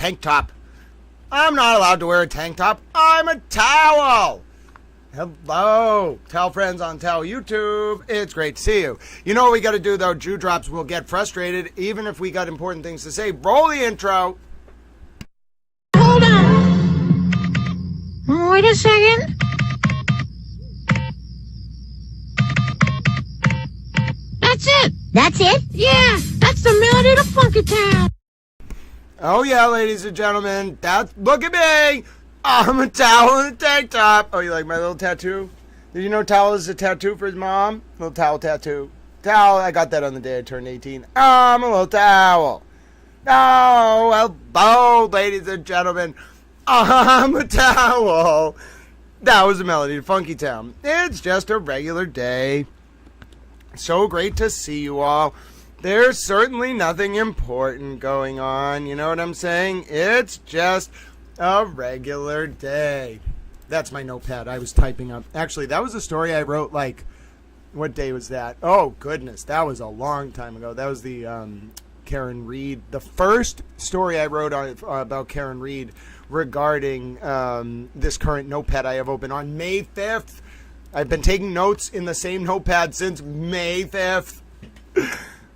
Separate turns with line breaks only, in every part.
tank top. I'm not allowed to wear a tank top. I'm a towel. Hello, towel friends on Towel YouTube. It's great to see you. You know what we got to do, though? Jew drops will get frustrated, even if we got important things to say. Roll the intro.
Hold on. Wait a second. That's it.
That's it?
Yeah, that's the melody to Funky Town.
Oh, yeah, ladies and gentlemen. Look at me. I'm a towel and a tank top. Oh, you like my little tattoo? Did you know Towel is a tattoo for his mom? Little towel tattoo. Towel, I got that on the day I turned 18. I'm a little towel. Oh, hello, ladies and gentlemen. I'm a towel. That was the melody to Funky Town. It's just a regular day. So great to see you all. There's certainly nothing important going on. You know what I'm saying? It's just a regular day. That's my notepad I was typing up. Actually, that was a story I wrote, like, what day was that? Oh, goodness. That was a long time ago. That was the Karen Reed. The first story I wrote about Karen Reed regarding this current notepad I have open on May 5th. I've been taking notes in the same notepad since May 5th.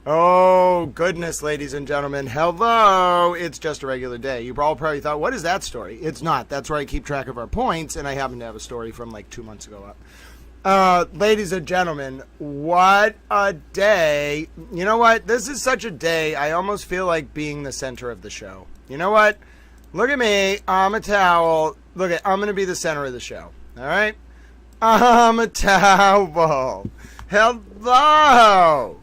Oh, goodness, ladies and gentlemen. Hello. It's just a regular day. You all probably thought, what is that story? It's not. That's where I keep track of our points, and I happen to have a story from like 2 months ago up. Ladies and gentlemen, what a day. You know what? This is such a day. I almost feel like being the center of the show. You know what? Look at me. I'm a towel. I'm going to be the center of the show. All right? I'm a towel. Hello.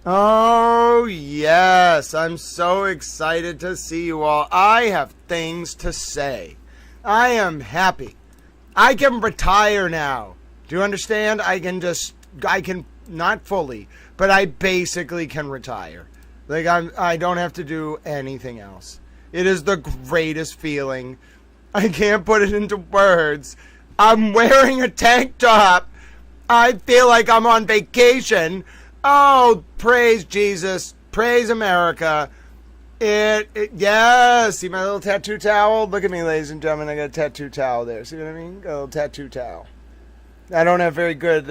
Oh, yes. I'm so excited to see you all. I have things to say. I am happy. I can retire now. Do you understand? I can not fully, but I basically can retire. Like, I don't have to do anything else. It is the greatest feeling. I can't put it into words. I'm wearing a tank top. I feel like I'm on vacation. Oh, praise Jesus. Praise America. Yes. See my little tattoo towel? Look at me, ladies and gentlemen. I got a tattoo towel there. See what I mean? Got a little tattoo towel. I don't have very good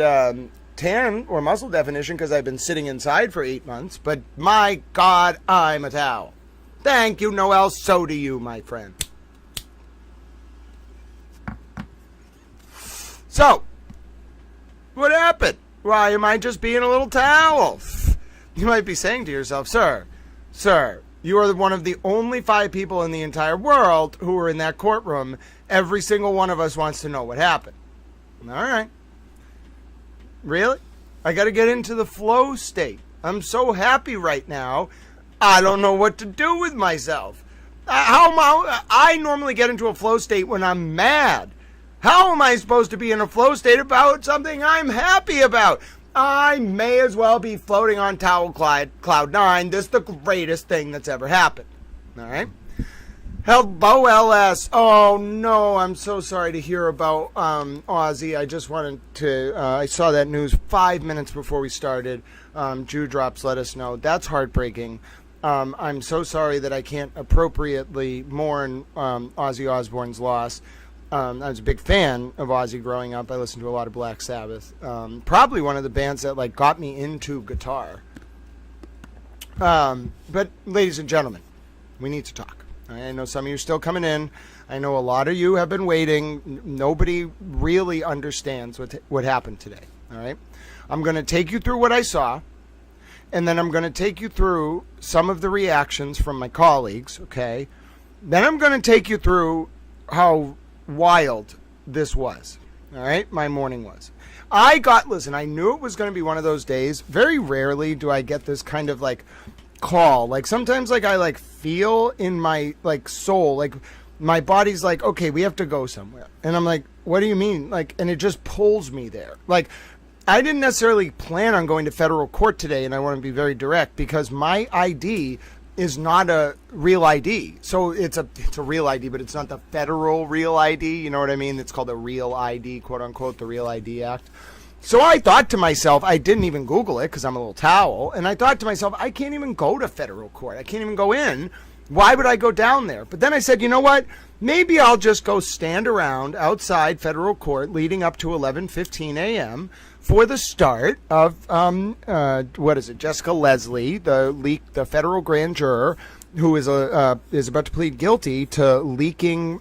tan or muscle definition because I've been sitting inside for 8 months. But my God, I'm a towel. Thank you, Noel. So do you, my friend. So, what happened? Why am I just being a little towel? You might be saying to yourself, sir, you are one of the only 5 people in the entire world who are in that courtroom. Every single one of us wants to know what happened. All right. Really? I got to get into the flow state. I'm so happy right now. I don't know what to do with myself. I normally get into a flow state when I'm mad. How am I supposed to be in a flow state about something I'm happy about? I may as well be floating on Towel Cloud 9. This is the greatest thing that's ever happened. All right? Hello, LS. Oh, no, I'm so sorry to hear about Ozzy. I just wanted to, I saw that news 5 minutes before we started. Jew Drops let us know. That's heartbreaking. I'm so sorry that I can't appropriately mourn Ozzy Osbourne's loss. I was a big fan of Ozzy growing up. I listened to a lot of Black Sabbath. Probably one of the bands that like got me into guitar. But ladies and gentlemen, we need to talk. I know some of you are still coming in. I know a lot of you have been waiting. Nobody really understands what happened today. All right. I'm going to take you through what I saw, and then I'm going to take you through some of the reactions from my colleagues. Okay. Then I'm going to take you through how wild this was. All right, my morning was. I knew it was going to be one of those days. Very rarely do I get this kind of like call. Like sometimes like I like feel in my like soul, like my body's like, okay, we have to go somewhere. And I'm like, what do you mean? Like, and it just pulls me there. Like, I didn't necessarily plan on going to federal court today, and I want to be very direct because my ID is not a real ID. So it's a real ID, but it's not the federal real ID. You know what I mean? It's called a real ID, quote unquote, the Real ID Act. So I thought to myself, I didn't even Google it because I'm a little towel. And I thought to myself, I can't even go to federal court. I can't even go in Why would I go down there? But then I said, you know what? Maybe I'll just go stand around outside federal court leading up to 11:15 a.m. for the start of, Jessica Leslie, the federal grand juror, who is about to plead guilty to leaking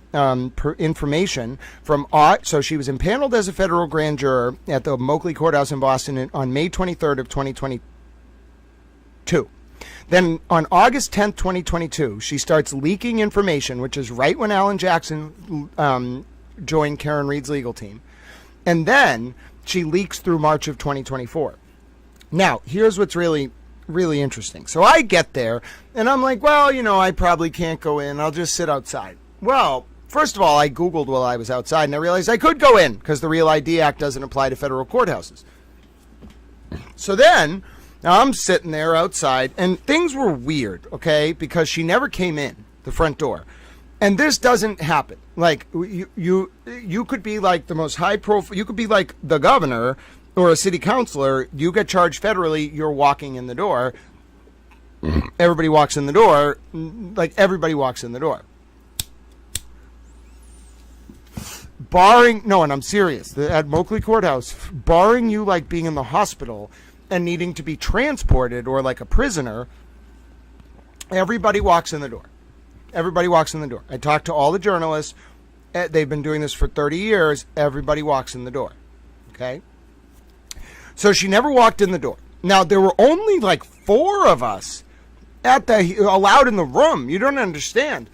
information from so she was impaneled as a federal grand juror at the Moakley Courthouse in Boston on May 23rd of 2022. Then on August 10th, 2022, she starts leaking information, which is right when Alan Jackson joined Karen Reed's legal team. And then she leaks through March of 2024. Now, here's what's really interesting. So I get there, and I'm like, well, I probably can't go in. I'll just sit outside. Well, first of all, I Googled while I was outside, and I realized I could go in because the Real ID Act doesn't apply to federal courthouses. So then I'm sitting there outside, and things were weird, okay, because she never came in the front door. And this doesn't happen. Like, you could be like the most high profile, you could be like the governor or a city councilor, you get charged federally, you're walking in the door. Everybody walks in the door, like everybody walks in the door. And I'm serious, at Moakley Courthouse, barring you like being in the hospital and needing to be transported or like a prisoner, everybody walks in the door. Everybody walks in the door. I talked to all the journalists. They've been doing this for 30 years. Everybody walks in the door. Okay? So she never walked in the door. Now, there were only like 4 of us allowed in the room. You don't understand.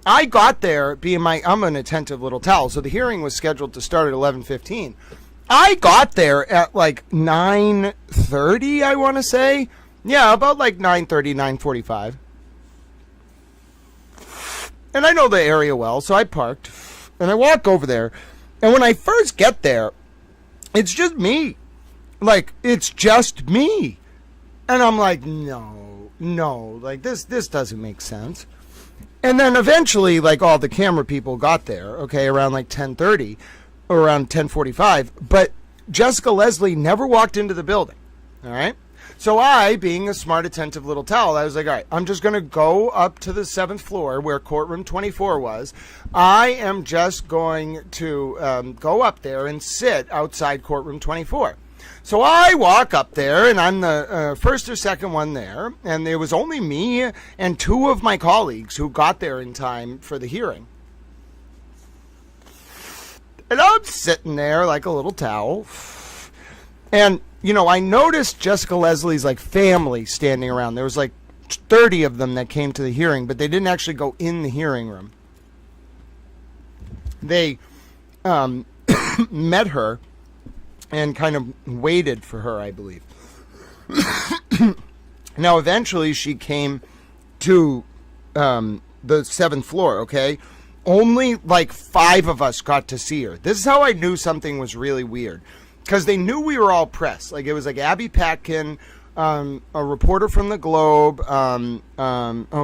I got there I'm an attentive little towel. So the hearing was scheduled to start at 11:15. I got there at like 9:30, I want to say. Yeah, about like 9:30, 9:45. And I know the area well, so I parked. And I walk over there. And when I first get there, it's just me. Like, it's just me. And I'm like, no. Like, this doesn't make sense. And then eventually, like, all the camera people got there, okay, around like 10:30 or around 10:45. But Jessica Leslie never walked into the building, all right? So I, being a smart, attentive little towel, I was like, all right, I'm just going to go up to the 7th floor where courtroom 24 was. I am just going to go up there and sit outside courtroom 24. So I walk up there, and I'm the first or second one there, and there was only me and 2 of my colleagues who got there in time for the hearing. And I'm sitting there like a little towel, and I noticed Jessica Leslie's like family standing around. There was like 30 of them that came to the hearing, but they didn't actually go in the hearing room. They met her and kind of waited for her, I believe. Now, eventually she came to the 7th floor, okay? Only like 5 of us got to see her. This is how I knew something was really weird. Because they knew we were all press. Like, it was like Abby Patkin, a reporter from the Globe.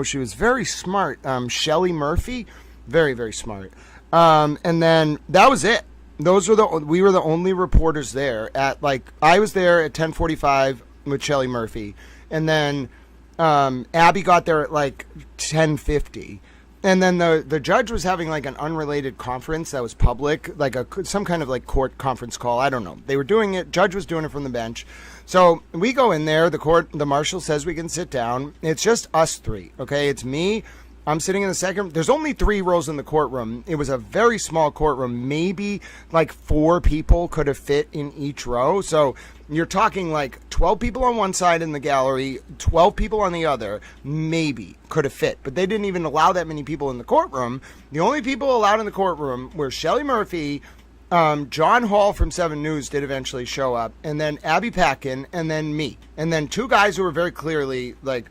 She was very smart. Shelley Murphy, very, very smart. And then that was it. We were the only reporters there at I was there at 10:45 with Shelley Murphy. And then Abby got there at like 10:50. And then the judge was having like an unrelated conference that was public, like some kind of like court conference call. I don't know. They were doing it. Judge was doing it from the bench. So we go in there. The marshal says we can sit down. It's just us 3. Okay. It's me. I'm sitting in the second. There's only 3 rows in the courtroom. It was a very small courtroom. Maybe like 4 people could have fit in each row. So you're talking like 12 people on one side in the gallery, 12 people on the other, maybe could have fit. But they didn't even allow that many people in the courtroom. The only people allowed in the courtroom were Shelley Murphy, John Hall from 7 News did eventually show up, and then Abby Patkin, and then me. And then 2 guys who were very clearly like,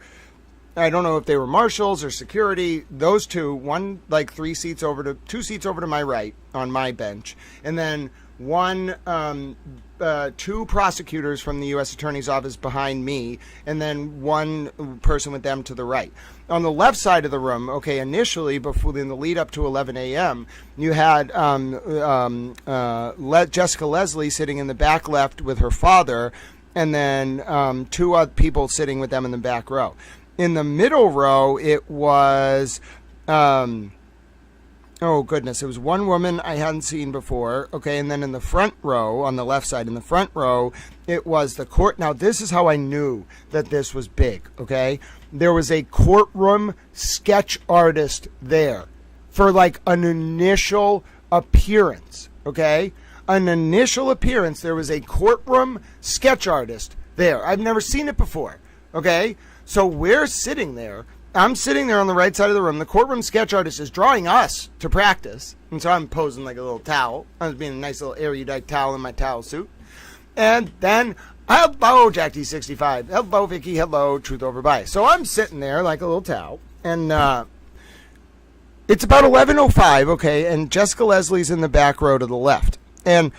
I don't know if they were marshals or security. Those 2, one like 2 seats over to my right on my bench, and then 2 prosecutors from the U.S. Attorney's Office behind me, and then 1 person with them to the right. On the left side of the room, okay, initially, in the lead up to 11 a.m., you had Jessica Leslie sitting in the back left with her father, and then 2 other people sitting with them in the back row. in the middle row, it was, oh goodness, it was one woman I hadn't seen before. Okay, and then in the front row, on the left side, in the front row, it was the court. Now, this is how I knew that this was big, okay? There was a courtroom sketch artist there for like an initial appearance, okay? An initial appearance, there was a courtroom sketch artist there. I've never seen it before, okay? So we're sitting there. I'm sitting there on the right side of the room. The courtroom sketch artist is drawing us to practice. And so I'm posing like a little towel. I was being a nice little erudite towel in my towel suit. And then, hello, Jack D65. Hello, Vicky. Hello, Truth Over Bias. So I'm sitting there like a little towel. And it's about 11:05, okay? And Jessica Leslie's in the back row to the left. And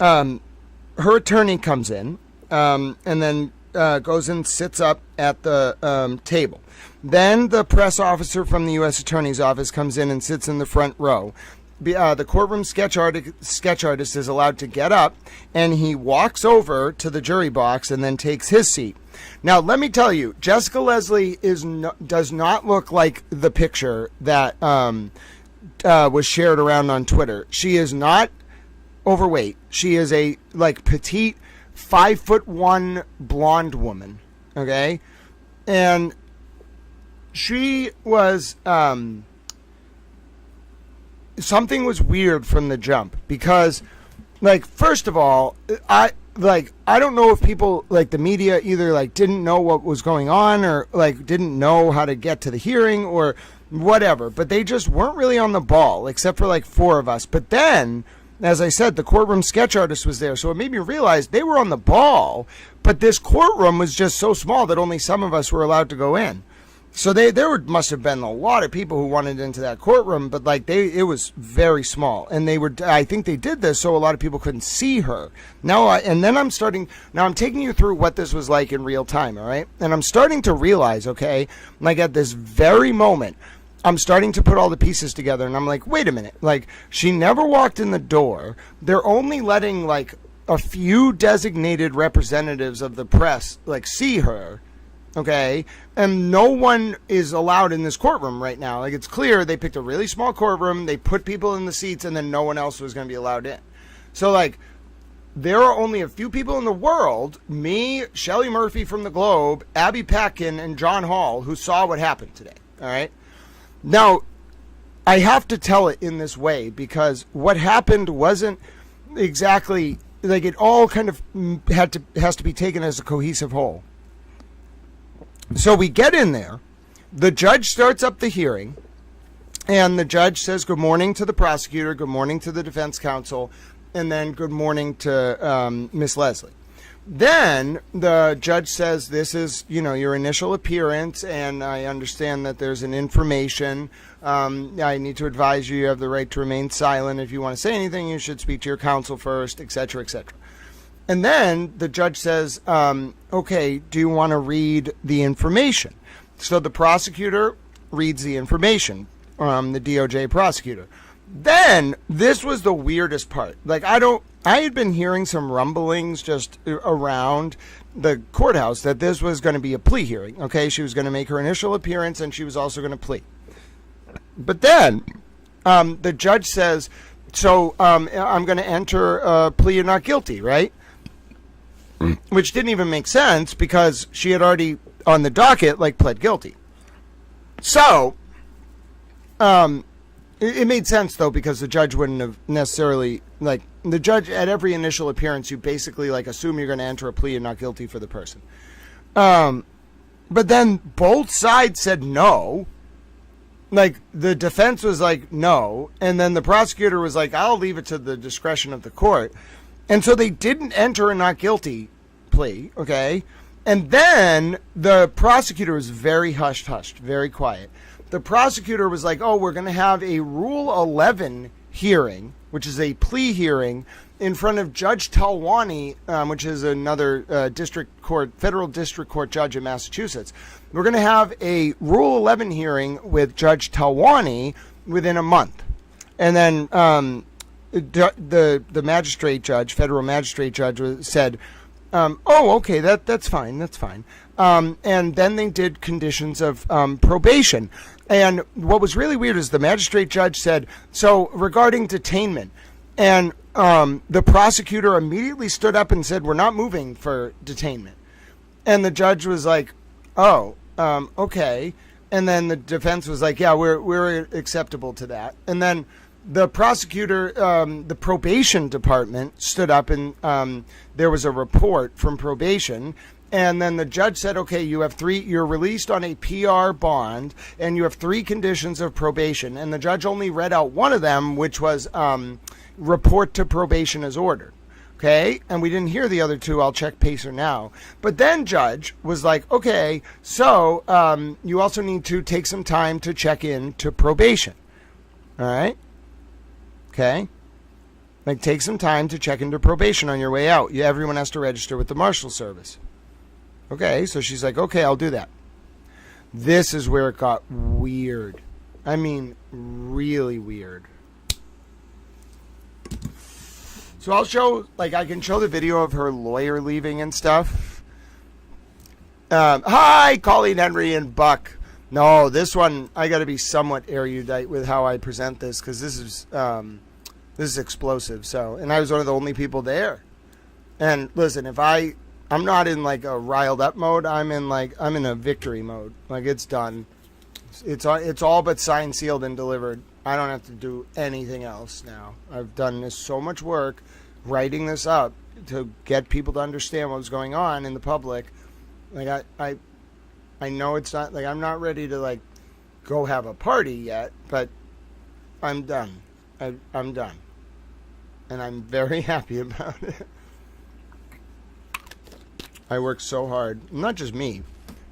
her attorney comes in and then goes and sits up at the table. Then the press officer from the U.S. Attorney's Office comes in and sits in the front row. The courtroom sketch artist is allowed to get up, and he walks over to the jury box and then takes his seat. Now, let me tell you, Jessica Leslie does not look like the picture that was shared around on Twitter. She is not overweight. She is a petite 5'1" blonde woman. Okay, and she was something was weird from the jump because, first of all, I don't know if people the media either didn't know what was going on or didn't know how to get to the hearing or whatever, but they just weren't really on the ball except for 4 of us. But then, as I said, the courtroom sketch artist was there, so it made me realize they were on the ball, but this courtroom was just so small that only some of us were allowed to go in. So must have been a lot of people who wanted into that courtroom, but it was very small, and I think they did this so a lot of people couldn't see her. Now I'm taking you through what this was like in real time, all right? And I'm starting to realize, okay, at this very moment, I'm starting to put all the pieces together, and I'm like, wait a minute. She never walked in the door. They're only letting, a few designated representatives of the press, see her, okay? And no one is allowed in this courtroom right now. It's clear they picked a really small courtroom, they put people in the seats, and then no one else was going to be allowed in. So, there are only a few people in the world, me, Shelley Murphy from the Globe, Abby Patkin, and John Hall, who saw what happened today, all right? Now, I have to tell it in this way because what happened wasn't exactly it all kind of has to be taken as a cohesive whole. So we get in there, the judge starts up the hearing, and the judge says good morning to the prosecutor, good morning to the defense counsel, and then good morning to Miss Leslie. Then the judge says, this is, your initial appearance, and I understand that there's an information. I need to advise you have the right to remain silent. If you want to say anything, you should speak to your counsel first, etc., etc. And then the judge says, okay, do you want to read the information? So the prosecutor reads the information, the DOJ prosecutor. Then, this was the weirdest part. I had been hearing some rumblings just around the courthouse that this was going to be a plea hearing. Okay, she was going to make her initial appearance and she was also going to plea. But then, the judge says, so I'm going to enter a plea of not guilty, right? Which didn't even make sense because she had already, on the docket, pled guilty. So, it made sense, though, because the judge wouldn't have necessarily, the judge, at every initial appearance, you basically, assume you're going to enter a plea of not guilty for the person. But then both sides said no. The defense was no, and then the prosecutor was I'll leave it to the discretion of the court. And so they didn't enter a not guilty plea, okay? And then the prosecutor was very hushed, very quiet. The prosecutor was like, we're going to have a Rule 11 hearing, which is a plea hearing, in front of Judge Talwani, which is another federal district court judge in Massachusetts. We're going to have a Rule 11 hearing with Judge Talwani within a month. And then the magistrate judge, federal magistrate judge, said, okay, that's fine. And then they did conditions of probation. And what was really weird is the magistrate judge said, so regarding detainment, and the prosecutor immediately stood up and said, we're not moving for detainment. And the judge was like, oh, okay. And then the defense was like, yeah, we're acceptable to that. And then the prosecutor, the probation department stood up and there was a report from probation. And then the judge said, okay, you're released on a PR bond and you have 3 conditions of probation. And the judge only read out one of them, which was report to probation as ordered. Okay, and we didn't hear the other 2. I'll check Pacer now. But then judge was like, okay, so you also need to take some time to check in to probation. All right? Okay? Like, take some time to check into probation on your way out. Everyone has to register with the Marshal Service. Okay, so she's like, okay, I'll do that. This is where it got weird. I mean, really weird. So I'll show, like, I can show the video of her lawyer leaving and stuff. Hi, Colleen, Henry, and Buck. No, this one, I got to be somewhat erudite with how I present this, because this is explosive. So, and I was one of the only people there. And listen, if I'm not in like a riled up mode, I'm in a victory mode. Like, it's done. It's all but signed, sealed, and delivered. I don't have to do anything else now. I've done so much work writing this up to get people to understand what was going on in the public. Like, I know it's not, like, I'm not ready to, like, go have a party yet, but I'm done. I'm done. And I'm very happy about it. I worked so hard. Not just me,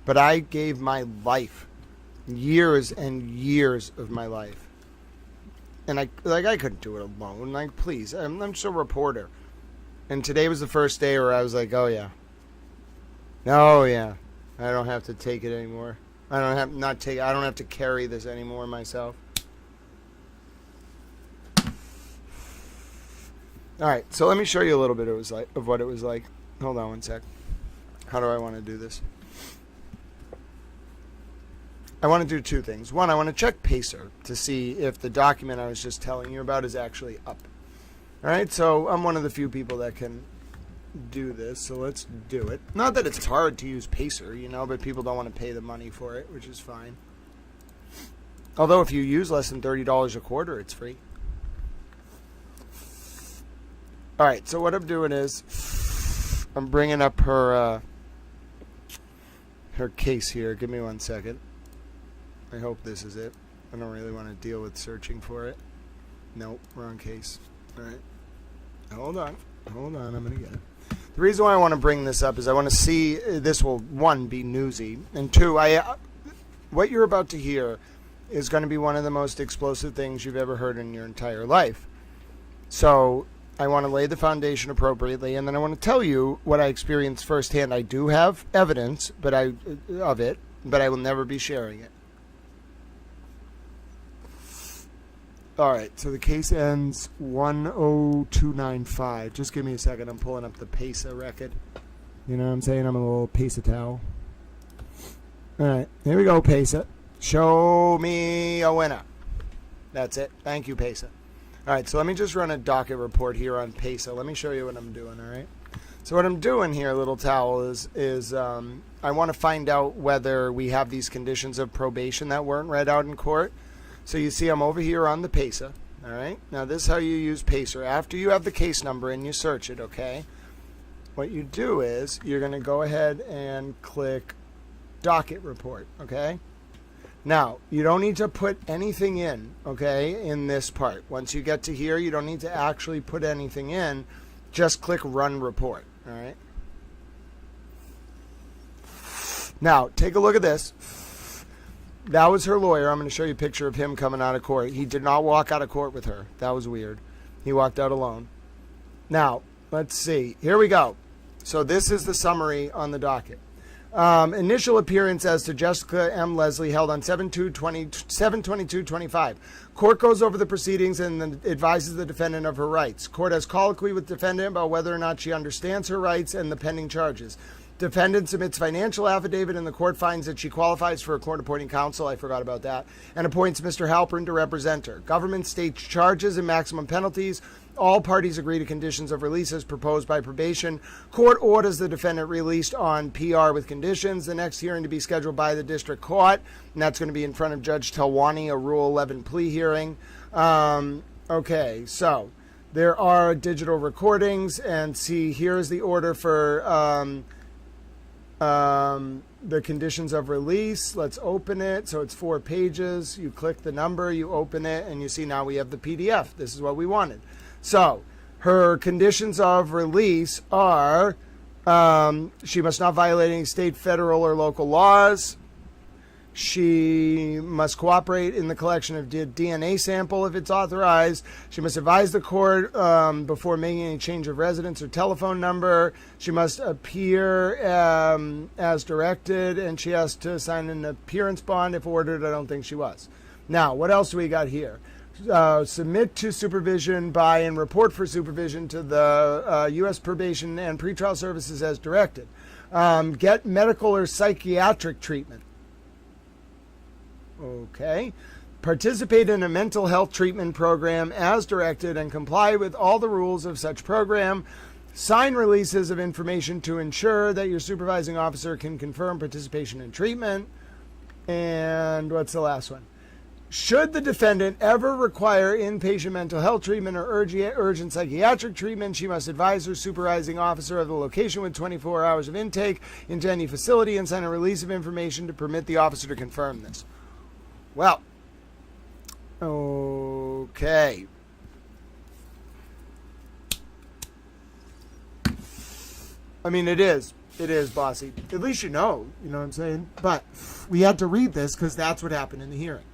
but I gave my life. Years and years of my life. And I couldn't do it alone. Like, please, I'm just a reporter. And today was the first day where I was like, oh yeah, I don't have to take it anymore. I don't have to carry this anymore myself. All right, so let me show you a little bit of what it was like. Hold on one sec. How do I want to do this? I want to do 2 things. One, I want to check Pacer to see if the document I was just telling you about is actually up. All right, so I'm one of the few people that can do this, so let's do it. Not that it's hard to use Pacer, but people don't want to pay the money for it, which is fine. Although if you use less than $30 a quarter, it's free. All right, so what I'm doing is I'm bringing up her case here. Give me one second. I hope this is it. I don't really want to deal with searching for it. Nope, wrong case. All right. Hold on. I'm going to get it. The reason why I want to bring this up is I want to see, this will, 1, be newsy, and 2, what you're about to hear is going to be one of the most explosive things you've ever heard in your entire life. So I want to lay the foundation appropriately, and then I want to tell you what I experienced firsthand. I do have evidence of it, but I will never be sharing it. All right, so the case ends 10295. Just give me a second. I'm pulling up the PESA record. You know what I'm saying? I'm a little PESA towel. All right, here we go, PESA. Show me a winner. That's it. Thank you, PESA. All right, so let me just run a docket report here on PESA. Let me show you what I'm doing, all right? So what I'm doing here, little towel, is I want to find out whether we have these conditions of probation that weren't read out in court. So you see I'm over here on the PESA, all right? Now this is how you use Pacer. After you have the case number and you search it, okay? What you do is you're going to go ahead and click docket report, okay? Now, you don't need to put anything in, okay, in this part. Once you get to here, you don't need to actually put anything in. Just click run report, all right? Now, take a look at this. That was her lawyer. I'm going to show you a picture of him coming out of court. He did not walk out of court with her. That was weird. He walked out alone. Now, let's see. Here we go. So this is the summary on the docket. Initial appearance as to Jessica M. Leslie held on 7/22/25. Court goes over the proceedings and then advises the defendant of her rights. Court has colloquy with defendant about whether or not she understands her rights and the pending charges. Defendant submits financial affidavit and the court finds that she qualifies for a court appointing counsel. I forgot about that. And appoints Mr. Halpern to represent her. Government states charges and maximum penalties. All parties agree to conditions of release as proposed by probation. Court orders the defendant released on PR with conditions. The next hearing to be scheduled by the district court. And that's going to be in front of Judge Talwani, a Rule 11 plea hearing. Okay, so there are digital recordings. And see, here's the order for the conditions of release. Let's open it. So it's 4 pages. You click the number, you open it, and you see now we have the PDF. This is what we wanted. So her conditions of release are she must not violate any state, federal, or local laws. She must cooperate in the collection of DNA sample if it's authorized. She must advise the court before making any change of residence or telephone number. She must appear as directed, and she has to sign an appearance bond if ordered. I don't think she was. Now, what else do we got here? Submit to supervision by and report for supervision to the U.S. Probation and Pretrial Services as directed. Get medical or psychiatric treatment. Okay. Participate in a mental health treatment program as directed and comply with all the rules of such program. Sign releases of information to ensure that your supervising officer can confirm participation in treatment. And what's the last one? Should the defendant ever require inpatient mental health treatment or urgent psychiatric treatment, she must advise her supervising officer of the location with 24 hours of intake into any facility and sign a release of information to permit the officer to confirm this. Well, okay. I mean, it is, bossy. At least you know what I'm saying? But we had to read this because that's what happened in the hearing.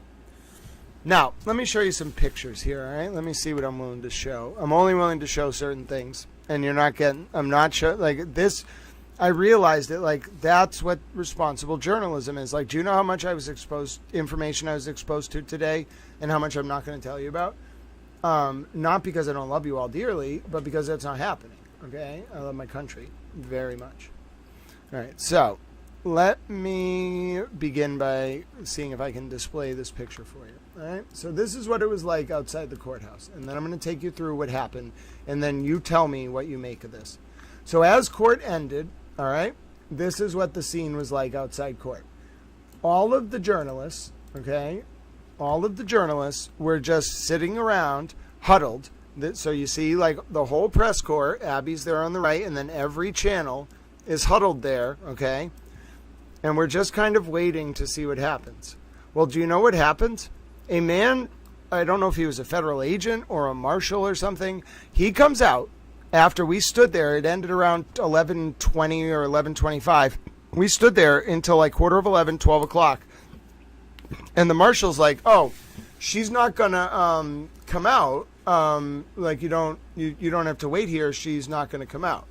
Now, let me show you some pictures here, all right? Let me see what I'm willing to show. I'm only willing to show certain things, and I'm not sure, like, this, I realized it, like, that's what responsible journalism is. Like, do you know how much information I was exposed to today, and how much I'm not going to tell you about? Not because I don't love you all dearly, but because that's not happening, okay? I love my country very much. All right, so let me begin by seeing if I can display this picture for you. All right, so this is what it was like outside the courthouse. And then I'm going to take you through what happened, and then you tell me what you make of this. So as court ended, all right, this is what the scene was like outside court. All of the journalists, okay, were just sitting around, huddled. So you see, like, the whole press corps, Abby's there on the right, and then every channel is huddled there, okay? And we're just kind of waiting to see what happens. Well, do you know what happened? A man, I don't know if he was a federal agent or a marshal or something, he comes out after we stood there. It ended around 11:20 or 11:25. We stood there until like 11:15, 12 o'clock. And the marshal's like, oh, she's not going to come out. Like, you don't have to wait here. She's not going to come out.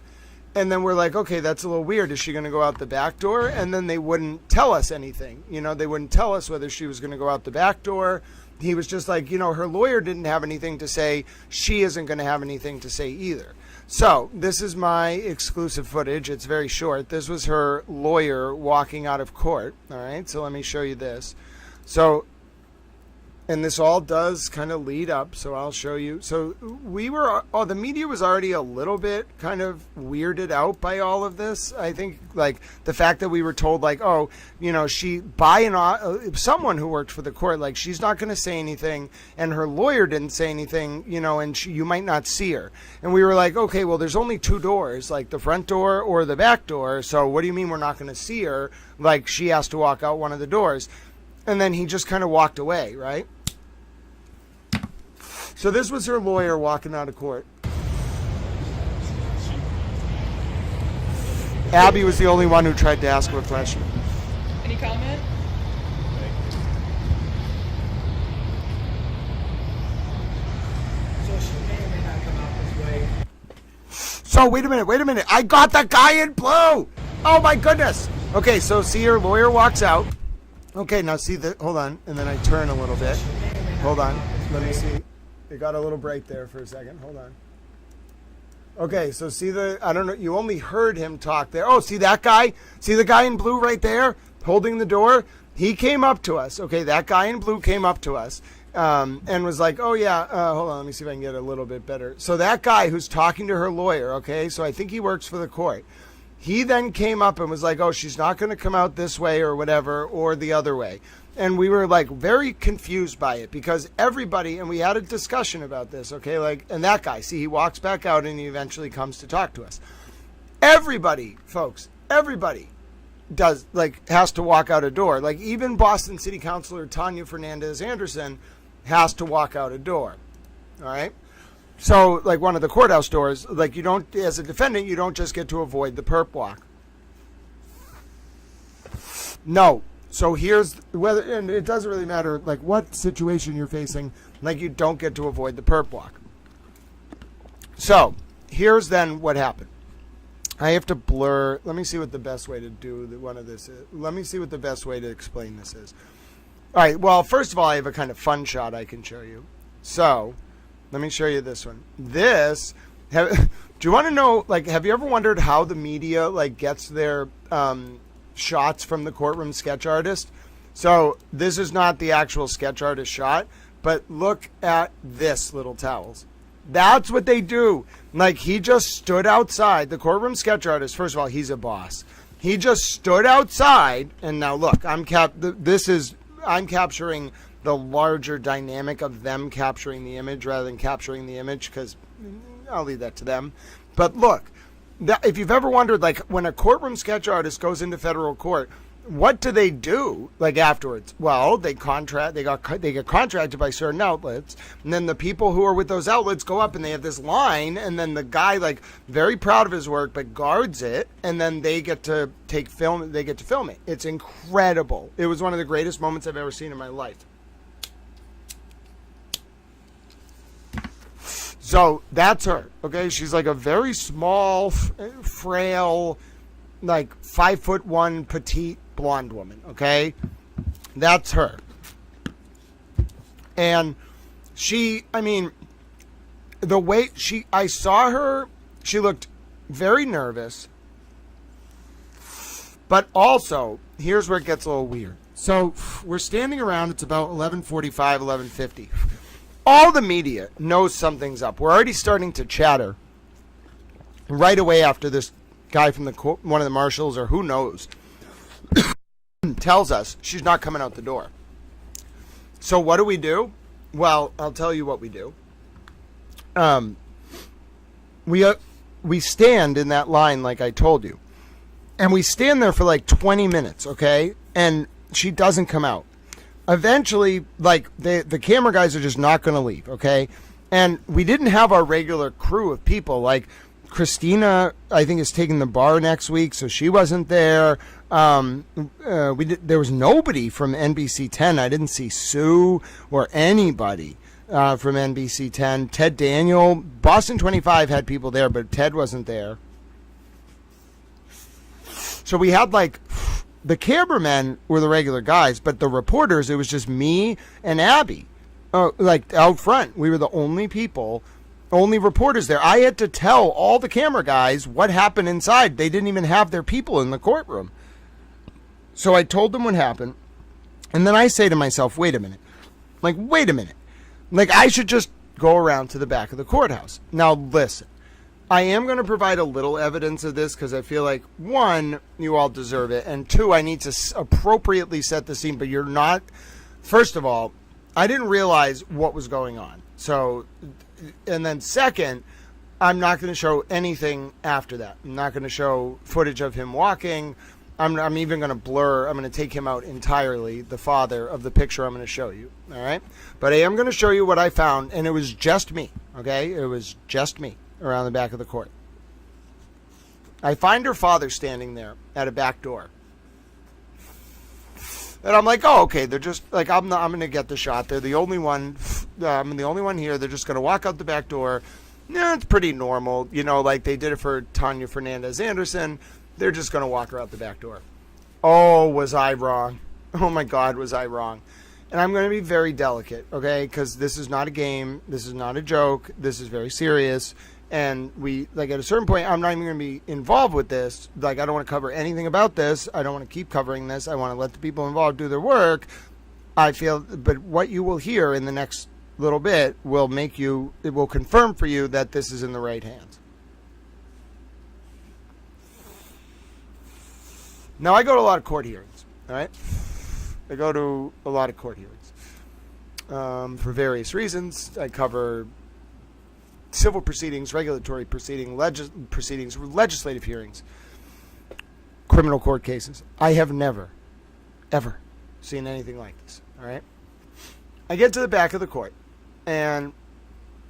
And then we're like, okay, that's a little weird. Is she going to go out the back door? And then they wouldn't tell us anything. They wouldn't tell us whether she was going to go out the back door. He was just like, her lawyer didn't have anything to say. She isn't going to have anything to say either. So this is my exclusive footage. It's very short. This was her lawyer walking out of court. All right, so let me show you this. So, and this all does kind of lead up, so I'll show you. So the media was already a little bit kind of weirded out by all of this. I think, like, the fact that we were told, like, oh, someone who worked for the court, like, she's not going to say anything, and her lawyer didn't say anything, and you might not see her. And we were like, okay, well, there's only 2 doors, like the front door or the back door, so what do you mean we're not going to see her? Like, she has to walk out one of the doors. And then he just kind of walked away, right? So this was her lawyer walking out of court. Abby was the only one who tried to ask her a question.
Any comment?
So she may or may not come out this way. So wait a minute. I got the guy in blue. Oh my goodness. Okay, so see, her lawyer walks out. Okay, now see the, hold on, and then I turn a little bit. Hold on, let me see. It got a little bright there for a second. Hold on. Okay, so I don't know, you only heard him talk there. Oh, see that guy? See the guy in blue right there holding the door? He came up to us. Okay, that guy in blue came up to us and was like, oh, yeah, hold on, let me see if I can get a little bit better. So that guy who's talking to her lawyer, okay, so I think he works for the court. He then came up and was like, oh, she's not going to come out this way or whatever or the other way. And we were like very confused by it because everybody, and we had a discussion about this, okay, like, and that guy, see, he walks back out and he eventually comes to talk to us. Everybody, folks, everybody does, like, has to walk out a door. Like, even Boston City Councilor Tanya Fernandez Anderson has to walk out a door. All right. So, like, one of the courthouse doors, like, you don't, as a defendant, you don't just get to avoid the perp walk. No. So here's whether, and it doesn't really matter, like, what situation you're facing, like, you don't get to avoid the perp walk. So here's then what happened. I have to blur. Let me see what the best way to do one of this is. Let me see what the best way to explain this is. All right. Well, first of all, I have a kind of fun shot I can show you. So let me show you this one. This, do you want to know, like, have you ever wondered how the media, like, gets their shots from the courtroom sketch artist? So this is not the actual sketch artist shot, but look at this, little towels. That's what they do. Like, he just stood outside. The courtroom sketch artist, first of all, he's a boss. He just stood outside, and now look, I'm capturing the larger dynamic of them capturing the image rather than capturing the image, because I'll leave that to them. But look, if you've ever wondered, like, when a courtroom sketch artist goes into federal court, what do they do, like, afterwards? Well, they get contracted by certain outlets, and then the people who are with those outlets go up and they have this line, and then the guy, like, very proud of his work but guards it, and then they get to film it. It's incredible. It was one of the greatest moments I've ever seen in my life. So that's her, okay? She's like a very small, frail, like 5'1" petite blonde woman, okay? That's her. And she, I mean, the way I saw her, she looked very nervous. But also, here's where it gets a little weird. So we're standing around, it's about 11:45, 11:50. All the media knows something's up. We're already starting to chatter right away after this guy from one of the marshals, or who knows, tells us she's not coming out the door. So what do? Well, I'll tell you what we do. We stand in that line like I told you. And we stand there for like 20 minutes, okay? And she doesn't come out. Eventually, like, the camera guys are just not going to leave, okay? And we didn't have our regular crew of people. Like, Christina, I think, is taking the bar next week, so she wasn't there. There was nobody from NBC 10. I didn't see Sue or anybody from NBC 10. Ted Daniel, Boston 25 had people there, but Ted wasn't there. So we had, like, the cameramen were the regular guys, but the reporters, it was just me and Abby. Like, out front. We were the only people, only reporters there. I had to tell all the camera guys what happened inside. They didn't even have their people in the courtroom. So I told them what happened. And then I say to myself, wait a minute. Like, I should just go around to the back of the courthouse. Now, listen. I am going to provide a little evidence of this because I feel like, one, you all deserve it, and two, I need to appropriately set the scene, but you're not. First of all, I didn't realize what was going on. So, and then second, I'm not going to show anything after that. I'm not going to show footage of him walking. I'm even going to blur. I'm going to take him out entirely, the father of the picture I'm going to show you. All right? But I am going to show you what I found, and it was just me. Okay? It was just me around the back of the court. I find her father standing there at a back door. And I'm like, oh, okay, they're just, like, I'm going to get the shot. They're the only one, I'm the only one here. They're just going to walk out the back door. Yeah, it's pretty normal. You know, like they did it for Tanya Fernandez Anderson. They're just going to walk her out the back door. Oh, was I wrong? Oh, my God, was I wrong? And I'm going to be very delicate, okay? Because this is not a game. This is not a joke. This is very serious. And we, like, at a certain point, I'm not even going to be involved with this. Like, I don't want to cover anything about this. I don't want to keep covering this. I want to let the people involved do their work. I feel, but what you will hear in the next little bit will make you, it will confirm for you that this is in the right hands. Now, I go to a lot of court hearings, all right? I go to a lot of court hearings for various reasons. I cover civil proceedings, regulatory proceedings, legislative hearings, criminal court cases. I have never, ever seen anything like this, all right? I get to the back of the court, and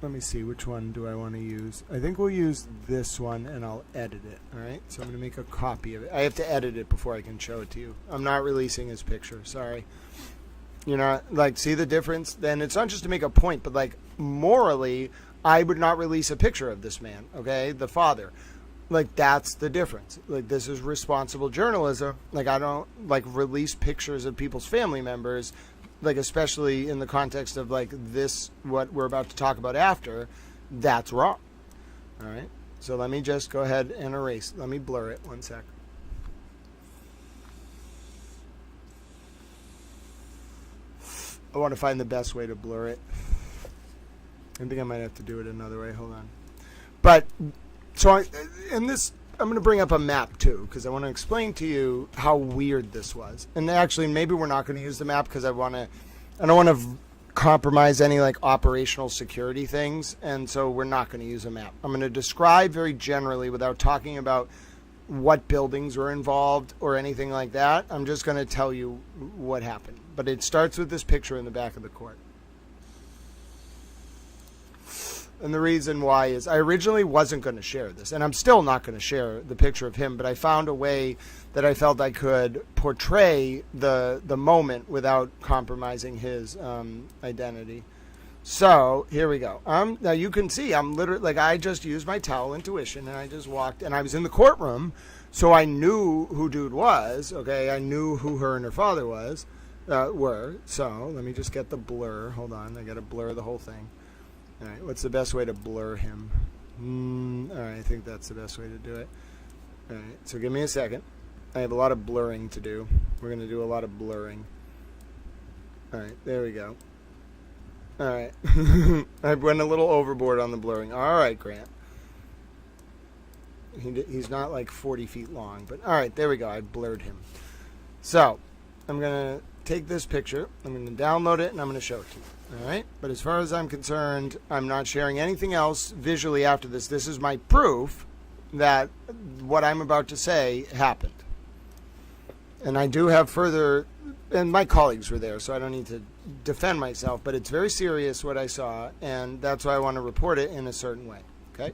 let me see, which one do I want to use? I think we'll use this one, and I'll edit it, all right? So I'm going to make a copy of it. I have to edit it before I can show it to you. I'm not releasing his picture, sorry. You know, like, see the difference? Then it's not just to make a point, but, like, morally, I would not release a picture of this man, okay? The father. Like, that's the difference. Like, this is responsible journalism. Like, I don't, like, release pictures of people's family members, like, especially in the context of, like, this, what we're about to talk about after. That's wrong. All right? So let me just go ahead and erase. Let me blur it. One sec. I want to find the best way to blur it. I think I might have to do it another way. Hold on. But, so, in this, I'm going to bring up a map, too, because I want to explain to you how weird this was. And actually, maybe we're not going to use the map because I don't want to compromise any, like, operational security things. And so we're not going to use a map. I'm going to describe very generally without talking about what buildings were involved or anything like that. I'm just going to tell you what happened. But it starts with this picture in the back of the court. And the reason why is I originally wasn't going to share this, and I'm still not going to share the picture of him, but I found a way that I felt I could portray the moment without compromising his identity. So here we go. Now you can see I'm literally, like, I just used my towel intuition, and I just walked, and I was in the courtroom, so I knew who dude was, okay? I knew who her and her father were. So let me just get the blur. Hold on, I got to blur the whole thing. All right, what's the best way to blur him? All right, I think that's the best way to do it. All right, so give me a second. I have a lot of blurring to do. We're going to do a lot of blurring. All right, there we go. All right. I went a little overboard on the blurring. All right, Grant. He's not like 40 feet long, but all right, there we go. I blurred him. So I'm going to take this picture. I'm going to download it, and I'm going to show it to you. All right? But as far as I'm concerned, I'm not sharing anything else visually after this. This is my proof that what I'm about to say happened. And I do have further, and my colleagues were there, so I don't need to defend myself, but it's very serious what I saw, and that's why I want to report it in a certain way. Okay?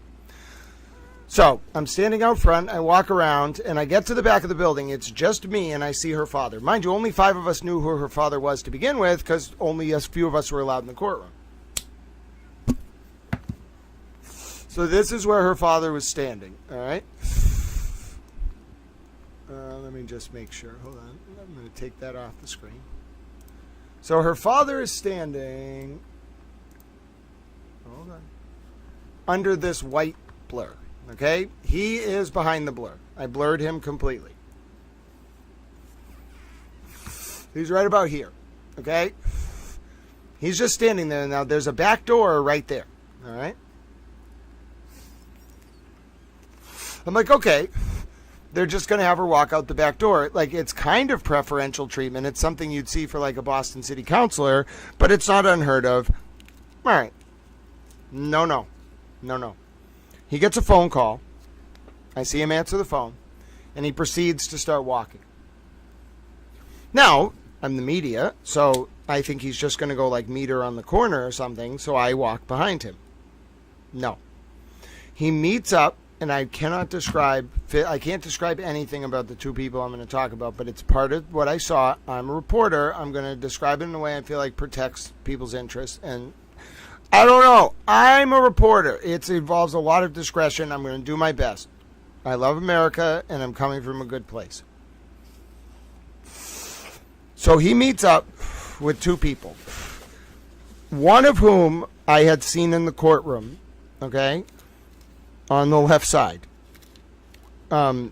So I'm standing out front, I walk around, and I get to the back of the building. It's just me, and I see her father. Mind you, only 5 of us knew who her father was to begin with, because only a few of us were allowed in the courtroom. So this is where her father was standing, all right? Let me just make sure. Hold on. I'm going to take that off the screen. So her father is standing, hold on, under this white blur. Okay? He is behind the blur. I blurred him completely. He's right about here. Okay? He's just standing there. Now, there's a back door right there. All right? I'm like, okay. They're just going to have her walk out the back door. Like, it's kind of preferential treatment. It's something you'd see for, like, a Boston City councilor, but it's not unheard of. All right. No. He gets a phone call. I see him answer the phone, and he proceeds to start walking. Now, I'm the media, so I think he's just going to go, like, meet her on the corner or something, so I walk behind him. No. He meets up, and I can't describe anything about the 2 people I'm going to talk about, but it's part of what I saw. I'm a reporter. I'm going to describe it in a way I feel like protects people's interests, and I don't know. I'm a reporter. It involves a lot of discretion. I'm going to do my best. I love America, and I'm coming from a good place. So he meets up with 2 people, one of whom I had seen in the courtroom, okay? on the left side that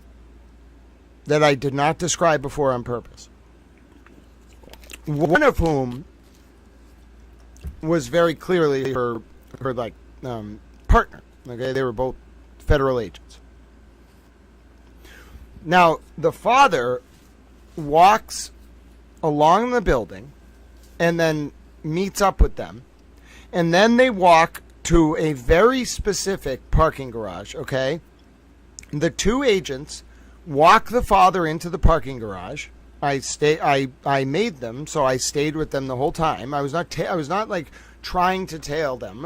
I did not describe before on purpose. One of whom was very clearly her partner. Okay, they were both federal agents. Now, the father walks along the building and then meets up with them. And then they walk to a very specific parking garage, okay? The two agents walk the father into the parking garage. I made them, so I stayed with them the whole time. I was not like trying to tail them.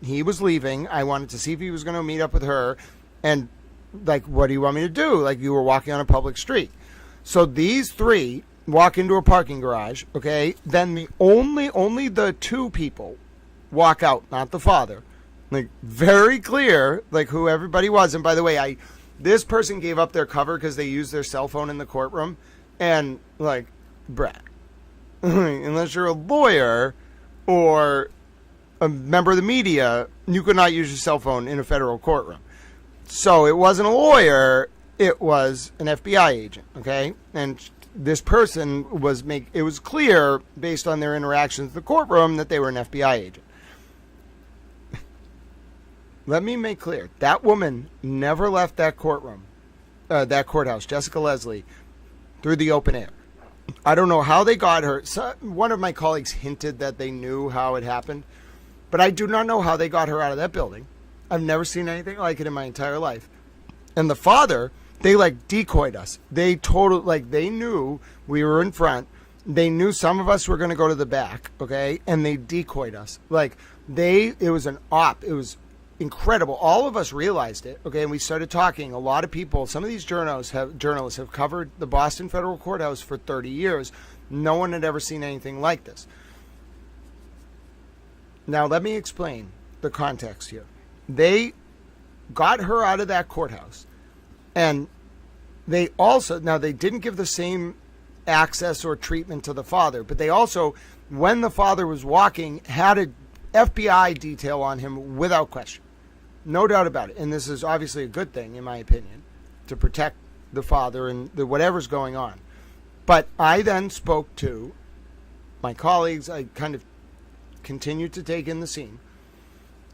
He was leaving. I wanted to see if he was going to meet up with her. And like, what do you want me to do? Like, you were walking on a public street. So these three walk into a parking garage, okay? Then the only the two people walk out, not the father. Like, very clear, like, who everybody was. And by the way, this person gave up their cover because they used their cell phone in the courtroom. And, like, Brad, unless you're a lawyer or a member of the media, you could not use your cell phone in a federal courtroom. So it wasn't a lawyer, it was an FBI agent, okay? And this person it was clear based on their interactions in the courtroom that they were an FBI agent. Let me make clear, that woman never left that courtroom, that courthouse, Jessica Leslie, through the open air. I don't know how they got her. One of my colleagues hinted that they knew how it happened, but I do not know how they got her out of that building. I've never seen anything like it in my entire life. And the father, they like decoyed us. They knew we were in front. They knew some of us were going to go to the back, okay? And they decoyed us. It was an op. It was incredible. All of us realized it, okay? And we started talking. A lot of people, some of these journalists have covered the Boston Federal Courthouse for 30 years. No one had ever seen anything like this. Now, let me explain the context here. They got her out of that courthouse, and they didn't give the same access or treatment to the father, but they also, when the father was walking, had a FBI detail on him without question. No doubt about it. And this is obviously a good thing, in my opinion, to protect the father and whatever's going on. But I then spoke to my colleagues. I kind of continued to take in the scene.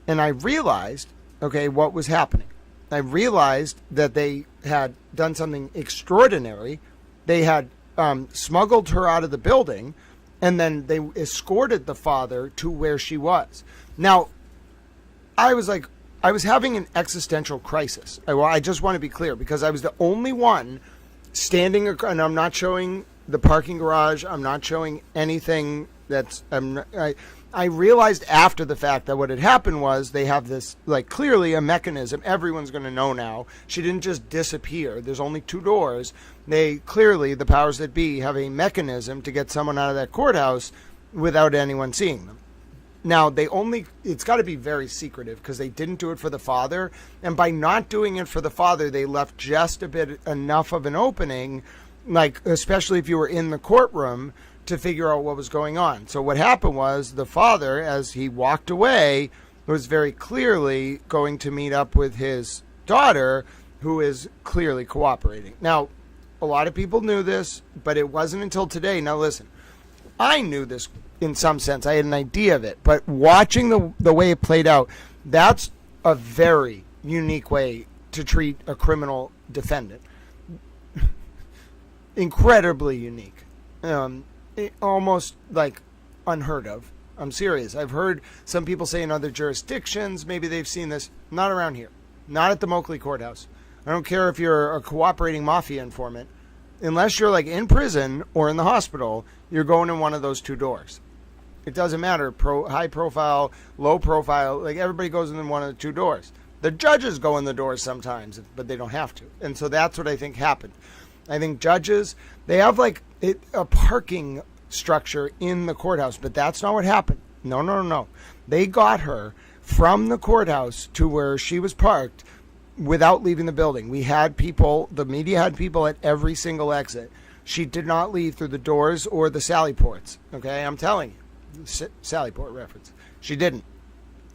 And I realized, okay, what was happening. I realized that they had done something extraordinary. They had smuggled her out of the building, and then they escorted the father to where she was. Now, I was having an existential crisis. I just want to be clear, because I was the only one standing, and I'm not showing the parking garage. I'm not showing anything I realized after the fact that what had happened was they have this, like, clearly a mechanism. Everyone's going to know now. She didn't just disappear. There's only two doors. They clearly, the powers that be, have a mechanism to get someone out of that courthouse without anyone seeing them. Now, it's got to be very secretive, because they didn't do it for the father. And by not doing it for the father, they left just enough of an opening, like, especially if you were in the courtroom, to figure out what was going on. So what happened was the father, as he walked away, was very clearly going to meet up with his daughter, who is clearly cooperating. Now, a lot of people knew this, but it wasn't until today. Now listen, I knew this in some sense. I had an idea of it, but watching the way it played out, that's a very unique way to treat a criminal defendant. Incredibly unique. Almost like unheard of. I'm serious. I've heard some people say in other jurisdictions, maybe they've seen this. Not around here. Not at the Moakley Courthouse. I don't care if you're a cooperating mafia informant. Unless you're like in prison or in the hospital, you're going in one of those two doors. It doesn't matter. High profile, low profile. Like, everybody goes in one of the two doors. The judges go in the doors sometimes, but they don't have to. And so that's what I think happened. I think judges, they have like a parking structure in the courthouse, but that's not what happened. No. They got her from the courthouse to where she was parked without leaving the building. We had people, the media had people at every single exit. She did not leave through the doors or the Sally ports. Okay, I'm telling you. Sally port reference. She didn't.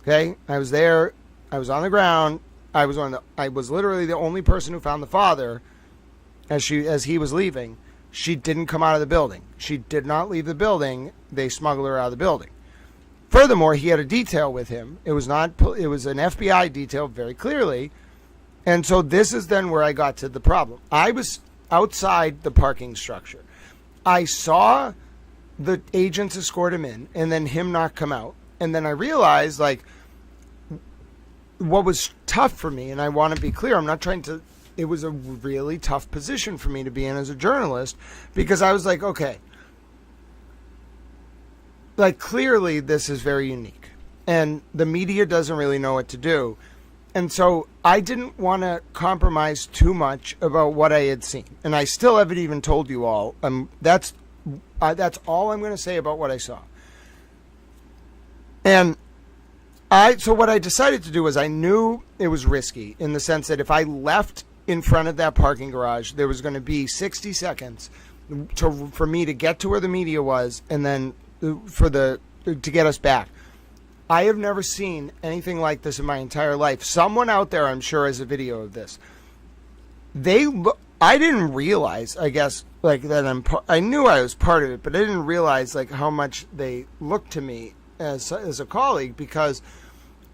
Okay, I was there. I was on the ground. I was literally the only person who found the father as he was leaving. She didn't come out of the building. She did not leave the building. They smuggled her out of the building. Furthermore, he had a detail with him. It was an FBI detail, very clearly. And so this is then where I got to the problem. I was outside the parking structure. I saw the agents escort him in and then him not come out. And then I realized, like, what was tough for me, and I want to be clear, it was a really tough position for me to be in as a journalist, because I was like, okay, like, clearly this is very unique and the media doesn't really know what to do. And so I didn't want to compromise too much about what I had seen. And I still haven't even told you all. That's all I'm going to say about what I saw. And so what I decided to do was, I knew it was risky in the sense that if I left in front of that parking garage, there was going to be 60 seconds for me to get to where the media was, and then to get us back. I have never seen anything like this in my entire life. Someone out there, I'm sure, has a video of this. I didn't realize, I guess, like, that I knew I was part of it, but I didn't realize, like, how much they looked to me as a colleague, because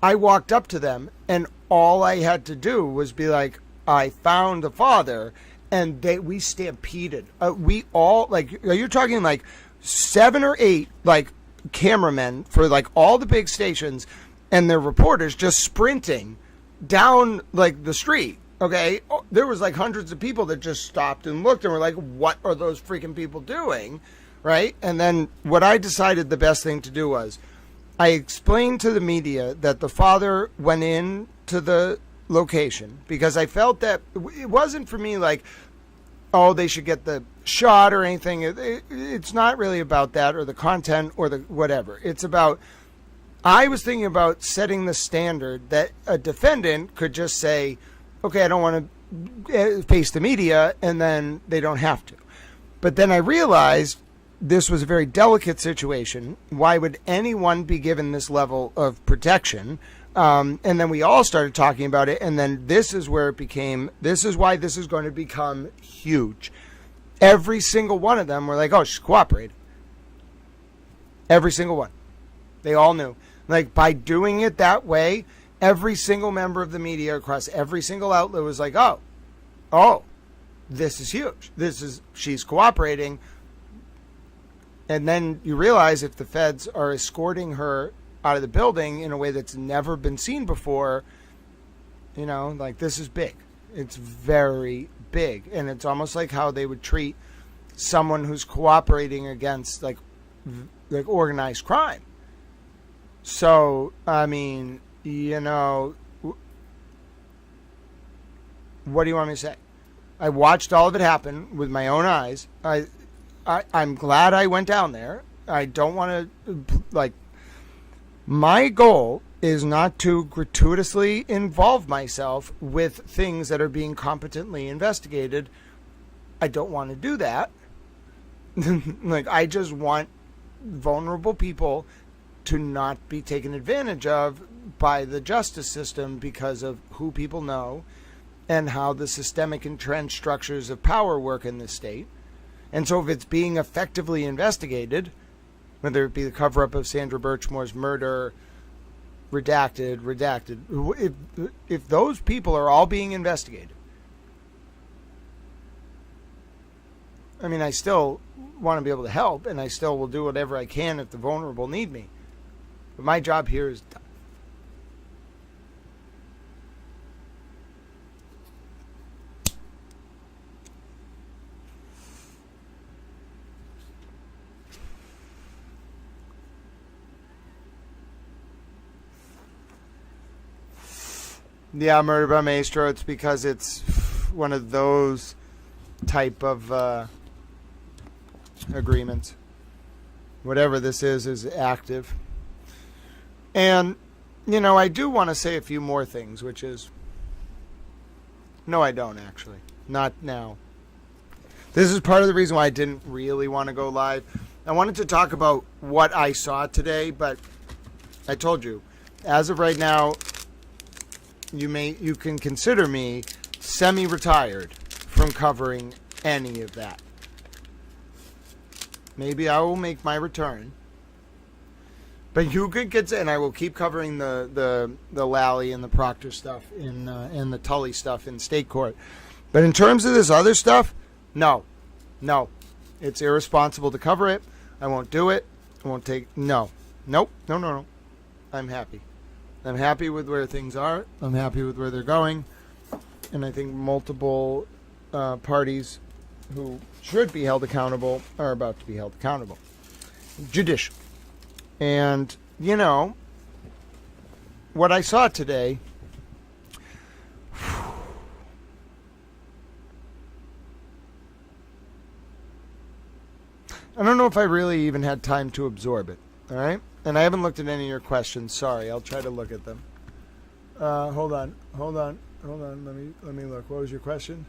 I walked up to them and all I had to do was be like, I found the father, and we stampeded. We all, like, you're talking like 7 or 8, like, cameramen for, like, all the big stations and their reporters just sprinting down, like, the street. Okay, there was like hundreds of people that just stopped and looked and were like, what are those freaking people doing? Right? And then what I decided the best thing to do was, I explained to the media that the father went in to the location, because I felt that it wasn't for me like, oh, they should get the shot or anything. It's not really about that, or the content, or the whatever. It's about, I was thinking about setting the standard that a defendant could just say, okay, I don't want to face the media, and then they don't have to. But then I realized this was a very delicate situation. Why would anyone be given this level of protection? And then we all started talking about it, and then this is where it became, this is why this is going to become huge. Every single one of them were like, oh, she's cooperating. Every single one. They all knew. Like, by doing it that way, every single member of the media across every single outlet was like, oh, this is huge. She's cooperating. And then you realize, if the feds are escorting her out of the building in a way that's never been seen before, you know, like, this is big. It's very big. And it's almost like how they would treat someone who's cooperating against, like organized crime. So, I mean, you know, what do you want me to say? I watched all of it happen with my own eyes. I'm glad I went down there. I don't want to, like, my goal is not to gratuitously involve myself with things that are being competently investigated. I don't want to do that. Like, I just want vulnerable people to not be taken advantage of by the justice system because of who people know and how the systemic entrenched structures of power work in this state. And so if it's being effectively investigated, whether it be the cover-up of Sandra Birchmore's murder, redacted, if those people are all being investigated, I mean, I still want to be able to help, and I still will do whatever I can if the vulnerable need me. But my job here is done. Yeah, Murder by Maestro, it's because it's one of those type of agreements. Whatever this is active. And, you know, I do want to say a few more things, which is... No, I don't, actually. Not now. This is part of the reason why I didn't really want to go live. I wanted to talk about what I saw today, but I told you, as of right now, you can consider me semi-retired from covering any of that. Maybe I will make my return. But you could consider, and I will keep covering the Lally and the Proctor stuff and the Tully stuff in state court. But in terms of this other stuff, no. It's irresponsible to cover it. I won't do it. I won't take, no. Nope. No. I'm happy. I'm happy with where things are. I'm happy with where they're going. And I think multiple parties who should be held accountable are about to be held accountable. Judicial. And, you know, what I saw today, I don't know if I really even had time to absorb it, all right? And I haven't looked at any of your questions. Sorry, I'll try to look at them. Hold on. Let me look. What was your question?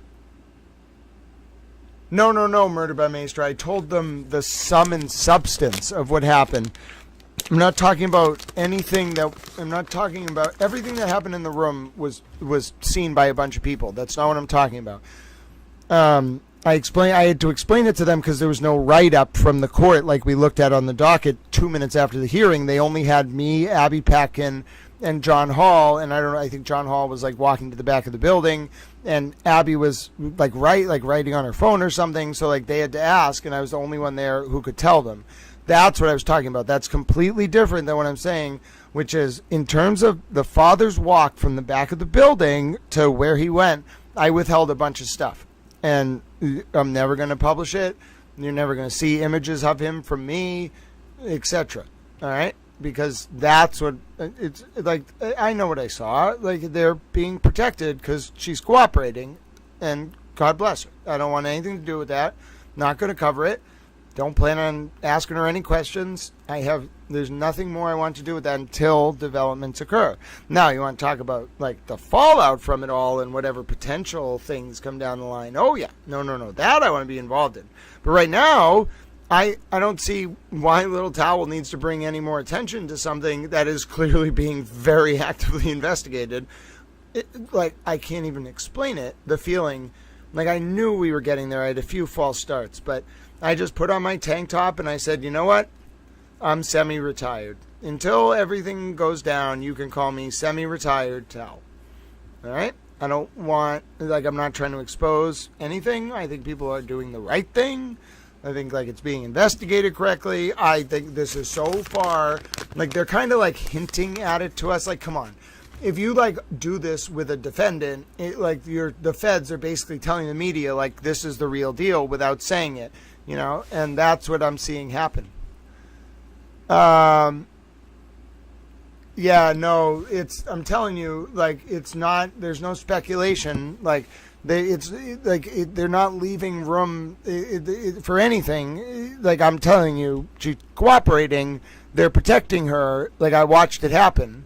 No, Murder by Maester. I told them the sum and substance of what happened. I'm not talking about everything that happened in the room was seen by a bunch of people. That's not what I'm talking about. I had to explain it to them because there was no write-up from the court like we looked at on the docket 2 minutes after the hearing. They only had me, Abby Packin, and John Hall, and I think John Hall was like walking to the back of the building, and Abby was writing on her phone or something, so like they had to ask, and I was the only one there who could tell them. That's what I was talking about. That's completely different than what I'm saying, which is in terms of the father's walk from the back of the building to where he went, I withheld a bunch of stuff. And I'm never going to publish it. You're never going to see images of him from me, etc. All right? Because that's what it's like. I know what I saw. Like, they're being protected because she's cooperating, and God bless her. I don't want anything to do with that. Not going to cover it. Don't plan on asking her any questions. There's nothing more I want to do with that until developments occur. Now, you want to talk about like the fallout from it all and whatever potential things come down the line. Oh yeah, no. That I want to be involved in. But right now, I don't see why Little Towel needs to bring any more attention to something that is clearly being very actively investigated. I can't even explain it. The feeling, like I knew we were getting there. I had a few false starts, but I just put on my tank top and I said, you know what? I'm semi-retired. Until everything goes down, you can call me semi-retired Towel. All right? I don't want, I'm not trying to expose anything. I think people are doing the right thing. I think, it's being investigated correctly. I think this is so far, they're kind of, hinting at it to us. Come on. If you, do this with a defendant, the feds are basically telling the media, this is the real deal without saying it. You know, and that's what I'm seeing happen. I'm telling you, it's not, there's no speculation. They're not leaving room for anything. I'm telling you, she's cooperating. They're protecting her. I watched it happen.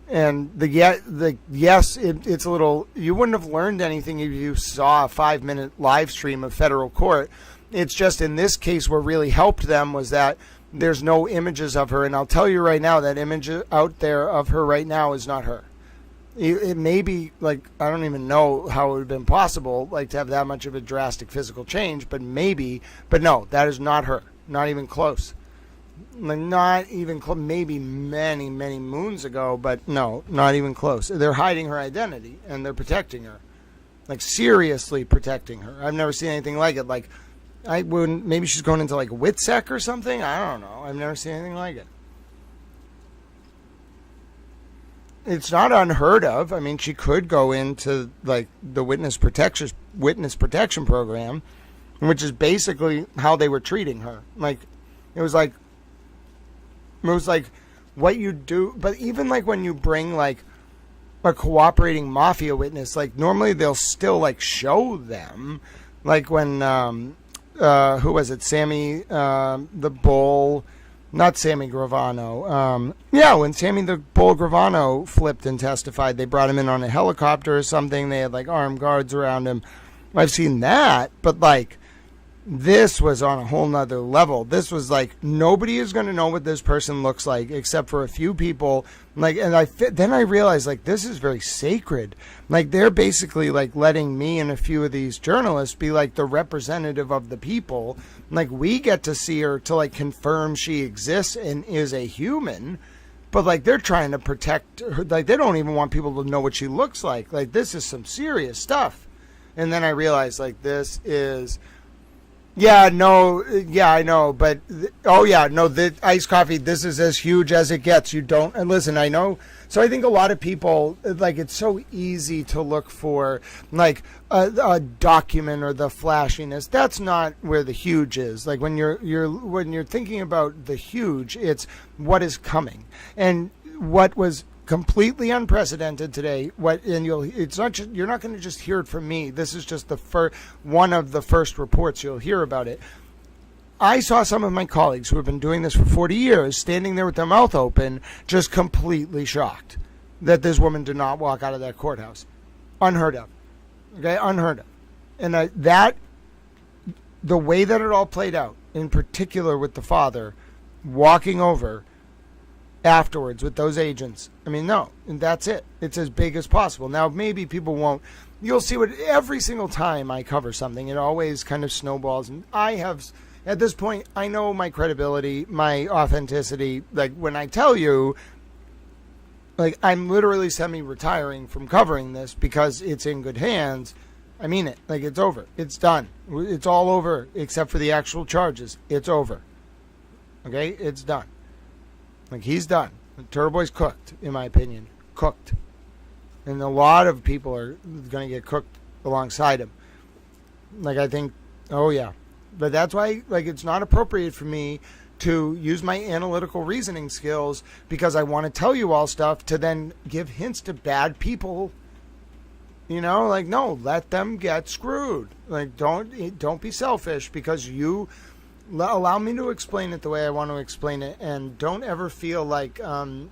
And it's a little, you wouldn't have learned anything if you saw a 5-minute live stream of federal court. It's just in this case what really helped them was that there's no images of her. And I'll tell you right now, that image out there of her right now is not her. It may be, I don't even know how it would have been possible, to have that much of a drastic physical change, but no, that is not her. Not even close. Not even close. Maybe many, many moons ago, but no, not even close. They're hiding her identity, and they're protecting her. Seriously protecting her. I've never seen anything like it. Maybe she's going into WITSEC or something. I don't know. I've never seen anything like it. It's not unheard of. I mean, she could go into the witness protection program, which is basically how they were treating her. It was what you do. But even when you bring a cooperating mafia witness, normally they'll still show them, when. Who was it? Sammy, the Bull, not Sammy Gravano. When Sammy the Bull Gravano flipped and testified, they brought him in on a helicopter or something. They had armed guards around him. I've seen that, but this was on a whole nother level. This was like, nobody is going to know what this person looks like except for a few people. Like, and then I realized, like, this is very sacred. Like, they're basically like letting me and a few of these journalists be like the representative of the people. Like, we get to see her to like confirm she exists and is a human. But like, they're trying to protect her. Like, they don't even want people to know what she looks like. Like, this is some serious stuff. And then I realized, like, this is... Yeah, no, yeah, I know, but, the iced coffee, this is as huge as it gets. You don't, and listen, I know, so I think a lot of people, like, it's so easy to look for, like, a document or the flashiness. That's not where the huge is. Like, when you're thinking about the huge, it's what is coming. And what was completely unprecedented today. It's not just, you're not going to just hear it from me. This is just one of the first reports you'll hear about it. I saw some of my colleagues who have been doing this for 40 years standing there with their mouth open, just completely shocked that this woman did not walk out of that courthouse. Unheard of. Okay, unheard of. And the way that it all played out, in particular with the father walking over afterwards with those agents. I mean, no, and that's it. It's as big as possible. Now, maybe people won't. You'll see what every single time I cover something, it always kind of snowballs. And I have, at this point, I know my credibility, my authenticity. Like, when I tell you, like, I'm literally semi-retiring from covering this because it's in good hands. I mean it. Like, it's over. It's done. It's all over except for the actual charges. It's over. Okay? It's done. Like, he's done. Turboy's cooked, in my opinion. Cooked. And a lot of people are going to get cooked alongside him. Like, I think, oh yeah. But that's why, like, it's not appropriate for me to use my analytical reasoning skills because I want to tell you all stuff to then give hints to bad people. You know, like, no, let them get screwed. Like, don't be selfish because you... Allow me to explain it the way I want to explain it, and don't ever feel like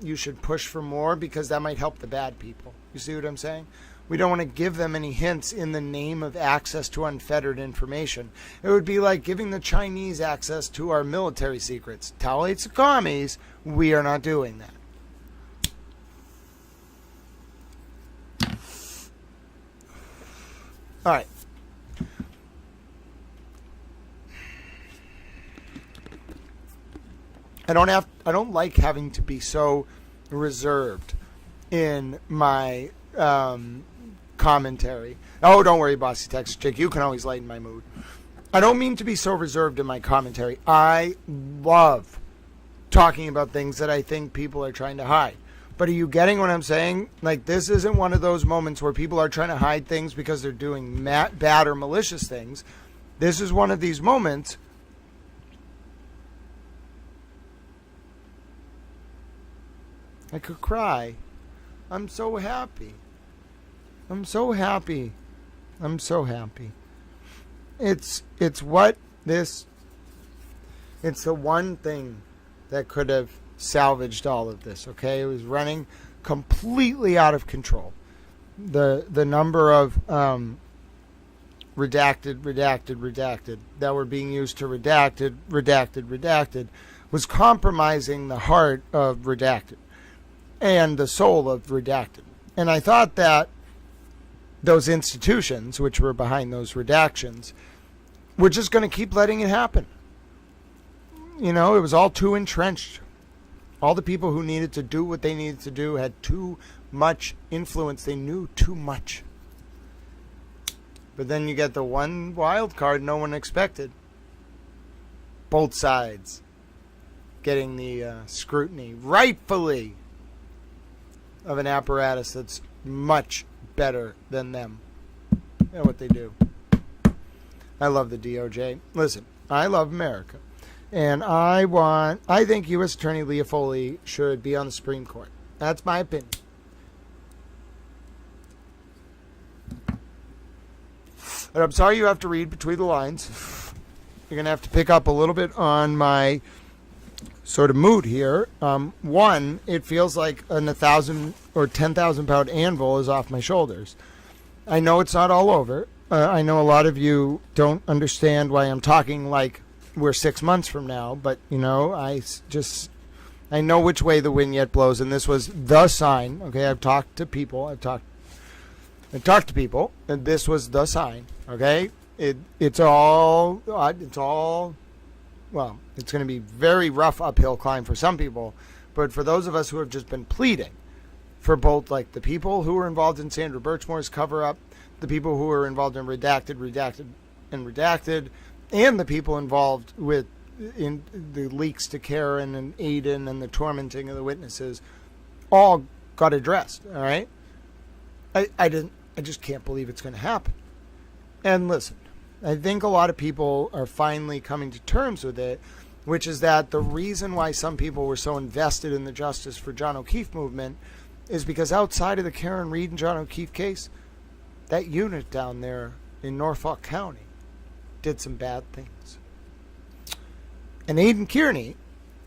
you should push for more because that might help the bad people. You see what I'm saying? We don't want to give them any hints in the name of access to unfettered information. It would be like giving the Chinese access to our military secrets. Tolerates the commies. We are not doing that. All right. I don't like having to be so reserved in my commentary. Oh, don't worry, Bossy Texas Chick. You can always lighten my mood. I don't mean to be so reserved in my commentary. I love talking about things that I think people are trying to hide. But are you getting what I'm saying? Like, this isn't one of those moments where people are trying to hide things because they're doing bad or malicious things. This is one of these moments. I could cry. I'm so happy. I'm so happy. I'm so happy. It's the one thing that could have salvaged all of this, okay? It was running completely out of control. The number of redacted that were being used to redacted was compromising the heart of redacted and the soul of redacted. And I thought that those institutions, which were behind those redactions, were just going to keep letting it happen. You know, it was all too entrenched. All the people who needed to do what they needed to do had too much influence. They knew too much. But then you get the one wild card no one expected. Both sides getting the scrutiny, rightfully, of an apparatus that's much better than them and what they do. I love the DOJ. Listen, I love America. And I think U.S. Attorney Leah Foley should be on the Supreme Court. That's my opinion. But I'm sorry you have to read between the lines. You're going to have to pick up a little bit on my sort of mood here. One, it feels like a 1,000 or 10,000 pound anvil is off my shoulders. I know it's not all over. I know a lot of you don't understand why I'm talking like we're 6 months from now, but, I know which way the wind yet blows, and this was the sign. Okay, I've talked to people. I've talked to people, and this was the sign. Okay, it's all well, it's going to be very rough uphill climb for some people, but for those of us who have just been pleading for both, like, the people who were involved in Sandra Birchmore's cover-up, the people who were involved in redacted, and the people involved in the leaks to Karen and Aiden and the tormenting of the witnesses, all got addressed. All right, I just can't believe it's going to happen. And listen, I think a lot of people are finally coming to terms with it, which is that the reason why some people were so invested in the Justice for John O'Keefe movement is because outside of the Karen Reed and John O'Keefe case, that unit down there in Norfolk County did some bad things. And Aiden Kierney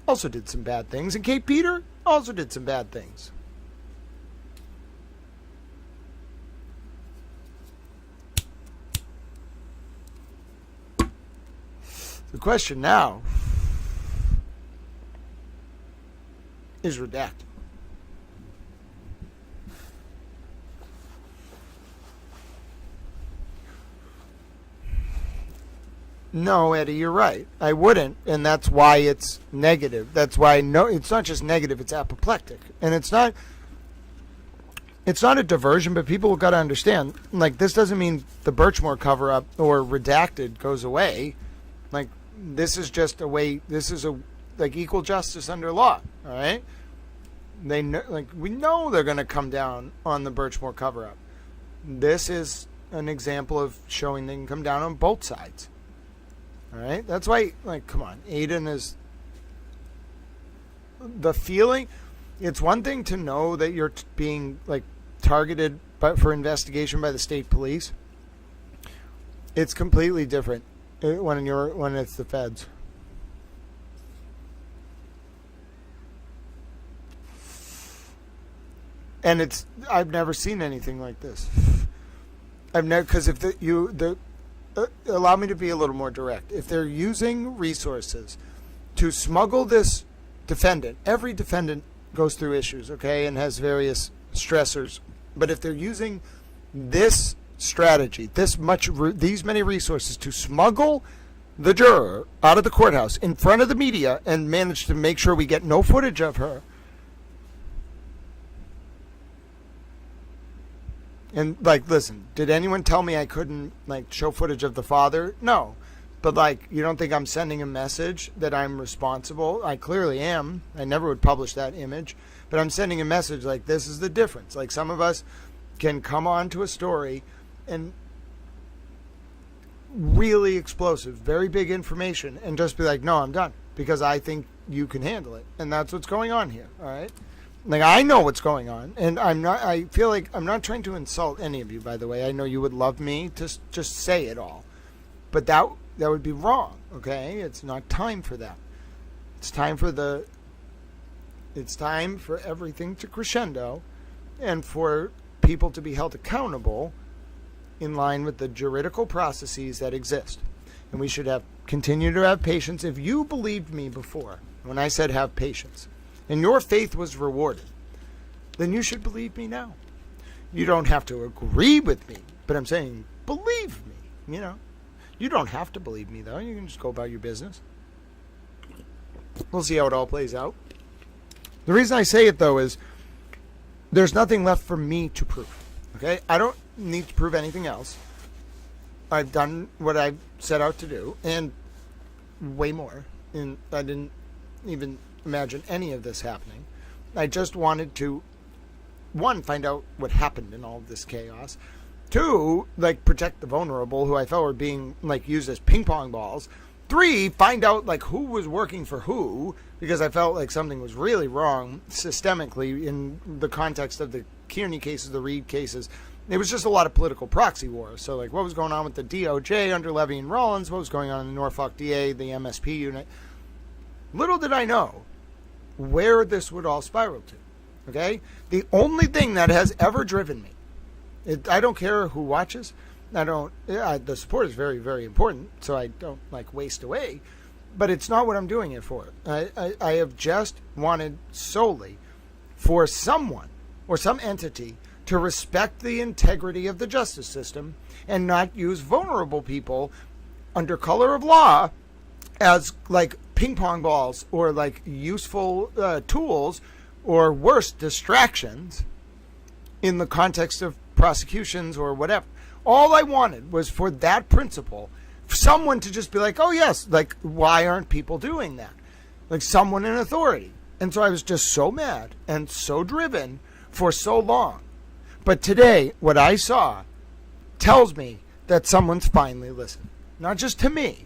also did some bad things, and Kate Peter also did some bad things. The question now is redacted. No, Eddie, you're right. I wouldn't, and that's why it's negative. That's why it's not just negative, it's apoplectic. And it's not a diversion, but people have got to understand, like, this doesn't mean the Birchmore cover-up or redacted goes away. Like, this is just a way, like, equal justice under law, all right? We know they're going to come down on the Birchmore cover-up. This is an example of showing they can come down on both sides. All right, that's why, like, come on, Aiden is the feeling. It's one thing to know that you're being, like, targeted for investigation by the state police. It's completely different when it's the feds. And I've never seen anything like this. Because allow me to be a little more direct. If they're using resources to smuggle this defendant, every defendant goes through issues, okay, and has various stressors. But if they're using this strategy, these many resources to smuggle the juror out of the courthouse in front of the media and manage to make sure we get no footage of her, and, like, listen, did anyone tell me I couldn't, like, show footage of the father? No. But, like, you don't think I'm sending a message that I'm responsible? I clearly am. I never would publish that image. But I'm sending a message, like, this is the difference. Like, some of us can come on to a story and really explosive, very big information, and just be like, no, I'm done. Because I think you can handle it. And that's what's going on here, all right? Like, I know what's going on, and I feel like I'm not trying to insult any of you, by the way. I know you would love me to just say it all. But that would be wrong, okay? It's not time for that. It's time for everything to crescendo and for people to be held accountable in line with the juridical processes that exist. And we should continue to have patience. If you believed me before when I said have patience, and your faith was rewarded, then you should believe me now. You don't have to agree with me, but I'm saying believe me, You don't have to believe me, though. You can just go about your business. We'll see how it all plays out. The reason I say it, though, is there's nothing left for me to prove, okay? I don't need to prove anything else. I've done what I set out to do, and way more. And I didn't even imagine any of this happening. I just wanted to, one, find out what happened in all of this chaos. Two, like, protect the vulnerable who I felt were being, like, used as ping pong balls. Three, find out, like, who was working for who, because I felt like something was really wrong systemically in the context of the Kierney cases, the Reed cases. It was just a lot of political proxy wars. So, like, what was going on with the DOJ under Levy and Rollins? What was going on in the Norfolk DA, the MSP unit? Little did I know where this would all spiral to, okay? The only thing that has ever driven me, I don't care who watches, The support is very, very important, so I don't like waste away. But it's not what I'm doing it for. I have just wanted solely for someone or some entity to respect the integrity of the justice system and not use vulnerable people under color of law as like ping pong balls or like useful tools or worse, distractions in the context of prosecutions or whatever. All I wanted was for that principle, for someone to just be like, oh yes, like why aren't people doing that? Like someone in authority. And so I was just so mad and so driven for so long. But today, what I saw tells me that someone's finally listened. Not just to me,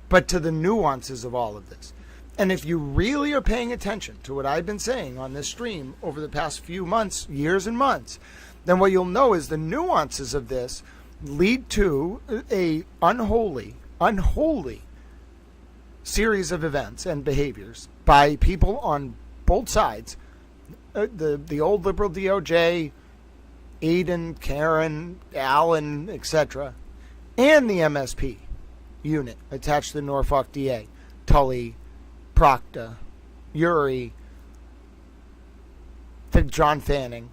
but to the nuances of all of this. And if you really are paying attention to what I've been saying on this stream over the past few months, years and months, then what you'll know is the nuances of this lead to a unholy series of events and behaviors by people on both sides. The old liberal DOJ, Aiden, Karen, Allen, etc., and the MSP unit attached to the Norfolk DA, Tully, Proctor, Uri, John Fanning.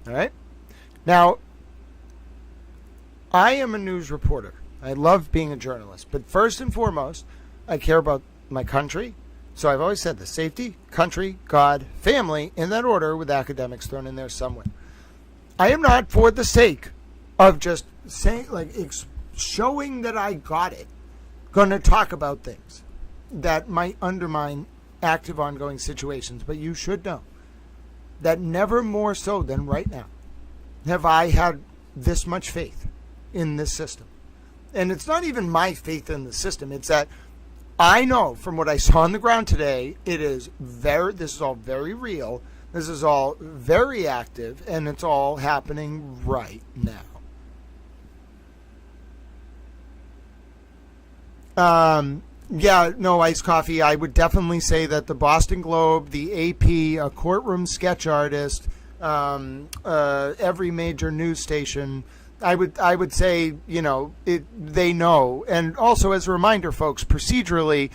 All right? Now, I am a news reporter. I love being a journalist. But first and foremost, I care about my country. So I've always said the safety, country, God, family, in that order, with academics thrown in there somewhere. I am not, for the sake of just saying, like, showing that I got it, going to talk about things that might undermine active ongoing situations. But you should know that never more so than right now have I had this much faith in this system. And it's not even my faith in the system. It's that I know from what I saw on the ground today, this is all very real. This is all very active, and it's all happening right now. Iced coffee. I would definitely say that the Boston Globe, the AP, a courtroom sketch artist, every major news station, I would say, they know. And also, as a reminder, folks, procedurally,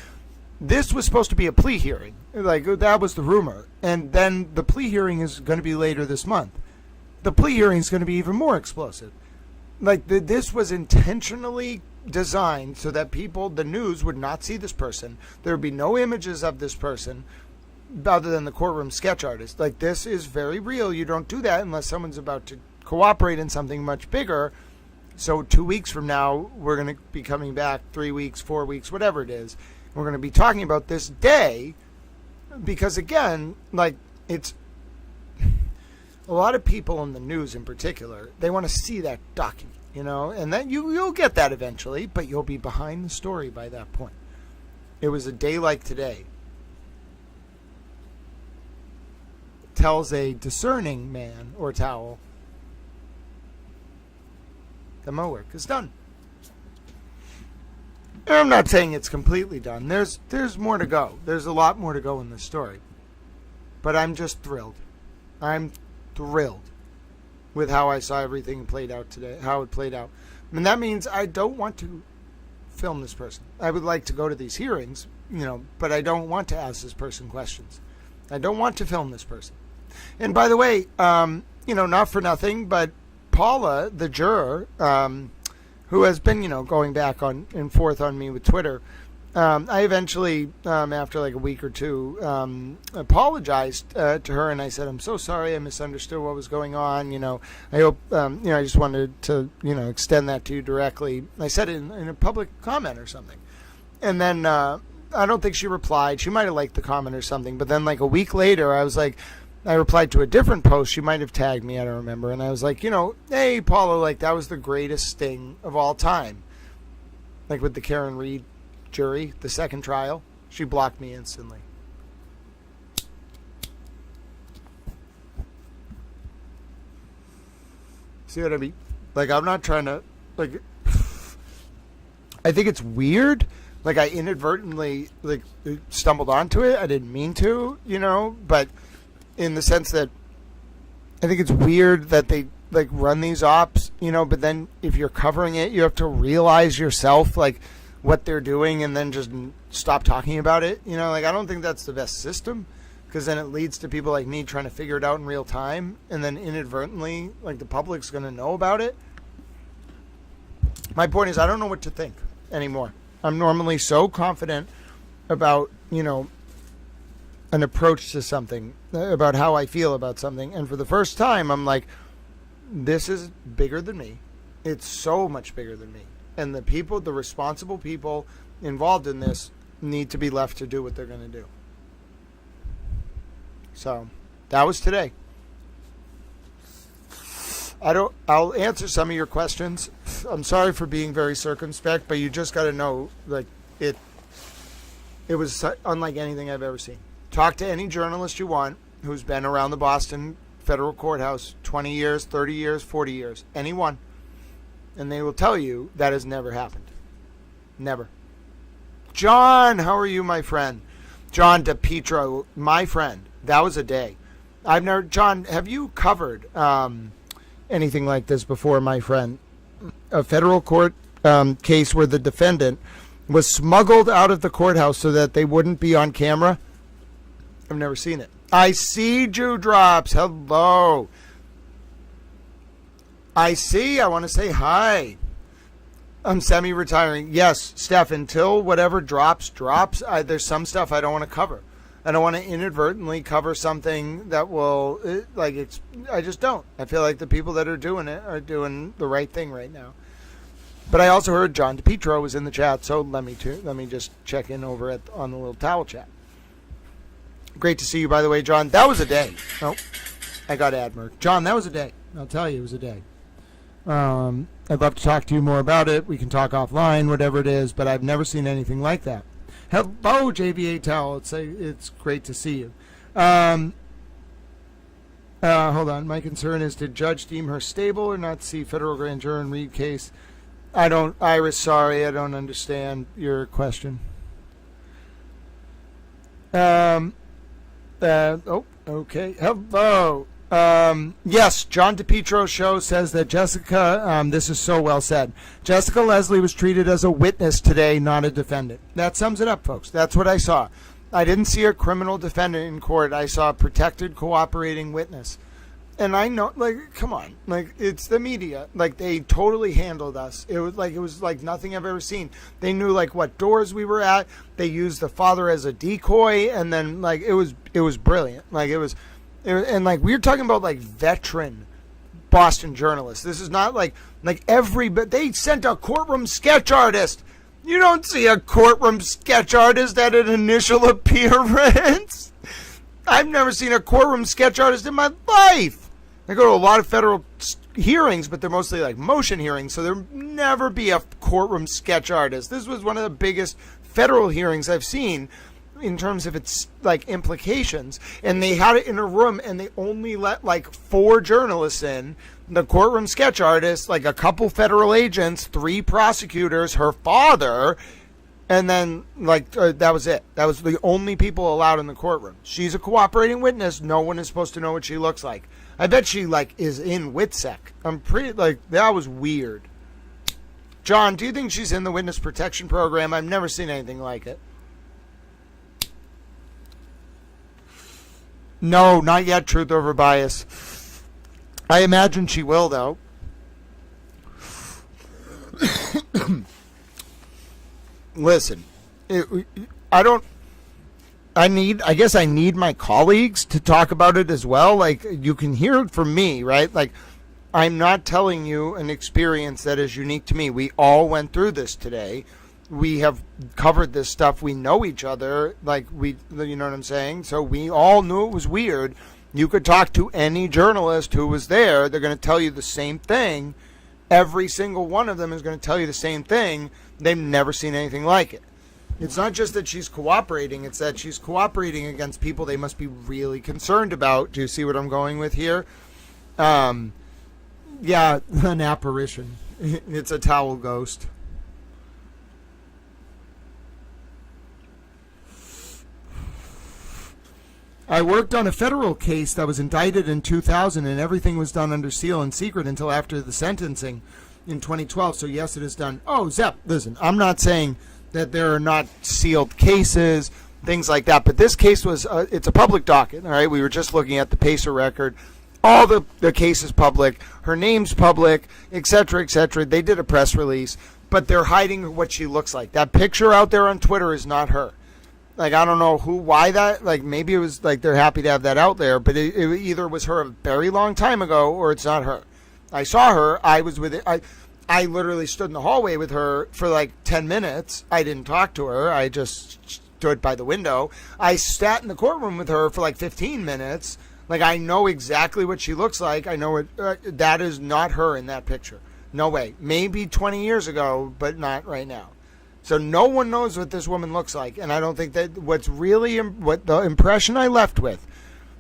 this was supposed to be a plea hearing. Like, that was the rumor. And then the plea hearing is going to be later this month. The plea hearing is going to be even more explosive. Like, this was intentionally designed so that the news would not see this person. There would be no images of this person other than the courtroom sketch artist. Like, this is very real. You don't do that unless someone's about to cooperate in something much bigger. So 2 weeks from now, we're going to be coming back, 3 weeks, 4 weeks, whatever it is. We're going to be talking about this day because, again, like, it's a lot of people in the news in particular, they want to see that document, and then you'll get that eventually, but you'll be behind the story by that point. It was a day like today. Tells a discerning man or towel that my work is done. And I'm not saying it's completely done. There's more to go. There's a lot more to go in this story. But I'm just thrilled. I'm thrilled with how I saw everything played out today, how it played out. And that means I don't want to film this person. I would like to go to these hearings, but I don't want to ask this person questions. I don't want to film this person. And by the way, not for nothing, but Paula, the juror, who has been, going back on and forth on me with Twitter, I eventually, after like a week or two, apologized to her, and I said, I'm so sorry, I misunderstood what was going on. I hope, I just wanted to, extend that to you directly. I said it in a public comment or something. And then I don't think she replied. She might have liked the comment or something. But then like a week later, I replied to a different post. She might have tagged me. I don't remember. And I was like, hey, Paula, like that was the greatest thing of all time. Like with the Karen Reed jury, the second trial. She blocked me instantly. See what I mean? Like, I'm not trying to, like, I think it's weird. Like, I inadvertently, like, stumbled onto it. I didn't mean to, but in the sense that I think it's weird that they like run these ops, but then if you're covering it, you have to realize yourself like what they're doing and then just stop talking about it. Like I don't think that's the best system, because then it leads to people like me trying to figure it out in real time, and then inadvertently like the public's going to know about it. My point is I don't know what to think anymore. I'm normally so confident about, an approach to something, about how I feel about something. And for the first time, I'm like, this is bigger than me. It's so much bigger than me. And the responsible people involved in this need to be left to do what they're going to do. So that was today. I'll answer some of your questions. I'm sorry for being very circumspect, but you just got to know, like, it was unlike anything I've ever seen. Talk to any journalist you want who's been around the Boston federal courthouse 20 years, 30 years, 40 years, anyone, and they will tell you that has never happened. Never. John, how are you, my friend? John DePietro, my friend. That was a day. John, have you covered anything like this before, my friend? A federal court case where the defendant was smuggled out of the courthouse so that they wouldn't be on camera? I've never seen it. I see Dewdrops. Hello. I want to say hi. I'm semi-retiring. Yes, Steph, until whatever drops. There's some stuff I don't want to cover. I don't want to inadvertently cover something that will, I just don't. I feel like the people that are doing it are doing the right thing right now. But I also heard John DePietro was in the chat, so let me just check in over on the little towel chat. Great to see you, by the way, John. That was a day. Oh, I got Admer. John, that was a day. I'll tell you, it was a day. I'd love to talk to you more about it. We can talk offline, whatever it is, but I've never seen anything like that. Hello, JVA Towel. It's great to see you. Hold on. My concern is, did judge deem her stable or not see federal grand jury and Reed case? Iris, sorry, I don't understand your question. Okay. Hello. Yes, John DePietro show says that Jessica, this is so well said. Jessica Leslie was treated as a witness today, not a defendant. That sums it up, folks. That's what I saw. I didn't see a criminal defendant in court. I saw a protected, cooperating witness. And I know, come on, it's the media. They totally handled us. It was like nothing I've ever seen. They knew what doors we were at. They used the father as a decoy, and then it was brilliant. And we were talking about veteran Boston journalists. This is not but they sent a courtroom sketch artist. You don't see a courtroom sketch artist at an initial appearance. I've never seen a courtroom sketch artist in my life. I go to a lot of federal hearings, but they're mostly motion hearings, so there'll never be a courtroom sketch artist. This was one of the biggest federal hearings I've seen in terms of its implications, and they had it in a room, and they only let 4 journalists in, the courtroom sketch artist, a couple federal agents, 3 prosecutors, her father, and then that was it. That was the only people allowed in the courtroom. She's a cooperating witness. No one is supposed to know what she looks like. I bet she is in WITSEC. I'm pretty that was weird. John, do you think she's in the witness protection program? I've never seen anything like it. No, not yet, truth over bias. I imagine she will, though. Listen, I guess I need my colleagues to talk about it as well. You can hear it from me, right? I'm not telling you an experience that is unique to me. We all went through this today. We have covered this stuff. We know each other. You know what I'm saying? So we all knew it was weird. You could talk to any journalist who was there. They're going to tell you the same thing. Every single one of them is going to tell you the same thing. They've never seen anything like it. It's not just that she's cooperating. It's that she's cooperating against people they must be really concerned about. Do you see what I'm going with here? Yeah, an apparition. It's a towel ghost. I worked on a federal case that was indicted in 2000, and everything was done under seal and secret until after the sentencing in 2012. So yes, it is done. Oh, Zepp, listen, I'm not saying that there are not sealed cases, things like that, but this case was, it's a public docket, all right? We were just looking at the PACER record. All the case is public. Her name's public, et cetera, et cetera. They did a press release, but they're hiding what she looks like. That picture out there on Twitter is not her. Like, I don't know why that, like, maybe it was like they're happy to have that out there, but it either was her a very long time ago or it's not her. I saw her. I was with it. I literally stood in the hallway with her for like 10 minutes. I didn't talk to her. I just stood by the window. I sat in the courtroom with her for like 15 minutes. Like, I know exactly what she looks like. I know it. That is not her in that picture. No way. Maybe 20 years ago, but not right now. So no one knows what this woman looks like. And I don't think that what the impression I left with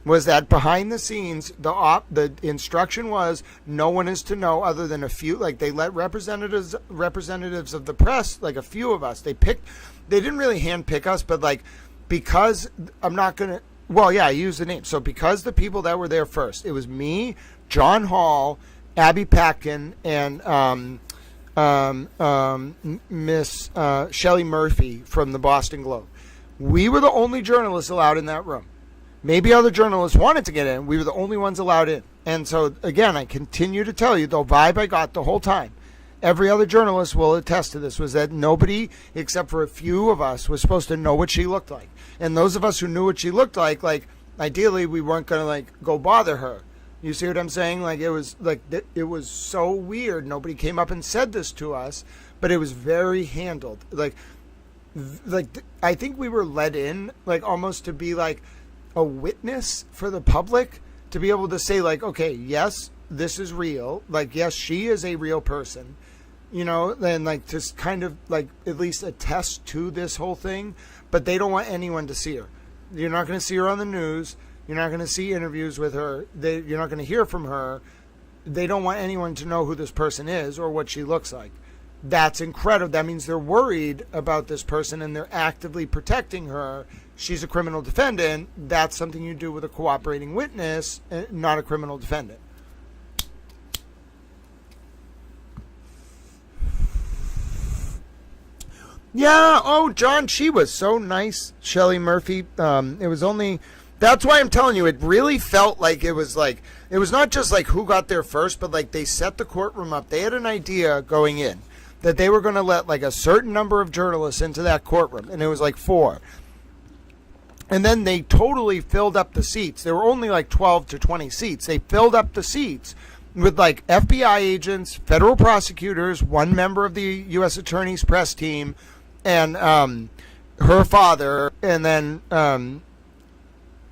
was that behind the scenes, the instruction was no one is to know other than a few. Like, they let representatives of the press, like a few of us, they didn't really handpick us, but like, because I'm not going to, well, yeah, I used the name. So because the people that were there first, it was me, John Hall, Abby Patkin, and Miss Shelley Murphy from the Boston Globe. We were the only journalists allowed in that room. Maybe other journalists wanted to get in. We were the only ones allowed in. And so, again, I continue to tell you, the vibe I got the whole time, every other journalist will attest to this, was that nobody except for a few of us was supposed to know what she looked like. And those of us who knew what she looked like ideally we weren't going to like go bother her. You see what I'm saying? Like, it was so weird. Nobody came up and said this to us, but it was very handled. Like I think we were let in, like, almost to be like a witness for the public, to be able to say, like, okay, yes, this is real. Like, yes, she is a real person, you know, and like just kind of like at least attest to this whole thing. But they don't want anyone to see her. You're not going to see her on the news. You're not going to see interviews with her. You're not going to hear from her. They don't want anyone to know who this person is or what she looks like. That's incredible. That means they're worried about this person and they're actively protecting her. She's a criminal defendant. That's something you do with a cooperating witness, not a criminal defendant. Yeah. Oh, John, she was so nice. Shelley Murphy. It was only... That's why I'm telling you, it really felt like it was not just like who got there first, but like they set the courtroom up. They had an idea going in that they were going to let like a certain number of journalists into that courtroom, and it was like 4. And then they totally filled up the seats. There were only like 12 to 20 seats. They filled up the seats with like FBI agents, federal prosecutors, one member of the U.S. Attorney's press team, and her father, and then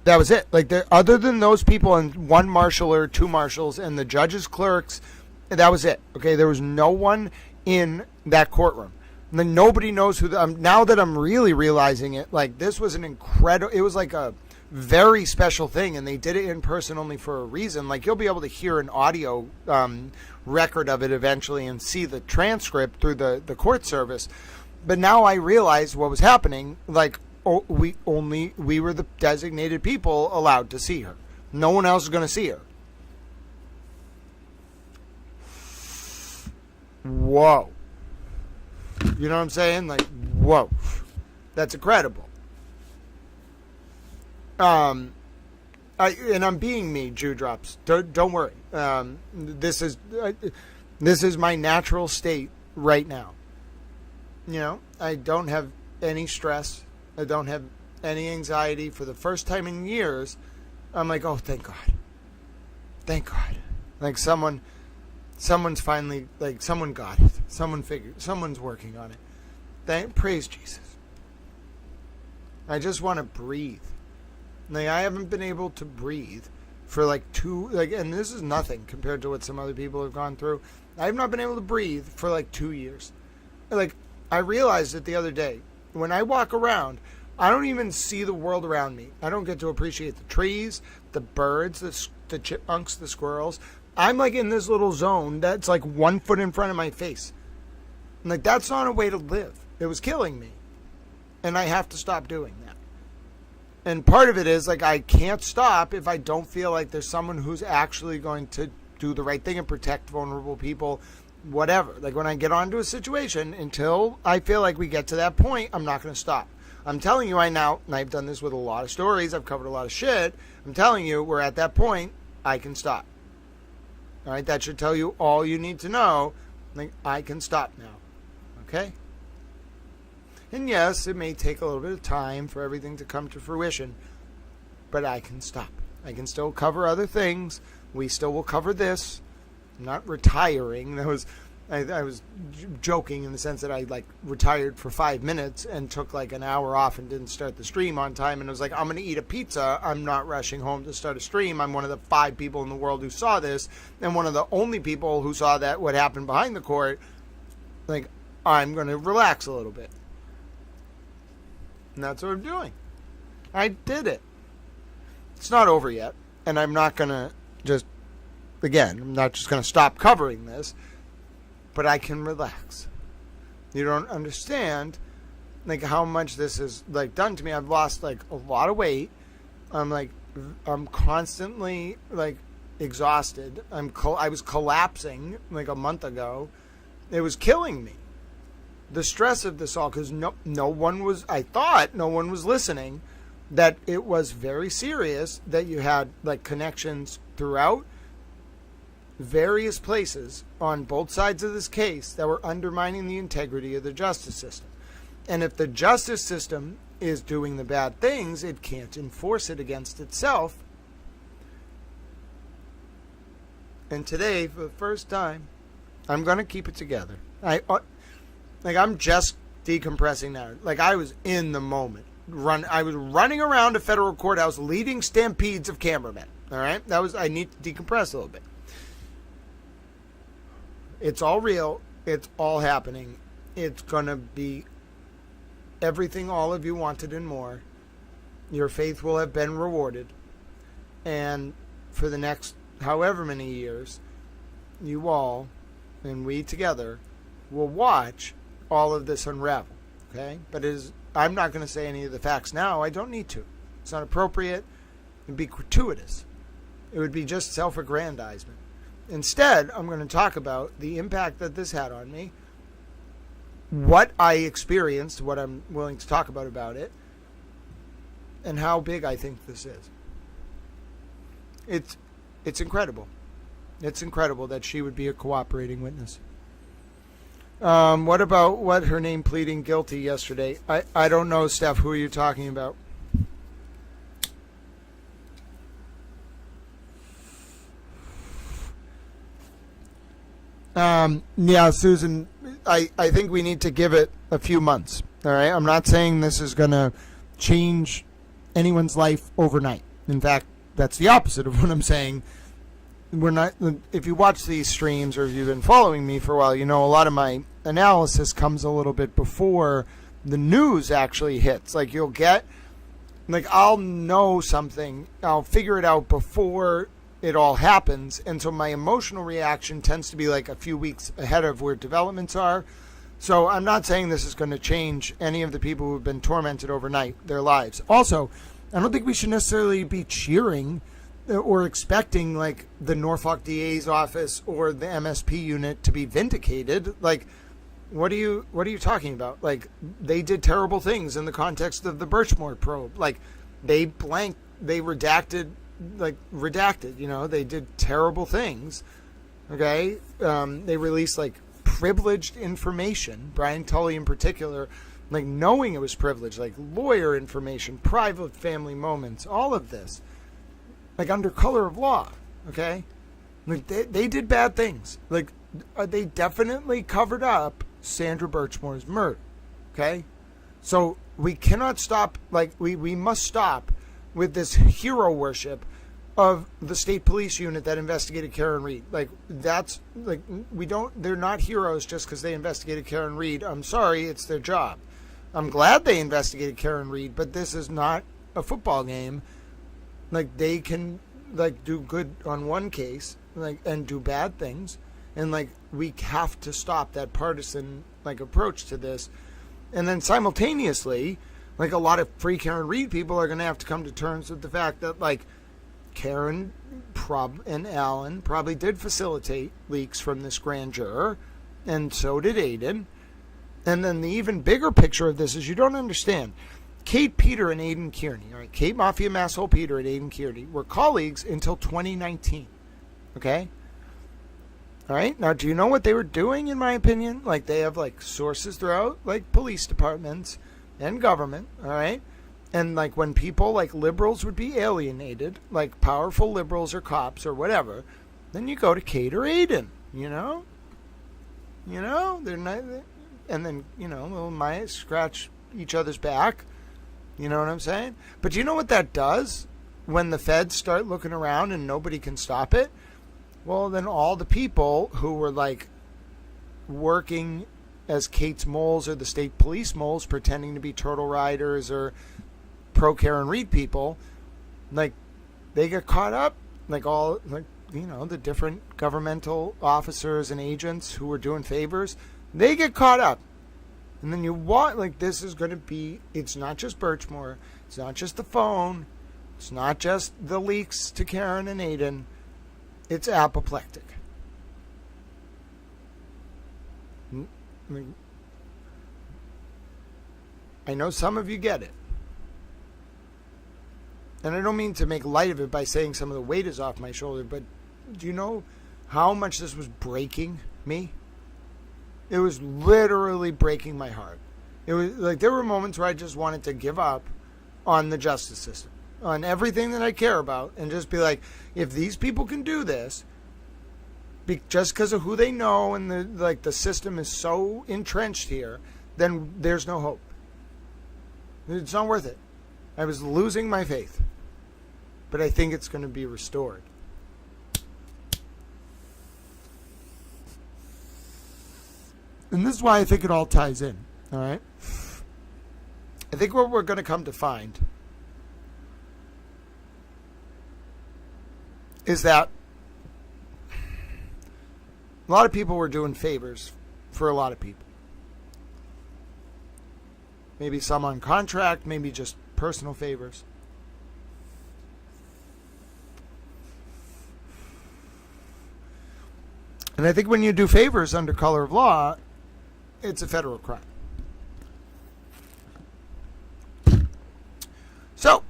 that was it. Like, other than those people and one marshal or 2 marshals and the judge's clerks, that was it. Okay, there was no one in that courtroom. And then nobody knows who. Now that I'm really realizing it, like, this was an incredible. It was like a very special thing, and they did it in person only for a reason. Like, you'll be able to hear an audio record of it eventually and see the transcript through the court service. But now I realize what was happening. Like, we were the designated people allowed to see her. No one else is going to see her. Whoa. You know what I'm saying? Like, whoa. That's incredible. And I'm being me, Jew drops. Don't worry. This is my natural state right now. You know, I don't have any stress. I don't have any anxiety. For the first time in years, I'm like, oh, thank God. Thank God. Like, someone's finally, like, someone got it. Someone's working on it. Praise Jesus. I just want to breathe. Like, I haven't been able to breathe for like and this is nothing compared to what some other people have gone through. I have not been able to breathe for like 2 years. Like, I realized it the other day. When I walk around, I don't even see the world around me. I don't get to appreciate the trees, the birds, the chipmunks, the squirrels. I'm like in this little zone that's like 1 foot in front of my face. And like, that's not a way to live. It was killing me. And I have to stop doing that. And part of it is, like, I can't stop if I don't feel like there's someone who's actually going to do the right thing and protect vulnerable people, whatever. Like, when I get onto a situation, until I feel like we get to that point, I'm not going to stop. I'm telling you right now, and I've done this with a lot of stories, I've covered a lot of shit, I'm telling you, we're at that point, I can stop. All right, that should tell you all you need to know. Like, I can stop now. Okay? And yes, it may take a little bit of time for everything to come to fruition, but I can stop. I can still cover other things. We still will cover this. I'm not retiring. I was joking in the sense that I retired for 5 minutes and took an hour off and didn't start the stream on time. And I was like, I'm going to eat a pizza. I'm not rushing home to start a stream. I'm one of the 5 people in the world who saw this, and one of the only people who saw that what happened behind the court. I'm going to relax a little bit. And that's what I'm doing. I did it. It's not over yet. And I'm not going to I'm not just going to stop covering this. But I can relax. You don't understand how much this has done to me. I've lost a lot of weight. I'm constantly exhausted. I was collapsing a month ago. It was killing me. The stress of this all, because I thought no one was listening, that it was very serious, that you had connections throughout various places on both sides of this case that were undermining the integrity of the justice system. And if the justice system is doing the bad things, it can't enforce it against itself. And today, for the first time, I'm going to keep it together. I'm just decompressing now. I was in the moment. I was running around a federal courthouse leading stampedes of cameramen. All right? I need to decompress a little bit. It's all real. It's all happening. It's going to be everything all of you wanted and more. Your faith will have been rewarded. And for the next however many years, you all and we together will watch all of this unravel. Okay? But I'm not going to say any of the facts now. I don't need to. It's not appropriate. It would be gratuitous. It would be just self-aggrandizement. Instead, I'm going to talk about the impact that this had on me, what I experienced, what I'm willing to talk about it, and how big I think this is. It's incredible. It's incredible that she would be a cooperating witness. What about her name pleading guilty yesterday? I don't know, Steph. Who are you talking about? Yeah, Susan, I think we need to give it a few months. All right. I'm not saying this is going to change anyone's life overnight. In fact, that's the opposite of what I'm saying. We're not. If you watch these streams or if you've been following me for a while, you know a lot of my analysis comes a little bit before the news actually hits. You'll get, I'll know something, I'll figure it out before it all happens, and so my emotional reaction tends to be a few weeks ahead of where developments are. So I'm not saying this is going to change any of the people who have been tormented overnight, their lives. Also, I don't think we should necessarily be cheering or expecting the Norfolk DA's office or the MSP unit to be vindicated. What are you talking about? They did terrible things in the context of the Birchmore probe. They redacted, they did terrible things. Okay. They released privileged information, Brian Tully in particular, knowing it was privileged, lawyer information, private family moments, all of this, under color of law. Okay. They did bad things. They definitely covered up Sandra Birchmore's murder. Okay. So we cannot stop, we must stop with this hero worship of the state police unit that investigated Karen Reed. They're not heroes just because they investigated Karen Reed. I'm sorry, it's their job. I'm glad they investigated Karen Reed, but this is not a football game. They can do good on one case and do bad things, and we have to stop that partisan approach to this. And then simultaneously, Like, a lot of free Karen Reed people are going to have to come to terms with the fact that, like, Karen and Alan probably did facilitate leaks from this grand juror, and so did Aiden. And then the even bigger picture of this is you don't understand. Kate Peter and Aiden Kierney, all right, Kate Mafia Masshole Peter and Aiden Kierney were colleagues until 2019, okay? All right, now do you know what they were doing, in my opinion? Like, they have, like, sources throughout, like, police departments and government, all right? And, like, when people, like, liberals would be alienated, like powerful liberals or cops or whatever, then you go to Kate or Aiden, you know? You know, they're not, and then, you know, little Maya scratch each other's back. You know what I'm saying? But do you know what that does when the feds start looking around and nobody can stop it? Well, then all the people who were, like, working as Kate's moles or the state police moles, pretending to be turtle riders or pro Karen Reed people, like, they get caught up. Like, all, like, you know, the different governmental officers and agents who were doing favors, they get caught up. And then you want, like, this is going to be, it's not just Birchmore, it's not just the phone, it's not just the leaks to Karen and Aiden, it's apoplectic. I know some of you get it. And I don't mean to make light of it by saying some of the weight is off my shoulder, but do you know how much this was breaking me? It was literally breaking my heart. It was like there were moments where I just wanted to give up on the justice system, on everything that I care about, and just be like, if these people can do this, just because of who they know and the system is so entrenched here, then there's no hope. It's not worth it. I was losing my faith, but I think it's going to be restored. And this is why I think it all ties in, all right? I think what we're going to come to find is that a lot of people were doing favors for a lot of people. Maybe some on contract, maybe just personal favors. And I think when you do favors under color of law, it's a federal crime. So,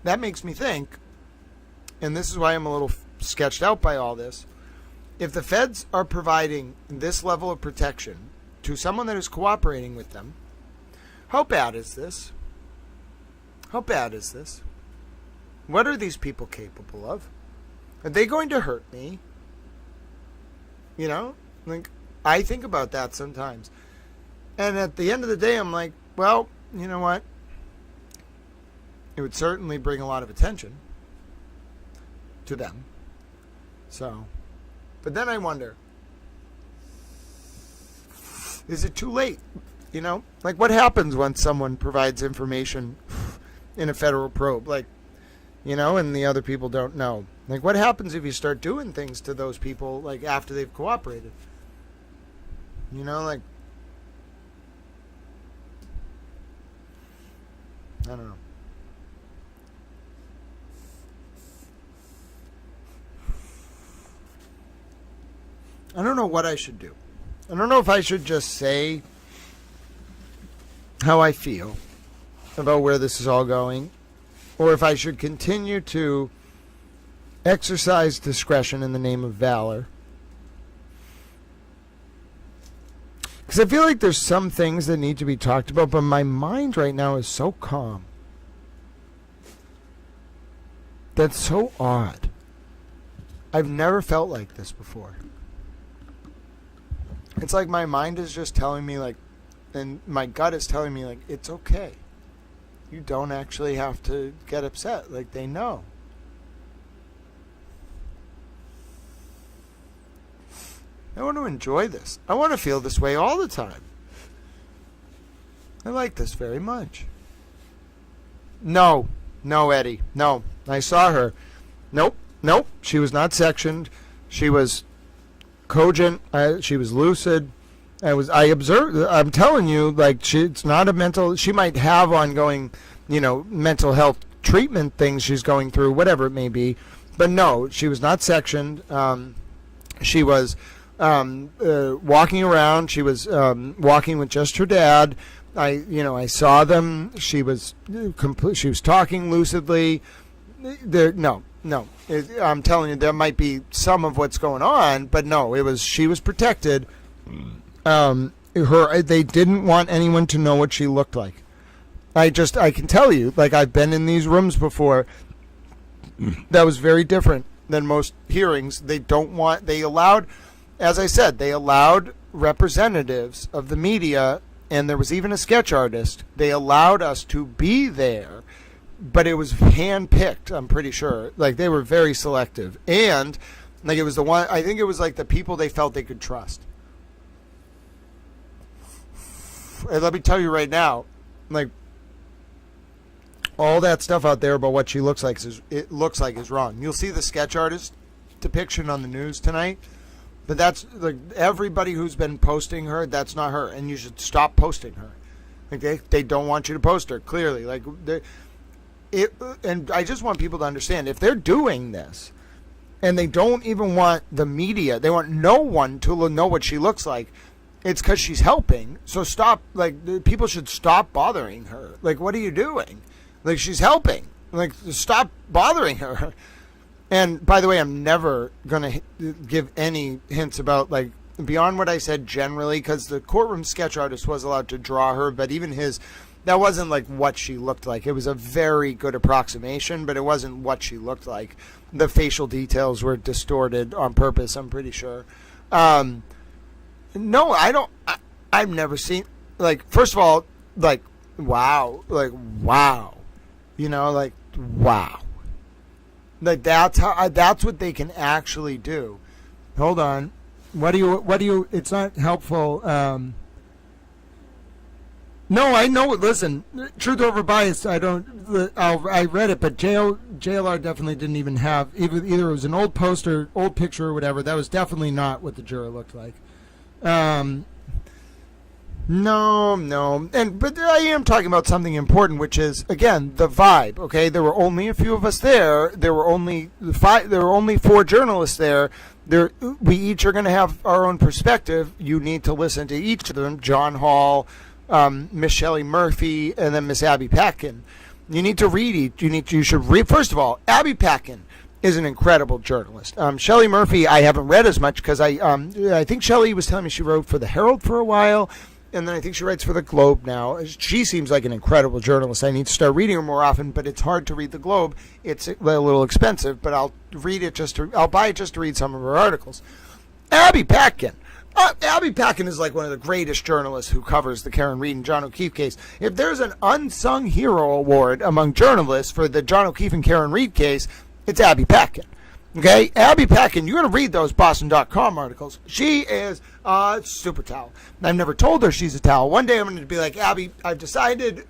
that makes me think, and this is why I'm a little sketched out by all this, if the feds are providing this level of protection to someone that is cooperating with them, how bad is this? How bad is this? What are these people capable of? Are they going to hurt me? You know? Like, I think about that sometimes. And at the end of the day, I'm like, well, you know what? It would certainly bring a lot of attention to them. So, but then I wonder, is it too late? You know, like what happens when someone provides information in a federal probe, like, you know, and the other people don't know? Like, what happens if you start doing things to those people, like, after they've cooperated? You know, like, I don't know. I don't know what I should do. I don't know if I should just say how I feel about where this is all going, or if I should continue to exercise discretion in the name of valor. Because I feel like there's some things that need to be talked about, but my mind right now is so calm. That's so odd. I've never felt like this before. It's like my mind is just telling me, like, and my gut is telling me, like, it's okay. You don't actually have to get upset. Like, they know. I want to enjoy this. I want to feel this way all the time. I like this very much. No, Eddie. No, I saw her. Nope. She was not sectioned. She was cogent. She was lucid. I observed. I'm telling you, like it's not a mental. She might have ongoing, mental health treatment things she's going through, whatever it may be. But no, she was not sectioned. She was walking around. She was walking with just her dad. I saw them. She was She was talking lucidly. No. I'm telling you, there might be some of what's going on, but no, she was protected. They didn't want anyone to know what she looked like. I can tell you, like I've been in these rooms before. That was very different than most hearings. They allowed, as I said, they allowed representatives of the media, and there was even a sketch artist. They allowed us to be there, but it was hand-picked, I'm pretty sure. Like, they were very selective. And, like, it was I think it was, like, the people they felt they could trust. And let me tell you right now, like, all that stuff out there about what she looks like is wrong. You'll see the sketch artist depiction on the news tonight, but that's like everybody who's been posting her, that's not her, and you should stop posting her. Okay, they don't want you to post her, clearly. And I just want people to understand, if they're doing this and they don't even want the media, they want no one to know what she looks like, it's because she's helping. So stop. Like, people should stop bothering her. Like, what are you doing? Like, she's helping. Like, stop bothering her. And, by the way, I'm never going to give any hints about, like, beyond what I said generally, because the courtroom sketch artist was allowed to draw her, but even that wasn't, like, what she looked like. It was a very good approximation, but it wasn't what she looked like. The facial details were distorted on purpose, I'm pretty sure. No, I don't. I've never seen, like, first of all, like, wow. Like, wow. Like, wow. Like, that's what they can actually do. Hold on. What do you, it's not helpful. No, I know. Listen, truth over bias. I read it, but JLR definitely didn't even have, either it was an old poster, old picture or whatever. That was definitely not what the juror looked like. No. But I am talking about something important, which is, again, the vibe, okay? There were only a few of us there. There were only 4 journalists there. We each are going to have our own perspective. You need to listen to each of them. John Hall, Miss Shelley Murphy, and then Miss Abby Patkin. You need to read each. You should read. First of all, Abby Patkin is an incredible journalist. Shelley Murphy, I haven't read as much because I think Shelley was telling me she wrote for the Herald for a while, and then I think she writes for the Globe now. She seems like an incredible journalist. I need to start reading her more often, but it's hard to read the Globe. It's a little expensive, but I'll buy it just to read some of her articles. Abby Patkin. Abby Patkin is like one of the greatest journalists who covers the Karen Reed and John O'Keefe case. If there's an unsung hero award among journalists for the John O'Keefe and Karen Reed case, it's Abby Patkin. Okay, Abby Patkin, you're going to read those Boston.com articles. She is a super towel. I've never told her she's a towel. One day I'm going to be like, Abby, I've decided,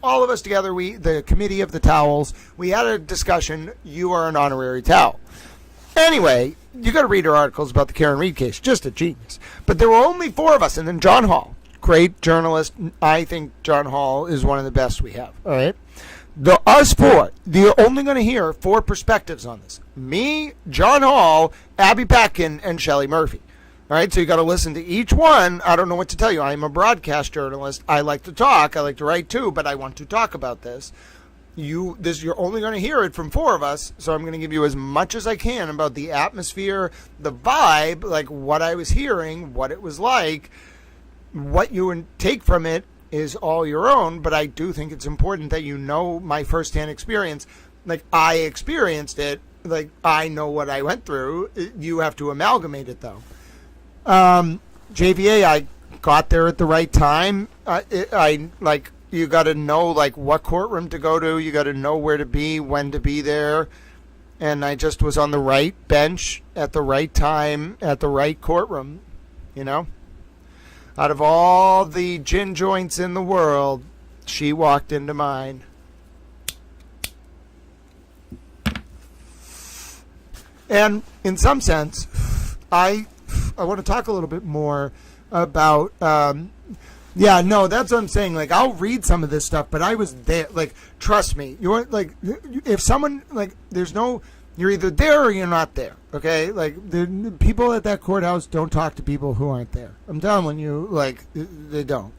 all of us together, the committee of the towels, we had a discussion. You are an honorary towel. Anyway, you got to read her articles about the Karen Reed case. Just a genius. But there were only 4 of us, and then John Hall, great journalist. I think John Hall is one of the best we have. All right. Us 4, you're only going to hear 4 perspectives on this. Me, John Hall, Abby Patkin, and Shelley Murphy. All right, so you got to listen to each one. I don't know what to tell you. I'm a broadcast journalist. I like to talk. I like to write too, but I want to talk about this. You're only going to hear it from 4 of us, so I'm going to give you as much as I can about the atmosphere, the vibe, like what I was hearing, what it was like. What you take from it is all your own, but I do think it's important that you know my firsthand experience. Like, I experienced it. Like, I know what I went through. You have to amalgamate it, though. JVA, I got there at the right time. You got to know, like, what courtroom to go to. You got to know where to be, when to be there. And I just was on the right bench at the right time at the right courtroom, Out of all the gin joints in the world, she walked into mine. And in some sense, I want to talk a little bit more about, yeah, no, that's what I'm saying. Like, I'll read some of this stuff, but I was there. Like, trust me. You're like, if someone, like, there's no, you're either there or you're not there. Okay? Like, the people at that courthouse don't talk to people who aren't there. I'm telling you, like, they don't.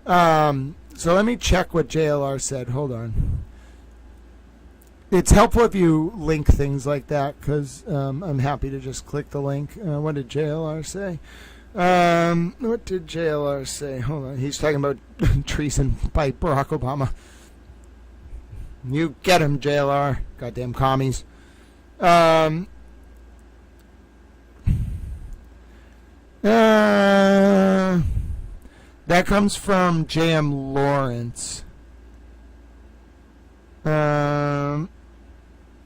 So let me check what JLR said. Hold on. It's helpful if you link things like that, because I'm happy to just click the link. What did JLR say? What did JLR say? Hold on. He's talking about treason by Barack Obama. You get him, JLR. Goddamn commies. That comes from J.M. Lawrence.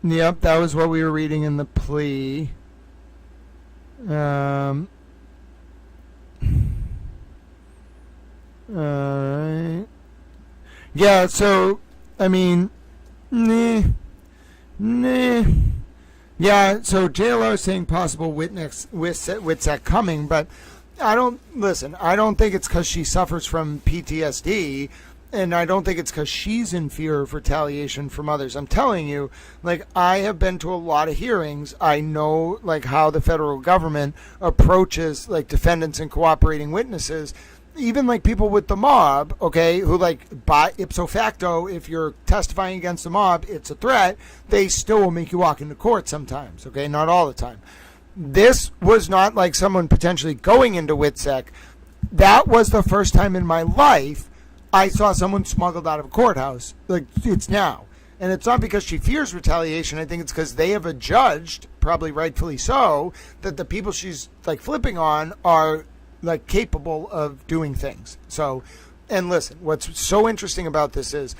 Yep, that was what we were reading in the plea. Alright. Yeah, so, I mean, Yeah, so JLR is saying possible witness Witsec coming, but I don't think it's because she suffers from PTSD, and I don't think it's because she's in fear of retaliation from others. I'm telling you, like, I have been to a lot of hearings. I know, like, how the federal government approaches, like, defendants and cooperating witnesses. Even, like, people with the mob, okay, who, like, by ipso facto, if you're testifying against the mob, it's a threat, they still will make you walk into court sometimes, okay, not all the time. This was not like someone potentially going into WITSEC. That was the first time in my life I saw someone smuggled out of a courthouse. Like, it's now. And it's not because she fears retaliation. I think it's because they have adjudged, probably rightfully so, that the people she's, like, flipping on are, like, capable of doing things. So, and listen, what's so interesting about this is,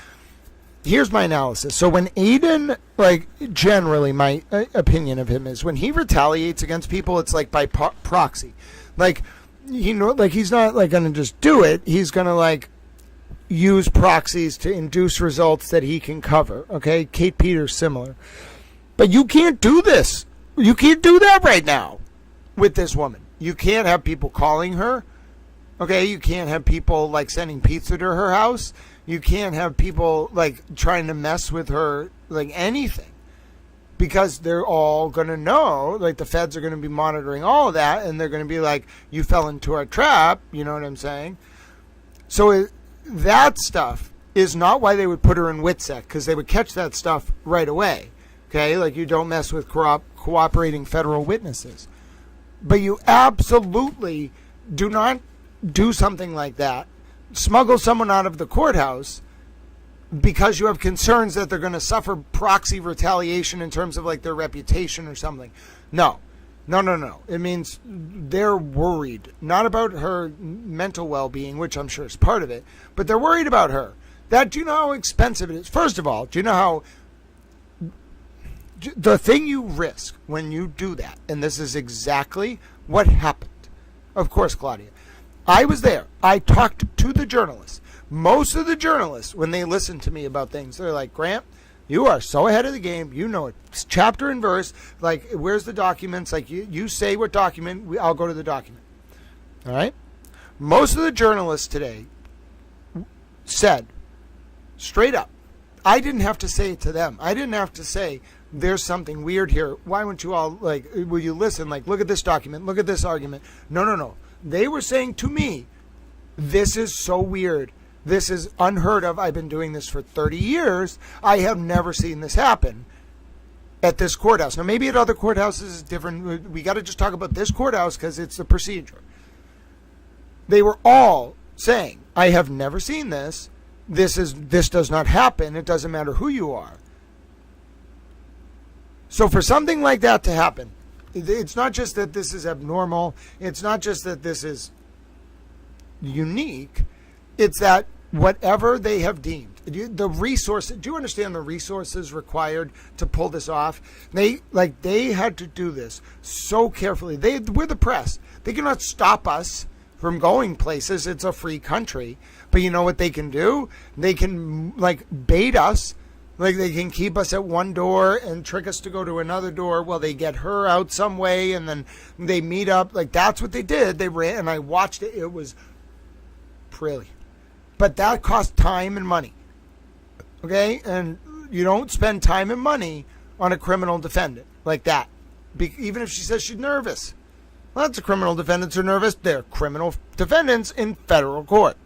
here's my analysis. So when Aiden, like, generally my opinion of him is when he retaliates against people, it's like by proxy. Like, you know, like, he's not, like, going to just do it. He's going to, like, use proxies to induce results that he can cover. Okay? Kate Peters, similar. But you can't do this. You can't do that right now with this woman. You can't have people calling her. Okay? You can't have people, like, sending pizza to her house. You can't have people, like, trying to mess with her, like, anything. Because they're all going to know, like, the feds are going to be monitoring all of that, and they're going to be like, you fell into our trap, you know what I'm saying? So that stuff is not why they would put her in WITSEC, because they would catch that stuff right away. Okay? Like, you don't mess with cooperating federal witnesses. But you absolutely do not do something like that. Smuggle someone out of the courthouse because you have concerns that they're going to suffer proxy retaliation in terms of, like, their reputation or something. No. It means they're worried, not about her mental well-being, which I'm sure is part of it, but they're worried about her. Do you know how expensive it is? First of all, do you know how the thing you risk when you do that, and this is exactly what happened. Of course, Claudia. I was there. I talked to the journalists. Most of the journalists, when they listen to me about things, they're like, Grant, you are so ahead of the game. You know it. Chapter and verse. Like, where's the documents? Like, you say what document, I'll go to the document. All right? Most of the journalists today said, straight up, I didn't have to say it to them. I didn't have to say, there's something weird here. Why wouldn't you all, like, will you listen? Like, look at this document. Look at this argument. No. They were saying to me, this is so weird. This is unheard of. I've been doing this for 30 years. I have never seen this happen at this courthouse. Now, maybe at other courthouses it's different. We got to just talk about this courthouse because it's the procedure. They were all saying, I have never seen this. This does not happen. It doesn't matter who you are. So for something like that to happen, it's not just that this is abnormal. It's not just that this is unique. It's that whatever they have deemed, the resources, do you understand the resources required to pull this off? They had to do this so carefully. We're the press. They cannot stop us from going places. It's a free country. But you know what they can do? They can, like, bait us, Like, they can keep us at one door and trick us to go to another door while they get her out some way, and then they meet up. Like, that's what they did. They ran, and I watched it. It was brilliant. But that cost time and money. Okay? And you don't spend time and money on a criminal defendant like that. Even if she says she's nervous. Lots of criminal defendants are nervous. They're criminal defendants in federal court.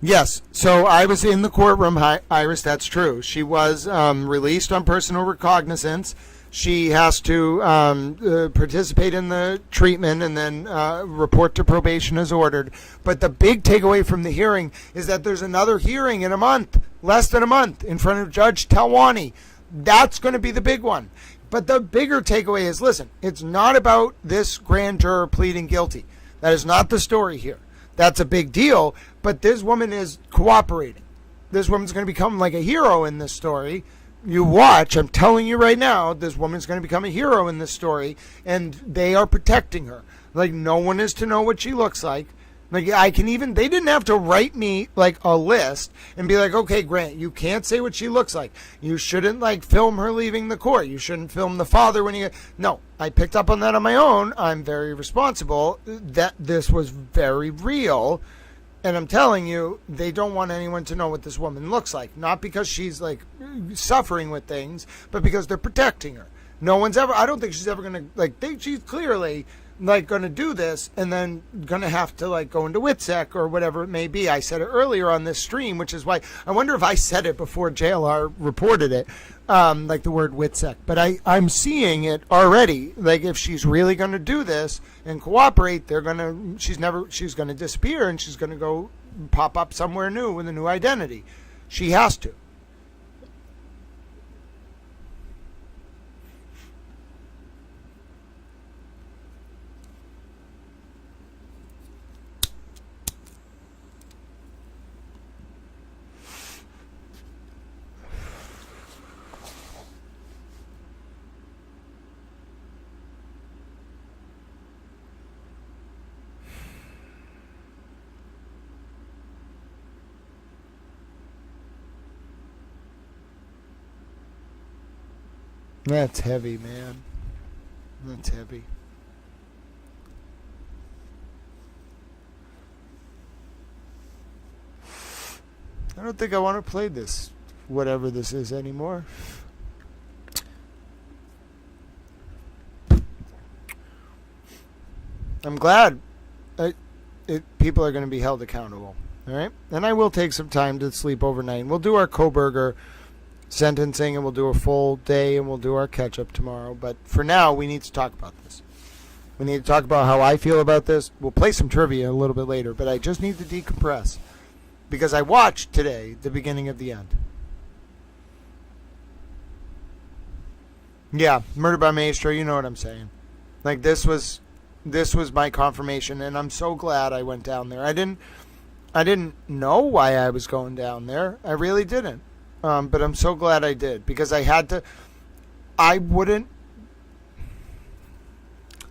Yes, so I was in the courtroom, Iris, that's true. She was released on personal recognizance. She has to participate in the treatment and then report to probation as ordered. But the big takeaway from the hearing is that there's another hearing in a month, less than a month, in front of Judge Talwani. That's going to be the big one. But the bigger takeaway is, listen, it's not about this grand juror pleading guilty. That is not the story here. That's a big deal, but this woman is cooperating. This woman's going to become like a hero in this story. You watch, I'm telling you right now, this woman's going to become a hero in this story, and they are protecting her. Like, no one is to know what she looks like. Like, they didn't have to write me, like, a list and be like, okay, Grant, you can't say what she looks like. You shouldn't, like, film her leaving the court. You shouldn't film the father when you... No, I picked up on that on my own. I'm very responsible. That this was very real. And I'm telling you, they don't want anyone to know what this woman looks like. Not because she's, like, suffering with things, but because they're protecting her. No one's ever... I don't think she's ever going to... Like, she's clearly... like going to do this and then going to have to like go into WITSEC or whatever it may be. I said it earlier on this stream, which is why I wonder if I said it before JLR reported it, like the word WITSEC. But I'm seeing it already. Like, if she's really going to do this and cooperate, she's going to disappear and she's going to go pop up somewhere new with a new identity. She has to. That's heavy, man. That's heavy. I don't think I want to play this, whatever this is, anymore. I'm glad people are going to be held accountable. All right? And I will take some time to sleep overnight. We'll do our Kohberger sentencing, and we'll do a full day, and we'll do our catch-up tomorrow. But for now, we need to talk about this. We need to talk about how I feel about this. We'll play some trivia a little bit later, but I just need to decompress because I watched today the beginning of the end. Yeah, Murder by Maestro, you know what I'm saying. Like, this was my confirmation, and I'm so glad I went down there. I didn't know why I was going down there. I really didn't. But I'm so glad I did, because I had to. I wouldn't.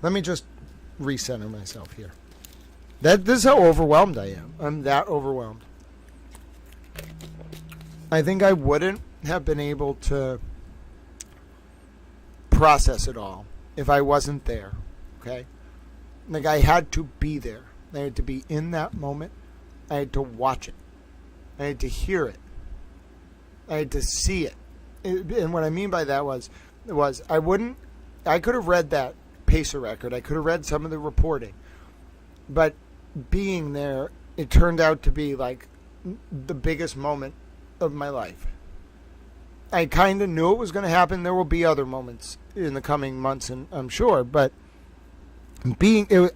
Let me just recenter myself here. This is how overwhelmed I am. I'm that overwhelmed. I think I wouldn't have been able to process it all if I wasn't there. Okay? Like, I had to be there. I had to be in that moment. I had to watch it. I had to hear it. I had to see it. And what I mean by that was I could have read that Pacer record. I could have read some of the reporting. But being there, it turned out to be like the biggest moment of my life. I kind of knew it was going to happen. There will be other moments in the coming months, and I'm sure. But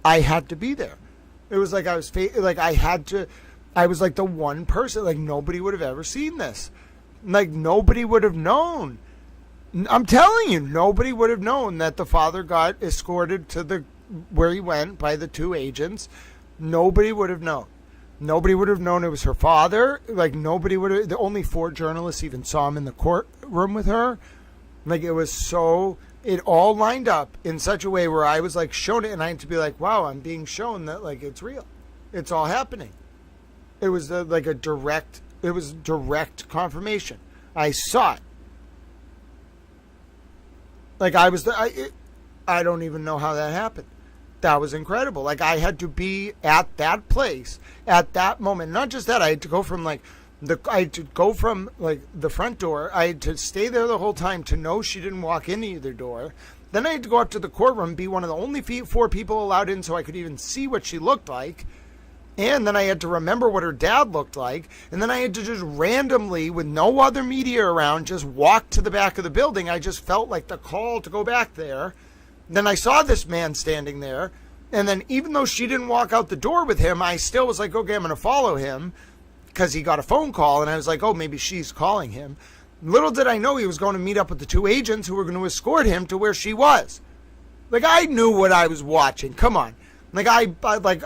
I had to be there. It was like I was I was like the one person. Like, nobody would have ever seen this. Like, nobody would have known. I'm telling you, nobody would have known that the father got escorted to where he went by the two agents. Nobody would have known. Nobody would have known it was her father. Like, nobody would have. The only 4 journalists even saw him in the courtroom with her. Like, it was so. It all lined up in such a way where I was like shown it, and I had to be like, wow, I'm being shown that, like, it's real. It's all happening. It was like a direct It was direct confirmation. I saw it. Like I don't even know how that happened. That was incredible. Like I had to be at that place at that moment. Not just that, I had to go from the front door. I had to stay there the whole time to know she didn't walk in either door. Then I had to go up to the courtroom, be one of the only 4 people allowed in so I could even see what she looked like. And then I had to remember what her dad looked like. And then I had to just randomly, with no other media around, just walk to the back of the building. I just felt like the call to go back there. Then I saw this man standing there. And then even though she didn't walk out the door with him, I still was like, okay, I'm going to follow him because he got a phone call. And I was like, oh, maybe she's calling him. Little did I know he was going to meet up with the 2 agents who were going to escort him to where she was. Like, I knew what I was watching. Come on. Like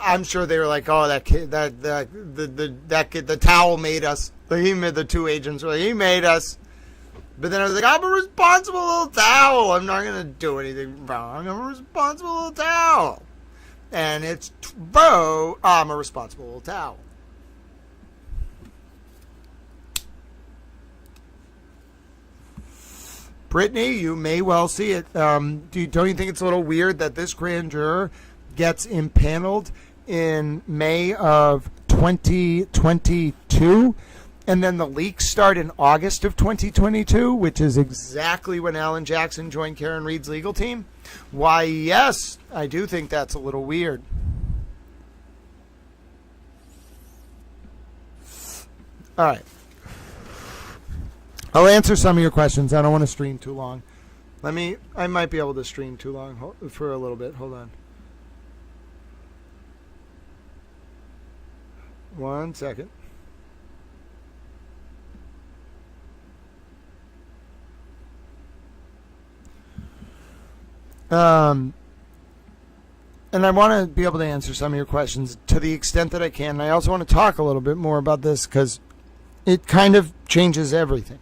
I'm sure they were like, oh, that kid, that kid, the towel made us. Like he made the 2 agents. Like, he made us. But then I was like, I'm a responsible little towel. I'm not gonna do anything wrong. I'm a responsible little towel. And it's bro. I'm a responsible little towel. Brittany, you may well see it. Don't you think it's a little weird that this grand juror gets impaneled in May of 2022, and then the leaks start in August of 2022, which is exactly when Alan Jackson joined Karen Reed's legal team? Why, yes, I do think that's a little weird. All right. I'll answer some of your questions. I don't want to stream too long. I might be able to stream too long for a little bit. Hold on. 1 second. And I want to be able to answer some of your questions to the extent that I can. I also want to talk a little bit more about this because it kind of changes everything.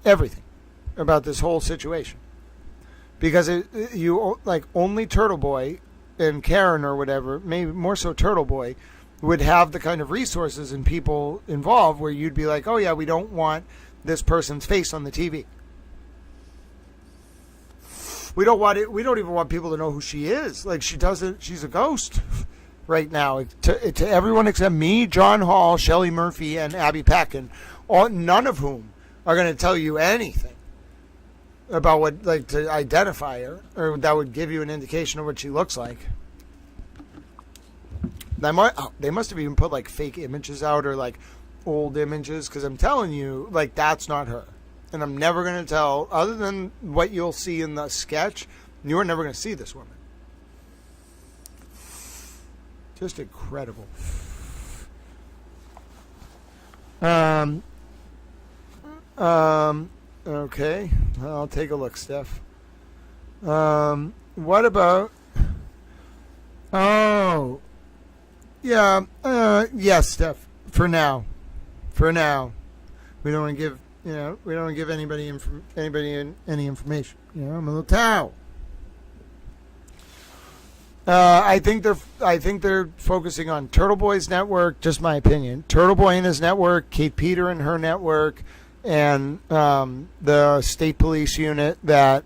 Everything about this whole situation. Because only Turtle Boy and Karen or whatever, maybe more so Turtle Boy, would have the kind of resources and people involved where you'd be like, oh yeah, we don't want this person's face on the TV. We don't want it. We don't even want people to know who she is. Like she's a ghost right now to everyone except me, John Hall, Shelley Murphy, and Abby Packin, none of whom are going to tell you anything about what, to identify her, or that would give you an indication of what she looks like. They must have even put fake images out or old images, because I'm telling you, that's not her. And I'm never going to tell, other than what you'll see in the sketch, you're never going to see this woman. Just incredible. Okay. I'll take a look, Steph. What about... Oh... Yeah, yes, Steph. For now, we don't want to give, we don't want to give anybody any information. I'm a little towel. I think they're focusing on Turtle Boy's network. Just my opinion. Turtle Boy and his network, Kate Peter and her network, and the state police unit that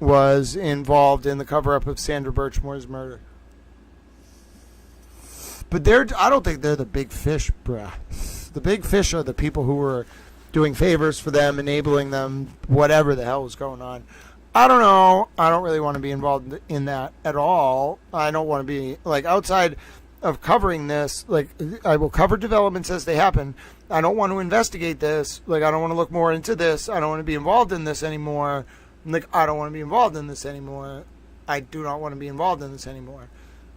was involved in the cover-up of Sandra Birchmore's murder. But I don't think they're the big fish, bruh. The big fish are the people who were doing favors for them, enabling them, whatever the hell was going on. I don't know. I don't really want to be involved in that at all. I don't want to be, outside of covering this. I will cover developments as they happen. I don't want to investigate this. I don't want to look more into this. I don't want to be involved in this anymore. I don't want to be involved in this anymore. I do not want to be involved in this anymore.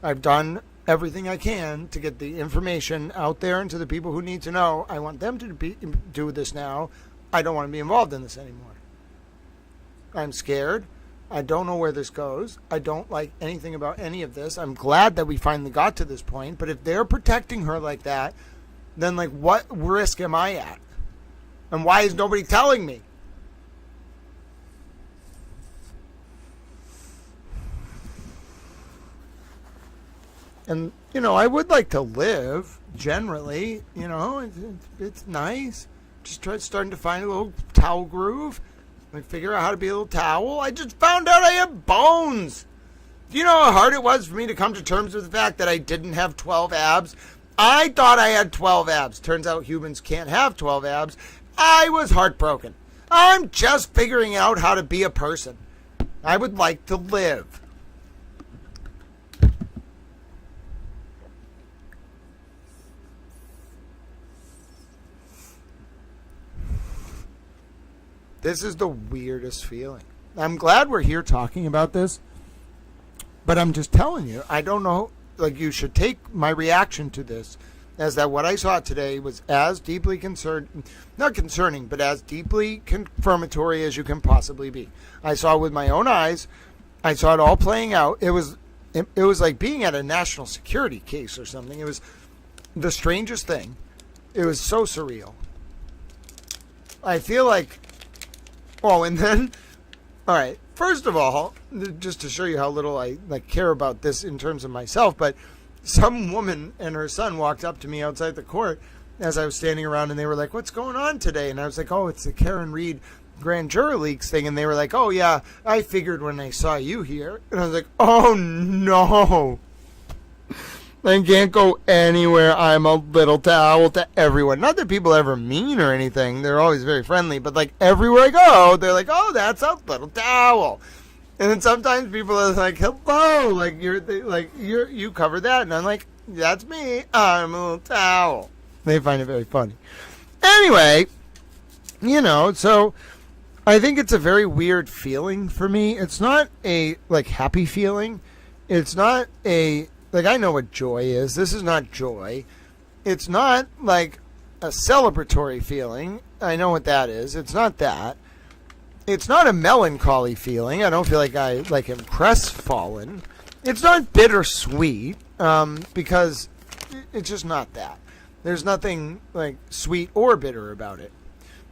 I've done everything I can to get the information out there and to the people who need to know. I want them to do this now. I don't want to be involved in this anymore. I'm scared. I don't know where this goes. I don't like anything about any of this. I'm glad that we finally got to this point, but if they're protecting her like that, then what risk am I at? And why is nobody telling me? And, I would like to live, generally, it's nice. Just starting to find a little towel groove. Like figure out how to be a little towel. I just found out I have bones. Do you know how hard it was for me to come to terms with the fact that I didn't have 12 abs? I thought I had 12 abs. Turns out humans can't have 12 abs. I was heartbroken. I'm just figuring out how to be a person. I would like to live. This is the weirdest feeling. I'm glad we're here talking about this, but I'm just telling you, I don't know, like you should take my reaction to this as that what I saw today was as deeply not concerning, but as deeply confirmatory as you can possibly be. I saw it with my own eyes. I saw it all playing out. It was like being at a national security case or something. It was the strangest thing. It was so surreal. I feel like, and then, all right, first of all, just to show you how little I care about this in terms of myself, but some woman and her son walked up to me outside the court as I was standing around, and they were like, "What's going on today?" And I was like, "Oh, it's the Karen Reed grand juror leaks thing." And they were like, "Oh, yeah, I figured when I saw you here." And I was like, "Oh, no. I can't go anywhere. I'm a little towel to everyone." Not that people ever mean or anything. They're always very friendly. But, like, everywhere I go, they're like, "Oh, that's a little towel." And then sometimes people are like, "Hello, like you cover that," and I'm like, "That's me. I'm a little towel." They find it very funny. Anyway, so I think it's a very weird feeling for me. It's not a happy feeling. It's not a I know what joy is. This is not joy. It's not like a celebratory feeling. I know what that is. It's not that. It's not a melancholy feeling. I don't feel like I am crestfallen. It's not bittersweet, because it's just not that. There's nothing sweet or bitter about it.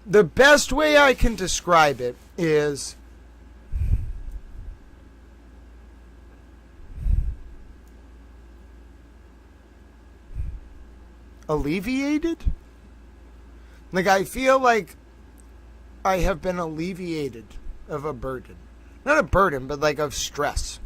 The best way I can describe it is alleviated. I feel like I have been alleviated of a burden. Not a burden, but of stress.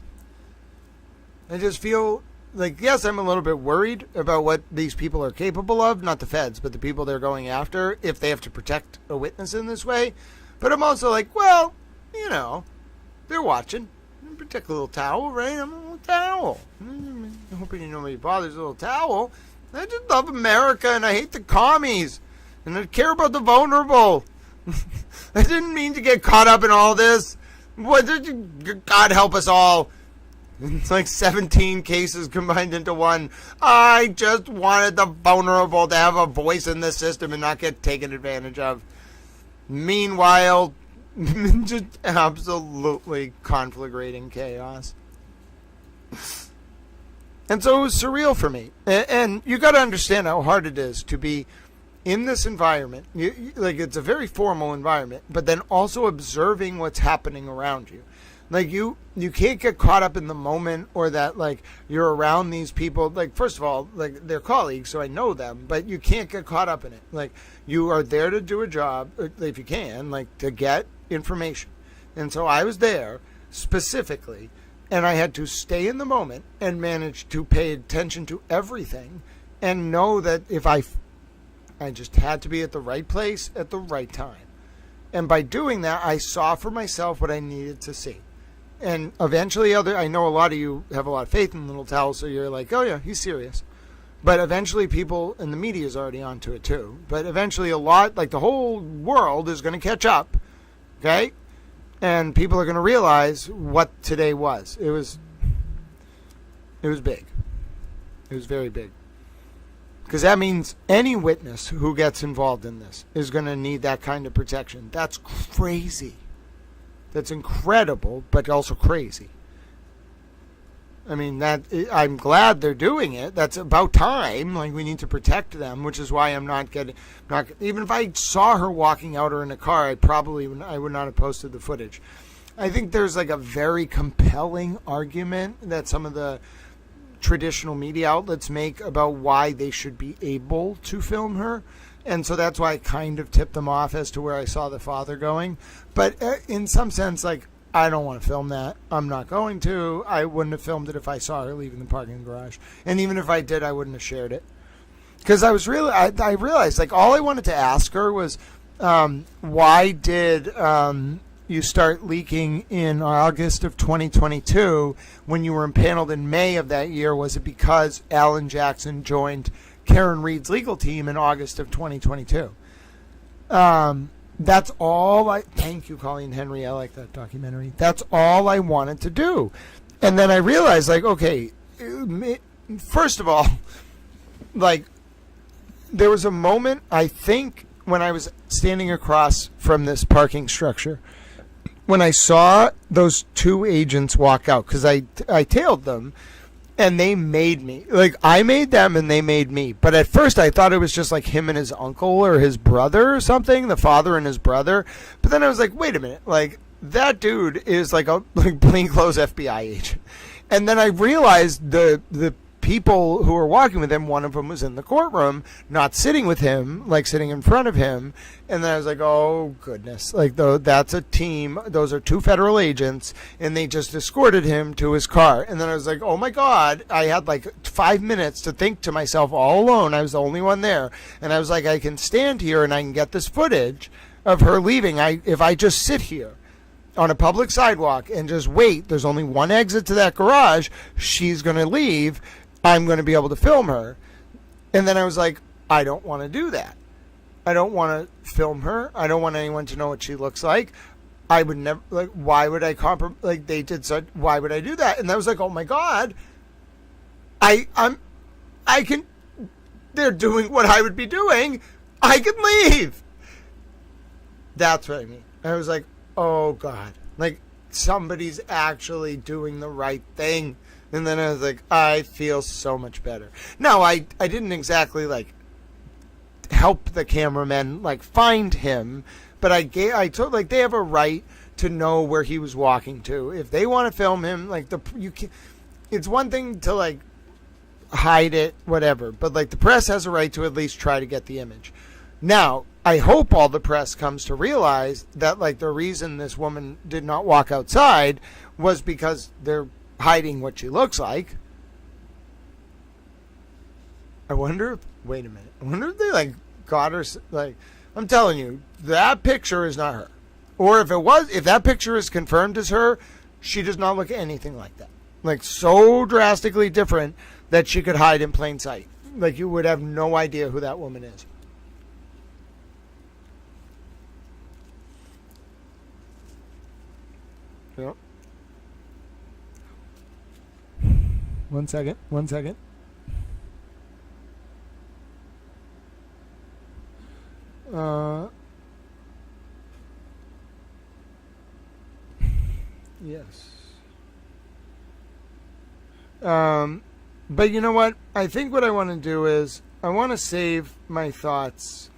I just feel yes, I'm a little bit worried about what these people are capable of. Not the feds, but the people they're going after if they have to protect a witness in this way. But I'm also they're watching. Protect a little towel, right? I'm a little towel. I'm hoping nobody bothers a little towel. I just love America, and I hate the commies, and I care about the vulnerable. I didn't mean to get caught up in all this. God help us all. It's 17 cases combined into one. I just wanted the vulnerable to have a voice in this system and not get taken advantage of. Meanwhile, just absolutely conflagrating chaos. And so it was surreal for me. And you got to understand how hard it is to be in this environment. It's a very formal environment, but then also observing what's happening around you. You can't get caught up in the moment, or that you're around these people. First of all, they're colleagues, so I know them, but you can't get caught up in it. You are there to do a job, if you can, to get information. And so I was there specifically, and I had to stay in the moment and manage to pay attention to everything and know that if I just had to be at the right place at the right time. And by doing that, I saw for myself what I needed to see. And eventually, I know a lot of you have a lot of faith in Little Towel, so you're like, "Oh yeah, he's serious." But eventually people, and the media is already onto it too, but eventually the whole world is going to catch up, okay? And people are going to realize what today was. It was big. It was very big. Because that means any witness who gets involved in this is going to need that kind of protection. That's crazy. That's incredible, but also crazy. I mean, I'm glad they're doing it. That's about time. We need to protect them, which is why I'm not even if I saw her walking out or in a car, I would not have posted the footage. I think there's a very compelling argument that some of the traditional media outlets make about why they should be able to film her. And so that's why I kind of tipped them off as to where I saw the father going. But in some sense, like, I don't want to film that. I'm not going to. I wouldn't have filmed it if I saw her leaving the parking garage. And even if I did, I wouldn't have shared it. Because I realized, like, all I wanted to ask her was, why did you start leaking in August of 2022 when you were impaneled in May of that year? Was it because Alan Jackson joined Karen Reed's legal team in August of 2022? That's all thank you, Colleen Henry. I like that documentary. That's all I wanted to do. And then I realized, like, okay, first of all, like, there was a moment, I think, when I was standing across from this parking structure, when I saw those two agents walk out, because I tailed them, and they made me. Like, I made them and they made me. But at first I thought it was just like him and his uncle or his brother or something, the father and his brother. But then I was like, wait a minute, like, that dude is like a plainclothes FBI agent. And then I realized the people who were walking with him, one of them was in the courtroom, not sitting with him, like sitting in front of him. And then I was like, oh, goodness. Like, that's a team. Those are two federal agents, and they just escorted him to his car. And then I was like, oh, my God. I had like 5 minutes to think to myself all alone. I was the only one there. And I was like, I can stand here and I can get this footage of her leaving. If I just sit here on a public sidewalk and just wait, there's only one exit to that garage. She's going to leave. I'm going to be able to film her. And then I was like, I don't want to do that. I don't want to film her. I don't want anyone to know what she looks like. I would never, like, why would I like, they did such, why would I do that? And I was like, oh my God, I can, they're doing what I would be doing. I can leave. That's what I mean. I was like, oh God, like, somebody's actually doing the right thing. And then I was like, I feel so much better. Now, I didn't exactly, like, help the cameramen, like, find him, but I told, like, they have a right to know where he was walking to. If they want to film him, like, it's one thing to, like, hide it, whatever, but, like, the press has a right to at least try to get the image. Now, I hope all the press comes to realize that, like, the reason this woman did not walk outside was because they're hiding what she looks like. I wonder if they, like, got her, like, I'm telling you, that picture is not her. Or if that picture is confirmed as her, she does not look anything like that. Like, so drastically different that she could hide in plain sight. Like, you would have no idea who that woman is. Yep. One second. Yes. But you know what? I think what I want to do is I want to save my thoughts.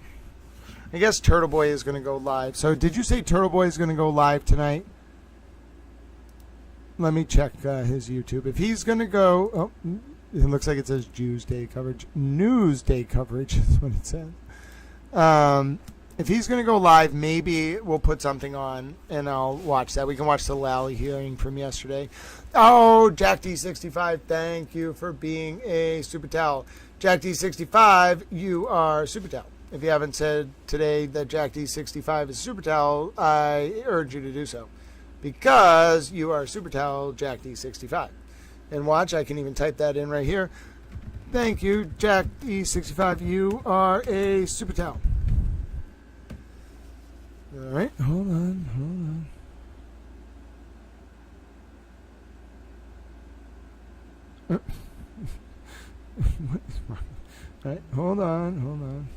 I guess Turtle Boy is going to go live. So did you say Turtle Boy is going to go live tonight? Let me check his YouTube. If he's going to go... Oh, it looks like it says Jews Day coverage. News Day coverage is what it says. If he's going to go live, maybe we'll put something on and I'll watch that. We can watch the Lally hearing from yesterday. Oh, Jack D65, thank you for being a Super Towel. Jack D65, you are Super Towel. If you haven't said today that Jack D65 is Super Towel, I urge you to do so. Because you are Super Towel Jack D65. And watch, I can even type that in right here. Thank you, Jack D65. You are a Super Towel. All right, hold on. What is wrong? All right, hold on.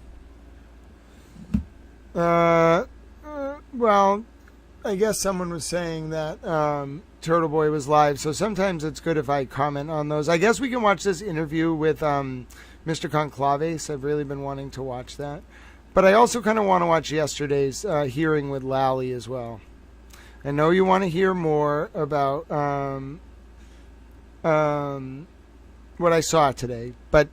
Well, I guess someone was saying that Turtle Boy was live, so sometimes it's good if I comment on those. I guess we can watch this interview with Mr. Conclave. I've really been wanting to watch that. But I also kind of want to watch yesterday's hearing with Lally as well. I know you want to hear more about what I saw today, but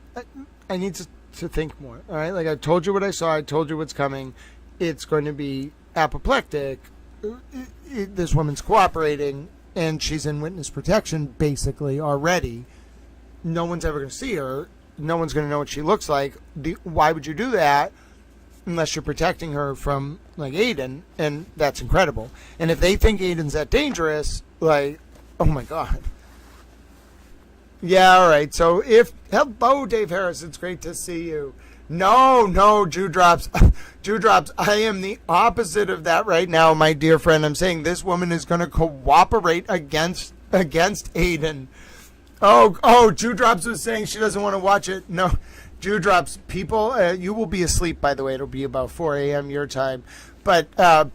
I need to think more. All right, like I told you what I saw. I told you what's coming. It's going to be apoplectic. This woman's cooperating, and she's in witness protection basically already. No one's ever going to see her. No one's going to know what she looks like. Why would you do that unless you're protecting her from like Aiden? And that's incredible. And if they think Aiden's that dangerous, like, oh my God. Yeah, all right. So hello, Dave Harris. It's great to see you. No, Dewdrops. Dewdrops, I am the opposite of that right now, my dear friend. I'm saying this woman is going to cooperate against Aiden. Oh, Dewdrops was saying she doesn't want to watch it. No, Dewdrops, people, you will be asleep, by the way. It'll be about 4 a.m. your time. But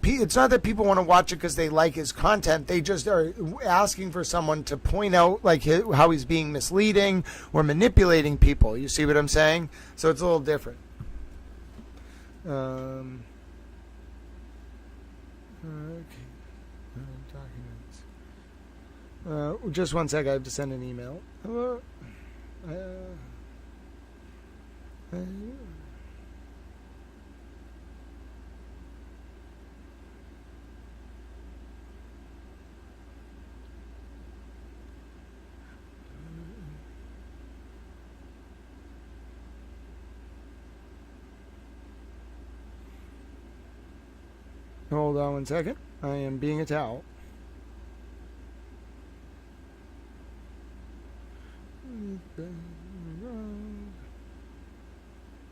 it's not that people want to watch it because they like his content. They just are asking for someone to point out like how he's being misleading or manipulating people. You see what I'm saying? So it's a little different. Okay. Documents. Just one sec. I have to send an email. Hello. Hold on one second. I am being a towel.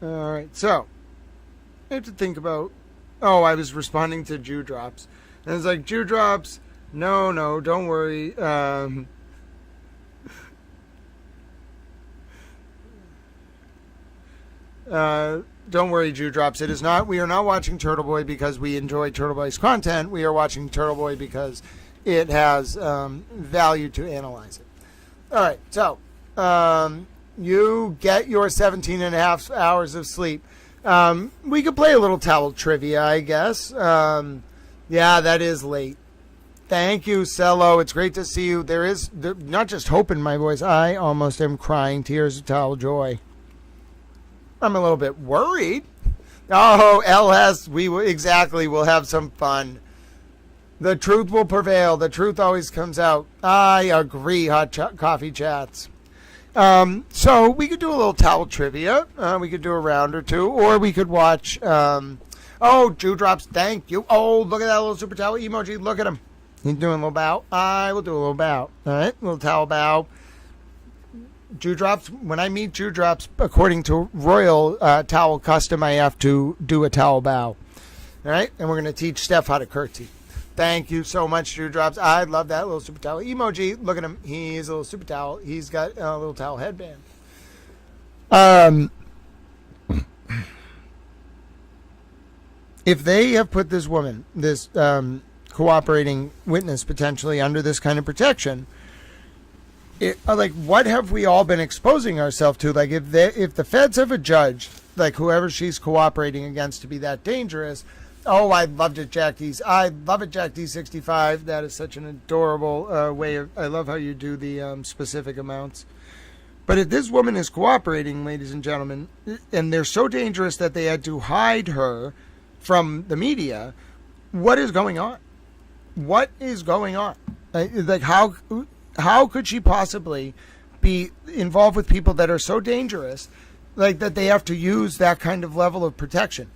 All right, so I have to think about. Oh, I was responding to Dewdrops, and it's like Dewdrops. No, don't worry. Don't worry, Dewdrops. It is not. We are not watching Turtle Boy because we enjoy Turtle Boy's content. We are watching Turtle Boy because it has value to analyze it. All right, so you get your 17 and a half hours of sleep. We could play a little towel trivia, I guess. Yeah, that is late. Thank you, Cello. It's great to see you. There is not just hope in my voice. I almost am crying tears of towel joy. I'm a little bit worried. Oh, LS, we'll have some fun. The truth will prevail. The truth always comes out. I agree, hot coffee chats. So we could do a little towel trivia. We could do a round or two, or we could watch. Dewdrops, thank you. Oh, look at that little super towel emoji. Look at him. He's doing a little bow. I will do a little bow. All right, little towel bow. Dewdrops, when I meet Dewdrops, according to Royal Towel Custom, I have to do a towel bow. All right? And we're going to teach Steph how to curtsy. Thank you so much, Dewdrops. I love that little super towel emoji. Look at him. He's a little super towel. He's got a little towel headband. If they have put this woman, this cooperating witness, potentially under this kind of protection, what have we all been exposing ourselves to? Like, if the feds have adjudged, like, whoever she's cooperating against to be that dangerous, oh, I loved it, Jack D. I love it, Jack D65. That is such an adorable way of, I love how you do the specific amounts. But if this woman is cooperating, ladies and gentlemen, and they're so dangerous that they had to hide her from the media, what is going on? What is going on? Like, how could she possibly be involved with people that are so dangerous, like that they have to use that kind of level of protection?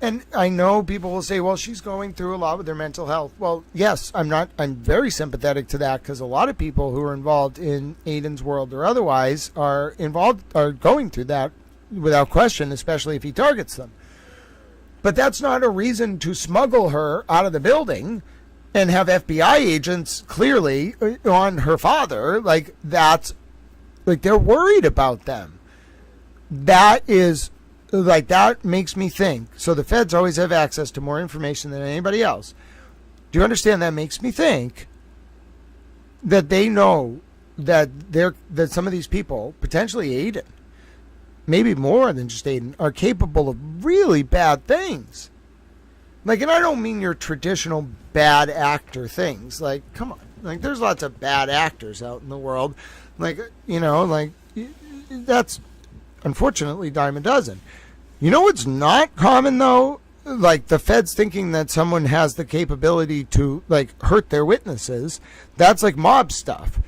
And I know people will say, well, she's going through a lot with her mental health. Well, yes, I'm very sympathetic to that, because a lot of people who are involved in Aiden's world or otherwise are going through that without question, especially if he targets them. But that's not a reason to smuggle her out of the building and have FBI agents clearly on her father. Like, that's, like, they're worried about them. That is, like, that makes me think. So the feds always have access to more information than anybody else. Do you understand? That makes me think that they know that that some of these people, potentially Aiden, maybe more than just Aiden, are capable of really bad things. Like, and I don't mean your traditional bad actor things. Like, come on. Like, there's lots of bad actors out in the world. Like, you know, like, that's unfortunately dime a dozen. You know what's not common though? Like the feds thinking that someone has the capability to like hurt their witnesses. That's like mob stuff.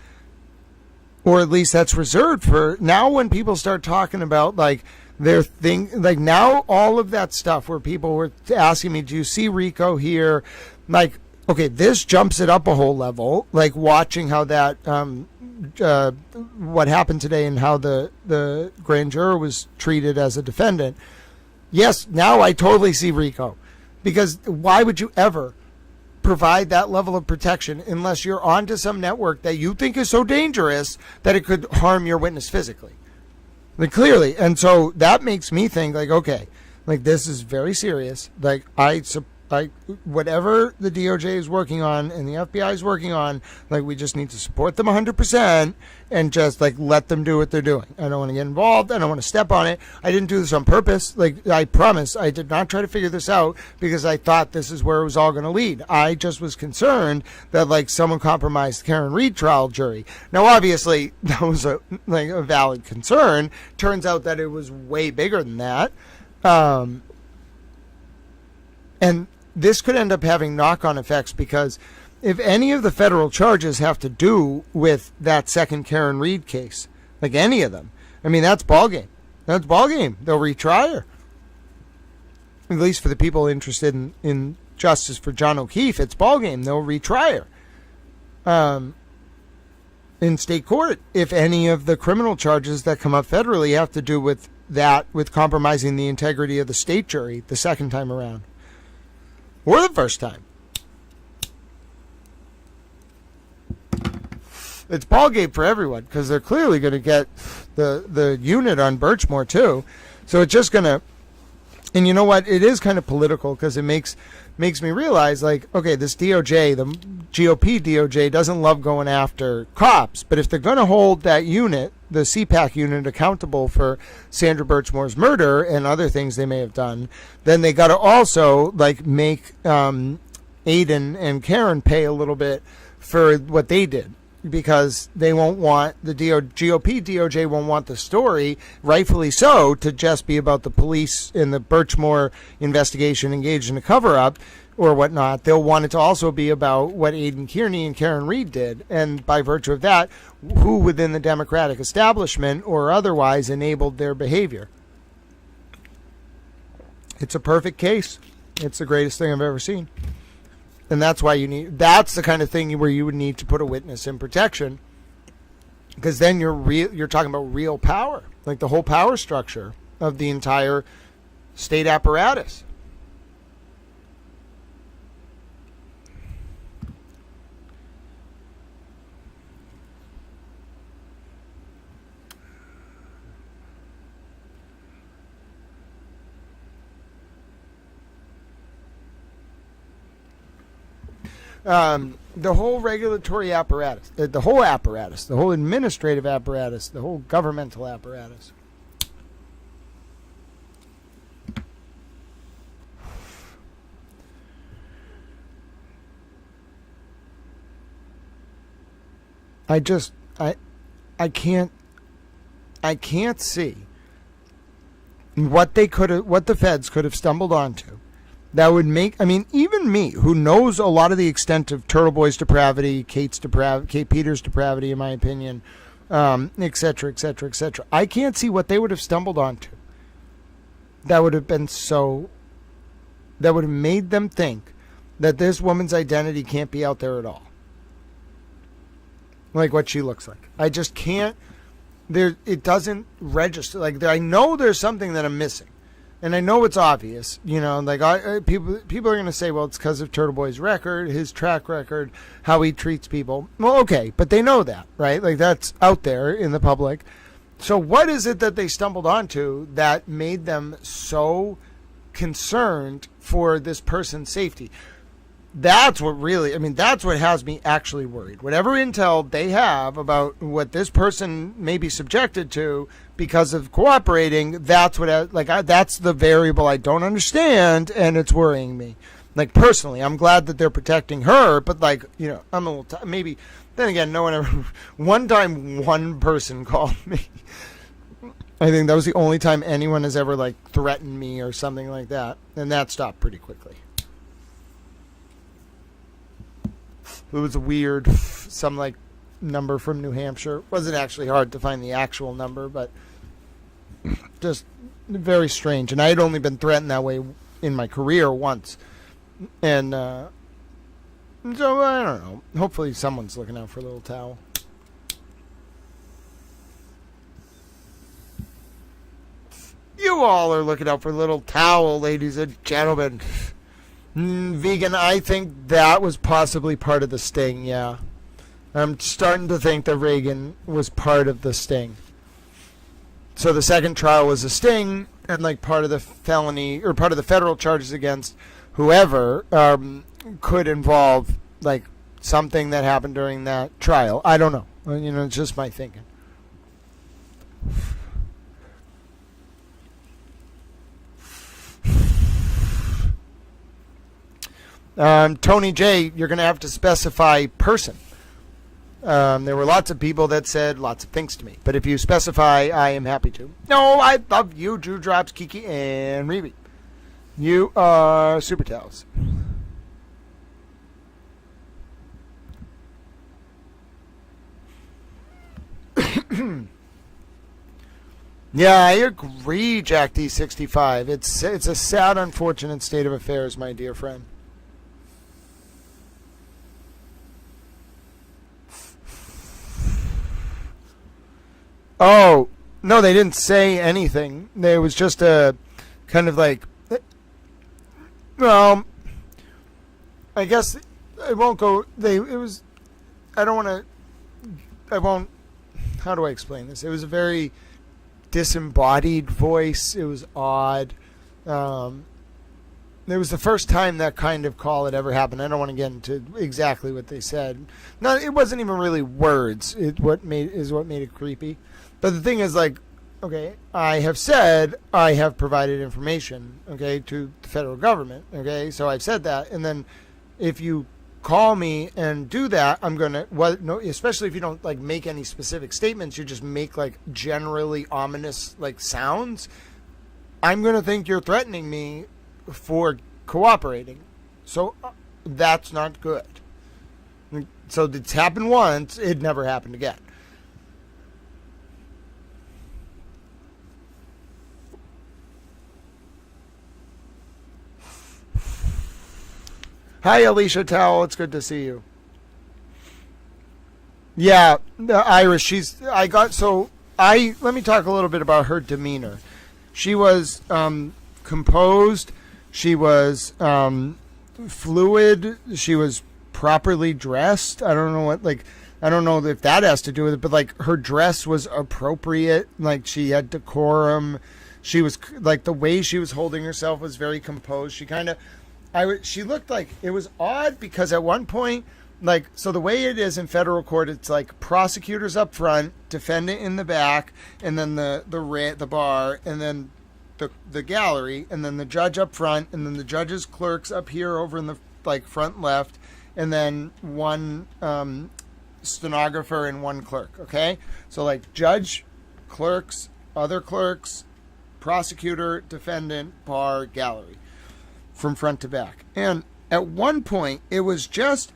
Or at least that's reserved for now when people start talking about like their thing, like now all of that stuff where people were asking me, do you see Rico here? Like, okay, this jumps it up a whole level, like watching how that, what happened today and how the grand juror was treated as a defendant. Yes, now I totally see Rico, because why would you ever provide that level of protection unless you're onto some network that you think is so dangerous that it could harm your witness physically? Like clearly. And so that makes me think like, okay, like this is very serious. Like whatever the DOJ is working on and the FBI is working on, like we just need to support them 100% and just like let them do what they're doing. I don't want to get involved. I don't want to step on it. I didn't do this on purpose. Like I promise I did not try to figure this out because I thought this is where it was all going to lead. I just was concerned that like someone compromised the Karen Reed trial jury. Now obviously that was a valid concern. Turns out that it was way bigger than that. And this could end up having knock-on effects because if any of the federal charges have to do with that second Karen Reed case, like any of them, I mean, that's ballgame. That's ballgame. They'll retry her. At least for the people interested in justice for John O'Keefe, it's ballgame. They'll retry her in state court if any of the criminal charges that come up federally have to do with that, with compromising the integrity of the state jury the second time around. Or the first time. It's ballgame for everyone because they're clearly going to get the unit on Birchmore too. So it's just going to, and you know what? It is kind of political because it makes me realize like, okay, this DOJ, the GOP DOJ doesn't love going after cops, but if they're going to hold that unit, the CPAC unit, accountable for Sandra Birchmore's murder and other things they may have done, then they got to also like make Aiden and Karen pay a little bit for what they did, because they won't want the GOP DOJ won't want the story, rightfully so, to just be about the police in the Birchmore investigation engaged in a cover-up or whatnot. They'll want it to also be about what Aiden Kierney and Karen Reed did, and by virtue of that, who within the Democratic establishment or otherwise enabled their behavior. It's a perfect case. It's the greatest thing I've ever seen. And that's why that's the kind of thing where you would need to put a witness in protection, because then you're talking about real power, like the whole power structure of the entire state apparatus. The whole regulatory apparatus, the whole administrative apparatus, the whole governmental apparatus. I can't see what the feds could have stumbled onto that would make, I mean, even me, who knows a lot of the extent of Turtle Boy's depravity, Kate Peters' depravity, in my opinion, et cetera, et cetera, et cetera. I can't see what they would have stumbled onto that would have made them think that this woman's identity can't be out there at all. Like what she looks like. I just can't, it doesn't register. Like, I know there's something that I'm missing. And I know it's obvious, like people are going to say, well, it's because of Turtle Boy's record, his track record, how he treats people. Well, okay, but they know that, right? Like that's out there in the public. So what is it that they stumbled onto that made them so concerned for this person's safety? That's what has me actually worried. Whatever intel they have about what this person may be subjected to because of cooperating, that's the variable I don't understand, and it's worrying me. Like, personally, I'm glad that they're protecting her, but, like, you know, I'm a little, maybe, then again, no one ever, one time one person called me. I think that was the only time anyone has ever, like, threatened me or something like that. And that stopped pretty quickly. It was weird, some, like, number from New Hampshire. It wasn't actually hard to find the actual number, but just very strange. And I had only been threatened that way in my career once. And so, I don't know. Hopefully someone's looking out for Little Towel. You all are looking out for Little Towel, ladies and gentlemen. Vegan, I think that was possibly part of the sting, yeah. I'm starting to think that Reagan was part of the sting. So the second trial was a sting, and like part of the felony, or part of the federal charges against whoever could involve like something that happened during that trial. I don't know. You know, it's just my thinking. Tony J, you're going to have to specify person. There were lots of people that said lots of things to me. But if you specify, I am happy to. No, I love you, Drew Drops, Kiki, and Rebe. You are Super Towels. Yeah, I agree, Jack D65. It's a sad, unfortunate state of affairs, my dear friend. Oh, no, they didn't say anything. There was just a kind of like, well, I guess I won't go, I don't want to, how do I explain this? It was a very disembodied voice. It was odd. It was the first time that kind of call had ever happened. I don't want to get into exactly what they said. No, it wasn't even really words. What made it creepy. But the thing is, like, okay, I have said I have provided information, okay, to the federal government, okay, so I've said that, and then if you call me and do that, I'm gonna, well, no, especially if you don't like make any specific statements, you just make like generally ominous like sounds. I'm gonna think you're threatening me for cooperating, so that's not good. So it's happened once; it never happened again. Hi, Alicia Towell. It's good to see you. Yeah, Iris. Let me talk a little bit about her demeanor. She was composed. She was fluid. She was properly dressed. I don't know if that has to do with it, but like her dress was appropriate. Like she had decorum. She was like the way she was holding herself was very composed. She looked like, it was odd because at one point, like, so the way it is in federal court, it's like prosecutors up front, defendant in the back, and then the bar, and then the gallery, and then the judge up front, and then the judge's clerks up here over in the like front left, and then one stenographer and one clerk. Okay, so like judge, clerks, other clerks, prosecutor, defendant, bar, gallery. From front to back. And at one point, it was just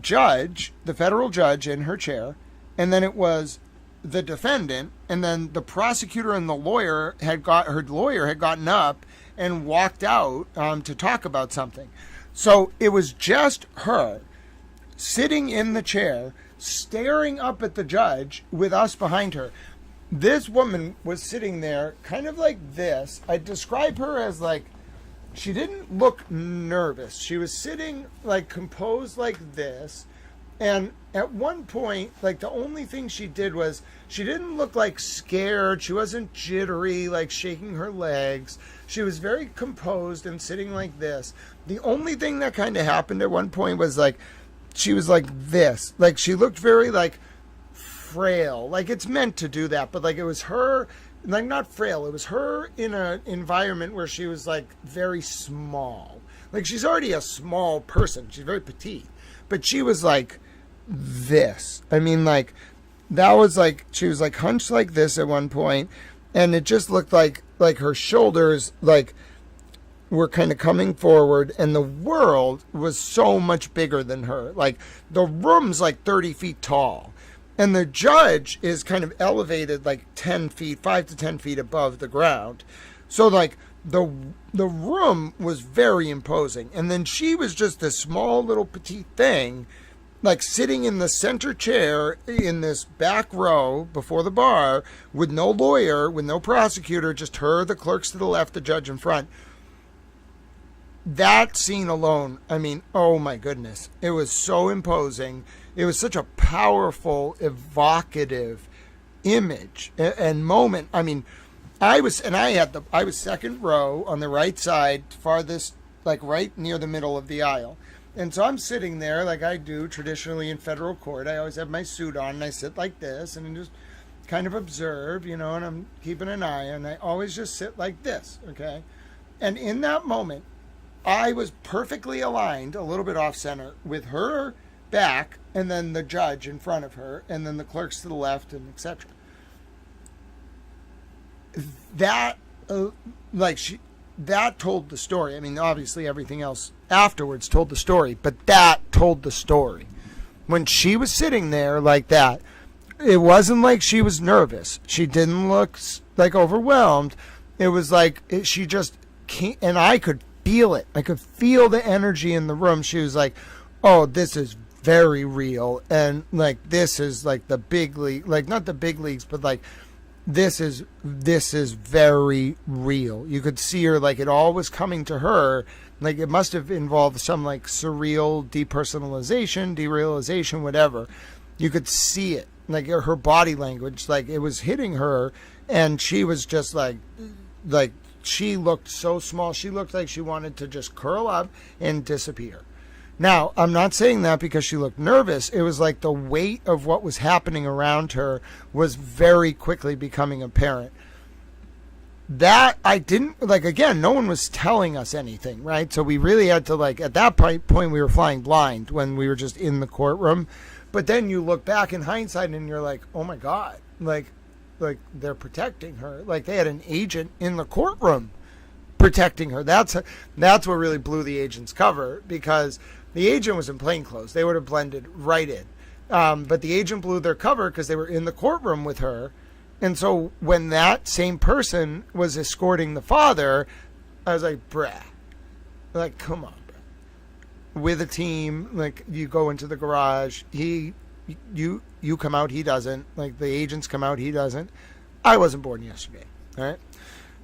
judge, the federal judge in her chair, and then it was the defendant, and then the prosecutor and her lawyer had gotten up and walked out to talk about something. So it was just her sitting in the chair, staring up at the judge with us behind her. This woman was sitting there kind of like this. I describe her as like, she didn't look nervous. She was sitting like composed like this. And at one point, like the only thing she did was she didn't look like scared. She wasn't jittery, like shaking her legs. She was very composed and sitting like this. The only thing that kind of happened at one point was like, she was like this. Like she looked very like frail. Like it's meant to do that. But like it was her, like not frail. It was her in an environment where she was like very small. Like, she's already a small person. She's very petite. But she was like this. I mean, like, that was like, she was like hunched like this at one point, and it just looked like her shoulders, like, were kind of coming forward, and the world was so much bigger than her. Like, the room's like 30 feet tall, and the judge is kind of elevated like 10 feet, 5 to 10 feet above the ground. So, like, the room was very imposing. And then she was just this small little petite thing, like sitting in the center chair in this back row before the bar with no lawyer, with no prosecutor, just her, the clerks to the left, the judge in front. That scene alone, I mean, oh my goodness, it was so imposing. It was such a powerful, evocative image and moment. I mean, I was second row on the right side, farthest, like right near the middle of the aisle. And so I'm sitting there like I do traditionally in federal court. I always have my suit on, and I sit like this and just kind of observe, and I'm keeping an eye, and I always just sit like this, okay? And in that moment, I was perfectly aligned, a little bit off center, with her back and then the judge in front of her and then the clerks to the left and etc. That, that told the story. I mean, obviously everything else afterwards told the story, but that told the story. When she was sitting there like that, it wasn't like she was nervous. She didn't look like overwhelmed. It was like she just can't, and I could feel it. I could feel the energy in the room. She was like, oh, this is very real. And like, this is like the big league, like not the big leagues, but like, this is very real. You could see her, like it all was coming to her. Like it must have involved some like surreal depersonalization, derealization, whatever. You could see it, like her body language, like it was hitting her, and she was just like she looked so small. She looked like she wanted to just curl up and disappear. Now, I'm not saying that because she looked nervous. It was like the weight of what was happening around her was very quickly becoming apparent. That I didn't, like, again, no one was telling us anything, right? So we really had to, like, at that point we were flying blind when we were just in the courtroom. But then you look back in hindsight and you're like, oh my God, like they're protecting her. Like they had an agent in the courtroom protecting her. That's what really blew the agent's cover, because the agent was in plain clothes. They would have blended right in. But the agent blew their cover because they were in the courtroom with her. And so when that same person was escorting the father, I was like, bruh. Like, come on, bruh. With a team, like, you go into the garage. You come out, he doesn't. Like, the agents come out, he doesn't. I wasn't born yesterday, all right?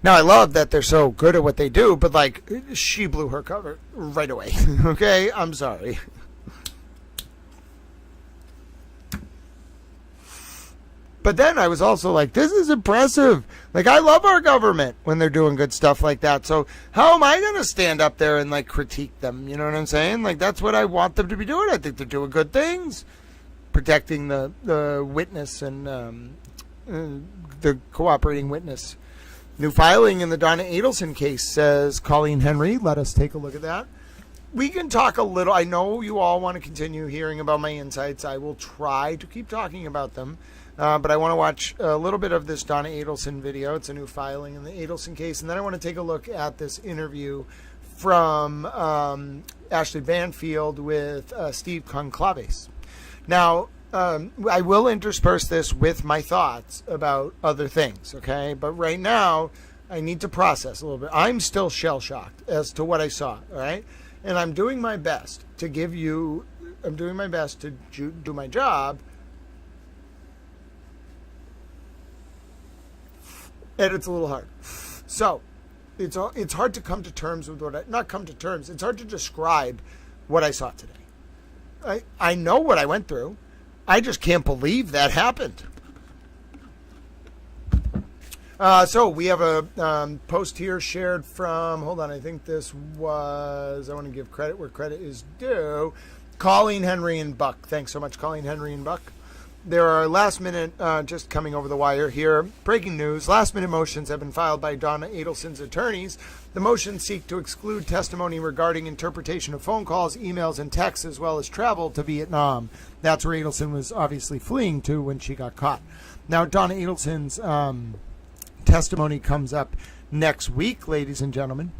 Now, I love that they're so good at what they do, but, like, she blew her cover right away. Okay? I'm sorry. But then I was also like, this is impressive. Like, I love our government when they're doing good stuff like that. So how am I going to stand up there and, like, critique them? You know what I'm saying? Like, that's what I want them to be doing. I think they're doing good things. Protecting the witness and the cooperating witness. New filing in the Donna Adelson case, says Colleen Henry. Let us take a look at that. We can talk a little. I know you all want to continue hearing about my insights. I will try to keep talking about them. But I want to watch a little bit of this Donna Adelson video. It's a new filing in the Adelson case. And then I want to take a look at this interview from Ashley Banfield with Steve Conclave. Now, I will intersperse this with my thoughts about other things, okay? But right now, I need to process a little bit. I'm still shell-shocked as to what I saw, all right? And I'm doing my best to give you, I'm doing my best to do my job. And it's a little hard. So, it's hard to come to terms with what not come to terms, it's hard to describe what I saw today. I know what I went through. I just can't believe that happened. So we have a post here shared from, hold on, I think this was, I want to give credit where credit is due, Colleen Henry and Buck. Thanks so much, Colleen Henry and Buck. there are last minute, just coming over the wire here, breaking news. Last minute motions have been filed by Donna Adelson's attorneys. The motions seek to exclude testimony regarding interpretation of phone calls, emails, and texts, as well as travel to Vietnam. That's where Adelson was obviously fleeing to when she got caught. Now, Donna Adelson's testimony comes up next week, ladies and gentlemen.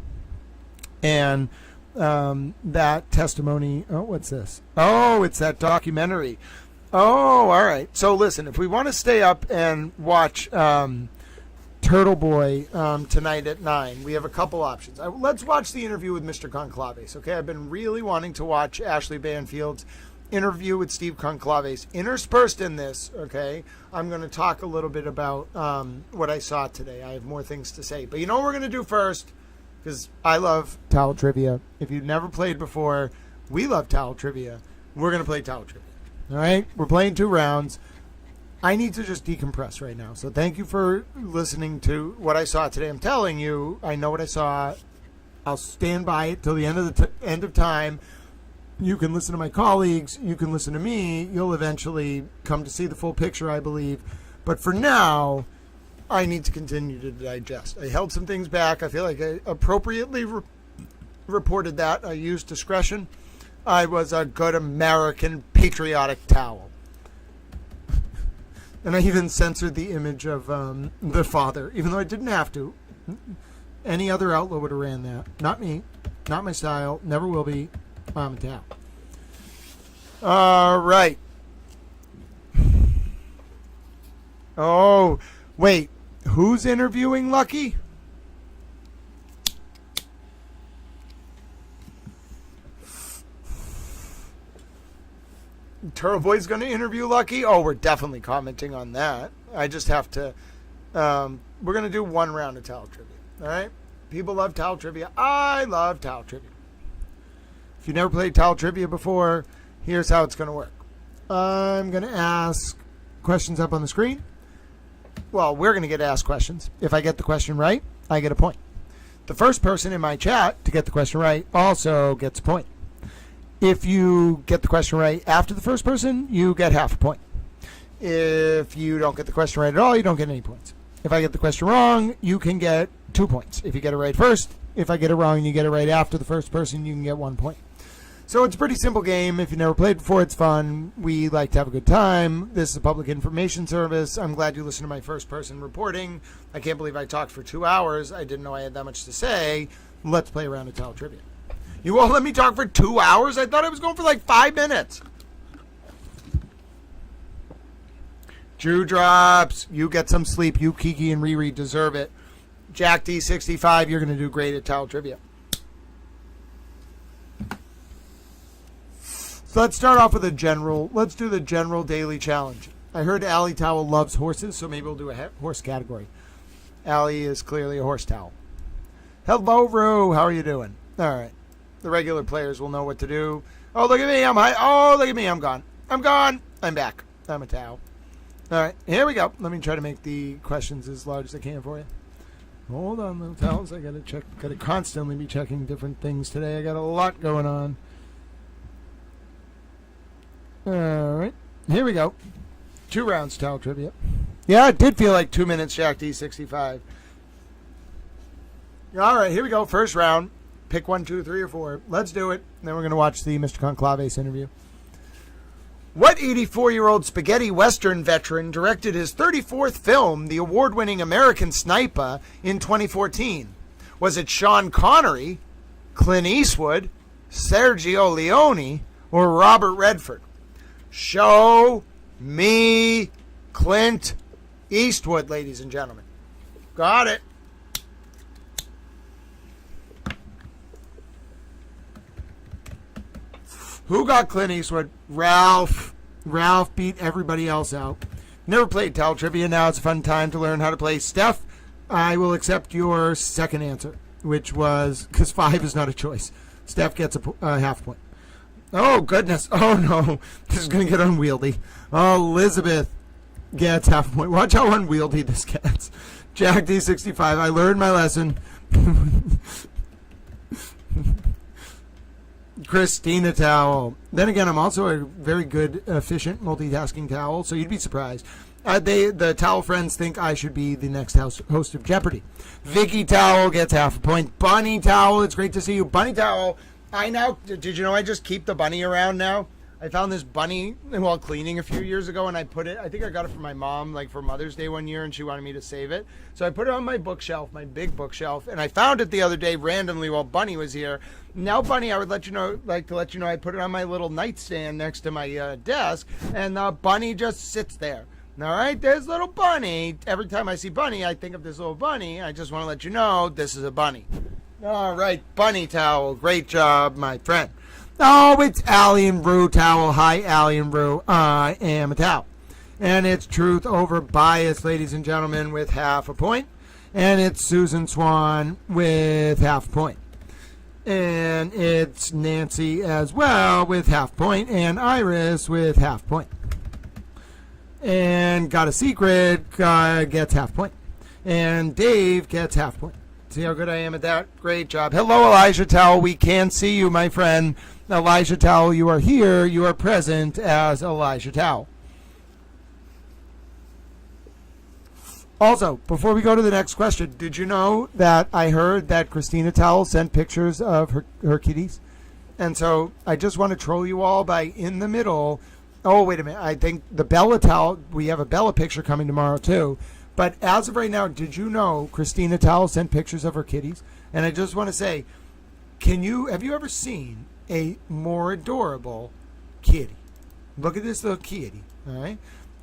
And that testimony, oh, what's this? Oh, it's that documentary. Oh, all right. So listen, if we want to stay up and watch Turtle Boy tonight at 9, we have a couple options. Let's watch the interview with Mr. Conclave. Okay, I've been really wanting to watch Ashley Banfield's interview with Steve Conclave. Interspersed in this, okay, I'm going to talk a little bit about what I saw today. I have more things to say. But you know what we're going to do first? Because I love towel trivia. If you've never played before, we love towel trivia. We're going to play towel trivia. All right? We're playing 2 rounds. I need to just decompress right now. So thank you for listening to what I saw today. I'm telling you, I know what I saw. I'll stand by it till the end of end of time. You can listen to my colleagues. You can listen to me. You'll eventually come to see the full picture, I believe. But for now, I need to continue to digest. I held some things back. I feel like I appropriately reported that. I used discretion. I was a good American patriotic towel. And I even censored the image of the father, even though I didn't have to. Any other outlet would have ran that. Not me. Not my style. Never will be. I'm a towel. All right. Oh, wait. Who's interviewing Lucky? Turtle Boy's going to interview Lucky? Oh, we're definitely commenting on that. I just have to... we're going to do 1 round of towel trivia. All right? People love towel trivia. I love towel trivia. If you've never played towel trivia before, here's how it's going to work. I'm going to ask questions up on the screen. Well, we're going to get asked questions. If I get the question right, I get a point. The first person in my chat to get the question right also gets a point. If you get the question right after the first person, you get half a point. If you don't get the question right at all, you don't get any points. If I get the question wrong, you can get 2 points. If you get it right first, if I get it wrong and you get it right after the first person, you can get 1 point. So it's a pretty simple game. If you've never played before, it's fun. We like to have a good time. This is a public information service. I'm glad you listened to my first person reporting. I can't believe I talked for 2 hours. I didn't know I had that much to say. Let's play a round of towel trivia. You won't let me talk for 2 hours? I thought I was going for like 5 minutes. Drew drops. You get some sleep. You, Kiki, and Riri deserve it. Jack D65, you're going to do great at towel trivia. So let's start off with let's do the general daily challenge. I heard Allie Towel loves horses, so maybe we'll do a horse category. Allie is clearly a horse towel. Hello, Roo. How are you doing? All right. The regular players will know what to do. Oh, look at me. I'm high. Oh, look at me. I'm gone. I'm gone. I'm back. I'm a towel. All right. Here we go. Let me try to make the questions as large as I can for you. Hold on, little towels. I got to check. Got to constantly be checking different things today. I got a lot going on. All right. Here we go. 2 rounds towel trivia. Yeah, it did feel like 2 minutes, Jack D65. All right, here we go. First round. Pick 1, 2, 3, or 4. Let's do it. Then we're going to watch the Mr. Conclave's interview. What 84-year-old spaghetti western veteran directed his 34th film, the award-winning American Sniper, in 2014? Was it Sean Connery, Clint Eastwood, Sergio Leone, or Robert Redford? Show me Clint Eastwood, ladies and gentlemen. Got it. Who got Clint Eastwood? Ralph. Ralph beat everybody else out. Never played towel trivia. Now it's a fun time to learn how to play. Steph, I will accept your second answer, which was, because 5 is not a choice. Steph gets a half point. Oh, goodness. Oh, no. This is going to get unwieldy. Oh, Elizabeth gets half a point. Watch how unwieldy this gets. Jack D65, I learned my lesson. Christina towel. Then again, I'm also a very good, efficient multitasking towel, so you'd be surprised. The towel friends think I should be the next host of Jeopardy. Vicky towel gets half a point. Bunny towel, it's great to see you. Bunny towel, did you know I just keep the bunny around now? I found this bunny while cleaning a few years ago, and I think I got it from my mom, like for Mother's Day one year, and she wanted me to save it. So I put it on my bookshelf, my big bookshelf, and I found it the other day randomly while Bunny was here. Now, Bunny, I would like to let you know, I put it on my little nightstand next to my desk, and Bunny just sits there. All right, there's little Bunny. Every time I see Bunny, I think of this little bunny. I just want to let you know this is a bunny. All right, bunny towel. Great job, my friend. Oh, it's Allie and Rue towel. Hi, Allie and Rue. I am a towel. And it's truth over bias, ladies and gentlemen, with half a point. And it's Susan Swan with half a point. And it's Nancy as well with half a point. And Iris with half a point. And Got a Secret gets half a point. And Dave gets half a point. See how good I am at that? Great job. Hello, Elijah Towell. We can see you, my friend. Elijah Towell, you are here. You are present as Elijah Towell. Also, before we go to the next question, did you know that I heard that Christina Towell sent pictures of her kitties? And so I just want to troll you all by in the middle. Oh, wait a minute. I think the Bella Towell, we have a Bella picture coming tomorrow, too. But as of right now, did you know Christina Towell sent pictures of her kitties? And I just want to say, have you ever seen a more adorable kitty? Look at this little kitty, all right?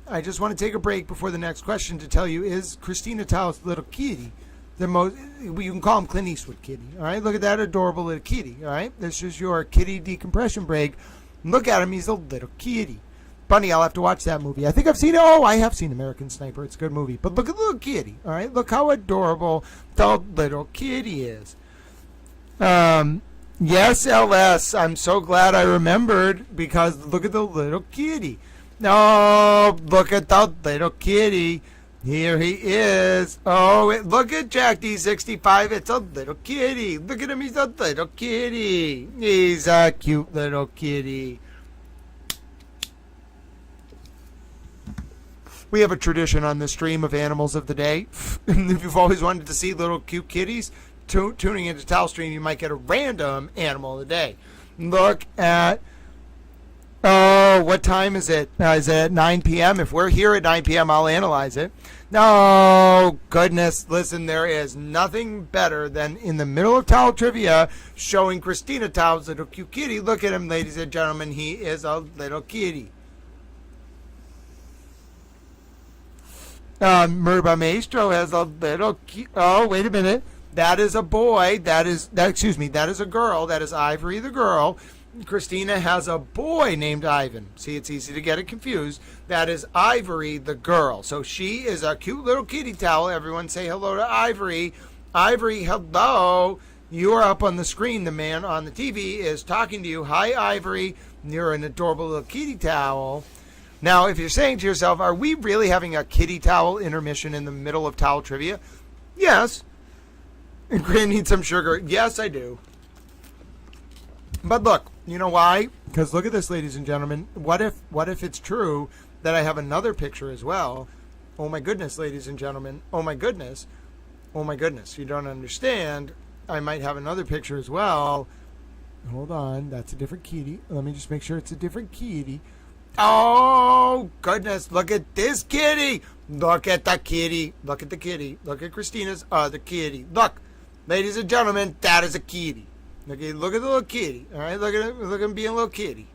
I just want to take a break before the next question to tell you, is Christina Towell's little kitty the most, you can call him Clint Eastwood kitty, all right? Look at that adorable little kitty, all right? This is your kitty decompression break. Look at him, he's a little kitty. Bunny, I'll have to watch that movie. I think I've seen it. Oh, I have seen American Sniper. It's a good movie. But look at the little kitty, all right? Look how adorable the little kitty is. Yes, LS. I'm so glad I remembered because look at the little kitty. Oh, look at the little kitty. Here he is. Oh, look at Jack D65. It's a little kitty. Look at him. He's a little kitty. He's a cute little kitty. We have a tradition on this stream of animals of the day. If you've always wanted to see little cute kitties, tuning into Towel Stream, you might get a random animal of the day. Look at, what time is it? Is it at 9 p.m.? If we're here at 9 p.m., I'll analyze it. No, goodness, listen, there is nothing better than in the middle of Towel Trivia showing Christina Towell's little cute kitty. Look at him, ladies and gentlemen. He is a little kitty. Merba Maestro has a little oh, wait a minute. That is a boy. That is a girl. That is Ivory the girl. Christina has a boy named Ivan. See, it's easy to get it confused. That is Ivory the girl. So she is a cute little kitty towel. Everyone say hello to Ivory. Ivory, hello. You are up on the screen. The man on the TV is talking to you. Hi, Ivory. You're an adorable little kitty towel. Now, if you're saying to yourself, are we really having a kitty towel intermission in the middle of Towel Trivia? Yes. And Gran needs some sugar. Yes, I do. But look, you know why? Because look at this, ladies and gentlemen. What if it's true that I have another picture as well? Oh my goodness, ladies and gentlemen. Oh my goodness. Oh my goodness. You don't understand. I might have another picture as well. Hold on. That's a different kitty. Let me just make sure it's a different kitty. Oh, goodness. Look at this kitty. Look at the kitty. Look at the kitty. Look at Christina's other kitty. Look, ladies and gentlemen, that is a kitty. Okay, look at the little kitty. All right, look at him. Look at him being a little kitty.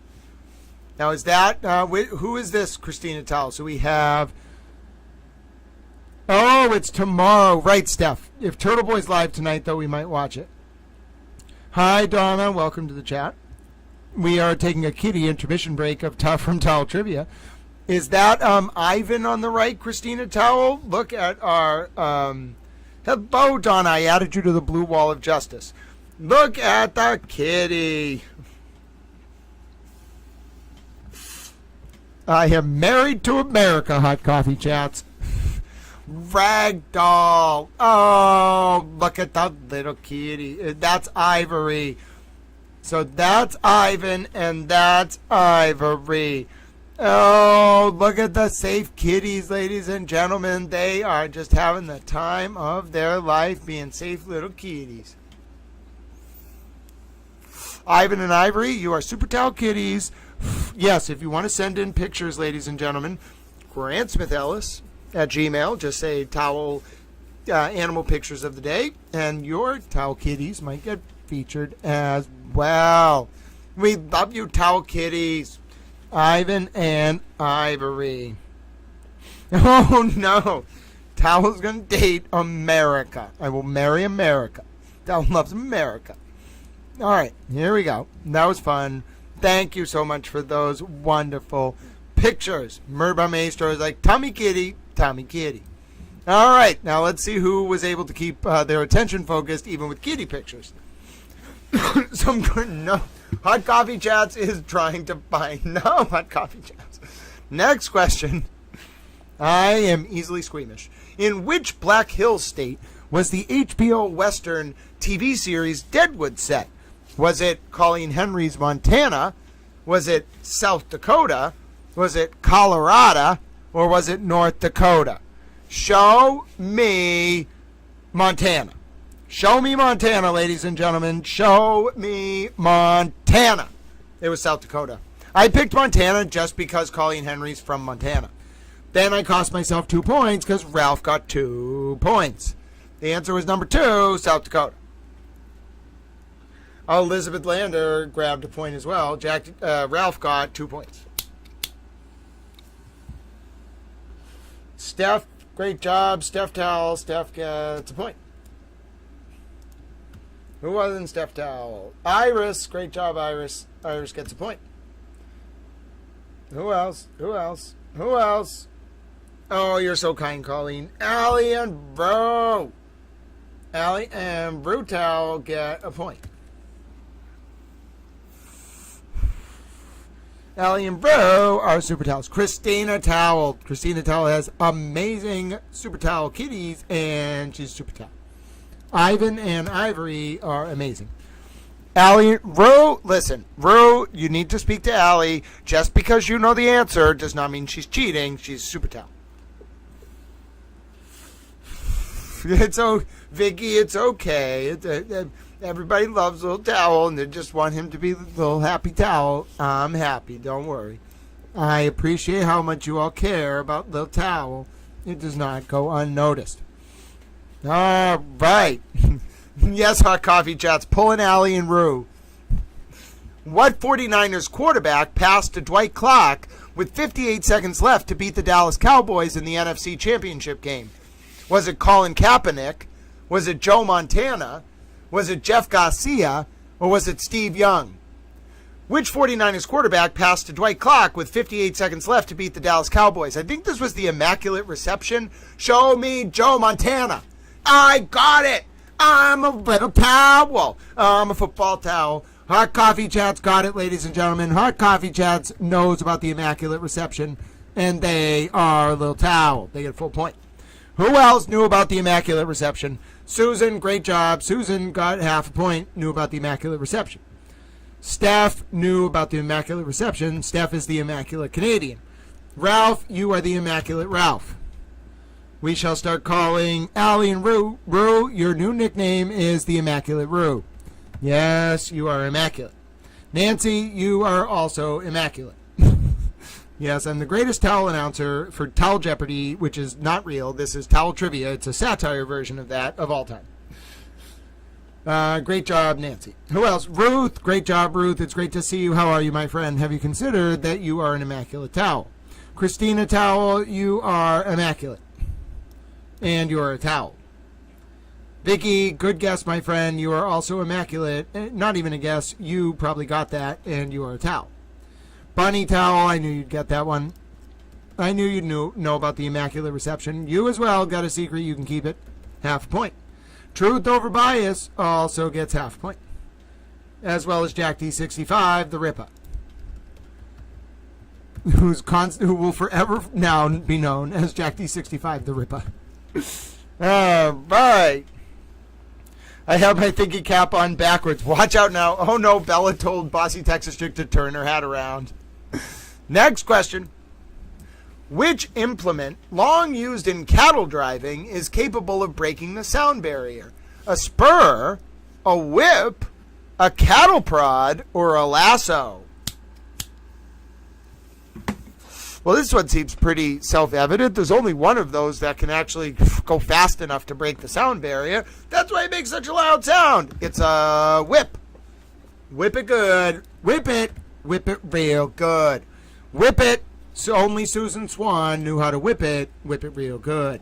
Now, is that, who is this Christina Towell? So we have, oh, it's tomorrow. Right, Steph. If Turtle Boy's live tonight, though, we might watch it. Hi, Donna. Welcome to the chat. We are taking a kitty intermission break from Towel Trivia. Is that Ivan on the right, Christina Towell? Look at our... hello, Donna. I added you to the blue wall of justice. Look at the kitty. I am married to America, Hot Coffee Chats. Ragdoll. Oh, look at that little kitty. That's Ivory. So that's Ivan and that's Ivory. Oh, look at the safe kitties, ladies and gentlemen. They are just having the time of their life being safe little kitties. Ivan and Ivory, you are super towel kitties. Yes, if you want to send in pictures, ladies and gentlemen, Grant Smith Ellis at Gmail. Just say towel animal pictures of the day, and your towel kitties might get featured as well. We love you, towel kitties. Ivan and Ivory. Oh no, Towel's gonna date America. I will marry America. Towel loves America. All right, here we go. That was fun. Thank you so much for those wonderful pictures. Merba Maestro is like, Tommy Kitty, Tommy Kitty. All right, now let's see who was able to keep their attention focused even with kitty pictures. Some good, no. Hot Coffee Chats is trying to find, no, Hot Coffee Chats. Next question. I am easily squeamish. In which Black Hills state was the HBO Western TV series Deadwood set? Was it Colleen Henry's Montana? Was it South Dakota? Was it Colorado? Or was it North Dakota? Show me Montana. Show me Montana, ladies and gentlemen. Show me Montana. It was South Dakota. I picked Montana just because Colleen Henry's from Montana. Then I cost myself 2 points because Ralph got 2 points. The answer was number 2, South Dakota. Elizabeth Lander grabbed a point as well. Ralph got 2 points. Steph, great job. Steph Towel. Steph gets a point. Who wasn't Steph Towel? Iris, great job, Iris. Iris gets a point. Who else? Who else? Who else? Oh, you're so kind, Colleen. Allie and Bro. Allie and Brew Towel get a point. Allie and Bro are super towels. Christina Towel. Christina Towel has amazing super towel kitties, and she's super towel. Ivan and Ivory are amazing. Allie, Rue, listen, Rue, you need to speak to Allie. Just because you know the answer does not mean she's cheating. She's super towel. Vicky, it's okay. Everybody loves Little Towel, and they just want him to be Little Happy Towel. I'm happy. Don't worry. I appreciate how much you all care about Little Towel. It does not go unnoticed. All right. Yes, Hot Coffee Chats. Pulling Allie and Rue. What 49ers quarterback passed to Dwight Clark with 58 seconds left to beat the Dallas Cowboys in the NFC Championship game? Was it Colin Kaepernick? Was it Joe Montana? Was it Jeff Garcia? Or was it Steve Young? Which 49ers quarterback passed to Dwight Clark with 58 seconds left to beat the Dallas Cowboys? I think this was the Immaculate Reception. Show me Joe Montana. I got it. I'm a little towel. I'm a football towel. Hot Coffee Chats got it, ladies and gentlemen. Hot Coffee Chats knows about the Immaculate Reception, and they are a little towel. They get a full point. Who else knew about the Immaculate Reception? Susan, great job. Susan got half a point, knew about the Immaculate Reception. Steph knew about the Immaculate Reception. Steph is the Immaculate Canadian. Ralph, you are the Immaculate Ralph. We shall start calling Allie and Rue. Rue, your new nickname is the Immaculate Rue. Yes, you are immaculate. Nancy, you are also immaculate. Yes, I'm the greatest towel announcer for Towel Jeopardy, which is not real. This is Towel Trivia. It's a satire version of that of all time. Great job, Nancy. Who else? Ruth. Great job, Ruth. It's great to see you. How are you, my friend? Have you considered that you are an immaculate towel? Christina Towel, you are immaculate. And you are a towel. Vicky, good guess, my friend. You are also immaculate. Not even a guess. You probably got that, and you are a towel. Bunny Towel, I knew you'd get that one. I knew you'd know about the Immaculate Reception. You as well got a secret. You can keep it. Half a point. Truth over Bias also gets half a point. As well as Jack D65, the Ripper. Who will forever now be known as Jack D65, the Ripper. All right. I have my thinking cap on backwards. Watch out now. Oh no, Bella told Bossy Texas Chick to turn her hat around. Next question. Which implement, long used in cattle driving, is capable of breaking the sound barrier? A spur, a whip, a cattle prod, or a lasso? Well, this one seems pretty self-evident. There's only one of those that can actually go fast enough to break the sound barrier. That's why it makes such a loud sound. It's a whip. Whip it good. Whip it. Whip it real good. Whip it. So only Susan Swan knew how to whip it. Whip it real good.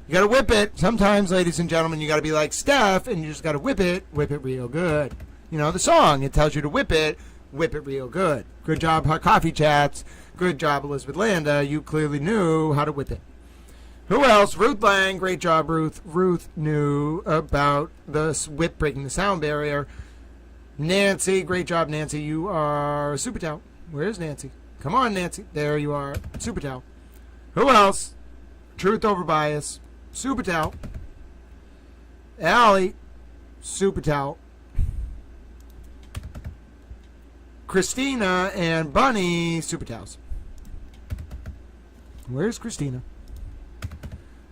You got to whip it. Sometimes, ladies and gentlemen, you got to be like Steph, and you just got to whip it real good. You know, the song, it tells you to whip it real good. Good job, Hot Coffee Chats. Good job, Elizabeth Landa. You clearly knew how to whip it. Who else? Ruth Lang. Great job, Ruth. Ruth knew about the whip breaking the sound barrier. Nancy. Great job, Nancy. You are Super Towel. Where's Nancy? Come on, Nancy. There you are. Super Towel. Who else? Truth over bias. Super Towel. Allie. Super Towel. Christina and Bunny. Super Towels. Where's Christina?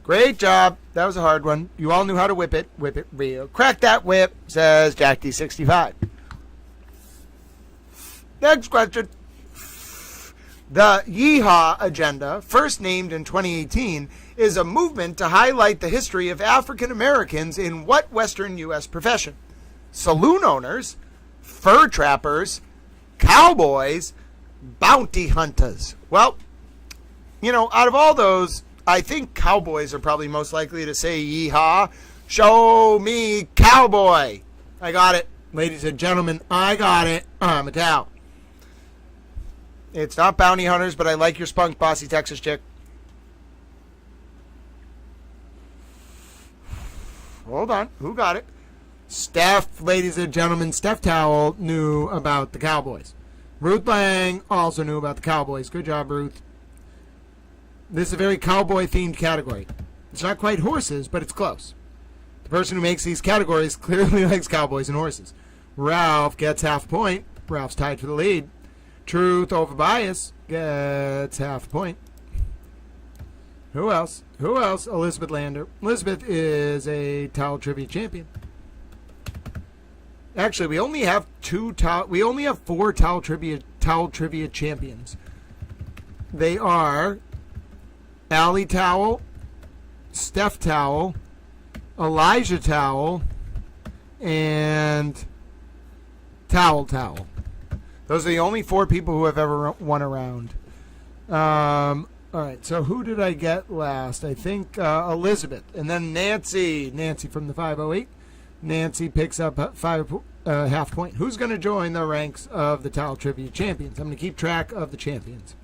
Great job. That was a hard one. You all knew how to whip it. Whip it real. Crack that whip, says Jack D65. Next question. The Yeehaw Agenda, first named in 2018, is a movement to highlight the history of African Americans in what Western U.S. profession? Saloon owners, fur trappers, cowboys, bounty hunters. Well, you know, out of all those, I think cowboys are probably most likely to say yeehaw. Show me cowboy. I got it. Ladies and gentlemen, I got it. I'm a cow. It's not bounty hunters, but I like your spunk, Bossy Texas Chick. Hold on. Who got it? Steph, ladies and gentlemen, Steph Towel knew about the Cowboys. Ruth Lang also knew about the Cowboys. Good job, Ruth. This is a very cowboy-themed category. It's not quite horses, but it's close. The person who makes these categories clearly likes cowboys and horses. Ralph gets half a point. Ralph's tied for the lead. Truth over bias gets half a point. Who else? Who else? Elizabeth Lander. Elizabeth is a towel trivia champion. Actually, we only have four towel trivia champions. They are Allie Towel, Steph Towel, Elijah Towel, and Towel. Those are the only four people who have ever won a round. All right, so who did I get last? I think Elizabeth. And then Nancy. Nancy from the 508. Nancy picks up half point. Who's going to join the ranks of the Towel Trivia Champions? I'm going to keep track of the champions.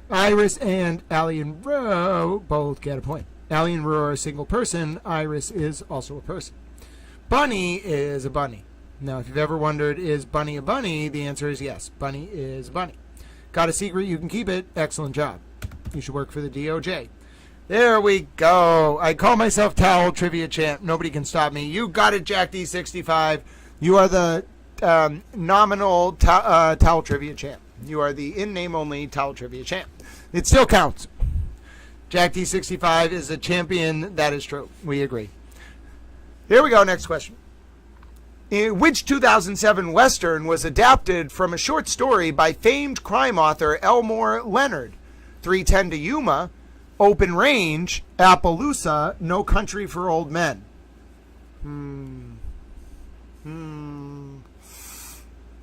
Iris and Allie and Roe both get a point. Allie and Roe are a single person. Iris is also a person. Bunny is a bunny. Now, if you've ever wondered, is Bunny a bunny? The answer is yes. Bunny is a bunny. Got a secret? You can keep it. Excellent job. You should work for the DOJ. There we go. I call myself Towel Trivia Champ. Nobody can stop me. You got it, Jack D65. You are the nominal Towel Trivia Champ. You are the in-name only Towel Trivia Champ. It still counts. Jack D65 is a champion. That is true. We agree. Here we go. Next question. Which 2007 Western was adapted from a short story by famed crime author Elmore Leonard? 310 to Yuma, Open Range, Appaloosa, No Country for Old Men. I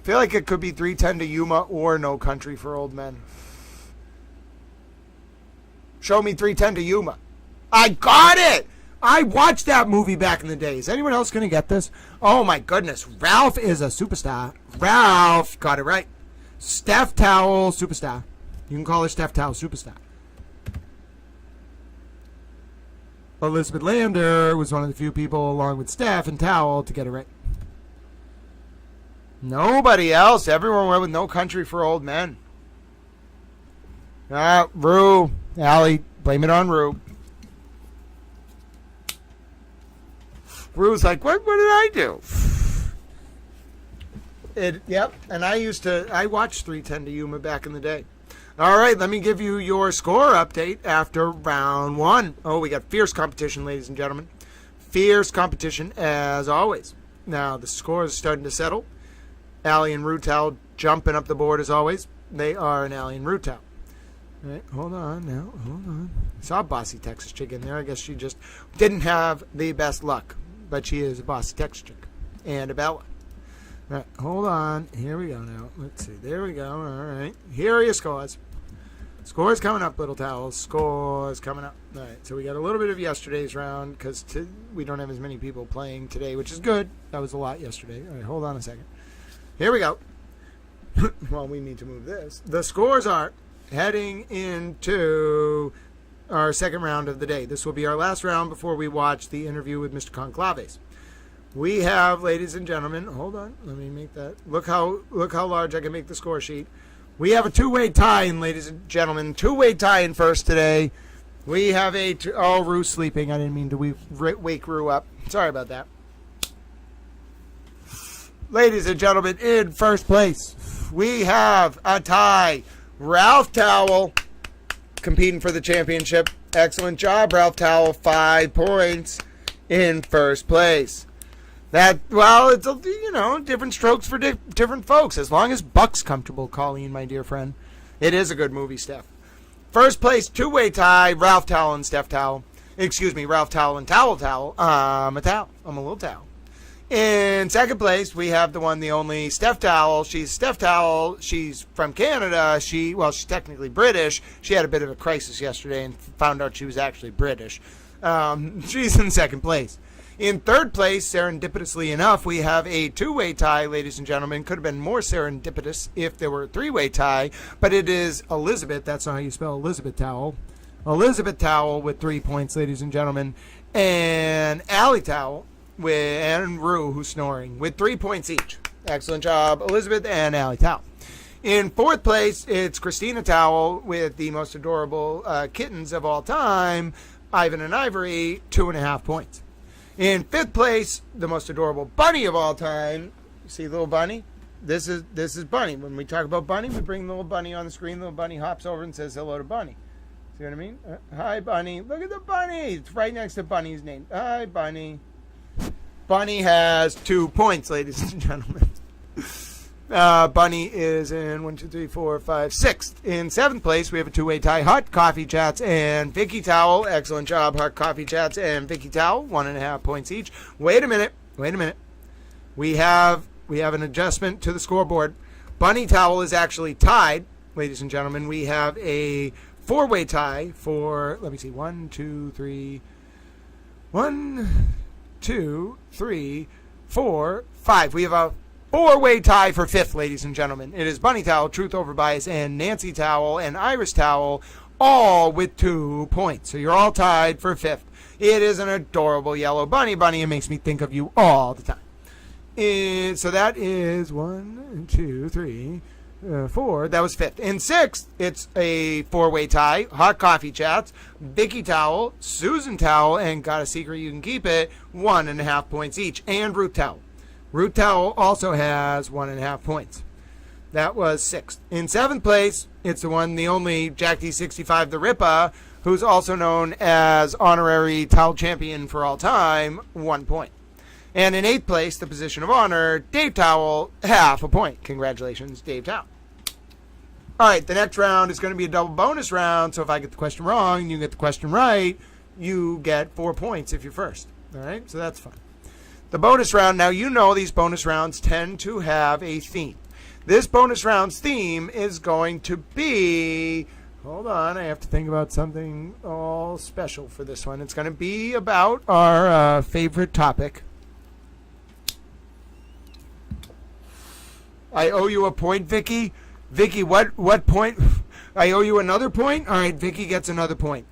feel like it could be 310 to Yuma or No Country for Old Men. Show me 310 to Yuma. I got it! I watched that movie back in the day. Is anyone else going to get this? Oh my goodness. Ralph is a superstar. Ralph got it right. Steph Towel, superstar. You can call her Steph Towel, superstar. Elizabeth Lander was one of the few people, along with Steph and Towel, to get it right. Nobody else. Everyone went with No Country for Old Men. Rue. Allie, blame it on Rue. Rue's like, what did I do? Yep, and I watched 310 to Yuma back in the day. All right, let me give you your score update after round 1. Oh, we got fierce competition, ladies and gentlemen. Fierce competition, as always. Now, the scores are starting to settle. Allie and Rutal jumping up the board, as always. They are an Allie and Rutal. All right, hold on. I saw a bossy Texas chick in there. I guess she just didn't have the best luck. But she is a bossy Texas chick. And a Bella. All right, hold on. Here we go now. Let's see. There we go. All right. Here are your scores. Scores coming up, Little Towels. Scores coming up. All right, so we got a little bit of yesterday's round because we don't have as many people playing today, which is good. That was a lot yesterday. All right, hold on a second. Here we go. Well, we need to move this. The scores are heading into our second round of the day. This will be our last round before we watch the interview with Mr. Conclave. We have, ladies and gentlemen, hold on, let me make that. Look how large I can make the score sheet. We have a two-way tie-in, ladies and gentlemen. Two-way tie-in first today. We have Rue's sleeping. I didn't mean to wake Rue up. Sorry about that. Ladies and gentlemen, in first place, we have a tie. Ralph Towel competing for the championship. Excellent job, Ralph Towel. 5 points in first place. It's different strokes for different folks. As long as Buck's comfortable, Colleen, my dear friend. It is a good movie, Steph. First place, two-way tie, Ralph Towel and Steph Towel. Excuse me, Ralph Towel and Towel. I'm a towel. I'm a little towel. In second place, we have the one, the only, Steph Towel. She's Steph Towel. She's from Canada. She's technically British. She had a bit of a crisis yesterday and found out she was actually British. She's in second place. In third place, serendipitously enough, we have a two-way tie, ladies and gentlemen. Could have been more serendipitous if there were a three-way tie, but it is Elizabeth. That's not how you spell Elizabeth Towel. Elizabeth Towel with 3 points, ladies and gentlemen. And Allie Towel and Rue, who's snoring, with 3 points each. Excellent job, Elizabeth and Allie Towel. In fourth place, it's Christina Towel with the most adorable kittens of all time, Ivan and Ivory, 2.5 points. In fifth place, the most adorable bunny of all time. See little bunny? This is Bunny. When we talk about Bunny, we bring the little bunny on the screen. Little bunny hops over and says hello to Bunny. See what I mean? Hi, Bunny. Look at the bunny. It's right next to Bunny's name. Hi, Bunny. Bunny has 2 points, ladies and gentlemen. Bunny is in 6th. In seventh place, we have a two-way tie. Hot Coffee Chats and Vicky Towel. Excellent job, Hot Coffee Chats and Vicky Towel. 1.5 points each. Wait a minute. We have an adjustment to the scoreboard. Bunny Towel is actually tied, ladies and gentlemen. We have a four-way tie for, let me see, 1, 2, 3, 4, 5. We have a four-way tie for fifth, ladies and gentlemen. It is Bunny Towel, Truth Over Bias, and Nancy Towel, and Iris Towel, all with 2 points. So you're all tied for fifth. It is an adorable yellow bunny. Bunny, it makes me think of you all the time. So that is 1, 2, 3, 4. That was fifth. In sixth, it's a four-way tie. Hot Coffee Chats, Vicky Towel, Susan Towel, and Got a Secret You Can Keep It, 1.5 points each. And Ruth Towel. Ruth Towel also has 1.5 points. That was sixth. In seventh place, it's the one, the only, Jack D65 the Ripper, who's also known as honorary towel champion for all time, 1 point. And in eighth place, the position of honor, Dave Towel, 0.5 point. Congratulations, Dave Towel. All right, the next round is going to be a double bonus round, so if I get the question wrong and you get the question right, you get 4 points if you're first. All right, so that's fun. The bonus round, now you know these bonus rounds tend to have a theme. This bonus round's theme is going to be, hold on, I have to think about something all special for this one. It's going to be about our favorite topic. I owe you a point, Vicky. Vicky, what point? I owe you another point? All right, Vicky gets another point.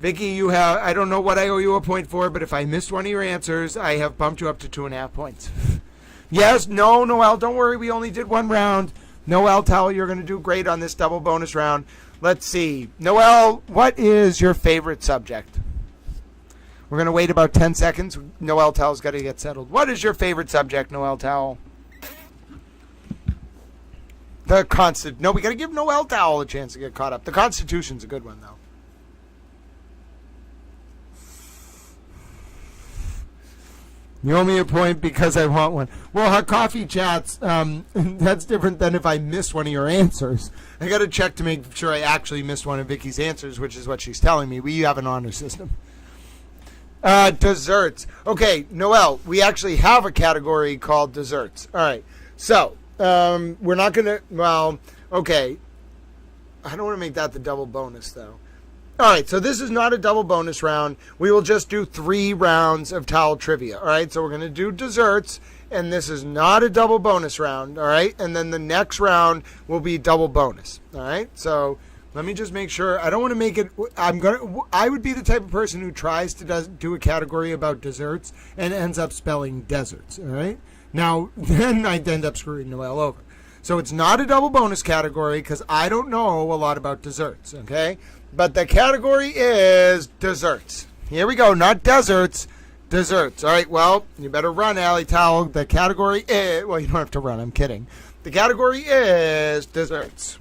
Vicky, you have, I don't know what I owe you a point for, but if I missed one of your answers, I have bumped you up to 2.5 points. Yes, no, Noelle, don't worry, we only did one round. Noelle Towel, you're going to do great on this double bonus round. Let's see. Noelle, what is your favorite subject? We're going to wait about 10 seconds. Noel Towel's got to get settled. What is your favorite subject, Noel Towel? No, we got to give Noel Towel a chance to get caught up. The Constitution's a good one, though. You owe me a point because I want one. Well, our coffee chats, that's different than if I miss one of your answers. I got to check to make sure I actually missed one of Vicky's answers, which is what she's telling me. We have an honor system. Desserts. Okay, Noel, we actually have a category called desserts. All right, so we're not going to, well, okay. I don't want to make that the double bonus, though. All right, so this is not a double bonus round. We will just do 3 rounds of towel trivia. All right, so we're going to do desserts, and this is not a double bonus round. All right, and then the next round will be double bonus. All right, so let me just make sure. I don't want to make it. I would be the type of person who tries to do a category about desserts and ends up spelling deserts. All right, now then I'd end up screwing Noel over. So it's not a double bonus category because I don't know a lot about desserts. Okay. But the category is desserts. Here we go. Not deserts. Desserts. All right. Well, you better run, Allie Towel. The category is... Well, you don't have to run. I'm kidding. The category is desserts.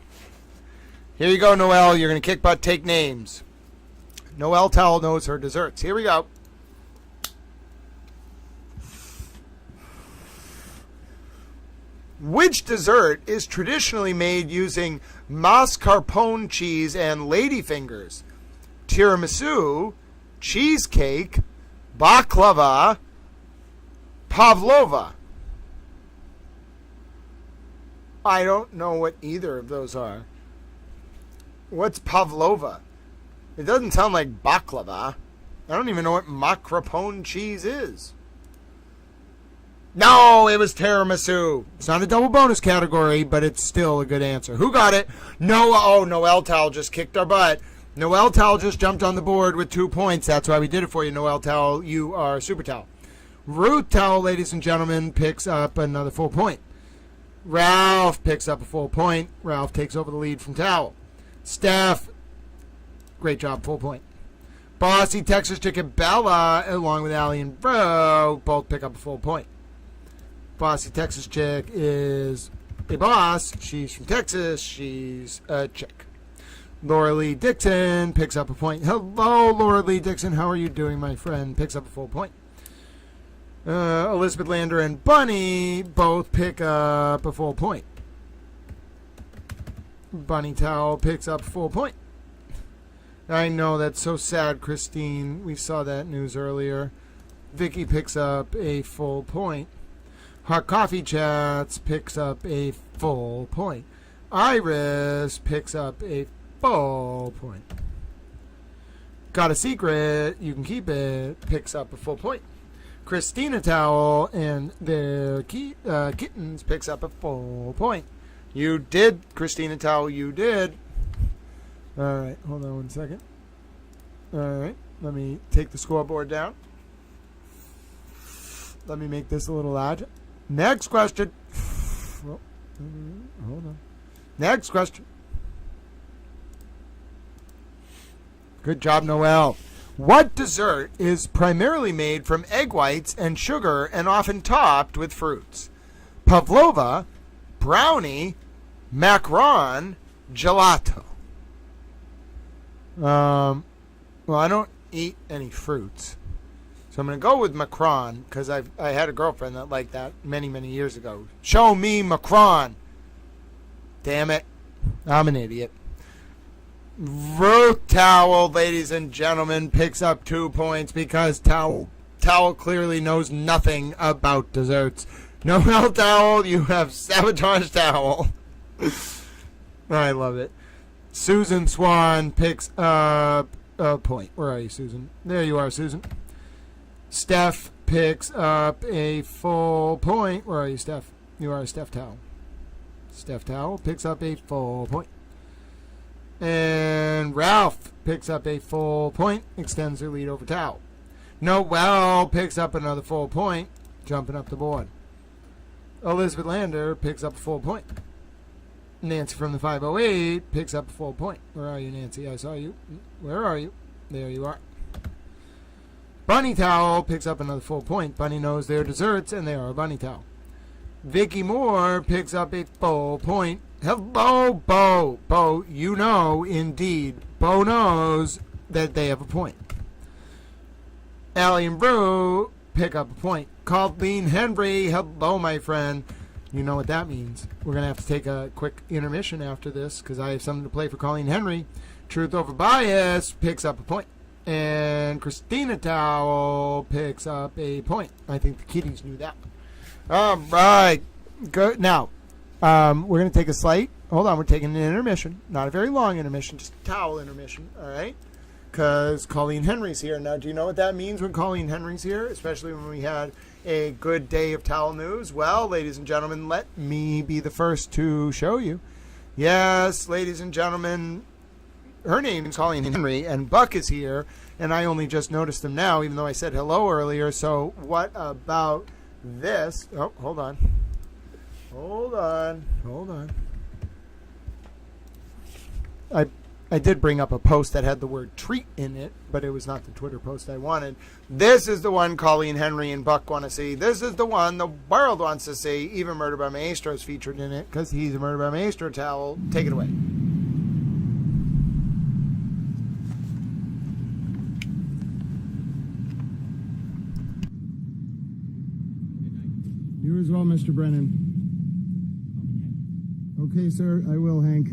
Here you go, Noel. You're going to kick butt, take names. Noel Towel knows her desserts. Here we go. Which dessert is traditionally made using mascarpone cheese and ladyfingers? Tiramisu, cheesecake, baklava, pavlova. I don't know what either of those are. What's pavlova? It doesn't sound like baklava. I don't even know what mascarpone cheese is. No, it was tiramisu. It's not a double bonus category, but it's still a good answer. Who got it? Noel Towel just kicked our butt. Noel Towel just jumped on the board with 2 points. That's why we did it for you, Noel Towel. You are Super Towel. Ruth Towel, ladies and gentlemen, picks up another full point. Ralph picks up a full point. Ralph takes over the lead from Towel. Steph, great job, full point. Bossy Texas Chicken Bella, along with Allie and Bro, both pick up a full point. Bossy Texas Chick is a boss. She's from Texas. She's a chick. Laura Lee Dixon picks up a point. Hello, Laura Lee Dixon. How are you doing, my friend? Picks up a full point. Elizabeth Lander and Bunny both pick up a full point. Bunny Towel picks up a full point. I know, that's so sad, Christine. We saw that news earlier. Vicky picks up a full point. Hot Coffee Chats picks up a full point. Iris picks up a full point. Got a Secret, you can keep it, picks up a full point. Christina Towel and their kittens picks up a full point. You did, Christina Towel, you did. All right, hold on 1 second. All right, let me take the scoreboard down. Let me make this a little larger. Next question. Well, hold on. Next question. Good job, Noel. What dessert is primarily made from egg whites and sugar and often topped with fruits? Pavlova, brownie, macaron, gelato. Well, I don't eat any fruits. So I'm going to go with Macron because I had a girlfriend that liked that many, many years ago. Show me Macron. Damn it. I'm an idiot. Ruth Towel, ladies and gentlemen, picks up 2 points because Towel clearly knows nothing about desserts. Noel Towel, you have Sabotage Towel. I love it. Susan Swan picks up a point. Where are you, Susan? There you are, Susan. Steph picks up a full point. Where are you, Steph? You are Steph Towel. Steph Towel picks up a full point. And Ralph picks up a full point, extends their lead over Towel. Noel picks up another full point, jumping up the board. Elizabeth Lander picks up a full point. Nancy from the 508 picks up a full point. Where are you, Nancy? I saw you. Where are you? There you are. Bunny Towel picks up another full point. Bunny knows they're desserts, and they are a bunny towel. Vicky Moore picks up a full point. Hello, Bo. Bo, you know, indeed. Bo knows that they have a point. Allie and Brew pick up a point. Colleen Henry, hello, my friend. You know what that means. We're going to have to take a quick intermission after this because I have something to play for Colleen Henry. Truth Over Bias picks up a point. And Christina Towel picks up a point. I think the kiddies knew that. All right. Good. Now, we're going to take a slight. Hold on. We're taking an intermission. Not a very long intermission. Just a towel intermission. All right. Because Colleen Henry's here. Now, do you know what that means when Colleen Henry's here? Especially when we had a good day of towel news. Well, ladies and gentlemen, let me be the first to show you. Yes, ladies and gentlemen, her name is Colleen Henry, and Buck is here, and I only just noticed him now, even though I said hello earlier. So what about this? Oh, hold on. Hold on. Hold on. I did bring up a post that had the word treat in it, but it was not the Twitter post I wanted. This is the one Colleen Henry and Buck want to see. This is the one the world wants to see. Even Murder by Maestro is featured in it because he's a Murder by Maestro towel. Take it away.
You as well, Mr. Brennan. Okay, sir, I will, Hank.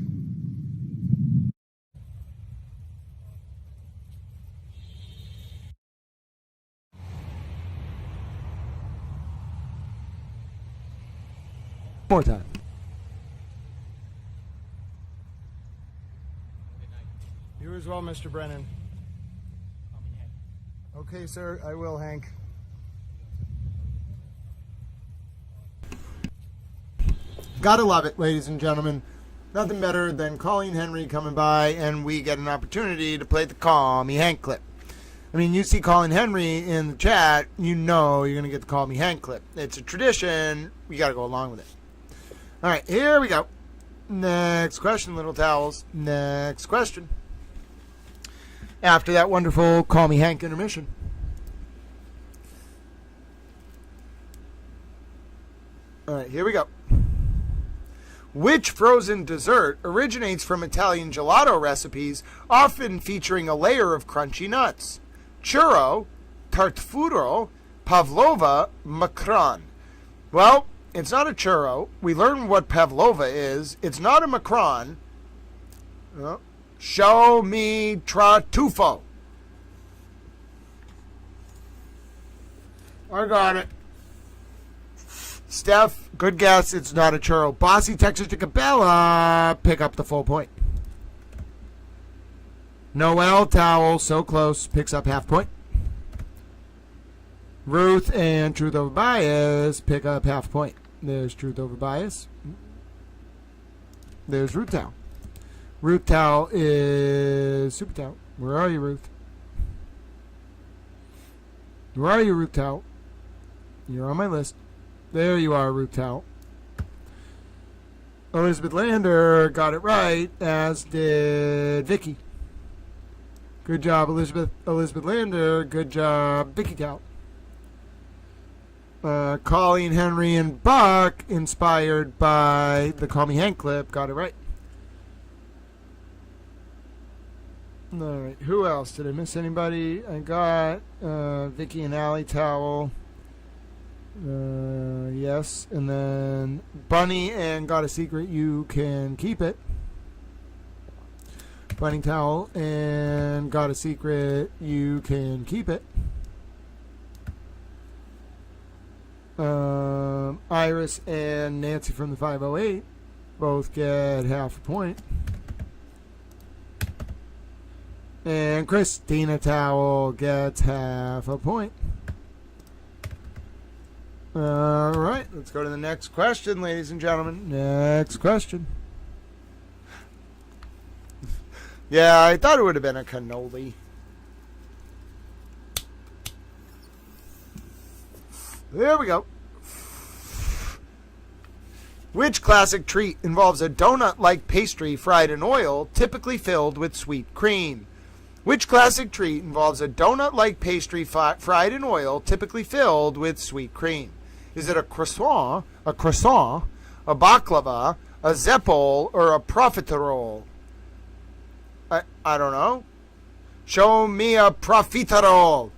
More time.
You as well, Mr. Brennan. Okay, sir, I will, Hank.
Gotta love it, ladies and gentlemen. Nothing better than Colleen Henry coming by and we get an opportunity to play the Call Me Hank clip. I mean, you see Colleen Henry in the chat, you know you're going to get the Call Me Hank clip. It's a tradition. We got to go along with it. All right, here we go. Next question, little towels. Next question. After that wonderful Call Me Hank intermission. All right, here we go. Which frozen dessert originates from Italian gelato recipes, often featuring a layer of crunchy nuts? Churro, tartufuro, pavlova, macron. Well, it's not a churro. We learned what pavlova is. It's not a macron. Show me tartufo. I got it. Steph, good guess. It's not a churro. Bossy Texas to Cabela. Pick up the full point. Noel Towel, so close. Picks up half point. Ruth and Truth Over Bias pick up half point. There's Truth Over Bias. There's Ruth Towel. Ruth Towel is Super Towel. Where are you, Ruth? Where are you, Ruth Towel? You're on my list. There you are, Ruth Towel. Elizabeth Lander got it right, as did Vicky. Good job, Elizabeth Lander. Good job, Vicky Towel. Colleen Henry and Buck, inspired by the Call Me Hank clip, got it right. All right, who else? Did I miss anybody? I got Vicky and Allie Towel. Yes, and then Bunny and Got a Secret, You Can Keep It. Bunny Towel and Got a Secret, You Can Keep It. Iris and Nancy from the 508 both get half a point. And Christina Towel gets half a point. All right, let's go to the next question, ladies and gentlemen. Next question. Yeah, I thought it would have been a cannoli. There we go. Which classic treat involves a donut-like pastry fried in oil, typically filled with sweet cream? Which classic treat involves a donut-like pastry fried in oil, typically filled with sweet cream? Is it a croissant, a baklava, a zeppole, or a profiterole? I don't know. Show me a profiterole.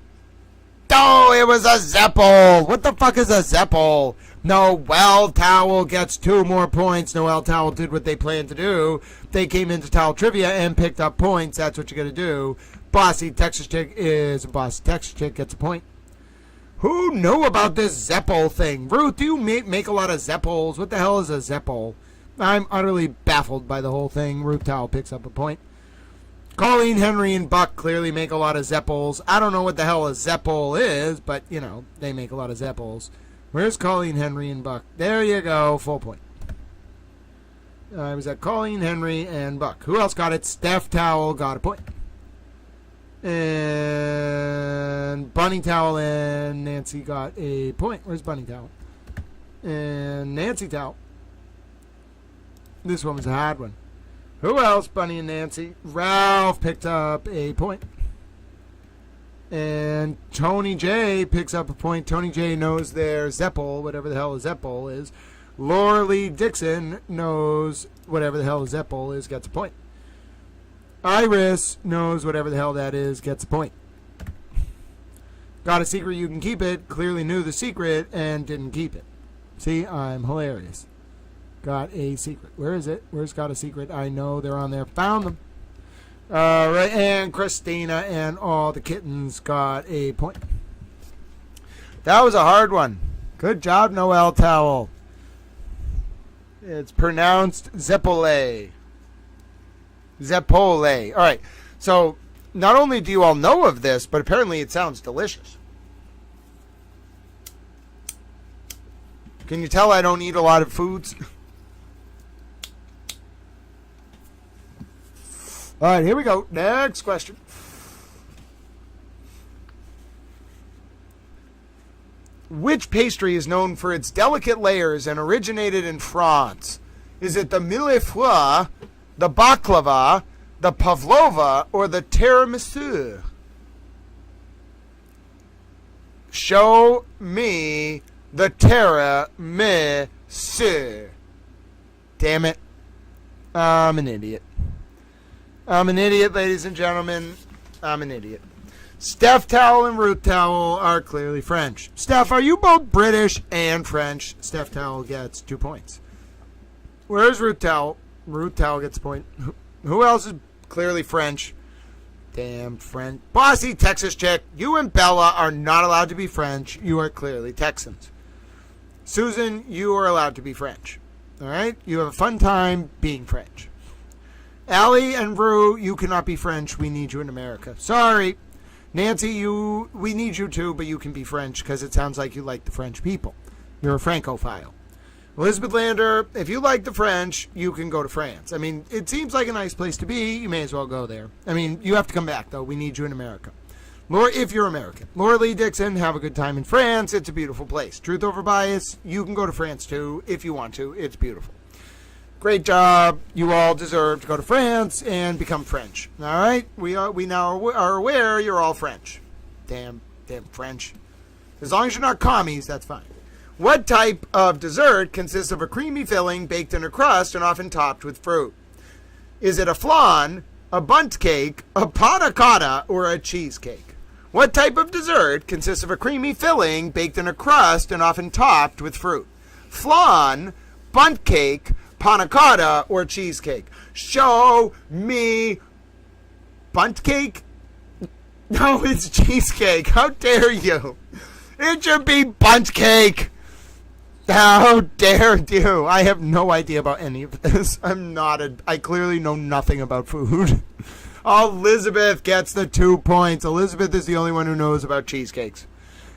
Oh, it was a zeppole. What the fuck is a zeppole? Noel Towel gets 2 more points. Noel Towel did what they planned to do. They came into Towel Trivia and picked up points. That's what you got to do. Bossy Texas Chick is a bossy Texas Chick, gets a point. Who knew about this zeppole thing? Ruth, do you make a lot of zeppoles? What the hell is a zeppole? I'm utterly baffled by the whole thing. Ruth Towel picks up a point. Colleen, Henry, and Buck clearly make a lot of zeppoles. I don't know what the hell a zeppole is, but, you know, they make a lot of zeppoles. Where's Colleen, Henry, and Buck? There you go. Full point. I was at Colleen, Henry, and Buck. Who else got it? Steph Towel got a point. And Bunny Towel and Nancy got a point. Where's Bunny Towel? And Nancy Towel. This one was a hard one. Who else? Bunny and Nancy. Ralph picked up a point. And Tony J picks up a point. Tony J knows their zeppole, whatever the hell a zeppole is. Laura Lee Dixon knows whatever the hell a zeppole is, gets a point. Iris knows whatever the hell that is, gets a point. Got a secret, you can keep it. Clearly knew the secret and didn't keep it. See, I'm hilarious. Got a secret. Where is it? Where's got a secret? I know they're on there. Found them. All right, and Christina and all the kittens got a point. That was a hard one. Good job, Noel Towel. It's pronounced zeppole. Zeppole. All right, so not only do you all know of this, but apparently it sounds delicious. Can you tell I don't eat a lot of foods? All right, here we go. Next question. Which pastry is known for its delicate layers and originated in France? Is it the millefeuille, the baklava, the pavlova, or the tiramisu? Show me the tiramisu. Damn it. I'm an idiot. I'm an idiot, ladies and gentlemen. I'm an idiot. Steph Towel and Ruth Towel are clearly French. Steph, are you both British and French? Steph Towel gets 2 points. Where's Ruth Towel? Ruth Towel gets a point. Who else is clearly French? Damn French. Bossy Texas Chick, you and Bella are not allowed to be French. You are clearly Texans. Susan, you are allowed to be French. All right? You have a fun time being French. Allie and Rue, you cannot be French. We need you in America. Sorry. Nancy, we need you too, but you can be French because it sounds like you like the French people. You're a Francophile. Elizabeth Lander, if you like the French, you can go to France. I mean, it seems like a nice place to be. You may as well go there. I mean, you have to come back, though. We need you in America. Laura, if you're American. Laura Lee Dixon, have a good time in France. It's a beautiful place. Truth over bias, you can go to France too if you want to. It's beautiful. Great job. You all deserve to go to France and become French. All right? We now are aware you're all French. Damn French. As long as you're not commies, that's fine. What type of dessert consists of a creamy filling baked in a crust and often topped with fruit? Is it a flan, a bundt cake, a panna cotta, or a cheesecake? What type of dessert consists of a creamy filling baked in a crust and often topped with fruit? Flan, bundt cake, panna cotta, or cheesecake? Show me bundt cake. No, it's cheesecake. How dare you? It should be bundt cake. How dare you? I have no idea about any of this. I clearly know nothing about food. Elizabeth gets the 2 points. Elizabeth is the only one who knows about cheesecakes.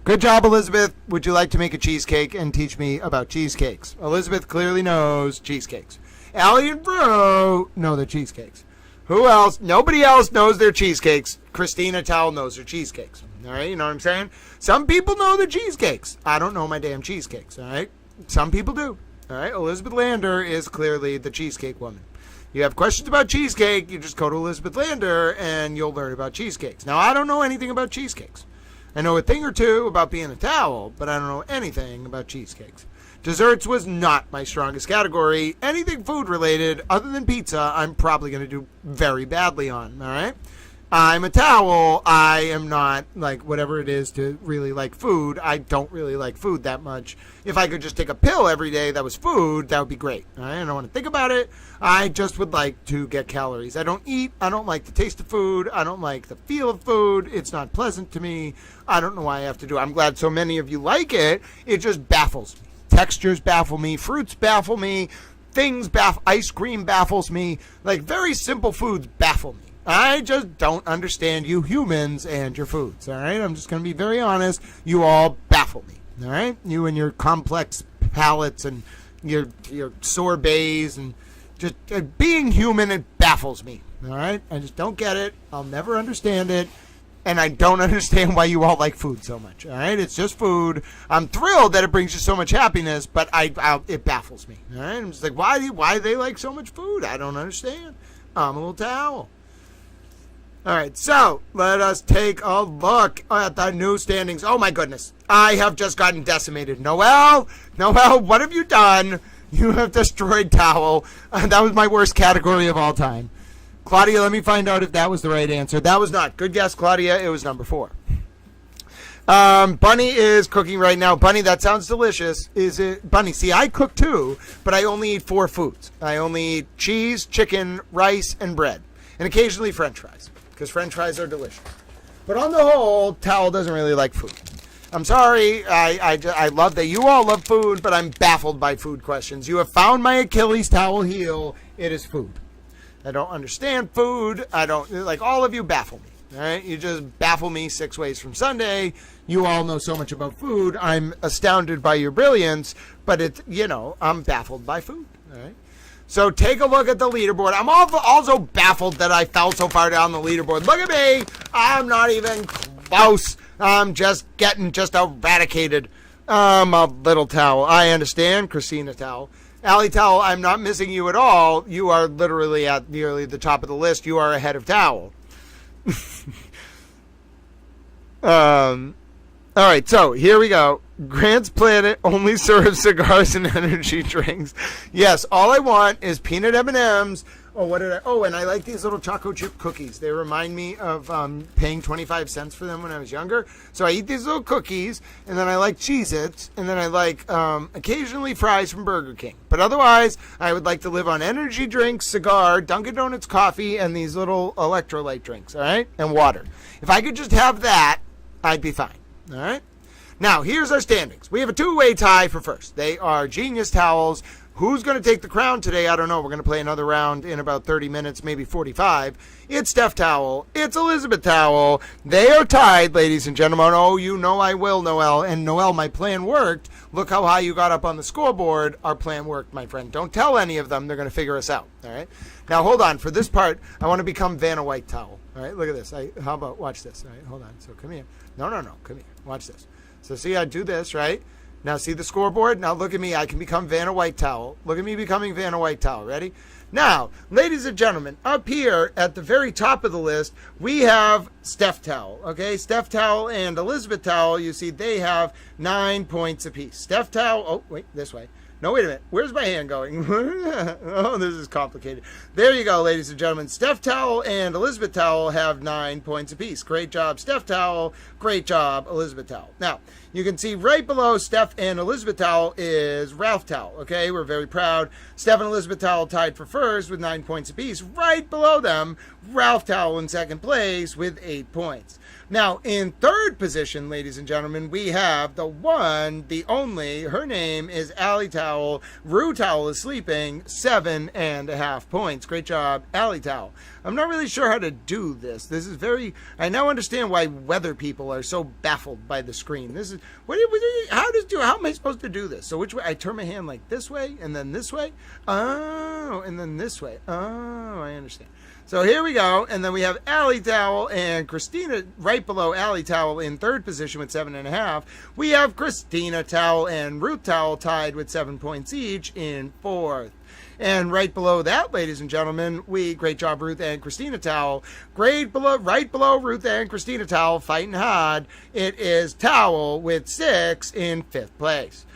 Good job, Elizabeth. Would you like to make a cheesecake and teach me about cheesecakes? Elizabeth clearly knows cheesecakes. Allie and Bro know their cheesecakes. Who else? Nobody else knows their cheesecakes. Christina Towel knows her cheesecakes. All right, you know what I'm saying? Some people know their cheesecakes. I don't know my damn cheesecakes. All right, some people do. All right, Elizabeth Lander is clearly the cheesecake woman. You have questions about cheesecake, you just go to Elizabeth Lander and you'll learn about cheesecakes. Now, I don't know anything about cheesecakes. I know a thing or two about being a towel, but I don't know anything about cheesecakes. Desserts was not my strongest category. Anything food related other than pizza, I'm probably going to do very badly on, all right? I'm a towel. I am not, like, whatever it is to really like food. I don't really like food that much. If I could just take a pill every day that was food, that would be great. All right? I don't want to think about it. I just would like to get calories. I don't eat. I don't like the taste of food. I don't like the feel of food. It's not pleasant to me. I don't know why I have to do it. I'm glad so many of you like it. It just baffles me. Textures baffle me. Fruits baffle me. Ice cream baffles me. Like, very simple foods baffle me. I just don't understand you humans and your foods, all right? I'm just going to be very honest. You all baffle me, all right? You and your complex palates and your sorbets and just being human, it baffles me, all right? I just don't get it. I'll never understand it. And I don't understand why you all like food so much, all right? It's just food. I'm thrilled that it brings you so much happiness, but it baffles me, all right? I'm just like, why do they like so much food? I don't understand. I'm a little towel. All right, so let us take a look at the new standings. Oh, my goodness. I have just gotten decimated. Noelle, what have you done? You have destroyed towel. That was my worst category of all time. Claudia, let me find out if that was the right answer. That was not. Good guess, Claudia. It was number 4. Bunny is cooking right now. Bunny, that sounds delicious. Is it? Bunny, see, I cook too, but I only eat 4 foods. I only eat cheese, chicken, rice, and bread, and occasionally French fries. Because French fries are delicious. But on the whole, Towel doesn't really like food. I'm sorry. I love that you all love food, but I'm baffled by food questions. You have found my Achilles towel heel. It is food. I don't understand food. I don't, like, all of you baffle me. All right? You just baffle me 6 ways from Sunday. You all know so much about food. I'm astounded by your brilliance, but it's, I'm baffled by food. All right? So take a look at the leaderboard. I'm also baffled that I fell so far down the leaderboard. Look at me. I'm not even close. I'm just getting eradicated. I'm a little towel. I understand, Christina Towel. Allie Towel, I'm not missing you at all. You are literally at nearly the top of the list. You are ahead of Towel. All right, so here we go. Grant's Planet only serves cigars and energy drinks. Yes, all I want is peanut M&Ms. And I like these little choco chip cookies. They remind me of paying 25 cents for them when I was younger. So I eat these little cookies, and then I like Cheez-Its, and then I like occasionally fries from Burger King. But otherwise, I would like to live on energy drinks, cigar, Dunkin' Donuts coffee, and these little electrolyte drinks, all right? And water. If I could just have that, I'd be fine, all right? Now, here's our standings. We have a 2-way tie for first. They are Genius Towels. Who's going to take the crown today? I don't know. We're going to play another round in about 30 minutes, maybe 45. It's Steph Towel. It's Elizabeth Towel. They are tied, ladies and gentlemen. Oh, you know I will, Noelle. And Noelle, my plan worked. Look how high you got up on the scoreboard. Our plan worked, my friend. Don't tell any of them. They're going to figure us out. All right? Now, hold on. For this part, I want to become Vanna White Towel. All right? Look at this. How about, watch this. All right? Hold on. So come here. No. Come here. Watch this. So see, I do this, right? Now see the scoreboard? Now look at me. I can become Vanna White Towel. Look at me becoming Vanna White Towel. Ready? Now, ladies and gentlemen, up here at the very top of the list, we have Steph Towel. Okay? Steph Towel and Elizabeth Towel, you see, they have 9 points apiece. Steph Towel, oh, wait, this way. No, wait a minute. Where's my hand going? Oh, this is complicated. There you go, ladies and gentlemen. Steph Towel and Elizabeth Towel have 9 points apiece. Great job, Steph Towel. Great job, Elizabeth Towel. Now, you can see right below Steph and Elizabeth Towel is Ralph Towel. Okay, we're very proud. Steph and Elizabeth Towel tied for first with 9 points apiece. Right below them, Ralph Towel in second place with 8 points. Now, in third position, ladies and gentlemen, we have the one, the only, her name is Allie Towel. Rue Towel is sleeping, 7.5 points. Great job, Allie Towel. I'm not really sure how to do this. This is I now understand why weather people are so baffled by the screen. This is, how am I supposed to do this? So which way? I turn my hand like this way, and then this way? Oh, and then this way. Oh, I understand. So here we go, and then we have Allie Towel and Christina right below Allie Towel in third position with 7.5. We have Christina Towel and Ruth Towel tied with 7 points each in fourth. And right below that, ladies and gentlemen, great job, Ruth and Christina Towel. Right below Ruth and Christina Towel, fighting hard, it is Towel with 6 in 5th place.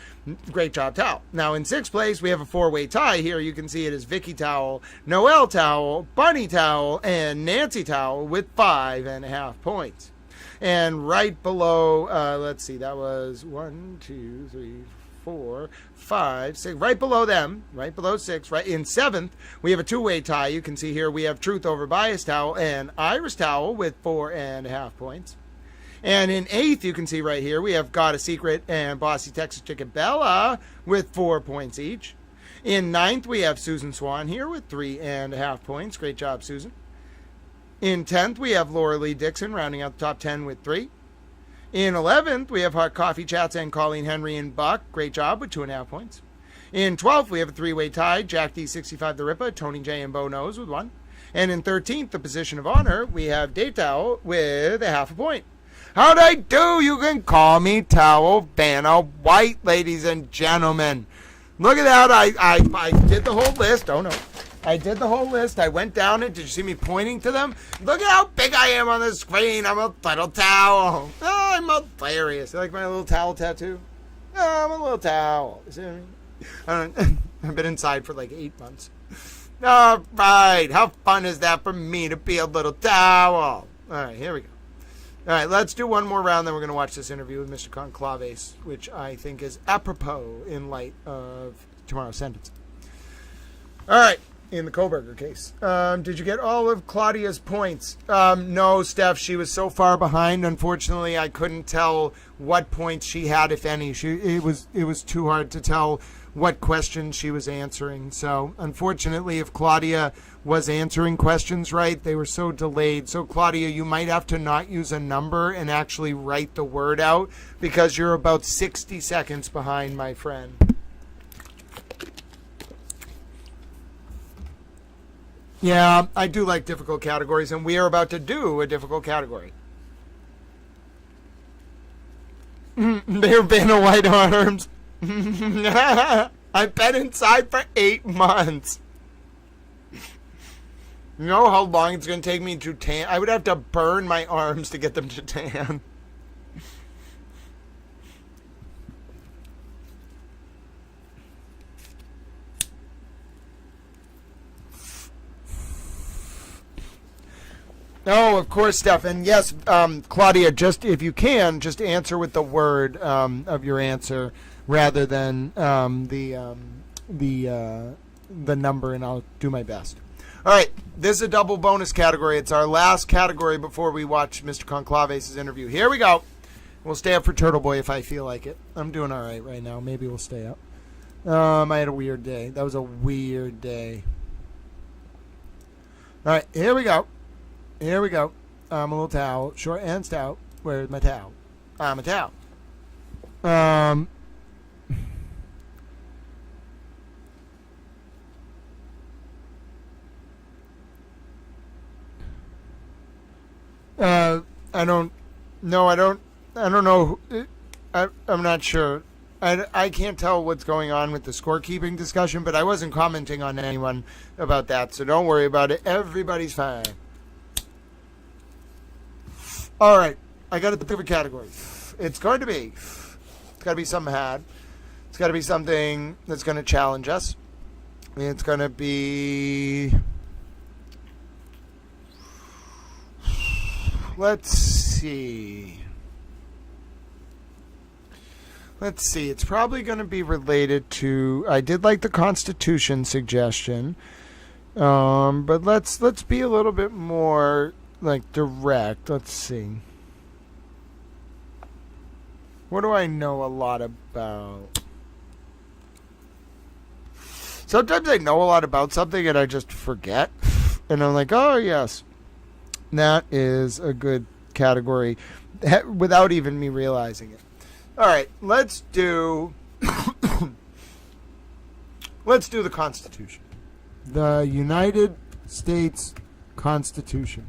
Great job, Towel. Now in 6th place, we have a 4-way tie here. You can see it is Vicky Towel, Noelle Towel, Bunny Towel, and Nancy Towel with 5.5 points. And right below, let's see, that was 1, 2, 3, 4, 5, 6. Right below them, right below 6, right in 7th, we have a 2-way tie. You can see here we have Truth Over Bias Towel and Iris Towel with 4.5 points. And in 8th, you can see right here, we have Got a Secret and Bossy Texas Chicken Bella with 4 points each. In 9th, we have Susan Swan here with 3.5 points. Great job, Susan. In 10th, we have Laura Lee Dixon rounding out the top 10 with 3. In 11th, we have Hot Coffee Chats and Colleen Henry and Buck. Great job with 2.5 points. In 12th, we have a 3-way tie. Jack D65 the Ripper, Tony J and Bo Nose with 1. And in 13th, the position of honor, we have Dave Towel with 0.5 point. How'd I do? You can call me Towel Vanna White, ladies and gentlemen. Look at that. I did the whole list. Oh, no. I did the whole list. I went down it. Did you see me pointing to them? Look at how big I am on the screen. I'm a little towel. Oh, I'm hilarious. You like my little towel tattoo? Oh, I'm a little towel. You see what I mean? I've been inside for like 8 months. All right. How fun is that for me to be a little towel? All right, here we go. All right, let's do one more round, then we're going to watch this interview with Mr. Conclave, which I think is apropos in light of tomorrow's sentence. All right, in the Kohberger case. Did you get all of Claudia's points? No, Steph, she was so far behind. Unfortunately, I couldn't tell what points she had, if any. It was too hard to tell what questions she was answering. So, unfortunately, if Claudia was answering questions right, they were so delayed. So, Claudia, you might have to not use a number and actually write the word out because you're about 60 seconds behind, my friend. Yeah, I do like difficult categories, and we are about to do a difficult category. They're Vanna White arms. I've been inside for 8 months. You know how long it's going to take me to tan? I would have to burn my arms to get them to tan. Oh, of course, Steph. And yes, Claudia, just if you can, just answer with the word of your answer rather than the number, and I'll do my best. All right, this is a double bonus category. It's our last category before we watch Mr. Conclave's interview. Here we go. We'll stay up for Turtle Boy if I feel like it. I'm doing all right now. Maybe we'll stay up. I had a weird day. That was a weird day. All right, here we go. Here we go. I'm a little towel, short and stout. Where's my towel? I'm a towel. I'm not sure. I can't tell what's going on with the scorekeeping discussion, but I wasn't commenting on anyone about that, so don't worry about it. Everybody's fine. All right, I got a different category. It's got to be something hard. It's got to be something that's going to challenge us. It's going to be... Let's see. It's probably going to be related to... I did like the Constitution suggestion. But let's be a little bit more... direct. Let's see. What do I know a lot about? Sometimes I know a lot about something and I just forget. And I'm like, oh, yes. That is a good category without even me realizing it. All right, let's do the Constitution. The United States Constitution.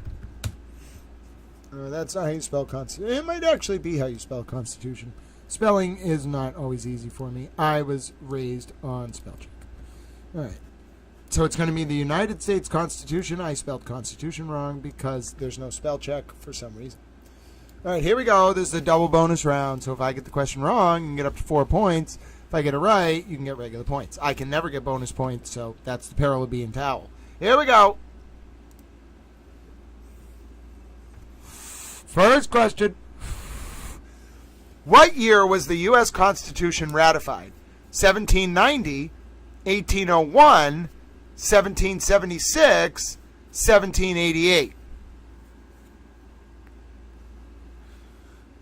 That's not how you spell Constitution. It might actually be how you spell Constitution. Spelling is not always easy for me. I was raised on spell check. All right. So it's going to be the United States Constitution. I spelled Constitution wrong because there's no spell check for some reason. All right, here we go. This is a double bonus round. So if I get the question wrong, you can get up to 4 points. If I get it right, you can get regular points. I can never get bonus points, so that's the peril of being towel. Here we go. First question. What year was the U.S. Constitution ratified? 1790, 1801, 1776, 1788.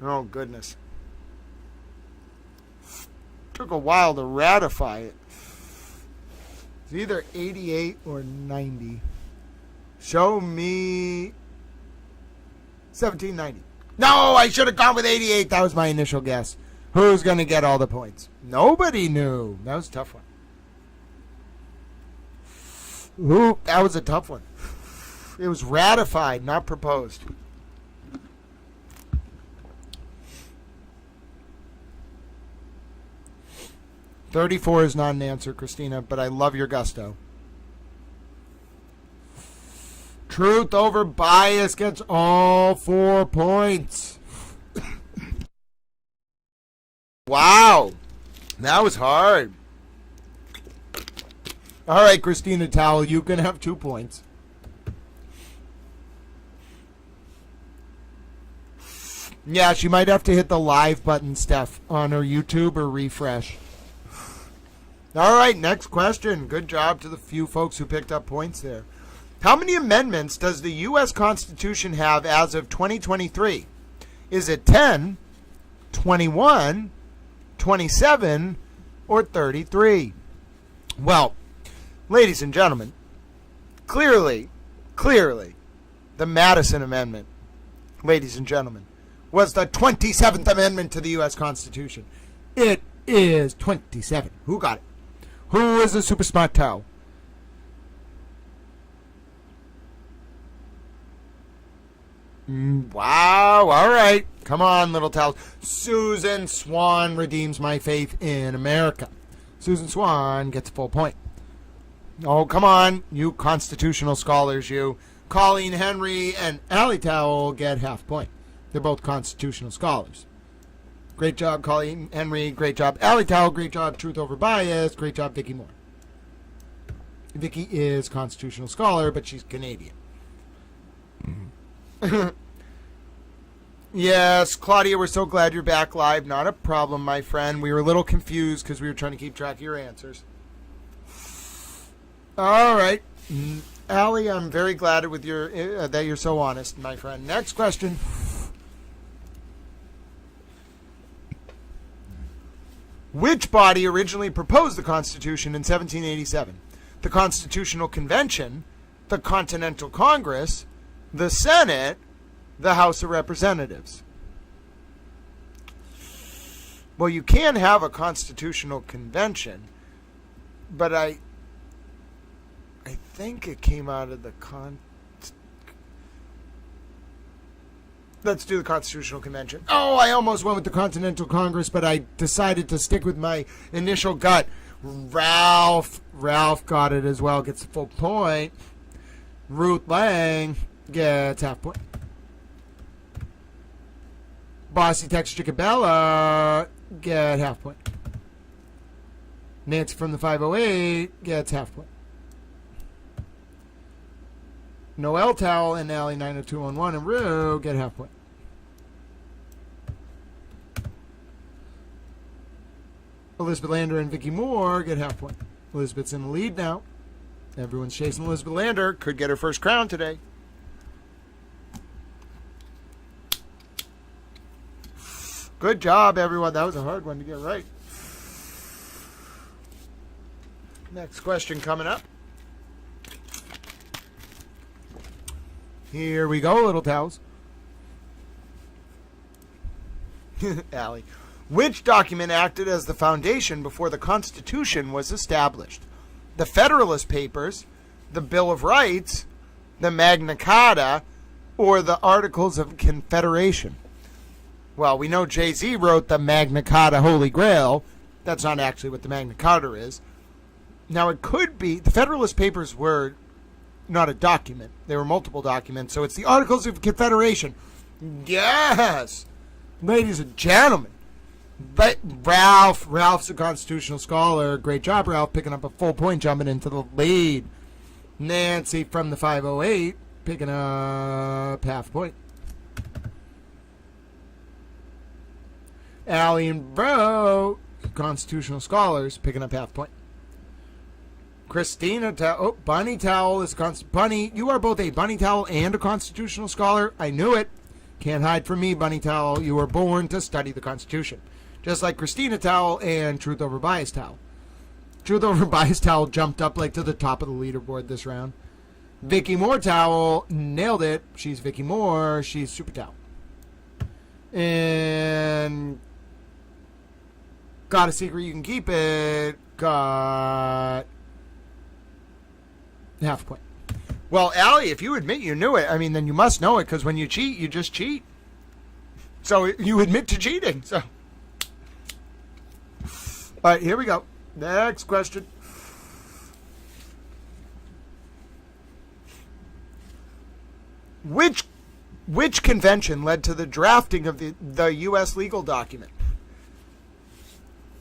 Oh, goodness. Took a while to ratify it. It's either 88 or 90. Show me 1790. No, I should have gone with 88. That was my initial guess. Who's going to get all the points? Nobody knew. That was a tough one. Ooh, that was a tough one. It was ratified, not proposed. $34 is not an answer, Christina, but I love your gusto. Truth over bias gets all 4 points. Wow. That was hard. All right, Christina Towell, you can have 2 points. Yeah, she might have to hit the live button, Steph, on her YouTube or refresh. All right, next question. Good job to the few folks who picked up points there. How many amendments does the U.S. Constitution have as of 2023? Is it 10, 21, 27, or 33? Well, ladies and gentlemen, clearly, the Madison Amendment, ladies and gentlemen, was the 27th Amendment to the U.S. Constitution. It is 27. Who got it? Who is the super smart toe? Wow. All right. Come on, little towels. Susan Swan redeems my faith in America. Susan Swan gets a full point. Oh, come on, you constitutional scholars, you. Colleen Henry and Allie Towell get half point. They're both constitutional scholars. Great job, Colleen Henry. Great job, Allie Towell. Great job, Truth Over Bias. Great job, Vicki Moore. Vicki is constitutional scholar, but she's Canadian. Yes, Claudia, we're so glad you're back live. Not a problem, my friend. We were a little confused because we were trying to keep track of your answers. All right. Allie, I'm very glad with your that you're so honest, my friend. Next question. Which body originally proposed the Constitution in 1787? The Constitutional Convention, the Continental Congress, the Senate, the House of Representatives? Well, you can have a Constitutional Convention, but I think it came out of the Let's do the Constitutional Convention. Oh, I almost went with the Continental Congress, but I decided to stick with my initial gut. Ralph got it as well, gets a full point. Ruth Lang gets half point. Bossy Tex Chicabella get half point. Nancy from the 508 gets half point. Noel Towell and Allie 90211 and Rue get half point. Elizabeth Lander and Vicki Moore get half point. Elizabeth's in the lead now. Everyone's chasing Elizabeth Lander. Could get her first crown today. Good job, everyone. That was a hard one to get right. Next question coming up. Here we go, little towels. Allie. Which document acted as the foundation before the Constitution was established? The Federalist Papers, the Bill of Rights, the Magna Carta, or the Articles of Confederation? Well, we know Jay-Z wrote the Magna Carta Holy Grail. That's not actually what the Magna Carta is. Now, it could be, the Federalist Papers were not a document. They were multiple documents, so it's the Articles of Confederation. Yes! Ladies and gentlemen. But Ralph's a constitutional scholar. Great job, Ralph, picking up a full point, jumping into the lead. Nancy from the 508, picking up half a point. Allie and Bro, constitutional scholars, picking up half a point. Christina Bunny Towel is Bunny. You are both a Bunny Towel and a constitutional scholar. I knew it. Can't hide from me, Bunny Towel. You were born to study the Constitution. Just like Christina Towel and Truth Over Bias Towel. Truth Over Bias Towel jumped up like to the top of the leaderboard this round. Vicky Moore Towel nailed it. She's Vicky Moore. She's Super Towel. And got a secret, you can keep it. Got half a point. Well, Allie, if you admit you knew it, I mean, then you must know it, because when you cheat, you just cheat. So you admit to cheating. So, all right, here we go. Next question. Which convention led to the drafting of the U.S. legal document?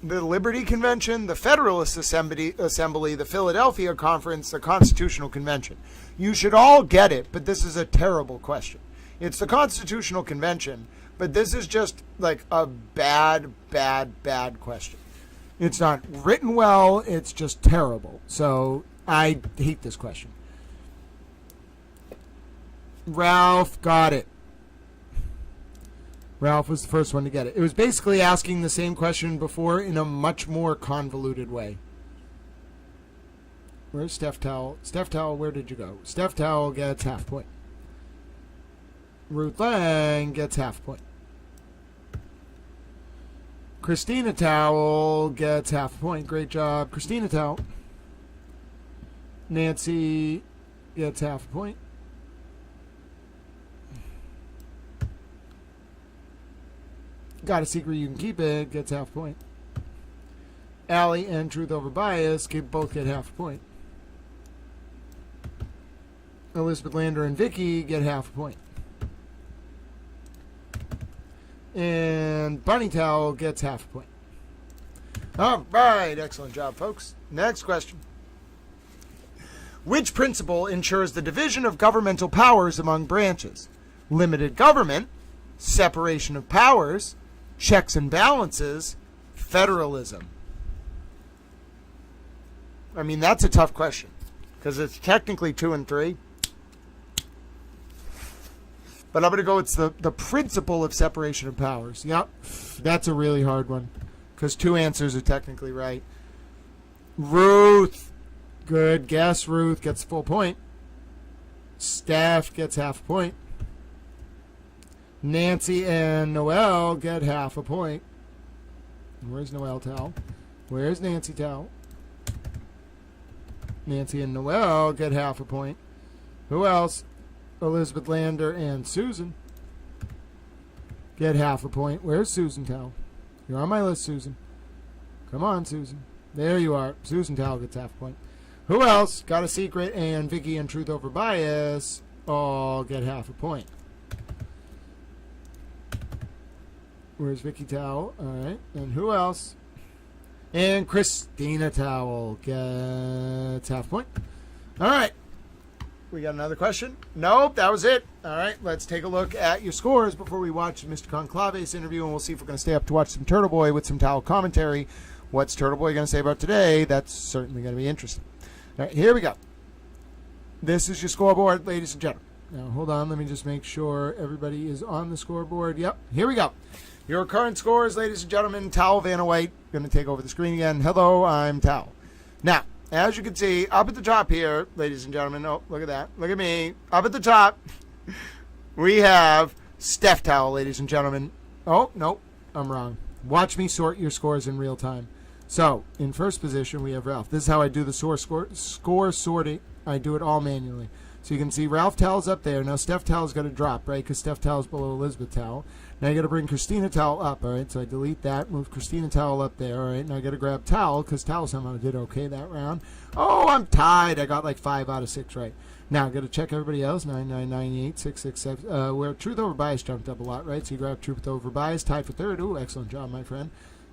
The Liberty Convention, the Federalist Assembly, the Philadelphia Conference, the Constitutional Convention. You should all get it, but this is a terrible question. It's the Constitutional Convention, but this is just like a bad question. It's not written well, it's just terrible. So I hate this question. Ralph got it. Ralph was the first one to get it. It was basically asking the same question before in a much more convoluted way. Where's Steph Towel? Steph Towel, where did you go? Steph Towel gets half point. Ruth Lang gets half point. Christina Towel gets half a point. Great job, Christina Towel. Nancy gets half a point. Got a secret, you can keep it, gets half a point. Allie and Truth Over Bias both get half a point. Elizabeth Lander and Vicky get half a point. And Bunny Towel gets half a point. All right, excellent job, folks. Next question. Which principle ensures the division of governmental powers among branches? Limited government, separation of powers, checks and balances, federalism. I mean, that's a tough question because it's technically 2 and 3. But I'm going to go, it's the principle of separation of powers. Yep, that's a really hard one because 2 answers are technically right. Ruth, good guess. Ruth gets a full point. Steph gets half a point. Nancy and Noelle get half a point. Where's Noelle Towel? Where's Nancy Towel? Nancy and Noelle get half a point. Who else? Elizabeth Lander and Susan get half a point. Where's Susan Towel? You're on my list, Susan. Come on, Susan. There you are. Susan Towel gets half a point. Who else? Got a secret, and Vicky and Truth Over Bias all get half a point. Where's Vicky Towel? All right. And who else? And Christina Towel gets half a point. All right. We got another question? Nope, that was it. All right, let's take a look at your scores before we watch Mr. Conclave's interview, and we'll see if we're going to stay up to watch some Turtle Boy with some Towel commentary. What's Turtle Boy going to say about today? That's certainly going to be interesting. All right, here we go. This is your scoreboard, ladies and gentlemen. Now, hold on. Let me just make sure everybody is on the scoreboard. Yep, here we go. Your current scores, ladies and gentlemen. Towel Vanna White going to take over the screen again. Hello, I'm Towel. Now, as you can see, up at the top here, ladies and gentlemen, oh, look at that. Look at me. Up at the top, we have Steph Towel, ladies and gentlemen. Oh, no, I'm wrong. Watch me sort your scores in real time. So, in first position, we have Ralph. This is how I do the score sorting. I do it all manually. So you can see Ralph Towel's up there. Now, Steph Towel's got to drop, right, because Steph Towel's below Elizabeth Towel. Now I got to bring Christina towel up, all right? So I delete that, move Christina towel up there, all right? Now I got to grab towel because towel somehow did okay that round. Oh, I'm tied. I got like 5 out of 6 right. Now I got to check everybody else. 9, 9, 9, 8, 6, 6, 7. Where truth over bias jumped up a lot, right? So you grab truth over bias, tied for third. Ooh, excellent job, my friend.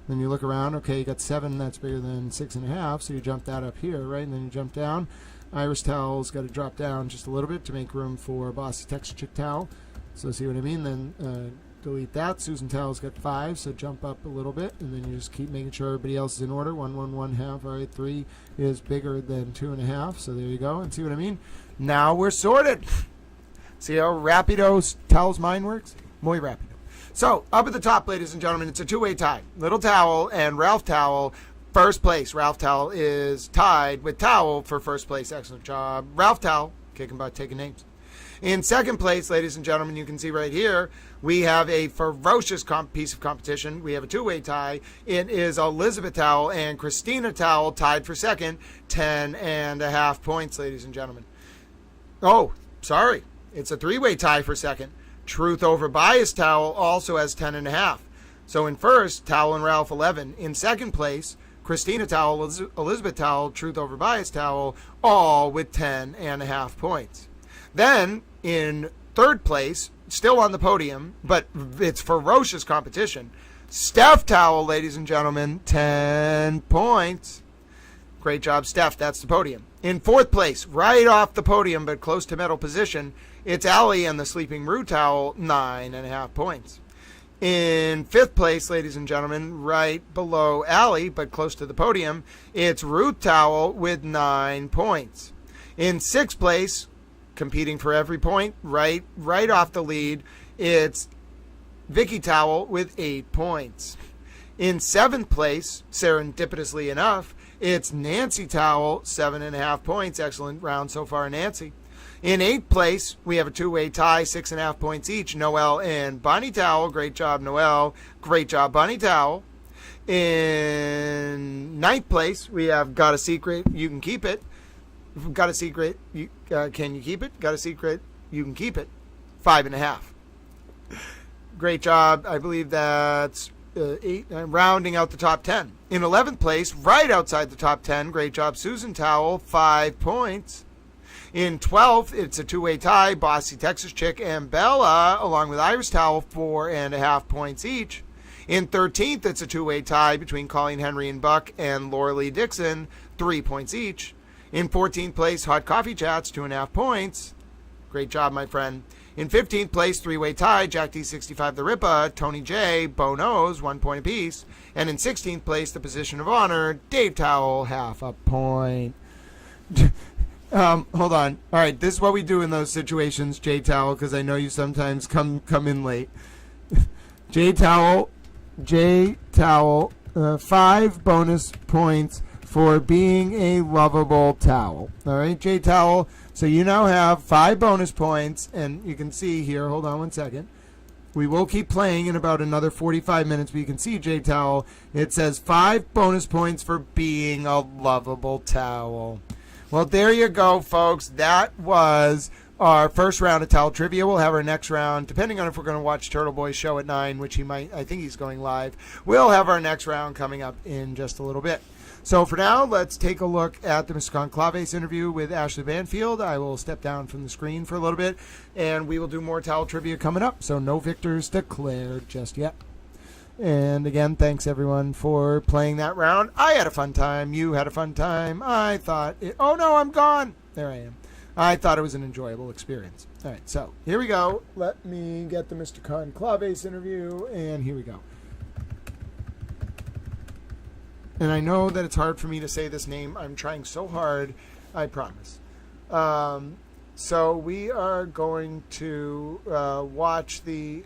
Then you look around. Okay, you got 7. That's bigger than 6.5. So you jump that up here, right? And then you jump down. Irish towel's got to drop down just a little bit to make room for Bossy Texas Chick towel. So see what I mean? Then delete that. Susan towel's got 5, so jump up a little bit, and then you just keep making sure everybody else is in order. 1, 1, 1 half. All right, 3 is bigger than 2.5. So there you go. And see what I mean? Now we're sorted. See how rapido towel's mind works? Muy rapido. So up at the top, ladies and gentlemen, it's a two-way tie. Little Towel and Ralph Towel. First place, Ralph Towel is tied with Towel for first place. Excellent job. Ralph Towel, kicking butt, taking names. In second place, ladies and gentlemen, you can see right here, we have a ferocious piece of competition. We have a two-way tie. It is Elizabeth Towel and Christina Towel tied for second, 10.5 points, ladies and gentlemen. Oh, sorry. It's a three-way tie for second. Truth over Bias Towel also has 10.5. So in first, Towel and Ralph 11. In second place, Christina Towel, Elizabeth Towel, Truth over Bias Towel, all with 10.5 points. Then, in third place, still on the podium, but it's ferocious competition, Steph Towel, ladies and gentlemen, 10 points. Great job, Steph. That's the podium. In fourth place, right off the podium, but close to medal position, it's Allie and the Sleeping Rue Towel, 9.5 points. In fifth place, ladies and gentlemen, right below Allie, but close to the podium, it's Ruth Towel with 9 points. In sixth place, competing for every point, right off the lead, it's Vicky Towel with 8 points. In seventh place, serendipitously enough, it's Nancy Towel, 7.5 points. Excellent round so far, Nancy. In eighth place, we have a two-way tie, 6.5 points each. Noelle and Bonnie Towel. Great job, Noelle. Great job, Bonnie Towel. In ninth place, we have Got a Secret, You Can Keep It. Got a Secret, Can You Keep It? Got a Secret, You Can Keep It. 5.5. Great job. I believe that's 8, rounding out the top 10. In 11th place, right outside the top 10, great job, Susan Towel, 5 points. In 12th, it's a two-way tie, Bossy Texas Chick and Bella, along with Iris Towel, 4.5 points each. In 13th, it's a two-way tie between Colleen Henry and Buck and Laura Lee Dixon, 3 points each. In 14th place, Hot Coffee Chats, 2.5 points. Great job, my friend. In 15th place, three-way tie, Jack D65 the Rippa, Tony J, Bo Knows, 1 point apiece. And in 16th place, the position of honor, Dave Towel, half a point. Hold on. All right, this is what we do in those situations, J Towel, because I know you sometimes come in late. J Towel, 5 bonus points for being a lovable towel. All right, J Towel. So you now have 5 bonus points, and you can see here. Hold on 1 second. We will keep playing in about another 45 minutes, but you can see, J Towel, it says 5 bonus points for being a lovable towel. Well, there you go, folks. That was our first round of towel trivia. We'll have our next round, depending on if we're going to watch Turtle Boy's show at 9, which he might. I think he's going live. We'll have our next round coming up in just a little bit. So for now, let's take a look at the Mr. Conclave's interview with Ashley Banfield. I will step down from the screen for a little bit, and we will do more towel trivia coming up. So no victors declared just yet. And again, thanks everyone for playing that round. I had a fun time. You had a fun time. I thought oh no, I'm gone. There I am. I thought it was an enjoyable experience. All right, so here we go. Let me get the Mr. Conclave's interview, and here we go. And I know that it's hard for me to say this name. I'm trying so hard. I promise. So we are going to watch the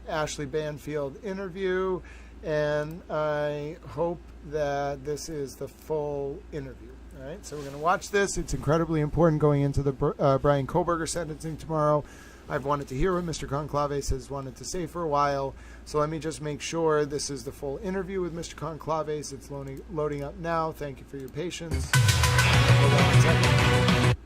Ashley Banfield interview, and I hope that this is the full interview. All right, so we're going to watch this. It's incredibly important going into the Brian Kohberger sentencing tomorrow. I've wanted to hear what Mr. Conclave has wanted to say for a while, so let me just make sure this is the full interview with Mr. Conclave. It's loading up now. Thank you for your patience. Hold on 1 second.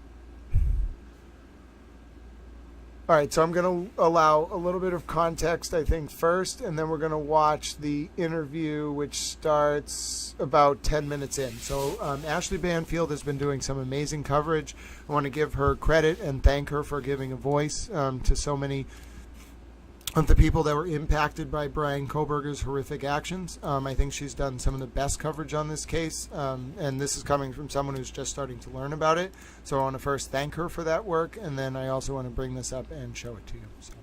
All right, so I'm going to allow a little bit of context, I think, first, and then we're going to watch the interview, which starts about 10 minutes in. So Ashley Banfield has been doing some amazing coverage. I want to give her credit and thank her for giving a voice to so many of the people that were impacted by Brian Kohberger's horrific actions. I think she's done some of the best coverage on this case, and this is coming from someone who's just starting to learn about it. So I want to first thank her for that work, and then I also want to bring this up and show it to you. So.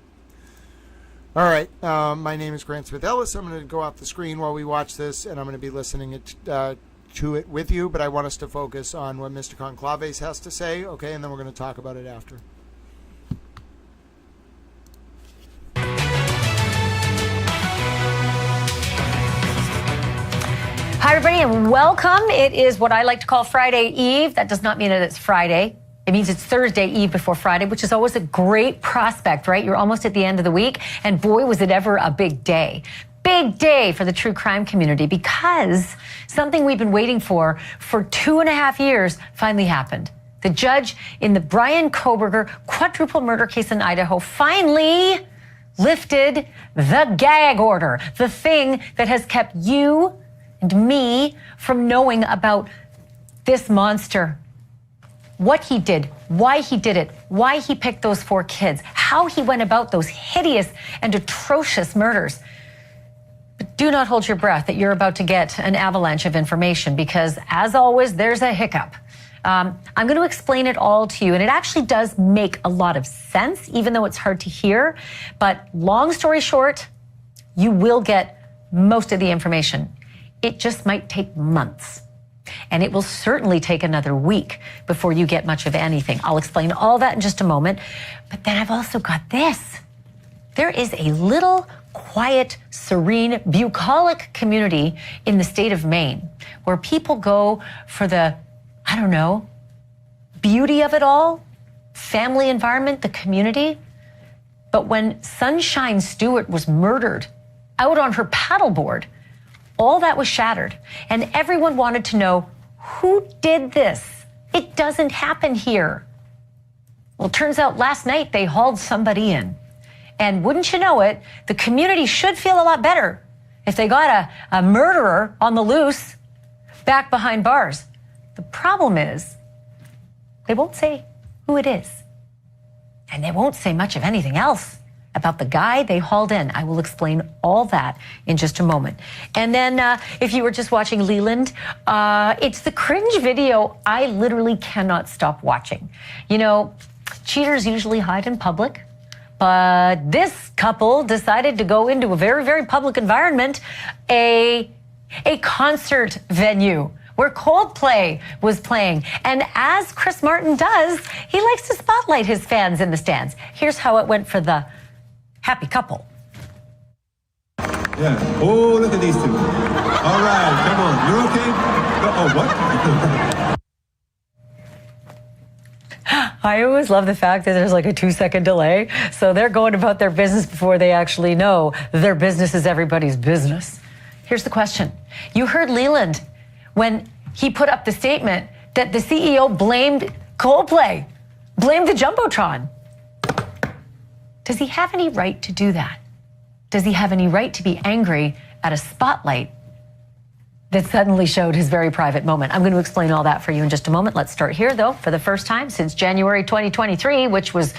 All right, my name is Grant Smith Ellis. I'm going to go off the screen while we watch this, and I'm going to be listening to it with you, but I want us to focus on what Mr. Conclave has to say, okay, and then we're going to talk about it after.
Hi, everybody, and welcome. It is what I like to call Friday Eve. That does not mean that it's Friday. It means it's Thursday Eve before Friday, which is always a great prospect, right? You're almost at the end of the week, and boy, was it ever a big day. Big day for the true crime community, because something we've been waiting for 2.5 years finally happened. The judge in the Brian Kohberger quadruple murder case in Idaho finally lifted the gag order, the thing that has kept you and me from knowing about this monster. What he did, why he did it, why he picked those 4 kids, how he went about those hideous and atrocious murders. But do not hold your breath that you're about to get an avalanche of information, because as always, there's a hiccup. I'm going to explain it all to you, and it actually does make a lot of sense, even though it's hard to hear. But long story short, you will get most of the information. It just might take months, and it will certainly take another week before you get much of anything. I'll explain all that in just a moment, but then I've also got this. There is a little, quiet, serene, bucolic community in the state of Maine where people go for the, I don't know, beauty of it all, family environment, the community. But when Sunshine Stewart was murdered out on her paddleboard, all that was shattered, and everyone wanted to know, who did this? It doesn't happen here. Well, it turns out last night they hauled somebody in. And wouldn't you know it, the community should feel a lot better if they got a murderer on the loose back behind bars. The problem is, they won't say who it is. And they won't say much of anything else about the guy they hauled in. I will explain all that in just a moment. And then if you were just watching Leland, it's the cringe video I literally cannot stop watching. You know, cheaters usually hide in public, but this couple decided to go into a very, very public environment, a concert venue where Coldplay was playing. And as Chris Martin does, he likes to spotlight his fans in the stands. Here's how it went for the happy couple.
Yeah. Oh, look at these two. All right, come on. You're okay? Oh, what?
I always love the fact that there's like a 2-second delay. So they're going about their business before they actually know their business is everybody's business. Here's the question. You heard Leland when he put up the statement that the CEO blamed Coldplay, blamed the Jumbotron. Does he have any right to do that? Does he have any right to be angry at a spotlight that suddenly showed his very private moment? I'm going to explain all that for you in just a moment. Let's start here, though. For the first time since January 2023, which was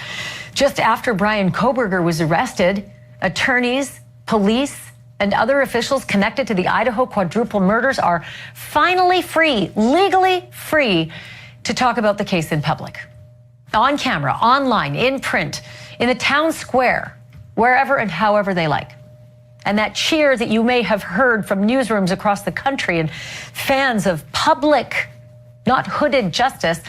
just after Brian Kohberger was arrested, attorneys, police, and other officials connected to the Idaho quadruple murders are finally free, legally free, to talk about the case in public. On camera, online, in print, in the town square, wherever and however they like. And that cheer that you may have heard from newsrooms across the country and fans of public, not hooded justice,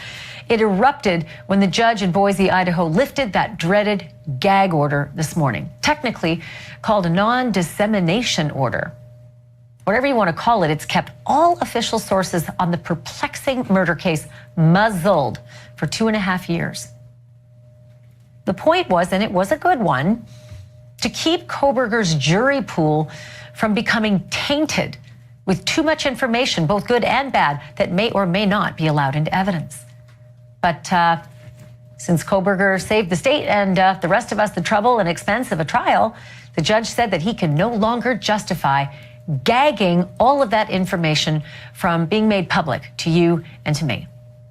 it erupted when the judge in Boise, Idaho lifted that dreaded gag order this morning, technically called a non-dissemination order. Whatever you want to call it, it's kept all official sources on the perplexing murder case muzzled for 2.5 years. The point was, and it was a good one, to keep Kohberger's jury pool from becoming tainted with too much information, both good and bad, that may or may not be allowed into evidence. But Since Kohberger saved the state and the rest of us the trouble and expense of a trial, the judge said that he can no longer justify gagging all of that information from being made public to you and to me.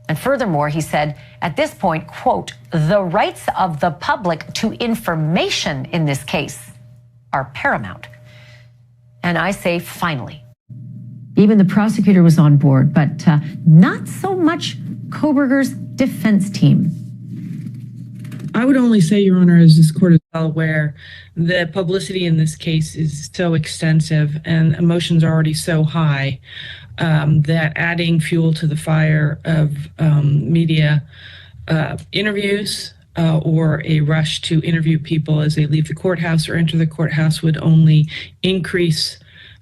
And furthermore, he said, at this point, quote, the rights of the public to information in this case are paramount. And I say, finally. Even the prosecutor was on board, but not so much Kohberger's defense team.
I would only say, Your Honor, as this court is well aware, the publicity in this case is so extensive and emotions are already so high that adding fuel to the fire of media interviews or a rush to interview people as they leave the courthouse or enter the courthouse would only increase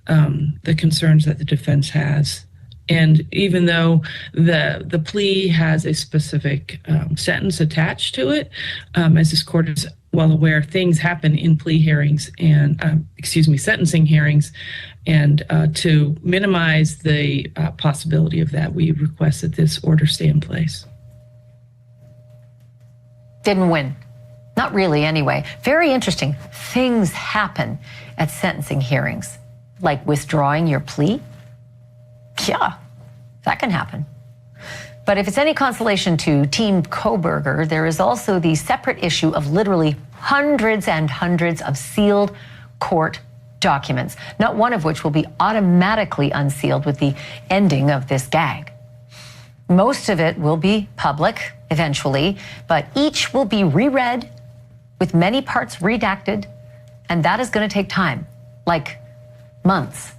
the concerns that the defense has. And even though the plea has a specific sentence attached to it, as this court is well aware, things happen in plea hearings and, sentencing hearings. And to minimize the possibility of that, we request that this order stay in place.
Didn't win. Not really, anyway. Very interesting. Things happen at sentencing hearings, like withdrawing your plea. Yeah, that can happen. But if it's any consolation to Team Kohberger, there is also the separate issue of literally hundreds and hundreds of sealed court documents, not one of which will be automatically unsealed with the ending of this gag. Most of it will be public eventually, but each will be reread with many parts redacted, and that is going to take time, like months.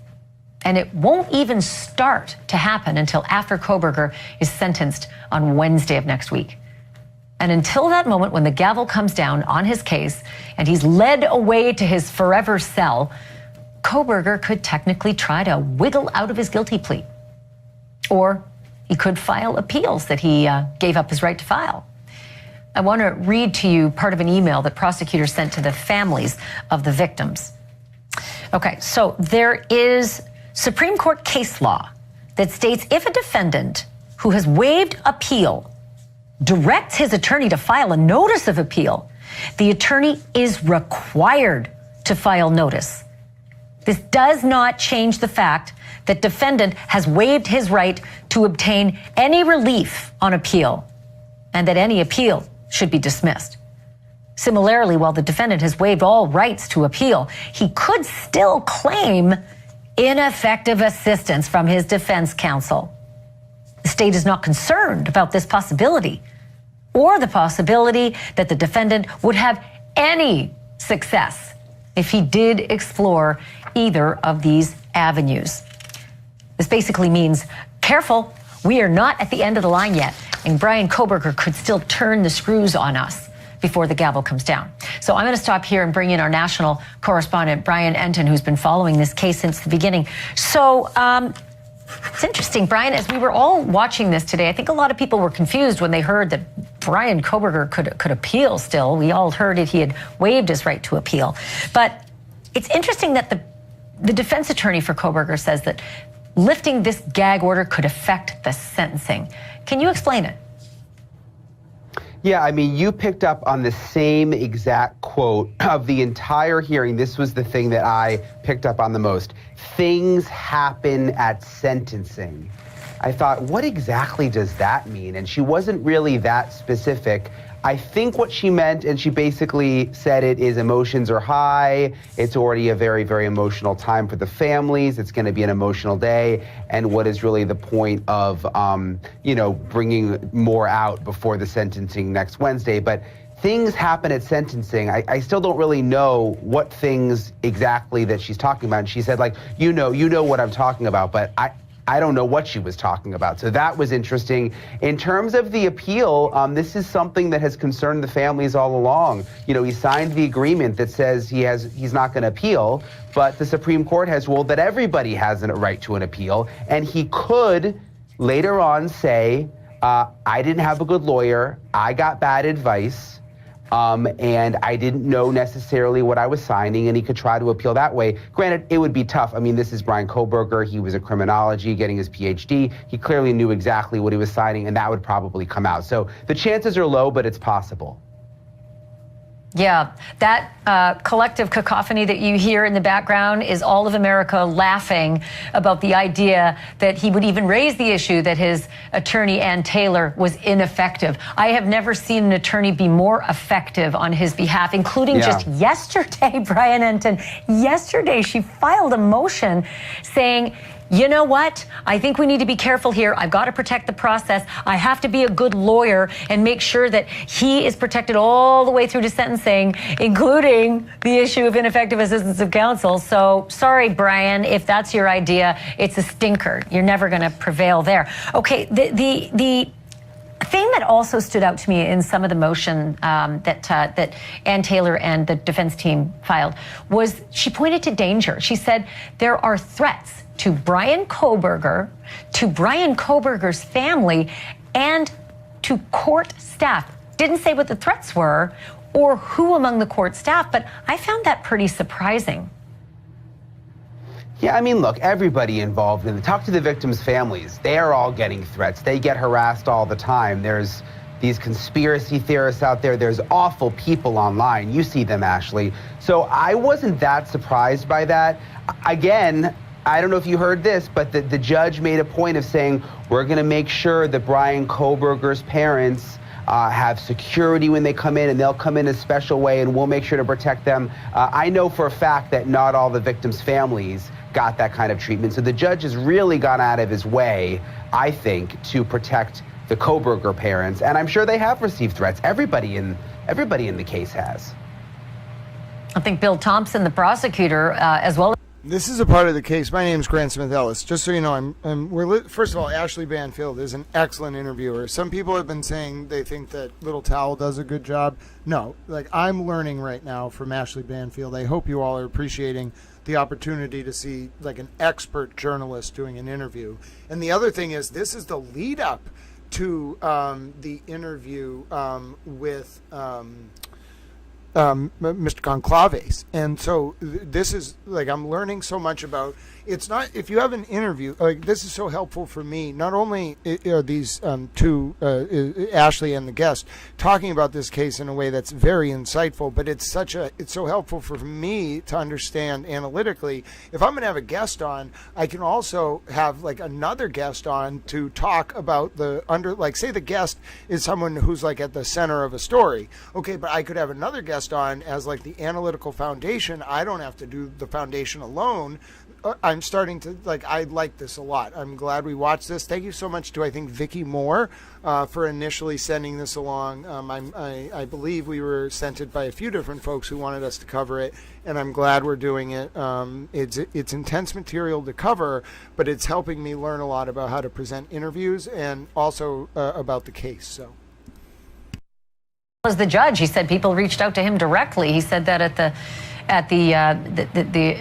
And it won't even start to happen until after Kohberger is sentenced on Wednesday of next week. And until that moment when the gavel comes down on his case and he's led away to his forever cell, Kohberger could technically try to wiggle out of his guilty plea. Or he could file appeals that he gave up his right to file. I want to read to you part of an email that prosecutors sent to the families of the victims. Okay, so there is Supreme Court case law that states if a defendant who has waived appeal directs his attorney to file a notice of appeal, the attorney is required to file notice. This does not change the fact that defendant has waived his right to obtain any relief on appeal and that any appeal should be dismissed. Similarly, while the defendant has waived all rights to appeal, he could still claim ineffective assistance from his defense counsel. The state is not concerned about this possibility or the possibility that the defendant would have any success if he did explore either of these avenues. This basically means, careful, we are not at the end of the line yet, and Brian Kohberger could still turn the screws on us before the gavel comes down. So I'm going to stop here and bring in our national correspondent, Brian Enton, who's been following this case since the beginning. So it's interesting, Brian, as we were all watching this today, I think a lot of people were confused when they heard that Brian Kohberger could appeal still. We all heard it, he had waived his right to appeal. But it's interesting that the defense attorney for Kohberger says that lifting this gag order could affect the sentencing. Can you explain it?
Yeah, I mean, you picked up on the same exact quote of the entire hearing. This was the thing that I picked up on the most. Things happen at sentencing. I thought, what exactly does that mean? And she wasn't really that specific. I think what she meant, and she basically said it, is emotions are high. It's already a very, very emotional time for the families. It's going to be an emotional day. And what is really the point of, bringing more out before the sentencing next Wednesday? But things happen at sentencing. I still don't really know what things exactly that she's talking about. And she said, you know what I'm talking about, but I don't know what she was talking about. So that was interesting. In terms of the appeal, this is something that has concerned the families all along. He signed the agreement that says he's not going to appeal, but the Supreme Court has ruled that everybody has a right to an appeal, and he could later on say, I didn't have a good lawyer, I got bad advice, And I didn't know necessarily what I was signing, and he could try to appeal that way. Granted, it would be tough. I mean, this is Brian Kohberger. He was a criminology, getting his PhD. He clearly knew exactly what he was signing, and that would probably come out. So the chances are low, but it's possible.
Yeah, that collective cacophony that you hear in the background is all of America laughing about the idea that he would even raise the issue that his attorney, Ann Taylor, was ineffective. I have never seen an attorney be more effective on his behalf, including just yesterday, Brian Enton. Yesterday, she filed a motion saying, you know what? I think we need to be careful here. I've got to protect the process. I have to be a good lawyer and make sure that he is protected all the way through to sentencing, including the issue of ineffective assistance of counsel. So sorry, Brian, if that's your idea, it's a stinker. You're never going to prevail there. Okay, the thing that also stood out to me in some of the motion that Ann Taylor and the defense team filed was she pointed to danger. She said there are threats to Brian Kohberger, to Brian Kohberger's family, and to court staff. Didn't say what the threats were or who among the court staff, but I found that pretty surprising.
Yeah, I mean, look, everybody involved in it. Talk to the victims' families. They are all getting threats. They get harassed all the time. There's these conspiracy theorists out there. There's awful people online. You see them, Ashley. So I wasn't that surprised by that. Again, I don't know if you heard this, but the judge made a point of saying, we're going to make sure that Brian Kohberger's parents have security when they come in, and they'll come in a special way, and we'll make sure to protect them. I know for a fact that not all the victims' families got that kind of treatment. So the judge has really gone out of his way, I think, to protect the Kohberger parents. And I'm sure they have received threats. Everybody in the case has.
I think Bill Thompson, the prosecutor, as well.
This is a part of the case. My name is Grant Smith Ellis. Just so you know, first of all, Ashley Banfield is an excellent interviewer. Some people have been saying they think that Little Towel does a good job. No, like I'm learning right now from Ashley Banfield. I hope you all are appreciating the opportunity to see like an expert journalist doing an interview. And the other thing is, this is the lead up to the interview with Mr. Conclave. And so this is like, I'm learning so much about, it's not, if you have an interview, like this is so helpful for me. Not only are these two, Ashley and the guest, talking about this case in a way that's very insightful, but it's so helpful for me to understand analytically. If I'm going to have a guest on, I can also have like another guest on to talk about like say the guest is someone who's like at the center of a story. Okay, but I could have another guest on as like the analytical foundation. I don't have to do the foundation alone. I'm starting to I like this a lot. I'm glad we watched this. Thank you so much to, I think, Vicky Moore for initially sending this along. I believe we were sent it by a few different folks who wanted us to cover it, and I'm glad we're doing it. It's intense material to cover, but it's helping me learn a lot about how to present interviews and also about the case. So.
As the judge, he said people reached out to him directly. He said that at the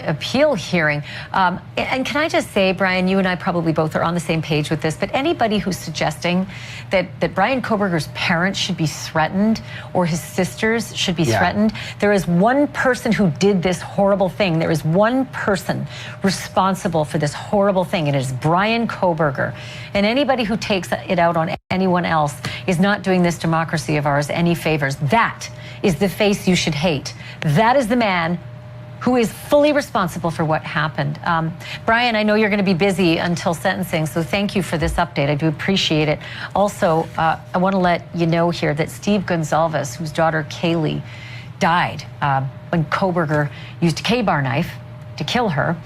appeal hearing. And can I just say, Brian, you and I probably both are on the same page with this, but anybody who's suggesting that Brian Kohberger's parents should be threatened or his sisters should be threatened, there is one person who did this horrible thing. There is one person responsible for this horrible thing, and it is Brian Kohberger. And anybody who takes it out on anyone else is not doing this democracy of ours any favors. That is the face you should hate. That is the man who is fully responsible for what happened. Brian, I know you're going to be busy until sentencing, so thank you for this update. I do appreciate it. Also, I want to let you know here that Steve Gonzalez, whose daughter Kaylee died when Kohberger used a K-bar knife to kill her,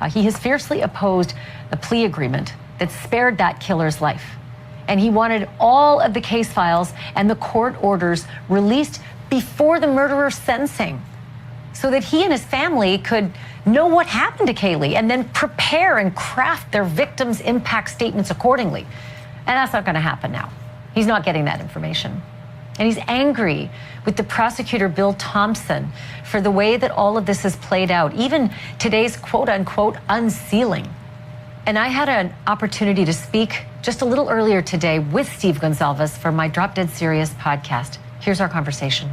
he has fiercely opposed a plea agreement that spared that killer's life. And he wanted all of the case files and the court orders released before the murderer's sentencing, so that he and his family could know what happened to Kaylee and then prepare and craft their victims' impact statements accordingly. And that's not going to happen now. He's not getting that information. And he's angry with the prosecutor, Bill Thompson, for the way that all of this has played out, even today's quote-unquote unsealing. And I had an opportunity to speak just a little earlier today with Steve Gonzalez for my Drop Dead Serious podcast. Here's our conversation.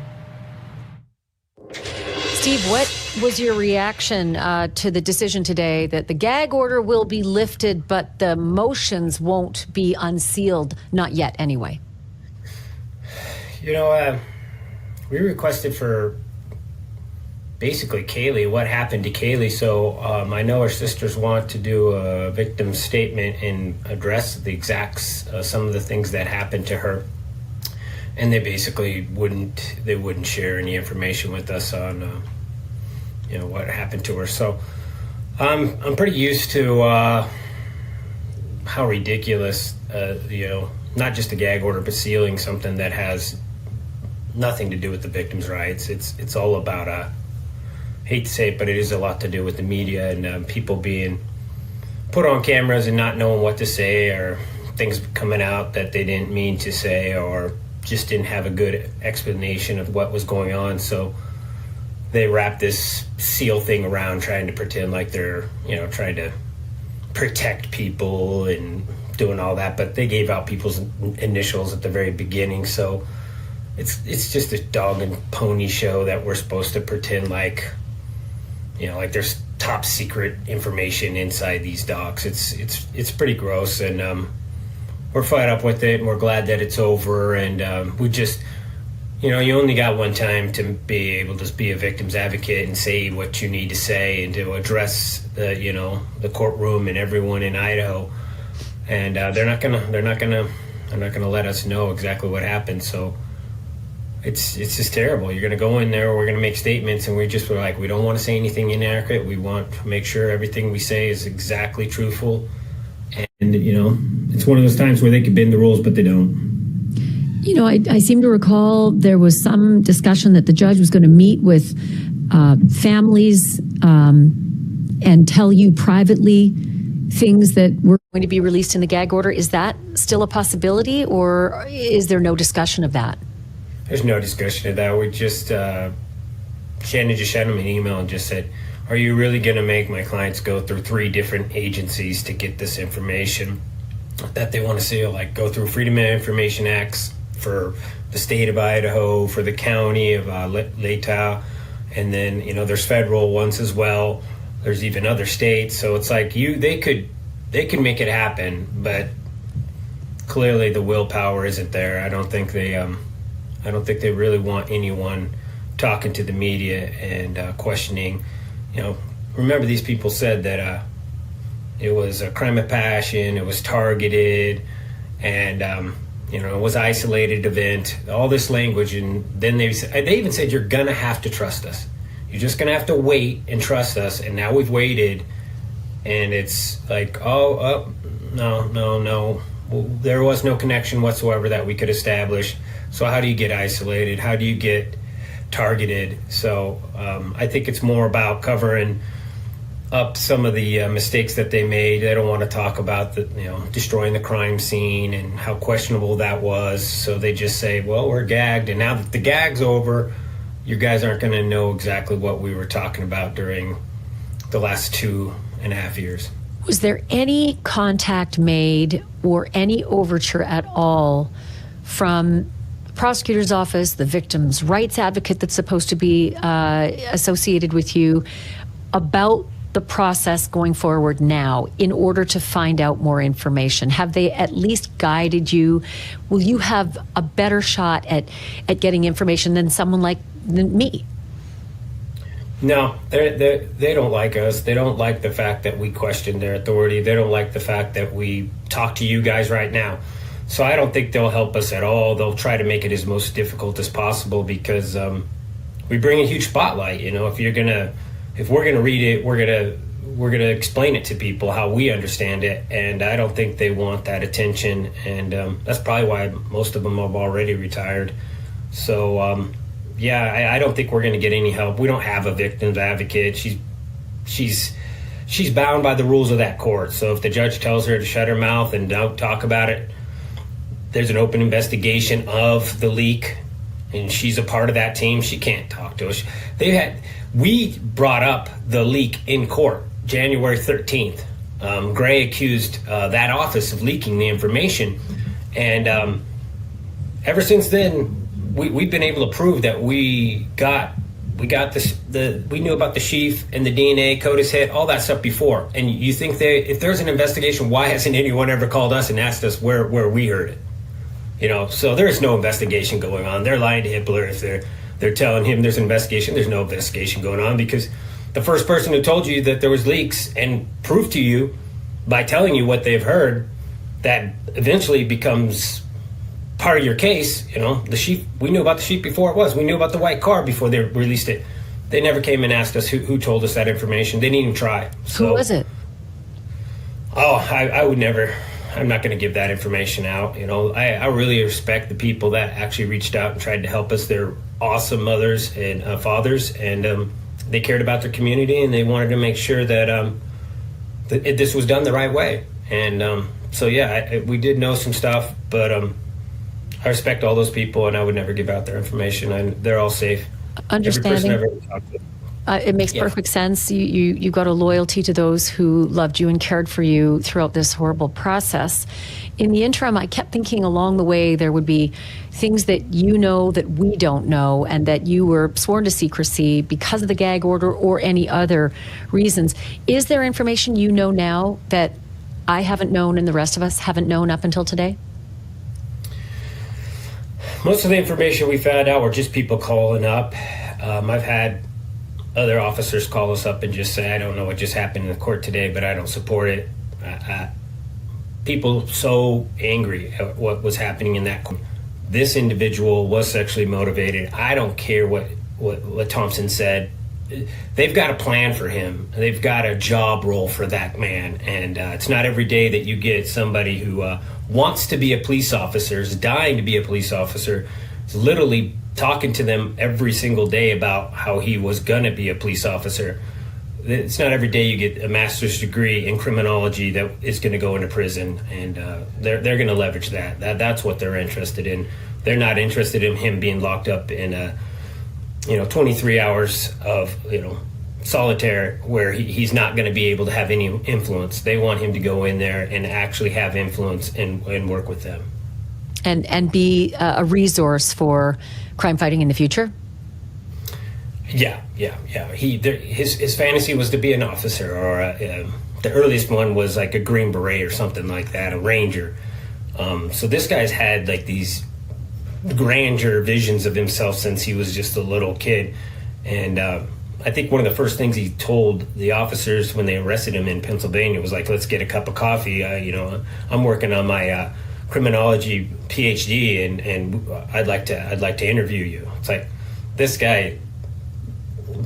Steve, what was your reaction to the decision today that the gag order will be lifted, but the motions won't be unsealed? Not yet, anyway.
You know, we requested for basically Kaylee, what happened to Kaylee. So I know her sisters want to do a victim statement and address the exacts, some of the things that happened to her. And they basically wouldn't share any information with us on, what happened to her. So I'm pretty used to how ridiculous, not just a gag order, but sealing something that has nothing to do with the victim's rights. It's all about, hate to say it, but it is a lot to do with the media and people being put on cameras and not knowing what to say, or things coming out that they didn't mean to say, or just didn't have a good explanation of what was going on. So they wrap this seal thing around trying to pretend like they're, trying to protect people and doing all that. But they gave out people's initials at the very beginning. So it's just a dog and pony show that we're supposed to pretend like, like there's top secret information inside these docs. It's pretty gross, and we're fed up with it, and we're glad that it's over. And we just, you only got one time to be able to be a victim's advocate and say what you need to say and to address the courtroom and everyone in Idaho. And they're not gonna let us know exactly what happened. So it's just terrible. You're gonna go in there, we're gonna make statements, and we're like, we don't want to say anything inaccurate. We want to make sure everything we say is exactly truthful. And it's one of those times where they could bend the rules, but they don't.
I seem to recall there was some discussion that the judge was going to meet with families and tell you privately things that were going to be released in the gag order. Is that still a possibility, or is there no discussion of that?
There's no discussion of that. We just, Shannon just sent him an email and just said, are you really going to make my clients go through 3 different agencies to get this information that they want to see, like go through Freedom of Information Acts for the state of Idaho, for the county of Latah, and then, there's federal ones as well. There's even other states. So it's like they could make it happen, but clearly the willpower isn't there. I don't think they really want anyone talking to the media and questioning. Remember, these people said that it was a crime of passion, it was targeted, and it was isolated event. All this language, and then they even said, you're gonna have to trust us. You're just gonna have to wait and trust us. And now we've waited, and it's like, no. Well, there was no connection whatsoever that we could establish. So how do you get isolated? How do you get targeted? So I think it's more about covering up some of the mistakes that they made. They don't want to talk about destroying the crime scene and how questionable that was. So they just say, well, we're gagged, and now that the gag's over, you guys aren't going to know exactly what we were talking about during the last 2.5 years.
Was there any contact made or any overture at all from the prosecutor's office, the victim's rights advocate that's supposed to be associated with you, about the process going forward now in order to find out more information? Have they at least guided you? Will you have a better shot at getting information than someone like me?
No, they don't like us. They don't like the fact that we question their authority. They don't like the fact that we talk to you guys right now. So I don't think they'll help us at all. They'll try to make it as most difficult as possible because we bring a huge spotlight. If we're gonna read it, we're gonna explain it to people how we understand it, and I don't think they want that attention. And that's probably why most of them have already retired. So I don't think we're gonna get any help. We don't have a victim's advocate. She's bound by the rules of that court. So if the judge tells her to shut her mouth and don't talk about it, there's an open investigation of the leak, and she's a part of that team. She can't talk to us. We brought up the leak in court January 13th. Gray accused that office of leaking the information, and ever since then we've been able to prove that we got we got this. We knew about the sheath and the DNA, CODIS hit, all that stuff before. And you think if there's an investigation, why hasn't anyone ever called us and asked us where we heard it? You know, so there's no investigation going on. They're lying to Hitler if they're telling him there's an investigation. There's no investigation going on, because the first person who told you that there was leaks and proved to you by telling you what they've heard, that eventually becomes part of your case. You know, the sheep, we knew about the sheep before it was. We knew about the white car before they released it. They never came and asked us who told us that information. They didn't even try. So,
who was it?
Oh, I would never. I'm not going to give that information out. You know, I really respect the people that actually reached out and tried to help us. They're awesome mothers and fathers, and they cared about their community, and they wanted to make sure that this was done the right way. And so, yeah, we did know some stuff, but I respect all those people, and I would never give out their information. They're all safe.
Understanding.
Every person I've ever talked to.
It makes perfect sense. You got a loyalty to those who loved you and cared for you throughout this horrible process. In the interim, I kept thinking along the way there would be things that you know that we don't know, and that you were sworn to secrecy because of the gag order or any other reasons. Is there information you know now that I haven't known and the rest of us haven't known up until today?
Most of the information we found out were just people calling up. I've had other officers call us up and just say, I don't know what just happened in the court today, but I don't support it. People so angry at what was happening in that court. This individual was sexually motivated. I don't care what Thompson said. They've got a plan for him. They've got a job role for that man. And it's not every day that you get somebody who wants to be a police officer, is dying to be a police officer, is literally talking to them every single day about how he was going to be a police officer. It's not every day you get a master's degree in criminology that is going to go into prison, and they're going to leverage that. That's what they're interested in. They're not interested in him being locked up in 23 hours of solitaire where he's not going to be able to have any influence. They want him to go in there and actually have influence and work with them.
And be a resource for crime fighting in the future?
Yeah. His fantasy was to be an officer, or the earliest one was like a Green Beret or something like that, a Ranger. So this guy's had like these grandeur visions of himself since he was just a little kid. And I think one of the first things he told the officers when they arrested him in Pennsylvania was like, let's get a cup of coffee. I'm working on my criminology PhD, and I'd like to interview you. It's like, this guy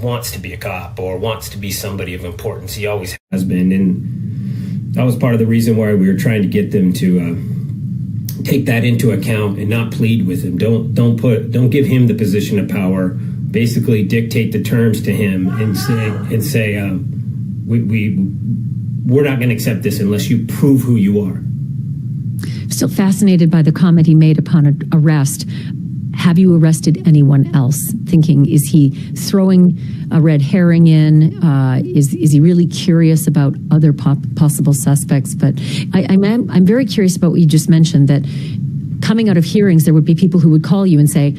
wants to be a cop or wants to be somebody of importance. He always has been, and that was part of the reason why we were trying to get them to take that into account and not plead with him. Don't give him the position of power. Basically, dictate the terms to him and say we're not going to accept this unless you prove who you are.
Still fascinated by the comment he made upon arrest. Have you arrested anyone else? Thinking, is he throwing a red herring in? Is he really curious about other possible suspects? But I'm very curious about what you just mentioned, that coming out of hearings, there would be people who would call you and say,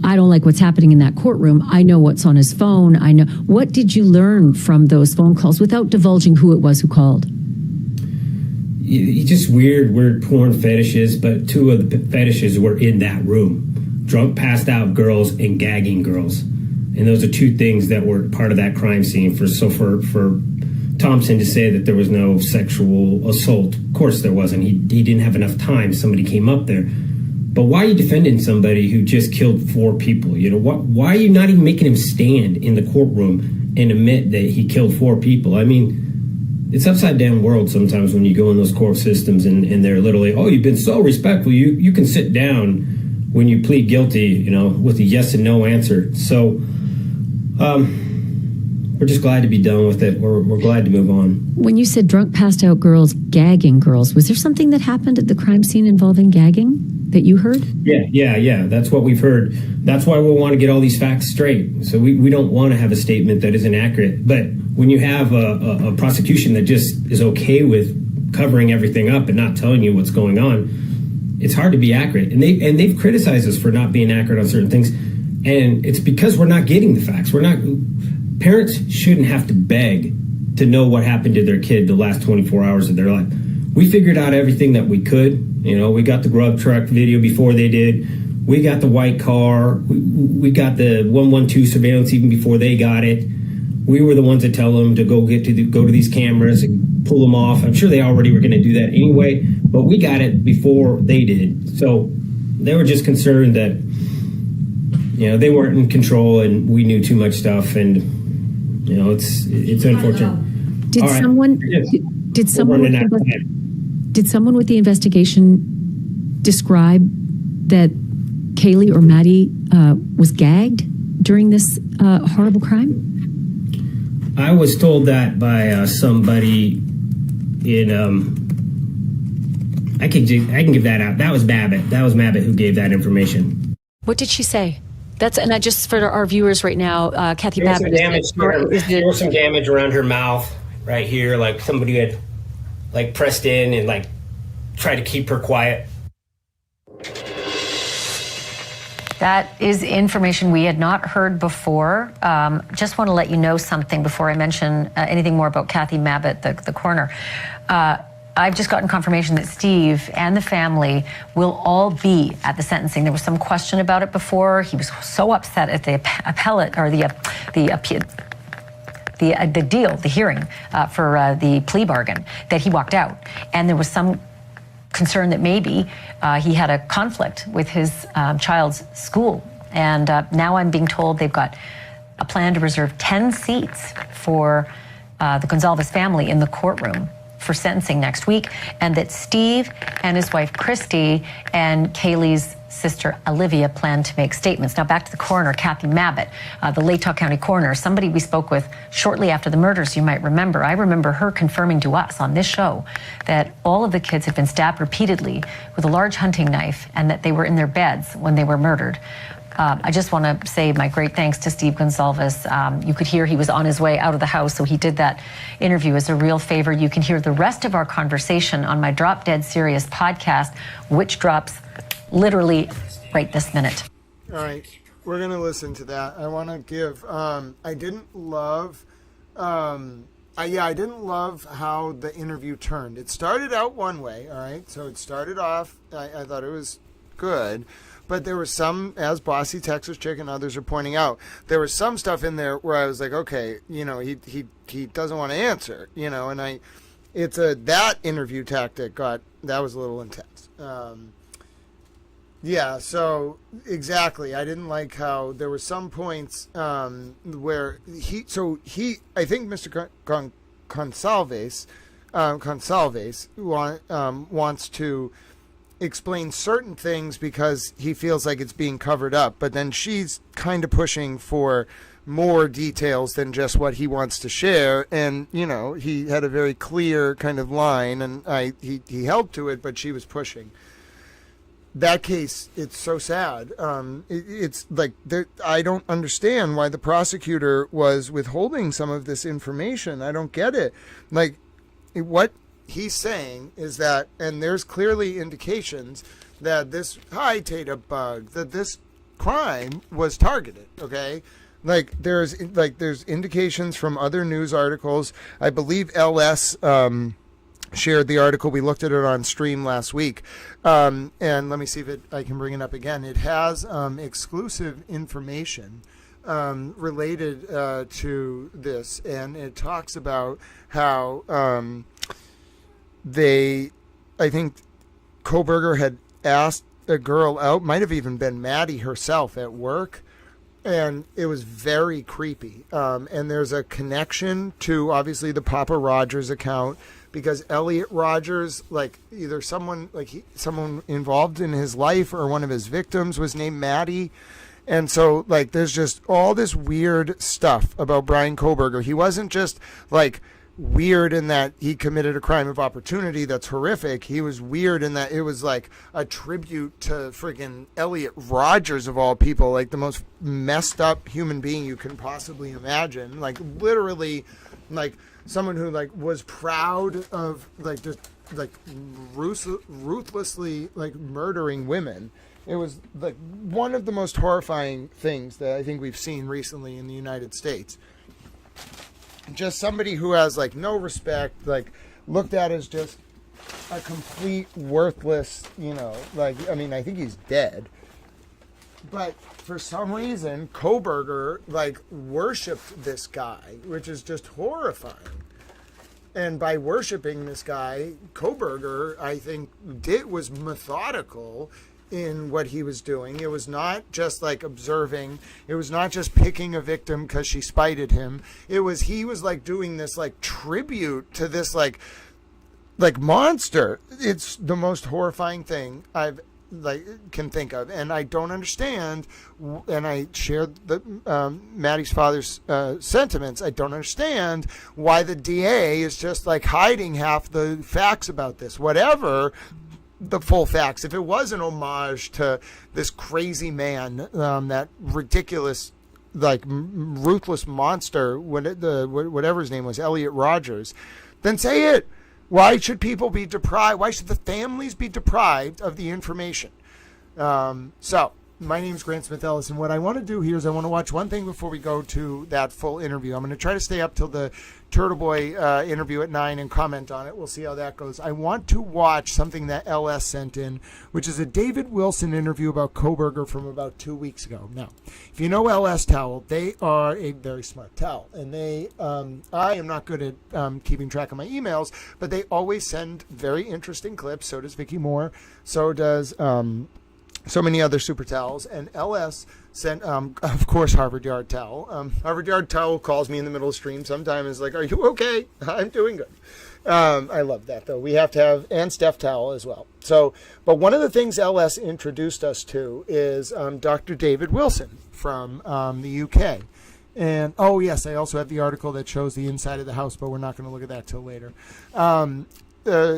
I don't like what's happening in that courtroom. I know what's on his phone. I know. What did you learn from those phone calls without divulging who it was who called?
Just weird porn fetishes, but two of the fetishes were in that room. Drunk, passed out girls and gagging girls. And those are two things that were part of that crime scene. For Thompson to say that there was no sexual assault, of course there wasn't. He didn't have enough time. Somebody came up there. But why are you defending somebody who just killed 4 people? Why are you not even making him stand in the courtroom and admit that he killed 4 people? I mean, it's upside down world sometimes when you go in those court systems and they're literally, oh, you've been so respectful. You can sit down when you plead guilty, with a yes and no answer. So we're just glad to be done with it. We're glad to move on.
When you said drunk, passed out girls, gagging girls, was there something that happened at the crime scene involving gagging that you heard?
Yeah. That's what we've heard. That's why we'll want to get all these facts straight. So we don't want to have a statement that isn't accurate. But when you have a prosecution that just is okay with covering everything up and not telling you what's going on, it's hard to be accurate. And they've criticized us for not being accurate on certain things. And it's because we're not getting the facts. Parents shouldn't have to beg to know what happened to their kid the last 24 hours of their life. We figured out everything that we could. We got the grub truck video before they did. We got the white car. We got the 112 surveillance even before they got it. We were the ones that tell them to go to these cameras and pull them off. I'm sure they already were going to do that anyway, but we got it before they did. So they were just concerned that they weren't in control and we knew too much stuff, and it's unfortunate.
Did someone with the investigation describe that Kaylee or Maddie was gagged during this horrible crime?
I was told that by somebody in I can give that out. That was Babbitt. That was Babbitt who gave that information.
What did she say? And just for our viewers right now, Kathy Babbitt.
There was some damage around her mouth right here, like somebody had pressed in and tried to keep her quiet.
That is information we had not heard before. Just want to let you know something before I mention anything more about Kathy Babbitt, the coroner. I've just gotten confirmation that Steve and the family will all be at the sentencing. There was some question about it before. He was so upset at the appellate or the hearing for the plea bargain that he walked out. And there was some concern that maybe he had a conflict with his child's school. And now I'm being told they've got a plan to reserve 10 seats for the Gonzalez family in the courtroom for sentencing next week, and that Steve and his wife Christy and Kaylee's sister Olivia plan to make statements. Now back to the coroner, Kathy Babbitt, the Latah County coroner, somebody we spoke with shortly after the murders, you might remember. I remember her confirming to us on this show that all of the kids had been stabbed repeatedly with a large hunting knife and that they were in their beds when they were murdered. I just want to say my great thanks to Steve Gonzalez. You could hear he was on his way out of the house, so he did that interview as a real favor. You can hear the rest of our conversation on my Drop Dead Serious podcast, which drops literally right this minute.
All right, we're going to listen to that. I want to give, I didn't love how the interview turned. It started out one way, all right? So it started off, I thought it was good. But there was some, as Bossy Texas Chick and others are pointing out, there was some stuff in there where I was like, okay, he doesn't want to answer, and that interview tactic that was a little intense. So exactly. I didn't like how there were some points where I think Mr. Concalves wants to explain certain things because he feels like it's being covered up, but then she's kind of pushing for more details than just what he wants to share. And he had a very clear kind of line, and he held to it, but she was pushing. That case, it's so sad. It's like I don't understand why the prosecutor was withholding some of this information. I don't get it. What he's saying is that, and there's clearly indications that this that this crime was targeted. Okay, there's indications from other news articles. I believe LS shared the article. We looked at it on stream last week, and let me see if I can bring it up again. It has exclusive information related to this, and it talks about how I think Kohberger had asked a girl out, might have even been Maddie herself at work, and it was very creepy. And there's a connection to obviously the Papa Rogers account, because Elliot Rogers, either someone involved in his life or one of his victims was named Maddie. And so there's just all this weird stuff about Brian Kohberger. He wasn't just weird in that he committed a crime of opportunity that's horrific. He was weird in that it was a tribute to friggin' Elliot Rogers of all people, the most messed up human being you can possibly imagine. Literally, someone who was proud of just ruthlessly murdering women. It was like one of the most horrifying things that I think we've seen recently in the United States. Just somebody who has like no respect, like looked at as just a complete worthless, like, I mean, I think he's dead. But for some reason, Kohberger like worshipped this guy, which is just horrifying. And by worshiping this guy, Kohberger, I think, was methodical in what he was doing. It was not just like observing. It was not just picking a victim because she spited him. He was like doing this like tribute to this like monster. It's the most horrifying thing I've can think of, and I don't understand. And I share the Maddie's father's sentiments. I don't understand why the DA is just like hiding half the facts about this. Whatever the full facts, if it was an homage to this crazy man, that ridiculous, like ruthless monster, whatever his name was, Elliot Rogers, then say it. Why should people be deprived? Why should the families be deprived of the information? So, my name's Grant Smith Ellis, and what I want to do here is I want to watch one thing before we go to that full interview. I'm going to try to stay up till the Turtle Boy interview at 9 and comment on it. We'll see how that goes. I want to watch something that LS sent in, which is a David Wilson interview about Kohberger from about 2 weeks ago. Now, if you know LS Towel, they are a very smart towel, and they, I am not good at keeping track of my emails, but they always send very interesting clips. So does Vicky Moore. So does so many other super towels, and LS sent, of course, Harvard Yard Towel. Harvard Yard Towel calls me in the middle of stream sometimes and is like, "Are you okay?" I'm doing good. I love that, though. We have to have, and Steph Towel as well. So, but one of the things LS introduced us to is Dr. David Wilson from the UK. And, oh, yes, I also have the article that shows the inside of the house, but we're not going to look at that till later.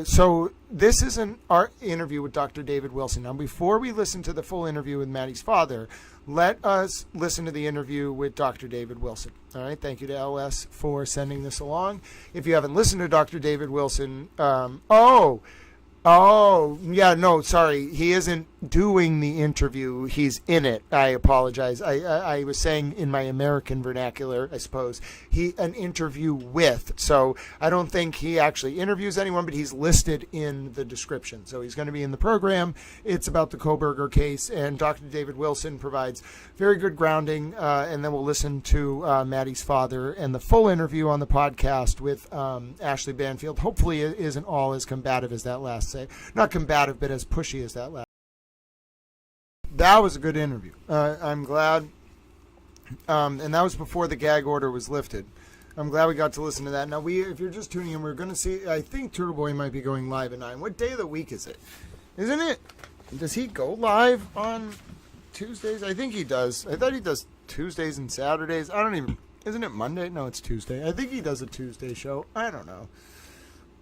So this is our interview with Dr. David Wilson. Now, before we listen to the full interview with Maddie's father, let us listen to the interview with Dr. David Wilson. All right. Thank you to LS for sending this along. If you haven't listened to Dr. David Wilson, yeah, no, sorry. He isn't doing the interview. He's in it. I apologize. I was saying in my American vernacular, I suppose, an interview with. So I don't think he actually interviews anyone, but he's listed in the description. So he's going to be in the program. It's about the Kohberger case, and Dr. David Wilson provides very good grounding. And then we'll listen to Maddie's father and the full interview on the podcast with Ashley Banfield. Hopefully it isn't all as combative as that last say. Not combative, but as pushy as that last. That was a good interview. I'm glad. And that was before the gag order was lifted. I'm glad we got to listen to that. Now, if you're just tuning in, we're going to see, I think Turtle Boy might be going live at 9. What day of the week is it? Isn't it? Does he go live on Tuesdays? I think he does. I thought he does Tuesdays and Saturdays. I don't even, isn't it Monday? No, it's Tuesday. I think he does a Tuesday show. I don't know.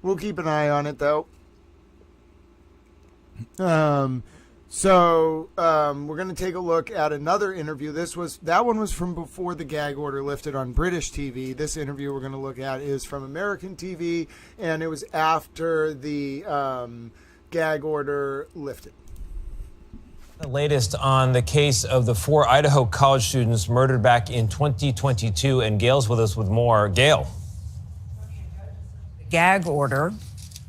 We'll keep an eye on it, though. So we're going to take a look at another interview. That one was from before the gag order lifted on British TV. This interview we're going to look at is from American TV, and it was after the gag order lifted.
The latest on the case of the 4 Idaho college students murdered back in 2022, and Gail's with us with more. Gail.
Gag order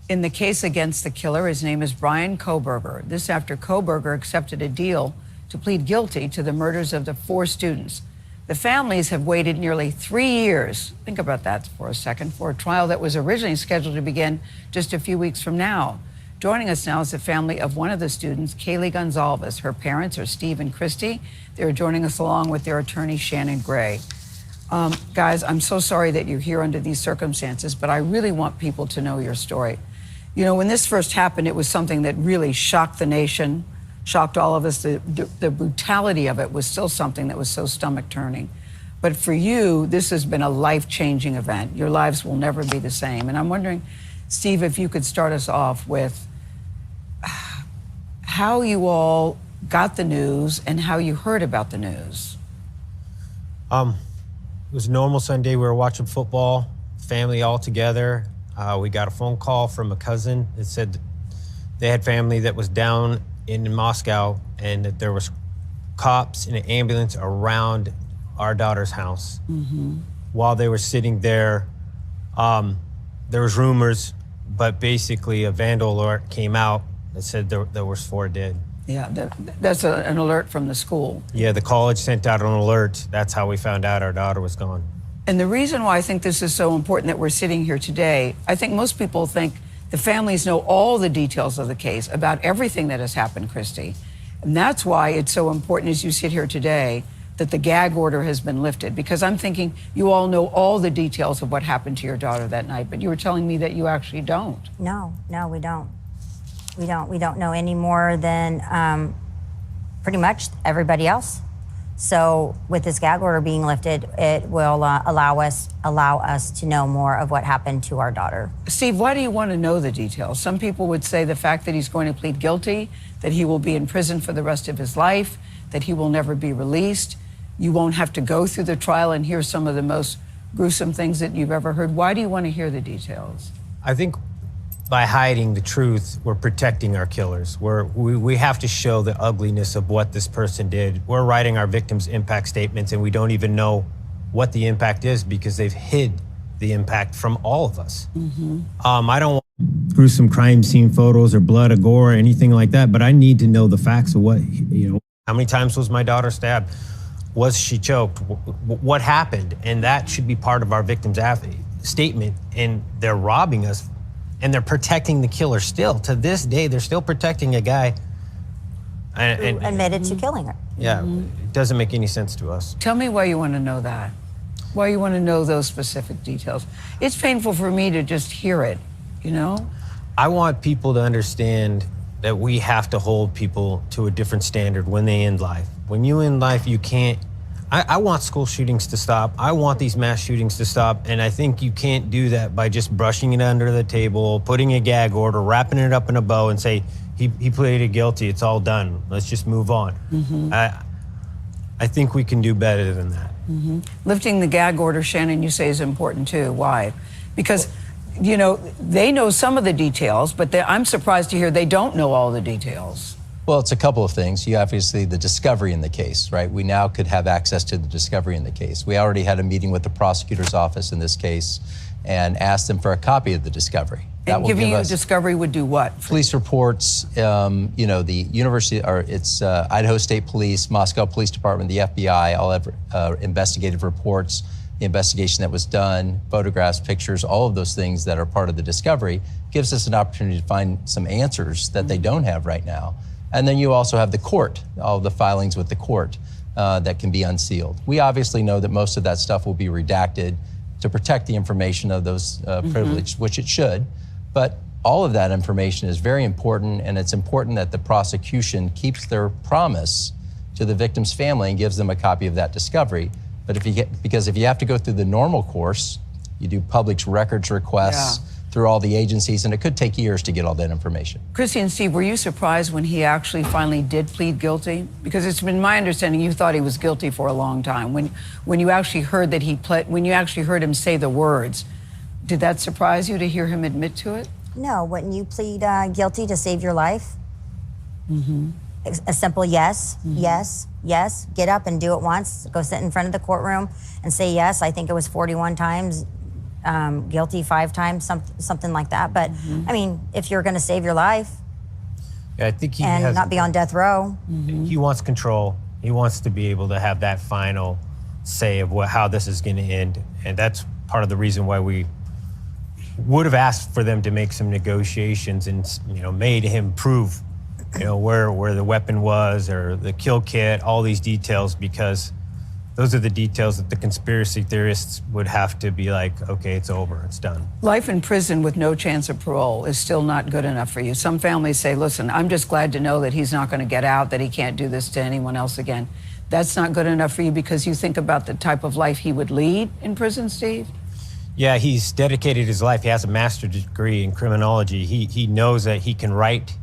in the case against the killer. His name is Brian Kohberger. This after Kohberger accepted a deal to plead guilty to the murders of the 4 students. The families have waited nearly 3 years, think about that for a second, for a trial that was originally scheduled to begin just a few weeks from now. Joining us now is the family of one of the students, Kaylee Gonzalez. Her parents are Steve and Christy. They're joining us along with their attorney, Shannon Gray. Guys, I'm so sorry that you're here under these circumstances, but I really want people to know your story. You know, when this first happened, it was something that really shocked the nation, shocked all of us. The brutality of it was still something that was so stomach-turning. But for you, this has been a life-changing event. Your lives will never be the same. And I'm wondering, Steve, if you could start us off with how you all got the news and how you heard about the news.
It was a normal Sunday. We were watching football, family all together. We got a phone call from a cousin that said they had family that was down in Moscow, and that there was cops in an ambulance around our daughter's house. While they were sitting there, there was rumors, but basically a vandal alert came out that said there was 4 dead.
Yeah, that's an alert from the school.
Yeah, the college sent out an alert. That's how we found out our daughter was gone.
And the reason why I think this is so important that we're sitting here today, I think most people think the families know all the details of the case about everything that has happened, Christy. And that's why it's so important as you sit here today that the gag order has been lifted, because I'm thinking you all know all the details of what happened to your daughter that night, but you were telling me that you actually don't.
No, we don't. We don't know any more than pretty much everybody else. So with this gag order being lifted, it will allow us to know more of what happened to our daughter.
Steve, why do you want to know the details? Some people would say the fact that he's going to plead guilty, that he will be in prison for the rest of his life, that he will never be released. You won't have to go through the trial and hear some of the most gruesome things that you've ever heard. Why do you want to hear the details?
I think by hiding the truth, we're protecting our killers. We have to show the ugliness of what this person did. We're writing our victims' impact statements, and we don't even know what the impact is because they've hid the impact from all of us. I don't want gruesome crime scene photos or blood or gore or anything like that, but I need to know the facts of what, how many times was my daughter stabbed? Was she choked? What happened? And that should be part of our victim's statement. And they're robbing us, and they're protecting the killer still. To this day, they're still protecting a guy.
And admitted to killing her.
Yeah, it doesn't make any sense to us.
Tell me why you want to know that. Why you want to know those specific details. It's painful for me to just hear it,
I want people to understand that we have to hold people to a different standard when they end life. When you end life, you can't. I want school shootings to stop. I want these mass shootings to stop. And I think you can't do that by just brushing it under the table, putting a gag order, wrapping it up in a bow and say, he pleaded guilty, it's all done. Let's just move on. I think we can do better than that.
Lifting the gag order, Shannon, you say is important too. Why? Because, they know some of the details, but I'm surprised to hear they don't know all the details.
Well, it's a couple of things. You obviously, the discovery in the case, right? We now could have access to the discovery in the case. We already had a meeting with the prosecutor's office in this case and asked them for a copy of the discovery.
And giving you a discovery would do what?
Police reports, the university, or it's Idaho State Police, Moscow Police Department, the FBI, all have investigative reports, the investigation that was done, photographs, pictures, all of those things that are part of the discovery gives us an opportunity to find some answers that they don't have right now. And then you also have the court, all the filings with the court that can be unsealed. We obviously know that most of that stuff will be redacted to protect the information of those privileged, which it should. But all of that information is very important, and it's important that the prosecution keeps their promise to the victim's family and gives them a copy of that discovery. But because if you have to go through the normal course, you do public records requests through all the agencies, and it could take years to get all that information.
Christy and Steve, were you surprised when he actually finally did plead guilty? Because it's been my understanding you thought he was guilty for a long time. When you actually heard that when you actually heard him say the words, did that surprise you to hear him admit to it?
No, wouldn't you plead guilty to save your life? A simple yes, yes, yes. Get up and do it once. Go sit in front of the courtroom and say yes. I think it was 41 times. Guilty 5 times, something like that. But I mean, if you're going to save your life,
I think
and not be on death row,
he wants control. He wants to be able to have that final say of how this is going to end, and that's part of the reason why we would have asked for them to make some negotiations and made him prove, where the weapon was or the kill kit, all these details, because those are the details that the conspiracy theorists would have to be like, okay, it's over, it's done.
Life in prison with no chance of parole is still not good enough for you. Some families say, listen, I'm just glad to know that he's not going to get out, that he can't do this to anyone else again. That's not good enough for you because you think about the type of life he would lead in prison, Steve?
Yeah, he's dedicated his life. He has a master's degree in criminology. He knows that he can write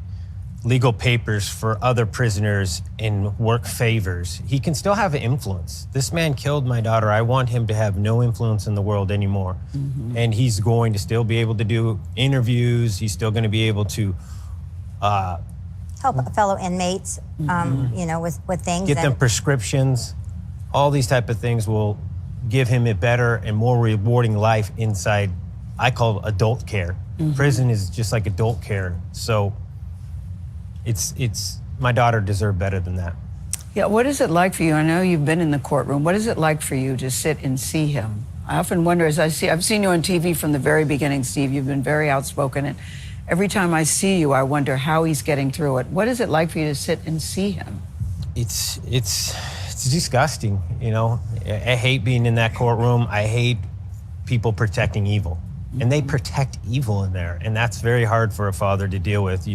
legal papers for other prisoners and work favors. He can still have influence. This man killed my daughter. I want him to have no influence in the world anymore. And he's going to still be able to do interviews. He's still going to be able to
help fellow inmates, with things.
Get them prescriptions. All these type of things will give him a better and more rewarding life inside, I call adult care. Prison is just like adult care. So it's my daughter deserved better than that.
Yeah, what is it like for you? I know you've been in the courtroom. What is it like for you to sit and see him? I often wonder, I've seen you on TV from the very beginning, Steve. You've been very outspoken, and every time I see you, I wonder how he's getting through it. What is it like for you to sit and see him?
It's disgusting, you know. I hate being in that courtroom. I hate people protecting evil, and they protect evil in there, and that's very hard for a father to deal with.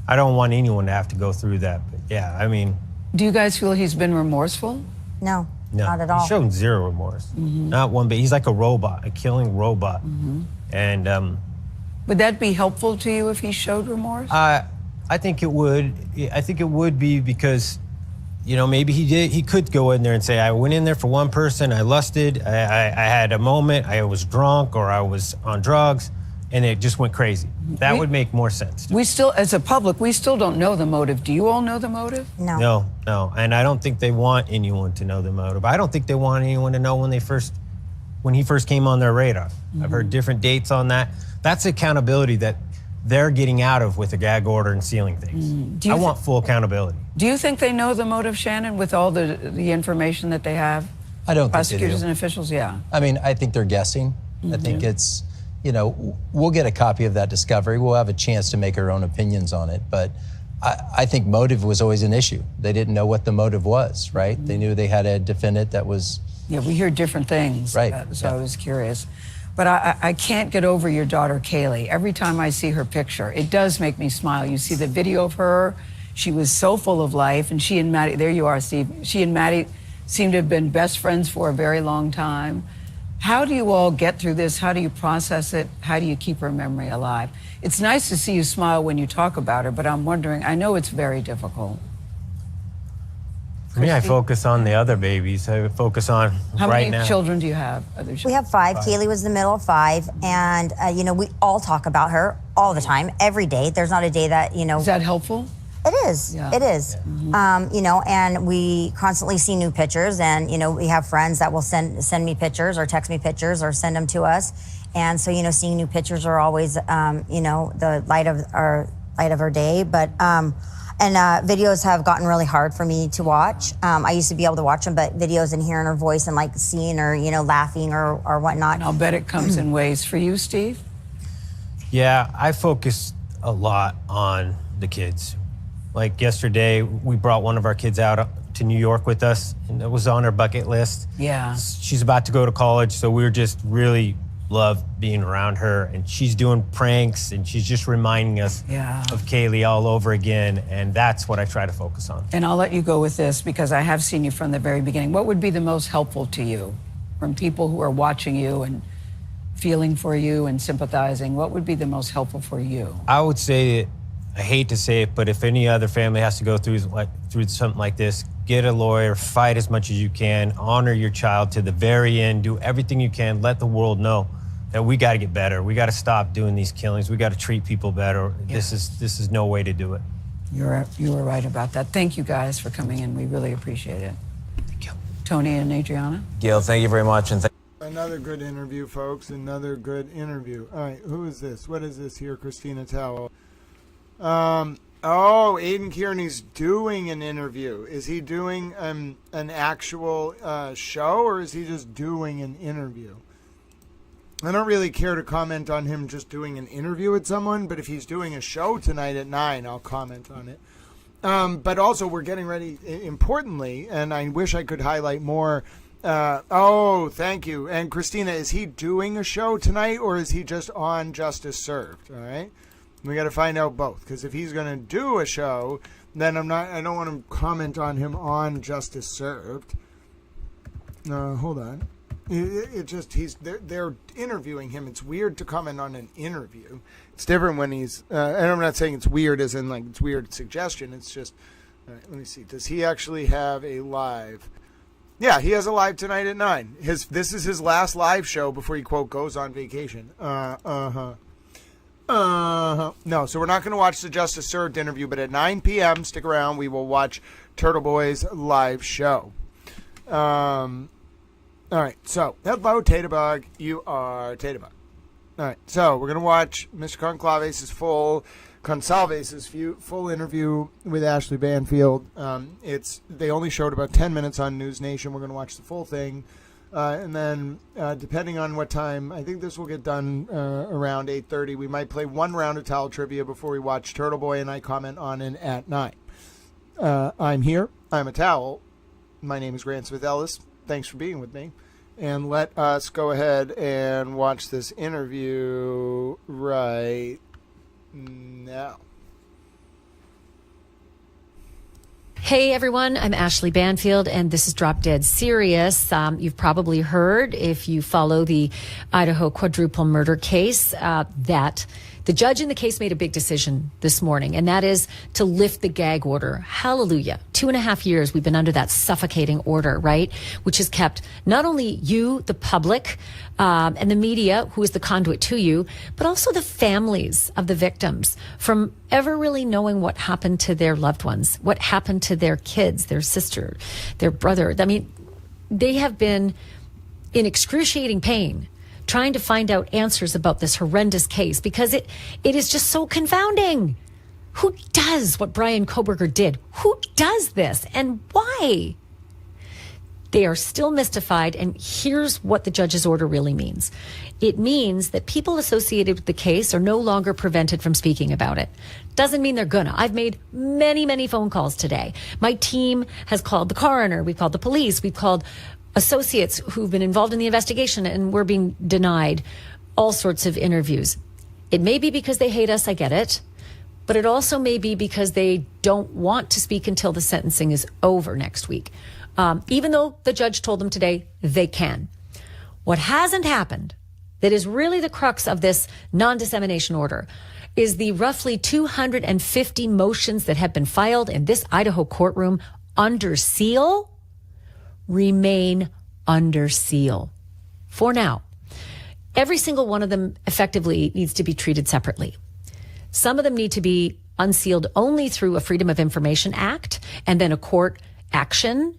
I don't want anyone to have to go through that, but yeah, I mean.
Do you guys feel he's been remorseful?
No, not at all.
He's shown zero remorse, not one bit. He's like a robot, a killing robot, and.
Would that be helpful to you if he showed remorse?
I think it would. I think it would be because, you know, maybe he could go in there and say, I went in there for one person, I lusted, I had a moment, I was drunk or I was on drugs, and it just went crazy. That would make more sense.
We still, as a public, we still don't know the motive. Do you all know the motive?
No.
No. And I don't think they want anyone to know the motive. I don't think they want anyone to know when he first came on their radar. I've heard different dates on that. That's accountability that they're getting out of with a gag order and sealing things. I want full accountability.
Do you think they know the motive, Shannon, with all the information that they have?
I don't think they do.
Prosecutors and officials, yeah.
I mean, I think they're guessing. I think it's, you know, we'll get a copy of that discovery. We'll have a chance to make our own opinions on it. But I think motive was always an issue. They didn't know what the motive was, right? They knew they had a defendant that was...
Yeah, we hear different things.
Right.
So I was curious. But I can't get over your daughter, Kaylee. Every time I see her picture, it does make me smile. You see the video of her. She was so full of life. And she and Maddie, there you are, Steve. She and Maddie seem to have been best friends for a very long time. How do you all get through this? How do you process it? How do you keep her memory alive? It's nice to see you smile when you talk about her, but I'm wondering, I know it's very difficult.
For me, I focus on the other babies. I focus on
How
right
many
now.
children do you have? Other
We have 5. Kaylee was the middle of 5. And, we all talk about her all the time, every day. There's not a day that,
Is that helpful?
It is. Yeah. It is. Yeah. And we constantly see new pictures, and we have friends that will send me pictures or text me pictures or send them to us, and so seeing new pictures are always the light of our day. But videos have gotten really hard for me to watch. I used to be able to watch them, but videos and hearing her voice and like seeing her laughing or whatnot.
And I'll bet it comes in waves for you, Steve.
Yeah, I focus a lot on the kids. Like yesterday, we brought one of our kids out to New York with us, and it was on her bucket list.
Yeah.
She's about to go to college, so we were just really love being around her, and she's doing pranks, and she's just reminding us of Kaylee all over again, and that's what I try to focus on.
And I'll let you go with this because I have seen you from the very beginning. What would be the most helpful to you from people who are watching you and feeling for you and sympathizing? What would be the most helpful for you?
I would say, I hate to say it, but if any other family has to go through something like this, get a lawyer, fight as much as you can, honor your child to the very end, do everything you can, let the world know that we got to get better. We got to stop doing these killings. We got to treat people better. Yeah. This is no way to do it.
You were right about that. Thank you guys for coming in. We really appreciate it.
Thank you.
Tony and Adriana.
Gail, thank you very much. And
another good interview, folks. Another good interview. All right, who is this? What is this here? Christina Towell. Aiden Kierney's doing an interview. Is he doing an actual show, or is he just doing an interview? I don't really care to comment on him just doing an interview with someone, but if he's doing a show tonight at 9, I'll comment on it. But also, we're getting ready, importantly, and I wish I could highlight more. Thank you. And Christina, is he doing a show tonight, or is he just on Justice Served? All right. We got to find out both, because if he's going to do a show, then I don't want to comment on him on Justice Served. Hold on. They're interviewing him. It's weird to comment on an interview. It's different when he's, and I'm not saying it's weird as in like it's weird suggestion. It's just, all right, let me see. Does he actually have a live? Yeah, he has a live tonight at 9. This is his last live show before he, quote, goes on vacation. No, so we're not going to watch the Justice Served interview, but at 9 p.m., stick around, we will watch Turtle Boy's live show. All right, so hello, Taterbug. You are Taterbug. All right, so we're going to watch Mr. Conclave's full interview with Ashley Banfield. They only showed about 10 minutes on News Nation. We're going to watch the full thing. And then, depending on what time, I think this will get done around 8:30. We might play one round of towel trivia before we watch Turtle Boy and I comment on it at 9. I'm here. I'm a towel. My name is Grant Smith Ellis. Thanks for being with me. And let us go ahead and watch this interview right now.
Hey everyone, I'm Ashley Banfield and this is Drop Dead Serious. You've probably heard, if you follow the Idaho quadruple murder case, that the judge in the case made a big decision this morning, and that is to lift the gag order. Hallelujah. 2.5 years we've been under that suffocating order, right? Which has kept not only you, the public, and the media, who is the conduit to you, but also the families of the victims from ever really knowing what happened to their loved ones, what happened to their kids, their sister, their brother. I mean, they have been in excruciating pain trying to find out answers about this horrendous case because it is just so confounding. Who does what Brian Kohberger did? Who does this and why? They are still mystified, and here's what the judge's order really means. It means that people associated with the case are no longer prevented from speaking about it. Doesn't mean they're gonna. I've made many, many phone calls today. My team has called the coroner, we've called the police, we've called associates who've been involved in the investigation, and we're being denied all sorts of interviews. It may be because they hate us, I get it, but it also may be because they don't want to speak until the sentencing is over next week. Even though the judge told them today they can. What hasn't happened, that is really the crux of this non-dissemination order, is the roughly 250 motions that have been filed in this Idaho courtroom under seal remain under seal for now. Every single one of them effectively needs to be treated separately. Some of them need to be unsealed only through a Freedom of Information Act and then a court action.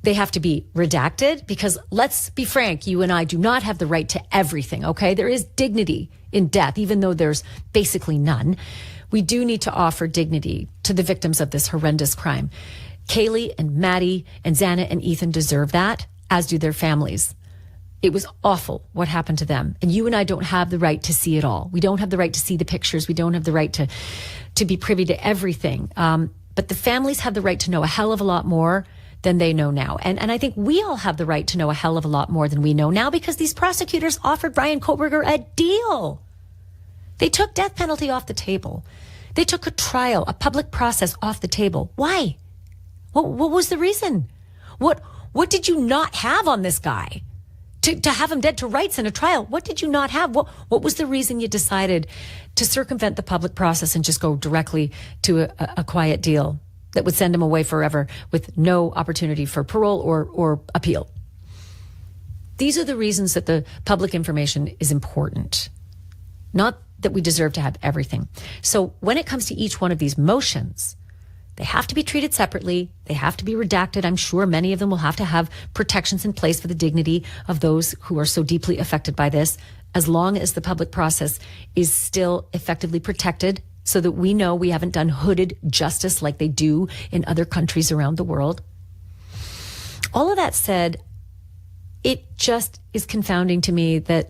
They have to be redacted because, let's be frank, you and I do not have the right to everything, okay? There is dignity in death, even though there's basically none. We do need to offer dignity to the victims of this horrendous crime. Kaylee and Maddie and Xana and Ethan deserve that, as do their families. It was awful what happened to them. And you and I don't have the right to see it all. We don't have the right to see the pictures. We don't have the right to be privy to everything. But the families have the right to know a hell of a lot more than they know now. And I think we all have the right to know a hell of a lot more than we know now because these prosecutors offered Brian Kohberger a deal. They took death penalty off the table. They took a trial, a public process off the table. Why? What was the reason? What did you not have on this guy to have him dead to rights in a trial? What did you not have? What was the reason you decided to circumvent the public process and just go directly to a quiet deal that would send him away forever with no opportunity for parole or appeal? These are the reasons that the public information is important, not that we deserve to have everything. So when it comes to each one of these motions, they have to be treated separately. They have to be redacted. I'm sure many of them will have to have protections in place for the dignity of those who are so deeply affected by this, as long as the public process is still effectively protected so that we know we haven't done hooded justice like they do in other countries around the world. All of that said, it just is confounding to me that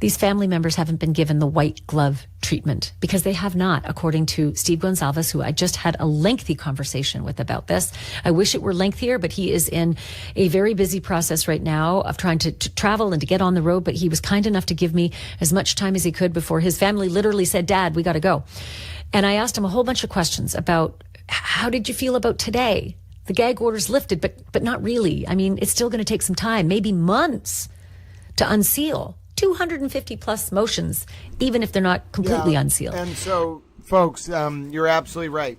these family members haven't been given the white glove treatment, because they have not, according to Steve Gonsalves, who I just had a lengthy conversation with about this. I wish it were lengthier, but he is in a very busy process right now of trying to travel and to get on the road. But he was kind enough to give me as much time as he could before his family literally said, "Dad, we got to go." And I asked him a whole bunch of questions about, how did you feel about today? The gag order's lifted, but not really. I mean, it's still going to take some time, maybe months, to unseal 250 plus motions, even if they're not completely unsealed.
And so, folks, you're absolutely right.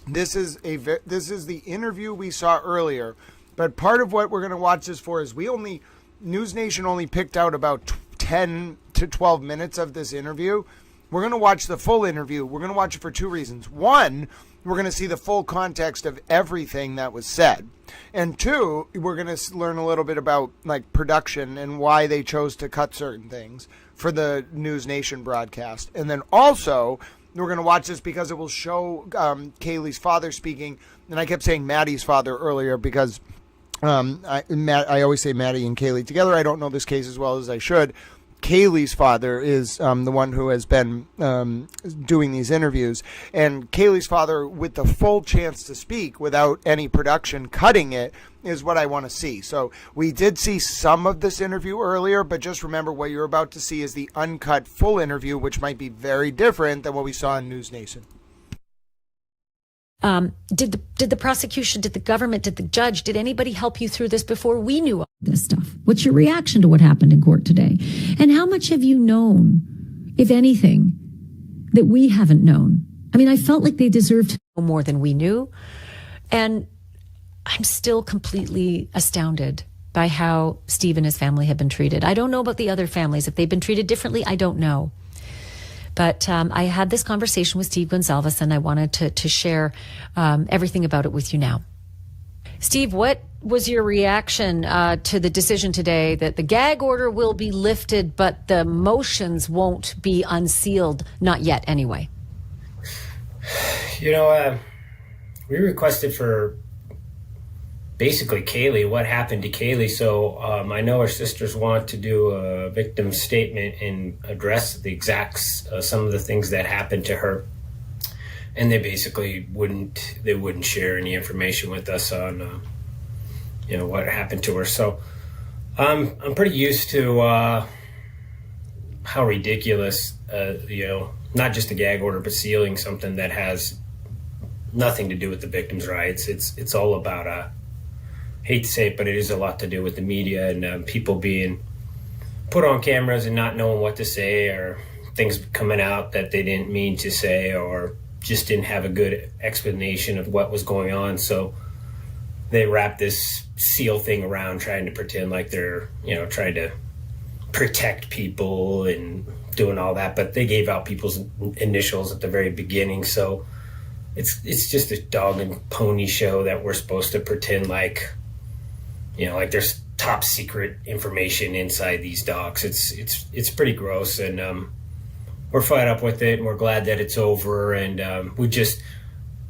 This is the interview we saw earlier, but part of what we're going to watch this for is News Nation only picked out about 10 to 12 minutes of this interview. we're going to watch the full interview. We're going to watch it for two reasons. One, we're going to see the full context of everything that was said. And two, we're going to learn a little bit about like production and why they chose to cut certain things for the News Nation broadcast. And then also, we're going to watch this because it will show Kaylee's father speaking. And I kept saying Maddie's father earlier because I always say Maddie and Kaylee together. I don't know this case as well as I should. Kaylee's father is the one who has been doing these interviews. And Kaylee's father, with the full chance to speak without any production cutting it, is what I want to see. So we did see some of this interview earlier, but just remember what you're about to see is the uncut full interview, which might be very different than what we saw in News Nation.
Did the prosecution, did the government, did the judge, did anybody help you through this before we knew all this stuff? What's your reaction to what happened in court today? And how much have you known, if anything, that we haven't known? I mean, I felt like they deserved to know more than we knew. And I'm still completely astounded by how Steve and his family have been treated. I don't know about the other families. If they've been treated differently, I don't know. But I had this conversation with Steve Gonsalves, and I wanted to share everything about it with you now. Steve, what was your reaction to the decision today that the gag order will be lifted, but the motions won't be unsealed? Not yet, anyway.
You know, we requested for basically Kaylee, what happened to Kaylee. So I know her sisters want to do a victim statement and address the exacts, some of the things that happened to her. And they basically wouldn't share any information with us on, what happened to her. So I'm pretty used to how ridiculous, not just a gag order, but sealing something that has nothing to do with the victim's rights. It's all about hate to say it, but it is a lot to do with the media and people being put on cameras and not knowing what to say, or things coming out that they didn't mean to say, or just didn't have a good explanation of what was going on. So they wrap this seal thing around, trying to pretend like they're, trying to protect people and doing all that. But they gave out people's initials at the very beginning. So it's just a dog and pony show that we're supposed to pretend like, like there's top secret information inside these docs. It's pretty gross, and we're fed up with it, and we're glad that it's over. And we just,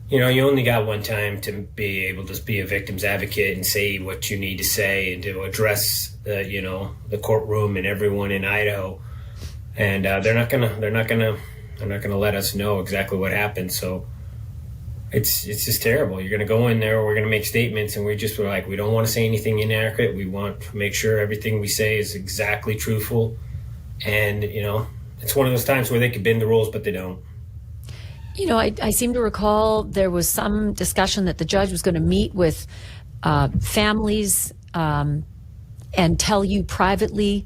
you only got one time to be able to be a victim's advocate and say what you need to say and to address the courtroom and everyone in Idaho. And they're not gonna let us know exactly what happened. So it's just terrible. You're going to go in there, we're going to make statements, and we're like, we don't want to say anything inaccurate. We want to make sure everything we say is exactly truthful. And, it's one of those times where they could bend the rules, but they don't.
I seem to recall there was some discussion that the judge was going to meet with families and tell you privately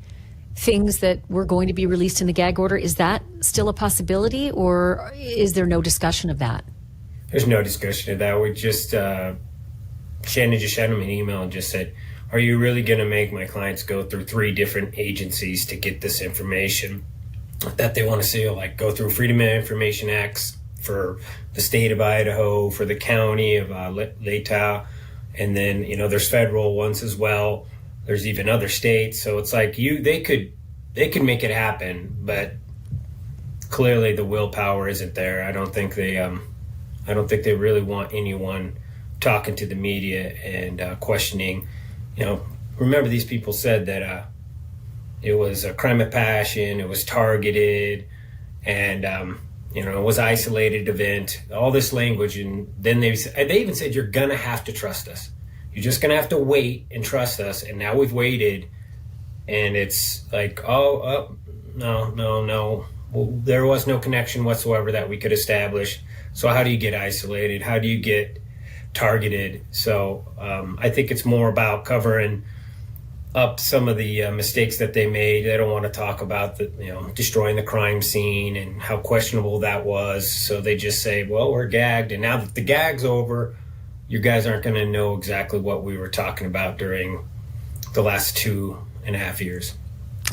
things that were going to be released in the gag order. Is that still a possibility, or is there no discussion of that?
There's no discussion of that. We just, Shannon just sent him an email and just said, are you really going to make my clients go through 3 different agencies to get this information that they want to see? Like go through Freedom of Information Acts for the state of Idaho, for the county of Latah, and then, there's federal ones as well. There's even other states. So it's like they could make it happen, but clearly the willpower isn't there. I don't think they really want anyone talking to the media and questioning. Remember, these people said that it was a crime of passion, it was targeted, and it was an isolated event. All this language, and then they even said, you're gonna have to trust us. You're just gonna have to wait and trust us. And now we've waited, and it's like, no. Well, there was no connection whatsoever that we could establish. So how do you get isolated? How do you get targeted? So I think it's more about covering up some of the mistakes that they made. They don't want to talk about destroying the crime scene and how questionable that was. So they just say, well, we're gagged. And now that the gag's over, you guys aren't going to know exactly what we were talking about during the last 2.5 years.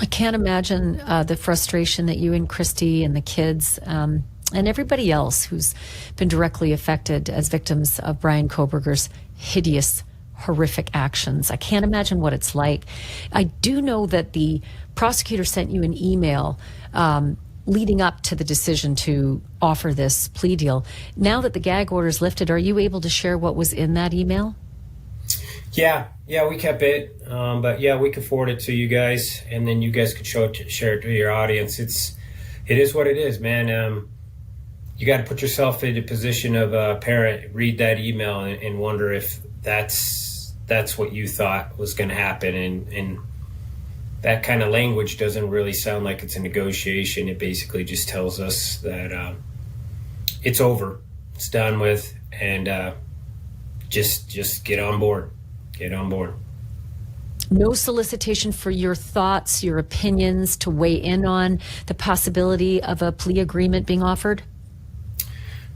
I can't imagine the frustration that you and Christy and the kids and everybody else who's been directly affected as victims of Brian Kohberger's hideous, horrific actions. I can't imagine what it's like. I do know that the prosecutor sent you an email leading up to the decision to offer this plea deal. Now that the gag order is lifted, are you able to share what was in that email?
Yeah, we kept it, but yeah, we could forward it to you guys, and then you guys could share it to your audience. It is what it is, man. You got to put yourself in the position of a parent, read that email, and wonder if that's what you thought was going to happen, and that kind of language doesn't really sound like it's a negotiation. It basically just tells us that it's over, it's done with, and just get on board. Get on board.
No solicitation for your thoughts, your opinions, to weigh in on the possibility of a plea agreement being offered?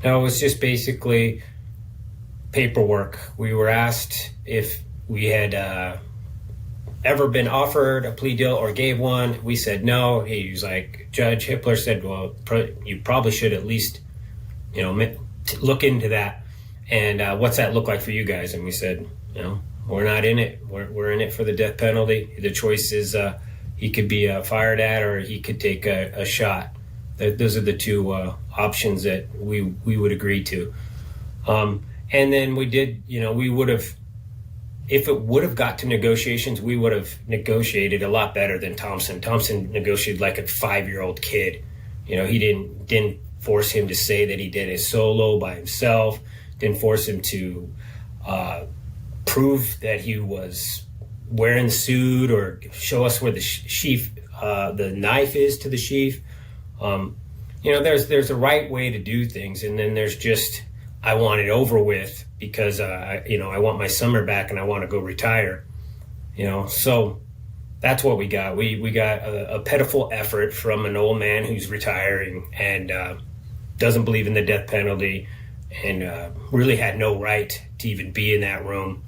No, it was just basically paperwork. We were asked if we had ever been offered a plea deal or gave one. We said no. He was like, Judge Hippler said, well, you probably should at least, look into that. And what's that look like for you guys? And we said, we're not in it. We're in it for the death penalty. The choice is he could be fired at, or he could take a shot. Those are the two options that we would agree to. And then we did, we would have, if it would have got to negotiations, we would have negotiated a lot better than Thompson. Thompson negotiated like a 5-year-old kid. He didn't force him to say that he did it solo by himself. Didn't force him to prove that he was wearing the suit or show us where the sheath, the knife is to the sheath. There's a right way to do things, and then there's just, I want it over with because I want my summer back and I want to go retire. So that's what we got. We got a pitiful effort from an old man who's retiring and doesn't believe in the death penalty, and really had no right to even be in that room.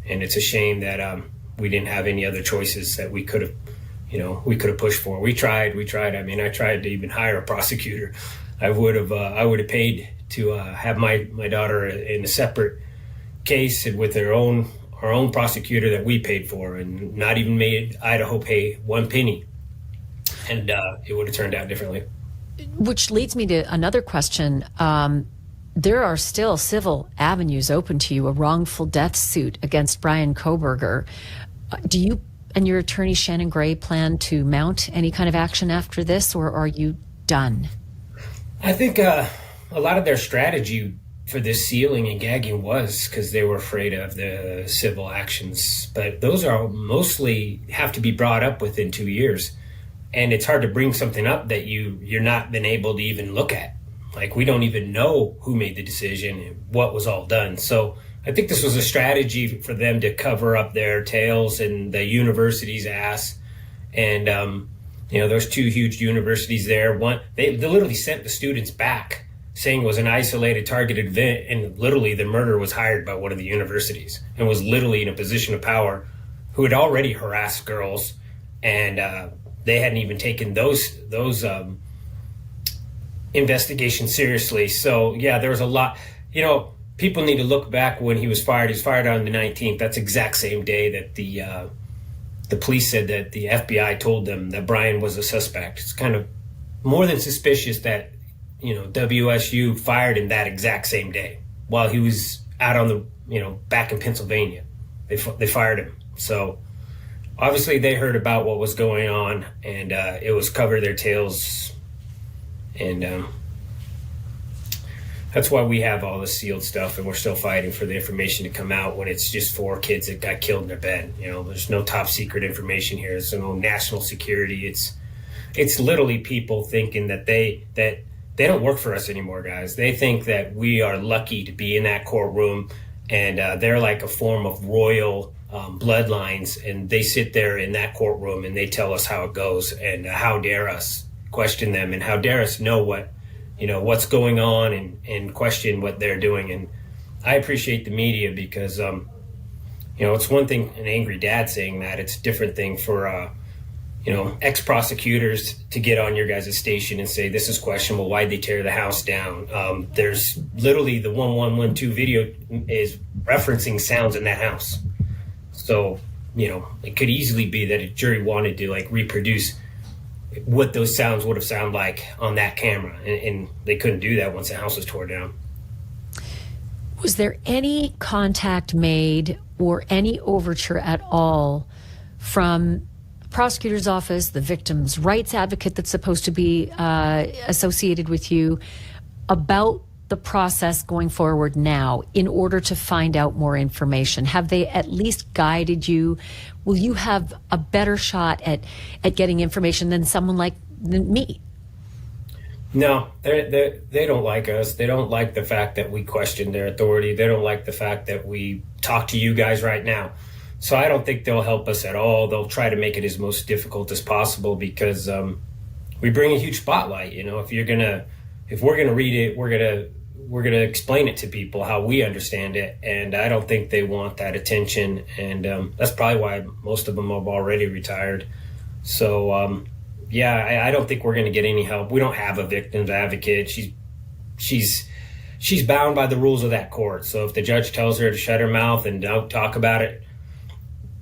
And it's a shame that we didn't have any other choices that we could have pushed for. We tried. I mean, I tried to even hire a prosecutor. I would have paid to have my daughter in a separate case with our own prosecutor that we paid for, and not even made Idaho pay one penny. And it would have turned out differently.
Which leads me to another question. There are still civil avenues open to you, a wrongful death suit against Brian Kohberger. Do you and your attorney, Shannon Gray, plan to mount any kind of action after this, or are you done?
I think a lot of their strategy for this sealing and gagging was because they were afraid of the civil actions. But those are mostly have to be brought up within 2 years. And it's hard to bring something up that you're not been able to even look at. Like, we don't even know who made the decision and what was all done. So I think this was a strategy for them to cover up their tails and the university's ass. And, there's 2 huge universities there. One, they literally sent the students back saying it was an isolated targeted event. And literally the murderer was hired by one of the universities and was literally in a position of power who had already harassed girls. And they hadn't even taken those investigations seriously. So, yeah, there was a lot. People need to look back when he was fired. He was fired on the 19th. That's the exact same day that the police said that the FBI told them that Brian was a suspect. It's kind of more than suspicious that, WSU fired him that exact same day while he was out on the, back in Pennsylvania. They fired him. So obviously they heard about what was going on, and it was cover their tails. And that's why we have all this sealed stuff, and we're still fighting for the information to come out when it's just 4 kids that got killed in their bed. There's no top secret information here. There's no national security. It's literally people thinking that they don't work for us anymore, guys. They think that we are lucky to be in that courtroom, and they're like a form of royal bloodlines, and they sit there in that courtroom and they tell us how it goes, and how dare us question them, and how dare us know what's going on and question what they're doing. And I appreciate the media because it's one thing an angry dad saying that. It's a different thing for ex-prosecutors to get on your guys' station and say, this is questionable. Why'd they tear the house down? There's literally the 1112 video is referencing sounds in that house. So, it could easily be that a jury wanted to reproduce what those sounds would have sounded like on that camera. And they couldn't do that once the house was torn down.
Was there any contact made or any overture at all from prosecutor's office, the victim's rights advocate that's supposed to be associated with you, about the process going forward now in order to find out more information? Have they at least guided you? Will you have a better shot at getting information than someone like me?
No, they don't like us. They don't like the fact that we question their authority. They don't like the fact that we talk to you guys right now. So I don't think they'll help us at all. They'll try to make it as most difficult as possible because we bring a huge spotlight. If we're gonna read it, we're gonna explain it to people how we understand it, and I don't think they want that attention. And that's probably why most of them have already retired. So I don't think we're gonna get any help. We don't have a victim's advocate. She's bound by the rules of that court. So if the judge tells her to shut her mouth and don't talk about it,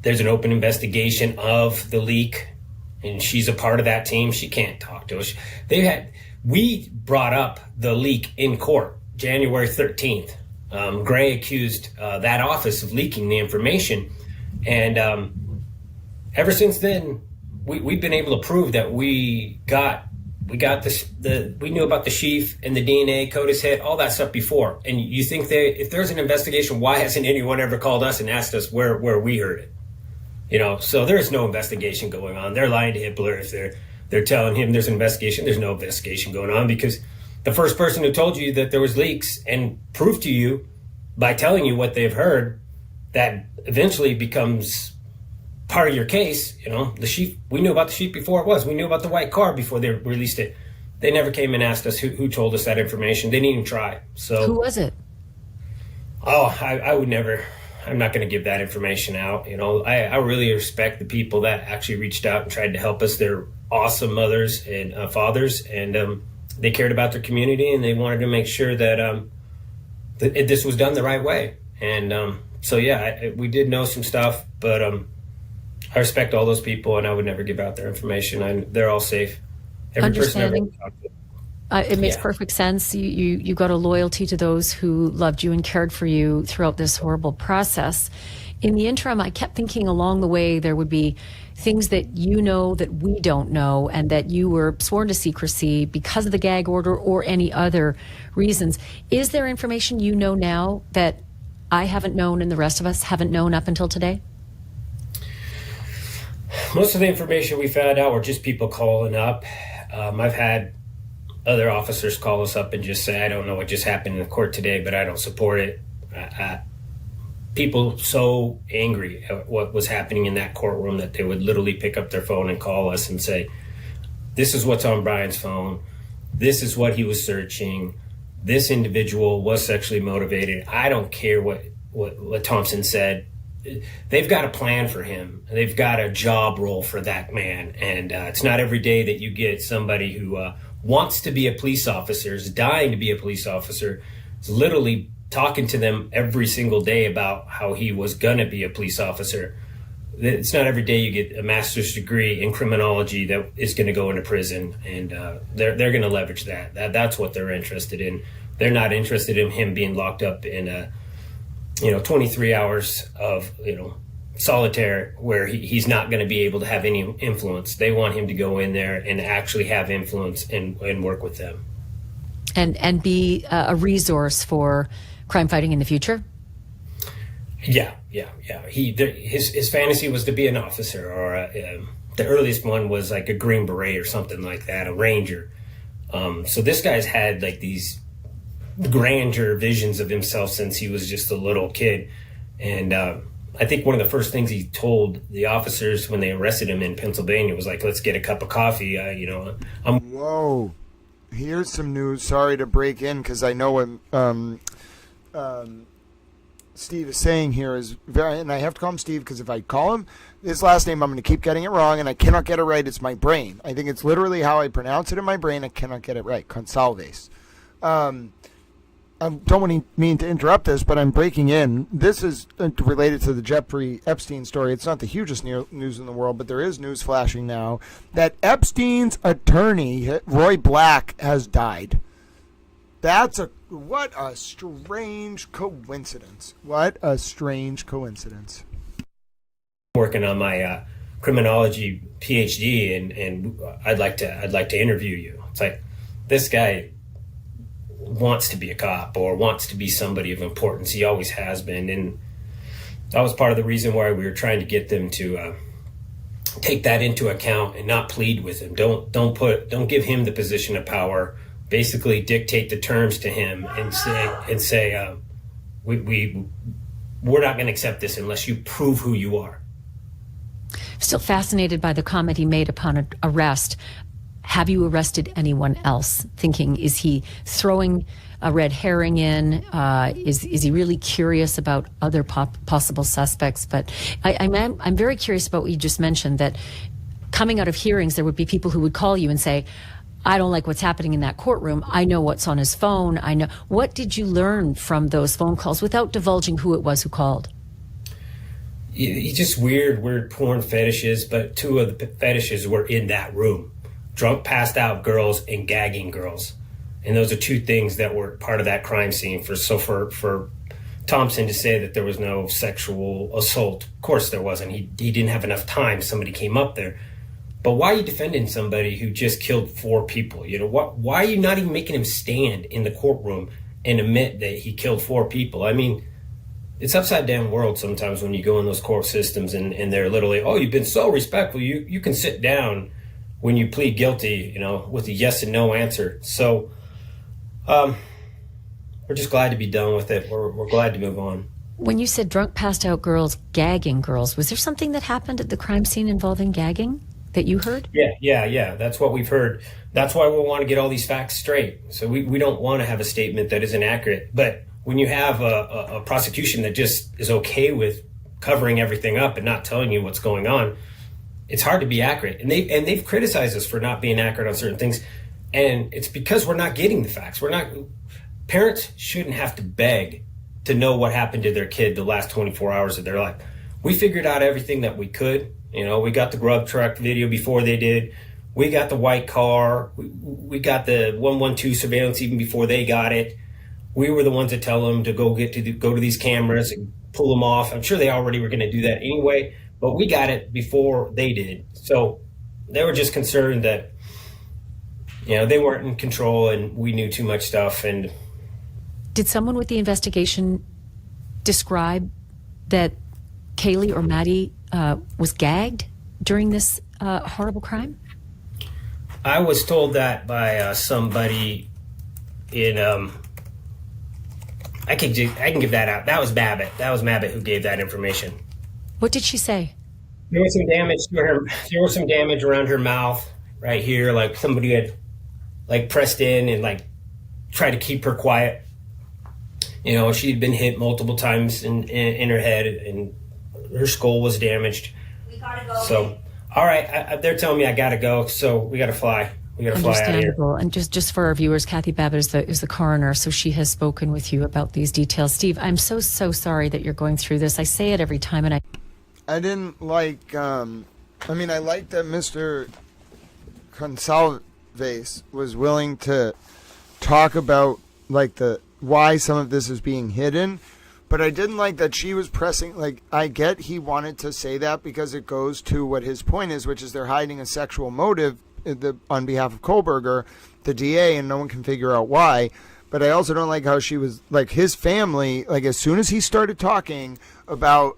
there's an open investigation of the leak, and she's a part of that team. She can't talk to us. We brought up the leak in court January 13th. Gray accused that office of leaking the information, and ever since then, we've been able to prove that we knew about the sheath and the DNA, CODIS hit, all that stuff before. And you think if there's an investigation, why hasn't anyone ever called us and asked us where we heard it? So there's no investigation going on. They're lying to Hitler if they're telling him there's an investigation. There's no investigation going on because the first person who told you that there was leaks and proved to you by telling you what they've heard, that eventually becomes part of your case. The sheep, we knew about the sheep before it was. We knew about the white car before they released it. They never came and asked us who told us that information. They didn't even try. So
who was it?
I would never. I'm not going to give that information out. I really respect the people that actually reached out and tried to help us. They're awesome mothers and fathers, and they cared about their community, and they wanted to make sure that this was done the right way. And we did know some stuff, but I respect all those people, and I would never give out their information. They're all safe. Every person I've ever talked to.
It makes perfect sense. You got a loyalty to those who loved you and cared for you throughout this horrible process. In the interim, I kept thinking along the way there would be things that that we don't know, and that you were sworn to secrecy because of the gag order or any other reasons. Is there information you know now that I haven't known and the rest of us haven't known up until today?
Most of the information we found out were just people calling up. I've had other officers call us up and just say, I don't know what just happened in the court today, but I don't support it. People so angry at what was happening in that courtroom that they would literally pick up their phone and call us and say, this is what's on Brian's phone. This is what he was searching. This individual was sexually motivated. I don't care what Thompson said. They've got a plan for him. They've got a job role for that man. And it's not every day that you get somebody who wants to be a police officer, is dying to be a police officer, is literally talking to them every single day about how he was going to be a police officer. It's not every day you get a master's degree in criminology that is going to go into prison, and they're going to leverage that. That's what they're interested in. They're not interested in him being locked up in 23 hours of solitaire where he's not going to be able to have any influence. They want him to go in there and actually have influence and work with them.
And be a resource for crime fighting in the future?
Yeah. His fantasy was to be an officer, or the earliest one was like a Green Beret or something like that, a Ranger. So this guy's had like these grandeur visions of himself since he was just a little kid. And I think one of the first things he told the officers when they arrested him in Pennsylvania was like, let's get a cup of coffee.
Whoa. Here's some news. Sorry to break in because I know Steve is saying here is very, and I have to call him Steve because if I call him his last name, I'm going to keep getting it wrong, and I cannot get it right. It's my brain. I think it's literally how I pronounce it in my brain. I cannot get it right. Conclave. I don't mean to interrupt this, but I'm breaking in. This is related to the Jeffrey Epstein story. It's not the hugest news in the world, but there is news flashing now that Epstein's attorney, Roy Black, has died. What a strange coincidence. What a strange coincidence.
Working on my criminology PhD, and I'd like to interview you. It's like, this guy wants to be a cop or wants to be somebody of importance. He always has been, and that was part of the reason why we were trying to get them to take that into account and not plead with him. Don't give him the position of power. Basically, dictate the terms to him and say we're not going to accept this unless you prove who you are.
Still fascinated by the comment he made upon arrest. Have you arrested anyone else? Thinking, is he throwing a red herring in? Is he really curious about other possible suspects? But I'm very curious about what you just mentioned, that coming out of hearings, there would be people who would call you and say, I don't like what's happening in that courtroom. I know what's on his phone. I know. What did you learn from those phone calls without divulging who it was who called?
He just weird porn fetishes, but two of the fetishes were in that room. Drunk, passed out girls and gagging girls. And those are two things that were part of that crime scene. For Thompson to say that there was no sexual assault, of course there wasn't. He didn't have enough time. Somebody came up there. But why are you defending somebody who just killed 4 people? You know, why are you not even making him stand in the courtroom and admit that he killed 4 people? I mean, it's upside down world sometimes when you go in those court systems and they're literally, oh, you've been so respectful. You can sit down when you plead guilty, you know, with a yes and no answer. So we're just glad to be done with it. We're glad to move on.
When you said drunk, passed out girls, gagging girls, was there something that happened at the crime scene involving gagging that you heard?
Yeah. That's what we've heard. That's why we want to get all these facts straight. So we don't want to have a statement that isn't accurate. But when you have a prosecution that just is okay with covering everything up and not telling you what's going on, it's hard to be accurate. And they've criticized us for not being accurate on certain things. And it's because we're not getting the facts. Parents shouldn't have to beg to know what happened to their kid the last 24 hours of their life. We figured out everything that we could. You know, we got the grub truck video before they did. We got the white car. We got the 112 surveillance even before they got it. We were the ones that tell them to go to these cameras and pull them off. I'm sure they already were going to do that anyway. But we got it before they did. So they were just concerned that, you know, they weren't in control and we knew too much stuff. And
did someone with the investigation describe that Kaylee or Maddie was gagged during this horrible crime?
I was told that by somebody in, I can give that out. That was Babbitt. That was Babbitt who gave that information.
What did she say?
There was some damage to her. There was some damage around her mouth right here. Like somebody had like pressed in and like tried to keep her quiet. You know, she'd been hit multiple times in her head and her skull was damaged. We gotta go. So, all right, they're telling me I gotta go. So we gotta fly. We gotta fly out of here.
Understandable. And just for our viewers, Kathy Babbitt is the coroner, so she has spoken with you about these details. Steve, I'm so sorry that you're going through this. I say it every time, and
I didn't like, I like that Mr. Conclave was willing to talk about, like, why some of this is being hidden, but I didn't like that she was pressing, like, I get he wanted to say that because it goes to what his point is, which is they're hiding a sexual motive on behalf of Kohberger, the DA, and no one can figure out why. But I also don't like how she was, like, his family, like, as soon as he started talking about,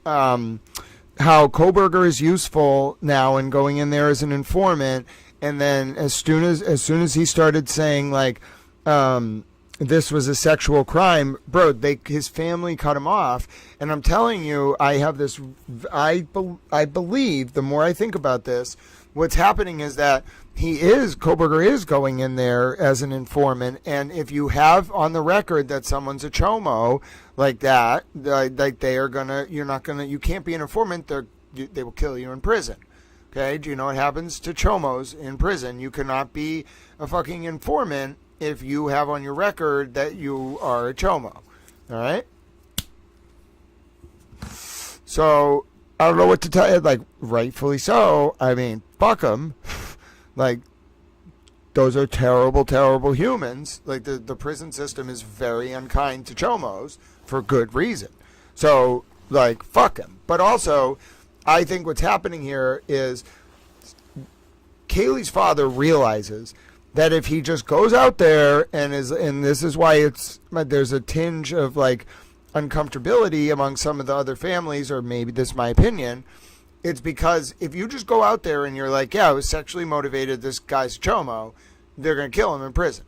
how Kohberger is useful now and going in there as an informant, and then as soon as he started saying like this was a sexual crime, bro, his family cut him off. And I'm telling you, I believe the more I think about this, what's happening is that Kohberger is going in there as an informant, and if you have on the record that someone's a chomo like that, like you can't be an informant. They will kill you in prison. Okay, do you know what happens to chomos in prison? You cannot be a fucking informant if you have on your record that you are a chomo. All right. So I don't know what to tell you. Like, rightfully so. I mean, fuck them. Like, those are terrible, terrible humans. Like, the prison system is very unkind to chomos for good reason. So, like, fuck them. But also, I think what's happening here is Kaylee's father realizes that if he just goes out there and this is why there's a tinge of, like, uncomfortability among some of the other families, or maybe this is my opinion. It's because if you just go out there and you're like, yeah, I was sexually motivated, this guy's chomo, they're going to kill him in prison.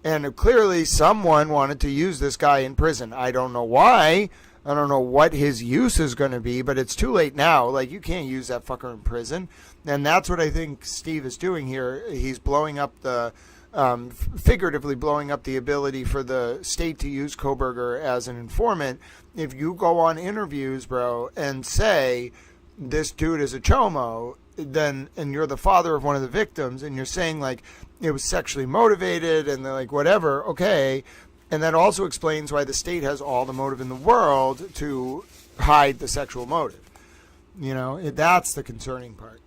And clearly someone wanted to use this guy in prison. I don't know why. I don't know what his use is going to be, but it's too late now. Like, you can't use that fucker in prison. And that's what I think Steve is doing here. He's blowing up figuratively blowing up the ability for the state to use Kohberger as an informant. If you go on interviews, bro, and say, this dude is a chomo, and you're the father of one of the victims, and you're saying, like, it was sexually motivated, and they're like, whatever, okay. And that also explains why the state has all the motive in the world to hide the sexual motive. You know, that's the concerning part.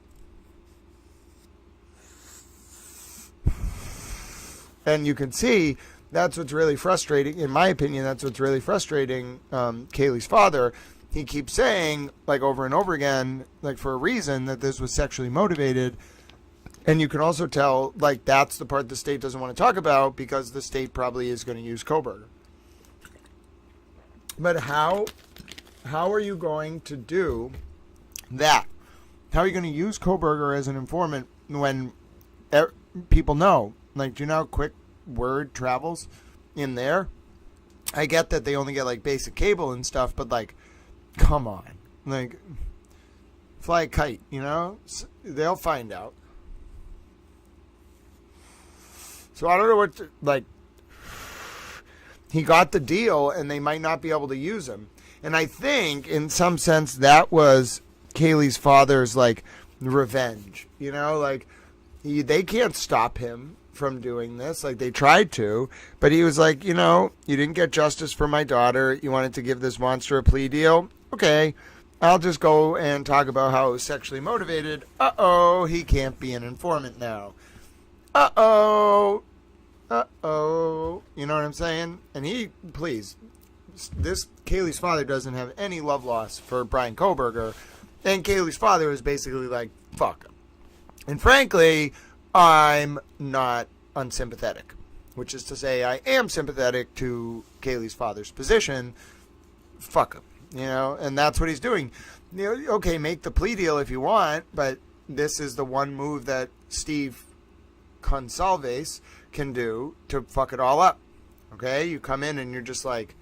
And you can see that's what's really frustrating. In my opinion, that's what's really frustrating Kaylee's father. He keeps saying, like, over and over again, like, for a reason, that this was sexually motivated. And you can also tell, like, that's the part the state doesn't want to talk about because the state probably is going to use Kohberger. But how are you going to do that? How are you going to use Kohberger as an informant when people know? Like, do you know how quick word travels in there? I get that they only get, like, basic cable and stuff, but, like, come on. Like, fly a kite, you know? They'll find out. So I don't know what to, like, he got the deal and they might not be able to use him. And I think in some sense that was Kaylee's father's, like, revenge, you know, like, they can't stop him from doing this. Like, they tried to, but he was like, you know, you didn't get justice for my daughter. You wanted to give this monster a plea deal. Okay, I'll just go and talk about how it was sexually motivated. Uh-oh, he can't be an informant now. Uh-oh. You know what I'm saying? And Kaylee's father doesn't have any love lost for Brian Kohberger. And Kaylee's father is basically like, fuck him. And frankly, I'm not unsympathetic. Which is to say, I am sympathetic to Kaylee's father's position. Fuck him. You know, and that's what he's doing. You know, okay, make the plea deal if you want, but this is the one move that Steve Conclave can do to fuck it all up. Okay, you come in and you're just like,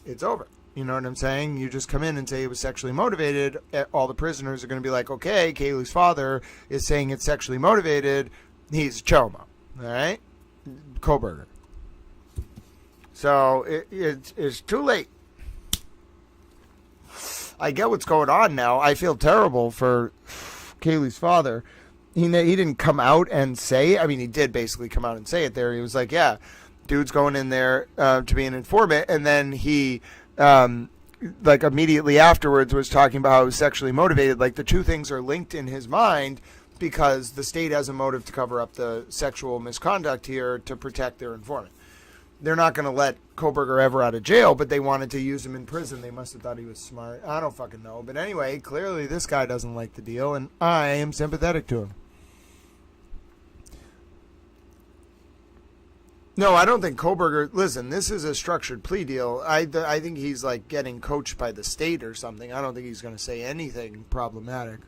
it's over. You know what I'm saying? You just come in and say it was sexually motivated. All the prisoners are going to be like, okay, Kaylee's father is saying it's sexually motivated. He's a chomo. All right, Kohberger. So it's too late. I get what's going on now. I feel terrible for Kaylee's father. He didn't come out and say it. I mean, he did basically come out and say it there. He was like, yeah, dude's going in there to be an informant. And then he, like, immediately afterwards was talking about how he was sexually motivated. Like, the two things are linked in his mind because the state has a motive to cover up the sexual misconduct here to protect their informant. They're not going to let Kohberger ever out of jail, but they wanted to use him in prison. They must have thought he was smart. I don't fucking know. But anyway, clearly this guy doesn't like the deal, and I am sympathetic to him. No, I don't think Kohberger... Listen, this is a structured plea deal. I think he's, like, getting coached by the state or something. I don't think he's going to say anything problematic.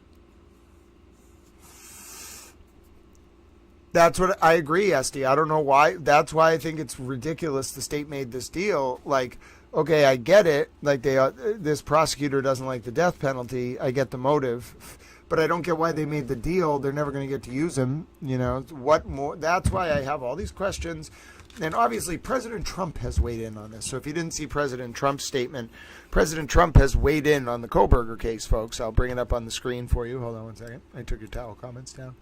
That's what I agree, Esty. I don't know why. That's why I think it's ridiculous the state made this deal. Like, okay, I get it. Like, this prosecutor doesn't like the death penalty. I get the motive. but I don't get why they made the deal. They're never going to get to use him. You know, what more? That's why I have all these questions. And obviously, President Trump has weighed in on this. So if you didn't see President Trump's statement, President Trump has weighed in on the Kohberger case, folks. I'll bring it up on the screen for you. Hold on one second. I took your towel comments down.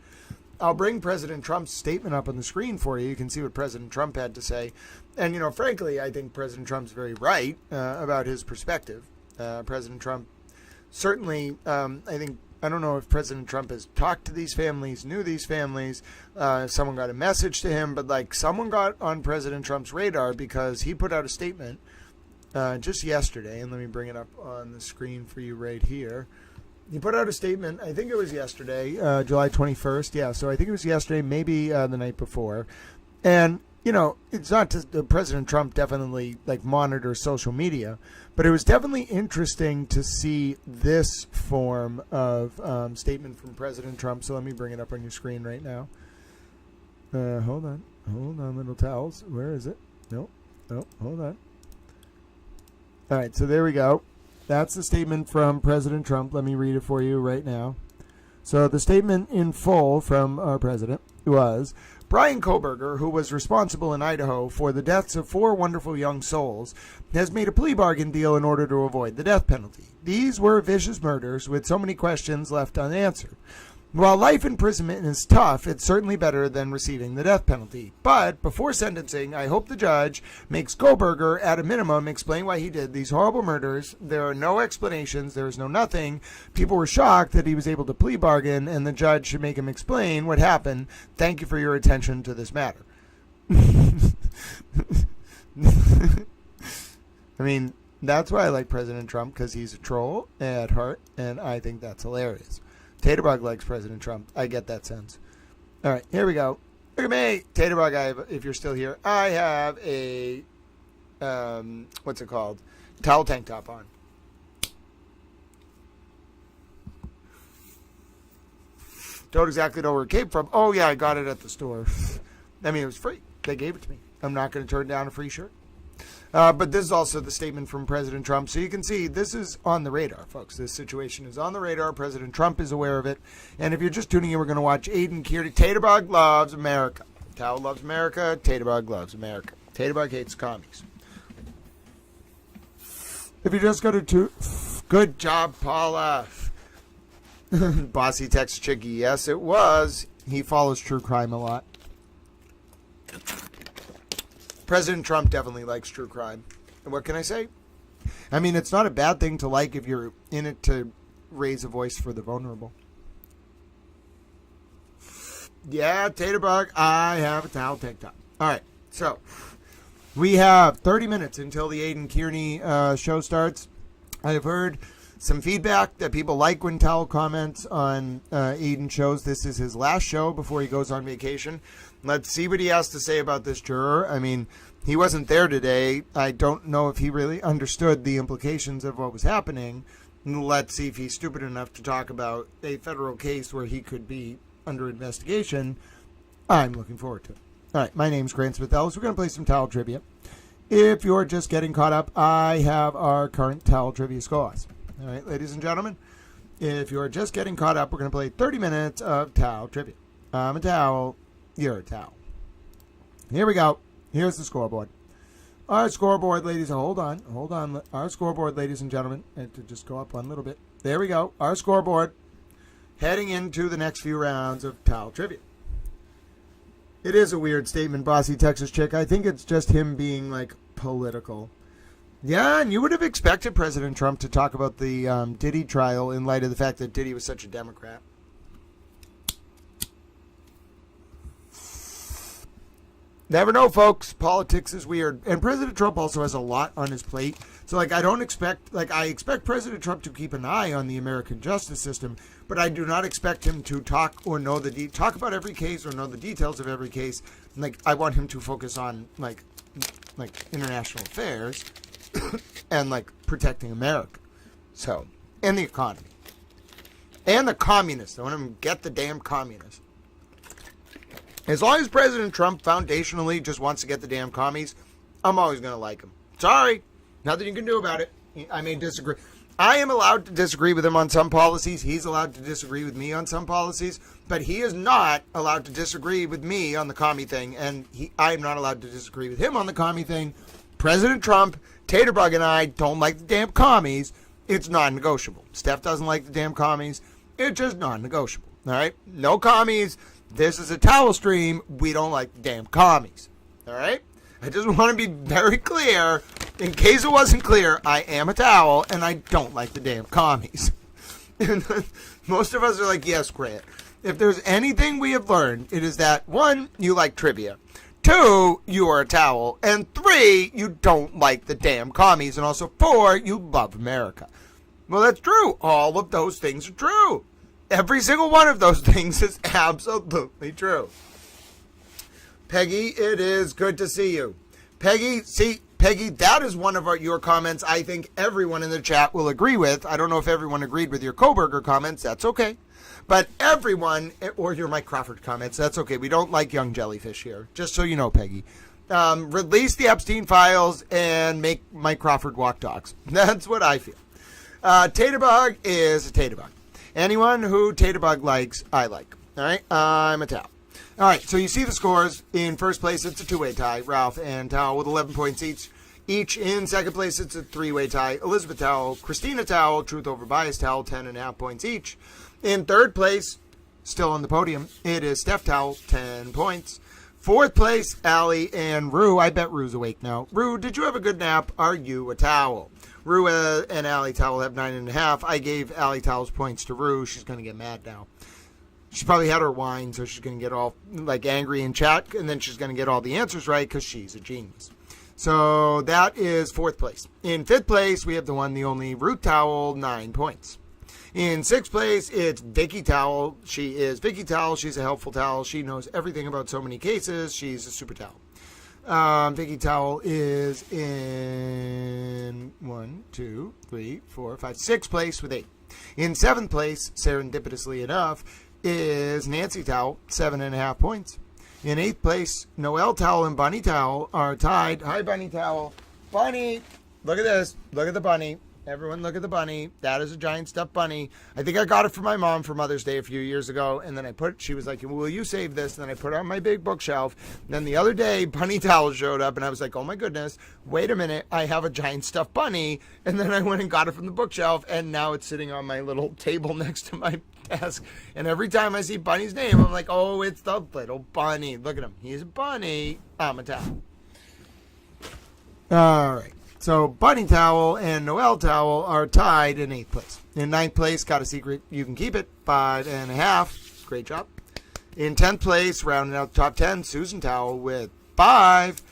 I'll bring President Trump's statement up on the screen for you. You can see what President Trump had to say. And, you know, frankly, I think President Trump's very right about his perspective. President Trump certainly, I don't know if President Trump has talked to these families, knew these families, someone got a message to him, but like someone got on President Trump's radar because he put out a statement just yesterday, and let me bring it up on the screen for you right here. He put out a statement, I think it was yesterday, July 21st. Yeah, so I think it was yesterday, maybe the night before. And, you know, it's not just President Trump definitely like monitors social media, but it was definitely interesting to see this form of statement from President Trump. So let me bring it up on your screen right now. Hold on, little towels. Where is it? Nope, hold on. All right, so there we go. That's the statement from President Trump. Let me read it for you right now. So the statement in full from our president was, Brian Kohberger, who was responsible in Idaho for the deaths of 4 wonderful young souls, has made a plea bargain deal in order to avoid the death penalty. These were vicious murders with so many questions left unanswered. While life imprisonment is tough, it's certainly better than receiving the death penalty. But before sentencing, I hope the judge makes Kohberger, at a minimum, explain why he did these horrible murders. There are no explanations. There is no nothing. People were shocked that he was able to plea bargain, and the judge should make him explain what happened. Thank you for your attention to this matter. I mean, that's why I like President Trump, because he's a troll at heart, and I think that's hilarious. Taterbug likes President Trump. I get that sense. All right, here we go. Look at me. Taterbug, if you're still here, I have a, what's it called? Towel tank top on. Don't exactly know where it came from. Oh, yeah, I got it at the store. I mean, it was free. They gave it to me. I'm not going to turn down a free shirt. But this is also the statement from President Trump. So you can see this is on the radar, folks. This situation is on the radar. President Trump is aware of it. And if you're just tuning in, we're going to watch Aiden Kierney. Taterbug loves America. Towel loves America. Taterbug loves America. Taterbug hates commies. If you just go to good job, Paula. Bossy text Chicky. Yes, it was. He follows true crime a lot. President Trump definitely likes true crime. And what can I say? I mean, it's not a bad thing to like if you're in it to raise a voice for the vulnerable. Yeah, Taterbug, I have a towel tank top. All right, so we have 30 minutes until the Aiden Kierney show starts. I have heard some feedback that people like when Towel comments on Aiden shows. This is his last show before he goes on vacation. Let's see what he has to say about this juror. I mean, he wasn't there today. I don't know if he really understood the implications of what was happening. Let's see if he's stupid enough to talk about a federal case where he could be under investigation. I'm looking forward to it. All right, my name's Grant Smith-Ellis. We're going to play some Towel trivia. If you're just getting caught up, I have our current Towel trivia scores. All right, ladies and gentlemen, if you're just getting caught up, we're going to play 30 minutes of Towel trivia. I'm a towel. You're a towel. Here we go. Here's the scoreboard. Our scoreboard, ladies. Hold on. Our scoreboard, ladies and gentlemen. I have to just go up one little bit. There we go. Our scoreboard. Heading into the next few rounds of Towel trivia. It is a weird statement, Bossy Texas Chick. I think it's just him being like political. Yeah, and you would have expected President Trump to talk about the Diddy trial in light of the fact that Diddy was such a Democrat. Never know, folks. Politics is weird. And President Trump also has a lot on his plate. So, like, I expect President Trump to keep an eye on the American justice system, but I do not expect him to talk or know talk about every case or know the details of every case. Like, I want him to focus on, like international affairs and, like, protecting America. So, and the economy. And the communists. I want him to get the damn communists. As long as President Trump foundationally just wants to get the damn commies, I'm always going to like him. Sorry. Nothing you can do about it. I may disagree. I am allowed to disagree with him on some policies. He's allowed to disagree with me on some policies, but he is not allowed to disagree with me on the commie thing, and I am not allowed to disagree with him on the commie thing. President Trump, Taterbug, and I don't like the damn commies. It's non-negotiable. Steph doesn't like the damn commies. It's just non-negotiable. All right? No commies. This is a towel stream. We don't like the damn commies. All right? I just want to be very clear. In case it wasn't clear, I am a towel, and I don't like the damn commies. And most of us are like, yes, Grant. If there's anything we have learned, it is that, 1, you like trivia. 2, you are a towel. And 3, you don't like the damn commies. And also 4, you love America. Well, that's true. All of those things are true. Every single one of those things is absolutely true. Peggy, it is good to see you. Peggy, that is one of your comments I think everyone in the chat will agree with. I don't know if everyone agreed with your Kohberger comments. That's okay. But everyone, or your Mike Crawford comments, that's okay. We don't like young jellyfish here. Just so you know, Peggy. Release the Epstein files and make Mike Crawford walk dogs. That's what I feel. Taterbug is a Taterbug. Anyone who Taterbug likes, I like. All right? I'm a towel. All right, so you see the scores. In first place, it's a two-way tie. Ralph and Towel with 11 points each. In second place, it's a three-way tie. Elizabeth Towel, Christina Towel, Truth Over Bias Towel, 10.5 points each. In third place, still on the podium, it is Steph Towel, 10 points. Fourth place, Allie and Rue. I bet Rue's awake now. Rue, did you have a good nap? Are you a towel? Rue and Allie Towel have 9.5. I gave Allie Towel's points to Rue. She's going to get mad now. She probably had her wine, so she's going to get all angry in chat, and then she's going to get all the answers right because she's a genius. So that is fourth place. In fifth place, we have the one, the only Ruth Towel, 9 points. In sixth place, it's Vicky Towel. She is Vicky Towel. She's a helpful towel. She knows everything about so many cases. She's a super towel. Vicky Towel is in 6th place with 8. In 7th place, serendipitously enough, is Nancy Towel, 7.5 points. In 8th place, Noelle Towel and Bunny Towel are tied. Hi, Bunny Towel. Bunny, look at this. Look at the bunny. Everyone look at the bunny. That is a giant stuffed bunny. I think I got it for my mom for Mother's Day a few years ago. And then she was like, will you save this? And then I put it on my big bookshelf. And then the other day, Bunny Towel showed up and I was like, oh my goodness, wait a minute. I have a giant stuffed bunny. And then I went and got it from the bookshelf. And now it's sitting on my little table next to my desk. And every time I see Bunny's name, I'm like, oh, it's the little bunny. Look at him. He's a bunny. I'm a towel. All right. So Bunny Towel and Noelle Towel are tied in 8th place. In 9th place, got a secret. You can keep it. 5.5. Great job. In 10th place, rounding out the top 10, Susan Towel with 5.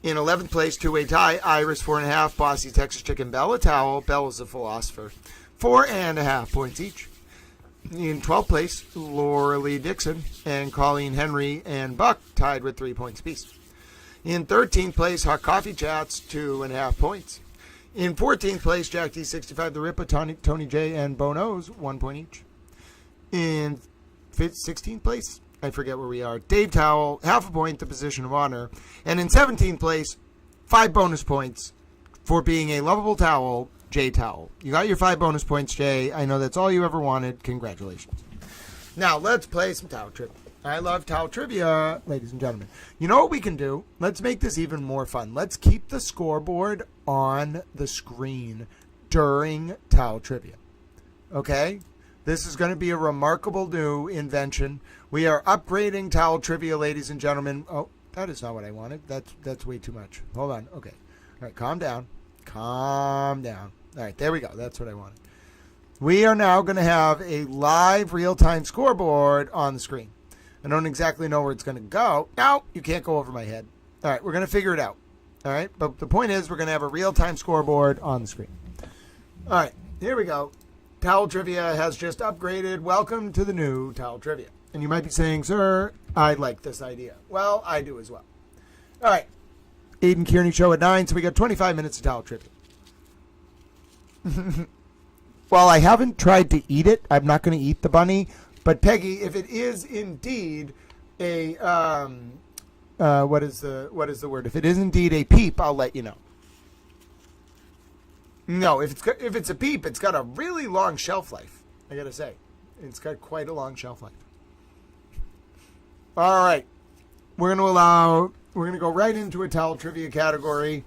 In 11th place, two-way tie, Iris 4.5. Bossy Texas Chicken Bella Towel. Bella's a philosopher. 4.5 points each. In 12th place, Laura Lee Dixon and Colleen Henry and Buck tied with 3 points apiece. In 13th place, Hot Coffee Chats, 2.5 points. In 14th place, Jack D65, The Ripper, Tony J, and Bono's, 1 point each. In 16th place, I forget where we are, Dave Towel, half a point, the position of honor. And in 17th place, 5 bonus points for being a lovable towel, Jay Towel. You got your 5 bonus points, Jay. I know that's all you ever wanted. Congratulations. Now, let's play some towel trivia. I love towel trivia, ladies and gentlemen. You know what we can do? Let's make this even more fun. Let's keep the scoreboard on the screen during towel trivia. Okay? This is going to be a remarkable new invention. We are upgrading towel trivia, ladies and gentlemen. Oh, that is not what I wanted. That's way too much. Hold on. Okay. All right, calm down. Calm down. All right, there we go. That's what I wanted. We are now going to have a live real-time scoreboard on the screen. I don't exactly know where it's going to go. No, you can't go over my head. All right, we're going to figure it out. All right, but the point is we're going to have a real-time scoreboard on the screen. All right, here we go. Towel Trivia has just upgraded. Welcome to the new Towel Trivia. And you might be saying, sir, I like this idea. Well, I do as well. All right, Aiden Kierney show at 9, so we got 25 minutes of Towel Trivia. While I haven't tried to eat it, I'm not going to eat the bunny. But Peggy, if it is indeed a what is the word? If it is indeed a peep, I'll let you know. No, if it's a peep, it's got a really long shelf life. I gotta say, it's got quite a long shelf life. All right, we're gonna go right into a towel trivia category.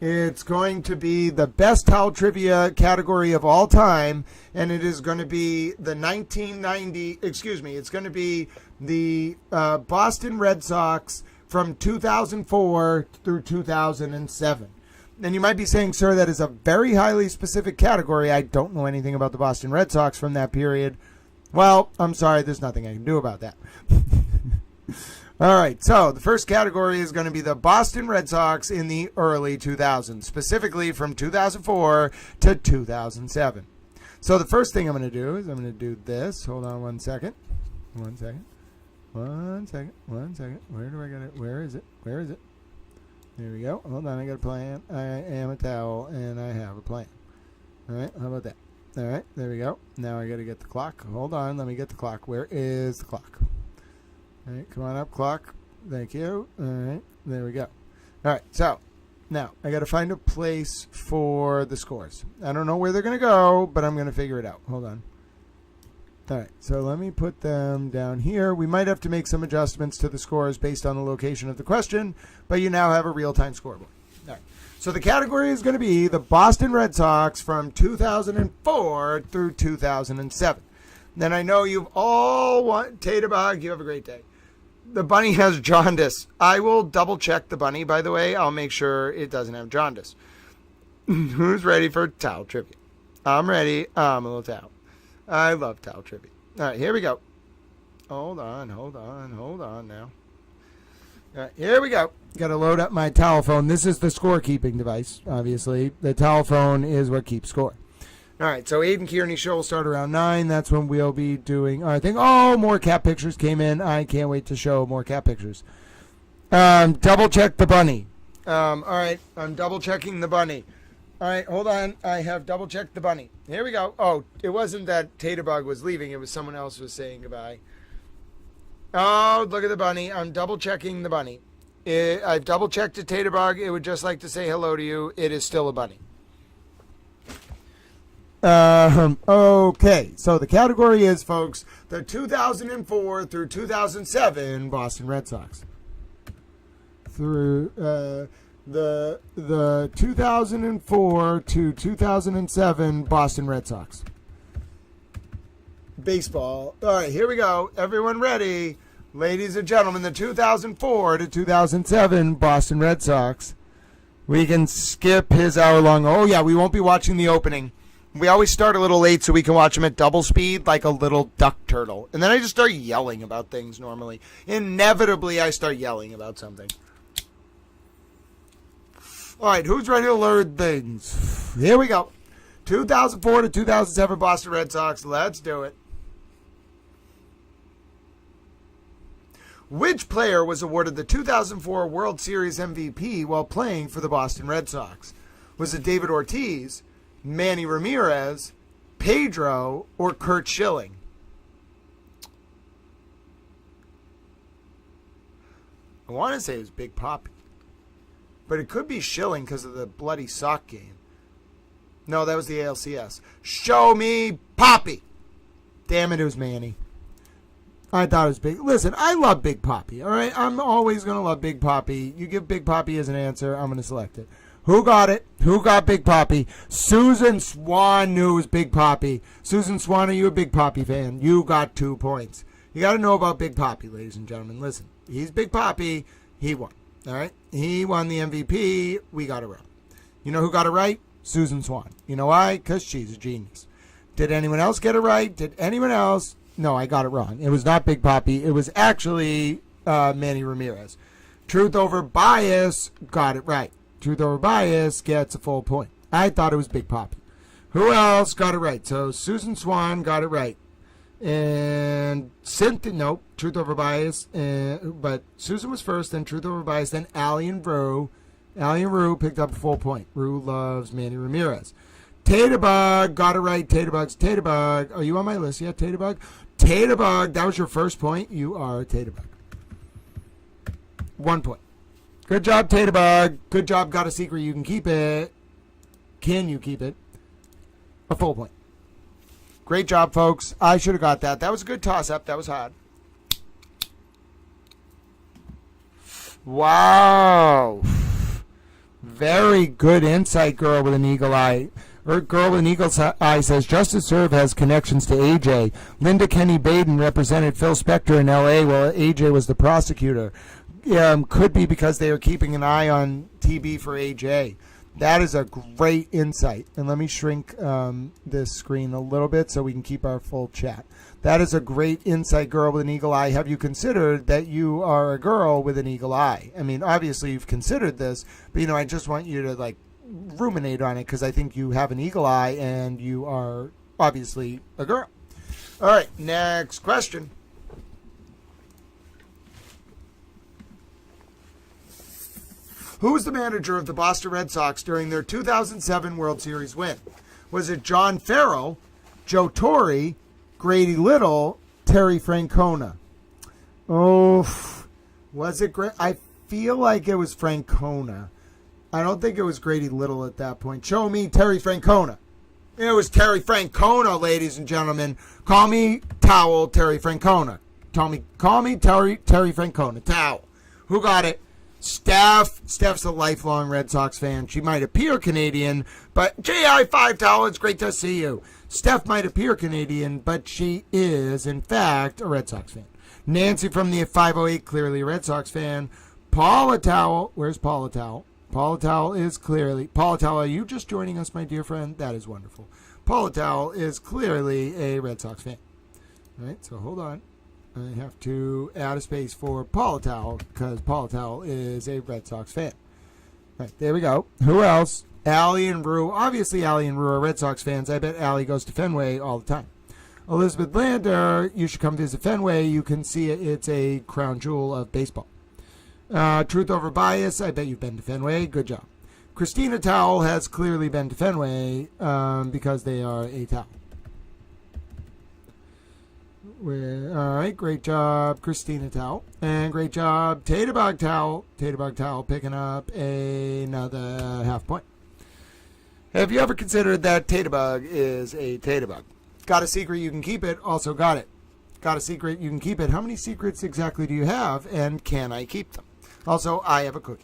It's going to be the best towel trivia category of all time, and it is going to be the 1990. Excuse me, it's going to be the Boston Red Sox from 2004 through 2007. And you might be saying, sir, that is a very highly specific category. I don't know anything about the Boston Red Sox from that period. Well, I'm sorry, there's nothing I can do about that. All right, so the first category is going to be the Boston Red Sox in the early 2000s, specifically from 2004 to 2007. So the first thing I'm going to do is I'm going to do this. Hold on one second. One second. Where do I get it? Where is it? There we go. Hold on, I got a plan. I am a towel, and I have a plan. All right, how about that? All right, there we go. Now I got to get the clock. Hold on, let me get the clock. Where is the clock? All right, come on up, clock. Thank you. All right, there we go. All right, so now I got to find a place for the scores. I don't know where they're going to go, but I'm going to figure it out. Hold on. All right, so let me put them down here. We might have to make some adjustments to the scores based on the location of the question, but you now have a real-time scoreboard. All right, so the category is going to be the Boston Red Sox from 2004 through 2007. Then I know you've all want Tatabog. You have a great day. The bunny has jaundice. I will double-check the bunny, by the way. I'll make sure it doesn't have jaundice. Who's ready for towel trivia? I'm ready. I'm a little towel. I love towel trivia. All right, here we go. Hold on now. All right, here we go. Got to load up my towel phone. This is the scorekeeping device, obviously. The towel phone is what keeps score. All right, so Aiden Kierney show will start around 9. That's when we'll be doing, I think, more cat pictures came in. I can't wait to show more cat pictures. Double check the bunny. All right, I'm double checking the bunny. All right, hold on. I have double checked the bunny. Here we go. Oh, it wasn't that Tatabog was leaving. It was someone else who was saying goodbye. Oh, look at the bunny. I'm double checking the bunny. I've double checked the Tatabog. It would just like to say hello to you. It is still a bunny. Okay, so the category is, folks, the 2004 through 2007 Boston Red Sox. Through the 2004 to 2007 Boston Red Sox. Baseball. All right, here we go. Everyone ready? Ladies and gentlemen, the 2004 to 2007 Boston Red Sox. We can skip his hour-long. Oh, yeah, we won't be watching the opening. We always start a little late so we can watch them at double speed like a little duck turtle. And then I just start yelling about things normally. Inevitably, I start yelling about something. All right, who's ready to learn things? Here we go. 2004 to 2007 Boston Red Sox. Let's do it. Which player was awarded the 2004 World Series MVP while playing for the Boston Red Sox? Was it David Ortiz, Manny Ramirez, Pedro, or Curt Schilling? I want to say it was Big Poppy. But it could be Schilling because of the bloody sock game. No, that was the ALCS. Show me Poppy. Damn it, it was Manny. I thought it was Big. Listen, I love Big Poppy, all right? I'm always going to love Big Poppy. You give Big Poppy as an answer, I'm going to select it. Who got it? Who got Big Poppy? Susan Swan knew it was Big Poppy. Susan Swan, are you a Big Poppy fan? You got 2 points. You got to know about Big Poppy, ladies and gentlemen. Listen, he's Big Poppy. He won. All right? He won the MVP. We got it wrong. You know who got it right? Susan Swan. You know why? Because she's a genius. Did anyone else get it right? Did anyone else? No, I got it wrong. It was not Big Poppy. It was actually Manny Ramirez. Truth over bias got it right. Truth over bias gets a full point. I thought it was Big Poppy. Who else got it right? So Susan Swan got it right. And Cynthia, nope, truth over bias. But Susan was first, then truth over bias, then Allie and Rue. Allie and Rue picked up a full point. Rue loves Manny Ramirez. Tatabug got it right. Tatabug's Tatabug. Are you on my list yet, Tatabug? Tatabug, that was your first point. You are Tatabug. 1 point. Good job, Tatabug. Good job, got a secret. You can keep it. can you keep it? A full point. Great job, folks. I should have got that. That was a good toss-up. That was hard. Wow. Very good insight, girl with an eagle eye. Girl with an eagle eye says, Justice Serve has connections to AJ. Linda Kenny Baden represented Phil Spector in L.A. while AJ was the prosecutor. Could be because they were keeping an eye on TB for AJ. That is a great insight. And let me shrink this screen a little bit so we can keep our full chat. That is a great insight, girl with an eagle eye. Have you considered that you are a girl with an eagle eye? I mean, obviously you've considered this, but, I just want you to, ruminate on it because I think you have an eagle eye and you are obviously a girl. All right, next question. Who was the manager of the Boston Red Sox during their 2007 World Series win? Was it John Farrell, Joe Torre, Grady Little, Terry Francona? Oh, was it great? I feel like it was Francona. I don't think it was Grady Little at that point. Show me Terry Francona. It was Terry Francona, ladies and gentlemen. Call me Towel Terry Francona. Call me Terry Francona. Towel. Who got it? Steph. Steph's a lifelong Red Sox fan. She might appear Canadian, but GI5 Towel, it's great to see you. Steph might appear Canadian, but she is, in fact, a Red Sox fan. Nancy from the 508, clearly a Red Sox fan. Paula Towel. Where's Paula Towel? Paula Towel is clearly... Paula Towel, are you just joining us, my dear friend? That is wonderful. Paula Towel is clearly a Red Sox fan. All right, so hold on. I have to add a space for Paula Towel because Paula Towel is a Red Sox fan. All right, there we go. Who else? Allie and Rue. Obviously, Allie and Rue are Red Sox fans. I bet Allie goes to Fenway all the time. Elizabeth Lander, you should come visit Fenway. You can see it. It's a crown jewel of baseball. Truth over bias, I bet you've been to Fenway. Good job. Christina Towel has clearly been to Fenway because they are a towel. All right, great job, Christina Towel. And great job, Taterbug Towel. Taterbug Towel picking up another half point. Have you ever considered that Taterbug is a Taterbug? Got a secret, you can keep it. Also got it. Got a secret, you can keep it. How many secrets exactly do you have, and can I keep them? Also, I have a cookie.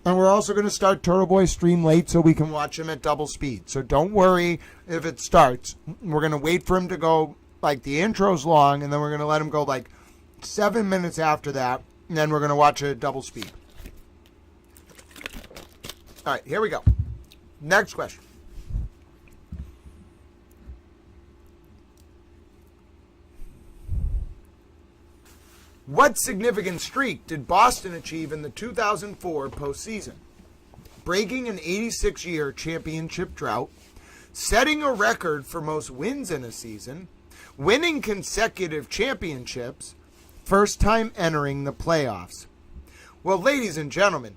And we're also going to start Turtle Boy stream late so we can watch him at double speed. So don't worry if it starts. We're going to wait for him to go, the intro's long, and then we're going to let him go 7 minutes after that, and then we're going to watch it at double speed. All right, here we go. Next question. What significant streak did Boston achieve in the 2004 postseason? Breaking an 86-year championship drought, setting a record for most wins in a season, winning consecutive championships, first time entering the playoffs. Well, ladies and gentlemen,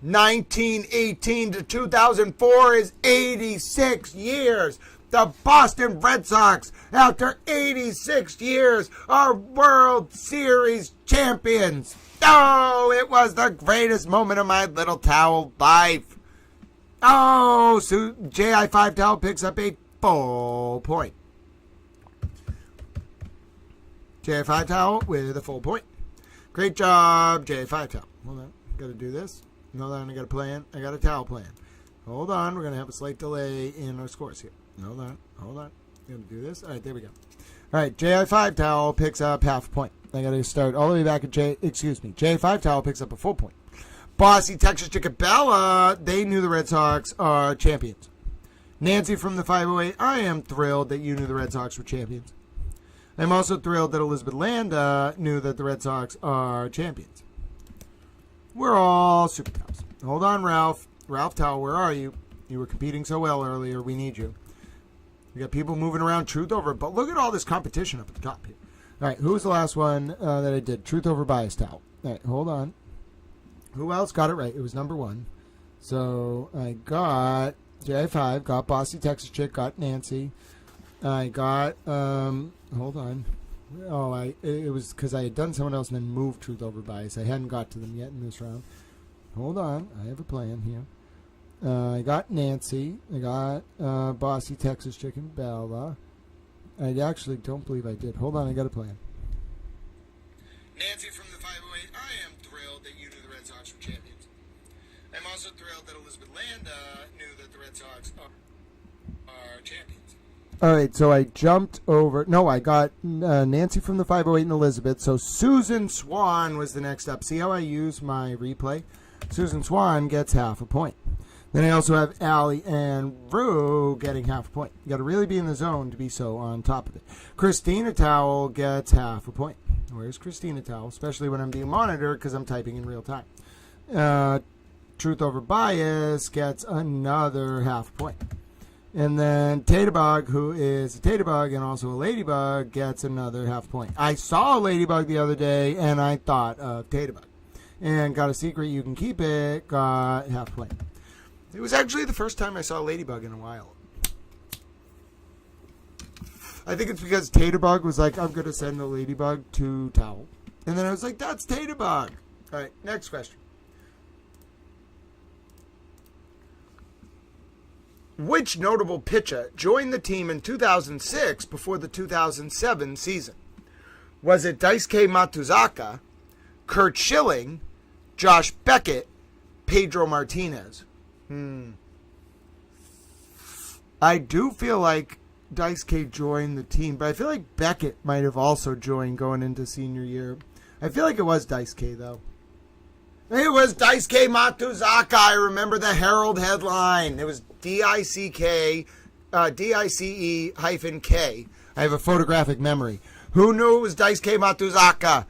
1918 to 2004 is 86 years. The Boston Red Sox, after 86 years, are World Series champions. Oh, it was the greatest moment of my little towel life. Oh, so JI5 Towel picks up a full point. JI5 Towel with a full point. Great job, JI5 Towel. Hold on, got to do this. Hold on, I got a plan. I got a towel plan. Hold on, we're going to have a slight delay in our scores here. Hold on. I'm going to do this. All right, there we go. All right, JI5 Towel picks up half a point. I got to start all the way back at JI5 Towel picks up a full point. Bossy Texas Chickabella, they knew the Red Sox are champions. Nancy from the 508, I am thrilled that you knew the Red Sox were champions. I'm also thrilled that Elizabeth Landa knew that the Red Sox are champions. We're all super towels. Hold on, Ralph. Ralph Towel, where are you? You were competing so well earlier. We need you. We got people moving around. Truth over, but look at all this competition up at the top here. All right, who was the last one that I did? Truth over bias towel. All right, hold on. Who else got it right? It was number one. So I got J5, got Bossy Texas Chick, got Nancy. I got, hold on. Oh, it was because I had done someone else and then moved Truth over bias. I hadn't got to them yet in this round. Hold on. I have a plan here. I got Nancy. I got Bossy Texas Chicken Bella. I actually don't believe I did. Hold on. I got a plan. Nancy from the 508. I am thrilled that you knew the Red Sox were champions. I'm also thrilled that Elizabeth Landa knew that the Red Sox are champions. All right, so I jumped over. No, I got Nancy from the 508 and Elizabeth. So Susan Swan was the next up. See how I use my replay? Susan Swan gets half a point. Then I also have Allie and Rue getting half a point. You got to really be in the zone to be so on top of it. Christina Towell gets half a point. Where's Christina Towell? Especially when I'm being monitored because I'm typing in real time. Truth over bias gets another half a point. And then Tatabug, who is a Tatabug and also a Ladybug, gets another half point. I saw a Ladybug the other day, and I thought of Tatabug. And got a secret, you can keep it, got half a point. It was actually the first time I saw a Ladybug in a while. I think it's because Tatabug was like, I'm going to send the Ladybug to Towel. And then I was like, that's Tatabug. All right, next question. Which notable pitcher joined the team in 2006 before the 2007 season? Was it Daisuke Matsuzaka, Kurt Schilling, Josh Beckett, Pedro Martinez? I do feel like Daisuke joined the team, but I feel like Beckett might have also joined going into senior year. I feel like it was Daisuke, though. It was Daisuke Matsuzaka. I remember the Herald headline. It was D-I-C-E-K. I have a photographic memory. Who knew it was Daisuke Matsuzaka?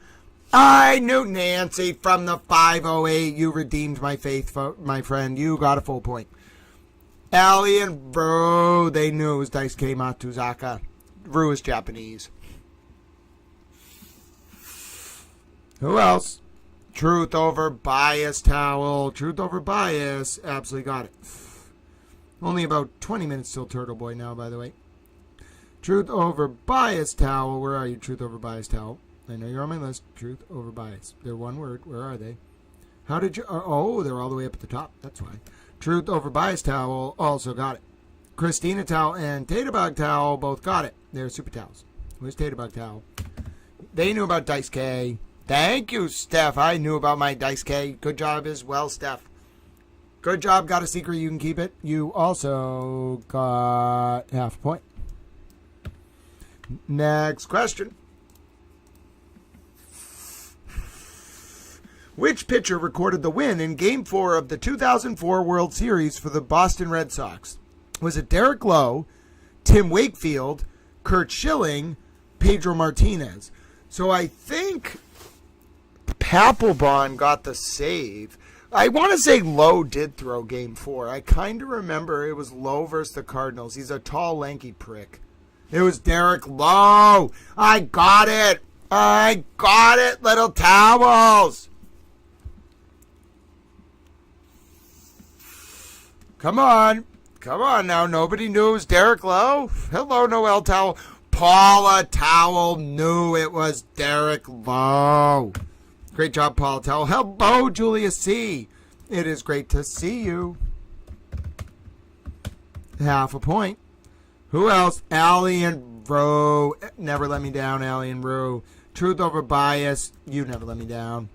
I knew Nancy from the 508. You redeemed my faith, my friend. You got a full point. Allie and Rue, they knew it was Daisuke Matsuzaka. Rue is Japanese. Who else? Truth over bias, Towel. Truth over bias. Absolutely got it. Only about 20 minutes till Turtle Boy now, by the way. Truth over bias, Towel. Where are you, Truth over bias, Towel? I know you're on my list. Truth over bias. They're one word. Where are they? How did you... Oh, they're all the way up at the top. That's why. Truth over bias, Towel. Also got it. Christina Towel and Tatabug Towel both got it. They're super towels. Where's Tatabug Towel? They knew about Daisuke. Thank you, Steph. I knew about my Daisuke. Good job as well, Steph. Good job. Got a secret. You can keep it. You also got half a point. Next question. Which pitcher recorded the win in Game 4 of the 2004 World Series for the Boston Red Sox? Was it Derek Lowe, Tim Wakefield, Kurt Schilling, Pedro Martinez? So I think Papelbon got the save. I want to say Lowe did throw Game 4. I kind of remember it was Lowe versus the Cardinals. He's a tall, lanky prick. It was Derek Lowe. I got it. I got it, little towels. Come on. Come on now. Nobody knew it was Derek Lowe. Hello, Noel Towel. Paula Towel knew it was Derek Lowe. Great job, Paula Towel. Hello, Julia C. It is great to see you. Half a point. Who else? Allie and Rue. Never let me down, Allie and Rue. Truth over bias. You never let me down.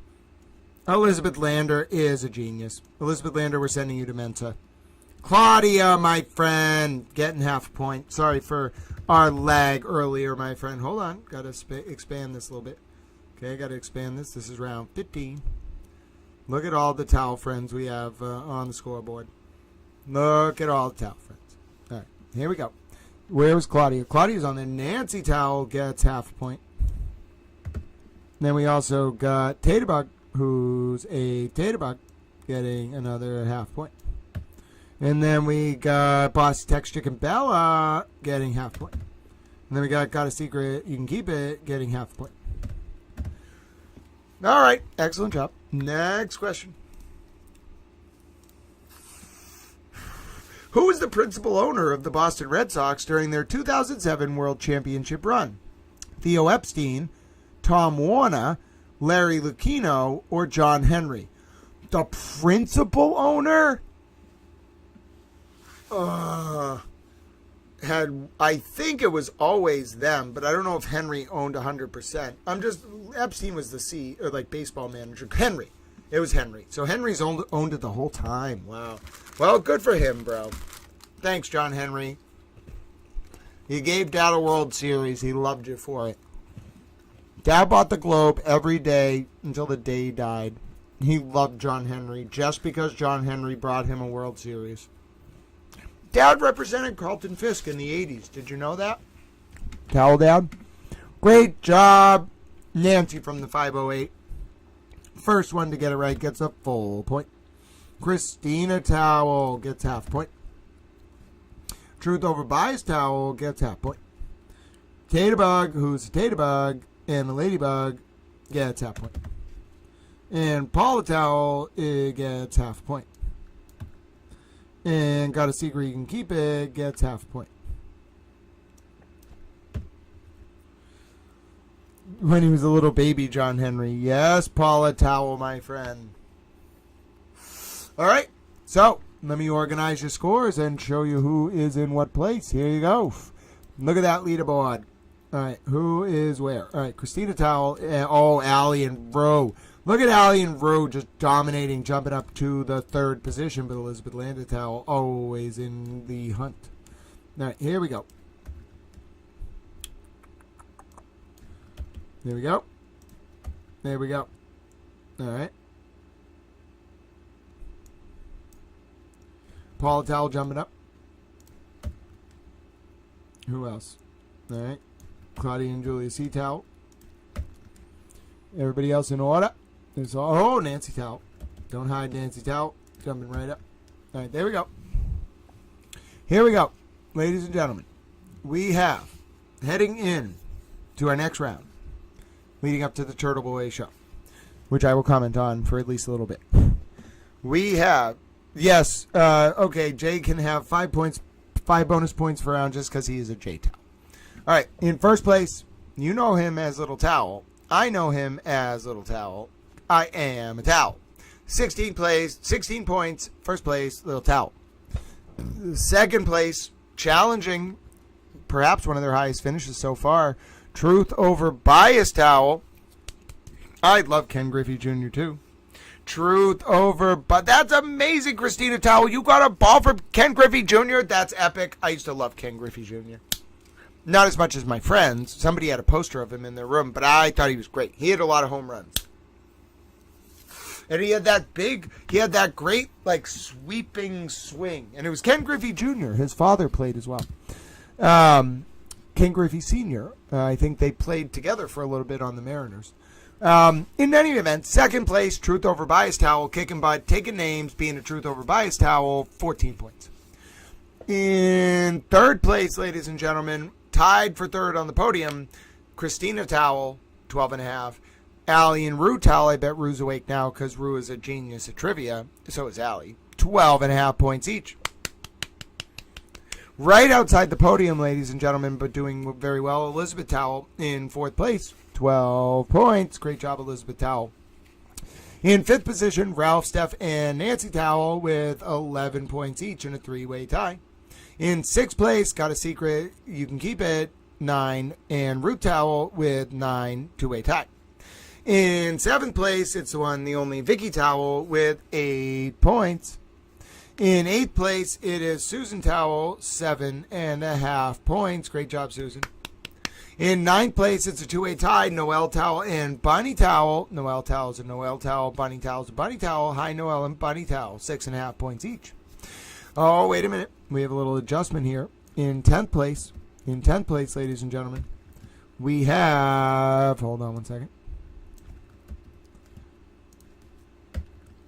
Elizabeth Lander is a genius. Elizabeth Lander, we're sending you to Mensa. Claudia, my friend, getting half a point. Sorry for our lag earlier, my friend. Hold on. Got to expand this a little bit. Okay, got to expand this. This is round 15. Look at all the towel friends we have on the scoreboard. Look at all the towel friends. All right, here we go. Where's Claudia? Claudia's on there. Nancy Towel gets half a point. Then we also got Tatabug, who's a Tatabug, getting another half point. And then we got Boss Tex Chicken Bella getting half a point. And then we got a secret, you can keep it, getting half a point. All right, excellent job. Next question. Who was the principal owner of the Boston Red Sox during their 2007 World Championship run? Theo Epstein, Tom Warner, Larry Lucchino, or John Henry? The principal owner had, I think it was always them, but I don't know if Henry owned 100%. Epstein was the baseball manager. Henry. It was Henry. So Henry's owned it the whole time. Wow. Well, good for him, bro. Thanks, John Henry. You gave Dad a World Series. He loved you for it. Dad bought the Globe every day until the day he died. He loved John Henry just because John Henry brought him a World Series. Dad represented Carlton Fisk in the 80s. Did you know that? Towel Dad. Great job. Nancy from the 508. First one to get it right gets a full point. Christina Towel gets half point. Truth over Bias Towel gets half point. Taterbug, who's a Taterbug, and the Ladybug gets half point. And Paula Towel, it gets half point. And Got a Secret You Can Keep It gets half point. When he was a little baby, John Henry. Yes, Paula Towel, my friend. All right, so let me organize your scores and show you who is in what place. Here you go. Look at that leaderboard. All right, who is where? All right, Christina Towel. Allie and Rowe. Look at Allie and Rowe just dominating, jumping up to the third position, but Elizabeth Landau always in the hunt. All right, here we go. There we go. There we go. All right. Paula Towel jumping up. Who else? All right. Claudia and Julia C. Towel. Everybody else in order. There's Nancy Towel. Don't hide Nancy Towel. Jumping right up. All right, there we go. Here we go. Ladies and gentlemen, we have heading in to our next round, leading up to the Turtle Boy show, which I will comment on for at least a little bit. We have, okay, Jay can have 5 points, 5 bonus points per round just because he is a J Towel. All right, in first place, you know him as Little Towel. I know him as Little Towel. I am a Towel. 16 points, first place, Little Towel. Second place, challenging, perhaps one of their highest finishes so far, Truth over Bias Towel. I love Ken Griffey Jr. too. Truth over, but that's amazing, Christina Towel. You got a ball from Ken Griffey Jr. That's epic. I used to love Ken Griffey Jr. Not as much as my friends. Somebody had a poster of him in their room, but I thought he was great. He had a lot of home runs. And he had that great, sweeping swing. And it was Ken Griffey Jr. His father played as well. Ken Griffey Sr. I think they played together for a little bit on the Mariners. In any event, second place, Truth over Bias Towel, kicking butt, taking names, being a Truth over Bias Towel, 14 points. In third place, ladies and gentlemen, tied for third on the podium, Christina Towel, 12.5. Allie and Rue Towel. I bet Rue's awake now because Rue is a genius at trivia. So is Allie. 12.5 points each. Right outside the podium, ladies and gentlemen, but doing very well, Elizabeth Towel in fourth place. 12 points. Great job, Elizabeth Towel. In fifth position, Ralph, Steph, and Nancy Towel with 11 points each in a three-way tie. In sixth place, Got a Secret, You Can Keep It, 9, and Root Towel with 9, two-way tie. In seventh place, it's the one, the only Vicky Towel with 8 points. In eighth place, it is Susan Towel, 7.5 points. Great job, Susan. In ninth place, it's a two-way tie, Noelle Towel and Bunny Towel. Noelle Towel's a Noelle Towel, Bunny Towel's a Bunny Towel. Hi, Noelle and Bunny Towel, 6.5 points each. Oh, wait a minute. We have a little adjustment here. In 10th place, ladies and gentlemen, we have, hold on one second.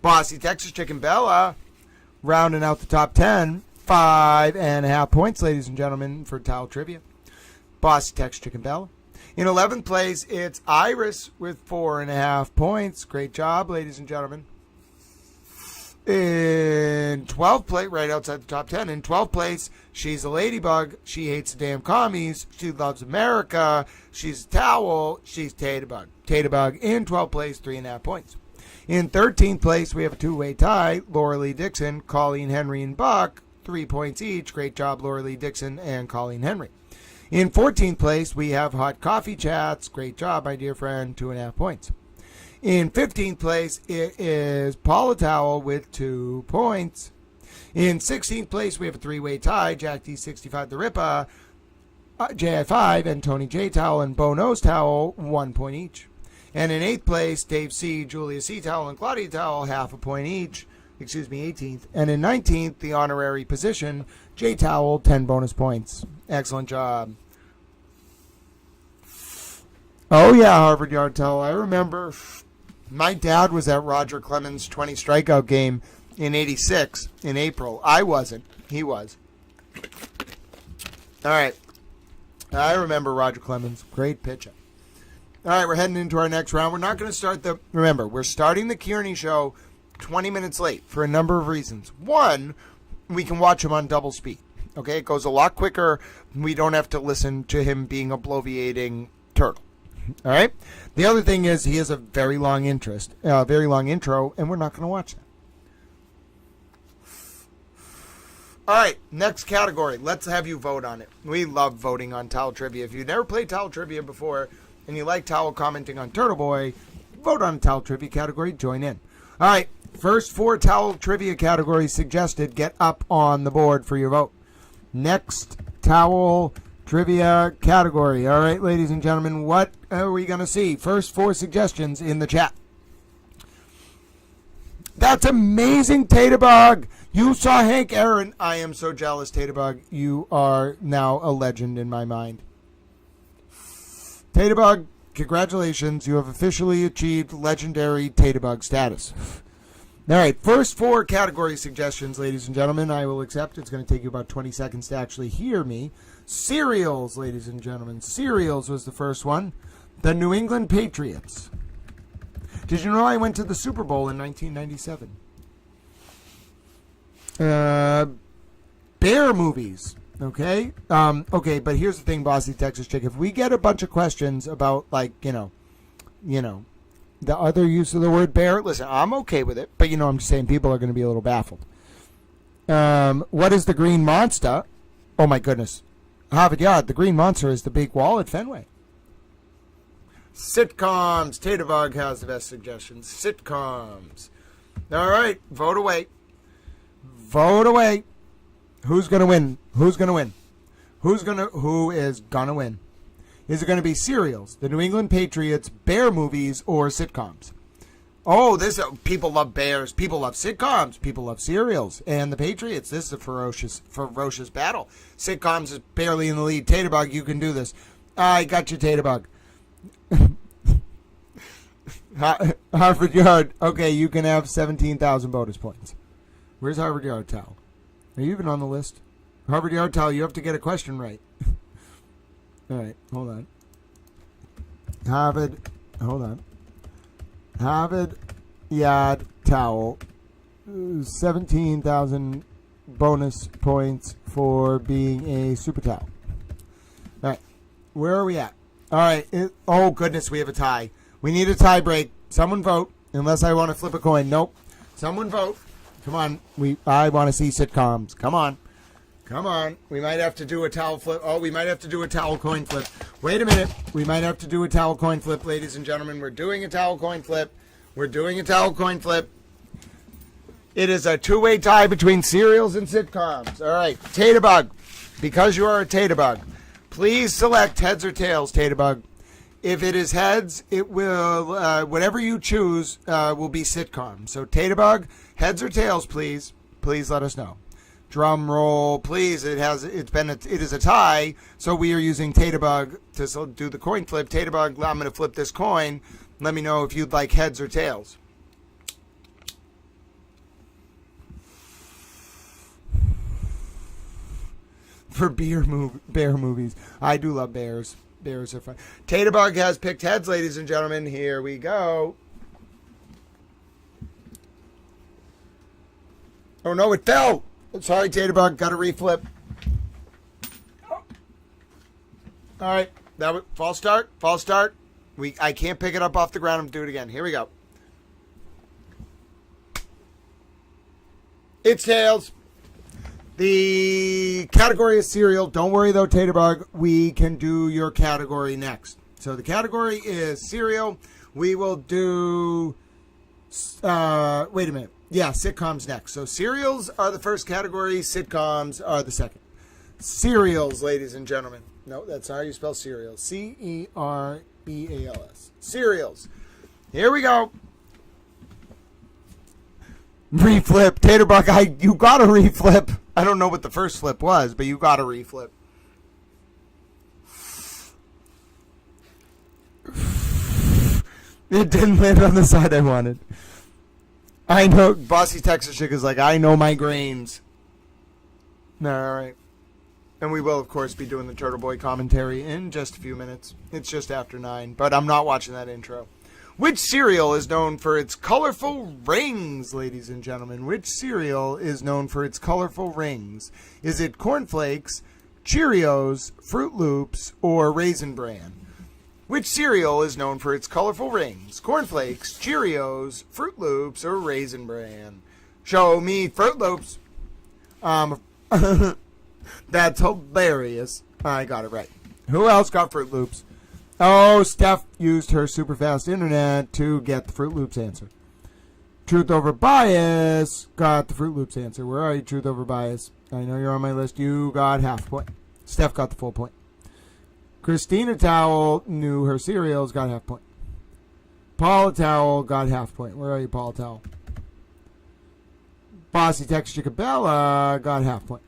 Bossy Texas Chicken Bella, rounding out the top 10, 5.5 points, ladies and gentlemen, for Towel Trivia. Bossy Texas Chicken Bella. In 11th place, it's Iris with 4.5 points. Great job, ladies and gentlemen. In 12th place, right outside the top 10, in 12th place, she's a ladybug. She hates the damn commies. She loves America. She's a Towel. She's Taterbug. Taterbug in 12th place, 3.5 points. In 13th place, we have a two-way tie. Laura Lee Dixon, Colleen Henry, and Buck, 3 points each. Great job, Laura Lee Dixon and Colleen Henry. In 14th place, we have Hot Coffee Chats. Great job, my dear friend, 2.5 points. In 15th place, it is Paula Towel with 2 points. In 16th place, we have a three-way tie. Jack D65 the Ripper, JI5, and Tony J Towel and Bo Nose Towel, 1 point each. And in 8th place, Dave C, Julia C Towel, and Claudia Towel, half a point each. 18th. And in 19th, the honorary position, J Towel, 10 bonus points. Excellent job. Oh, yeah, Harvard Yard Towel. I remember my dad was at Roger Clemens' 20 strikeout game in 86 in April. I wasn't. He was. All right. I remember Roger Clemens. Great pitcher. All right, we're heading into our next round. We're not going to start remember, we're starting the Kierney show 20 minutes late for a number of reasons. One, we can watch him on double speed. Okay, it goes a lot quicker. We don't have to listen to him being a bloviating turtle. All right. The other thing is he has a very long intro, and we're not going to watch that. All right, next category. Let's have you vote on it. We love voting on Towel Trivia. If you've never played Towel Trivia before and you like Towel commenting on Turtle Boy, vote on the Towel Trivia category. Join in. All right, first 4 Towel Trivia categories suggested. Get up on the board for your vote. Next Towel Trivia category. All right, ladies and gentlemen, what are we going to see? First 4 suggestions in the chat. That's amazing, Taterbug. You saw Hank Aaron. I am so jealous, Taterbug. You are now a legend in my mind. Taterbug, congratulations. You have officially achieved legendary Taterbug status. All right, first 4 category suggestions, ladies and gentlemen, I will accept. It's going to take you about 20 seconds to actually hear me. Cereals, ladies and gentlemen. Cereals was the first one. The New England Patriots. Did you know I went to the Super Bowl in 1997? Bear movies. Okay? Okay, but here's the thing, Bossy Texas Chick. If we get a bunch of questions about, like, you know, the other use of the word bear, listen, I'm okay with it. But, I'm just saying people are going to be a little baffled. What is the Green Monster? Oh, my goodness. Harvard Yard, the Green Monster is the big wall at Fenway. Sitcoms. Taterbug has the best suggestions. Sitcoms. All right, vote away. Vote away. Who's going to win? Who's going to win? Who is going to win? Is it going to be cereals, the New England Patriots, bear movies, or sitcoms? Oh, people love bears. People love sitcoms. People love cereals. And the Patriots, this is a ferocious battle. Sitcoms is barely in the lead. Taterbug, you can do this. I got you, Taterbug. Harvard Yard. Okay, you can have 17,000 bonus points. Where's Harvard Yard Towel? Are you even on the list? Harvard Yard Towel, you have to get a question right. All right, hold on. Harvard Yard Towel. 17,000 bonus points for being a super towel. All right, where are we at? All right, oh goodness, we have a tie. We need a tie break. Someone vote, unless I want to flip a coin. Nope. Someone vote. Come on. I want to see sitcoms. Come on. We might have to do a towel flip. Oh, we might have to do a towel coin flip. Wait a minute. We might have to do a towel coin flip, ladies and gentlemen. We're doing a towel coin flip. It is a two-way tie between cereals and sitcoms. All right. Taterbug, because you are a Taterbug, please select heads or tails, Taterbug. If it is heads, it will, whatever you choose will be sitcom. So, Taterbug, heads or tails, please. Please let us know. Drum roll, please. It is a tie, so we are using Taterbug to do the coin flip. Taterbug, I'm going to flip this coin. Let me know if you'd like heads or tails. For bear movies. I do love bears. Bears are fun. Taterbug has picked heads, ladies and gentlemen. Here we go. Oh, no, it fell. Sorry, Taterbug. Got to reflip. All right. That was false start. I can't pick it up off the ground. I'm doing it again. Here we go. It's tails. The category is cereal. Don't worry though, Taterbug. We can do your category next. So the category is cereal. We will do. Wait a minute. Yeah, sitcoms next. So cereals are the first category. Sitcoms are the second. Cereals, ladies and gentlemen. No, that's not how you spell cereal. Cereals. Cereals. Here we go. Reflip. Taterbug, you got a reflip. I don't know what the first flip was, but you got a reflip. It didn't land on the side I wanted. I know. Bossy Texas Chick is like, I know my grains. All right. And we will, of course, be doing the Turtle Boy commentary in just a few minutes. It's just after 9, but I'm not watching that intro. Which cereal is known for its colorful rings, ladies and gentlemen? Which cereal is known for its colorful rings? Is it Corn Flakes, Cheerios, Fruit Loops, or Raisin Bran? Which cereal is known for its colorful rings? Corn Flakes, Cheerios, Fruit Loops, or Raisin Bran? Show me Fruit Loops. That's hilarious. I got it right. Who else got Fruit Loops? Oh, Steph used her super fast internet to get the Fruit Loops answer. Truth Over Bias got the Fruit Loops answer. Where are you, Truth Over Bias? I know you're on my list. You got half a point. Steph got the full point. Christina Towel knew her cereals, got half point. Paula Towel got half point. Where are you, Paula Towel? Bossy Tex Chicabella got half point.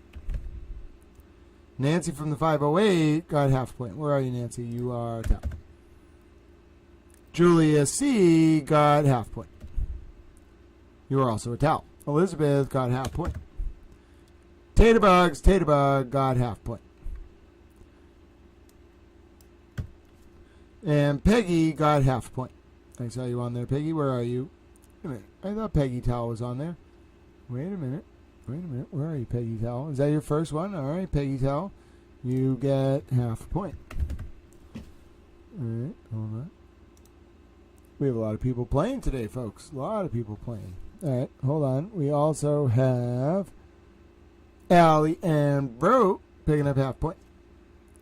Nancy from the 508 got half point. Where are you, Nancy? You are top. Julia C got half point. You are also a towel. Elizabeth got half point. Taterbug got half point. And Peggy got half point. I saw you on there, Peggy. Where are you? Wait a minute. I thought Peggy Towel was on there. Wait a minute. Where are you, Peggy Towel? Is that your first one? All right, Peggy Towel. You get half a point. All right, hold on. We have a lot of people playing today, folks. A lot of people playing. All right, hold on. We also have Allie and Bro picking up half point.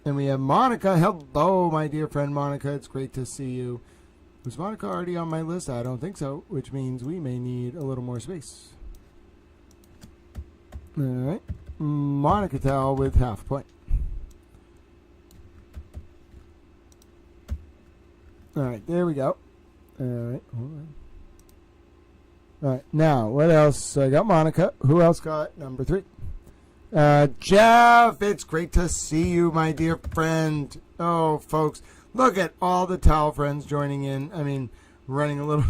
And we have Monica. Hello, my dear friend Monica. It's great to see you. Was Monica already on my list? I don't think so, which means we may need a little more space. All right. Monica Towel with half a point. All right, there we go. All right, hold on. All right, now, what else? So I got Monica. Who else got number 3? Jeff, it's great to see you, my dear friend. Oh, folks, look at all the towel friends joining in. I mean, running a little...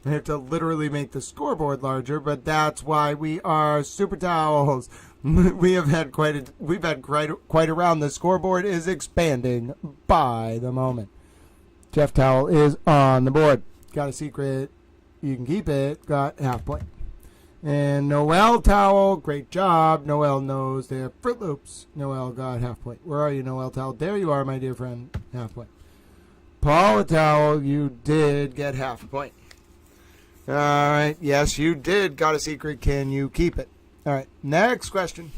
I have to literally make the scoreboard larger, but that's why we are Super Towels. We've had quite a round. The scoreboard is expanding by the moment. Jeff Towel is on the board. Got a secret. You can keep it. Got half point. And Noelle Towel, great job. Noelle knows they're Fruit Loops. Noelle got half point. Where are you, Noelle Towel? There you are, my dear friend. Half point. Paula Towel, you did get half a point. All right. Yes, you did. Got a secret. Can you keep it? All right. Next question.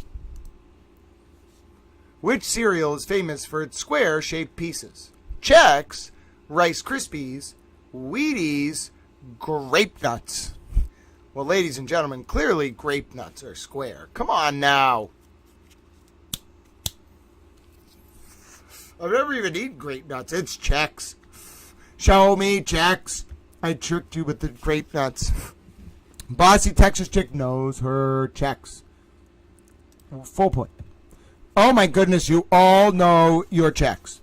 Which cereal is famous for its square-shaped pieces? Chex, Rice Krispies, Wheaties, Grape Nuts. Well, ladies and gentlemen, clearly grape nuts are square. Come on now. I've never even eaten grape nuts. It's Chex. Show me Chex. I tricked you with the grape nuts. Bossy Texas Chick knows her Chex. Full point. Oh my goodness, you all know your Chex.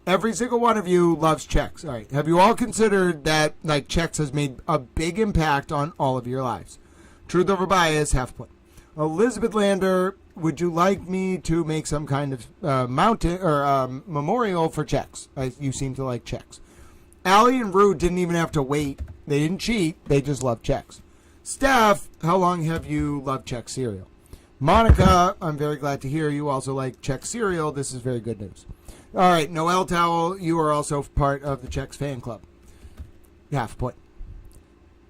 Every single one of you loves Chex. All right. Have you all considered that like Chex has made a big impact on all of your lives? Truth Over Bias, half point. Elizabeth Lander, would you like me to make some kind of mountain or memorial for Chex? You seem to like Chex. Allie and Rue didn't even have to wait. They didn't cheat. They just love Chex. Steph, how long have you loved Chex cereal? Monica, I'm very glad to hear you also like Chex cereal. This is very good news. All right, Noelle Towel, you are also part of the Chex fan club. Half a point.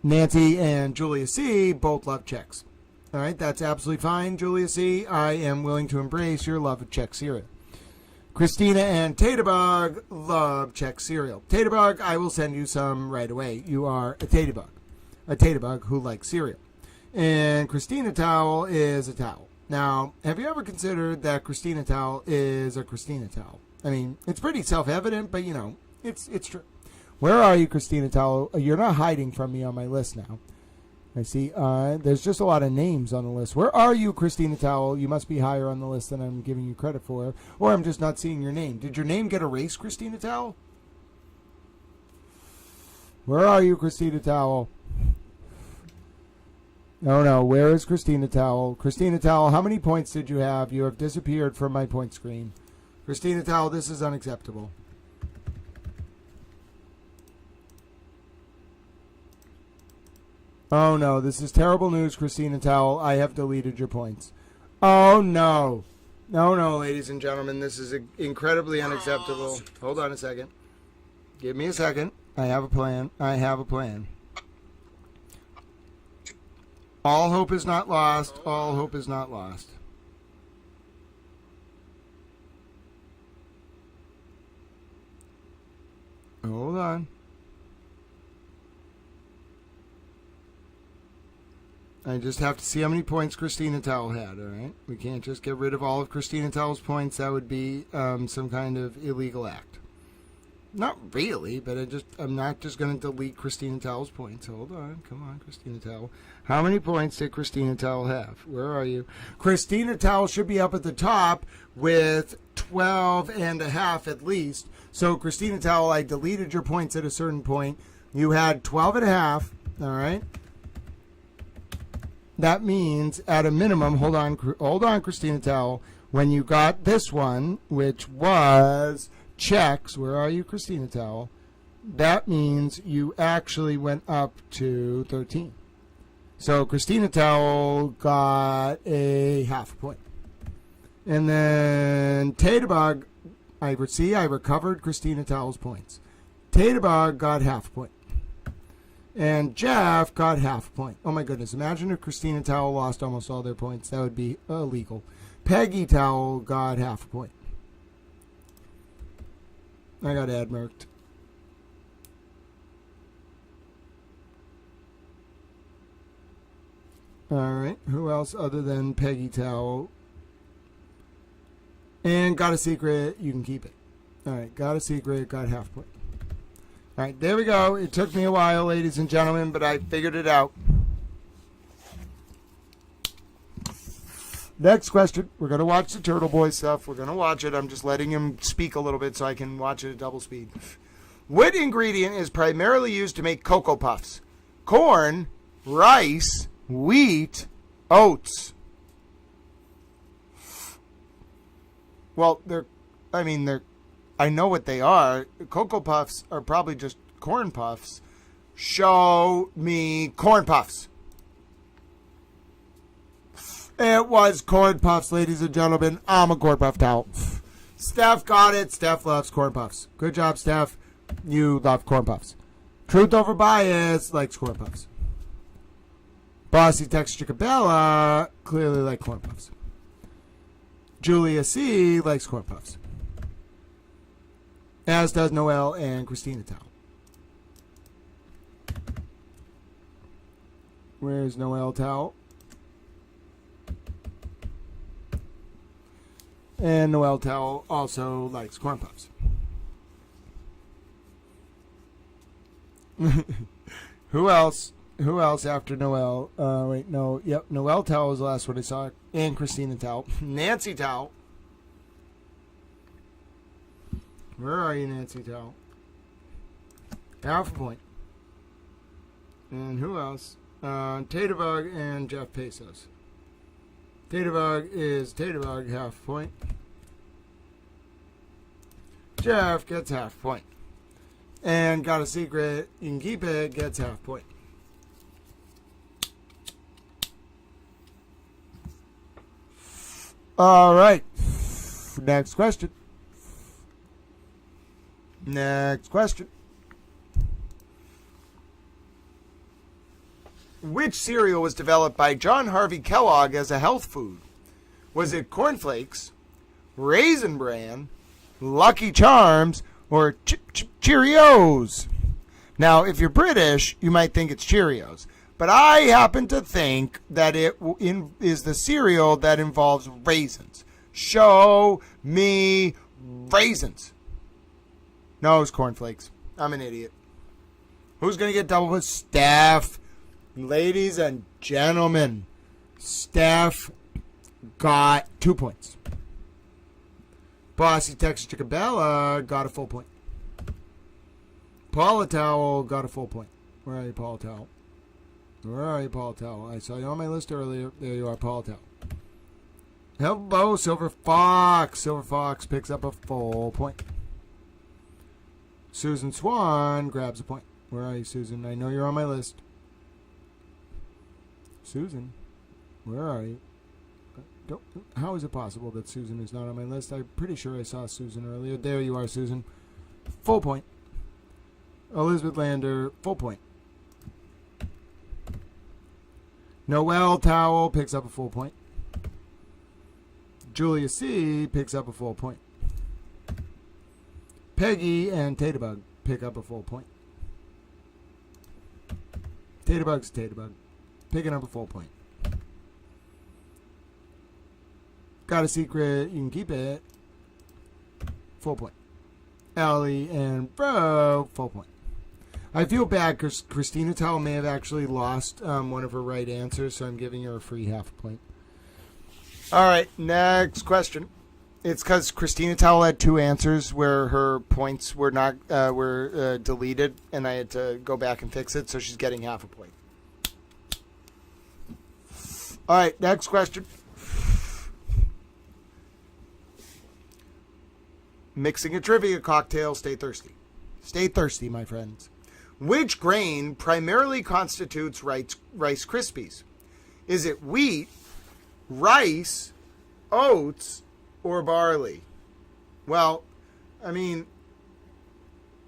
Nancy and Julia C. both love Chex. All right, that's absolutely fine, Julia C. I am willing to embrace your love of Czech cereal. Christina and Taterbug love Czech cereal. Taterbug, I will send you some right away. You are a Taterbug who likes cereal. And Christina Towel is a towel. Now, have you ever considered that Christina Towel is a Christina Towel? I mean, it's pretty self-evident, but, you know, it's true. Where are you, Christina Towel? You're not hiding from me on my list now. I see. There's just a lot of names on the list. Where are you, Christina Towel? You must be higher on the list than I'm giving you credit for. Or I'm just not seeing your name. Did your name get erased, Christina Towel? Where are you, Christina Towel? No. Where is Christina Towel? Christina Towel, how many points did you have? You have disappeared from my point screen. Christina Towel, this is unacceptable. Oh, no. This is terrible news, Christina Towel. I have deleted your points. Oh, no. No, ladies and gentlemen. This is incredibly unacceptable. Hold on a second. Give me a second. I have a plan. All hope is not lost. All hope is not lost. Hold on. I just have to see how many points Christina Towel had, all right? We can't just get rid of all of Christina Towel's points. That would be some kind of illegal act. Not really, but I'm not just going to delete Christina Towel's points. Hold on. Come on, Christina Towel. How many points did Christina Towel have? Where are you? Christina Towel should be up at the top with 12 and a half at least. So, Christina Towel, I deleted your points at a certain point. You had 12 and a half, all right? That means, at a minimum, hold on, Christina Towel, when you got this one, which was checks, where are you, Christina Towel? That means you actually went up to 13. So Christina Towel got a half a point. And then Taterbug, I recovered Christina Towel's points. Taterbug got half a point. And Jeff got half a point. Oh my goodness. Imagine if Christina Towel lost almost all their points. That would be illegal. Peggy Towel got half a point. I got admerked. Alright. Who else other than Peggy Towel? And got a secret. You can keep it. Alright. Got a secret. Got half a point. All right, there we go. It took me a while, ladies and gentlemen, but I figured it out. Next question. We're going to watch the Turtle Boy stuff. We're going to watch it. I'm just letting him speak a little bit so I can watch it at double speed. What ingredient is primarily used to make Cocoa Puffs? Corn, rice, wheat, oats. Well, I know what they are. Cocoa Puffs are probably just corn puffs. Show me corn puffs. It was corn puffs, ladies and gentlemen. I'm a corn puff towel. Steph got it. Steph loves corn puffs. Good job, Steph. You love corn puffs. Truth over bias likes corn puffs. Bossy Texture Cabela clearly like corn puffs. Julia C likes corn puffs. As does Noelle and Christina Towel. Where's Noelle Towel? And Noelle Towel also likes corn puffs. Who else? Who else after Noelle? Wait, no. Yep, Noelle Towel was the last one I saw. And Christina Towel. Nancy Towel. Where are you, Nancy Towel? Half a point. And who else? Taterbug and Jeff Pesos. Taterbug is Taterbug, half a point. Jeff gets half a point. And got a secret, you can keep it, gets half a point. All right. Next question. Next question. Which cereal was developed by John Harvey Kellogg as a health food? Was it Corn Flakes, Raisin Bran, Lucky Charms, or Cheerios? Now, if you're British, you might think it's Cheerios. But I happen to think that it is the cereal that involves raisins. Show me raisins. No, it's Corn Flakes. I'm an idiot. Who's going to get double with Steph? Ladies and gentlemen, Steph got 2 points. Bossy Texas Chickabella got a full point. Paula Towel got a full point. Where are you, Paula Towel? Where are you, Paula Towel? I saw you on my list earlier. There you are, Paula Towel. Hello, Silver Fox. Silver Fox picks up a full point. Susan Swan grabs a point. Where are you, Susan? I know you're on my list. Susan, where are you? How is it possible that Susan is not on my list? I'm pretty sure I saw Susan earlier. There you are, Susan. Full point. Elizabeth Lander, full point. Noelle Towel picks up a full point. Julia C. picks up a full point. Peggy and Taterbug pick up a full point. Taterbug's Taterbug. Picking up a full point. Got a secret. You can keep it. Full point. Allie and Bro. Full point. I feel bad because Christina Towell may have actually lost one of her right answers, so I'm giving her a free half a point. All right, next question. It's because Christina Towell had 2 answers where her points were not deleted, and I had to go back and fix it, so she's getting half a point. All right, next question. Mixing a trivia cocktail. Stay thirsty. Stay thirsty, my friends. Which grain primarily constitutes Rice Krispies? Is it wheat, rice, oats, or barley? Well, I mean,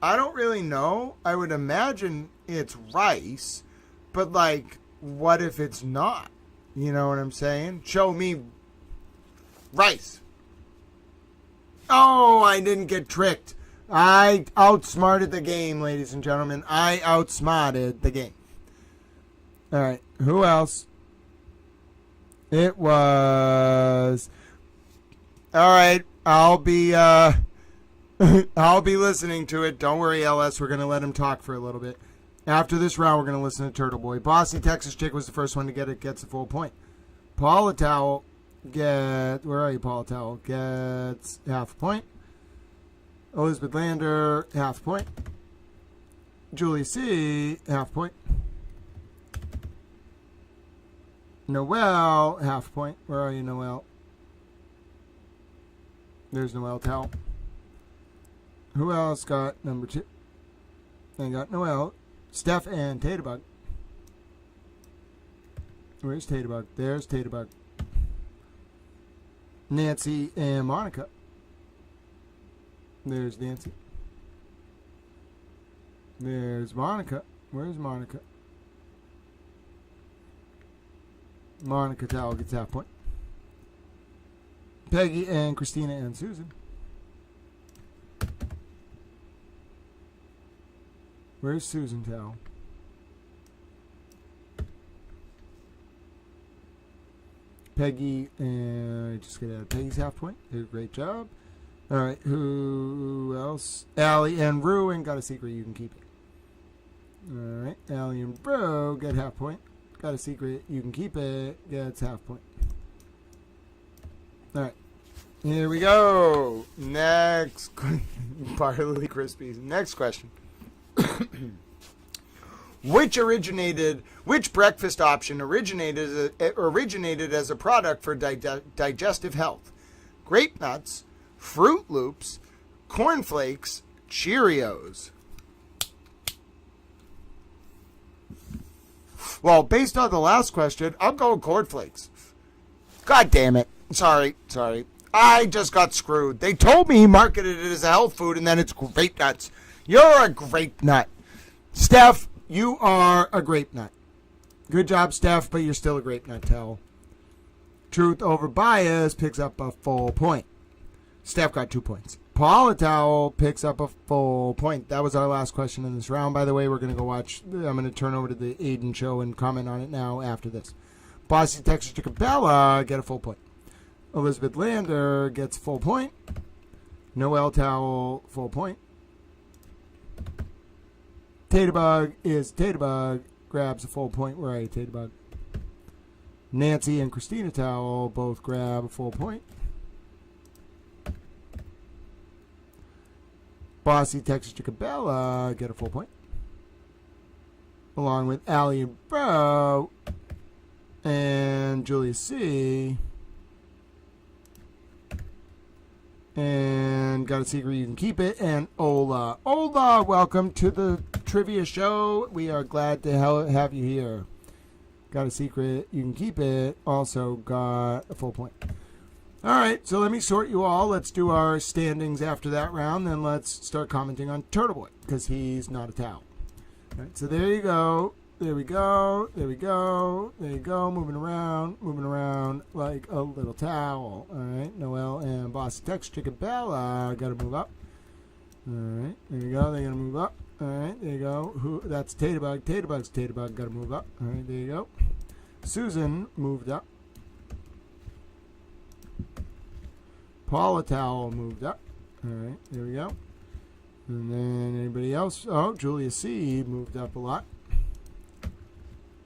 I don't really know. I would imagine it's rice, but like, what if it's not? You know what I'm saying? Show me rice. Oh, I didn't get tricked. I outsmarted the game, ladies and gentlemen. I outsmarted the game. All right, who else? It was... All right, I'll be listening to it. Don't worry, LS. We're going to let him talk for a little bit. After this round, we're going to listen to Turtle Boy. Bossy Texas Chick was the first one to get it. Gets a full point. Paula Towel where are you, Paula Towel? Gets half a point. Elizabeth Lander, half a point. Julie C, half a point. Noelle, half a point. Where are you, Noelle? There's Noelle Towel. Who else got number 2? I got Noelle. Steph and Taterbug. Where's Taterbug? There's Taterbug. Nancy and Monica. There's Nancy. There's Monica. Where's Monica? Monica Towel gets half point. Peggy and Christina and Susan. Where's Susan Towel? Peggy and I just got out Peggy's half point. Great job. All right, who else? Allie and Rue and got a secret. You can keep it. All right, Allie and Bro get half point. Got a secret. You can keep it. Yeah, it's half point. All right, here we go. Next, Barley Krispies. Next question. Which breakfast option originated as a product for digestive health? Grape nuts, Fruit Loops, Corn Flakes, Cheerios. Well, based on the last question, I'm going Corn Flakes. God damn it. Sorry. I just got screwed. They told me he marketed it as a health food, and then it's grape nuts. You're a grape nut. Steph, you are a grape nut. Good job, Steph, but you're still a grape nut towel. Truth over bias picks up a full point. Steph got 2 points. Paula Towel picks up a full point. That was our last question in this round. By the way, we're going to go watch. I'm going to turn over to the Aiden show and comment on it now after this. Bossy Texas Chicabella get a full point. Elizabeth Lander gets a full point. Noel Towel, full point. Taterbug is Taterbug, grabs a full point. Where are you, Taterbug? Nancy and Christina Towel both grab a full point. Bossy Texas Chicabella get a full point. Along with Allie and Bro and Julia C. And got a secret, you can keep it. And Ola. Ola, welcome to the trivia show. We are glad to have you here. Got a secret, you can keep it. Also got a full point. All right, so let me sort you all. Let's do our standings after that round. Then let's start commenting on Turtle Boy, because he's not a towel. All right, so there you go. There we go. There we go. There you go. Moving around like a little towel. All right, Noel and Boss Tex Chicabella got to move up. All right, there you go. They're going to move up. All right, there you go. That's Taterbug. Taterbug's Taterbug got to move up. All right, there you go. Susan moved up. Paula Towel moved up. All right, there we go. And then anybody else? Oh, Julia C moved up a lot.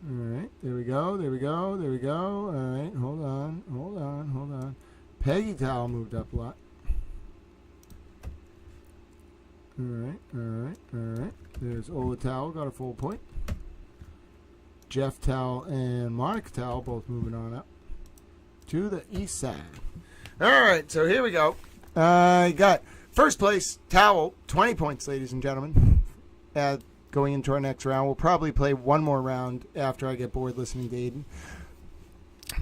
All right, there we go. There we go. There we go. All right, hold on. Peggy Towel moved up a lot. All right. There's Ola Towel, got a full point. Jeff Towel and Monica Towel both moving on up to the east side. All right, so here we go. I got first place, Towel, 20 points, ladies and gentlemen. Going into our next round. We'll probably play one more round after I get bored listening to Aiden.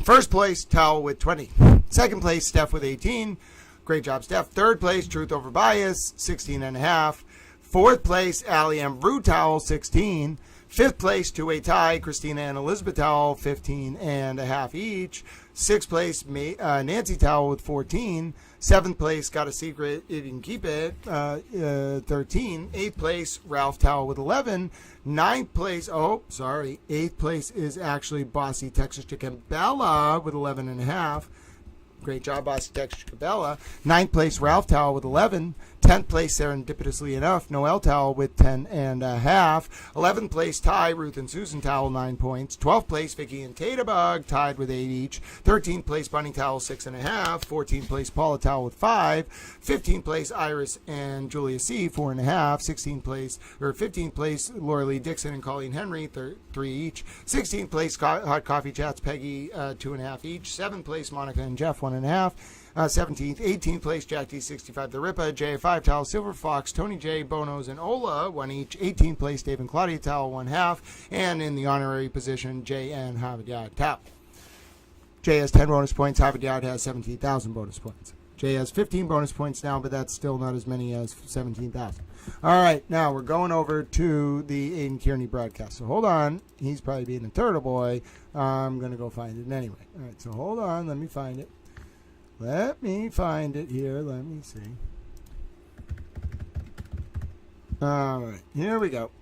First place, Towel with 20. Second place, Steph with 18. Great job, Steph. Third place, Truth Over Bias, 16.5. Fourth place, Allie and Brew Towel, 16. Fifth place, two-way tie, Christina and Elizabeth Towel, 15.5 each. Sixth place, Nancy Towel with 14. Seventh place, Got a Secret, if you can keep it, 13. Eighth place, Ralph Towel with 11. Ninth place, eighth place is actually Bossy Texas Chicken Bella with 11.5. Great job, Bossy Texas Chicken Bella. Ninth place, Ralph Towel with 11. 10th place, serendipitously enough, Noel Towel with 10.5. 11th place, tie, Ruth and Susan Towel, 9 points. 12th place, Vicky and Taterbug, tied with 8 each. 13th place, Bunny Towel, 6.5. 14th place, Paula Towel with 5. 15th place, Iris and Julia C, 4.5. 15th place, Laura Lee Dixon and Colleen Henry, 3 each. 16th place, Hot Coffee Chats, Peggy, 2.5 each. 7th place, Monica and Jeff, 1.5. 17th, 18th place, Jack D65 the Ripper, JF5 Towel, Silver Fox, Tony J, Bonos, and Ola, 1 each. 18th place, Dave and Claudia Towel, 1/2. And in the honorary position, Jay and Harvard Yard Towel. Jay has 10 bonus points, Harvard Yard has 17,000 bonus points. Jay has 15 bonus points now, but that's still not as many as 17,000. All right, now we're going over to the Aiden Kierney broadcast. So hold on. He's probably being a turtle boy. I'm going to go find it anyway. All right, so hold on. Let me find it. Let me find it here. Let me see. All right, here we go.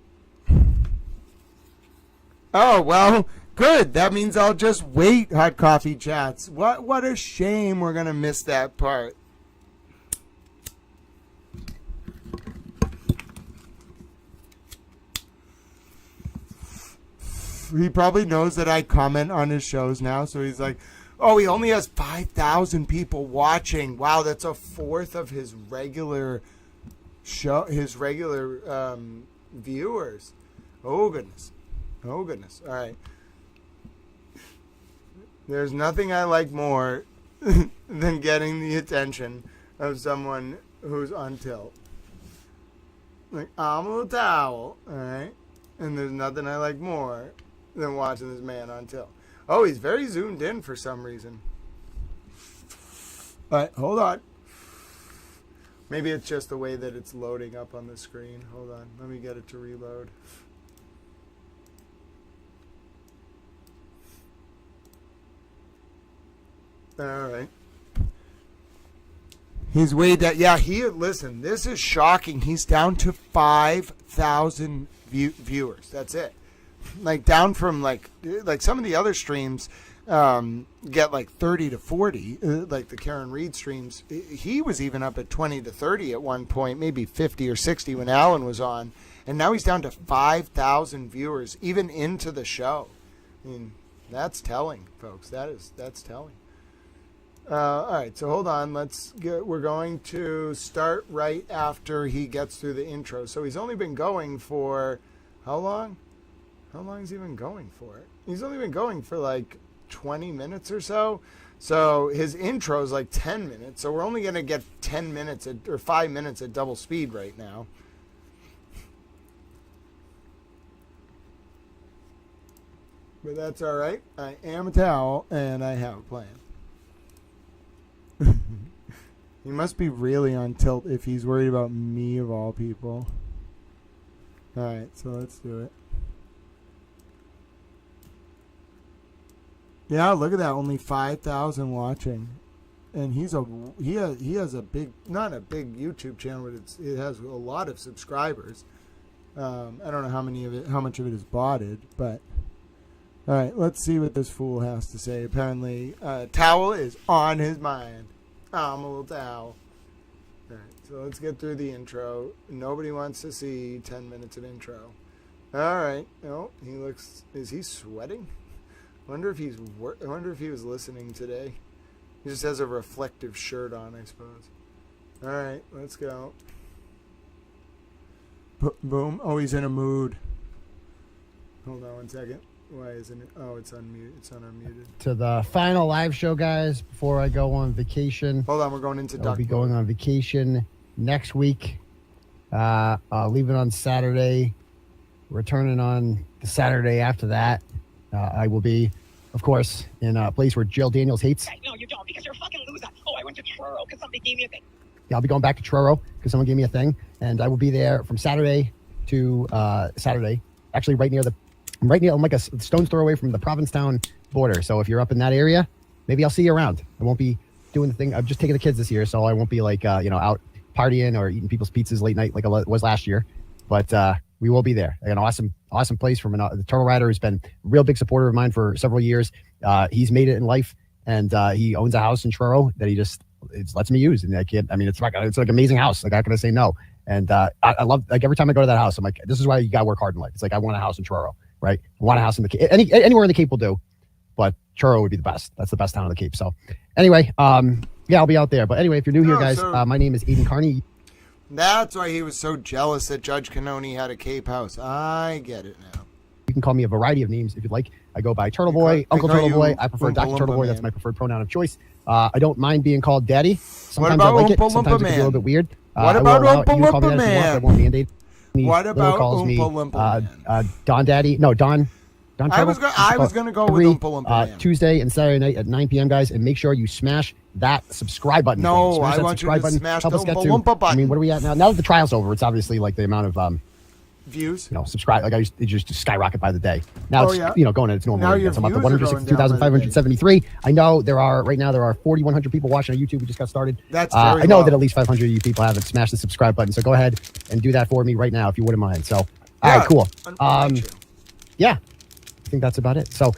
Oh, well, good. That means I'll just wait, Hot Coffee Chats. What a shame we're going to miss that part. He probably knows that I comment on his shows now, so he's like, oh, he only has 5,000 people watching. Wow, that's a fourth of his regular show, viewers. Oh, goodness. Oh, goodness. All right. There's nothing I like more than getting the attention of someone who's on tilt. Like, I'm a little towel, all right? And there's nothing I like more than watching this man on tilt. Oh, he's very zoomed in for some reason. All right, hold on. Maybe it's just the way that it's loading up on the screen. Hold on. Let me get it to reload. All right. He's way down. Yeah, listen, this is shocking. He's down to 5,000 viewers. That's it. Like down from like some of the other streams get like 30 to 40, like the Karen Reed streams. He was even up at 20 to 30 at one point, maybe 50 or 60 when Alan was on. And now he's down to 5,000 viewers, even into the show. I mean, that's telling, folks. That's telling. All right, so hold on. We're going to start right after he gets through the intro. So he's only been going for how long? How long has he been going for? He's only been going for like 20 minutes or so. So his intro is like 10 minutes. So we're only going to get 10 minutes or 5 minutes at double speed right now. But that's all right. I am a towel, and I have a plan. He must be really on tilt if he's worried about me of all people. All right, so let's do it. Yeah, look at that. Only 5,000 watching, and he has a big, not a big YouTube channel, but it has a lot of subscribers. I don't know how much of it is botted, but all right, let's see what this fool has to say. Apparently, towel is on his mind. I'm a little towel. All right, so let's get through the intro. Nobody wants to see 10 minutes of intro. All right. Oh, is he sweating? I wonder if he was listening today. He just has a reflective shirt on, I suppose. All right, let's go. Boom. Oh, he's in a mood. Hold on one second. Why isn't it? Oh, it's unmuted. It's unmuted.
To the final live show, guys, before I go on vacation.
Hold on, we're going into
I'll be going on vacation next week. Leaving on Saturday. Returning on the Saturday after that. I will be, of course, in a place where Jill Daniels hates.
No, you don't, because you're a fucking loser. Oh, I went to Juror because somebody gave me a thing.
Yeah, I'll be going back to Truro because someone gave me a thing, and I will be there from Saturday to Saturday. Actually, I'm like a stone's throw away from the Provincetown border. So if you're up in that area, maybe I'll see you around. I won't be doing the thing. I'm just taking the kids this year, so I won't be like out partying or eating people's pizzas late night like I was last year. But we will be there. An awesome place from the Turtle Rider has been a real big supporter of mine for several years. He's made it in life, and he owns a house in Truro that he lets me use. And it's like an amazing house. Like, how can I say no? And I love, like, every time I go to that house, I'm like, this is why you got to work hard in life. It's like, I want a house in Truro. Right, I want a house in the Cape. Anywhere in the Cape will do, but Truro would be the best. That's the best town in the Cape. So, anyway, yeah, I'll be out there. But anyway, if you're new here, guys, my name is Aiden Kierney.
That's why he was so jealous that Judge Cannoni had a Cape house. I get it now.
You can call me a variety of names if you'd like. I go by Turtle Boy, Uncle Turtle Boy. I prefer Dr. Turtle Boy. That's my preferred pronoun of choice. I don't mind being called Daddy. Sometimes I like it. Sometimes it's a little bit weird.
What about Oompa Loompa Man?
I won't mandate.
What about Oompa Loompa Man?
Don Daddy. No, Don.
I was going to go with Oompa Loompa Man.
Tuesday and Saturday night at 9 p.m., guys, and make sure you smash that subscribe button.
No, I want you to smash the Oompa Loompa button.
I mean, what are we at now? Now that the trial's over, it's obviously like the amount of
views.
Subscribe. Like, it just skyrocket by the day. Now it's going at its normal rate. It's about the 162,573. I know there are 4,100 people watching on YouTube. We just got started.
That's very
I know
low.
that at least 500 of you people haven't smashed the subscribe button. So go ahead and do that for me right now if you wouldn't mind. So, all right, cool. Yeah. I think that's about it. So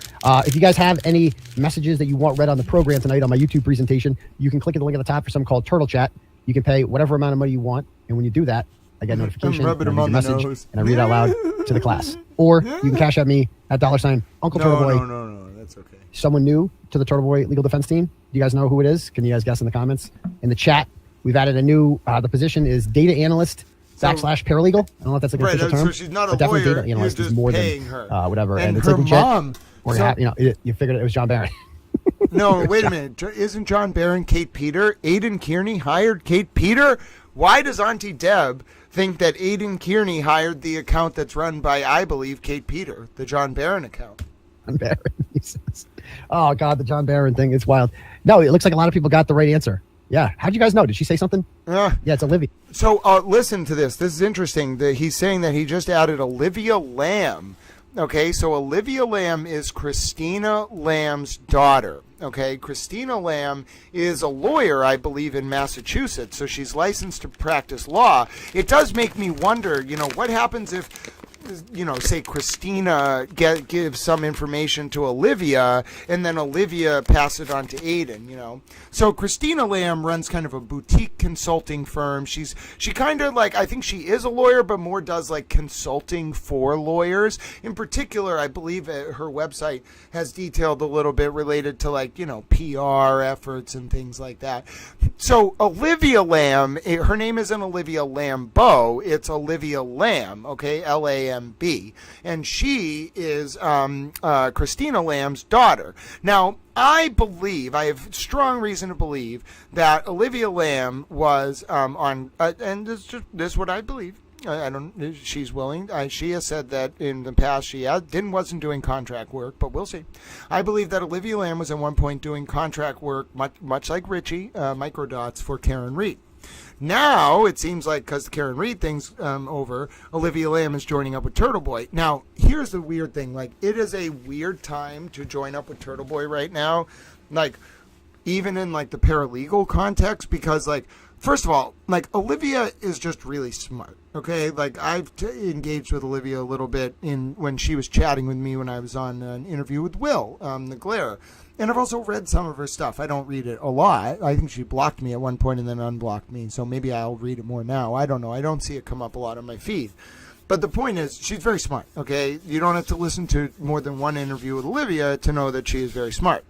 if you guys have any messages that you want read on the program tonight on my YouTube presentation, you can click the link at the top for something called Turtle Chat. You can pay whatever amount of money you want, and when you do that, I get a notification, and I read your message, and I read it out loud to the class. Or you can cash at me at $ Uncle Turtle Boy.
No, that's okay.
Someone new to the Turtle Boy legal defense team. Do you guys know who it is? Can you guys guess in the comments? In the chat, we've added a new, the position is data analyst / paralegal. I don't know if that's like an official term.
So she's not a
but
lawyer.
Data analyst is more than whatever.
And
it's
her
like
mom.
You figured it was John Barron.
No, wait a minute. Isn't John Barron Kate Peter? Aiden Kierney hired Kate Peter? Why does Auntie Deb think that Aiden Kierney hired the account that's run by, I believe, Kate Peter, the John Barron account?
John Barron, he says. Oh, God, the John Barron thing is wild. No, it looks like a lot of people got the right answer. Yeah. How'd you guys know? Did she say something? Yeah, it's Olivia.
So listen to this. This is interesting. He's saying that he just added Olivia Lamb, Okay, so Olivia Lamb is Christina Lamb's daughter. Okay, Christina Lamb is a lawyer, I believe, in Massachusetts, so she's licensed to practice law. It does make me wonder, what happens if, say Christina gives some information to Olivia, and then Olivia passes it on to Aiden, So Christina Lamb runs kind of a boutique consulting firm. She kind of I think she is a lawyer, but more does consulting for lawyers. In particular, I believe her website has detailed a little bit related to PR efforts and things like that. So Olivia Lamb, her name isn't Olivia Lambeau, it's Olivia Lamb, okay, Lamb, and she is Christina Lamb's daughter. Now, I have strong reason to believe that Olivia Lamb was and this is what I believe. I don't. She's willing. She has said that in the past she wasn't doing contract work, but we'll see. I believe that Olivia Lamb was at one point doing contract work, much like Richie, microdots for Karen Reed. Now it seems like because the Karen Reed thing's over, Olivia Lamb is joining up with Turtle Boy. Now here's the weird thing: it is a weird time to join up with Turtle Boy right now, even in the paralegal context, because first of all, Olivia is just really smart. Okay, I've engaged with Olivia a little bit when she was chatting with me when I was on an interview with Will, the Glare. And I've also read some of her stuff. I don't read it a lot. I think she blocked me at one point and then unblocked me, so maybe I'll read it more now. I don't know. I don't see it come up a lot on my feed. But the point is, she's very smart, okay? You don't have to listen to more than one interview with Olivia to know that she is very smart.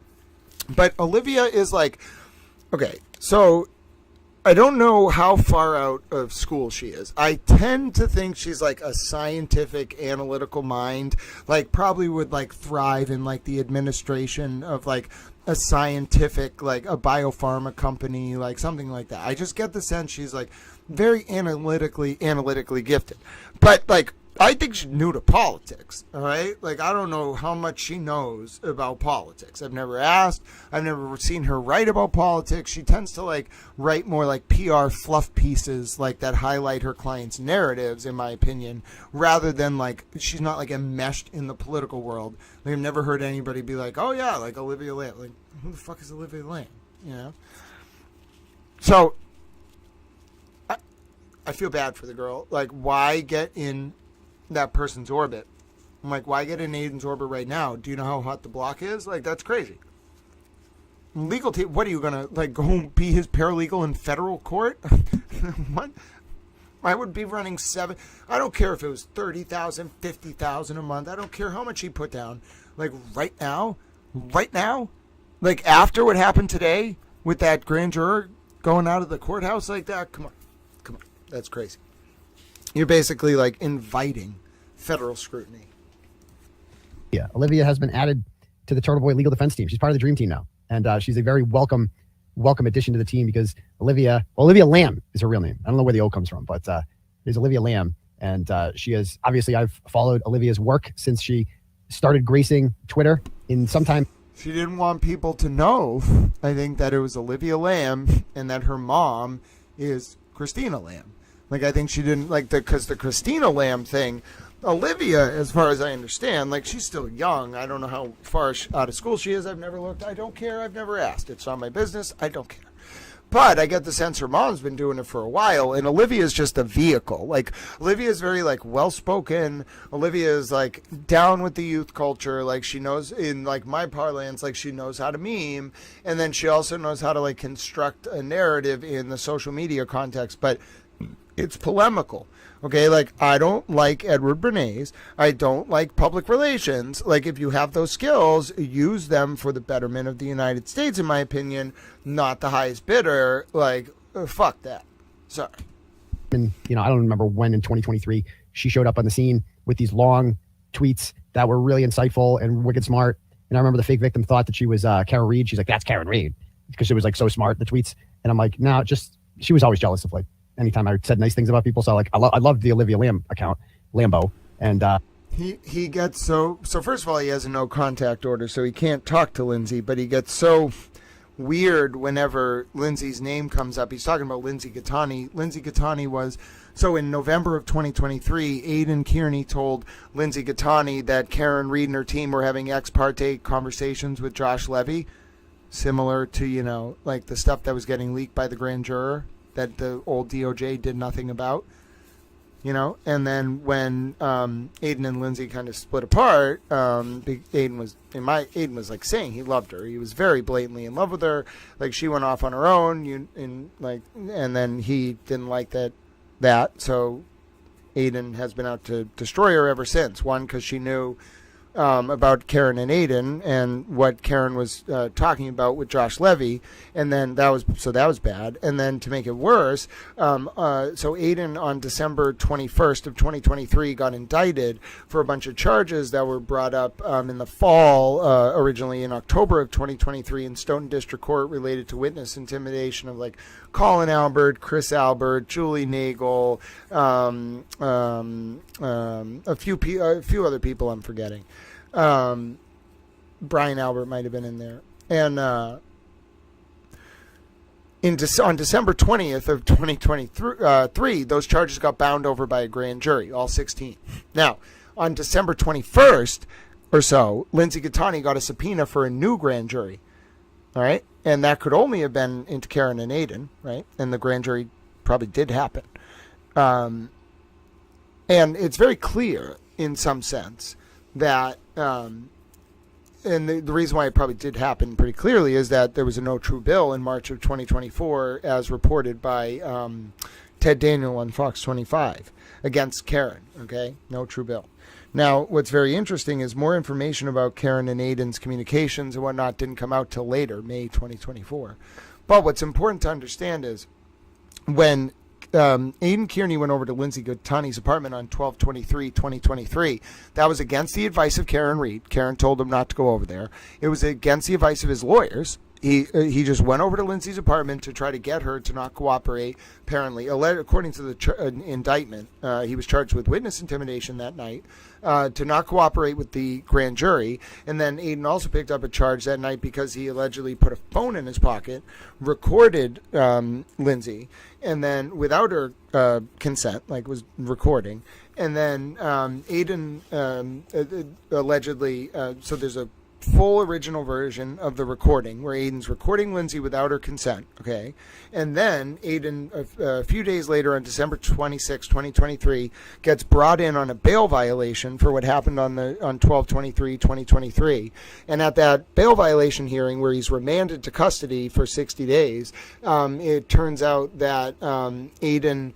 But Olivia is okay, so I don't know how far out of school she is. I tend to think she's a scientific, analytical mind, probably would thrive in the administration of a scientific, a biopharma company, something like that. I just get the sense she's very analytically gifted. But I think she's new to politics, all right? I don't know how much she knows about politics. I've never asked. I've never seen her write about politics. She tends to, write more PR fluff pieces, that highlight her clients' narratives, in my opinion, rather than, she's not, enmeshed in the political world. I've never heard anybody be oh, yeah, Olivia Lamb. Who the fuck is Olivia Lamb, So, I feel bad for the girl. Why get in that person's orbit? I'm why get in Aiden's orbit right now? Do you know how hot the block is? That's crazy. Legal team, what are you gonna go be his paralegal in federal court? What? I would be running I don't care if it was $30,000, $50,000 a month. I don't care how much he put down. Right now, after what happened today with that grand juror going out of the courthouse like that. Come on, that's crazy. You're basically inviting federal scrutiny.
Yeah, Olivia has been added to the Turtle Boy legal defense team. She's part of the dream team now, and she's a very welcome addition to the team because Olivia Lamb is her real name. I don't know where the O comes from, but it is Olivia Lamb, and she is obviously I've followed Olivia's work since she started gracing Twitter in some time.
She didn't want people to know, I think, that it was Olivia Lamb and that her mom is Christina Lamb. I think she didn't because the Christina Lamb thing, Olivia, as far as I understand, she's still young. I don't know how far out of school she is. I've never looked. I don't care. I've never asked. It's not my business. I don't care. But I get the sense her mom's been doing it for a while, and Olivia's just a vehicle. Olivia's very well-spoken. Olivia is down with the youth culture. She knows, in my parlance, she knows how to meme, and then she also knows how to construct a narrative in the social media context. But it's polemical. Okay, I don't like Edward Bernays. I don't like public relations. If you have those skills, use them for the betterment of the United States, in my opinion, not the highest bidder. Fuck that. Sorry.
And, I don't remember when in 2023 she showed up on the scene with these long tweets that were really insightful and wicked smart. And I remember the fake victim thought that she was Karen Reed. She's that's Karen Reed because she was so smart, the tweets. And I'm no, she was always jealous of anytime I said nice things about people. So I loved the Olivia Lamb account, Lambo. And
he gets so first of all, he has a no contact order, so he can't talk to Lindsay, but he gets so weird whenever Lindsay's name comes up. He's talking about Lindsay Gattani. Lindsay Gattani was, so in November of 2023, Aiden Kierney told Lindsay Gattani that Karen Reed and her team were having ex parte conversations with Josh Levy, similar to, you know, like the stuff that was getting leaked by the grand juror that the old DOJ did nothing about. You know, and then when Aiden and Lindsay kind of split apart, Aiden was like saying he loved her. He was very blatantly in love with her. Like, she went off on her own, and then he didn't like that. So Aiden has been out to destroy her ever since. One, because she knew about Karen and Aiden and what Karen was talking about with Josh Levy, and then that was bad. And then to make it worse, so Aiden on December 21st of 2023 got indicted for a bunch of charges that were brought up in the fall, originally in October of 2023 in Stoughton District Court, related to witness intimidation of like Colin Albert, Chris Albert, Julie Nagel, a few other people I'm forgetting. Brian Albert might have been in there. And on December 20th of 2023, those charges got bound over by a grand jury, all 16. Now, on December 21st or so, Lindsay Gattani got a subpoena for a new grand jury. All right? And that could only have been into Karen and Aiden, right? And the grand jury probably did happen. And it's very clear, in some sense, that, and the reason why it probably did happen pretty clearly is that there was a no true bill in March of 2024, as reported by Ted Daniel on Fox 25, against Karen, okay? No true bill. Now, what's very interesting is more information about Karen and Aiden's communications and whatnot didn't come out till later, May 2024. But what's important to understand is when Aiden Kierney went over to Lindsay Gattani's apartment on 12/23/2023. That was against the advice of Karen Reed. Karen told him not to go over there. It was against the advice of his lawyers. He just went over to Lindsay's apartment to try to get her to not cooperate. Apparently, according to the indictment, he was charged with witness intimidation that night, to not cooperate with the grand jury. And then Aiden also picked up a charge that night because he allegedly put a phone in his pocket, recorded Lindsay, and then without her consent, like was recording. And then Aiden allegedly, so there's a full original version of the recording where Aiden's recording Lindsay without her consent, okay? And then Aiden, a few days later on December 26, 2023, gets brought in on a bail violation for what happened on 12/23/2023. And at that bail violation hearing where he's remanded to custody for 60 days, it turns out that Aiden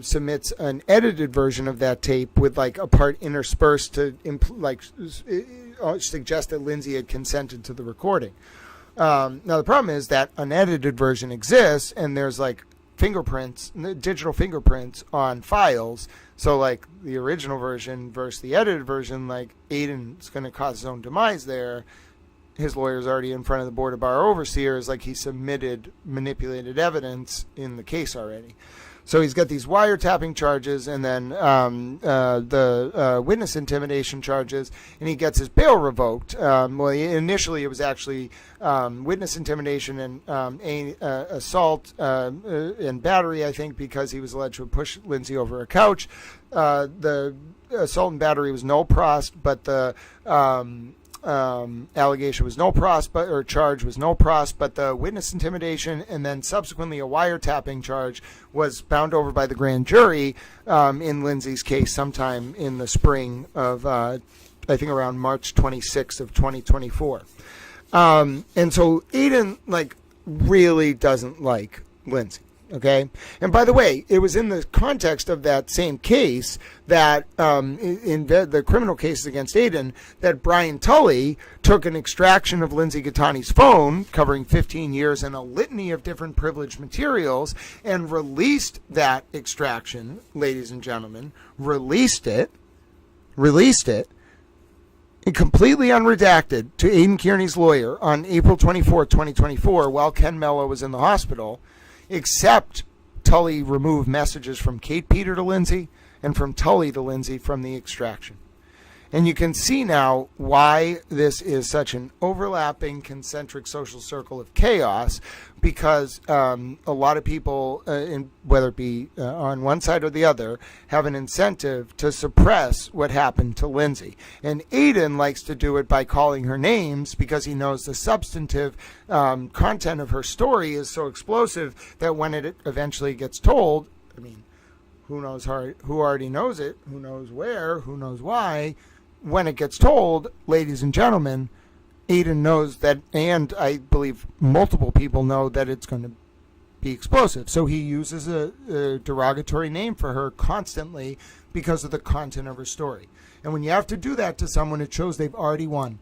submits an edited version of that tape with like a part interspersed to suggest that Lindsay had consented to the recording. Now the problem is that an edited version exists, and there's like fingerprints, digital fingerprints on files. So like the original version versus the edited version, like Aiden's going to cause his own demise there. His lawyer's already in front of the Board of Bar Overseers, like he submitted manipulated evidence in the case already. So he's got these wiretapping charges and then the witness intimidation charges, and he gets his bail revoked. Initially it was actually witness intimidation and assault and battery, I think, because he was alleged to have pushed Lindsay over a couch. The assault and battery was no pros, but the allegation was no pros, or charge was no pros, but the witness intimidation and then subsequently a wiretapping charge was bound over by the grand jury in Lindsay's case sometime in the spring of I think around March 26th of 2024. And so Aiden like really doesn't like Lindsay. Okay. And by the way, it was in the context of that same case that in the criminal cases against Aiden that Brian Tully took an extraction of Lindsay Gattani's phone covering 15 years and a litany of different privileged materials and released that extraction, ladies and gentlemen, released it and completely unredacted to Aiden Kierney's lawyer on April 24, 2024, while Ken Mello was in the hospital. Except Tully removed messages from Kate Peter to Lindsay and from Tully to Lindsay from the extraction. And you can see now why this is such an overlapping concentric social circle of chaos, because a lot of people, whether it be on one side or the other, have an incentive to suppress what happened to Lindsay. And Aiden likes to do it by calling her names because he knows the substantive content of her story is so explosive that when it eventually gets told, I mean, who knows who already knows it, who knows where, who knows why. When it gets told, ladies and gentlemen, Aiden knows that, and I believe multiple people know that it's going to be explosive. So he uses a derogatory name for her constantly because of the content of her story. And when you have to do that to someone, it shows they've already won.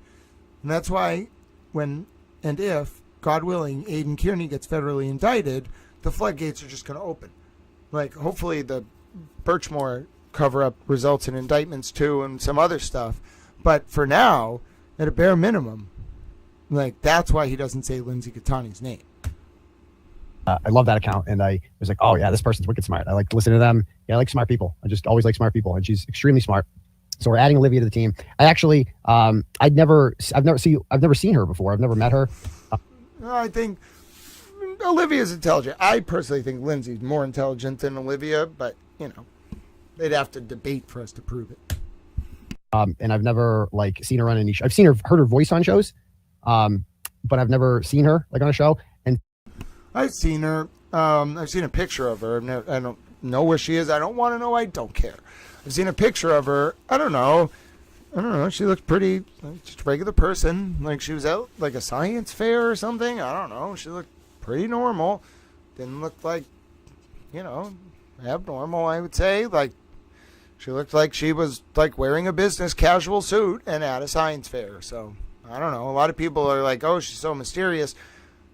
And that's why when and if, God willing, Aiden Kierney gets federally indicted, the floodgates are just going to open. Like, hopefully the Birchmore cover-up results in indictments too and some other stuff. But for now, at a bare minimum, like, that's why he doesn't say Lindsay Catani's name.
I love that account, and I was like, oh yeah, this person's wicked smart. I like to listen to them. Yeah, I like smart people. I just always like smart people, and she's extremely smart. So we're adding Olivia to the team. I actually, I've never seen her before. I've never met her.
I think Olivia's intelligent. I personally think Lindsay's more intelligent than Olivia, but you know, they'd have to debate for us to prove it.
And I've never like seen her on any show. I've heard her voice on shows, but I've never seen her like on a show. And
I've seen her. I've seen a picture of her. I don't know where she is. I don't want to know. I don't care. I've seen a picture of her. I don't know. She looked pretty, like, just a regular person. Like she was out like a science fair or something. I don't know. She looked pretty normal. Didn't look like, abnormal, I would say. Like, she looked like she was like wearing a business casual suit and at a science fair. So I don't know. A lot of people are like, oh, she's so mysterious.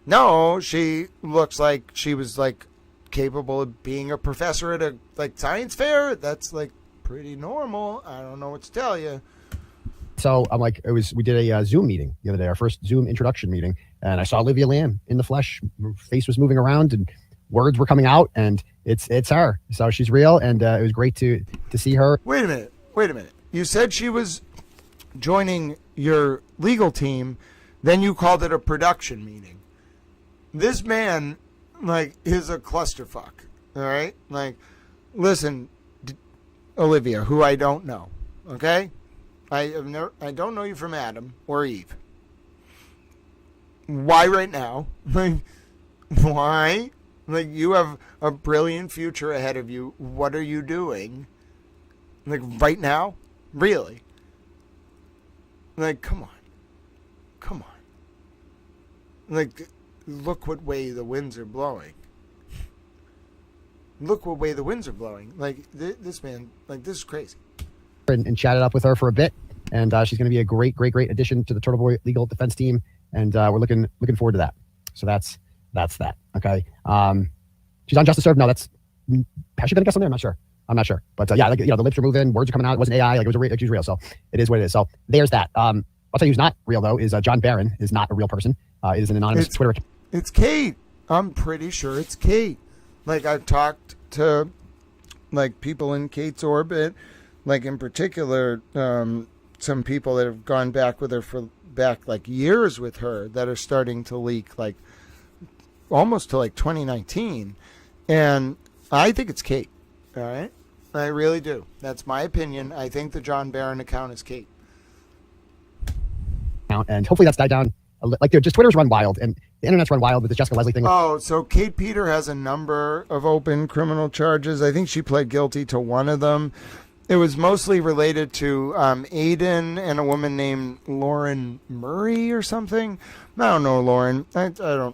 No, she looks like she was like capable of being a professor at a like science fair. That's like pretty normal. I don't know what to tell you.
So I'm like, we did a Zoom meeting the other day, our first Zoom introduction meeting, and I saw Olivia Lamb in the flesh. Her face was moving around and words were coming out, and it's her. So she's real, and it was great to see her.
Wait a minute. You said she was joining your legal team, then you called it a production meeting. This man, like, is a clusterfuck. All right, like, listen, Olivia, who I don't know. Okay, I don't know you from Adam or Eve. Why right now? Like, why? Like, you have a brilliant future ahead of you. What are you doing? Like, right now? Really? Like, come on. Like, look what way the winds are blowing. Like, this man, like, this is crazy.
And chatted up with her for a bit, and she's going to be a great addition to the Turtle Boy legal defense team, and we're looking forward to that. So that's that. Okay. She's on Justice Serve. No, has she been a guest on there? I'm not sure. But yeah, like, the lips are moving, words are coming out. It wasn't AI. Like, it was real. So it is what it is. So there's that. I'll tell you who's not real though is John Barron is not a real person. It is an anonymous Twitter account.
It's Kate. I'm pretty sure it's Kate. Like, I've talked to like people in Kate's orbit, like in particular, some people that have gone back with her for like years with her that are starting to leak like almost to like 2019. And I think it's Kate. All right. I really do. That's my opinion. I think the John Barron account is Kate.
And hopefully that's died down. Like, just Twitter's run wild, and the internet's run wild with the Jessica Leslie thing.
Oh, so Kate Peter has a number of open criminal charges. I think she pled guilty to one of them. It was mostly related to Aiden and a woman named Lauren Murray or something. I don't know Lauren. I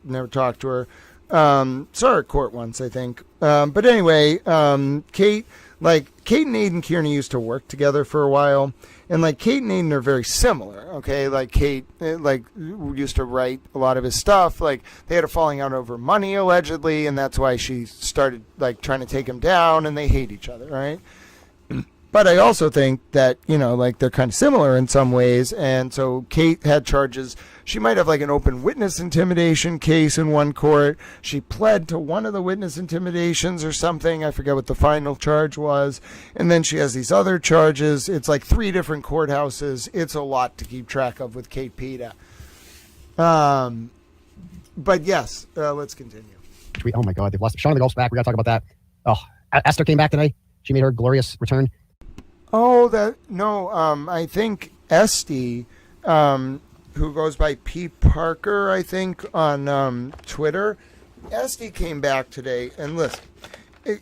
never talked to her. Saw her at court once, I think. But anyway, Kate and Aiden Kierney used to work together for a while. And like Kate and Aiden are very similar, okay? Like Kate, used to write a lot of his stuff. Like, they had a falling out over money allegedly, and that's why she started like trying to take him down. And they hate each other, right? But I also think that, like they're kind of similar in some ways. And so Kate had charges. She might have like an open witness intimidation case in one court. She pled to one of the witness intimidations or something. I forget what the final charge was. And then she has these other charges. It's like 3 different courthouses. It's a lot to keep track of with Kate Peta. But yes, let's continue.
Oh my God, they've lost Sean of the Gulf's back. We got to talk about that. Oh, Esther came back today. She made her glorious return.
I think Esty, who goes by P. Parker, I think, on Twitter. Esty came back today, and listen,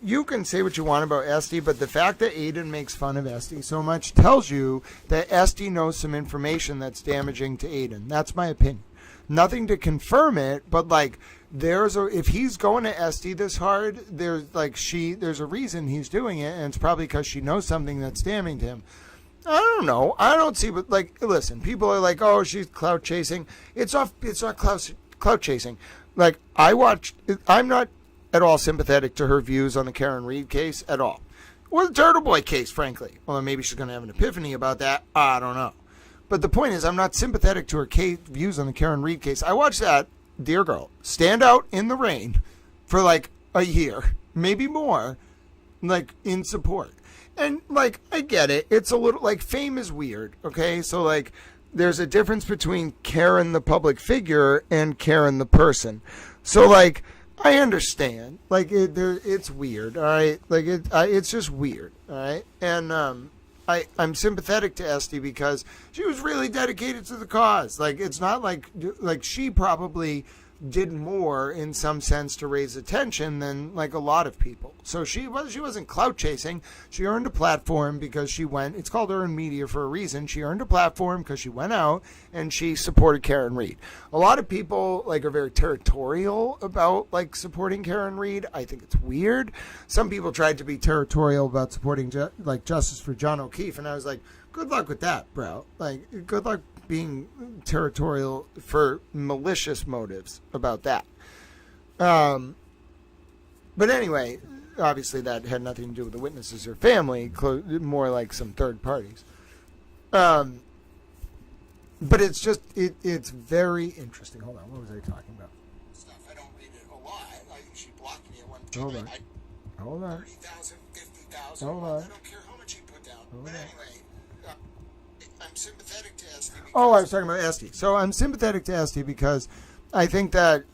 you can say what you want about Esty, but the fact that Aiden makes fun of Esty so much tells you that Esty knows some information that's damaging to Aiden. That's my opinion. Nothing to confirm it, but like, if he's going to Esty this hard, there's a reason he's doing it, and it's probably because she knows something that's damning to him. I don't know. I don't see, but like, listen, people are like, oh, she's clout chasing. It's not clout chasing. Like, I'm not at all sympathetic to her views on the Karen Reed case at all. Or the Turtle Boy case, frankly. Well, maybe she's going to have an epiphany about that. I don't know. But the point is, I'm not sympathetic to her views on the Karen Reed case. I watched that dear girl stand out in the rain for like a year, maybe more, like in support. And like, I get it. It's a little like, fame is weird. Okay. So like, there's a difference between Karen, the public figure, and Karen, the person. So like, I understand, like it's weird. All right. Like it's just weird. All right. And, I'm sympathetic to Esty because she was really dedicated to the cause. Like, it's not like she probably did more in some sense to raise attention than like a lot of people. So she wasn't clout chasing. She earned a platform because she went, it's called earned media for a reason. She earned a platform because she went out and she supported Karen Reed. A lot of people like are very territorial about like supporting Karen Reed. I think it's weird. Some people tried to be territorial about supporting like justice for John O'Keefe, and I was like, good luck with that, bro. Like, good luck being territorial for malicious motives about that. But anyway, obviously that had nothing to do with the witnesses or family, more like some third parties. But it's just, it's very interesting. Hold on, what was I talking about? Stuff, I don't read it a lot. She blocked me at one point. Hold on. 30,000, 50,000. Hold on. I don't care how much you put down. But anyway, I'm sympathetic to Esty. I was talking about Esty. So I'm sympathetic to Esty because I think that,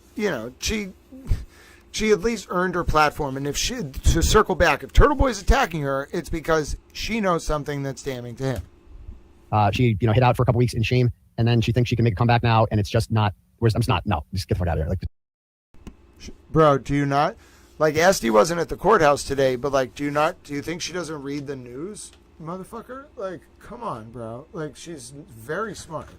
she at least earned her platform. And to circle back, if Turtle Boy's attacking her, it's because she knows something that's damning to him.
She, hid out for a couple weeks in shame, and then she thinks she can make a comeback now, and it's just not. No, just get the fuck out of here. Like,
bro, do you not? Like, Esty wasn't at the courthouse today, but like, do you think she doesn't read the news, motherfucker? Like, come on, bro. Like, she's very smart.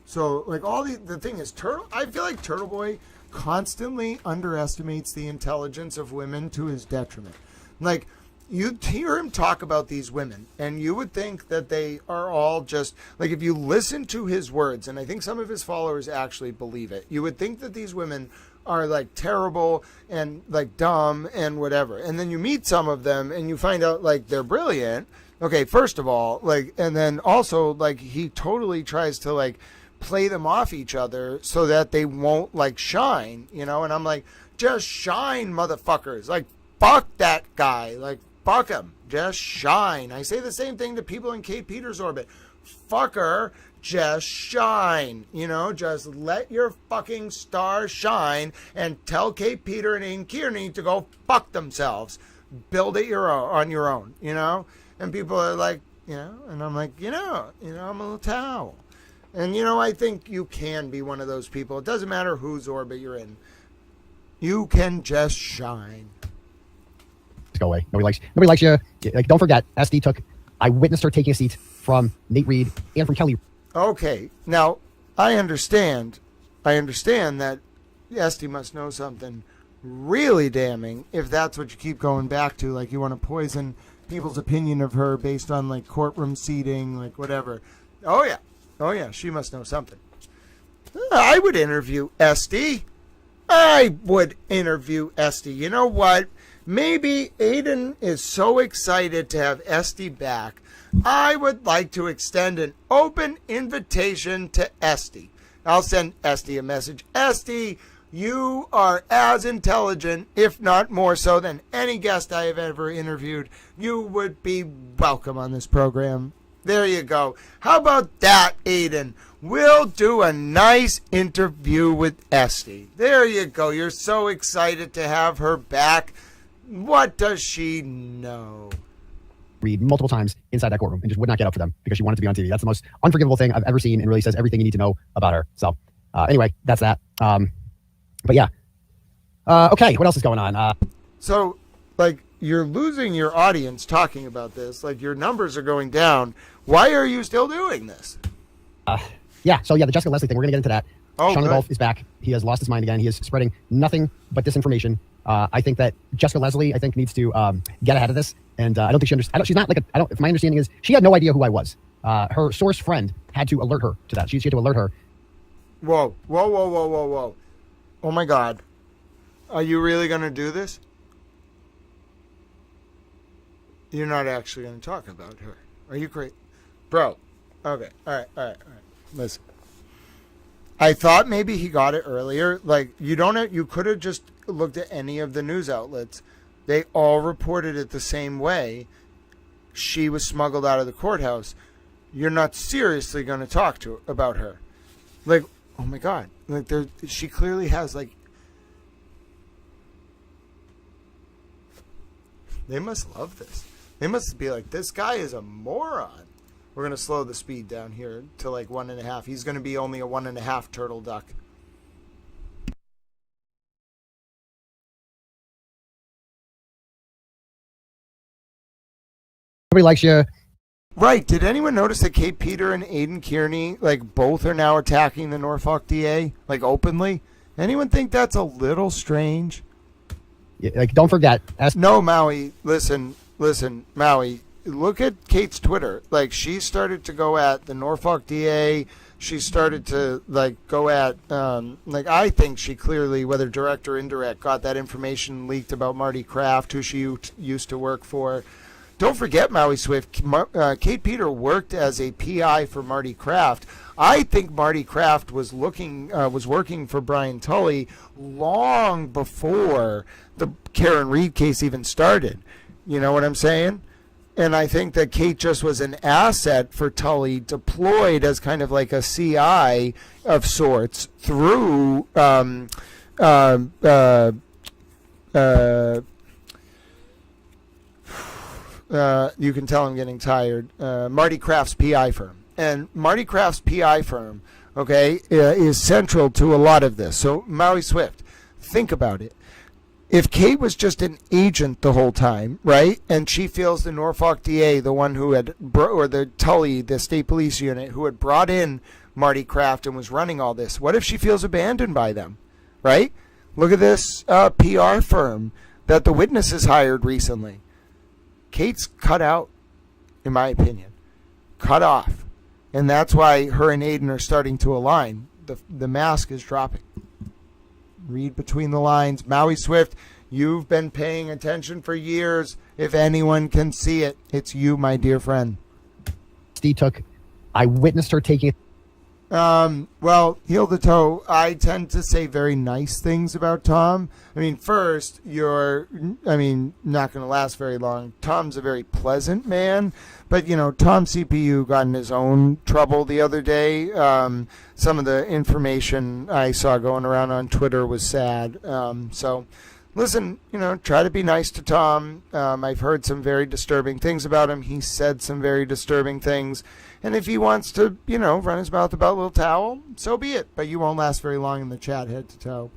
So, like, the thing is, I feel like Turtle Boy constantly underestimates the intelligence of women to his detriment. Like, you hear him talk about these women, and you would think that they are all just, like, if you listen to his words, and I think some of his followers actually believe it, you would think that these women are, like, terrible and, like, dumb and whatever. And then you meet some of them, and you find out, like, they're brilliant. Okay, first of all, like, and then also, like, he totally tries to, like, play them off each other so that they won't, like, shine, and I'm like, just shine, motherfuckers. Like, fuck that guy. Like, fuck him. Just shine. I say the same thing to people in Kate Peters' orbit. Fucker, just shine. Just let your fucking star shine and tell Kate Peter and Aiden Kierney to go fuck themselves. Build it on your own, And people are like, and I'm like, I'm a little towel. And, I think you can be one of those people. It doesn't matter whose orbit you're in. You can just shine.
Go away. Nobody likes you. Like, don't forget, Esty I witnessed her taking a seat from Nate Reed and from Kelly.
Okay. Now, I understand that Esty must know something really damning if that's what you keep going back to. Like, you want to poison people's opinion of her based on, like, courtroom seating, like, whatever. Oh, yeah. She must know something. I would interview Esty. You know what? maybe Aiden is so excited to have Esty back. I would like to extend an open invitation to Esty. I'll send Esty a message. Esty, you are as intelligent, if not more so, than any guest I have ever interviewed. You would be welcome on this program. There you go. How about that, Aiden? We'll do a nice interview with Esty. There you go. You're so excited to have her back. What does she know?
Read multiple times inside that courtroom and just would not get up for them because she wanted to be on TV. That's the most unforgivable thing I've ever seen and really says everything you need to know about her. So anyway, that's that. But yeah. Okay, what else is going on?
So, like, you're losing your audience talking about this. Like, your numbers are going down. Why are you still doing this?
Yeah, so yeah, the Jessica Leslie thing, we're going to get into that.
Oh,
Sean
good.
Golf is back. He has lost his mind again. He is spreading nothing but disinformation. I think that Jessica Leslie, needs to get ahead of this. And I don't think she understands. She's not like if my understanding is, she had no idea who I was. Her source friend had to alert her to that. She had to alert her.
Whoa. Oh my God. Are you really going to do this? You're not actually going to talk about her. Are you crazy? Bro. Okay. All right. Listen. I thought maybe he got it earlier. Like, you could have just looked at any of the news outlets. They all reported it the same way. She was smuggled out of the courthouse. You're not seriously going to talk about her. Like, oh my God. Like, she clearly has, like, they must love this. They must be like, this guy is a moron. We're going to slow the speed down here to like 1.5. He's going to be only a 1.5 turtle duck.
Nobody likes you.
Right. Did anyone notice that Kate Peter and Aiden Kierney, like, both are now attacking the Norfolk DA, like, openly? Anyone think that's a little strange?
Yeah, like, don't forget.
No, Maui. Listen, Maui. Look at Kate's Twitter. Like, she started to go at the Norfolk DA. She started to, like, go at, like, I think she clearly, whether direct or indirect, got that information leaked about Marty Kraft, who she used to work for. Don't forget, Maui Swift, Kate Peter worked as a PI for Marty Kraft. I think Marty Kraft was working for Brian Tully long before the Karen Reed case even started. You know what I'm saying? And I think that Kate just was an asset for Tully, deployed as kind of like a CI of sorts through you can tell I'm getting tired. Marty Kraft's PI firm. And Marty Kraft's PI firm, okay, is central to a lot of this. So, Maui Swift, think about it. If Kate was just an agent the whole time, right, and she feels the Norfolk DA, the one who had, or the Tully, the state police unit, who had brought in Marty Kraft and was running all this, what if she feels abandoned by them, right? Look at this PR firm that the witnesses hired recently. Kate's cut out, in my opinion. Cut off. And that's why her and Aiden are starting to align. The mask is dropping. Read between the lines. Maui Swift, you've been paying attention for years. If anyone can see it, it's you, my dear friend.
I witnessed her taking it.
Well, heel to toe, I tend to say very nice things about Tom. I mean, first, not going to last very long. Tom's a very pleasant man, but, Tom CPU got in his own trouble the other day. Some of the information I saw going around on Twitter was sad. So, listen, try to be nice to Tom. I've heard some very disturbing things about him. He said some very disturbing things. And if he wants to, run his mouth about Little Towel, so be it. But you won't last very long in the chat head to toe.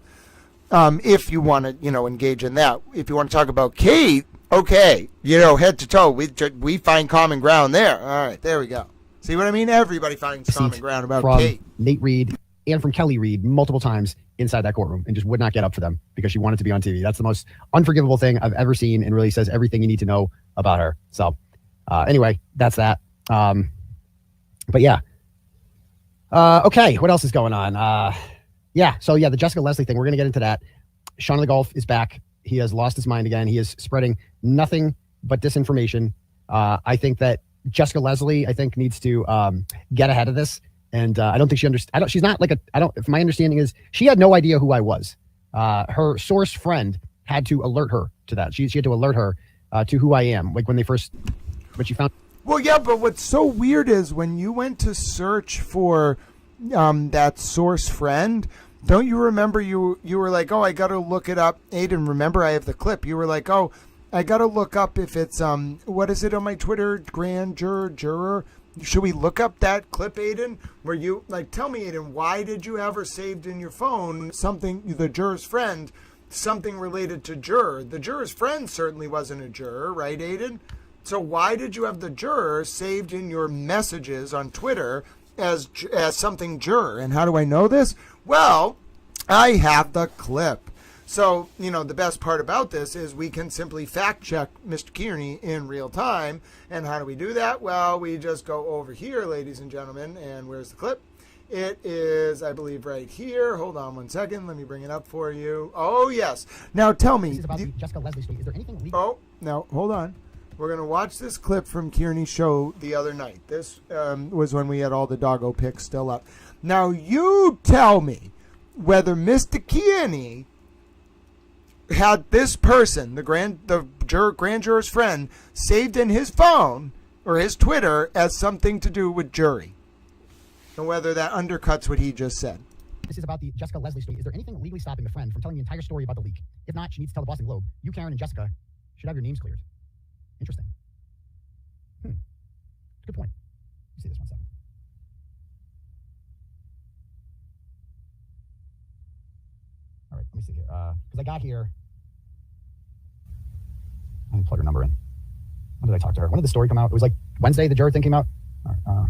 If you want to, engage in that. If you want to talk about Kate, okay, head to toe. We find common ground there. All right, there we go. See what I mean? Everybody finds common ground about
from
Kate.
Nate Reed and from Kelly Reed multiple times inside that courtroom and just would not get up for them because she wanted to be on TV. That's the most unforgivable thing I've ever seen and really says everything you need to know about her. So anyway, that's that. But yeah. Okay, what else is going on? The Jessica Leslie thing, we're going to get into that. Sean of the Golf is back. he has lost his mind again. He is spreading nothing but disinformation. I think that Jessica Leslie, needs to get ahead of this. And I don't think she understands. She's not like if my understanding is she had no idea who I was. Her source friend had to alert her to that. She had to alert her to who I am. Like when she found.
Well, yeah, but what's so weird is when you went to search for that source friend, don't you remember you were like, oh, I got to look it up. Aiden, remember I have the clip. You were like, oh, I got to look up if it's, what is it on my Twitter? Grand Juror. Should we look up that clip, Aiden? Where you, like, tell me, Aiden, why did you have her saved in your phone something, the juror's friend, something related to juror? The juror's friend certainly wasn't a juror, right, Aiden? So why did you have the juror saved in your messages on Twitter as something juror? And how do I know this? Well, I have the clip. So, the best part about this is we can simply fact check Mr. Kierney in real time. And how do we do that? Well, we just go over here, ladies and gentlemen. And where's the clip? It is, I believe, right here. Hold on one second. Let me bring it up for you. Oh, yes. Now, tell me.
This is about the Jessica Leslie story. Is there anything legal?
Oh, no, hold on. We're going to watch this clip from Kierney's show the other night. This was when we had all the doggo pics still up. Now, you tell me whether Mr. Kierney had this person, the grand juror's friend, saved in his phone or his Twitter as something to do with jury, and whether that undercuts what he just said.
This is about the Jessica Leslie story. Is there anything legally stopping the friend from telling the entire story about the leak? If not, she needs to tell the Boston Globe. You, Karen, and Jessica should have your names cleared. Interesting. Good point. Let me see this 1 second. All right, let me see here. Because I got here. Let me plug her number in. When did I talk to her? When did the story come out? It was like Wednesday, the juror thing came out. All right,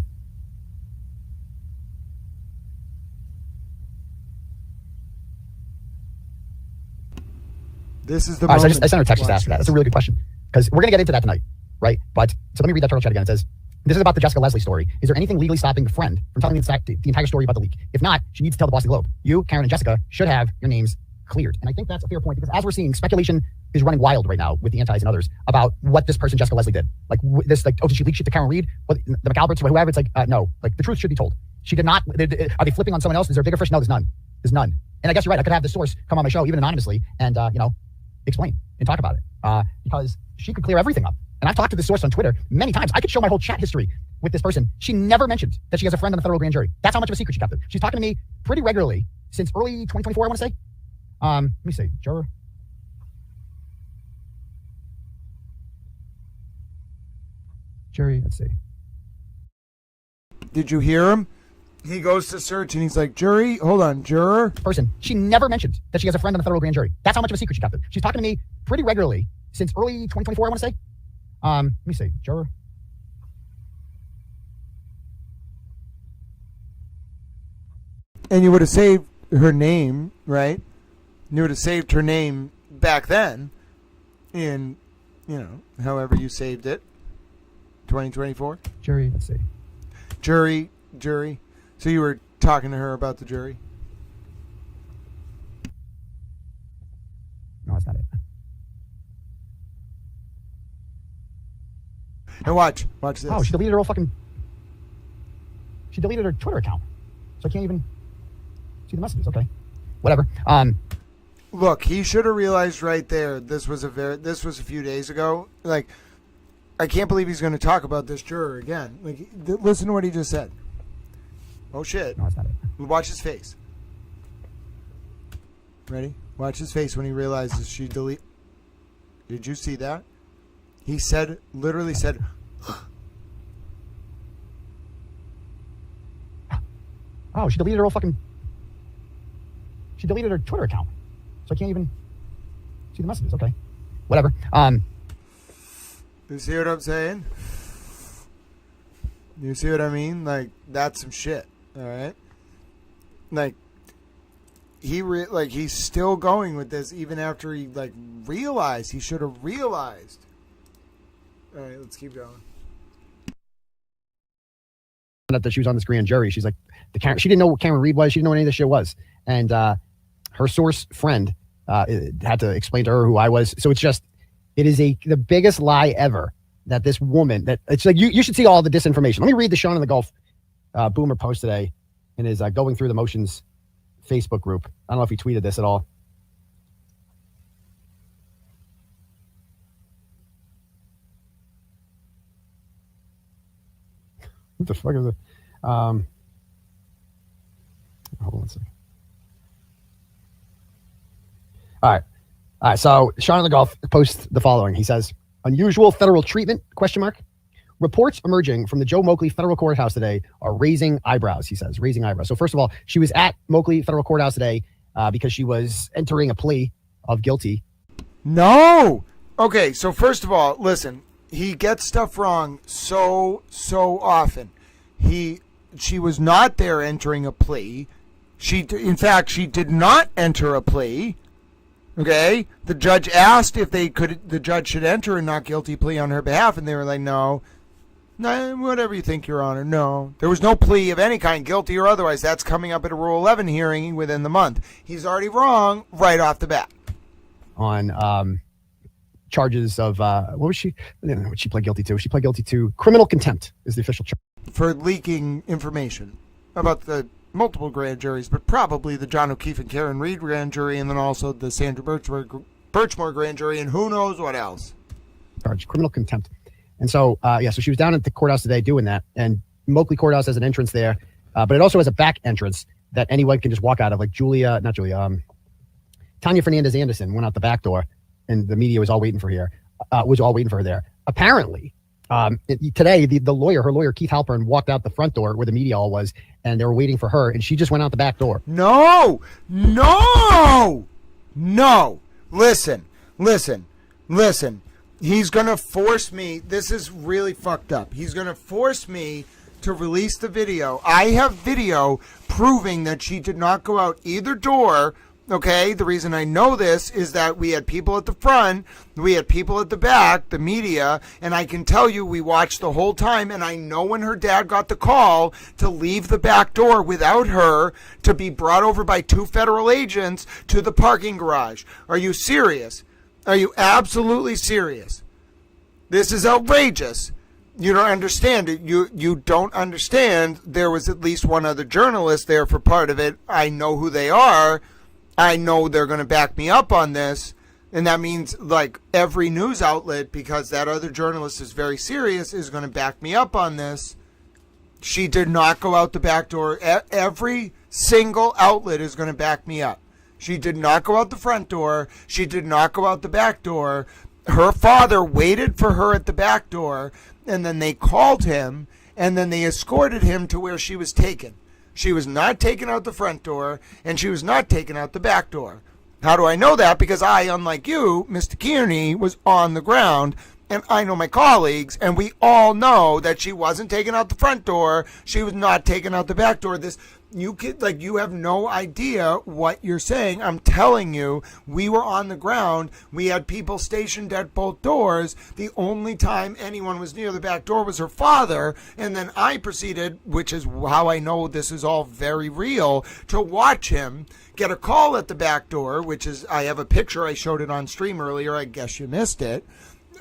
This is the
moment.
moment.
I sent her a text just to ask that. That's a really good question. Because we're going to get into that tonight, right? But, so let me read that turtle chat again. It says, this is about the Jessica Leslie story. Is there anything legally stopping the friend from telling the entire story about the leak? If not, she needs to tell the Boston Globe. You, Karen, and Jessica should have your names cleared. And I think that's a fair point because as we're seeing, speculation is running wild right now with the antis and others about what this person, Jessica Leslie, did. Like this, like, oh, did she leak shit to Karen Reed? Well, the McAlberts or whoever, it's like, no. Like, the truth should be told. She did not. Are they flipping on someone else? Is there a bigger fish? No, there's none. There's none. And I guess you're right. I could have the source come on my show, even anonymously, and, explain and talk about it. Because she could clear everything up. And I've talked to the source on Twitter many times. I could show my whole chat history with this person. She never mentioned that she has a friend on the federal grand jury. That's how much of a secret she kept it. She's talking to me pretty regularly since early 2024, I want to say. Let me see. Juror. Jury, let's see.
Did you hear him? He goes to search and he's like, jury, hold on, juror.
Person. She never mentioned that she has a friend on the federal grand jury. That's how much of a secret she kept it. She's talking to me pretty regularly since early 2024, I want to say. Let me see. Juror.
And you would have saved her name, right? You would have saved her name back then in, however you saved it. 2024?
Jury, let's see.
Jury. So you were talking to her about the jury?
No, that's not it.
And watch this.
Oh, she deleted her whole fucking... She deleted her Twitter account. So I can't even see the messages. Okay. Whatever.
Look, he should have realized right there this was a few days ago. Like, I can't believe he's going to talk about this juror again. Like, listen to what he just said. Oh, shit.
No, that's not it.
Watch his face. Ready? Watch his face when he realizes she delete. Did you see that? He literally said,
oh, she deleted her whole fucking... She deleted her Twitter account. So I can't even see the messages. Okay. Whatever.
You see what I'm saying? You see what I mean? Like, that's some shit. All right? Like, he's still going with this even after he, realized. He should have realized. All right, let's keep going.
That she was on this grand jury. She's like, she didn't know what Karen Reed was. She didn't know what any of this shit was. And her source friend had to explain to her who I was. So it is the biggest lie ever that this woman, that it's like, you should see all the disinformation. Let me read the Sean in the Gulf Boomer post today in his Going Through the Motions Facebook group. I don't know if he tweeted this at all. What the fuck is it? Hold on a second. All right. So Sean in the Gulf posts the following. He says, unusual federal treatment, ? Reports emerging from the Joe Moakley Federal Courthouse today are raising eyebrows, he says, raising eyebrows. So first of all, she was at Moakley Federal Courthouse today because she was entering a plea of guilty.
No. Okay, so first of all, listen, he gets stuff wrong so often. She was not there entering a plea. In fact, she did not enter a plea. Okay, the judge asked if the judge should enter a not guilty plea on her behalf, and they were like, no, whatever you think, Your Honor, no. There was no plea of any kind, guilty or otherwise. That's coming up at a Rule 11 hearing within the month. He's already wrong right off the bat.
On charges of, what was she? I don't know what she pled guilty to. She pled guilty to criminal contempt is the official charge.
For leaking information about the multiple grand juries, but probably the John O'Keefe and Karen Reed grand jury, and then also the Sandra Birchmore grand jury, and who knows what else.
Charge criminal contempt. And so, so she was down at the courthouse today doing that. And Moakley Courthouse has an entrance there, but it also has a back entrance that anyone can just walk out of. Like Tanya Fernandez Anderson went out the back door, and the media was all waiting for her there. Apparently, today, her lawyer, Keith Halpern, walked out the front door where the media all was, and they were waiting for her, and she just went out the back door.
No. Listen. He's going to force me. This is really fucked up. He's going to force me to release the video. I have video proving that she did not go out either door. Okay, the reason I know this is that we had people at the front, we had people at the back, the media, and I can tell you we watched the whole time, and I know when her dad got the call to leave the back door without her to be brought over by 2 federal agents to the parking garage. Are you serious? Are you absolutely serious? This is outrageous. You don't understand it. You don't understand. There was at least one other journalist there for part of it. I know who they are. I know they're going to back me up on this, and that means like every news outlet, because that other journalist is very serious, is going to back me up on this. She did not go out the back door. Every single outlet is going to back me up. She did not go out the front door. She did not go out the back door. Her father waited for her at the back door, and then they called him, and then they escorted him to where she was taken. She was not taken out the front door, and she was not taken out the back door. How do I know that? Because I, unlike you, Mr. Kierney, was on the ground, and I know my colleagues, and we all know that she wasn't taken out the front door. She was not taken out the back door. You have no idea what you're saying. I'm telling you, we were on the ground. We had people stationed at both doors. The only time anyone was near the back door was her father. And then I proceeded, which is how I know this is all very real, to watch him get a call at the back door, which is, I have a picture. I showed it on stream earlier. I guess you missed it.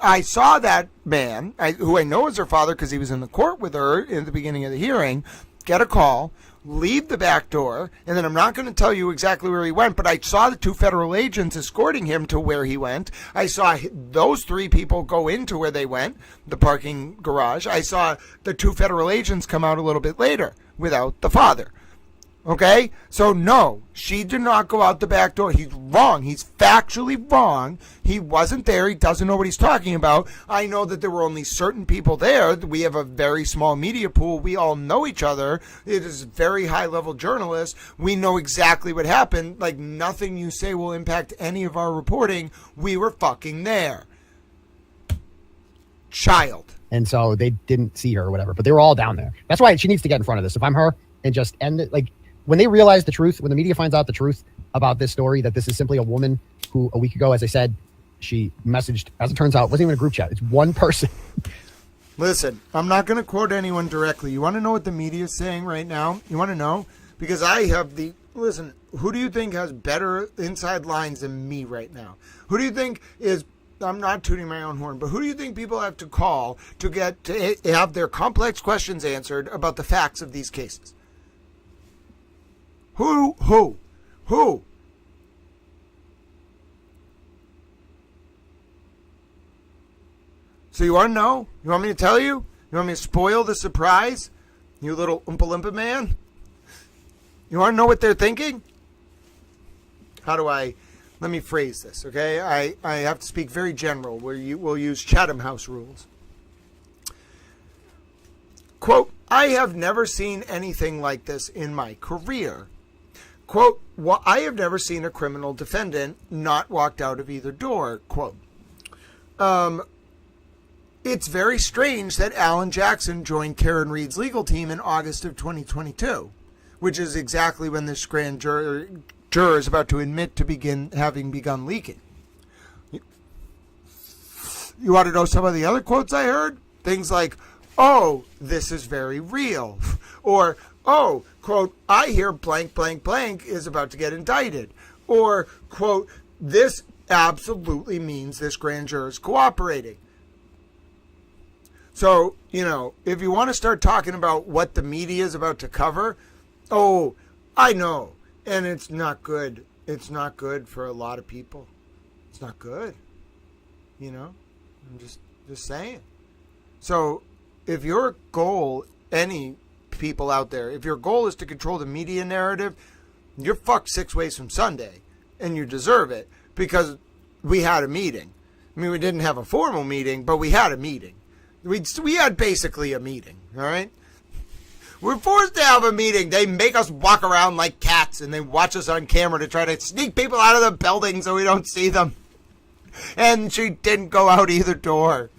I saw that man, who I know is her father because he was in the court with her in the beginning of the hearing, get a call, leave the back door, and then I'm not going to tell you exactly where he went, but I saw the 2 federal agents escorting him to where he went. I saw those 3 people go into where they went, the parking garage. I saw the 2 federal agents come out a little bit later without the father. Okay? So no, she did not go out the back door. He's wrong. He's factually wrong. He wasn't there. He doesn't know what he's talking about. I know that there were only certain people there. We have a very small media pool. We all know each other. It is very high-level journalists. We know exactly what happened. Like, nothing you say will impact any of our reporting. We were fucking there. Child.
And so they didn't see her or whatever, but they were all down there. That's why she needs to get in front of this. If I'm her, and just end it, like, when they realize the truth, when the media finds out the truth about this story, that this is simply a woman who a week ago, as I said, she messaged, as it turns out, it wasn't even a group chat. It's one person.
Listen, I'm not going to quote anyone directly. You want to know what the media is saying right now? You want to know? Because I have listen, who do you think has better inside lines than me right now? Who do you think is, I'm not tooting my own horn, but who do you think people have to call to get to have their complex questions answered about the facts of these cases? Who? So you want to know? You want me to tell you? You want me to spoil the surprise? You little Oompa Loompa man? You want to know what they're thinking? Let me phrase this, okay? I have to speak very general, where we'll use Chatham House rules. Quote, I have never seen anything like this in my career. Quote, well, I have never seen a criminal defendant not walked out of either door. Quote, it's very strange that Alan Jackson joined Karen Reed's legal team in August of 2022, which is exactly when this grand juror is about to admit to having begun leaking. You want to know some of the other quotes I heard? Things like, oh, this is very real. Or, oh, quote, I hear blank, blank, blank is about to get indicted. Or, quote, this absolutely means this grand juror is cooperating. So, if you want to start talking about what the media is about to cover, oh, I know. And it's not good. It's not good for a lot of people. It's not good. I'm just saying. So, if your goal, any people out there, if your goal is to control the media narrative, you're fucked 6 ways from Sunday. And you deserve it because we had a meeting. I mean, we didn't have a formal meeting, but we had a meeting. We had basically a meeting, all right? We're forced to have a meeting. They make us walk around like cats, and they watch us on camera to try to sneak people out of the building so we don't see them. And she didn't go out either door.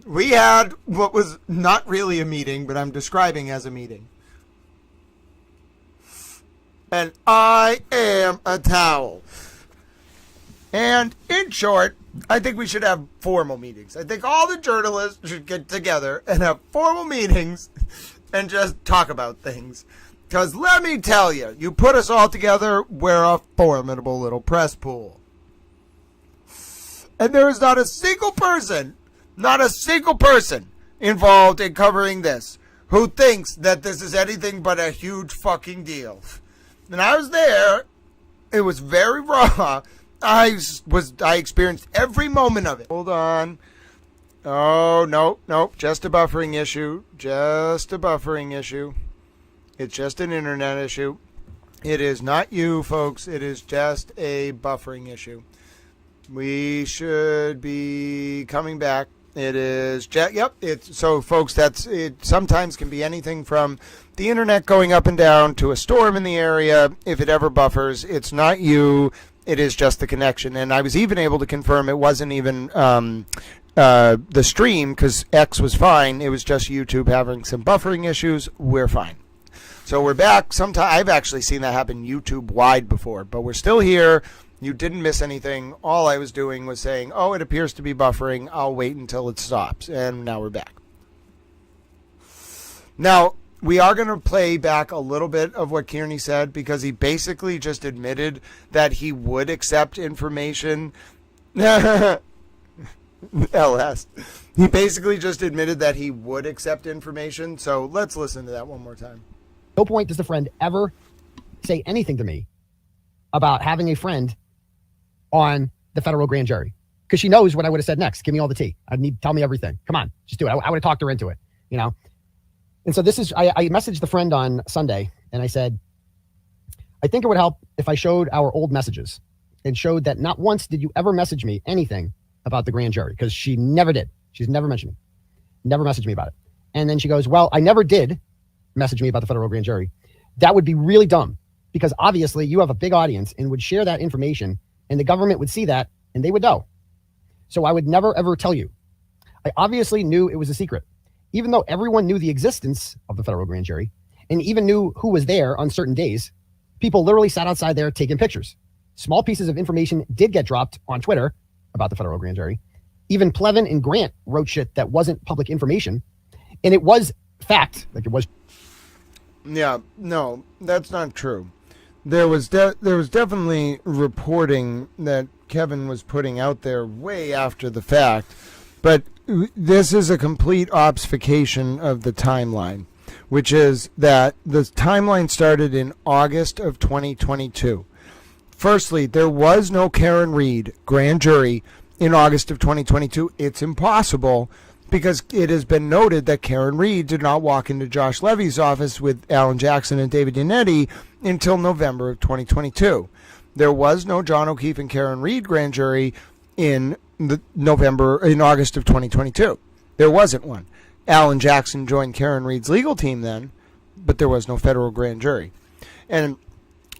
We had what was not really a meeting, but I'm describing as a meeting. And I am a towel. And in short, I think we should have formal meetings. I think all the journalists should get together and have formal meetings and just talk about things. Because let me tell you, you put us all together, we're a formidable little press pool. And there is not a single person involved in covering this who thinks that this is anything but a huge fucking deal. And I was there. It was very raw. I experienced every moment of it. Hold on. Oh, nope. Just a buffering issue. It's just an internet issue. It is not you, folks. It is just a buffering issue. We should be coming back. It is, yep. So, folks, it sometimes can be anything from the internet going up and down to a storm in the area. If it ever buffers, it's not you. It is just the connection. And I was even able to confirm it wasn't even the stream because X was fine. It was just YouTube having some buffering issues. We're fine. So we're back. I've actually seen that happen YouTube wide before, but we're still here. You didn't miss anything. All I was doing was saying, oh, it appears to be buffering. I'll wait until it stops. And now we're back. Now, we are going to play back a little bit of what Kierney said because he basically just admitted that he would accept information. LS. He basically just admitted that he would accept information. So let's listen to that one more time.
No point does the friend ever say anything to me about having a friend on the federal grand jury because she knows what I would have said next. Give me all the tea. Tell me everything. Come on, just do it. I would have talked her into it, And so I messaged the friend on Sunday and I said, I think it would help if I showed our old messages and showed that not once did you ever message me anything about the grand jury because she never did. She's never mentioned me, never messaged me about it. And then she goes, well, I never did message me about the federal grand jury. That would be really dumb because obviously you have a big audience and would share that information and the government would see that and they would know. So I would never, ever tell you. I obviously knew it was a secret. Even though everyone knew the existence of the federal grand jury and even knew who was there on certain days, people literally sat outside there taking pictures. Small pieces of information did get dropped on Twitter about the federal grand jury. Even Plevin and Grant wrote shit that wasn't public information. And it was fact. Like it was.
Yeah, no, that's not true. there was definitely reporting that Kevin was putting out there way after the fact, but this is a complete obfuscation of the timeline, which is that the timeline started in August of 2022. Firstly, there was no Karen Reed grand jury in August of 2022. It's impossible because it has been noted that Karen Reed did not walk into Josh Levy's office with Alan Jackson and David Yannetti until November of 2022. There was no John O'Keefe and Karen Reed grand jury in August of 2022. There wasn't one. Alan Jackson joined Karen Reed's legal team then, but there was no federal grand jury. And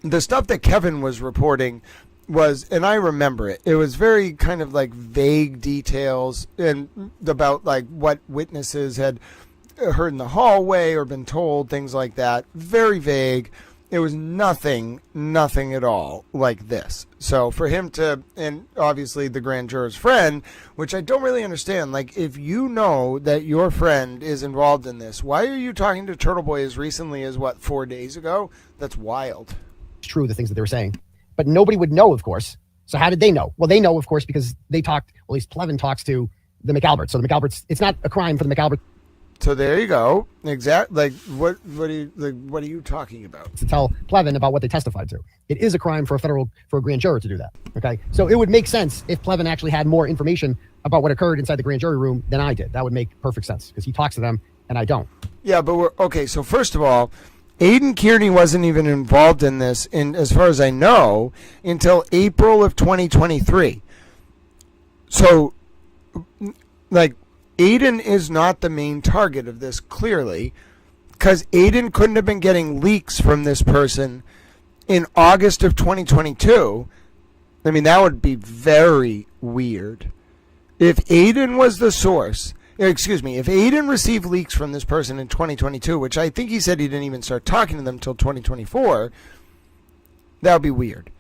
the stuff that Kevin was reporting was, and I remember it, it was very kind of like vague details and about like what witnesses had heard in the hallway or been told, things like that. Very vague. It was nothing at all like this. So for him to, and obviously the grand juror's friend, which I don't really understand, like if you know that your friend is involved in this, why are you talking to Turtle Boy as recently as 4 days ago? That's wild.
It's true, the things that they were saying. But nobody would know, of course. So how did they know? Well, they know, of course, because they talked, well, at least Plevin talks to the McAlberts. So the McAlberts, it's not a crime for the McAlberts.
So there you go. Exactly. Like what are you talking about?
To tell Plevin about what they testified to. It is a crime for a grand juror to do that. Okay. So it would make sense if Plevin actually had more information about what occurred inside the grand jury room than I did. That would make perfect sense because he talks to them and I don't.
Yeah, but we're okay. So first of all, Aiden Kierney wasn't even involved in this, as far as I know, until April of 2023. So, like, Aiden is not the main target of this, clearly, because Aiden couldn't have been getting leaks from this person in August of 2022. I mean, that would be very weird. If Aiden was the source, if Aiden received leaks from this person in 2022, which I think he said he didn't even start talking to them until 2024, that would be weird.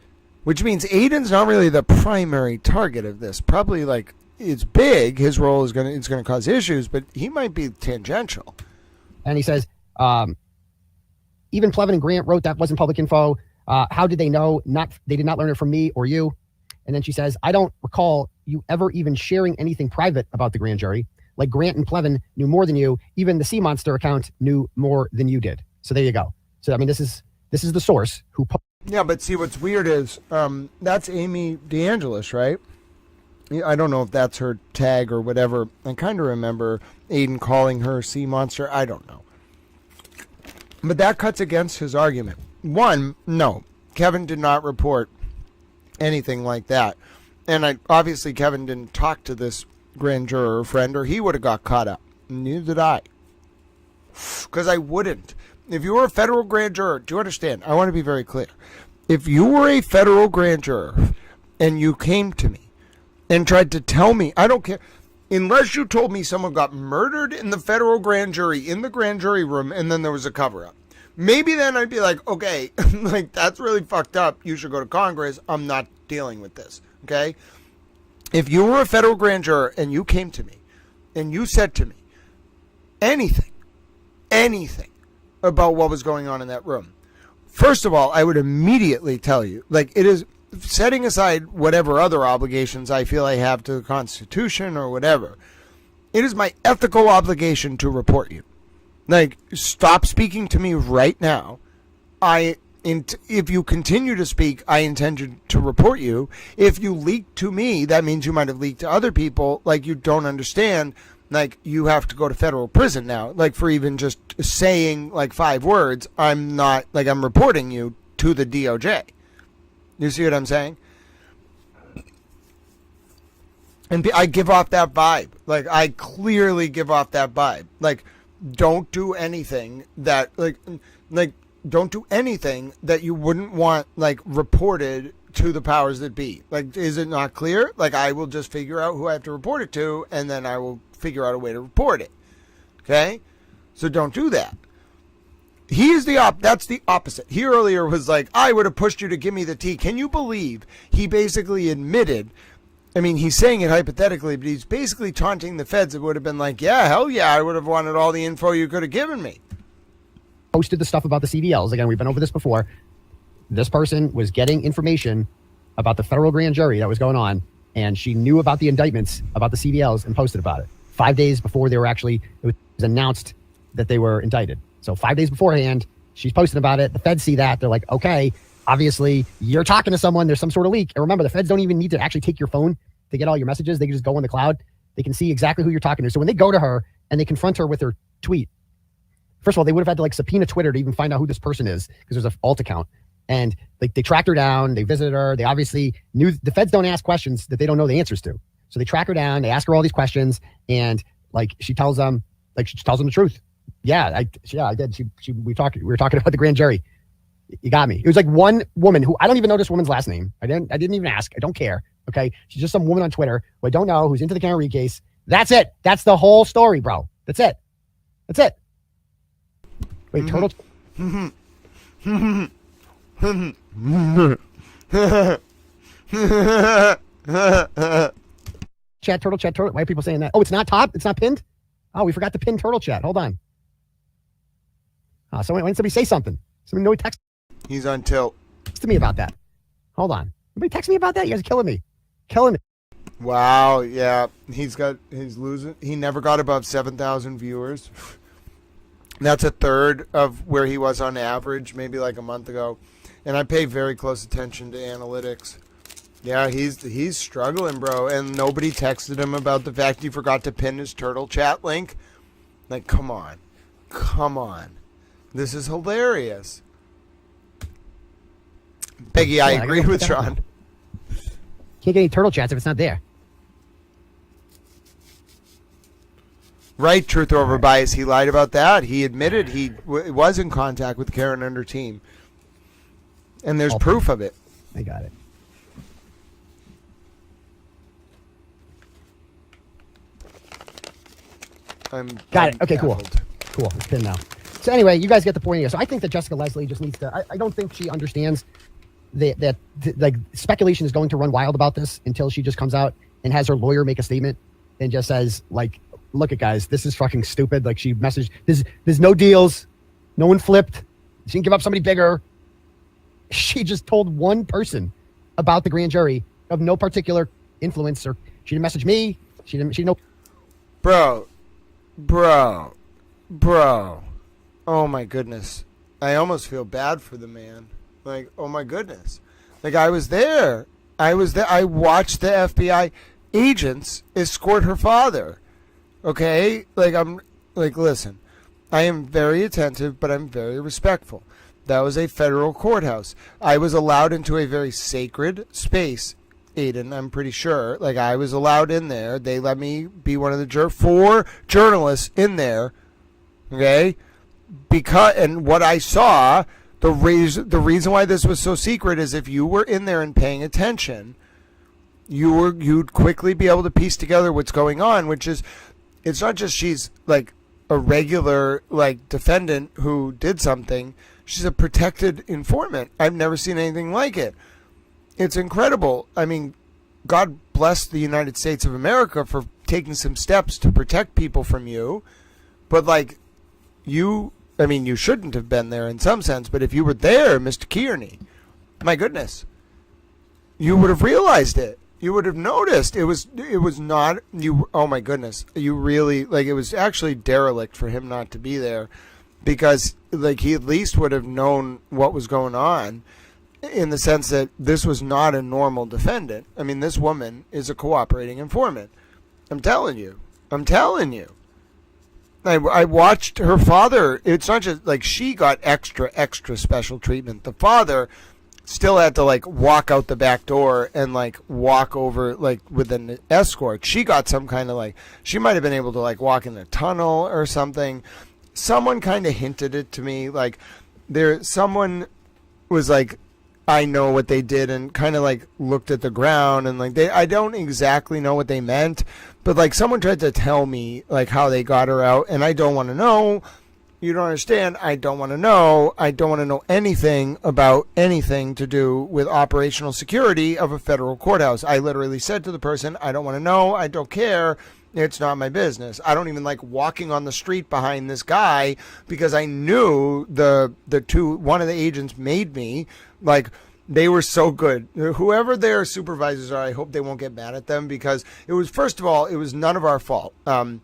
Which means Aiden's not really the primary target of this. Probably, like, it's big. His role is it's going to cause issues, but he might be tangential.
And he says, even Plevin and Grant wrote that wasn't public info. How did they know? They did not learn it from me or you. And then she says, I don't recall you ever even sharing anything private about the grand jury. Like Grant and Plevin knew more than you. Even the Sea Monster account knew more than you did. So there you go. So, I mean, this is the source who...
Yeah, but see, what's weird is that's Amy DeAngelis, right? I don't know if that's her tag or whatever. I kind of remember Aiden calling her Sea Monster. I don't know. But that cuts against his argument. One, no, Kevin did not report anything like that. And obviously Kevin didn't talk to this grand juror friend or he would have got caught up. Neither did I. Because I wouldn't. If you were a federal grand juror, do you understand? I want to be very clear. If you were a federal grand juror and you came to me and tried to tell me, I don't care, unless you told me someone got murdered in the federal grand jury, in the grand jury room, and then there was a cover-up. Maybe then I'd be like, okay, like that's really fucked up. You should go to Congress. I'm not dealing with this, okay? If you were a federal grand juror and you came to me and you said to me anything about what was going on in that room, first of all, I would immediately tell you, like it is, setting aside whatever other obligations I feel I have to the Constitution or whatever, it is my ethical obligation to report you. Like, stop speaking to me right now. If you continue to speak, I intend to report you. If you leak to me, that means you might have leaked to other people. Like, you don't understand. Like, you have to go to federal prison now. Like, for even just saying, like, 5 words, I'm reporting you to the DOJ. You see what I'm saying? And I give off that vibe. Like, I clearly give off that vibe. Like, don't do anything that, don't do anything that you wouldn't want, like, reported to the powers that be. Like, is it not clear? Like, I will just figure out who I have to report it to, and then I will figure out a way to report it. Okay? So don't do that. That's the opposite. He earlier was like, I would have pushed you to give me the tea. Can you believe he basically admitted, I mean, he's saying it hypothetically, but he's basically taunting the feds. It would have been like, yeah, hell yeah, I would have wanted all the info you could have given me.
Posted the stuff about the CDLs. Again, we've been over this before. this person was getting information about the federal grand jury that was going on, and she knew about the indictments, about the CVLs, and posted about it 5 days before they were actually, it was announced that they were indicted. So 5 days beforehand, she's posting about it. The feds see that. They're like, okay, obviously you're talking to someone. There's some sort of leak. And remember, the feds don't even need to actually take your phone to get all your messages. They can just go in the cloud. They can see exactly who you're talking to. So when they go to her and they confront her with her tweet, first of all, they would have had to like subpoena Twitter to even find out who this person is because there's an alt account. And like they tracked her down. They visited her. They obviously knew the feds don't ask questions that they don't know the answers to. So they track her down. They ask her all these questions, and like she tells them the truth. Yeah, I did. We were talking about the grand jury. You got me. It was like one woman who I don't even know this woman's last name. I didn't even ask. I don't care. Okay, she's just some woman on Twitter who I don't know who's into the Kierney case. That's it. That's the whole story, bro. That's it. Wait, turtle. Chat turtle. Why are people saying that? Oh, it's not top. It's not pinned. Oh, we forgot to pin turtle chat. Hold on. So when somebody say something, somebody know he text.
He's on tilt.
Text me about that. Hold on. Somebody text me about that. You guys are killing me.
Wow. Yeah, he's losing. He never got above 7,000 viewers. That's a third of where he was on average, maybe like a month ago. And I pay very close attention to analytics. Yeah, he's struggling, bro. And nobody texted him about the fact he forgot to pin his turtle chat link. Like, come on. This is hilarious. Peggy, I agree with Sean.
Can't get any turtle chats if it's not there.
Right, truth over bias. He lied about that. He admitted he was in contact with Karen and her team. And there's proof of it.
I got it. Got it. Okay,
baffled.
Cool. It's pinned now. So anyway, you guys get the point here. So I think that Jessica Leslie just needs to. I don't think she understands that like speculation is going to run wild about this until she just comes out and has her lawyer make a statement and just says like, look at guys, this is fucking stupid. Like she messaged, there's no deals, no one flipped. She didn't give up somebody bigger. She just told one person about the grand jury of no particular influence, or she didn't message me. She didn't know.
Bro. Oh my goodness. I almost feel bad for the man. Like, oh my goodness. Like I was there. I watched the FBI agents escort her father. Okay? Listen. I am very attentive, but I'm very respectful. That was a federal courthouse. I was allowed into a very sacred space, Aiden, I'm pretty sure. Like, I was allowed in there. They let me be one of the 4 journalists in there. Okay? And what I saw, the reason why this was so secret is if you were in there and paying attention, you'd quickly be able to piece together what's going on, which is, it's not just she's, like, a regular, like, defendant who did something. She's a protected informant. I've never seen anything like it. It's incredible. I mean, God bless the United States of America for taking some steps to protect people from you. But, like, you shouldn't have been there in some sense. But if you were there, Mr. Kierney, my goodness, you would have realized it. You would have noticed. It was not you. Oh, my goodness. You really, like, it was actually derelict for him not to be there. Because, like, he at least would have known what was going on in the sense that this was not a normal defendant. I mean, this woman is a cooperating informant. I'm telling you. I watched her father. It's not just, like, she got extra special treatment. The father still had to, like, walk out the back door and, like, walk over, like, with an escort. She got some kind of, like, she might have been able to, like, walk in the tunnel or something. Someone kind of hinted it to me, like someone was like, I know what they did, and kind of like looked at the ground and like I don't exactly know what they meant, but like someone tried to tell me like how they got her out, and I don't want to know. You don't understand. I don't want to know. I don't want to know anything about anything to do with operational security of a federal courthouse. I literally said to the person, I don't want to know. I don't care. It's not my business. I don't even like walking on the street behind this guy because I knew one of the agents made me like. They were so good. Whoever their supervisors are, I hope they won't get mad at them because it was, first of all, it was none of our fault. I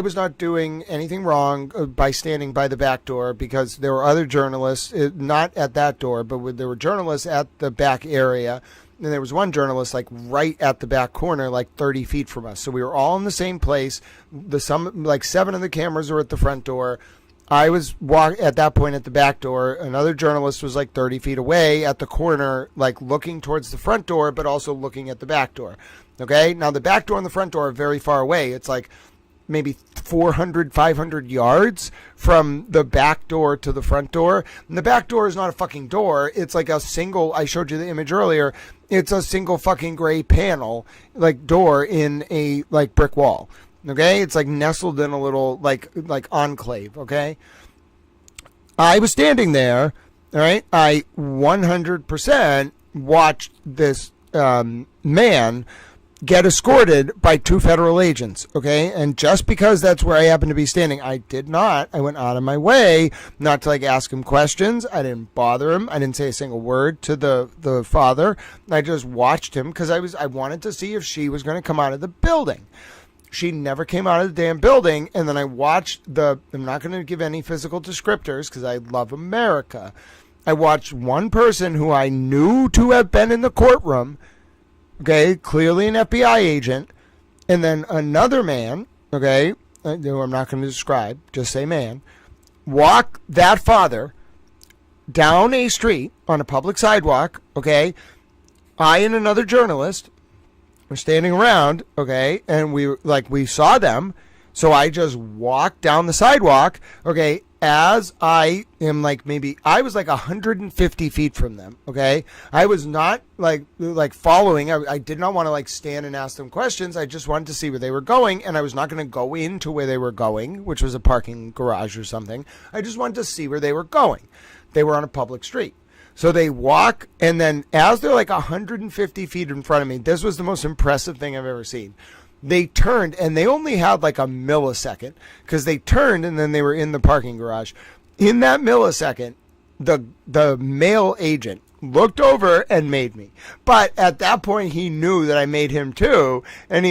was not doing anything wrong by standing by the back door because there were other journalists, not at that door, but there were journalists at the back area. And there was one journalist like right at the back corner, like 30 feet from us. So we were all in the same place. Like 7 of the cameras were at the front door. I was at that point at the back door. Another journalist was like 30 feet away at the corner, like looking towards the front door, but also looking at the back door. Okay. Now the back door and the front door are very far away. It's like maybe 400, 500 yards from the back door to the front door. And the back door is not a fucking door. It's like a single, I showed you the image earlier. It's a single fucking gray panel, like door in a like brick wall. Okay, it's like nestled in a little like enclave. Okay, I was standing there. All right, I 100% watched this man get escorted by 2 federal agents. Okay, and just because that's where I happened to be standing, I went out of my way not to like ask him questions. I didn't bother him. I didn't say a single word to the father. I just watched him because I wanted to see if she was going to come out of the building. She never came out of the damn building. And then I watched I'm not going to give any physical descriptors because I love America. I watched one person who I knew to have been in the courtroom. Okay, clearly an FBI agent. And then another man, okay, who I'm not going to describe, just say man, walk that father down a street on a public sidewalk, okay? I and another journalist were standing around, okay, and we saw them, so I just walked down the sidewalk, okay, as I am like I was like 150 feet from them, okay? I was not like following. I did not want to like stand and ask them questions. I just wanted to see where they were going, and I was not going to go into where they were going, which was a parking garage or something. I just wanted to see where they were going. They were on a public street. So they walk, and then as they're like 150 feet in front of me, this was the most impressive thing I've ever seen. They turned, and they only had like a millisecond because they turned and then they were in the parking garage. In that millisecond, the male agent looked over and made me. But at that point, he knew that I made him too. And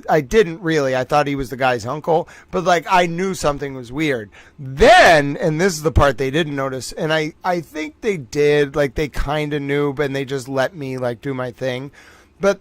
I didn't really. I thought he was the guy's uncle. But like I knew something was weird. Then, and this is the part they didn't notice, and I think they did, like they kind of knew, but they just let me like do my thing. But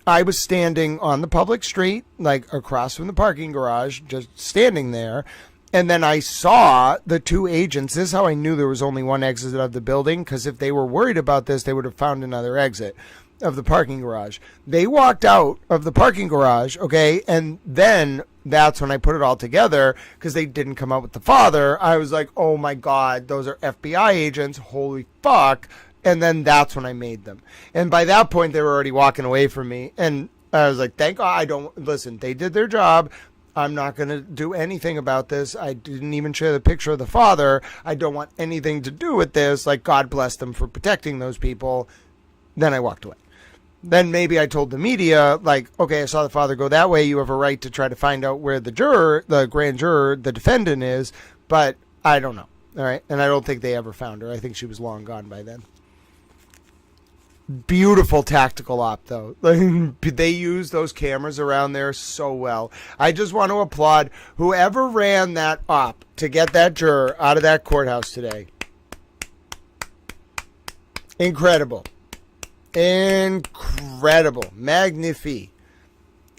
I was standing on the public street, like across from the parking garage, just standing there. And then I saw the 2 agents. This is how I knew there was only one exit of the building, because if they were worried about this, they would have found another exit of the parking garage. They walked out of the parking garage, okay, and then that's when I put it all together, because they didn't come out with the father. I was like, oh my God, those are FBI agents. Holy fuck. And then that's when I made them. And by that point, they were already walking away from me. And I was like, thank God listen, they did their job. I'm not going to do anything about this. I didn't even share the picture of the father. I don't want anything to do with this. Like, God bless them for protecting those people. Then I walked away. Then maybe I told the media, like, okay, I saw the father go that way. You have a right to try to find out where the grand juror, the defendant is. But I don't know. All right. And I don't think they ever found her. I think she was long gone by then. Beautiful tactical op, though. They use those cameras around there so well. I just want to applaud whoever ran that op to get that juror out of that courthouse today. Incredible. Incredible. Magnifique.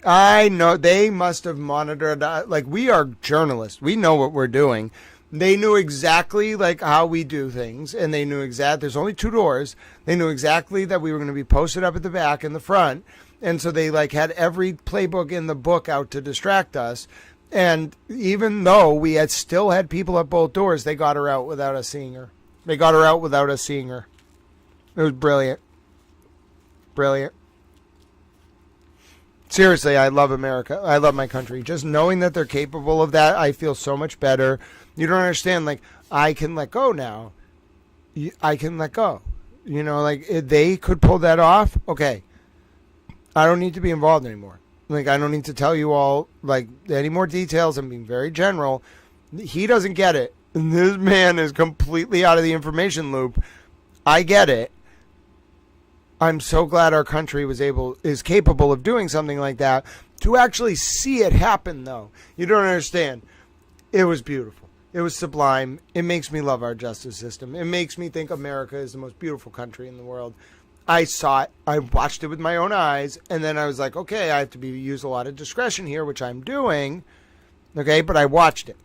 I know they must have monitored. Like, we are journalists. We know what we're doing. They knew exactly like how we do things, and they knew there's only 2 doors. They knew exactly that we were going to be posted up at the back and the front. And so they like had every playbook in the book out to distract us. And even though we had still had people at both doors, they got her out without us seeing her. They got her out without us seeing her. It was brilliant. Brilliant. Seriously, I love America. I love my country. Just knowing that they're capable of that, I feel so much better. You don't understand. Like, I can let go now. I can let go. You know, like, if they could pull that off, okay. I don't need to be involved anymore. Like, I don't need to tell you all, like, any more details. I'm being very general. He doesn't get it. And this man is completely out of the information loop. I get it. I'm so glad our country is capable of doing something like that. To actually see it happen, though, you don't understand. It was beautiful. It was sublime. It makes me love our justice system. It makes me think America is the most beautiful country in the world. I saw it. I watched it with my own eyes, and then I was like, okay, I have to use a lot of discretion here, which I'm doing. Okay, but I watched it.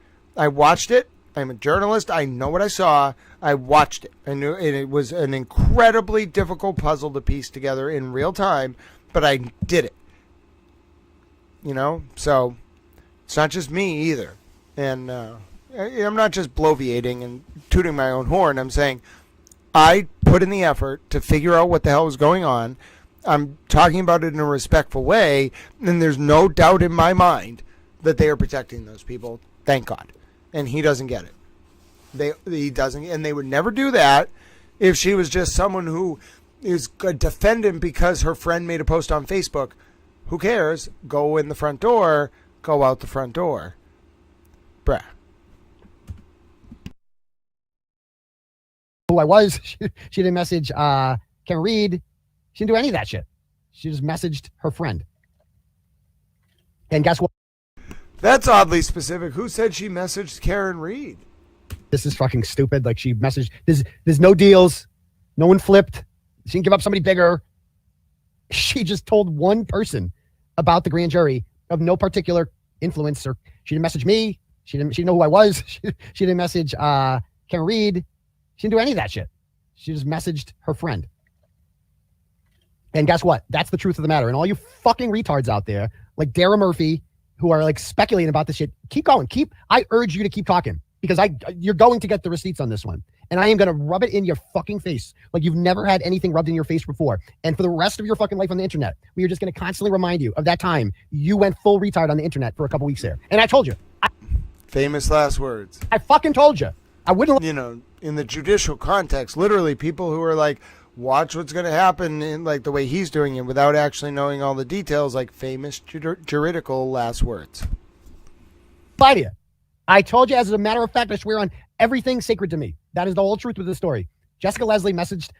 I'm a journalist. I know what I saw. I watched it. I knew it was an incredibly difficult puzzle to piece together in real time, but I did it. You know, so it's not just me either. And I'm not just bloviating and tooting my own horn. I'm saying I put in the effort to figure out what the hell was going on. I'm talking about it in a respectful way, and there's no doubt in my mind that they are protecting those people. Thank God. And he doesn't get it. He doesn't, and they would never do that if she was just someone who is a defendant because her friend made a post on Facebook. Who cares? Go in the front door, go out the front door. Bruh.
Who I was, she didn't message Karen Reed. She didn't do any of that shit. She just messaged her friend. And guess what?
That's oddly specific. Who said she messaged Karen Reed?
This is fucking stupid. Like, she messaged, there's no deals. No one flipped. She didn't give up somebody bigger. She just told one person about the grand jury of no particular influence. Or she didn't message me. She didn't know who I was. She didn't message Karen Reed. She didn't do any of that shit. She just messaged her friend. And guess what? That's the truth of the matter. And all you fucking retards out there, like Dara Murphy, who are like speculating about this shit, keep going. I urge you to keep talking, because you're going to get the receipts on this one. And I am going to rub it in your fucking face like you've never had anything rubbed in your face before. And for the rest of your fucking life on the internet, we are just going to constantly remind you of that time you went full retard on the internet for a couple weeks there. And I told you.
Famous last words.
I fucking told you. I wouldn't.
You know, in the judicial context, literally people who are like, watch what's going to happen in like the way he's doing it without actually knowing all the details, like famous juridical last words.
Lie to you. I told you, as a matter of fact, I swear on everything sacred to me. That is the whole truth of the story. Jessica Leslie messaged.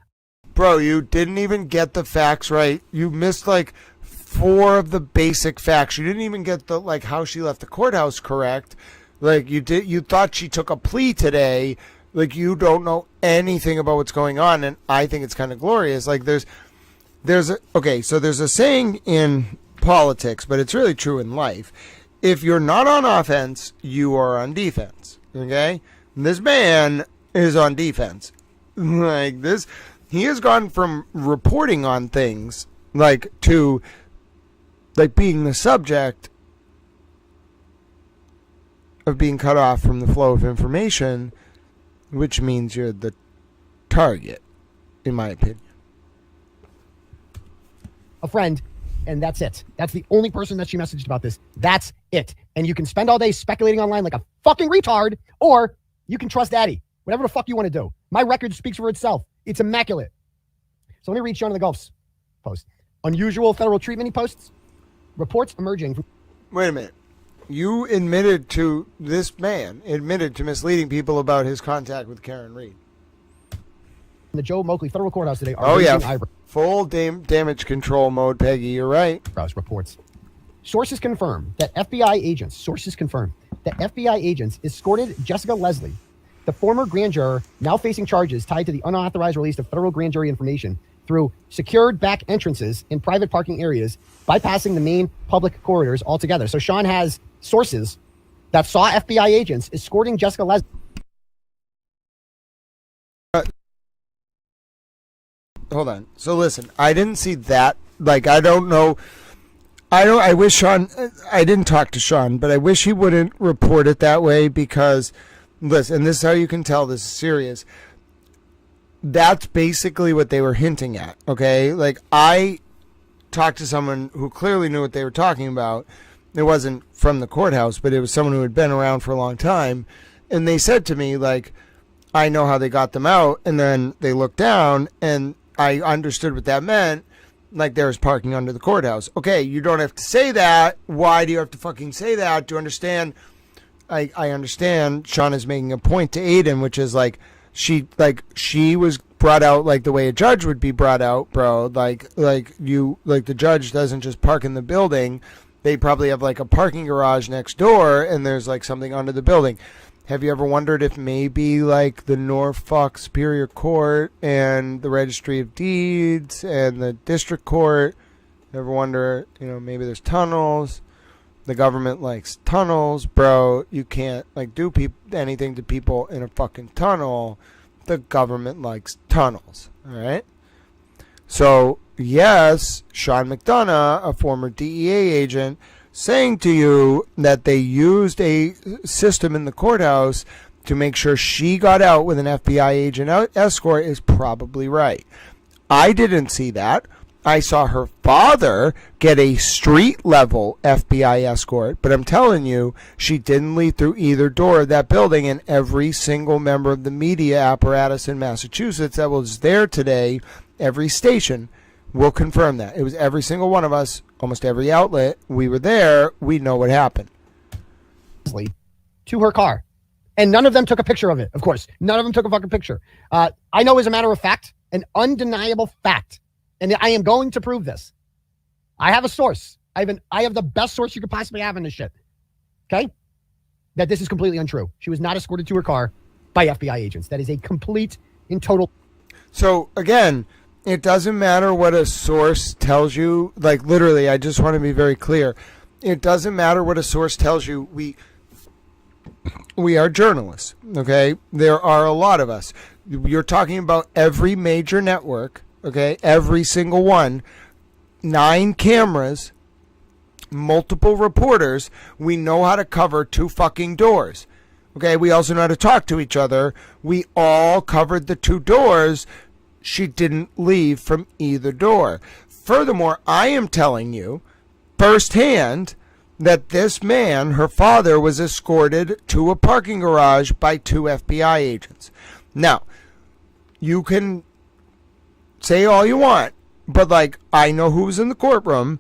Bro, you didn't even get the facts right. You missed like 4 of the basic facts. You didn't even get the like how she left the courthouse correct. Like you thought she took a plea today. Like, you don't know anything about what's going on, and I think it's kind of glorious. Like, there's a saying in politics, but it's really true in life. If you're not on offense, you are on defense. Okay? And this man is on defense. Like, this, he has gone from reporting on things, like, to, like, being the subject of being cut off from the flow of information, which means you're the target, in my opinion.
A friend, and that's it. That's the only person that she messaged about this. That's it. And you can spend all day speculating online like a fucking retard, or you can trust Daddy. Whatever the fuck you want to do. My record speaks for itself. It's immaculate. So let me read Sean of the Gulf's post. Unusual federal treatment, he posts. Reports emerging from...
Wait a minute. You admitted to misleading people about his contact with Karen Reed.
In the Joe Moakley Federal Courthouse today.
Full damage control mode, Peggy. You're right.
Reports. Sources confirm that FBI agents escorted Jessica Leslie, the former grand juror now facing charges tied to the unauthorized release of federal grand jury information, through secured back entrances in private parking areas, bypassing the main public corridors altogether. So Sean has sources that saw FBI agents escorting Jessica Leslie.
Hold on. So listen, I didn't see that. Like, I don't know. I wish Sean, I didn't talk to Sean, but I wish he wouldn't report it that way, because, listen, and this is how you can tell this is serious. That's basically what they were hinting at, okay? Like, I talked to someone who clearly knew what they were talking about. It wasn't from the courthouse, but it was someone who had been around for a long time. And they said to me, like, I know how they got them out. And then they looked down, and I understood what that meant. like there's parking under the courthouse. Okay, you don't have to say that. Why do you have to fucking say that? Do you understand? I understand Sean is making a point to Aiden, which is like she was brought out like the way a judge would be brought out, bro. Like the judge doesn't just park in the building. They probably have like a parking garage next door and there's like something under the building. Have you ever wondered if maybe like the Norfolk Superior Court and the Registry of Deeds and the District Court, ever wonder, maybe there's tunnels? The government likes tunnels, bro. You can't like do anything to people in a fucking tunnel. The government likes tunnels, all right? So, yes, Sean McDonough, a former DEA agent, saying to you that they used a system in the courthouse to make sure she got out with an FBI agent escort is probably right. I didn't see that. I saw her father get a street-level FBI escort, but I'm telling you, she didn't leave through either door of that building, and every single member of the media apparatus in Massachusetts that was there today, every station, will confirm that. It was every single one of us, almost every outlet. We were there. We know what happened.
To her car. And none of them took a picture of it, of course. None of them took a fucking picture. I know as a matter of fact, an undeniable fact, and I am going to prove this. I have a source. I have the best source you could possibly have in this shit. Okay? That this is completely untrue. She was not escorted to her car by FBI agents. That is a complete and total.
So, again, it doesn't matter what a source tells you. Like, literally, I just want to be very clear. It doesn't matter what a source tells you. We are journalists, okay? There are a lot of us. You're talking about every major network, okay? Every single one. 9 cameras, multiple reporters. We know how to cover 2 fucking doors. Okay, we also know how to talk to each other. We all covered the 2 doors. She didn't leave from either door. Furthermore, I am telling you firsthand that this man, her father, was escorted to a parking garage by 2 FBI agents. Now, you can say all you want, but like, I know who was in the courtroom.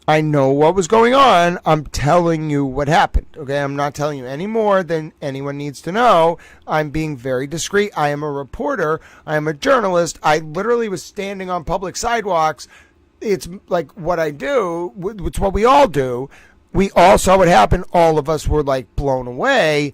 I know what was going on. I'm telling you what happened. Okay, I'm not telling you any more than anyone needs to know. I'm being very discreet. I am a reporter. I am a journalist. I literally was standing on public sidewalks. It's like what I do. It's what we all do. We all saw what happened. All of us were like blown away.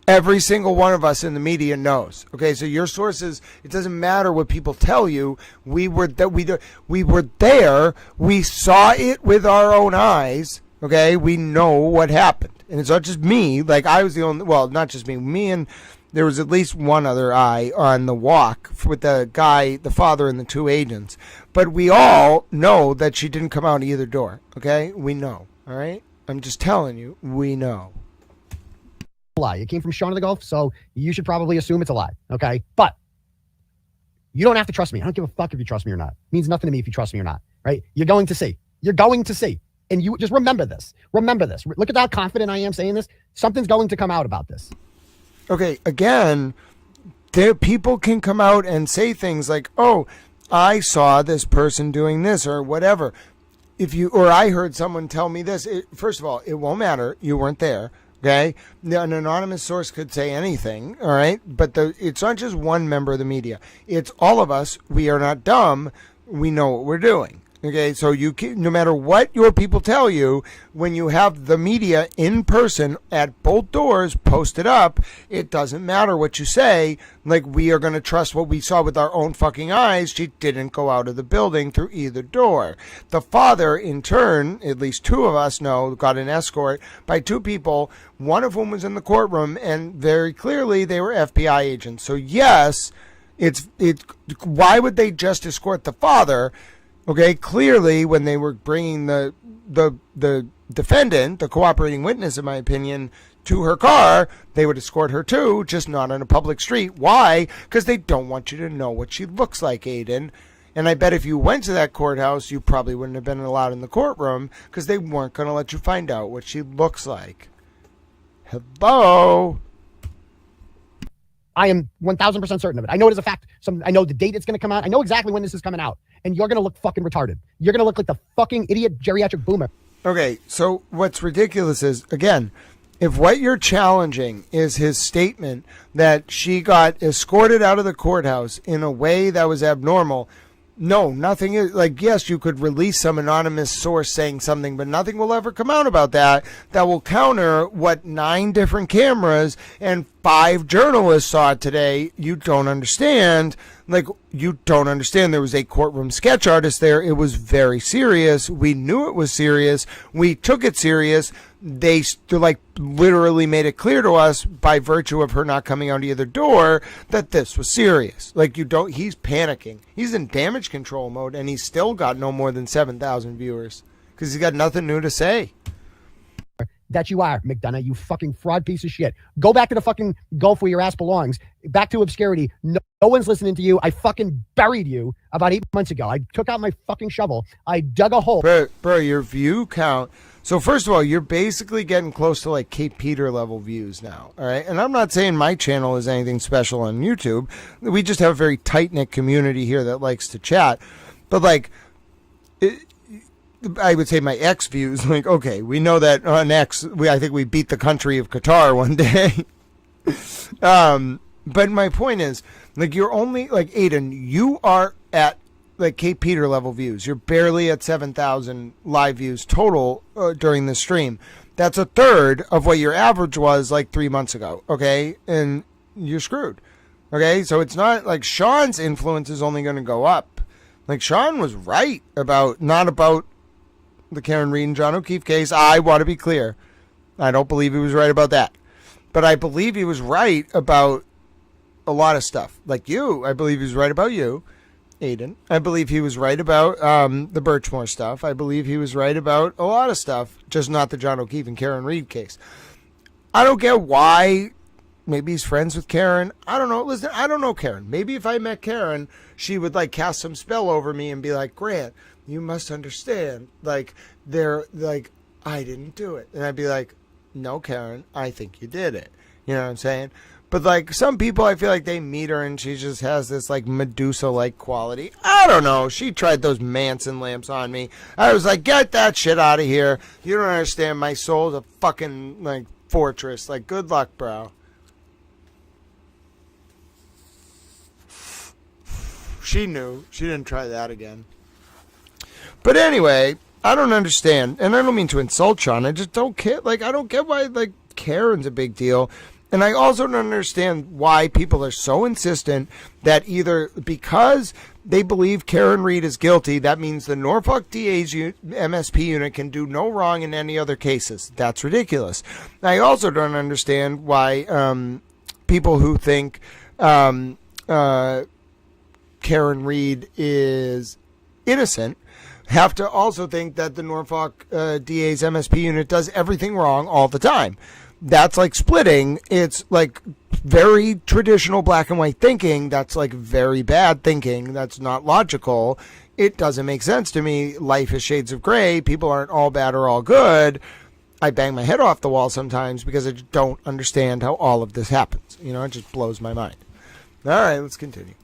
Every single one of us in the media knows. Okay, so your sources, it doesn't matter what people tell you. We were there. We saw it with our own eyes. Okay, we know what happened. And it's not just me. Like, I was the only, well, not just me and there was at least one other eye on the walk with the guy, the father, and the 2 agents. But we all know that she didn't come out either door. Okay, we know. All right, I'm just telling you, we know.
Lie. It came from Sean of the Gulf, so you should probably assume it's a lie. Okay, but you don't have to trust me. I don't give a fuck if you trust me or not. It means nothing to me if you trust me or not. Right? You're going to see. You're going to see. And you just remember this. Remember this. Look at how confident I am saying this. Something's going to come out about this.
Okay, again, people can come out and say things like, "Oh, I saw this person doing this," or whatever. Or I heard someone tell me this. First of all, it won't matter. You weren't there. Okay, an anonymous source could say anything, all right? But it's not just one member of the media. It's all of us. We are not dumb. We know what we're doing. Okay, so no matter what your people tell you, when you have the media in person at both doors posted up, it doesn't matter what you say. Like, we are going to trust what we saw with our own fucking eyes. She didn't go out of the building through either door. The father, in turn, at least 2 of us know, got an escort by 2 people, one of whom was in the courtroom, and very clearly they were FBI agents. So yes, why would they just escort the father? Okay, clearly when they were bringing the defendant, the cooperating witness, in my opinion, to her car, they would escort her too, just not on a public street. Why? Because they don't want you to know what she looks like, Aiden. And I bet if you went to that courthouse, you probably wouldn't have been allowed in the courtroom because they weren't going to let you find out what she looks like. Hello?
I am 1,000% certain of it. I know it is a fact. I know the date it's going to come out. I know exactly when this is coming out. And you're going to look fucking retarded. You're going to look like the fucking idiot geriatric boomer.
Okay, so what's ridiculous is, again, if what you're challenging is his statement that she got escorted out of the courthouse in a way that was abnormal, no, nothing is, like, yes, you could release some anonymous source saying something, but nothing will ever come out about that will counter what 9 different cameras and 5 journalists saw today. You don't understand. Like, you don't understand. There was a courtroom sketch artist there. It was very serious. We knew it was serious. We took it serious. They like literally made it clear to us by virtue of her not coming out either door that this was serious. Like, he's panicking. He's in damage control mode, and he's still got no more than 7,000 viewers because he's got nothing new to say.
That you are, McDonough, you fucking fraud piece of shit. Go back to the fucking Gulf where your ass belongs. Back to obscurity. No one's listening to you. I fucking buried you about 8 months ago. I took out my fucking shovel. I dug a hole.
Bro, your view count. So first of all, you're basically getting close to like Kate Peter level views now. All right. And I'm not saying my channel is anything special on YouTube. We just have a very tight-knit community here that likes to chat. But like, I would say my X views, like, okay, we know that on X, I think we beat the country of Qatar one day. But my point is, like, you're only, like, Aiden, you are at, like, Kate Peter level views. You're barely at 7,000 live views total during the stream. That's a third of what your average was, like, 3 months ago, okay? And you're screwed, okay? So it's not, like, Sean's influence is only going to go up. Like, Sean was right not about the Karen Reed and John O'Keefe case. I want to be clear. I don't believe he was right about that. But I believe he was right about a lot of stuff. Like you, I believe he was right about you, Aiden. I believe he was right about the Birchmore stuff. I believe he was right about a lot of stuff, just not the John O'Keefe and Karen Reed case. I don't get why. Maybe he's friends with Karen. I don't know. Listen, I don't know Karen. Maybe if I met Karen, she would like cast some spell over me and be like, Grant, you must understand, like, I didn't do it. And I'd be like, no, Karen, I think you did it. You know what I'm saying? But, like, some people, I feel like they meet her and she just has this, like, Medusa-like quality. I don't know. She tried those Manson lamps on me. I was like, get that shit out of here. You don't understand. My soul's a fucking, like, fortress. Like, good luck, bro. She knew. She didn't try that again. But anyway, I don't understand, and I don't mean to insult Sean. I just don't care. Like, I don't get why, like, Karen's a big deal. And I also don't understand why people are so insistent that either because they believe Karen Reed is guilty, that means the Norfolk DA's MSP unit can do no wrong in any other cases. That's ridiculous. I also don't understand why people who think Karen Reed is innocent have to also think that the Norfolk DA's MSP unit does everything wrong all the time. That's like splitting. It's like very traditional black and white thinking. That's like very bad thinking. That's not logical. It doesn't make sense to me. Life is shades of gray. People aren't all bad or all good. I bang my head off the wall sometimes because I just don't understand how all of this happens. You know, it just blows my mind. All right, let's continue.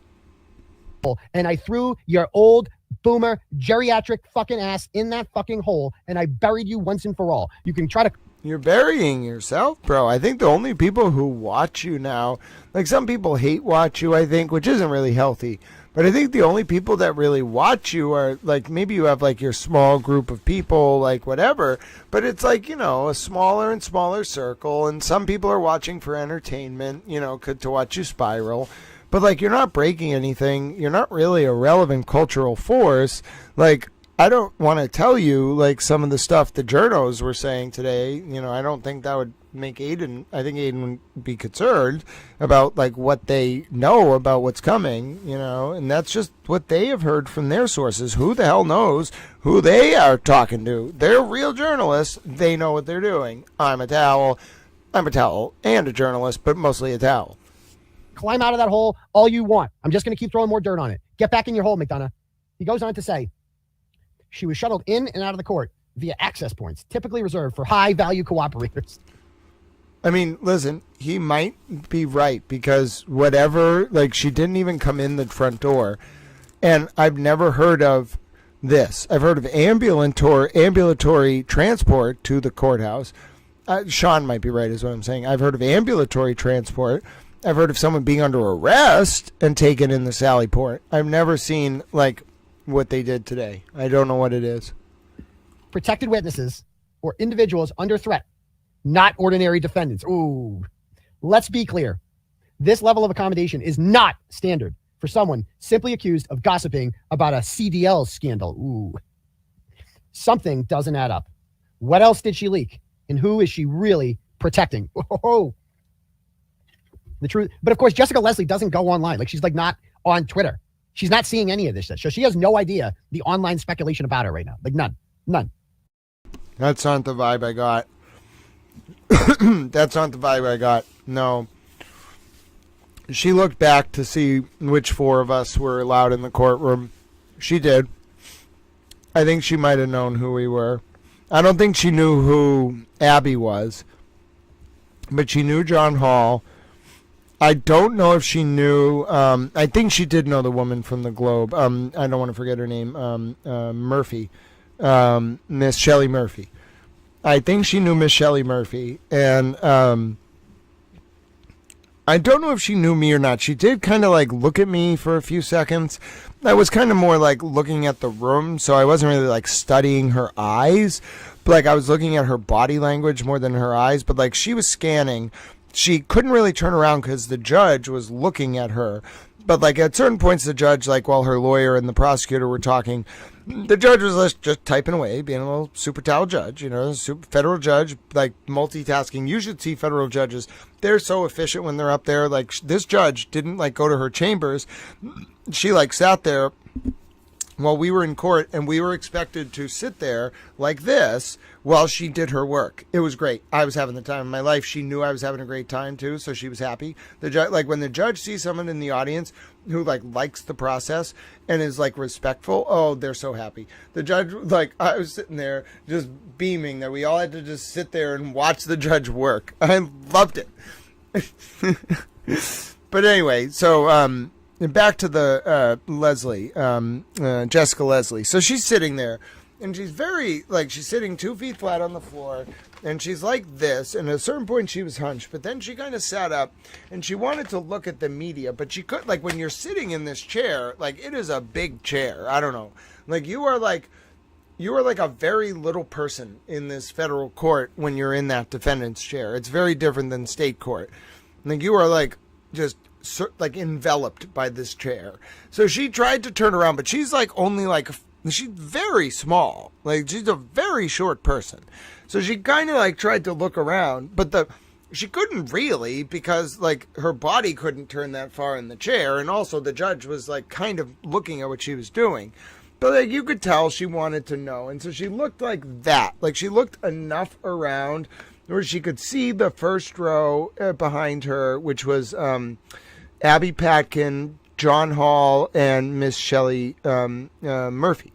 And I threw your old boomer geriatric fucking ass in that fucking hole, and I buried you once and for all. You can try to...
You're burying yourself, bro. I think the only people who watch you now, like some people hate watch you, I think, which isn't really healthy. But I think the only people that really watch you are, like, maybe you have, like, your small group of people, like, whatever. But it's, like, you know, a smaller and smaller circle. And some people are watching for entertainment, you know, to watch you spiral. But, like, you're not breaking anything. You're not really a relevant cultural force. Like, I don't want to tell you, like, some of the stuff the journos were saying today. You know, I don't think that would make Aiden... I think Aiden would be concerned about, like, what they know about what's coming, you know. And that's just what they have heard from their sources. Who the hell knows who they are talking to? They're real journalists. They know what they're doing. I'm a towel and a journalist, but mostly a towel.
Climb out of that hole all you want. I'm just going to keep throwing more dirt on it. Get back in your hole, McDonough. He goes on to say, she was shuttled in and out of the court via access points, typically reserved for high-value cooperators.
I mean, listen, he might be right because whatever, like, she didn't even come in the front door. And I've never heard of this. I've heard of ambulatory transport to the courthouse. Sean might be right, is what I'm saying. I've heard of ambulatory transport. I've heard of someone being under arrest and taken in the Sally Port. I've never seen, like, what they did today. I don't know what it is.
Protected witnesses or individuals under threat, not ordinary defendants. Ooh, let's be clear. This level of accommodation is not standard for someone simply accused of gossiping about a CDL scandal. Ooh, something doesn't add up. What else did she leak? And who is she really protecting? Oh, the truth. But of course, Jessica Leslie doesn't go online. Like, she's like not on Twitter. She's not seeing any of this shit. So she has no idea the online speculation about her right now. Like none.
That's not the vibe I got. That's not the vibe I got. No. She looked back to see which four of us were allowed in the courtroom. She did. I think she might have known who we were. I don't think she knew who Abby was. But she knew John Hall. I don't know if she knew... I think she did know the woman from the Globe. I don't want to forget her name. Murphy. Miss Shelley Murphy. I think she knew Miss Shelley Murphy, and I don't know if she knew me or not. She did kind of like look at me for a few seconds. I was kind of more like looking at the room, so I wasn't really like studying her eyes, but like I was looking at her body language more than her eyes. But like she was scanning, she couldn't really turn around because the judge was looking at her. But like at certain points, the judge, like while her lawyer and the prosecutor were talking, the judge was just typing away, being a little super towel judge, you know, federal judge, like multitasking. You should see federal judges. They're so efficient when they're up there. Like this judge didn't like go to her chambers. She like sat there while we were in court, and we were expected to sit there like this while she did her work. It was great. I was having the time of my life. She knew I was having a great time too, so she was happy. The judge, like when the judge sees someone in the audience who like likes the process and is like respectful, oh, they're so happy. The judge, like I was sitting there just beaming that we all had to just sit there and watch the judge work. I loved it. But anyway, so back to the Leslie, Jessica Leslie. So she's sitting there, and she's very, like, she's sitting 2 feet flat on the floor, and she's like this, and at a certain point she was hunched, but then she kind of sat up, and she wanted to look at the media, but she could, like, when you're sitting in this chair, like, it is a big chair. I don't know. Like, you are like a very little person in this federal court when you're in that defendant's chair. It's very different than state court. Like, you are, like, just like enveloped by this chair. So she tried to turn around, but she's like only like, she's very small. Like she's a very short person. So she kind of like tried to look around, but she couldn't really because like her body couldn't turn that far in the chair. And also the judge was like kind of looking at what she was doing. But like you could tell she wanted to know. And so she looked like that. Like she looked enough around where she could see the first row behind her, which was Abby Patkin, John Hall, and Miss Shelley Murphy.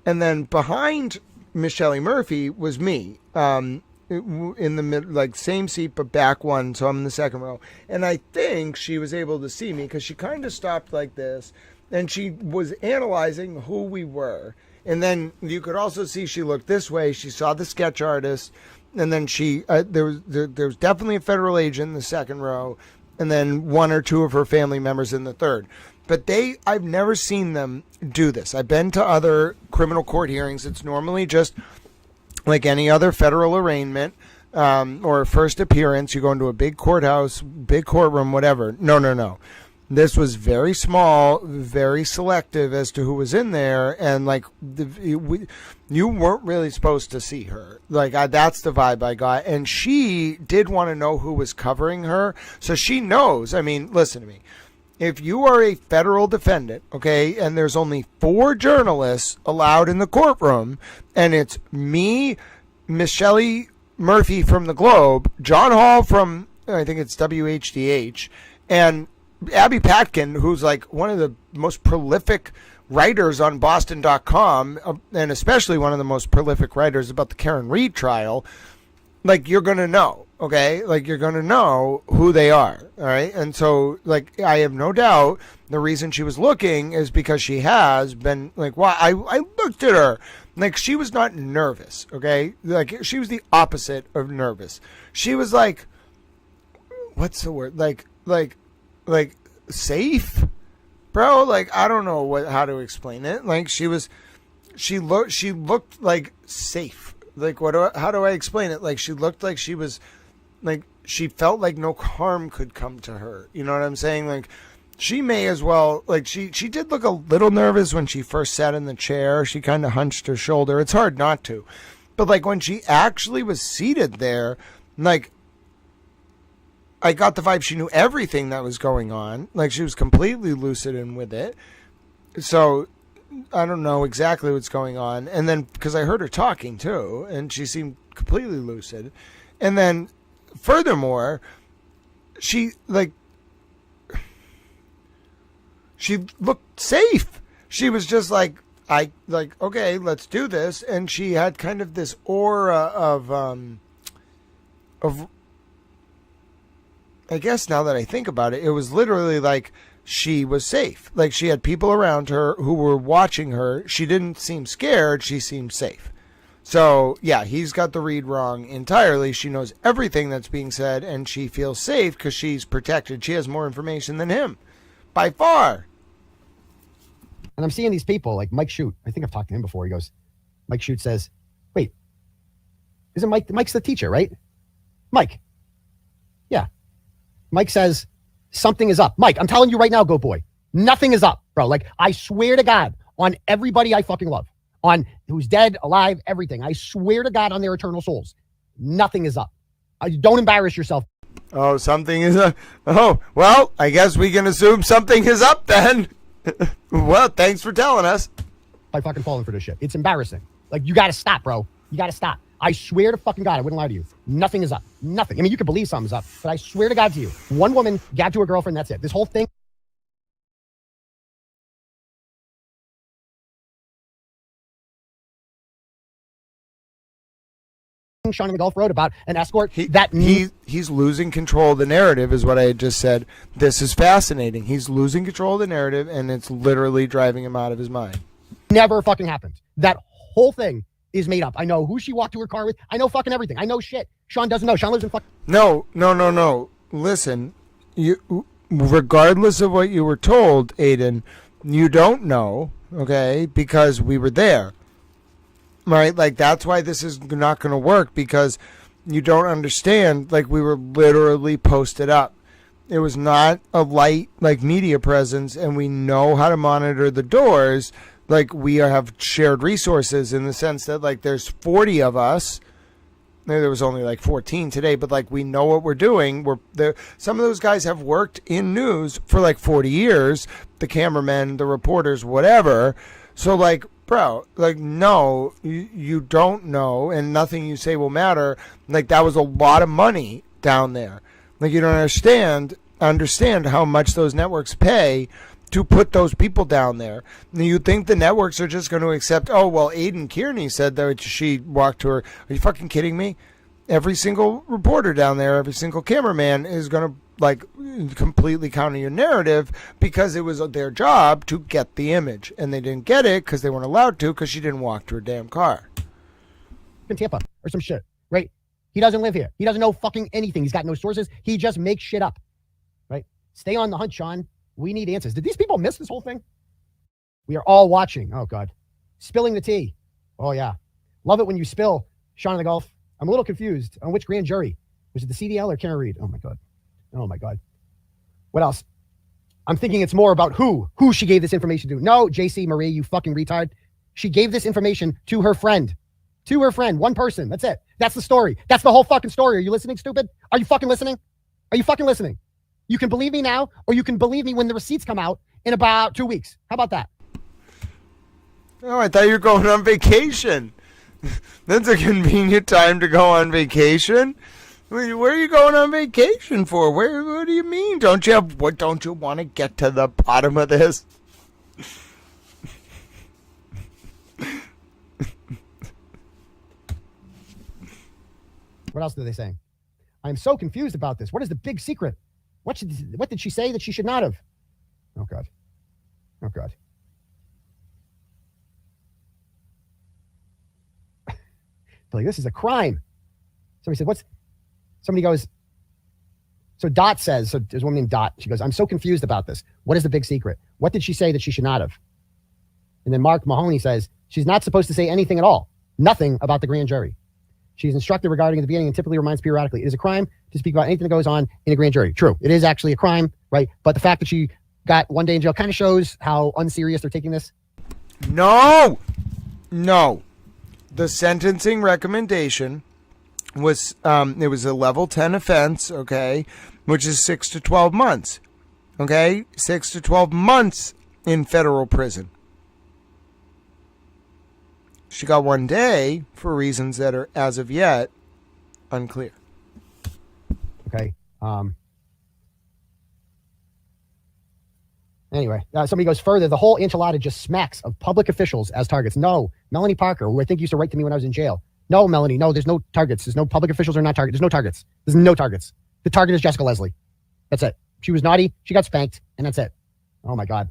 And then behind Miss Shelley Murphy was me, in the mid, like same seat but back one, so I'm in the second row. And I think she was able to see me because she kind of stopped like this, and she was analyzing who we were. And then you could also see she looked this way. She saw the sketch artist, and then there was definitely a federal agent in the second row, and then one or two of her family members in the third. But I've never seen them do this. I've been to other criminal court hearings. It's normally just like any other federal arraignment or first appearance. You go into a big courthouse, big courtroom, whatever. No. This was very small, very selective as to who was in there, and like you weren't really supposed to see her. Like that's the vibe I got, and she did want to know who was covering her, so she knows. I mean, listen to me. If you are a federal defendant, okay, and there's only 4 journalists allowed in the courtroom, and it's me, Miss Shelley Murphy from the Globe, John Hall from I think it's WHDH, and Abby Patkin, who's like one of the most prolific writers on Boston.com, and especially one of the most prolific writers about the Karen Reed trial, like you're going to know. okay? Like, you're going to know who they are, all right? And so, like, I have no doubt the reason she was looking is because she has been, like, well, I looked at her. Like, she was not nervous, okay? Like, she was the opposite of nervous. She was like, what's the word? Like safe? Bro, like, I don't know how to explain it. Like, she looked like safe. Like, how do I explain it? Like, she looked like she was, like, she felt like no harm could come to her. You know what I'm saying? Like, she may as well, like, she did look a little nervous when she first sat in the chair. She kind of hunched her shoulder. It's hard not to. But, like, when she actually was seated there, like, I got the vibe she knew everything that was going on. Like, she was completely lucid and with it. So, I don't know exactly what's going on. And then, because I heard her talking, too, and she seemed completely lucid. And then, furthermore, she looked safe. She was just like, okay, let's do this. And she had kind of this aura of I guess now that I think about it, it was literally like she was safe. Like, she had people around her who were watching her. She didn't seem scared. She seemed safe. So, yeah, he's got the read wrong entirely. She knows everything that's being said, and she feels safe because she's protected. She has more information than him, by far.
And I'm seeing these people, like Mike Shute. I think I've talked to him before. He goes, Mike Shute says, wait, isn't Mike's the teacher, right? Mike. Yeah. Mike says, something is up. Mike, I'm telling you right now, go boy. Nothing is up, bro. Like, I swear to God, on everybody I fucking love, on who's dead, alive, everything. I swear to God on their eternal souls. Nothing is up. Don't embarrass yourself.
Oh, something is up. Oh, well, I guess we can assume something is up then. Well, thanks for telling us.
I fucking falling for this shit. It's embarrassing. Like, you got to stop, bro. You got to stop. I swear to fucking God, I wouldn't lie to you. Nothing is up. Nothing. I mean, you could believe something's up, but I swear to God to you, one woman gabbed to her girlfriend, that's it. This whole thing. Sean in the Gulf Road about an escort
he's losing control of the narrative is what I had just said. This is fascinating. He's losing control of the narrative, and it's literally driving him out of his mind.
Never fucking happened. That whole thing is made up. I know who she walked to her car with. I know fucking everything. I know shit. Sean doesn't know. Sean lives in fucking...
No. Listen, regardless of what you were told, Aiden, you don't know, okay, because we were there. Right? Like, that's why this is not going to work, because you don't understand. Like, we were literally posted up. It was not a light, like, media presence, and we know how to monitor the doors. Like, we have shared resources in the sense that, like, there's 40 of us. Maybe there was only like 14 today, but like, we know what we're doing. We're there. Some of those guys have worked in news for like 40 years, the cameramen, the reporters, whatever. So like, bro, like, no, you don't know, and nothing you say will matter. Like, that was a lot of money down there. Like, you don't understand how much those networks pay to put those people down there. You think the networks are just going to accept, oh, well, Aiden Kierney said that she walked to her. Are you fucking kidding me? Every single reporter down there, every single cameraman is going to, like, completely counter your narrative because it was their job to get the image. And they didn't get it because they weren't allowed to because she didn't walk to her damn car.
In Tampa or some shit, right? He doesn't live here. He doesn't know fucking anything. He's got no sources. He just makes shit up, right? Stay on the hunt, Sean. We need answers. Did these people miss this whole thing? We are all watching. Oh, God. Spilling the tea. Oh, yeah. Love it when you spill, Sean in the Gulf. I'm a little confused on which grand jury. Was it the CDL or Karen Reed? Oh, my God. Oh, my God. What else? I'm thinking it's more about who she gave this information to. No, JC Marie, you fucking retard. She gave this information to her friend. To her friend. One person. That's it. That's the story. That's the whole fucking story. Are you listening, stupid? Are you fucking listening? Are you fucking listening? You can believe me now, or you can believe me when the receipts come out in about 2 weeks. How about that?
Oh, I thought you were going on vacation. That's a convenient time to go on vacation. Where are you going on vacation for? What do you mean? Don't you want to get to the bottom of this?
What else are they saying? I'm so confused about this. What is the big secret? What did she say that she should not have? Oh, God. Oh, God. Like, this is a crime. Somebody said, somebody goes, so Dot says, so there's a woman named Dot. She goes, I'm so confused about this. What is the big secret? What did she say that she should not have? And then Mark Mahoney says, she's not supposed to say anything at all. Nothing about the grand jury. She's instructed regarding the beginning and typically reminds periodically. It is a crime to speak about anything that goes on in a grand jury. True. It is actually a crime, right? But the fact that she got 1 day in jail kind of shows how unserious they're taking this.
No. The sentencing recommendation was, it was a level 10 offense, okay, which is 6 to 12 months, okay? 6 to 12 months in federal prison. She got 1 day for reasons that are, as of yet, unclear.
Okay. Anyway, somebody goes further. The whole enchilada just smacks of public officials as targets. No, Melanie Parker, who I think used to write to me when I was in jail. No, Melanie, no, there's no targets. There's no public officials are not targets. There's no targets. There's no targets. The target is Jessica Leslie. That's it. She was naughty. She got spanked, and that's it. Oh, my God.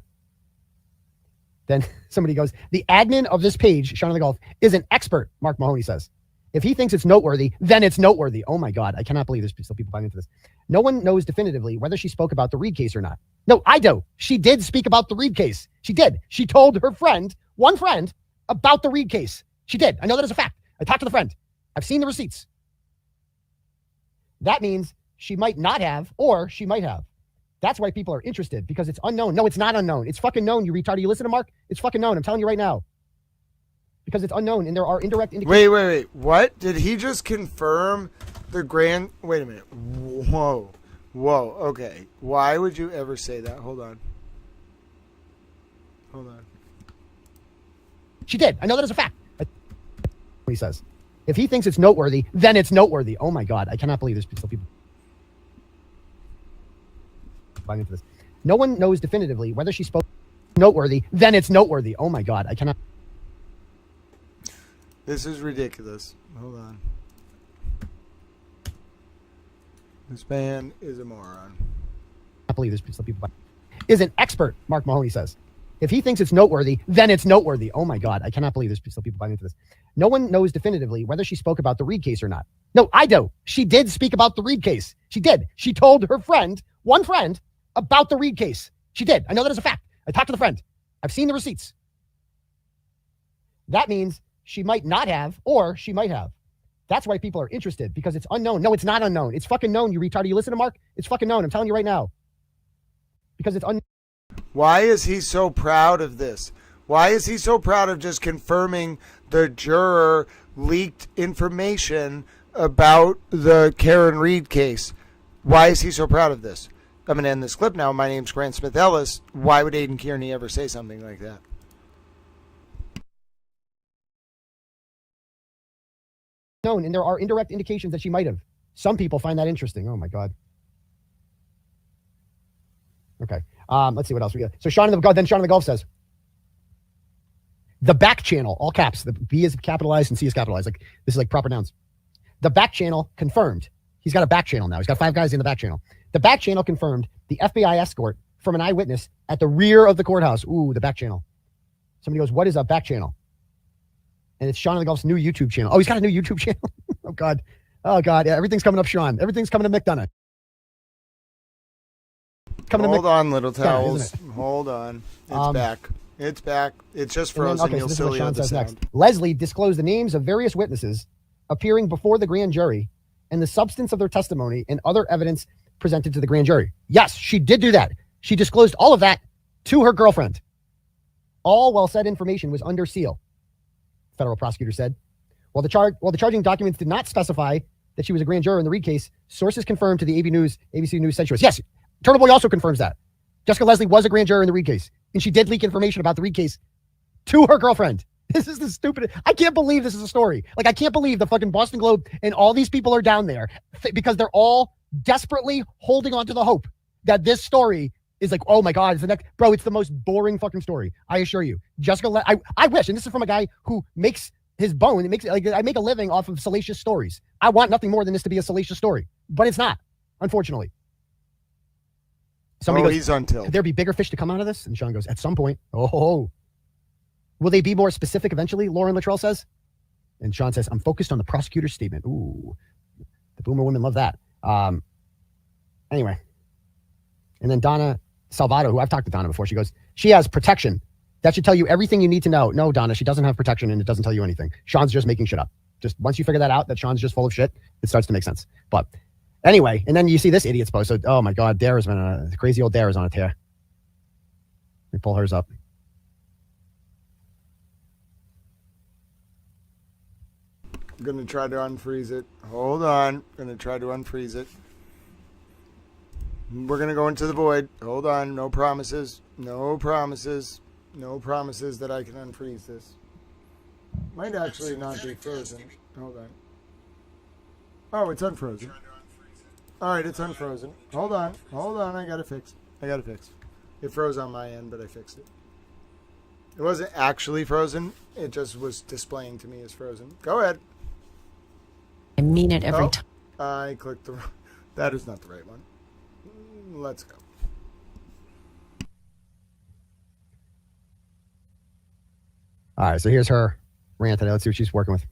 Then somebody goes, the admin of this page, Sean of the Golf, is an expert, Mark Mahoney says. If he thinks it's noteworthy, then it's noteworthy. Oh, my God. I cannot believe there's still people buying into this. No one knows definitively whether she spoke about the Reed case or not. No, I do. She did speak about the Reed case. She did. She told her friend, one friend, about the Reed case. She did. I know that as a fact. I talked to the friend. I've seen the receipts. That means she might not have, or she might have. That's why people are interested, because it's unknown. No, it's not unknown. It's fucking known, you retard. You listen to Mark? It's fucking known. I'm telling you right now. Because it's unknown, and there are indirect indications.
Wait. What? Did he just confirm the grand... Wait a minute. Whoa. Okay. Why would you ever say that? Hold on.
She did. I know that as a fact. He says. If he thinks it's noteworthy, then it's noteworthy. Oh, my God. I cannot believe there's still people buying into this. No one knows definitively whether she spoke noteworthy, then it's noteworthy. Oh, my God. I cannot...
This is ridiculous. Hold on. This man is a moron.
I believe there's still people is an expert, Mark Mahoney says. If he thinks it's noteworthy, then it's noteworthy. Oh, my God. I cannot believe there's still people buying into this. No one knows definitively whether she spoke about the Reed case or not. No, I do. She did speak about the Reed case. She did. She told her friend, one friend, about the Reed case. She did. I know that as a fact. I talked to the friend. I've seen the receipts. That means she might not have, or she might have. That's why people are interested, because it's unknown. No, it's not unknown. It's fucking known, you retard. You listen to Mark? It's fucking known. I'm telling you right now. Because it's unknown.
Why is he so proud of this? Why is he so proud of just confirming the juror leaked information about the Karen Reed case? Why is he so proud of this? I'm going to end this clip now. My name's Grant Smith Ellis. Why would Aiden Kierney ever say something like that?
Known, and there are indirect indications that she might have. Some people find that interesting. Oh, my God. Okay. Let's see what else we got. So Sean of the Golf says, the back channel, all caps. The B is capitalized and C is capitalized. Like, this is like proper nouns. The back channel confirmed. He's got a back channel now. He's got 5 guys in the back channel. The back channel confirmed the FBI escort from an eyewitness at the rear of the courthouse. Ooh, the back channel. Somebody goes, what is a back channel? And it's Sean of the Golf's new YouTube channel. Oh, he's got a new YouTube channel. Oh, God. Oh, God. Yeah, everything's coming up, Sean. Everything's coming to McDonough.
Hold on, little towels. Hold on. It's back. It's back. It's just frozen. You'll still hear the sound.
Leslie disclosed the names of various witnesses appearing before the grand jury and the substance of their testimony and other evidence presented to the grand jury. Yes, she did do that. She disclosed all of that to her girlfriend. All while said information was under seal, federal prosecutor said. While the charging documents did not specify that she was a grand juror in the Reed case, sources confirmed to the ABC News said she was. Yes, Turtle Boy also confirms that. Jessica Leslie was a grand juror in the Reed case, and she did leak information about the Reed case to her girlfriend. This is the stupid. I can't believe this is a story. Like, I can't believe the fucking Boston Globe and all these people are down there because they're all desperately holding on to the hope that this story is like, oh my God, it's the next. Bro, it's the most boring fucking story. I assure you. I wish, and this is from a guy who makes his bone. It makes it like I make a living off of salacious stories. I want nothing more than this to be a salacious story, but it's not, unfortunately. Somebody goes,
he's on tilt.
Could there be bigger fish to come out of this? And Sean goes, at some point. Oh. Will they be more specific eventually? Lauren Luttrell says. And Sean says, I'm focused on the prosecutor's statement. Ooh. The boomer women love that. Anyway. And then Donna Salvato, who I've talked to Donna before, she goes, she has protection. That should tell you everything you need to know. No, Donna, she doesn't have protection and it doesn't tell you anything. Sean's just making shit up. Just once you figure that out, that Sean's just full of shit, it starts to make sense. But anyway, and then you see this idiot's post. So, oh my God, Dara's been crazy old Dara's on a tear. Let me pull hers up.
I'm going to try to unfreeze it. Hold on. I'm going to try to unfreeze it. We're going to go into the void. Hold on. No promises. No promises. No promises that I can unfreeze this. Might actually not be frozen. Hold on. Oh, it's unfrozen. All right, it's unfrozen. Hold on. Hold on. I got it fixed. It froze on my end, but I fixed it. It wasn't actually frozen. It just was displaying to me as frozen. Go ahead.
I mean it every time.
I clicked the... That is not the right one. Let's go.
All right, so here's her rant today. Let's see what she's working with.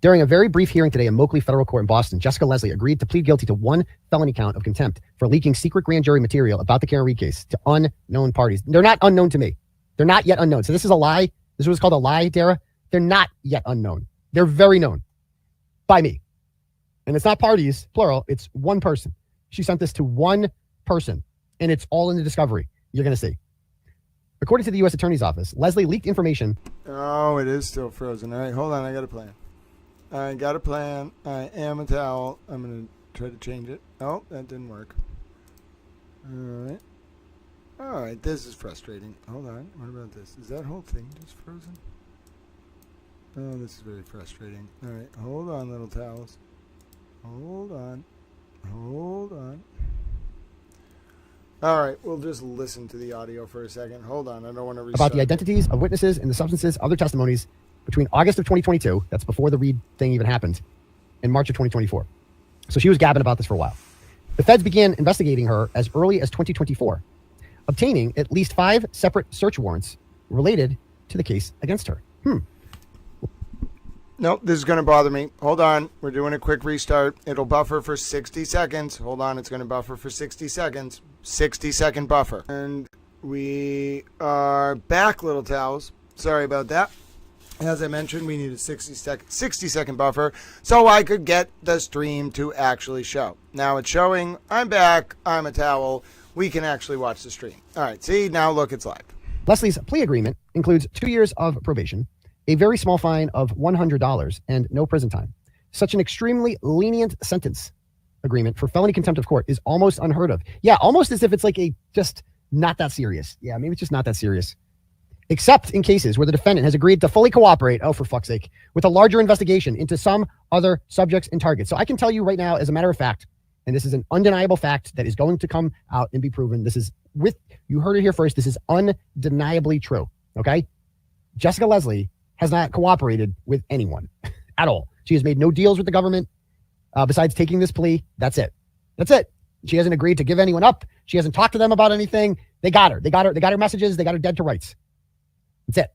During a very brief hearing today in Moakley Federal Court in Boston, Jessica Leslie agreed to plead guilty to one felony count of contempt for leaking secret grand jury material about the Karen Reed case to unknown parties. They're not unknown to me. They're not yet unknown. So this is a lie. This is what's called a lie, Dara. They're not yet unknown. They're very known by me. And it's not parties, plural. It's one person. She sent this to one person, and it's all in the discovery. You're going to see. According to the U.S. Attorney's Office, Leslie leaked information.
Oh, it is still frozen. All right, hold on. I got a plan. I am a towel. I'm going to try to change it. Oh, that didn't work. All right, this is frustrating. Hold on. What about this? Is that whole thing just frozen? Oh, this is very frustrating. All right, hold on, little towels. Hold on. All right, we'll just listen to the audio for a second. Hold on, I don't want to restart.
About the identities of witnesses and the substances, other testimonies between August of 2022, that's before the Reed thing even happened, and March of 2024. So she was gabbing about this for a while. The feds began investigating her as early as 2024, obtaining at least 5 separate search warrants related to the case against her.
Nope, this is going to bother me. Hold on. We're doing a quick restart. It'll buffer for 60 seconds. Hold on. It's going to buffer for 60 seconds. 60-second buffer. And we are back, little towels. Sorry about that. As I mentioned, we need a 60-second buffer so I could get the stream to actually show. Now it's showing. I'm back. I'm a towel. We can actually watch the stream. All right. See, now look, it's live.
Leslie's plea agreement includes 2 years of probation, a very small fine of $100, and no prison time. Such an extremely lenient sentence agreement for felony contempt of court is almost unheard of. Yeah, almost as if it's like just not that serious. Yeah, maybe it's just not that serious. Except in cases where the defendant has agreed to fully cooperate, oh, for fuck's sake, with a larger investigation into some other subjects and targets. So I can tell you right now, as a matter of fact, and this is an undeniable fact that is going to come out and be proven. This is you heard it here first. This is undeniably true. Okay? Jessica Leslie has not cooperated with anyone at all. She has made no deals with the government besides taking this plea. That's it. She hasn't agreed to give anyone up. She hasn't talked to them about anything. They got her. They got her messages. They got her dead to rights. That's it.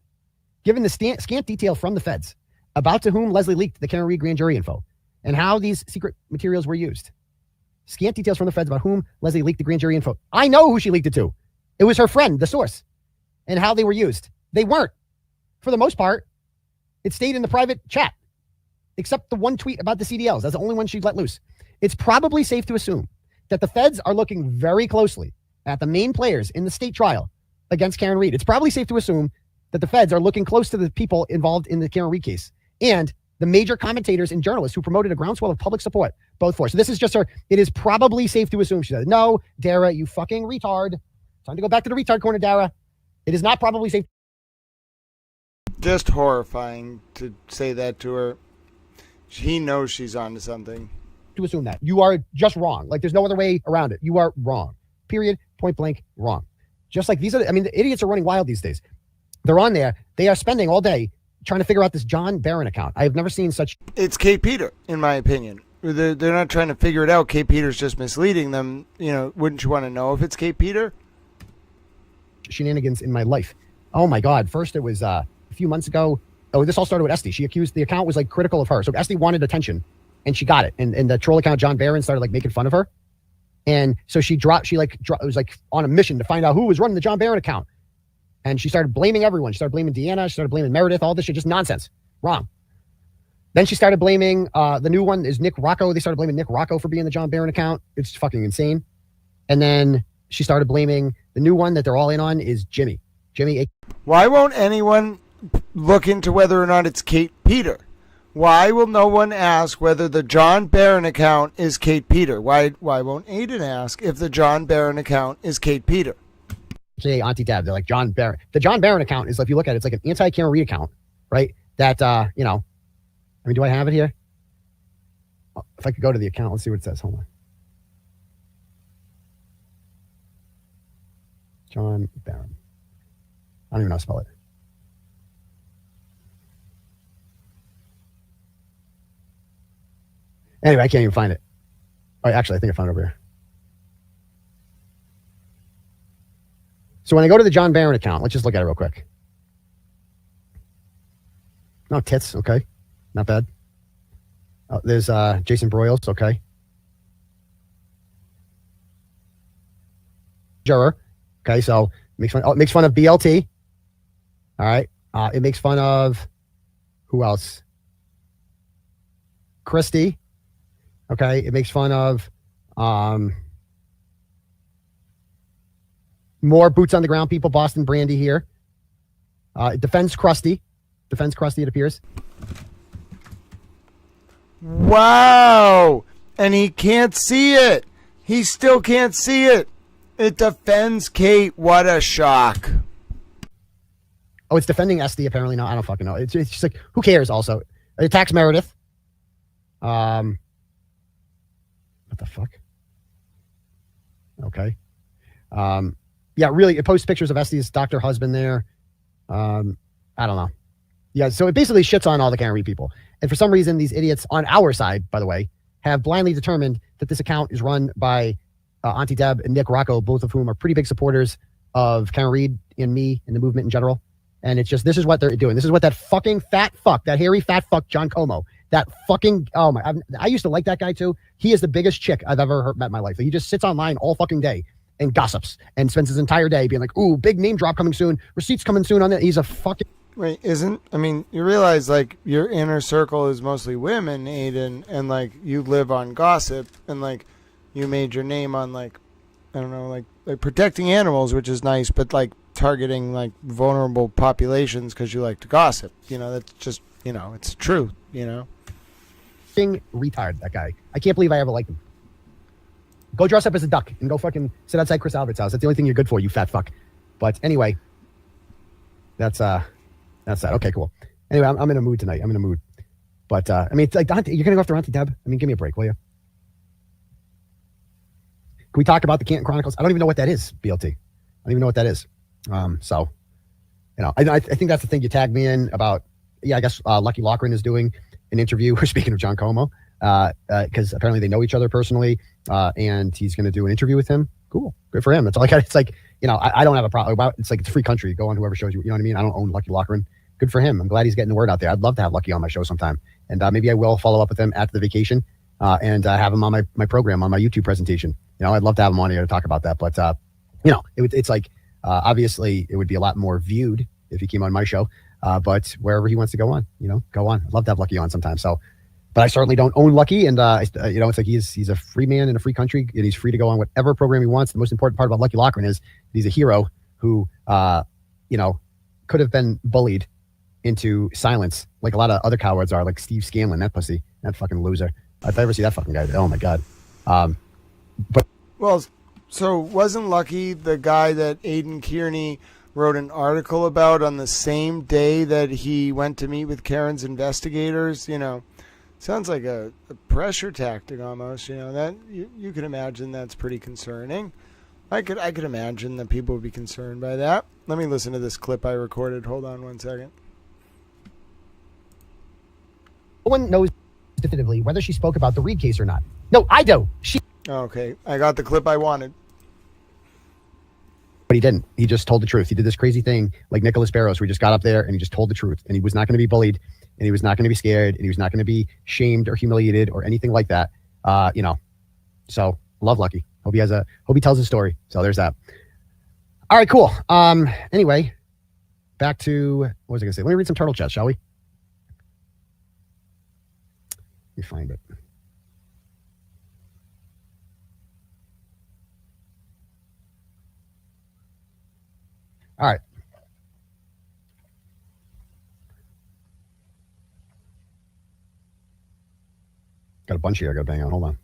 Given the scant detail from the feds about to whom Leslie leaked the Karen Reed grand jury info and how these secret materials were used. Scant details from the feds about whom Leslie leaked the grand jury info. I know who she leaked it to. It was her friend, the source, and how they were used. They weren't. For the most part, it stayed in the private chat, except the one tweet about the CDLs. That's the only one she let loose. It's probably safe to assume that the feds are looking very closely at the main players in the state trial against Karen Reed. It's probably safe to assume that the feds are looking close to the people involved in the Karen Reed case and the major commentators and journalists who promoted a groundswell of public support, both for. So this is just her. It is probably safe to assume, she said, no, Dara, you fucking retard. Time to go back to the retard corner, Dara. It is not probably safe.
Just horrifying to say that to her. He knows she's onto something.
To assume that. You are just wrong. Like, there's no other way around it. You are wrong. Period. Point blank. Wrong. Just like the idiots are running wild these days. They're on there. They are spending all day trying to figure out this John Barron account. I've never seen such.
It's Kate Peter, in my opinion. They're not trying to figure it out. Kate Peter's just misleading them. You know, wouldn't you want to know if it's Kate Peter?
Shenanigans in my life. Oh my God. First, it was a few months ago. Oh, this all started with Esty. She accused the account was like critical of her. So Esty wanted attention and she got it. And the troll account, John Barron, started like making fun of her. And so she was like on a mission to find out who was running the John Barron account. And she started blaming everyone. She started blaming Deanna. She started blaming Meredith. All this shit, just nonsense. Wrong. Then she started blaming, the new one is Nick Rocco. They started blaming Nick Rocco for being the John Barron account. It's fucking insane. And then she started blaming the new one that they're all in on is Jimmy.
Why won't anyone look into whether or not it's Kate Peter? Why will no one ask whether the John Barron account is Kate Peter? Why won't Aiden ask if the John Barron account is Kate Peter?
Say Auntie Deb, they're like John Barron. The John Barron account is, if you look at it, it's like an anti-Karen Reed account, right? That, you know, I mean, do I have it here? If I could go to the account, let's see what it says. Hold on. John Barron. I don't even know how to spell it. Anyway, I can't even find it. Oh, actually, I think I found it over here. So when I go to the John Barron account, let's just look at it real quick. No, tits, okay. Not bad. Oh, there's Jason Broyles, okay. Juror, okay, so it makes fun of BLT. All right. It makes fun of who else? Christie. Okay. It makes fun of more boots on the ground people, Boston Brandy here. It defends Krusty. It appears.
Wow. And he can't see it. He still can't see it. It defends Kate. What a shock.
Oh, it's defending Esty, apparently. No, I don't fucking know. It's just like, who cares also? It attacks Meredith. What the fuck? Okay. Yeah, really, it posts pictures of Esty's doctor husband there. I don't know. Yeah, so it basically shits on all the Karen Reed people. And for some reason, these idiots on our side, by the way, have blindly determined that this account is run by Auntie Deb and Nick Rocco, both of whom are pretty big supporters of Karen Reed and me and the movement in general. And it's just, this is what they're doing. This is what that fucking fat fuck, that hairy fat fuck, John Como, that fucking, oh my, I used to like that guy too. He is the biggest chick I've ever met in my life. He just sits online all fucking day and gossips and spends his entire day being like, ooh, big name drop coming soon. Receipts coming soon on that. He's a fucking.
Wait, I mean, you realize like your inner circle is mostly women, Aiden, and like you live on gossip and like you made your name on like, I don't know, like protecting animals, which is nice, but like targeting like vulnerable populations because you like to gossip. You know, that's just, you know, it's true, you know.
Retard, that guy. I can't believe I ever liked him. Go dress up as a duck and go fucking sit outside Chris Albert's house. That's the only thing you're good for, you fat fuck. But anyway, that's that. Okay, cool. Anyway, I'm in a mood tonight. I'm in a mood. But I mean, it's like, you're gonna go after Auntie Deb? I mean, give me a break, will you? Can we talk about the Canton Chronicles? I don't even know what that is, BLT. I don't even know what that is. So, you know, I think that's the thing you tagged me in about. Yeah, I guess Lucky Loughran is doing an interview. We're speaking of John Como, because apparently they know each other personally, and he's going to do an interview with him. Cool, good for him. That's all I got. It's like, you know, I don't have a problem about. It's like, it's a free country. Go on whoever shows you. You know what I mean? I don't own Lucky Loughran. Good for him. I'm glad he's getting the word out there. I'd love to have Lucky on my show sometime, and maybe I will follow up with him after the vacation, and have him on my program, on my YouTube presentation. You know, I'd love to have him on here to talk about that. But you know, it's like obviously it would be a lot more viewed if he came on my show. But wherever he wants to go on, you know, go on. I'd love to have Lucky on sometime. So, but I certainly don't own Lucky, and you know, it's like he's a free man in a free country, and he's free to go on whatever program he wants. The most important part about Lucky Loughran is he's a hero who, you know, could have been bullied into silence like a lot of other cowards are, like Steve Scanlon, that pussy, that fucking loser. If I ever see that fucking guy, oh my god. But
well, so wasn't Lucky the guy that Aiden Kierney wrote an article about on the same day that he went to meet with Karen's investigators? You know, sounds like a pressure tactic almost. You know, that you can imagine that's pretty concerning. I could imagine that people would be concerned by that. Let me listen to this clip I recorded. Hold on one second.
No one knows definitively whether she spoke about the Reed case or not. No, I do.
Okay, I got the clip I wanted.
But he didn't. He just told the truth. He did this crazy thing like Nicholas Barrows, where he just got up there and he just told the truth. And he was not going to be bullied, and he was not going to be scared, and he was not going to be shamed or humiliated or anything like that. So love Lucky. Hope he tells his story. So there's that. All right, cool. Anyway, back to, what was I going to say? Let me read some turtle chat, shall we? Let me find it. All right. Got a bunch here I got to bang on. Hold on.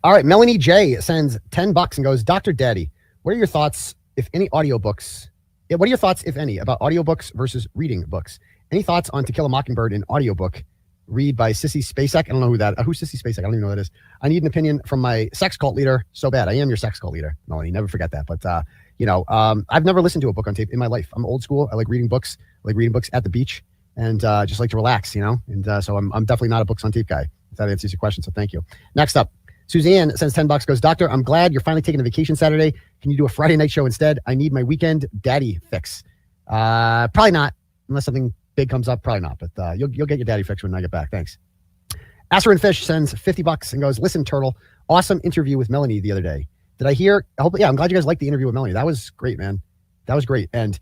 All right. Melanie J sends $10 and goes, Dr. Daddy, what are your thoughts, if any, audiobooks? Yeah, what are your thoughts, if any, about audiobooks versus reading books? Any thoughts on To Kill a Mockingbird in audiobook? Read by Sissy Spacek. I don't know who that. Who's Sissy Spacek? I don't even know who that is. I need an opinion from my sex cult leader. So bad. I am your sex cult leader, Melanie. Never forget that. But I've never listened to a book on tape in my life. I'm old school. I like reading books. I like reading books at the beach, and just like to relax. And so I'm definitely not a books on tape guy. If that answers your question, so thank you. Next up, Suzanne sends $10. Goes, Doctor, I'm glad you're finally taking a vacation Saturday. Can you do a Friday night show instead? I need my weekend daddy fix. Probably not, unless something big comes up. Probably not, but you'll get your daddy fix when I get back. Thanks. Asser and Fish sends $50 and goes, listen, Turtle, awesome interview with Melanie the other day. Did I hear? I'm glad you guys liked the interview with Melanie. That was great, man. That was great. And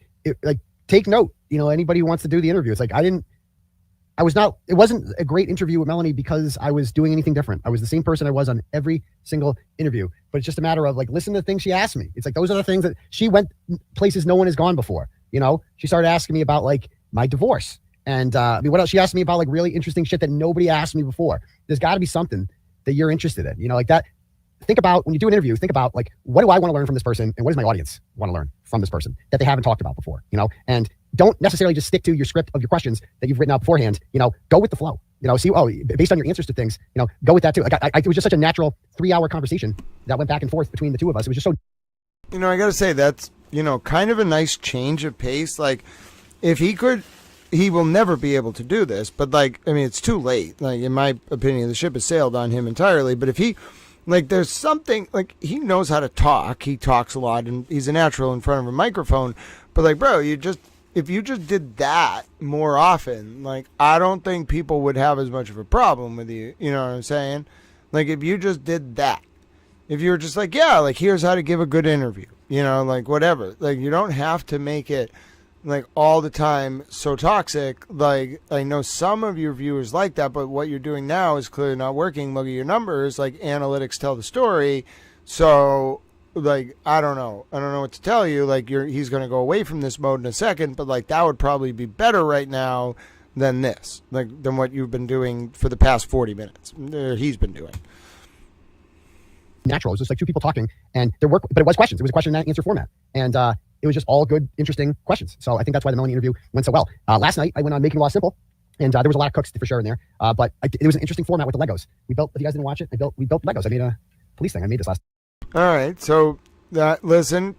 take note, anybody who wants to do the interview. It's like, it wasn't a great interview with Melanie because I was doing anything different. I was the same person I was on every single interview, but it's just a matter of listen to the things she asked me. It's like, those are the things that she went places no one has gone before. She started asking me about my divorce. And what else? She asked me about really interesting shit that nobody asked me before. There's got to be something that you're interested in, like that. Think about when you do an interview, think about what do I want to learn from this person? And what does my audience want to learn from this person that they haven't talked about before, and don't necessarily just stick to your script of your questions that you've written out beforehand, go with the flow, see, based on your answers to things, go with that too. It was just such a natural 3-hour conversation that went back and forth between the two of us. It was just so,
I got to say that's, kind of a nice change of pace. If he could, he will never be able to do this, but it's too late. In my opinion, the ship has sailed on him entirely. But if he, there's something, he knows how to talk. He talks a lot, and he's a natural in front of a microphone. But bro, if you just did that more often, I don't think people would have as much of a problem with you. You know what I'm saying? If you just did that, if you were just here's how to give a good interview, whatever. You don't have to make it all the time so toxic. I know some of your viewers like that, but what you're doing now is clearly not working. Look at your numbers. Analytics tell the story. So I don't know what to tell you. He's going to go away from this mode in a second, but that would probably be better right now than this, than what you've been doing for the past 40 minutes. He's been doing
natural. It was just two people talking, and but it was questions. It was a question and answer format, and it was just all good, interesting questions. So I think that's why the Melanie interview went so well. Last night I went on Making Law Simple, and there was a lot of cooks for sure in there. But it was an interesting format with the Legos. We built. If you guys didn't watch it, we built Legos. I made a police thing. I made this last.
All right. So listen,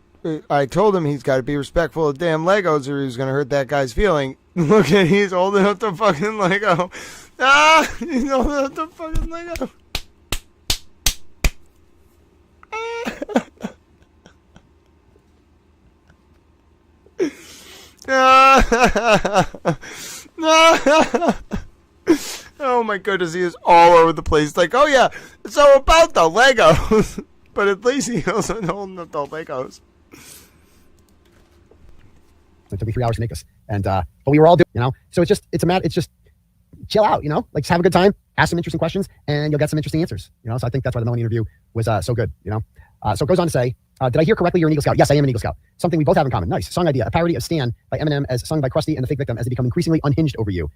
I told him he's got to be respectful of damn Legos, or he's gonna hurt that guy's feeling. Look at, he's holding up the fucking Lego. He's holding up the fucking Lego. Oh my goodness, he is all over the place. Oh yeah, so about the Legos. But at least he wasn't holding up the Legos.
It took me 3 hours to make this, and but we were all doing, So it's just chill out, just have a good time, ask some interesting questions, and you'll get some interesting answers, So I think that's why the Melanie interview was so good, So it goes on to say, did I hear correctly? You're an Eagle Scout. Yes, I am an Eagle Scout. Something we both have in common. Nice song idea. A parody of Stan by Eminem as sung by Krusty and the Fake Victim as they become increasingly unhinged over you.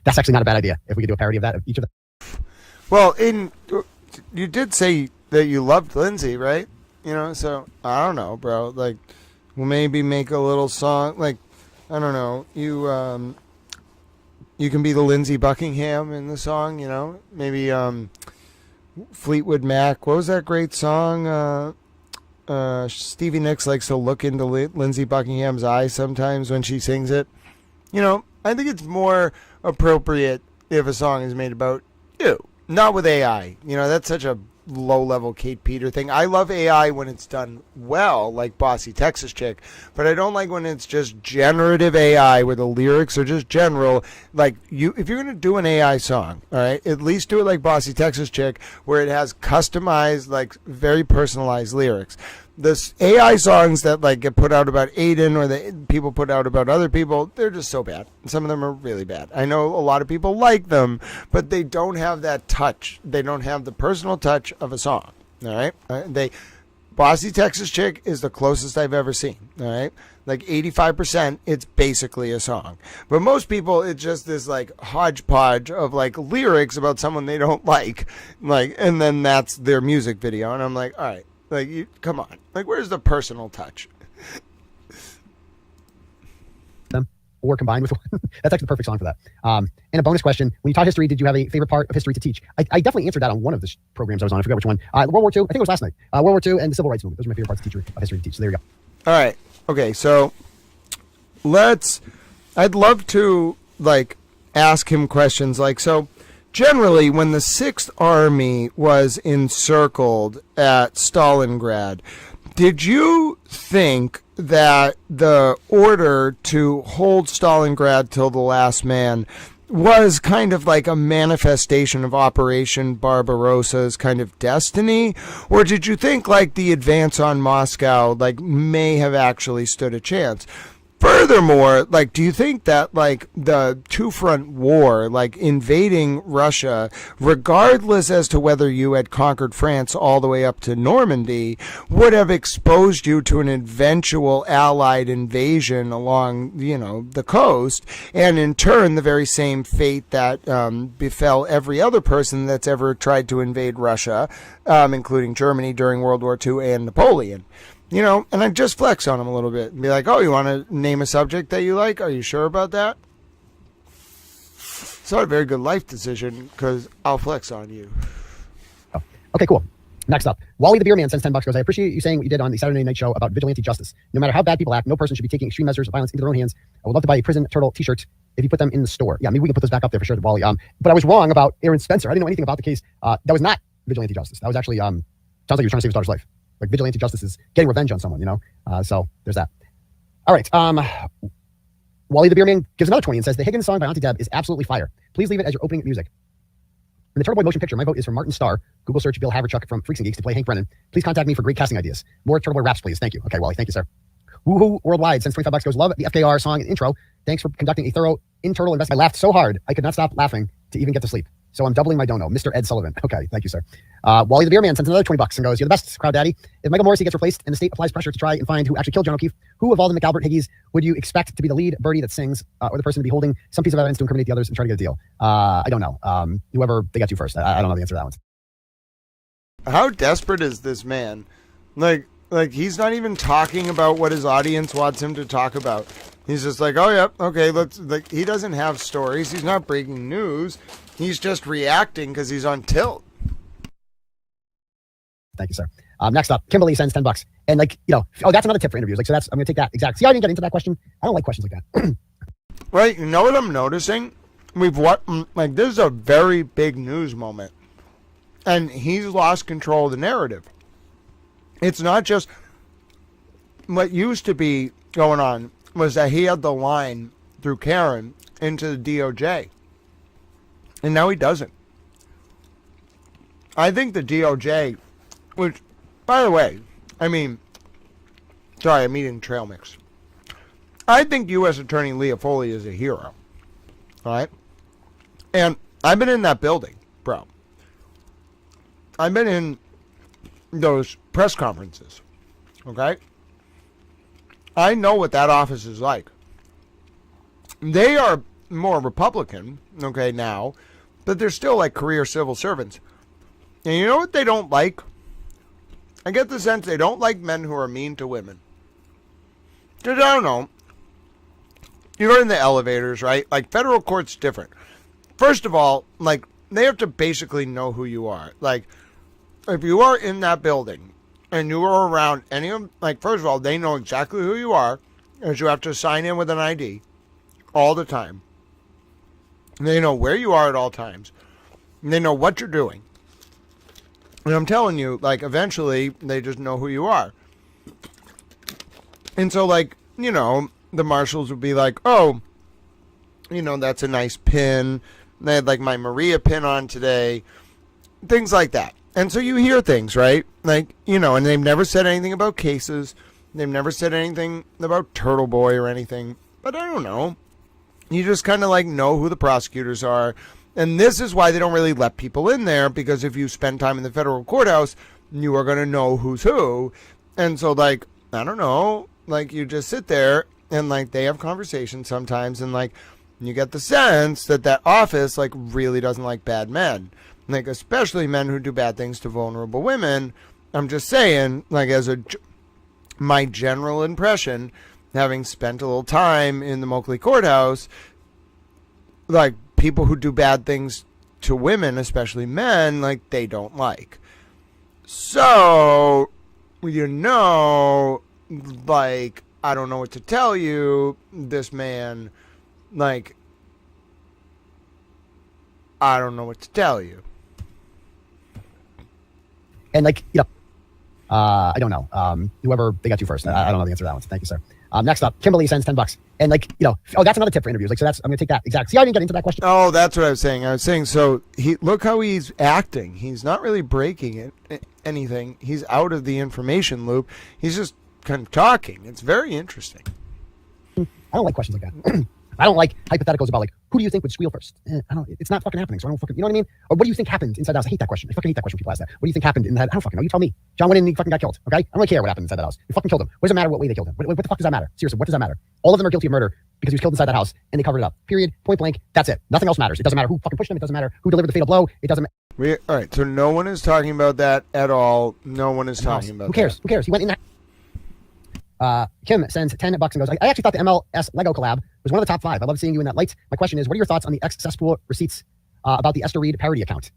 That's actually not a bad idea. If we could do a parody of that of each of them.
Well, you did say that you loved Lindsay, right? So I don't know, bro. We'll maybe make a little song. I don't know. You can be the Lindsay Buckingham in the song. Maybe Fleetwood Mac. What was that great song? Stevie Nicks likes to look into Lindsay Buckingham's eyes sometimes when she sings it. I think it's more appropriate if a song is made about you, not with AI. That's such a low-level Kate Peter thing. I love AI when it's done well, like Bossy Texas Chick, but I don't like when it's just generative AI where the lyrics are just general. Like, if you're going to do an AI song, all right, at least do it like Bossy Texas Chick, where it has customized, like, very personalized lyrics. The AI songs that like get put out about Aiden or the people put out about other people, they're just so bad. Some of them are really bad. I know a lot of people like them, but they don't have that touch. They don't have the personal touch of a song. All right, Bossy Texas Chick is the closest I've ever seen. All right, like 85%, it's basically a song. But most people, it's just this like hodgepodge of like lyrics about someone they don't like, and then that's their music video. And I'm like, all right. Like, come on. Like, where's the personal touch?
Them or combined with one. That's actually the perfect song for that. And a bonus question: when you taught history, did you have a favorite part of history to teach? I definitely answered that on one of the programs I was on. I forget which one. World War II. I think it was last night. World War II and the Civil Rights Movement. Those are my favorite parts of history to teach. So there you go.
All right. Okay. So I'd love to like ask him questions like so. Generally, when the 6th Army was encircled at Stalingrad, did you think that the order to hold Stalingrad till the last man was kind of like a manifestation of Operation Barbarossa's kind of destiny? Or did you think like the advance on Moscow like may have actually stood a chance? Furthermore, like, do you think that, like, the two-front war, like, invading Russia, regardless as to whether you had conquered France all the way up to Normandy, would have exposed you to an eventual Allied invasion along, the coast, and in turn, the very same fate that befell every other person that's ever tried to invade Russia, including Germany during World War II and Napoleon? And I'd just flex on him a little bit and be like, oh, you want to name a subject that you like? Are you sure about that? It's not a very good life decision because I'll flex on you.
Oh. Okay, cool. Next up, Wally the Beer Man sends $10. Goes, I appreciate you saying what you did on the Saturday Night Show about vigilante justice. No matter how bad people act, no person should be taking extreme measures of violence into their own hands. I would love to buy a Prison Turtle t-shirt if you put them in the store. Yeah, maybe we can put those back up there for sure, Wally. But I was wrong about Aaron Spencer. I didn't know anything about the case. That was not vigilante justice. That was actually, sounds like you were trying to save his daughter's life. Like vigilante justice is getting revenge on someone, so there's that. All right. Wally the Beer Man gives another 20 and says the Higgins song by Auntie Deb is absolutely fire. Please leave it as your opening music. In the Turtle Boy motion picture, my vote is for Martin Starr. Google search Bill Haverchuck from Freaks and Geeks to play Hank Brennan. Please contact me for great casting ideas. More Turtle Boy raps, please. Thank you. Okay, Wally. Thank you, sir. Woohoo Worldwide sends $25. Goes, love the FKR song and intro. Thanks for conducting a thorough internal investigation. I laughed so hard I could not stop laughing to even get to sleep. So I'm doubling my dono. Mr. Ed Sullivan. Okay, thank you, sir. Wally the Beer Man sends another $20 and goes, you're the best, Crowd Daddy. If Michael Morrissey gets replaced and the state applies pressure to try and find who actually killed John O'Keefe, who of all the McAlbert Higgies would you expect to be the lead birdie that sings, or the person to be holding some piece of evidence to incriminate the others and try to get a deal? I don't know. Whoever they get to first. I don't know the answer to that one.
How desperate is this man? Like he's not even talking about what his audience wants him to talk about. He's just like, oh, yep, okay, let's, like, he doesn't have stories. He's not breaking news. He's just reacting because he's on tilt.
Thank you, sir. Next up, Kimberly sends $10. And that's another tip for interviews. Like, so I'm going to take that. Exactly. See how I didn't get into that question? I don't like questions like that.
Right. You know what I'm noticing? This is a very big news moment. And he's lost control of the narrative. It's not just what used to be going on was that he had the line through Karen into the DOJ. And now he doesn't. I think the DOJ, which, by the way, sorry, I'm eating trail mix. I think U.S. Attorney Leah Foley is a hero. All right? And I've been in that building, bro. I've been in those press conferences. Okay? I know what that office is like. They are more Republican, okay, now, but they're still like career civil servants. And you know what they don't like? I get the sense they don't like men who are mean to women. Because I don't know. You're in the elevators, right? Like, federal court's different. First of all, like, they have to basically know who you are. Like, if you are in that building, and you are around any of, like, first of all, they know exactly who you are, as you have to sign in with an ID. all the time. They know where you are at all times. And they know what you're doing. And I'm telling you, like, eventually, they just know who you are. And so, like, you know, the marshals would be like, oh, you know, that's a nice pin. They had, like, my Maria pin on today. Things like that. And so you hear things, right? Like, you know, and they've never said anything about cases. They've never said anything about Turtle Boy or anything. But I don't know. You just kind of, like, know who the prosecutors are. And this is why they don't really let people in there, because if you spend time in the federal courthouse, you are going to know who's who. And so, like, I don't know, like, you just sit there and, like, they have conversations sometimes, and, like, you get the sense that that office, like, really doesn't like bad men. Like, especially men who do bad things to vulnerable women. I'm just saying, like, my general impression, having spent a little time in the Moakley courthouse, like, people who do bad things to women, especially men, like, they don't like. So, you know, like, I don't know what to tell you. This man, like, I don't know what to tell you.
And, like, you know, I don't know. Whoever they got to first. I don't know the answer to that one. So thank you, sir. Next up, Kimberly sends $10. And, like, you know, oh, that's another tip for interviews. Like, so I'm going to take that. Exactly. See, I didn't get into that question.
Oh, that's what I was saying. I was saying, so look how he's acting. He's not really breaking anything. He's out of the information loop. He's just kind of talking. It's very interesting.
I don't like questions like that. I don't like hypotheticals about, like, who do you think would squeal first? It's not fucking happening. So I don't fucking, you know what I mean? Or what do you think happened inside the house? I hate that question. I fucking hate that question when people ask that. What do you think happened in that? I don't fucking know. You tell me. John went in and he fucking got killed. Okay? I don't really care what happened inside that house. You fucking killed him. What does it matter what way they killed him? What the fuck does that matter? Seriously, what does that matter? All of them are guilty of murder because he was killed inside that house and they covered it up. Period. Point blank. That's it. Nothing else matters. It doesn't matter who fucking pushed him. It doesn't matter who delivered the fatal blow. It doesn't matter.
All right. So no one is talking about that at all. No one is talking about
Who cares?
that.
Who cares? He went in that. Kim sends $10 and goes, I actually thought the MLS Lego collab was one of the top 5. I love seeing you in that light. My question is, what are your thoughts on the ex-cesspool receipts about the Esther Reed parody account?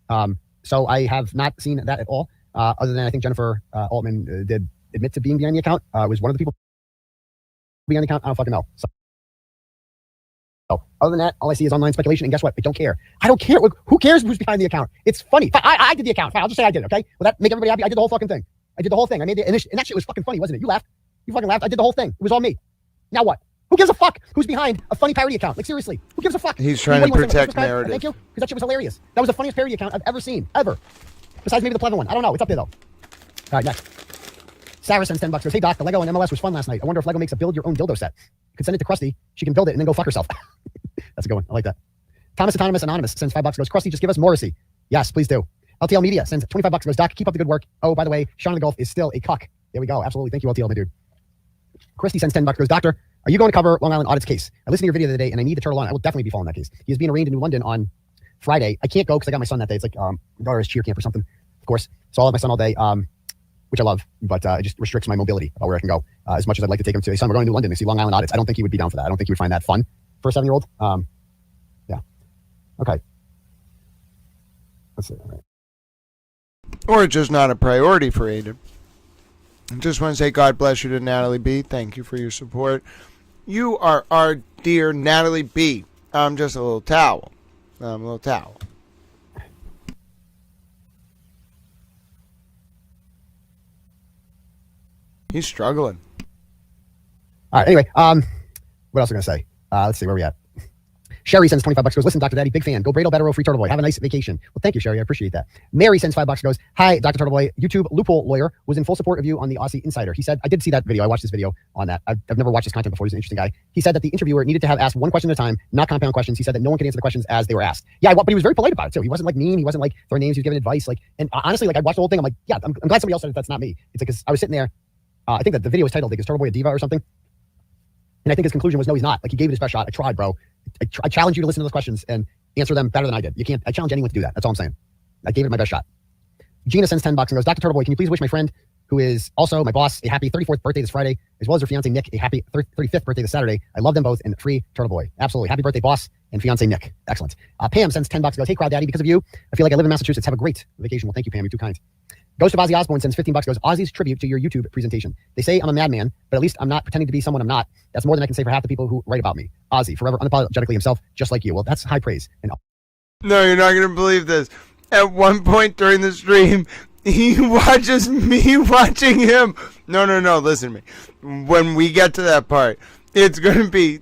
So I have not seen that at all, other than I think Jennifer Altman did admit to being behind the account. Was one of the people behind the account? I don't fucking know. So other than that, all I see is online speculation, and guess what? I don't care. I don't care. Who cares who's behind the account? It's funny. I did the account. Fine, I'll just say I did it, okay? Will that make everybody happy? I did the whole fucking thing. I did the whole thing. I made it, and that shit was fucking funny, wasn't it? You laughed. You fucking laughed. I did the whole thing. It was all me. Now what? Who gives a fuck who's behind a funny parody account? Like, seriously, who gives a fuck?
He's trying to protect narrative.
Thank you, because that shit was hilarious. That was the funniest parody account I've ever seen, ever. Besides maybe the Pleasant one. I don't know. It's up there, though. All right, next. Sarah sends $10. Goes, hey, Doc, the Lego and MLS was fun last night. I wonder if Lego makes a build-your-own dildo set. You could send it to Krusty. She can build it and then go fuck herself. That's a good one. I like that. Thomas Autonomous Anonymous sends $5. Goes, Krusty, just give us Morrissey. Yes, please do. LTL Media sends $25. Goes, Doc, keep up the good work. Oh, by the way, Sean in the Gulf is still a cuck. There we go. Absolutely. Thank you, LTL, my dude. Christy sends $10. Goes, Doctor, are you going to cover Long Island Audit's case? I listened to your video the other day, and I need the turtle on. I will definitely be following that case. He is being arraigned in New London on Friday. I can't go because I got my son that day. It's like my daughter's cheer camp or something, of course. So I'll have my son all day, which I love, but it just restricts my mobility about where I can go. As much as I'd like to take him to, hey, son, we're going to New London to see Long Island Audits. I don't think he would be down for that. I don't think he would find that fun for a 7-year-old. Yeah. Okay. Let's see. All right.
Or it's just not a priority for Aiden. I just want to say God bless you to Natalie B. Thank you for your support. You are our dear Natalie B. I'm just a little towel. He's struggling.
All right, anyway, what else am I going to say? Let's see, where are we at? Sherry sends $25. Goes, listen, Dr. Daddy, big fan. Go Brado, Bettero, free Turtle Boy. Have a nice vacation. Well, thank you, Sherry. I appreciate that. Mary sends $5. Goes, hi, Dr. Turtle Boy. YouTube loophole lawyer was in full support of you on the Aussie Insider. He said, I did see that video. I watched this video on that. I've never watched his content before. He's an interesting guy. He said that the interviewer needed to have asked one question at a time, not compound questions. He said that no one could answer the questions as they were asked. Yeah, but he was very polite about it too. He wasn't like mean. He wasn't like throwing names. He was giving advice. Like, and honestly, like I watched the whole thing. I'm like, yeah, I'm glad somebody else said that's not me. It's like, cause I was sitting there. I think that the video was titled, like, is Turtle Boy a diva or something? And I think his conclusion was, no, he's not. Like, he gave it his best shot. I tried, bro. I challenge you to listen to those questions and answer them better than I did. You can't. I challenge anyone to do that. That's all I'm saying. I gave it my best shot. Gina sends $10 and goes, Dr. Turtle Boy, can you please wish my friend, who is also my boss, a happy 34th birthday this Friday, as well as her fiance Nick, a happy 35th birthday this Saturday. I love them both, and free Turtle Boy. Absolutely. Happy birthday, boss and fiance Nick. Excellent. Pam sends $10 and goes, hey, Crowd Daddy, because of you, I feel like I live in Massachusetts. Have a great vacation. Well, thank you, Pam. You're too kind. Ghost of Ozzy Osbourne sends $15, goes, Ozzy's tribute to your YouTube presentation. They say I'm a madman, but at least I'm not pretending to be someone I'm not. That's more than I can say for half the people who write about me. Ozzy, forever unapologetically himself, just like you. Well, that's high praise. And
No, you're not going to believe this. At one point during the stream, he watches me watching him. No, listen to me. When we get to that part, this is going to be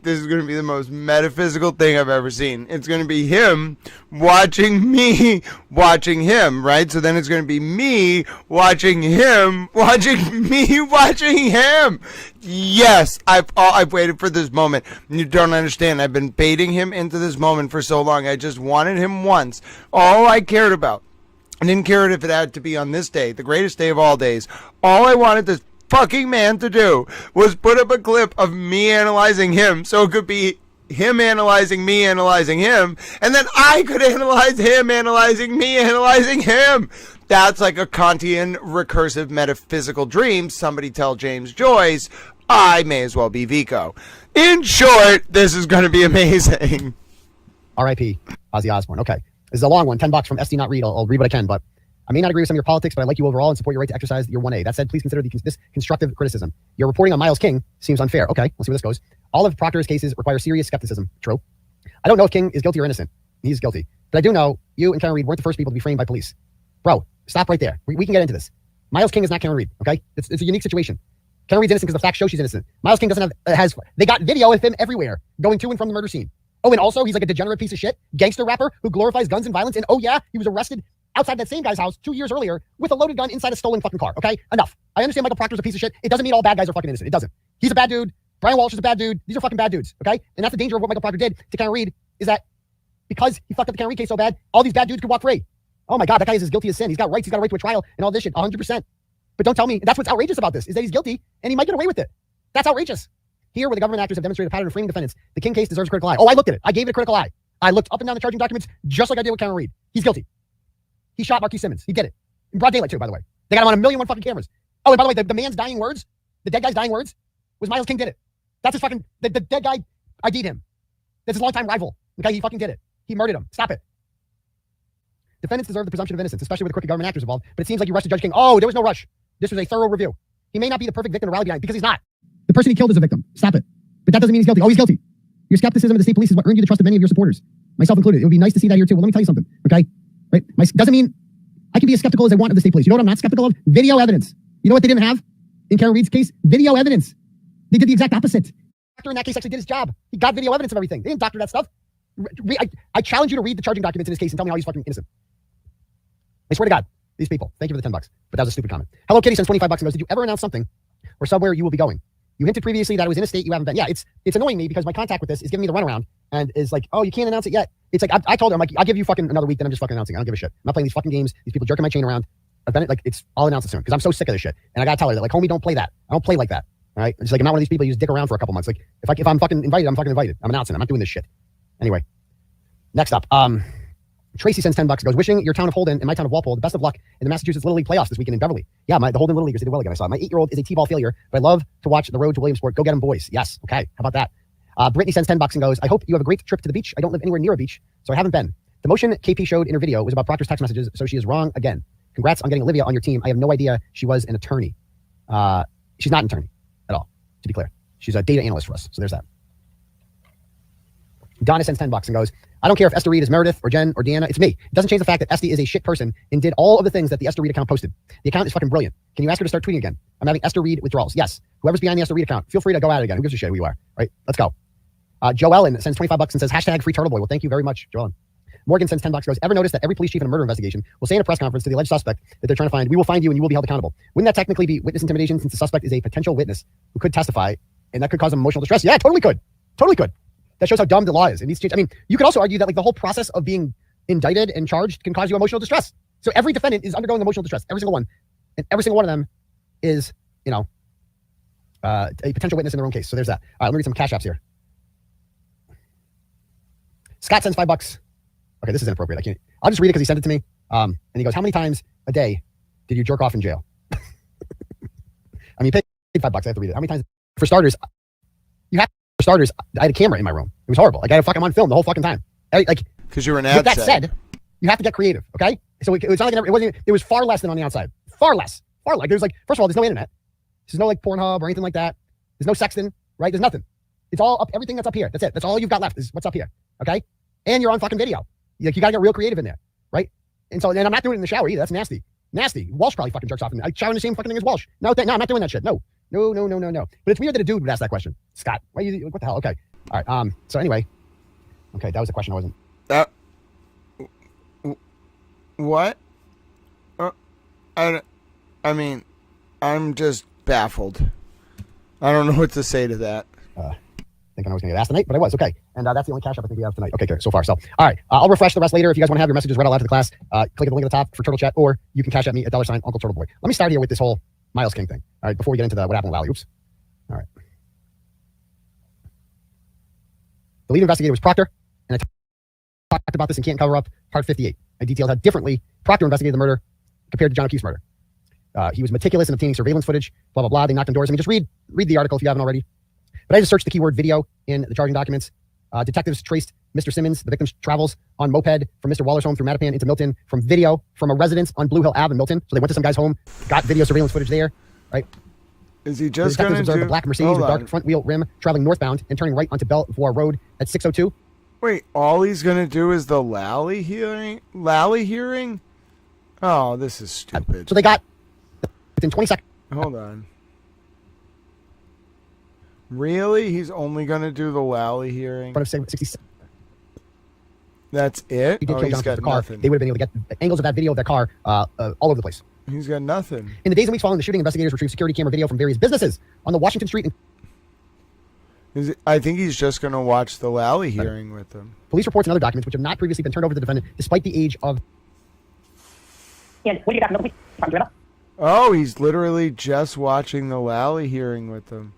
the most metaphysical thing I've ever seen. It's going to be him watching me watching him, right? So then it's going to be me watching him watching me watching him. Yes, I've waited for this moment. You don't understand. I've been baiting him into this moment for so long. I just wanted him once. All I cared about, I didn't care if it had to be on this day, the greatest day of all days. All I wanted this fucking man to do was put up a clip of me analyzing him, so it could be him analyzing me analyzing him, and then I could analyze him analyzing me analyzing him. That's like a Kantian recursive metaphysical dream. Somebody tell James Joyce I may as well be Vico. In short, this is going to be amazing.
R.I.P. Ozzy Osbourne. Okay, this is a long one. $10 from SD Not Read. I'll read what I can, but I may not agree with some of your politics, but I like you overall and support your right to exercise your 1A. That said, please consider this constructive criticism. Your reporting on Miles King seems unfair. Okay, let's see where this goes. All of Proctor's cases require serious skepticism. True. I don't know if King is guilty or innocent. He's guilty. But I do know you and Karen Reed weren't the first people to be framed by police. Bro, stop right there. We can get into this. Miles King is not Karen Reed, okay? It's a unique situation. Karen Reed's innocent because the facts show she's innocent. Miles King doesn't have, they got video of him everywhere going to and from the murder scene. Oh, and also he's like a degenerate piece of shit, gangster rapper who glorifies guns and violence. And oh yeah, he was arrested outside that same guy's house 2 years earlier with a loaded gun inside a stolen fucking car. Okay, enough. I understand Michael Proctor's a piece of shit. It doesn't mean all bad guys are fucking innocent. It doesn't. He's a bad dude. Brian Walsh is a bad dude. These are fucking bad dudes. Okay, and that's the danger of what Michael Proctor did to Karen Reed is that because he fucked up the Karen Reed case so bad, all these bad dudes could walk free. Oh my God, that guy is as guilty as sin. He's got rights. He's got a right to a trial and all this shit, 100%. But don't tell me. That's what's outrageous about this is that he's guilty and he might get away with it. That's outrageous. Here, where the government actors have demonstrated a pattern of framing defendants, the King case deserves a critical eye. Oh, I looked at it. I gave it a critical eye. I looked up and down the charging documents just like I did with Karen Reed. He's guilty. He shot Marquis Simmons. He did it. In broad daylight, too, by the way. They got him on 1,000,001 fucking cameras. Oh, and by the way, the man's dying words, the dead guy's dying words, was Miles King did it. That's his fucking, the dead guy ID'd him. That's his longtime rival. Okay, he fucking did it. He murdered him. Stop it. Defendants deserve the presumption of innocence, especially with the crooked government actors involved, but it seems like you rushed Judge King. Oh, there was no rush. This was a thorough review. He may not be the perfect victim to rally behind because he's not. The person he killed is a victim. Stop it. But that doesn't mean he's guilty. Oh, he's guilty. Your skepticism of the state police is what earned you the trust of many of your supporters, myself included. It would be nice to see that here too. Well, let me tell you something, okay? Right? Doesn't mean I can be as skeptical as I want of the state police. You know what I'm not skeptical of? Video evidence. You know what they didn't have in Karen Reed's case? Video evidence. They did the exact opposite. The doctor in that case actually did his job. He got video evidence of everything. They didn't doctor that stuff. I challenge you to read the charging documents in this case and tell me how he's fucking innocent. I swear to God, these people. Thank you for the $10, but that was a stupid comment. Hello Kitty sends $25 and goes, did you ever announce something or somewhere you will be going? You hinted previously that it was in a state you haven't been. Yeah, it's annoying me because my contact with this is giving me the runaround and is like, oh, you can't announce it yet. It's like, I told her, I'm like, I'll give you fucking another week, then I'm just fucking announcing. I don't give a shit. I'm not playing these fucking games. These people jerking my chain around. I've been like, I'll announce it soon because I'm so sick of this shit. And I gotta tell her that, like, homie, don't play that. I don't play like that. All right. It's like, I'm not one of these people who just dick around for a couple months. Like, if I'm fucking invited, I'm fucking invited. I'm announcing. I'm not doing this shit. Anyway, next up, Tracy sends $10 and goes, wishing your town of Holden and my town of Walpole the best of luck in the Massachusetts Little League playoffs this weekend in Beverly. Yeah, the Holden Little Leaguers did well again. I saw it. My 8-year-old is a T-ball failure, but I love to watch the road to Williamsport. Go get them, boys. Yes. Okay. How about that? Brittany sends $10 and goes, I hope you have a great trip to the beach. I don't live anywhere near a beach, so I haven't been. The motion KP showed in her video was about Proctor's text messages, so she is wrong again. Congrats on getting Olivia on your team. I have no idea she was an attorney. She's not an attorney at all, to be clear. She's a data analyst for us, so there's that. Donna sends $10 and goes, I don't care if Esther Reed is Meredith or Jen or Deanna. It's me. It doesn't change the fact that Esty is a shit person and did all of the things that the Esther Reed account posted. The account is fucking brilliant. Can you ask her to start tweeting again? I'm having Esther Reed withdrawals. Yes. Whoever's behind the Esther Reed account, feel free to go at it again. Who gives a shit who you are? Right? Let's go. Joe Ellen sends $25 and says, hashtag free Turtle Boy. Well, thank you very much, Joe Ellen. Morgan sends $10 and goes, ever notice that every police chief in a murder investigation will say in a press conference to the alleged suspect that they're trying to find, we will find you and you will be held accountable. Wouldn't that technically be witness intimidation since the suspect is a potential witness who could testify and that could cause them emotional distress? Yeah, totally could. Totally could. That shows how dumb the law is. It needs to change. I mean, you could also argue that like the whole process of being indicted and charged can cause you emotional distress. So every defendant is undergoing emotional distress, every single one. And every single one of them is, a potential witness in their own case. So there's that. All right, let me read some cash apps here. Scott sends $5. Okay, this is inappropriate. I'll just read it because he sent it to me. And he goes, how many times a day did you jerk off in jail? I mean, you paid $5. I have to read it. How many times? For starters, I had a camera in my room. It was horrible. Like I had I'm on film the whole fucking time. Because
you're an ad
That said, you have to get creative. Okay, so it's not like it was far less than on the outside. Far less. Like there's like, first of all, there's no internet. There's no like Pornhub or anything like that. There's no sexting, right? There's nothing. It's all up. Everything that's up here. That's it. That's all you've got left is what's up here. Okay. And you're on fucking video. Like you gotta get real creative in there, right? And so, and I'm not doing it in the shower either. That's nasty. Walsh probably fucking jerks off in there. I shower in the same fucking thing as Walsh. No, I'm not doing that shit. No. But it's weird that a dude would ask that question. Scott, what the hell? Okay. All right. So anyway, okay, that was a question I wasn't.
What? I mean, I'm just baffled. I don't know what to say to that.
Thinking I was going to get asked tonight, but I was. Okay. And that's the only cash up I think we have tonight. Okay, so far. So, all right. I'll refresh the rest later. If you guys want to have your messages read out loud to the class, click at the link at the top for Turtle Chat, or you can cash at me at $ Uncle Turtle Boy. Let me start here with this whole Miles King thing. All right, before we get into what happened with Lally. Oops. All right. The lead investigator was Proctor, and I talked about this in Can't Cover Up, part 58. I detailed how differently Proctor investigated the murder compared to John O'Keefe's murder. He was meticulous in obtaining surveillance footage, blah, blah, blah. They knocked on doors. I mean, just read the article if you haven't already. But I just searched the keyword video in the charging documents. Detectives traced Mr. Simmons, the victim's travels on moped from Mr. Waller's home through Mattapan into Milton from video from a residence on Blue Hill Ave in Milton. So they went to some guy's home, got video surveillance footage there, right?
Is he just
going to
observed
the black Mercedes with dark front wheel rim traveling northbound and turning right onto Belvoir Road at 6:02?
Wait, all he's going to do is the Lally hearing? Oh, this is stupid.
So they got within 20 seconds.
Hold on. Really? He's only going to do the Lally hearing?
Front of 67.
That's it?
He did
Oh,
kill
he's
John
got
the car.
nothing.
They would have been able to get angles of that video of that car all over the place.
He's got nothing.
In the days and weeks following the shooting, investigators retrieved security camera video from various businesses on the Washington Street.
I think he's just going to watch the Lally hearing with him.
Police reports and other documents which have not previously been turned over to the defendant, despite the age of...
Oh, he's literally just watching the Lally hearing with them.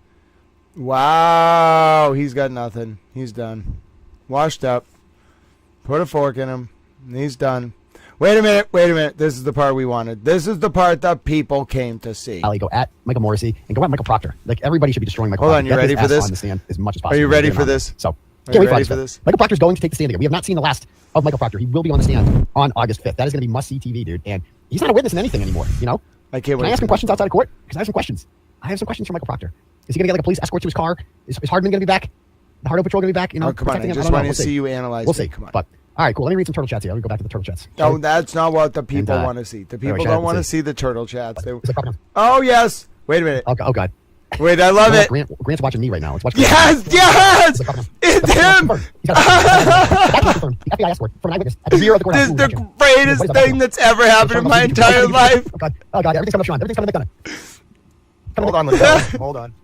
Wow, he's got nothing. He's done. Washed up. Put a fork in him. And he's done. Wait a minute. This is the part we wanted. This is the part that people came to see.
Ali, go at Michael Morrissey and go at Michael Proctor. Like, everybody should be destroying Michael
Hold
Proctor.
on, you ready for this?
On the stand as much as possible.
Are you ready for this?
So,
Are you ready for
this? Michael Proctor's going to take the stand again. We have not seen the last of Michael Proctor. He will be on the stand on August 5th. That is going to be must-see TV, dude. And he's not a witness in anything anymore, you know?
I can't wait.
Can I ask him questions outside of court? Because I have some questions. I have some questions for Michael Proctor. Is he going to get like a police escort to his car? Is Hardman going to be back? The Hardo Patrol going to be back? You know,
come on. I just want to see you analyze.
We'll see. Come on. But all right, cool. Let me read some turtle chats here. Let me go back to the turtle chats.
No, that's not what the people want to see. The people don't want to see the turtle chats. Oh yes. Wait a minute.
Oh God.
Wait, I love it.
Grant's watching me right now. Let's watch.
Yes. It's him.
FBI escort from an eyewitness at the rear of the courthouse.
This is the greatest thing that's ever happened in my entire life.
Oh God. Everything's coming up, Sean. Everything's coming up.
Hold on. Hold on.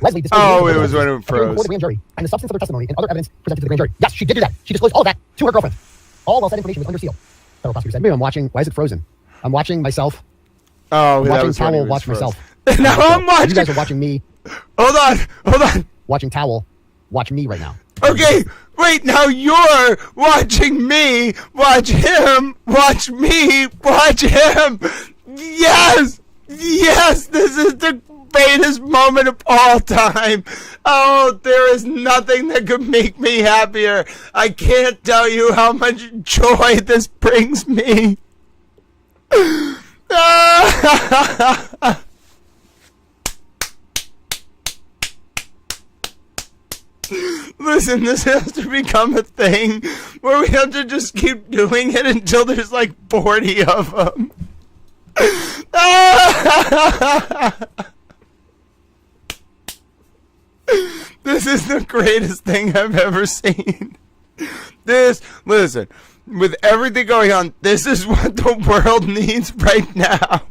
Leslie,
oh, it was when it froze.
The grand jury and the substance of her testimony and other evidence presented to the grand jury. Yes, she did do that. She disclosed all of that to her girlfriend. All while said information was under seal. Federal prosecutor said, maybe I'm watching. Why is it frozen? I'm watching myself.
Oh,
I'm watching Towel watch myself.
Now I'm watching.
You guys are watching me.
Hold on.
Watching Towel watch me right now.
Okay, wait, now you're watching me watch him watch me watch him. Yes, this is the greatest moment of all time. Oh, there is nothing that could make me happier. I can't tell you how much joy this brings me. Listen, this has to become a thing where we have to just keep doing it until there's like 40 of them. This is the greatest thing I've ever seen. Listen, with everything going on, this is what the world needs right now.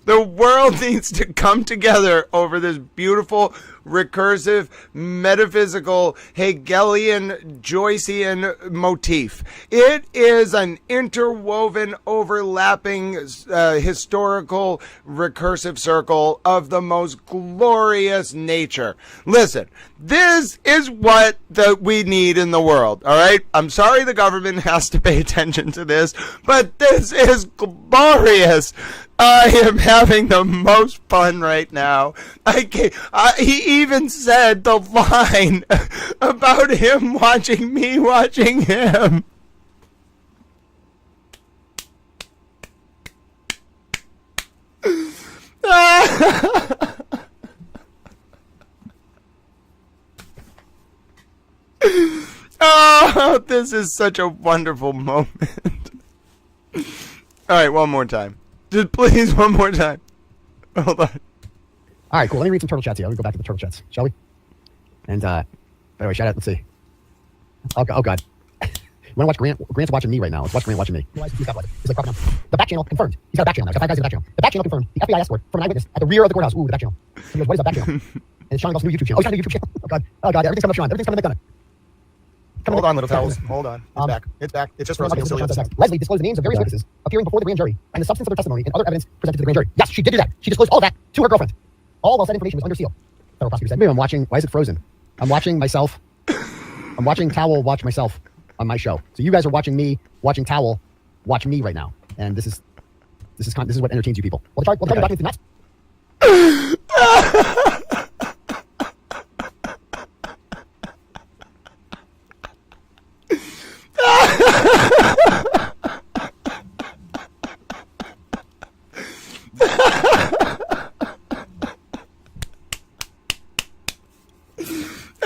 The world needs to come together over this beautiful, recursive, metaphysical, Hegelian, Joycean motif. It is an interwoven, overlapping, historical, recursive circle of the most glorious nature. Listen, this is what we need in the world, all right? I'm sorry the government has to pay attention to this, but this is glorious. I am having the most fun right now. He even said the line about him watching me watching him. Oh, this is such a wonderful moment. All right, one more time. Just please, one more time. Hold on.
All right, cool. Let me read some turtle chats here. Let me go back to the turtle chats, shall we? And, by the way, shout out. Let's see. Oh, God. You want to watch Grant? Grant's watching me right now. Let's watch Grant watching me. He's like, the back channel confirmed. He's got a back channel now. He's got 5 guys in the back channel. The back channel confirmed. The FBI escort from an eyewitness at the rear of the courthouse. Ooh, the back channel. He goes, what is that back channel? And Sean goes, new YouTube channel. Oh, he's got a new YouTube channel. Oh, God. Everything's coming up, Sean. Everything's coming up, Gunner.
Hold on, little towels. Hold on. It's back. It's back. It's just frozen.
Leslie disclosed the names of various witnesses appearing before the grand jury and the substance of their testimony and other evidence presented to the grand jury. Yes, she did do that. She disclosed all of that to her girlfriend. All while said information was under seal. Federal prosecutor said, maybe I'm watching. Why is it frozen? I'm watching myself. I'm watching Towel watch myself on my show. So you guys are watching me, watching Towel watch me right now. And this is what entertains you people. Well, the documents did not.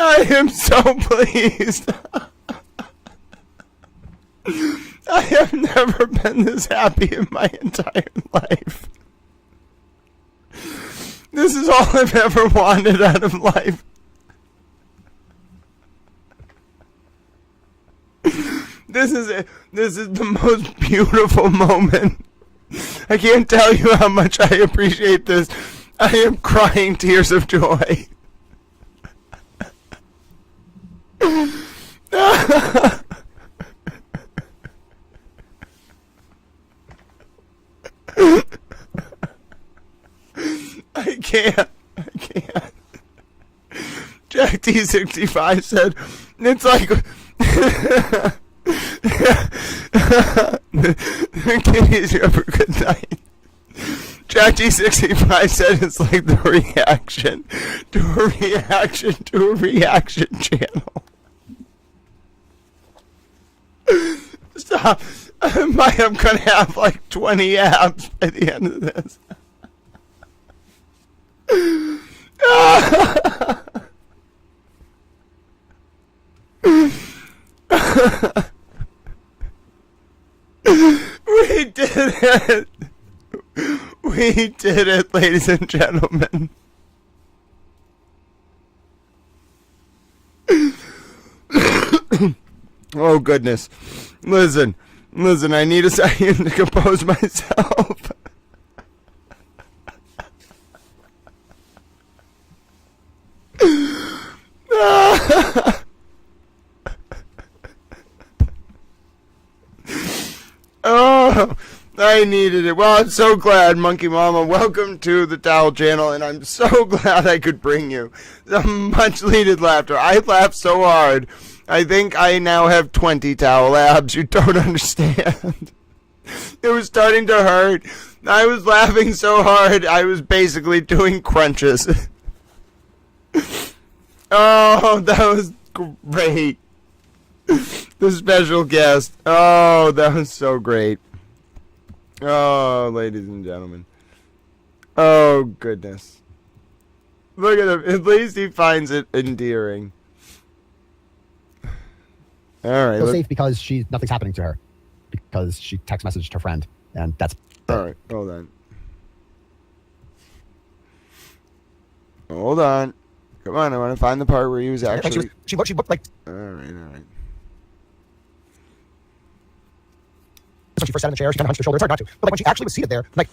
I am so pleased. I have never been this happy in my entire life. This is all I've ever wanted out of life. This is the most beautiful moment. I can't tell you how much I appreciate this. I am crying tears of joy. I can't. Jack T65 said, it's like... Kitties, you have a good night. Jack T65 said it's like the reaction to a reaction to a reaction channel. Stop. I'm gonna have like 20 abs by the end of this. We did it. We did it, ladies and gentlemen. Oh, goodness. Listen, I need a second to compose myself. Oh, I needed it. Well, I'm so glad, Monkey Mama. Welcome to the Towel Channel, and I'm so glad I could bring you some much-needed laughter. I laughed so hard. I think I now have 20 towel abs. You don't understand. It was starting to hurt. I was laughing so hard, I was basically doing crunches. Oh, that was great. The special guest. Oh, that was so great. Oh, ladies and gentlemen. Oh, goodness. Look at him. At least he finds it endearing. All right.
Feel safe because nothing's happening to her. Because she text messaged her friend. And that's...
All right. Hold on. Hold on. Come on. I want to find the part where he was actually...
She looked like...
All right.
So she first sat in the chair, she kind of hunched her shoulder. It's hard not to. But like when she actually was seated there, like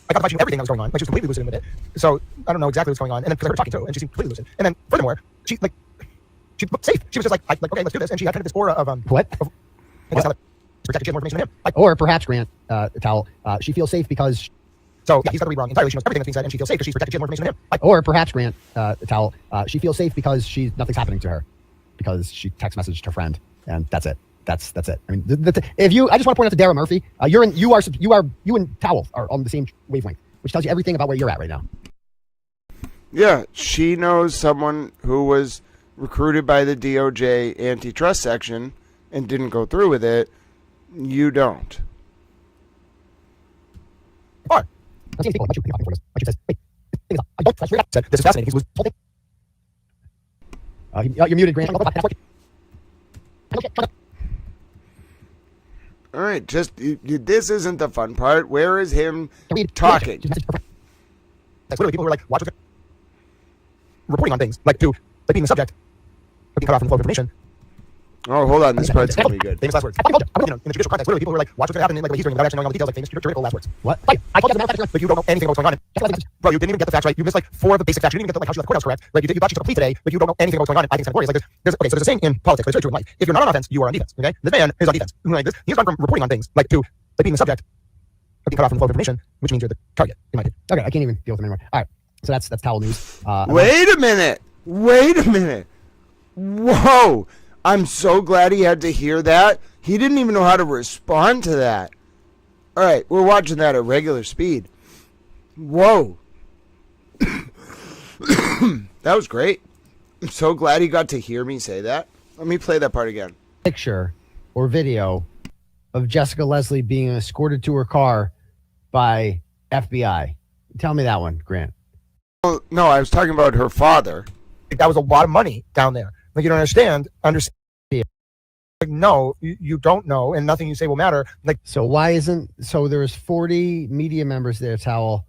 I got the vibe she knew everything that was going on. Like she was completely lucid in the bit. So I don't know exactly what's going on. And then because I heard her talking to her, and she seemed completely lucid. And then furthermore, she looked safe. She was just like okay, let's do this. And she had kind of this aura of
what?
I guess how protected. She had more information than him.
Or perhaps Grant Towel. She feels safe because.
So yeah, he's got the read wrong entirely. She knows everything that's being said, and she feels safe because she's protected. She has more information than him.
Or perhaps Grant Towel. She feels safe because nothing's happening to her, because she text messaged her friend, and that's it. That's it. I mean, I just want to point out to Dara Murphy, you and Towel are on the same wavelength, which tells you everything about where you're at right now.
Yeah, she knows someone who was recruited by the DOJ antitrust section and didn't go through with it. You don't.
Or, I'm seeing people. Why don't you says, hey,
I don't. I said this is fascinating. He was holding. You're muted, Grant.
All right, just this isn't the fun part. Where is him talking?
That's literally people who are like watching, reporting on things, like being the subject, or being cut off from the flow of information.
Oh, hold on, this part's gonna be good.
Famous last words. In the judicial context, literally people who are like watch what's gonna happen, like what he's doing without actually knowing all the details, like famous juridical last words. What? Like, I told you as a matter of fact, like you don't know anything about what's going on. Bro, you didn't even get the facts right. You missed like 4 of the basic facts. You didn't even get how she left the courthouse correct. Like you thought she took a plea today, but you don't know anything about what's going on. I think it's kind of glorious. Like there's a saying in politics, but it's very true in life. If you're not on offense, you are on defense. Okay, this man is on defense. Like this, he's gone from reporting on things like to being the subject, or being cut off from the flow of information, which means you're the target. In my opinion.
Okay, I can't even deal with him anymore. All right, so that's towel news.
Wait a minute. Whoa. I'm so glad he had to hear that. He didn't even know how to respond to that. All right, we're watching that at regular speed. Whoa. That was great. I'm so glad he got to hear me say that. Let me play that part again.
Picture or video of Jessica Leslie being escorted to her car by FBI. Tell me that one, Grant.
Oh, no, I was talking about her father.
That was a lot of money down there. Like, you don't understand. Like, no, you don't know, and nothing you say will matter. Like,
so there's 40 media members there, Towel.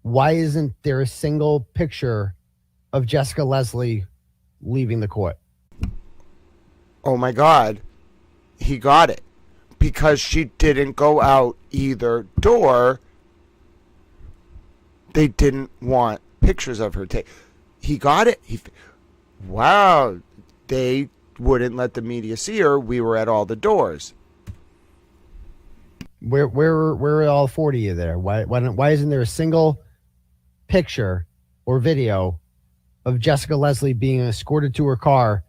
Why isn't there a single picture of Jessica Leslie leaving the court?
Oh my God. He got it. Because she didn't go out either door. They didn't want pictures of her take. He got it. Wow. They wouldn't let the media see her. We were at all the doors.
Where are all 40 of you there? Why isn't there a single picture or video of Jessica Leslie being escorted to her car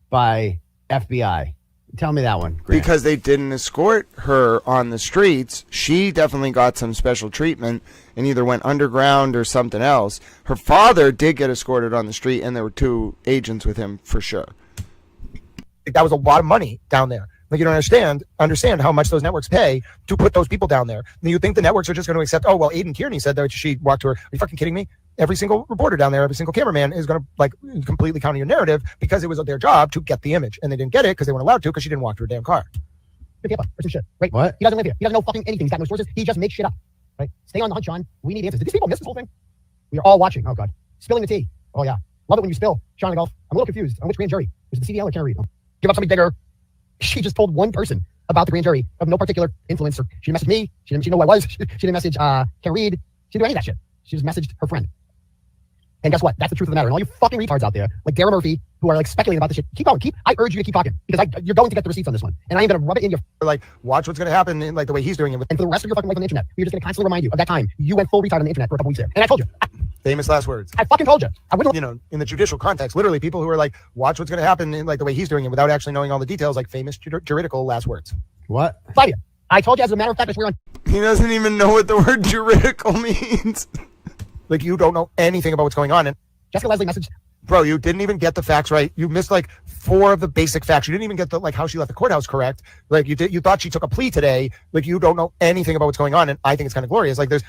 by FBI? Tell me that one, Grant.
Because they didn't escort her on the streets. She definitely got some special treatment and either went underground or something else. Her father did get escorted on the street, and there were 2 agents with him for sure.
That was a lot of money down there. Like, you don't understand how much those networks pay to put those people down there. And you think the networks are just going to accept, oh, well, Aiden Kierney said that she walked to her. Are you fucking kidding me? Every single reporter down there, every single cameraman is going to like completely counter your narrative because it was their job to get the image. And they didn't get it because they weren't allowed to because she didn't walk to her damn car. Or some shit, right?
What?
He doesn't live here. He doesn't know fucking anything. He's got no sources. He just makes shit up, right? Stay on the hunt, Sean. We need answers. Did these people miss this whole thing? We are all watching. Oh, God. Spilling the tea. Oh, yeah. Love it when you spill. Sean the Golf. I'm a little confused. On which grand jury? Was it the CDL or Carrie? Give up something bigger. She just told one person about the grand jury of no particular influence. She didn't message me. She didn't know who I was. She didn't message Karen Reed. She didn't do any of that shit. She just messaged her friend. And guess what? That's the truth of the matter. And all you fucking retards out there, like Dara Murphy, who are like speculating about this shit, keep going. I urge you to keep talking because you're going to get the receipts on this one. And I am going to rub it in your
like, watch what's going to happen in like the way he's doing it.
And for the rest of your fucking life on the internet, we're just going to constantly remind you of that time you went full retard on the internet for a couple weeks there. And I told you.
Famous last words.
I fucking told you. I wouldn't.
You know, in the judicial context, literally people who are like, watch what's going to happen in like the way he's doing it without actually knowing all the details, like famous juridical last words.
What?
Flavia, I told you as a matter of fact, I swear on.
He doesn't even know what the word juridical means.
Like, you don't know anything about what's going on. And Jessica Leslie messaged.
Bro, you didn't even get the facts right. You missed like 4 of the basic facts. You didn't even get the like how she left the courthouse correct. Like you thought she took a plea today. Like you don't know anything about what's going on. And I think it's kind of glorious. Like there's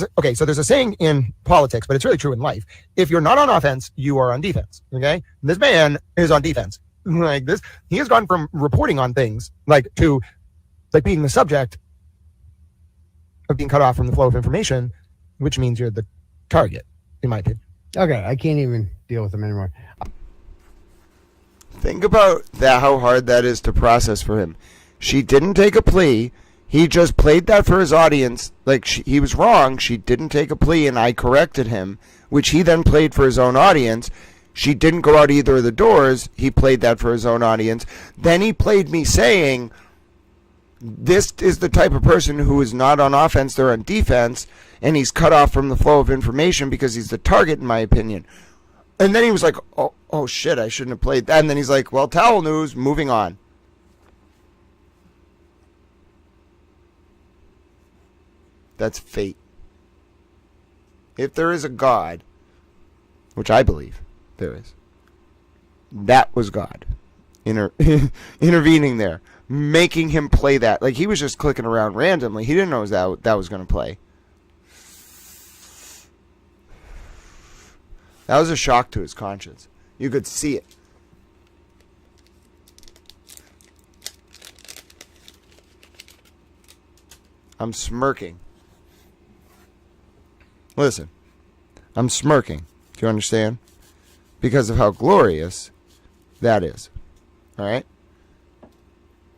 a saying in politics, but it's really true in life. If you're not on offense, you are on defense. Okay. This man is on defense. Like this, he has gone from reporting on things like to like being the subject of being cut off from the flow of information, which means you're the target, in my opinion.
Okay, I can't even deal with them anymore.
Think about that, how hard that is to process for him. She didn't take a plea. He just played that for his audience. Like, he was wrong. She didn't take a plea, and I corrected him, which he then played for his own audience. She didn't go out either of the doors. He played that for his own audience. Then he played me saying, this is the type of person who is not on offense, they're on defense, and he's cut off from the flow of information because he's the target, in my opinion. And then he was like, oh shit, I shouldn't have played that. And then he's like, well, towel news, moving on. That's fate. If there is a God, which I believe there is, that was God intervening there, making him play that. Like, he was just clicking around randomly. He didn't know that was going to play. That was a shock to his conscience. You could see it. I'm smirking. Listen, I'm smirking. Do you understand? Because of how glorious that is. All right?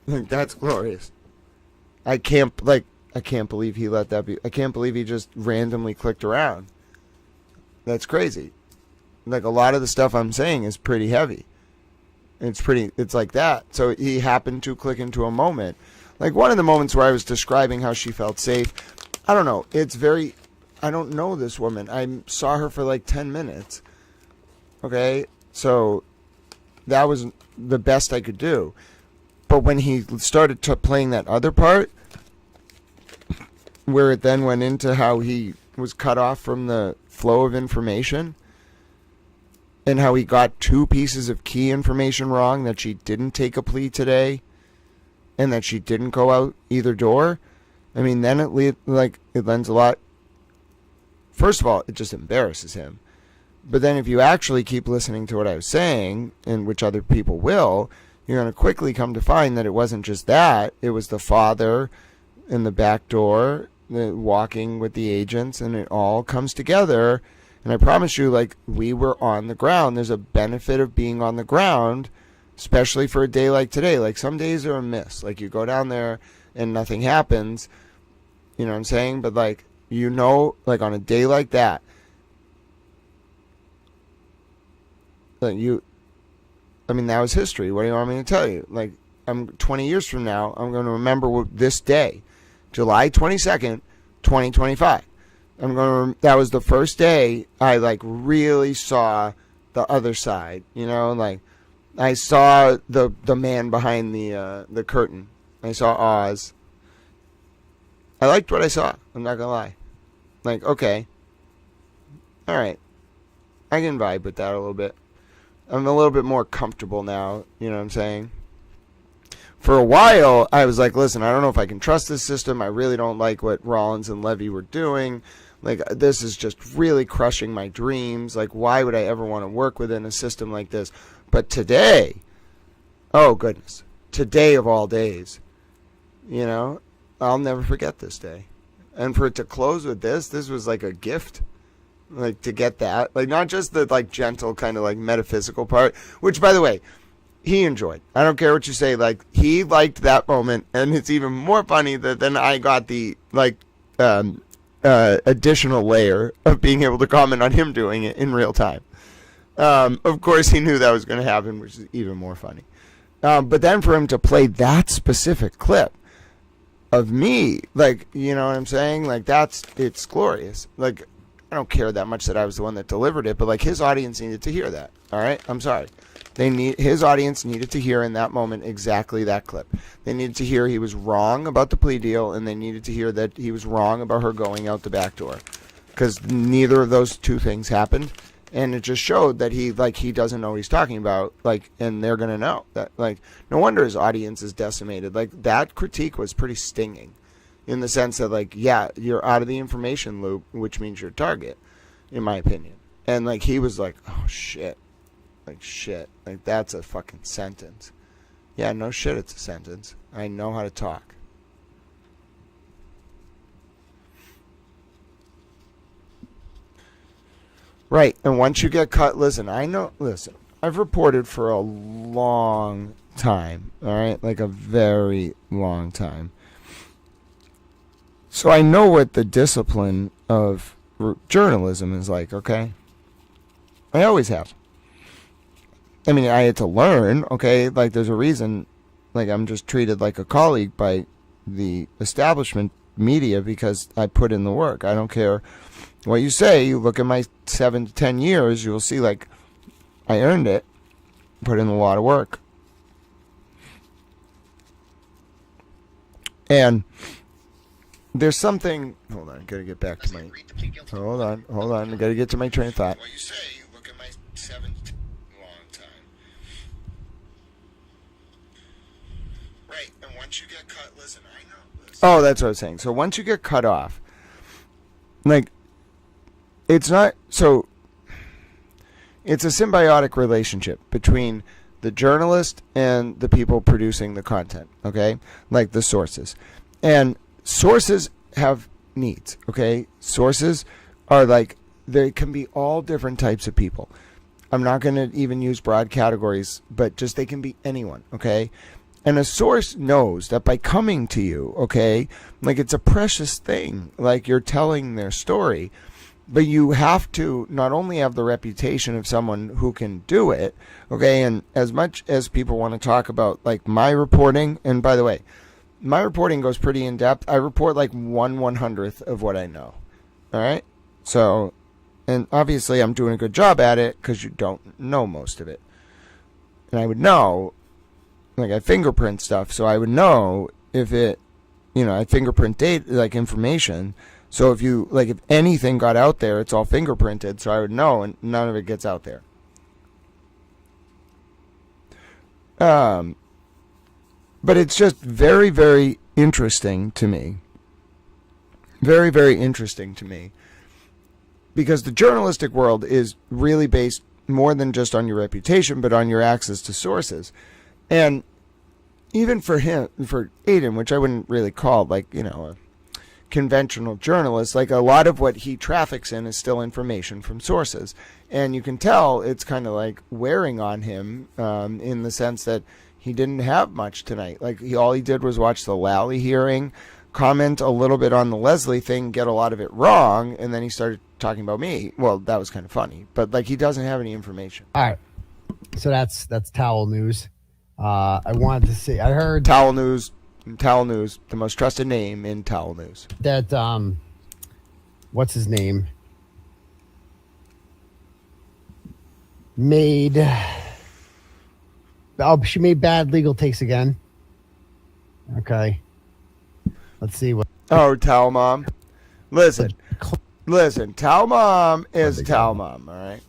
That's glorious. I can't believe he let that be. I can't believe he just randomly clicked around. That's crazy. Like, a lot of the stuff I'm saying is pretty heavy. It's like that. So he happened to click into a moment. Like, one of the moments where I was describing how she felt safe, I don't know. I don't know this woman. I saw her for like 10 minutes. Okay? So that was the best I could do. But when he started playing that other part, where it then went into how he was cut off from the flow of information, and how he got 2 pieces of key information wrong, that she didn't take a plea today, and that she didn't go out either door, I mean, then it lends a lot. First of all, it just embarrasses him. But then if you actually keep listening to what I was saying, and which other people will, you're going to quickly come to find that it wasn't just that. It was the father in the back door, walking with the agents, and it all comes together. And I promise you, like, we were on the ground. There's a benefit of being on the ground, especially for a day like today. Like, some days are a miss. Like, you go down there and nothing happens. You know what I'm saying? But, like, like, on a day like that, that that was history. What do you want me to tell you? Like, 20 years from now, I'm going to remember this day, July 22nd, 2025. That was the first day I, like, really saw the other side, like, I saw the man behind the curtain. I saw Oz. I liked what I saw. I'm not gonna lie. Like, okay, all right, I can vibe with that a little bit. I'm a little bit more comfortable now. You know what I'm saying? For a while, I was like, listen, I don't know if I can trust this system. I really don't like what Rollins and Levy were doing. Like, this is just really crushing my dreams. Like, why would I ever want to work within a system like this? But today, oh goodness, today of all days, I'll never forget this day. And for it to close with this was like a gift. Like, to get that, like, not just the, like, gentle kind of, like, metaphysical part, which, by the way, he enjoyed. I don't care what you say. Like, he liked that moment, and it's even more funny that then I got the, like, additional layer of being able to comment on him doing it in real time. Of course, he knew that was going to happen, which is even more funny. But then for him to play that specific clip of me, like, you know what I'm saying? Like, it's glorious. Like, I don't care that much that I was the one that delivered it, but, like, his audience needed to hear that. All right? I'm sorry. His audience needed to hear in that moment exactly that clip. They needed to hear he was wrong about the plea deal, and they needed to hear that he was wrong about her going out the back door. Because neither of those two things happened, and it just showed that he doesn't know what he's talking about, like, and they're going to know. That, like, no wonder his audience is decimated. Like, that critique was pretty stinging. In the sense that, like, yeah, you're out of the information loop, which means you're target, in my opinion. And, like, he was like, oh, shit. Like, shit. Like, that's a fucking sentence. Yeah, no shit, it's a sentence. I know how to talk. Right, and once you get cut, listen, I've reported for a long time, all right? Like, a very long time. So I know what the discipline of journalism is like, okay? I always have. I mean, I had to learn, okay? Like, there's a reason, like, I'm just treated like a colleague by the establishment media because I put in the work. I don't care what you say. You look at my 7 to 10 years, you'll see, like, I earned it. Put in a lot of work. And there's something. Hold on, gotta get back to my. Hold on, I gotta get to my train of thought. What you say? You look at my 7 long time. Right, and once you get cut, listen, I know. Listen. Oh, that's what I was saying. So once you get cut off, like, it's not so. it's a symbiotic relationship between the journalist and the people producing the content, okay? Like the sources. And sources have needs, okay? Sources are like, they can be all different types of people. I'm not going to even use broad categories, but just they can be anyone, okay? And a source knows that by coming to you, okay, like it's a precious thing, like you're telling their story, but you have to not only have the reputation of someone who can do it, okay, and as much as people want to talk about like my reporting, and by the way, my reporting goes pretty in depth. I report like 1/100th of what I know, all right? So, and obviously I'm doing a good job at it because you don't know most of it. And I would know, like I fingerprint stuff, so I would know if it, I fingerprint data, like information. So if you, like if anything got out there, it's all fingerprinted, so I would know and none of it gets out there. But it's just very, very interesting to me. Very, very interesting to me. Because the journalistic world is really based more than just on your reputation, but on your access to sources. And even for him, for Aiden, which I wouldn't really call like, a conventional journalist, like a lot of what he traffics in is still information from sources. And you can tell it's kind of like wearing on him in the sense that he didn't have much tonight. Like all he did was watch the Lally hearing, comment a little bit on the Leslie thing, get a lot of it wrong, and then he started talking about me. Well, that was kind of funny, but like he doesn't have any information.
All right, so that's Towel News. I wanted to see. I heard
Towel News, the most trusted name in Towel News.
That what's his name? She made bad legal takes again. Okay. Let's see what.
Oh, Towel Mom. Listen. Towel Mom is Towel Mom, all right?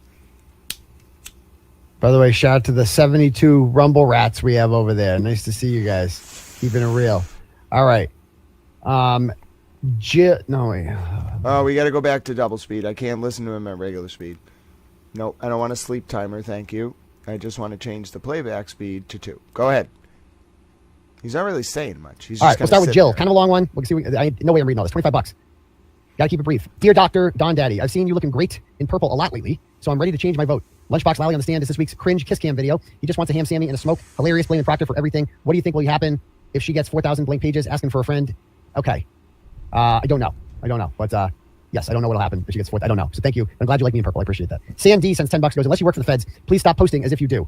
By the way, shout out to the 72 Rumble Rats we have over there. Nice to see you guys. Keeping it real. All right. No, wait.
Oh, we got to go back to double speed. I can't listen to him at regular speed. Nope, I don't want a sleep timer, thank you. I just want to change the playback speed to 2. Go ahead. He's not really saying much. He's just
all right, we'll start with Jill.
There.
Kind of a long one. We'll see. No way I'm reading all this. $25. Gotta keep it brief. Dear Dr. Don Daddy, I've seen you looking great in purple a lot lately, so I'm ready to change my vote. Lunchbox Lally on the stand is this week's cringe kiss cam video. He just wants a ham Sammy and a smoke. Hilarious, blaming Proctor for everything. What do you think will happen if she gets 4,000 blank pages asking for a friend? Okay. I don't know. But yes, I don't know what'll happen if she gets 4,000. I don't know. So thank you. I'm glad you like me in purple. I appreciate that. Sam D sends $10. Goes, unless you work for the feds, please stop posting as if you do.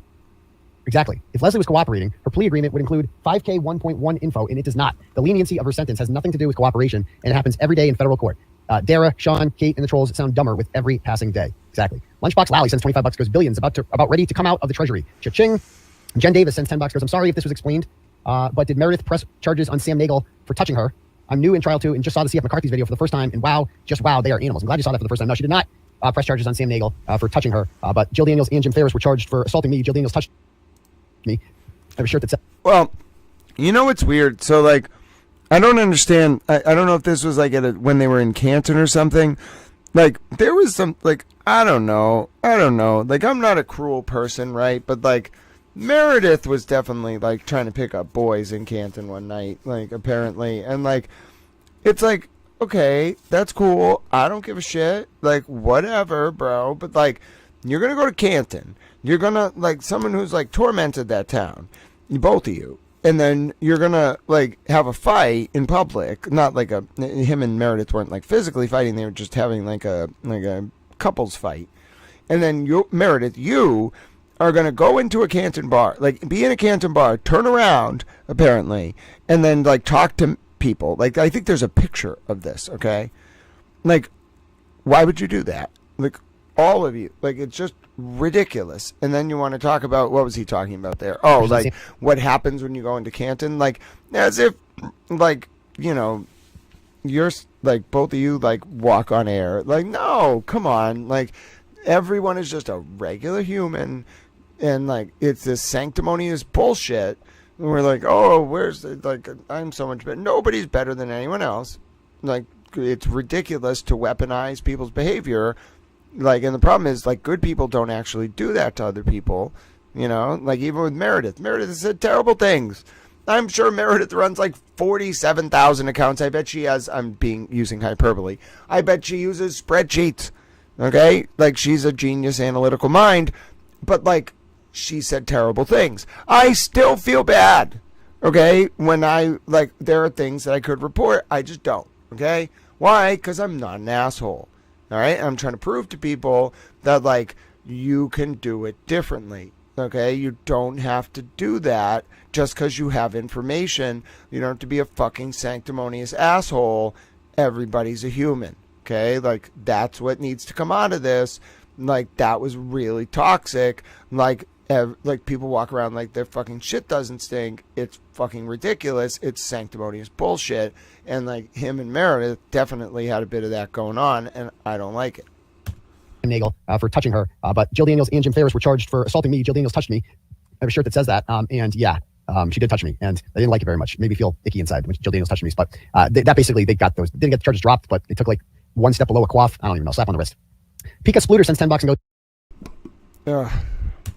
Exactly. If Leslie was cooperating, her plea agreement would include 5K 1.1 info, and it does not. The leniency of her sentence has nothing to do with cooperation, and it happens every day in federal court. Dara, Sean, Kate, and the trolls sound dumber with every passing day. Exactly. Lunchbox Lally sends $25. Goes, billions about ready to come out of the treasury. Cha-ching. Jen Davis sends $10. Goes, I'm sorry if this was explained, but did Meredith press charges on Sam Nagel for touching her? I'm new in trial 2 and just saw the CF McCarthy's video for the first time, and wow, just wow, they are animals. I'm glad you saw that for the first time. No, she did not press charges on Sam Nagel for touching her, but Jill Daniels and Jim Ferris were charged for assaulting me. Jill Daniels touched me. I have a shirt that said.
Well, you know what's weird? So, like, I don't understand. I don't know if this was like when they were in Canton or something. Like, there was some, like, I don't know. Like, I'm not a cruel person, right? But, like, Meredith was definitely, like, trying to pick up boys in Canton one night, like, apparently. And, like, it's like, okay, that's cool. I don't give a shit. Like, whatever, bro. But, like, you're going to go to Canton. You're going to, like, someone who's, like, tormented that town. Both of you. And then you're going to, like, have a fight in public. Not like him and Meredith weren't, like, physically fighting. They were just having, like a couples fight. And then Meredith, you are going to go into a Canton bar. Like, be in a Canton bar, turn around, apparently, and then, like, talk to people. Like, I think there's a picture of this, okay? Like, why would you do that? Like, all of you. Like, it's just ridiculous. And then you want to talk about, what was he talking about there? Oh, like, what happens when you go into Canton? Like, as if, like, you know, you're, like, both of you, like, walk on air. Like, no, come on. Like, everyone is just a regular human. And, like, it's this sanctimonious bullshit. And we're like, oh, where's the, like, I'm so much better. Nobody's better than anyone else. Like, it's ridiculous to weaponize people's behavior Like, and the problem is, like, good people don't actually do that to other people. You know, like even with Meredith. Meredith has said terrible things. I'm sure Meredith runs like 47,000 accounts. I bet she has, using hyperbole. I bet she uses spreadsheets. Okay? Like, she's a genius analytical mind. But, like, she said terrible things. I still feel bad. Okay? When there are things that I could report. I just don't. Okay? Why? Because I'm not an asshole. All right? I'm trying to prove to people that, like, you can do it differently. Okay? You don't have to do that just because you have information. You don't have to be a fucking sanctimonious asshole. Everybody's a human. Okay? Like, that's what needs to come out of this. Like, that was really toxic. Like people walk around like their fucking shit doesn't stink. It's fucking ridiculous. It's sanctimonious bullshit. And, like, him and Meredith definitely had a bit of that going on, and I don't like it.
Nagel for touching her, but Jill Daniels and Jim Ferris were charged for assaulting me. Jill Daniels touched me. I have a shirt that says that, and yeah, she did touch me, and I didn't like it very much. It made me feel icky inside when Jill Daniels touched me. But that basically, they got those. They didn't get the charges dropped, but they took like one step below a quaff. I don't even know. Slap on the wrist. Pika Spluter sends $10 and goes.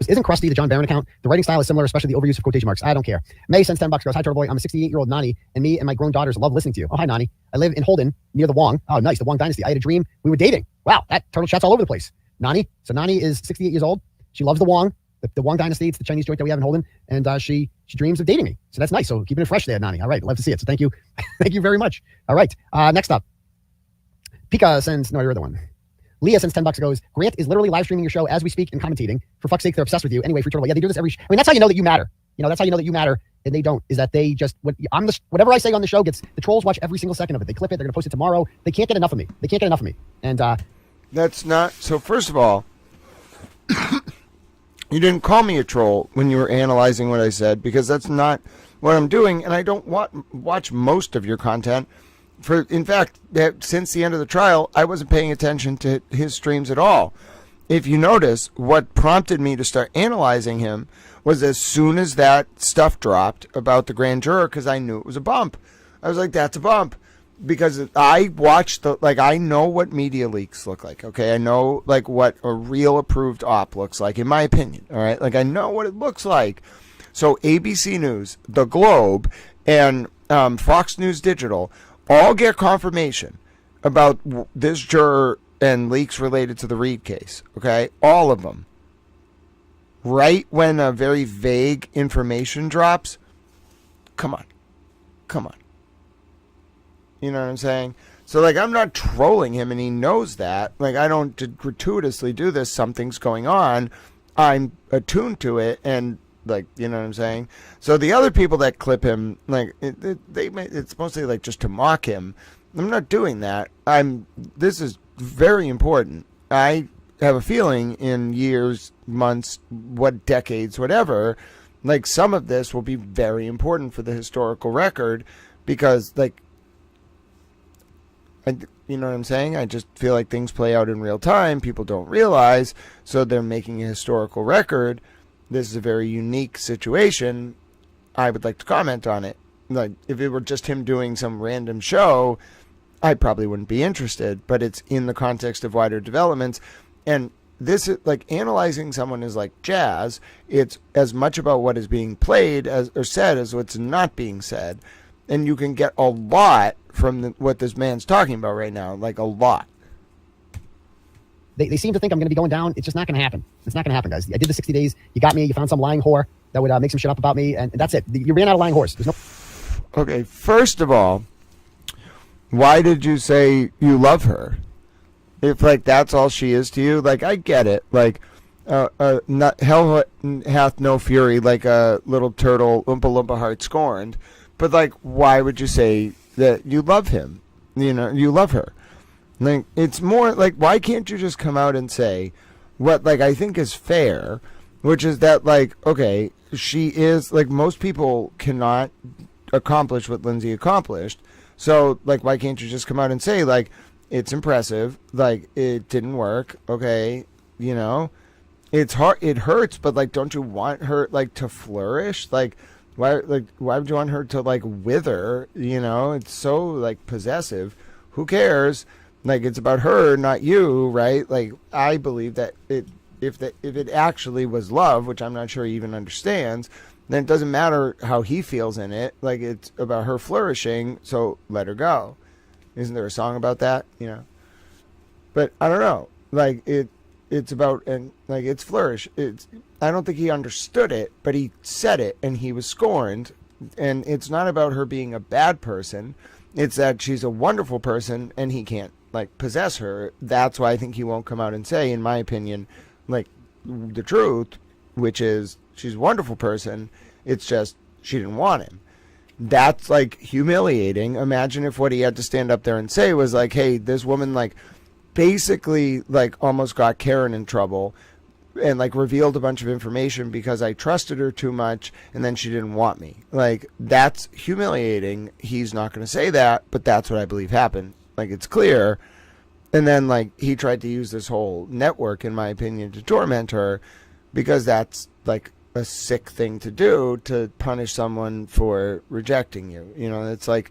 Isn't Krusty the John Barron account? The writing style is similar, especially the overuse of quotation marks. I don't care. May sends $10, goes, hi, Turtle Boy. I'm a 68-year-old Nani, and me and my grown daughters love listening to you. Oh, hi, Nani. I live in Holden, near the Wong. Oh, nice, the Wong Dynasty. I had a dream we were dating. Wow, that turtle chat's all over the place. Nani. So Nani is 68 years old. She loves the Wong, the Wong Dynasty. It's the Chinese joint that we have in Holden, and she dreams of dating me. So that's nice. So keeping it fresh there, Nani. All right, love to see it. So thank you. Thank you very much. All right, next up. Pika sends, no, your other one. Leah sends $10 goes, Grant is literally live streaming your show as we speak and commentating. For fuck's sake, they're obsessed with you. Anyway, Free Turtle, yeah, they do this I mean, that's how you know that you matter. You know, that's how you know that you matter and they don't, is that they just, whatever I say on the show the trolls watch every single second of it. They clip it, they're going to post it tomorrow. They can't get enough of me. And,
that's not, so first of all, you didn't call me a troll when you were analyzing what I said, because that's not what I'm doing, and I don't watch most of your content. In fact, since the end of the trial, I wasn't paying attention to his streams at all. If you notice, what prompted me to start analyzing him was as soon as that stuff dropped about the grand juror, because I knew it was a bump. I was like, that's a bump. Because I watched I know what media leaks look like, okay? I know, like, what a real approved op looks like, in my opinion, all right? Like, I know what it looks like. So ABC News, The Globe, and Fox News Digital all get confirmation about this juror and leaks related to the Reed case, okay? All of them. Right when a very vague information drops, come on. You know what I'm saying? So, like, I'm not trolling him, and he knows that. Like, I don't gratuitously do this. Something's going on. I'm attuned to it, and, like, you know what I'm saying? So the other people that clip him, like, it's mostly, like, just to mock him. I'm not doing that. This is very important. I have a feeling in years, months, decades, whatever, like, some of this will be very important for the historical record, because, like, you know what I'm saying? I just feel like things play out in real time. People don't realize, so they're making a historical record. This is a very unique situation. I would like to comment on it. Like, if it were just him doing some random show, I probably wouldn't be interested, but it's in the context of wider developments. And this is, like, analyzing someone is like jazz. It's as much about what is being played or said as what's not being said. And you can get a lot from what this man's talking about right now, like a lot.
They seem to think I'm going to be going down. It's just not going to happen. It's not going to happen, guys. I did the 60 days. You got me. You found some lying whore that would make some shit up about me, and that's it. You ran out of lying horse. There's no.
Okay, first of all, why did you say you love her? If, like, that's all she is to you, like, I get it. Like, hell hath no fury, like a little turtle, Oompa Loompa heart scorned. But, like, why would you say that you love him? You know, you love her. Like, it's more like, why can't you just come out and say what, like, I think is fair, which is that, like, okay, she is, like, most people cannot accomplish what Lindsay accomplished. So, like, why can't you just come out and say, like, it's impressive, like, it didn't work, okay, you know? It's hard, it hurts, but, like, don't you want her, like, to flourish? Like, why would you want her to, like, wither? You know, it's so, like, possessive. Who cares? Like, it's about her, not you, right? Like, I believe that if it actually was love, which I'm not sure he even understands, then it doesn't matter how he feels in it. Like, it's about her flourishing, so let her go. Isn't there a song about that? You know? But I don't know. Like, it's about, and like, it's flourish. I don't think he understood it, but he said it, and he was scorned. And it's not about her being a bad person. It's that she's a wonderful person, and he can't, like, possess her. That's why I think he won't come out and say, in my opinion, like, the truth, which is she's a wonderful person. It's just she didn't want him. That's, like, humiliating. Imagine if what he had to stand up there and say was like, hey, this woman, like, basically, like, almost got Karen in trouble and, like, revealed a bunch of information because I trusted her too much, and then she didn't want me. Like, that's humiliating. He's not going to say that, but that's what I believe happened. Like, it's clear. And then, like, he tried to use this whole network, in my opinion, to torment her, because that's, like, a sick thing to do, to punish someone for rejecting you. You know, it's like,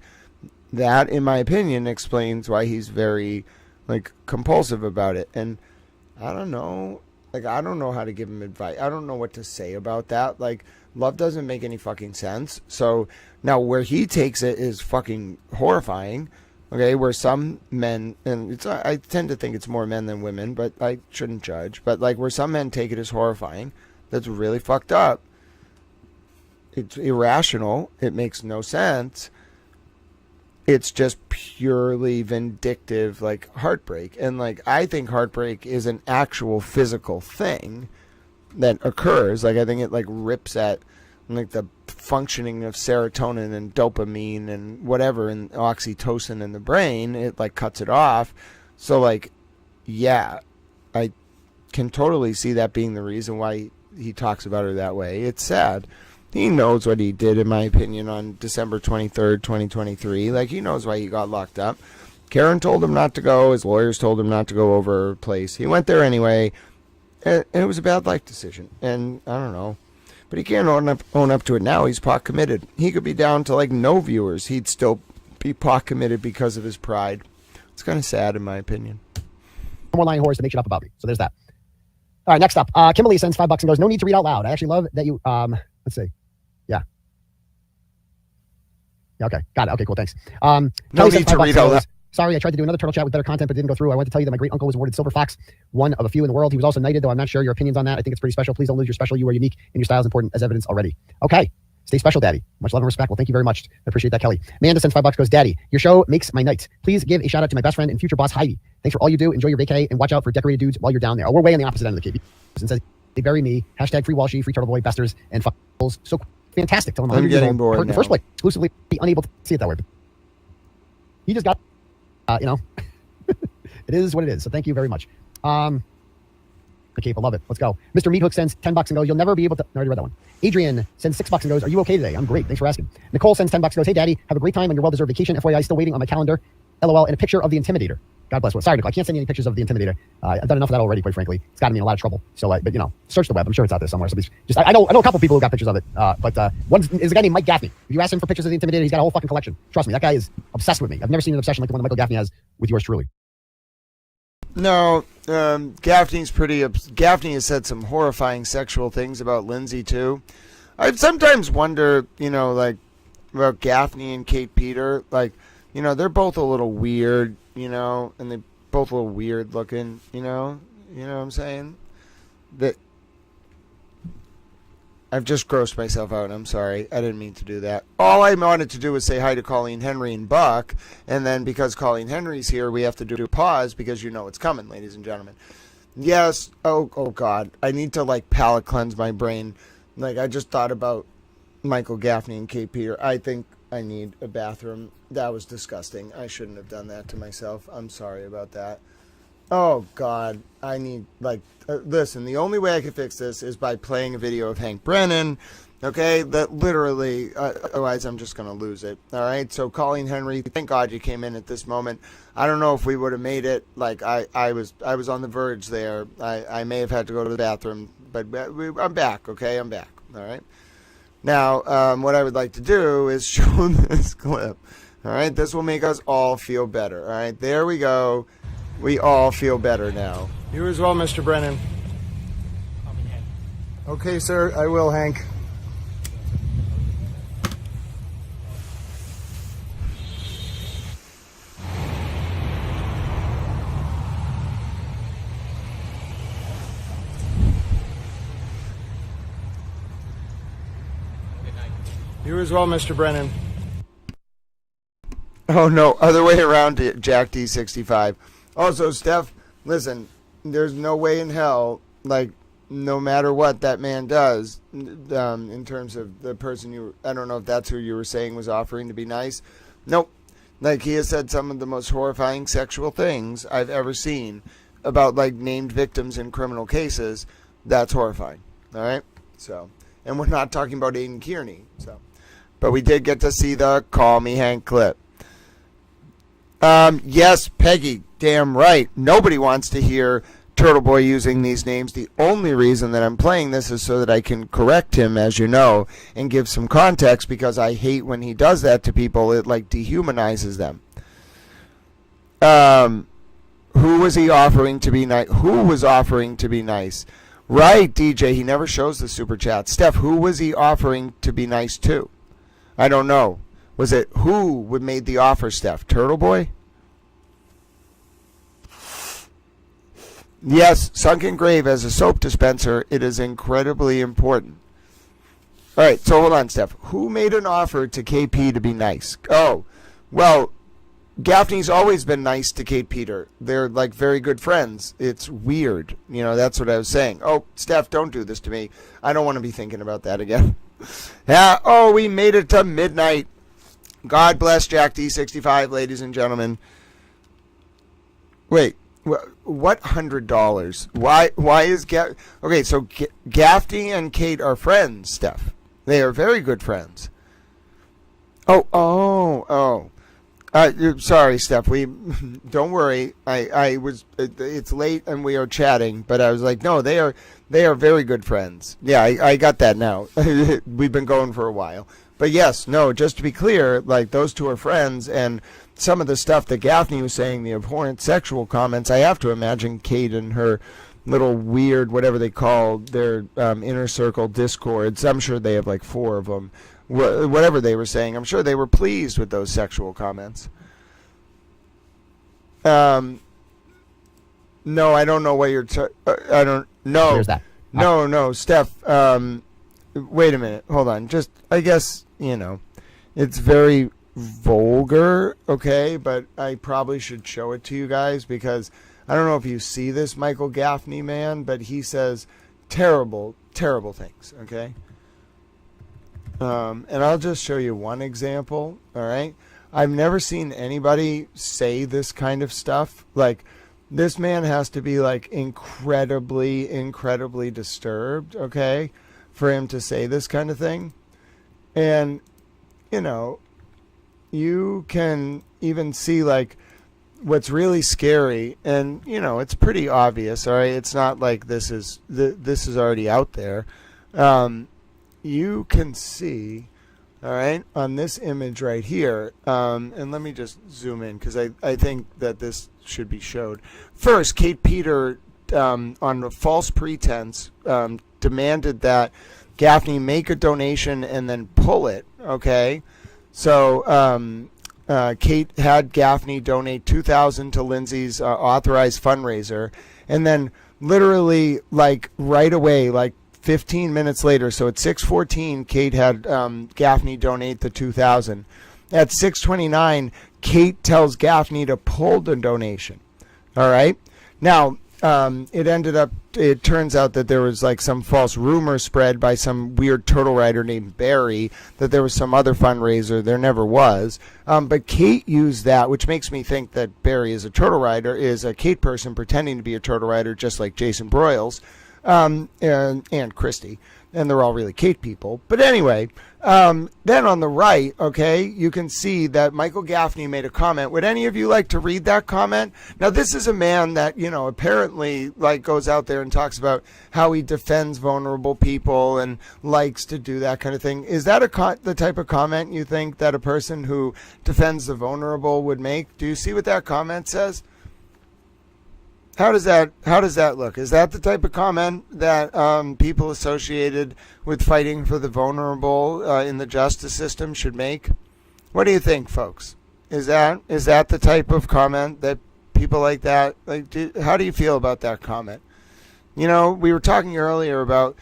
that, in my opinion, explains why he's very, like, compulsive about it. And I don't know. Like, I don't know how to give him advice. I don't know what to say about that. Like, love doesn't make any fucking sense. So, now where he takes it is fucking horrifying. Okay, where some men, and I tend to think it's more men than women, but I shouldn't judge. But, like, where some men take it as horrifying, that's really fucked up. It's irrational. It makes no sense. It's just purely vindictive, like, heartbreak. And, like, I think heartbreak is an actual physical thing that occurs. Like, I think it, like, rips at, like, the functioning of serotonin and dopamine and whatever, and oxytocin in the brain. It, like, cuts it off. So, like, yeah, I can totally see that being the reason why he talks about her that way. It's sad. He knows what he did, in my opinion, on December 23rd, 2023. Like, he knows why he got locked up. Karen told him not to go. His lawyers told him not to go over her place. He went there anyway, and it was a bad life decision. And I don't know. But he can't own up to it now. He's pot committed. He could be down to, like, no viewers. He'd still be pot committed because of his pride. It's kind of sad, in my opinion.
One more lying horse to make shit up about me. So there's that. All right, next up. Kimberly sends $5 and goes, no need to read out loud. I actually love that you, let's see. Yeah, okay. Got it. Okay, cool. Thanks.
No need to read out loud.
Sorry, I tried to do another turtle chat with better content, but didn't go through. I want to tell you that my great uncle was awarded Silver Fox, one of a few in the world. He was also knighted, though I'm not sure your opinions on that. I think it's pretty special. Please don't lose your special. You are unique, and your style is important as evidence already. Okay. Stay special, Daddy. Much love and respect. Well, thank you very much. I appreciate that, Kelly. Amanda sends $5, goes, Daddy, your show makes my night. Please give a shout out to my best friend and future boss, Heidi. Thanks for all you do. Enjoy your vacay, and watch out for decorated dudes while you're down there. Oh, we're way on the opposite end of the KB. And says, they bury me. Hashtag free Walshy, free Turtle Boy, besters, and fuckles. So fantastic. Tell him
I'm getting bored
in the first place. Exclusively unable to see it that way. But he just got, you know, it is what it is. So thank you very much. The cape, I love it. Let's go. Mr. Meathook sends $10 and goes, you'll never be able to. No, I already read that one. Adrian sends $6 and goes, are you okay today? I'm great. Thanks for asking. Nicole sends $10 and goes, hey, Daddy, have a great time on your well-deserved vacation. FYI, still waiting on my calendar. LOL, and a picture of the Intimidator. God bless. Well, sorry, Nicole. I can't send you any pictures of the Intimidator. I've done enough of that already, quite frankly. It's gotten me in a lot of trouble. So, but, you know, search the web. I'm sure it's out there somewhere. So just, I know a couple people who got pictures of it. But one is a guy named Mike Gaffne. If you ask him for pictures of the Intimidator, he's got a whole fucking collection. Trust me, that guy is obsessed with me. I've never seen an obsession like the one that Michael Gaffne has with yours truly.
No, Gaffney's Gaffney has said some horrifying sexual things about Lindsay, too. I sometimes wonder, you know, like, about Gaffney and Kate Peter. Like, you know, they're both a little weird, you know, and they're both a little weird looking, you know what I'm saying? That I've just grossed myself out. I'm sorry. I didn't mean to do that. All I wanted to do was say hi to Colleen Henry and Buck, and then because Colleen Henry's here, we have to do a pause because you know it's coming, ladies and gentlemen. Yes. Oh God. I need to, like, palate cleanse my brain. Like, I just thought about Michael Gaffney and Kate Peter. I think I need a bathroom. That was disgusting. I shouldn't have done that to myself. I'm sorry about that. Oh, God. I need, like, listen, the only way I can fix this is by playing a video of Hank Brennan, okay? That literally, otherwise I'm just going to lose it, all right? So, Colleen Henry, thank God you came in at this moment. I don't know if we would have made it. Like, I was on the verge there. I may have had to go to the bathroom, but I'm back, okay? I'm back, all right? Now, what I would like to do is show this clip. All right, this will make us all feel better. All right, there we go. We all feel better now. You as well, Mr. Brennan. Okay, sir. I will, Hank. You as well, Mr. Brennan. Oh, no. Other way around, Jack D65. Also, Steph, listen, there's no way in hell, like, no matter what that man does, in terms of the person I don't know if that's who you were saying was offering to be nice. Nope. Like, he has said some of the most horrifying sexual things I've ever seen about, like, named victims in criminal cases. That's horrifying. All right? So, and we're not talking about Aiden Kierney. So, but we did get to see the Call Me Hank clip. Yes, Peggy, damn right. Nobody wants to hear Turtle Boy using these names. The only reason that I'm playing this is so that I can correct him, as you know, and give some context, because I hate when he does that to people. It, like, dehumanizes them. Who was he offering to be nice? Who was offering to be nice? Right, DJ, he never shows the super chat. Steph, who was he offering to be nice to? I don't know. Was it who would made the offer, Steph? Turtle Boy? Yes, sunken grave as a soap dispenser. It is incredibly important. All right, so hold on, Steph. Who made an offer to KP to be nice? Oh, well, Gaffney's always been nice to Kate Peter. They're, like, very good friends. It's weird. You know, that's what I was saying. Oh, Steph, don't do this to me. I don't want to be thinking about that again. Yeah, oh, we made it to midnight. God bless Jack D65, ladies and gentlemen. Wait, what $100? Why is okay? So Gaffney and Kate are friends, Steph. They are very good friends. Oh. Sorry, Steph. We don't worry. I was. It's late and we are chatting, but I was like, no, they are very good friends. Yeah, I got that now. We've been going for a while. But yes, no, just to be clear, like, those two are friends, and some of the stuff that Gaffney was saying, the abhorrent sexual comments, I have to imagine Kate and her little weird, whatever they call their inner circle discords, I'm sure they have like 4 of them, whatever they were saying, I'm sure they were pleased with those sexual comments. No, I don't know what you're I don't know.
There's that.
No, Steph, wait a minute. Hold on. Just, I guess, you know, it's very vulgar, okay? But I probably should show it to you guys, because I don't know if you see this Michael Gaffney man, but he says terrible, terrible things, okay? And I'll just show you one example, all right? I've never seen anybody say this kind of stuff. Like, this man has to be, like, incredibly, incredibly disturbed, okay, for him to say this kind of thing. And, you know, you can even see, like, what's really scary, and, you know, it's pretty obvious, all right? It's not like this is already out there. You can see, all right, on this image right here, and let me just zoom in, because I think that this should be showed. First, Kate Peter, on a false pretense, demanded that Gaffney make a donation and then pull it, okay? So Kate had Gaffney donate $2,000 to Lindsay's authorized fundraiser, and then literally, like, right away, like 15 minutes later, so at 6:14, Kate had Gaffney donate the $2,000. At 6:29, Kate tells Gaffney to pull the donation. All right? Now, it turns out that there was, like, some false rumor spread by some weird turtle rider named Barry that there was some other fundraiser. There never was. But Kate used that, which makes me think that Barry is a turtle rider, is a Kate person pretending to be a turtle rider, just like Jason Broyles. And Christy, and they're all really Kate people. But anyway, then on the right, okay, you can see that Michael Gaffney made a comment. Would any of you like to read that comment? Now, this is a man that, you know, apparently, like, goes out there and talks about how he defends vulnerable people and likes to do that kind of thing. Is that the type of comment you think that a person who defends the vulnerable would make? Do you see what that comment says? How does that look? Is that the type of comment that people associated with fighting for the vulnerable in the justice system should make? What do you think, folks? Is that the type of comment that people like that how do you feel about that comment? You know, we were talking earlier about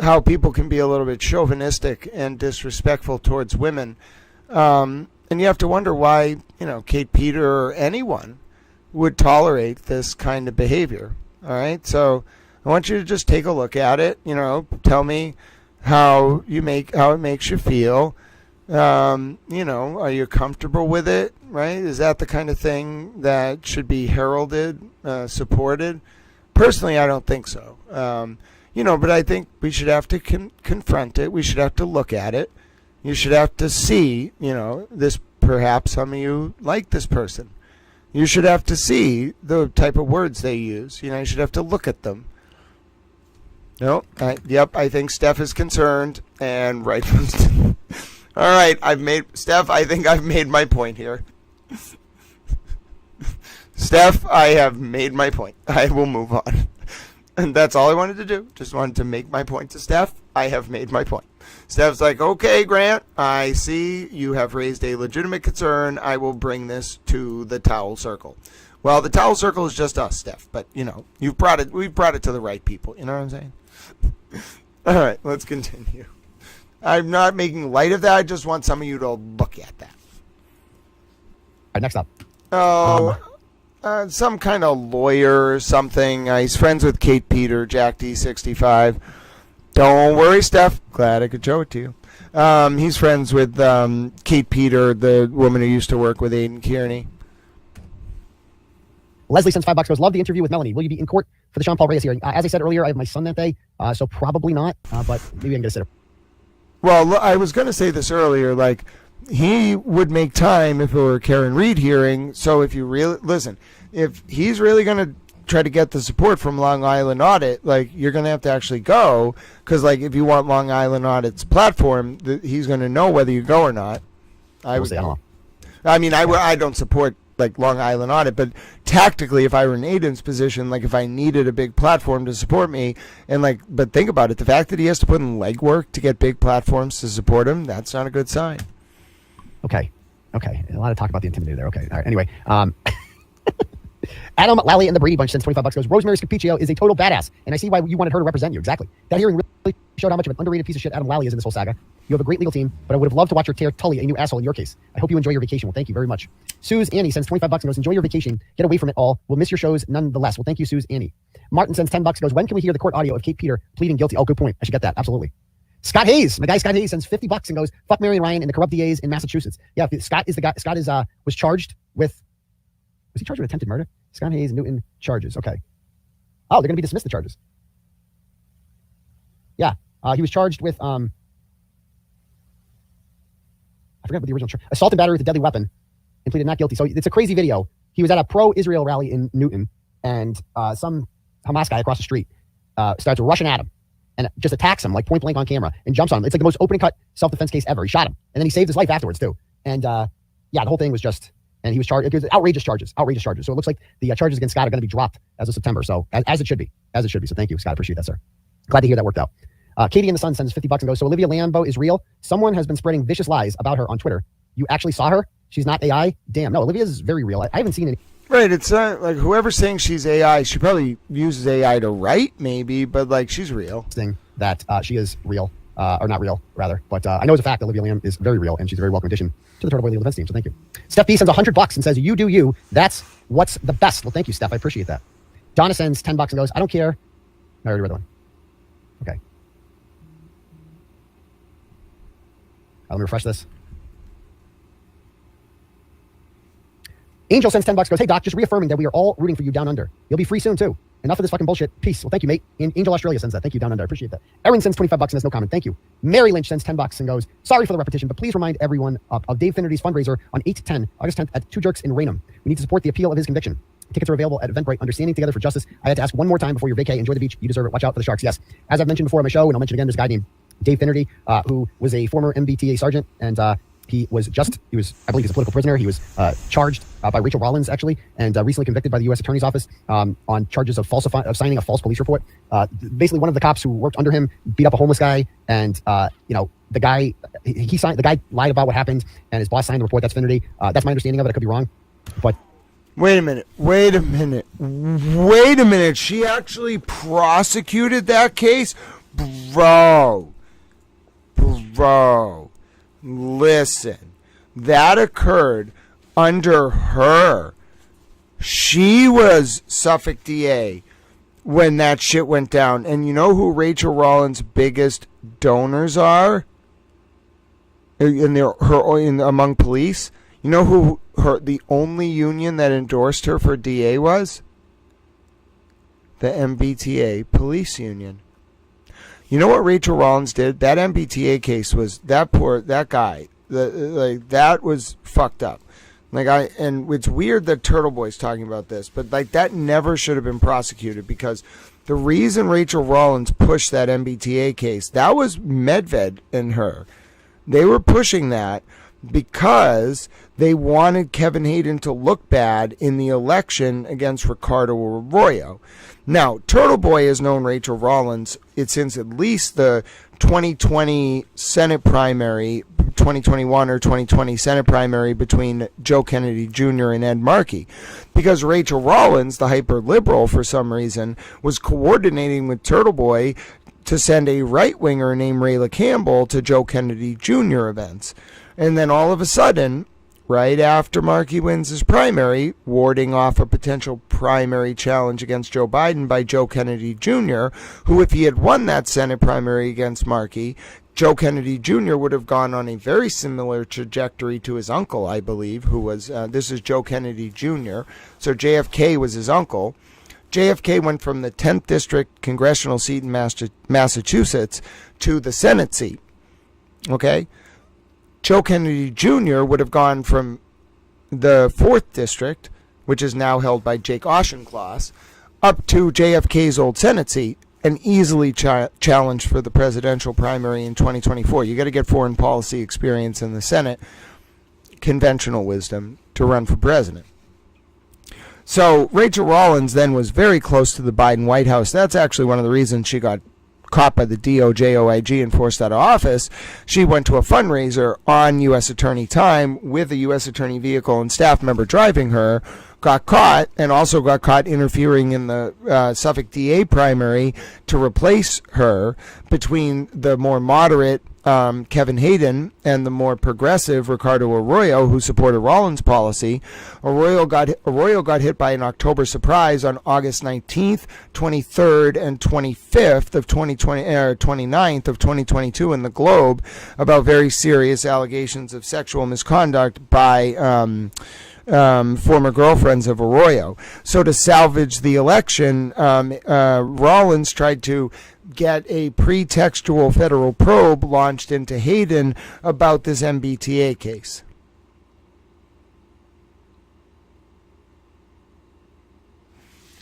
how people can be a little bit chauvinistic and disrespectful towards women, and you have to wonder why, you know, Kate Peter or anyone would tolerate this kind of behavior. All right, so I want you to just take a look at it. You know, tell me how it makes you feel. You know, are you comfortable with it? Right? Is that the kind of thing that should be heralded, supported? Personally, I don't think so. You know, but I think we should have to confront it. We should have to look at it. You should have to see, you know, this. Perhaps some of you like this person. You should have to see the type of words they use. You know, you should have to look at them. No, yep, I think Steph is concerned, and right. All right, Steph, I think I've made my point here. Steph, I have made my point. I will move on. And that's all I wanted to do. Just wanted to make my point to Steph. I have made my point. Steph's like, okay, Grant, I see you have raised a legitimate concern. I will bring this to the towel circle. Well, the towel circle is just us, Steph, but you know, we've brought it to the right people. You know what I'm saying? All right, let's continue. I'm not making light of that. I just want some of you to look at that.
All right, next up.
Some kind of lawyer or something. He's friends with Kate Peter, Jack D65. Don't worry, Steph. Glad I could show it to you. He's friends with Kate Peter, the woman who used to work with Aiden Kierney.
Leslie sends $5. Goes, love the interview with Melanie. Will you be in court for the Sean Paul Reyes hearing? As I said earlier, I have my son that day, so probably not, but maybe I can get a sitter.
Well, I was going to say this earlier, like, he would make time if it were a Karen Reed hearing, so if you really, listen, if he's really going to try to get the support from Long Island Audit, like, you're going to have to actually go, because, like, if you want Long Island Audit's platform, he's going to know whether you go or not. I don't know. I mean, I don't support, like, Long Island Audit, but tactically, if I were in Aiden's position, like, if I needed a big platform to support me, and, like, but think about it, the fact that he has to put in legwork to get big platforms to support him, that's not a good sign.
Okay. A lot of talk about the intimidator there. Okay. All right. Anyway, Adam, Lally, and the Brady Bunch sends $25. Goes, Rosemary Scapiccio is a total badass, and I see why you wanted her to represent you. Exactly. That hearing really showed how much of an underrated piece of shit Adam Lally is in this whole saga. You have a great legal team, but I would have loved to watch her tear Tully a new asshole in your case. I hope you enjoy your vacation. Well, thank you very much. Suze Annie sends $25 and goes, enjoy your vacation. Get away from it all. We'll miss your shows nonetheless. Well, thank you, Suze Annie. Martin sends $10 and goes, when can we hear the court audio of Kate Peter pleading guilty? Oh, good point. I should get that. Absolutely. Scott Hayes, my guy Scott Hayes, sends $50 and goes, fuck Marion Ryan and the corrupt DAs in Massachusetts. Yeah, Scott is the guy. Scott is was charged with. Was he charged with attempted murder? Scott Hayes, Newton charges. Okay. Oh, they're going to be dismissed, the charges. Yeah, he was charged with I forgot what the original charge. Assault and battery with a deadly weapon, and pleaded not guilty. So it's a crazy video. He was at a pro-Israel rally in Newton, and some Hamas guy across the street starts rushing at him and just attacks him like point blank on camera and jumps on him. It's like the most open cut self-defense case ever. He shot him, and then he saved his life afterwards too. And yeah, the whole thing was just, and he was charged. It was outrageous charges. So it looks like the charges against Scott are going to be dropped as of September. So as it should be. So thank you, Scott. Appreciate that, sir. Glad to hear that worked out. Katie and the Sun sends $50 and goes, so Olivia Lambo is real? Someone has been spreading vicious lies about her on Twitter. You actually saw her? She's not AI? Damn, no, Olivia is very real. I haven't seen any.
Right, it's like whoever's saying she's AI, she probably uses AI to write, maybe, but like she's real.
Thing that she is real, or not real, rather. But I know as a fact that Olivia Lamb is very real, and she's a very welcome addition to the Turtle Boy Legal Defense team, so thank you. Steph B sends $100 and says, you do you. That's what's the best. Well, thank you, Steph. I appreciate that. Donna sends $10 and goes, I don't care. I already read the one. Okay. Let me refresh this. Angel sends $10, goes, hey, Doc, just reaffirming that we are all rooting for you down under. You'll be free soon, too. Enough of this fucking bullshit. Peace. Well, thank you, mate. And Angel Australia sends that. Thank you, down under. I appreciate that. Erin sends $25 and has no comment. Thank you. Mary Lynch sends $10 and goes, sorry for the repetition, but please remind everyone of Dave Finnerty's fundraiser on 8-10, August 10th at Two Jerks in Raynham. We need to support the appeal of his conviction. Tickets are available at Eventbrite under Standing Together for Justice. I had to ask one more time before your vacay. Enjoy the beach. You deserve it. Watch out for the sharks. Yes. As I've mentioned before on my show, and I'll mention again, there's a guy named Dave Finnerty, who was a former MBTA sergeant, and He was, I believe he's a political prisoner. He was charged by Rachel Rollins, actually, and recently convicted by the U.S. Attorney's Office on charges of signing a false police report. Basically, one of the cops who worked under him beat up a homeless guy, and the guy lied about what happened, and his boss signed the report. That's Finity. That's my understanding of it. I could be wrong, but
wait a minute. She actually prosecuted that case, bro. Listen, that occurred under her. She was Suffolk DA when that shit went down. And you know who Rachel Rollins' biggest donors are among police? You know who the only union that endorsed her for DA was? The MBTA police union. You know what Rachel Rollins did? That MBTA case was that guy. That was fucked up. And it's weird that Turtle Boy's talking about this, but that never should have been prosecuted, because the reason Rachel Rollins pushed that MBTA case, that was Medved and her. They were pushing that because they wanted Kevin Hayden to look bad in the election against Ricardo Arroyo. Now, Turtle Boy has known Rachel Rollins since at least the 2020 Senate primary, 2021 or 2020 Senate primary between Joe Kennedy Jr. and Ed Markey, because Rachel Rollins, the hyper-liberal for some reason, was coordinating with Turtle Boy to send a right-winger named Rayla Campbell to Joe Kennedy Jr. events. And then all of a sudden, right after Markey wins his primary, warding off a potential primary challenge against Joe Biden by Joe Kennedy Jr., who, if he had won that Senate primary against Markey, Joe Kennedy Jr. would have gone on a very similar trajectory to his uncle, I believe, who was, this is Joe Kennedy Jr., so JFK was his uncle. JFK went from the 10th District congressional seat in Massachusetts to the Senate seat, okay? Joe Kennedy Jr. would have gone from the 4th District, which is now held by Jake Auchincloss, up to JFK's old Senate seat, and easily challenged for the presidential primary in 2024. You got to get foreign policy experience in the Senate, conventional wisdom, to run for president. So Rachel Rollins then was very close to the Biden White House. That's actually one of the reasons she got caught by the DOJ, OIG, and forced out of office. She went to a fundraiser on U.S. Attorney time with a U.S. Attorney vehicle and staff member driving her, got caught, and also got caught interfering in the Suffolk DA primary to replace her between the more moderate Kevin Hayden and the more progressive Ricardo Arroyo, who supported Rollins' policy. Arroyo got hit by an October surprise on August 19th, 23rd, and 25th of 29th of 2022 in the Globe about very serious allegations of sexual misconduct by former girlfriends of Arroyo. So to salvage the election, Rollins tried to get a pretextual federal probe launched into Hayden about this MBTA case.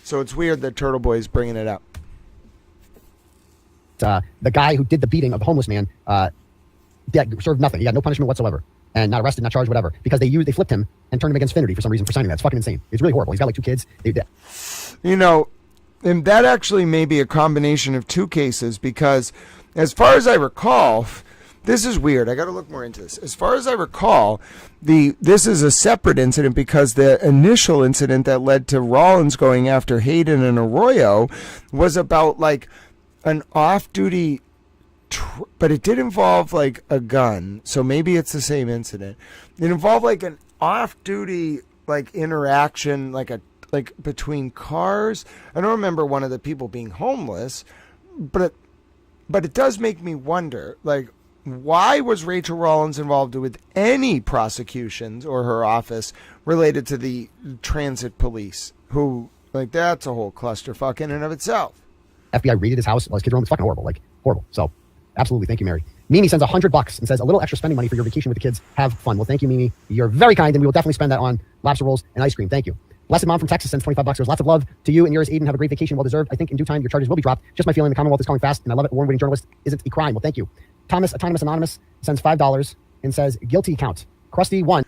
So it's weird that Turtle Boy is bringing it up.
The guy who did the beating of the homeless man served nothing. He got no punishment whatsoever. And not arrested, not charged, whatever. Because they flipped him and turned him against Finity for some reason for signing that. It's fucking insane. It's really horrible. He's got like 2 kids.
You know, and that actually may be a combination of 2 cases, because as far as I recall, this is weird. I got to look more into this. As far as I recall, this is a separate incident, because the initial incident that led to Rollins going after Hayden and Arroyo was about like an off-duty, but it did involve like a gun. So maybe it's the same incident. It involved like an off-duty like interaction, like between cars. I don't remember one of the people being homeless, but it does make me wonder, like, why was Rachel Rollins involved with any prosecutions, or her office, related to the transit police, who, like, that's a whole clusterfuck in and of itself.
FBI raided his house while his kids were home. It's fucking horrible. Like, horrible. So, absolutely. Thank you, Mary. Mimi sends $100 and says, a little extra spending money for your vacation with the kids. Have fun. Well, thank you, Mimi. You're very kind, and we will definitely spend that on lobster rolls and ice cream. Thank you. Blessed Mom from Texas sends $25. There's lots of love to you and yours, Aiden. Have a great vacation, well deserved. I think in due time your charges will be dropped. Just my feeling, the Commonwealth is coming fast, and I love it. Award-winning journalist isn't a crime. Well, thank you. Thomas, Autonomous Anonymous, sends $5. and says guilty count. Krusty 1.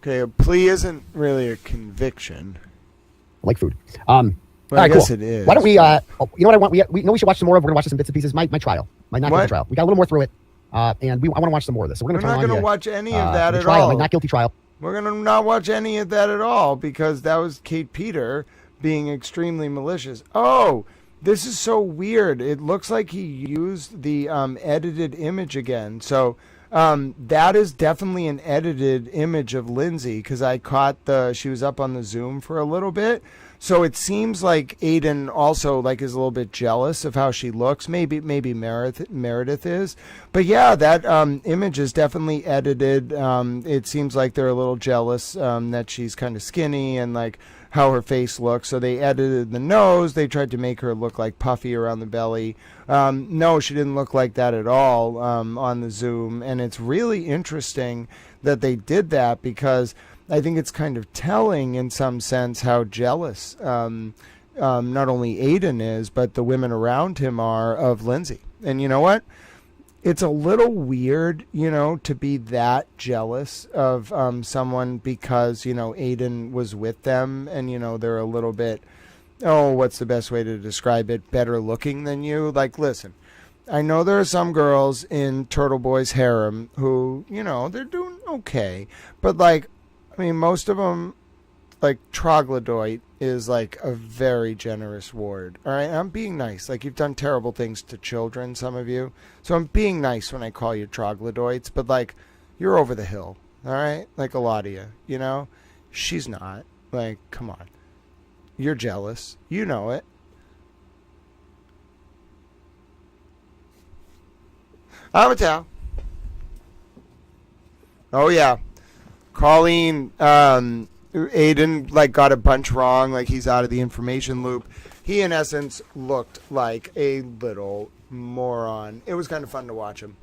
Okay, a plea isn't really a conviction.
I like food.
Well,
all right,
I guess
cool.
it is.
Why don't we? You know what I want? We know we should watch some more of. We're gonna watch some bits and pieces. My trial, my not guilty trial. We got a little more through it, and I want to watch some more of this. So we're
not going to watch any of that at
trial,
all.
My not guilty trial.
We're going to not watch any of that at all because that was Kate Peter being extremely malicious. Oh, this is so weird. It looks like he used the edited image again. So that is definitely an edited image of Lindsay because I caught she was up on the Zoom for a little bit. So it seems like Aiden also is a little bit jealous of how she looks. Maybe Meredith is, but yeah, that image is definitely edited. It seems like they're a little jealous that she's kind of skinny and how her face looks. So they edited the nose. They tried to make her look like puffy around the belly. No, she didn't look like that at all on the Zoom, and it's really interesting that they did that because I think it's kind of telling in some sense how jealous not only Aiden is, but the women around him are of Lindsay. And you know what? It's a little weird, to be that jealous of someone because, Aiden was with them and, they're a little bit, what's the best way to describe it? Better looking than you. Listen, I know there are some girls in Turtle Boy's harem who, they're doing okay. But most of them, troglodyte is a very generous word. All right, I'm being nice. You've done terrible things to children, some of you. So I'm being nice when I call you troglodytes. But you're over the hill. All right, a lot of you. She's not. Come on. You're jealous. You know it. I'm a towel. Oh yeah. Colleen, Aiden got a bunch wrong, he's out of the information loop. He in essence looked like a little moron. It was kind of fun to watch him.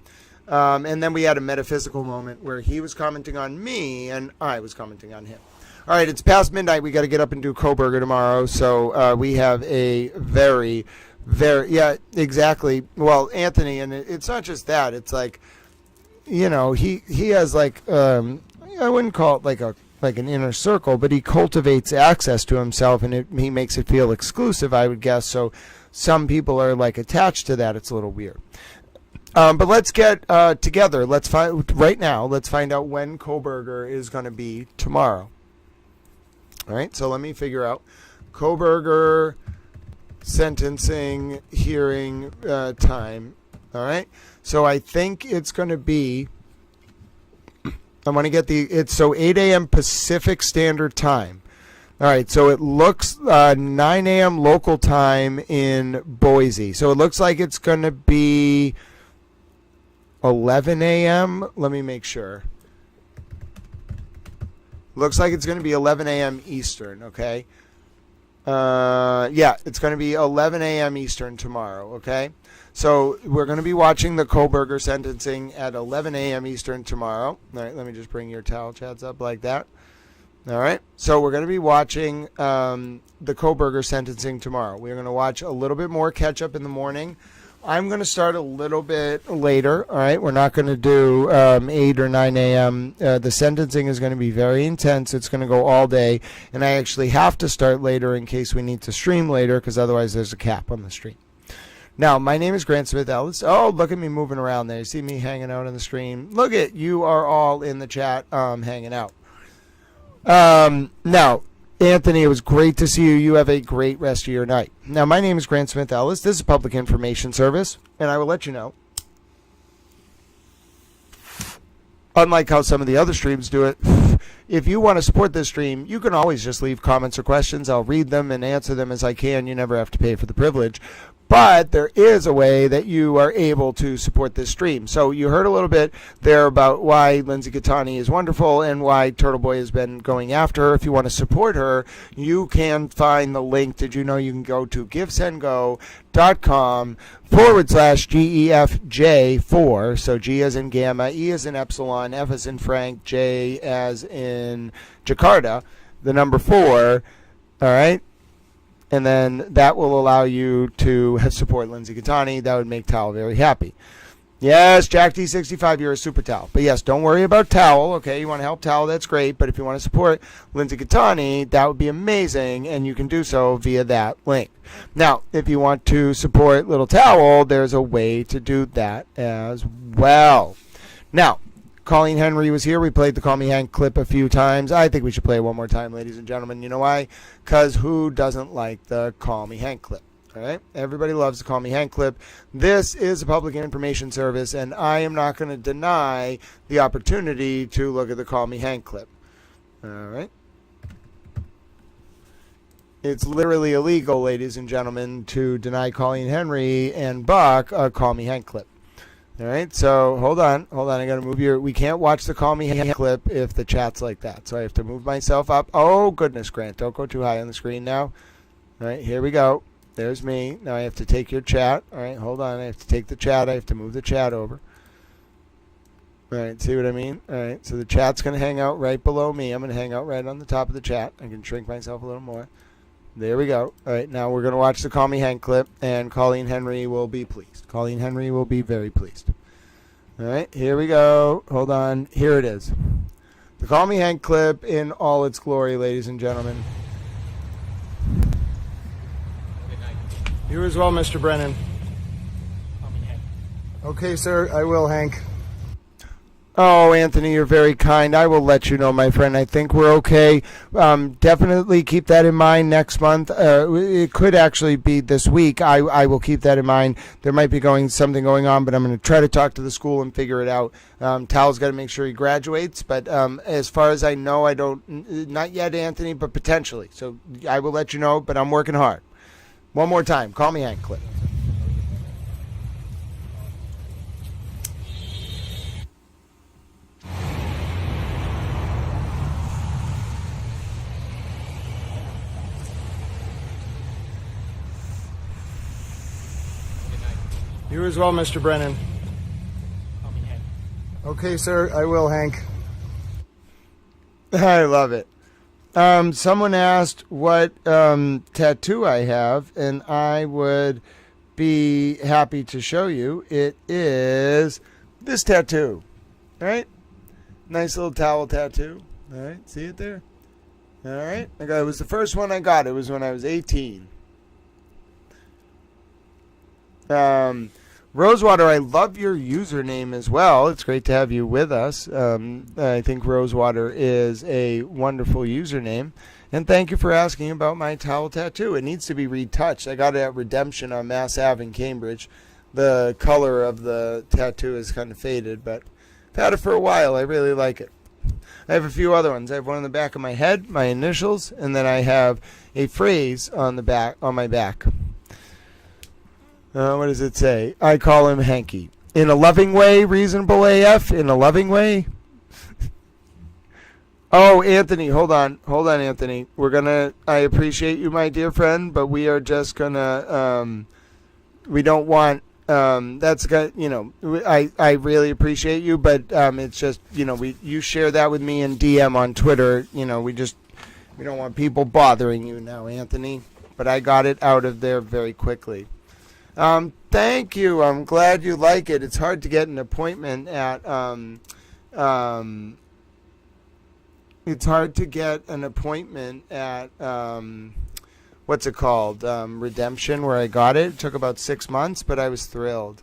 And then we had a metaphysical moment where he was commenting on me and I was commenting on him. All right, it's past midnight. We got to get up and do Kohberger tomorrow. So we have a very, yeah, exactly. Well, Anthony, and it's not just that. It's he has I wouldn't call it an inner circle, but he cultivates access to himself, and he makes it feel exclusive, I would guess. So some people are attached to that. It's a little weird. But let's get together. Let's find out when Kohberger is going to be tomorrow. All right. So let me figure out Kohberger sentencing hearing time. All right. So I think it's going to be. I want to get it's 8 a.m. Pacific Standard Time. All right, so it looks 9 a.m. local time in Boise. So it looks like it's going to be 11 a.m. Let me make sure. Looks like it's going to be 11 a.m. Eastern, okay? Yeah, it's going to be 11 a.m. Eastern tomorrow, okay? So we're going to be watching the Kohberger sentencing at 11 a.m. Eastern tomorrow. All right, let me just bring your towel chats up like that. All right, so we're going to be watching the Kohberger sentencing tomorrow. We're going to watch a little bit more catch-up in the morning. I'm going to start a little bit later, all right? We're not going to do 8 or 9 a.m. The sentencing is going to be very intense. It's going to go all day, and I actually have to start later in case we need to stream later because otherwise there's a cap on the stream. Now, my name is Grant Smith Ellis. Oh, look at me moving around there. You see me hanging out on the stream? Look at you are all in the chat hanging out. Now, Anthony, it was great to see you. You have a great rest of your night. Now, my name is Grant Smith Ellis. This is Public Information Service, and I will let you know. Unlike how some of the other streams do it, if you want to support this stream, you can always just leave comments or questions. I'll read them and answer them as I can. You never have to pay for the privilege. But there is a way that you are able to support this stream. So you heard a little bit there about why Lindsay Catani is wonderful and why Turtle Boy has been going after her. If you want to support her, you can find the link. Did you know you can go to givesendgo.com/GEFJ4. So G as in Gamma, E as in Epsilon, F as in Frank, J as in Jakarta, the number 4. All right. And then that will allow you to support Lindsay Catani. That would make Tal very happy. Yes, Jack D65, you're a super towel. But yes, don't worry about towel, okay? You want to help towel, that's great. But if you want to support Lindsay Gattani, that would be amazing, and you can do so via that link. Now, if you want to support Little Towel, there's a way to do that as well. Now, Colleen Henry was here. We played the Call Me Hank clip a few times. I think we should play it one more time, ladies and gentlemen. You know why? Because who doesn't like the Call Me Hank clip? All right, everybody loves the Call Me Hank clip. This is a public information service, and I am not going to deny the opportunity to look at the Call Me Hank clip. All right. It's literally illegal, ladies and gentlemen, to deny Colleen Henry and Buck a Call Me Hank clip. All right, so hold on. I got to move we can't watch the Call Me Hank clip if the chat's like that. So I have to move myself up. Oh, goodness, Grant, don't go too high on the screen now. All right, here we go. There's me. Now I have to take your chat. All right, hold on. I have to take the chat. I have to move the chat over. All right, see what I mean? All right, so the chat's going to hang out right below me. I'm going to hang out right on the top of the chat. I can shrink myself a little more. There we go. All right, now we're going to watch the Call Me Hank clip, and Colleen Henry will be pleased. Colleen Henry will be very pleased. All right, here we go. Hold on. Here it is. The Call Me Hank clip in all its glory, ladies and gentlemen. You as well, Mr. Brennan. Okay, sir, I will, Hank. Oh, Anthony, you're very kind. I will let you know, my friend. I think we're okay. Definitely keep that in mind next month. It could actually be this week. I will keep that in mind. There might be something going on, but I'm going to try to talk to the school and figure it out. Tal's got to make sure he graduates, but as far as I know, I don't, not yet, Anthony, but potentially. So I will let you know, but I'm working hard. One more time. Call Me Hank clip. You as well, Mr. Brennan. Okay, sir, I will, Hank. I love it. Someone asked what tattoo I have, and I would be happy to show you. It is this tattoo. All right? Nice little towel tattoo. All right, see it there? All right. It was the first one I got. It was when I was 18. Rosewater, I love your username as well. It's great to have you with us. I think Rosewater is a wonderful username. And thank you for asking about my towel tattoo. It needs to be retouched. I got it at Redemption on Mass Ave in Cambridge. The color of the tattoo is kind of faded, but I've had it for a while. I really like it. I have a few other ones. I have one on the back of my head, my initials, and then I have a phrase on the back, on my back. What does it say? I call him Hanky. In a loving way, reasonable AF. In a loving way. Oh, Anthony, hold on, Anthony. I appreciate you, my dear friend, but we are just gonna, we don't want, that's got, I really appreciate you, but it's just, you share that with me in DM on Twitter. We don't want people bothering you now, Anthony. But I got it out of there very quickly. Thank you. I'm glad you like it. It's hard to get an appointment at what's it called? Redemption, where I got it. It took about 6 months, but I was thrilled.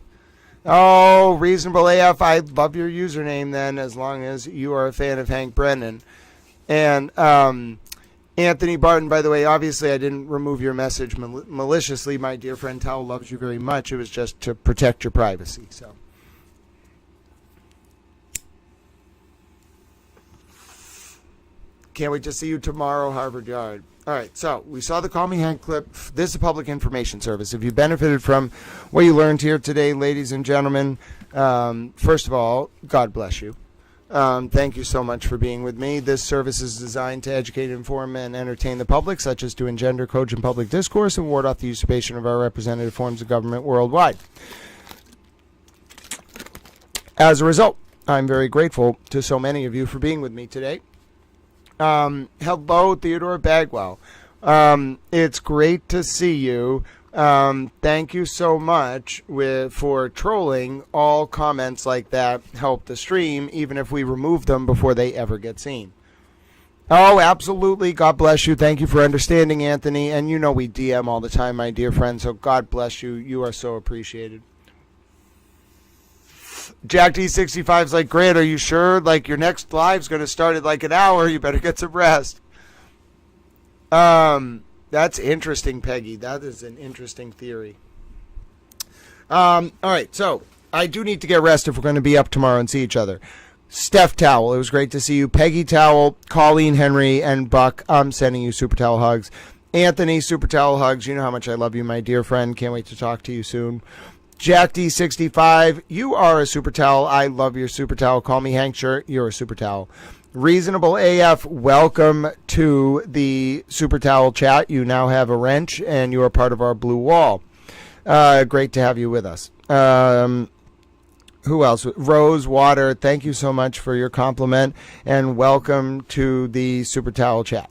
Oh, reasonable AF. I love your username then, as long as you are a fan of Hank Brennan. And Anthony Barton, by the way, obviously I didn't remove your message maliciously. My dear friend Towel loves you very much. It was just to protect your privacy. So, can't wait to see you tomorrow, Harvard Yard. All right, so we saw the Call Me Hank clip. This is a public information service. If you benefited from what you learned here today, ladies and gentlemen, first of all, God bless you. Thank you so much for being with me. This service is designed to educate, inform, and entertain the public, such as to engender cogent public discourse and ward off the usurpation of our representative forms of government worldwide. As a result, I'm very grateful to so many of you for being with me today. Hello, Theodore Bagwell. It's great to see you. Thank you so much for trolling. All comments like that help the stream, even if we remove them before they ever get seen. Oh, absolutely. God bless you. Thank you for understanding, Anthony. And you know we DM all the time, my dear friend, so God bless you. You are so appreciated. Jack D65 is like, great, are you sure? Like, your next live's going to start at like an hour. You better get some rest. That's interesting, Peggy. That is an interesting theory. All right, so I do need to get rest if we're going to be up tomorrow and see each other. Steph Towel, it was great to see you. Peggy Towel, Colleen Henry, and Buck, I'm sending you super towel hugs. Anthony, super towel hugs. You know how much I love you, my dear friend. Can't wait to talk to you soon. Jack D65, you are a super towel. I love your super towel. Call me Hank Shirt. You're a super towel. Reasonable AF, welcome to the super towel chat. You now have a wrench, and you are part of our blue wall. Great to have you with us. Who else? Rose Water, thank you so much for your compliment, and welcome to the super towel chat.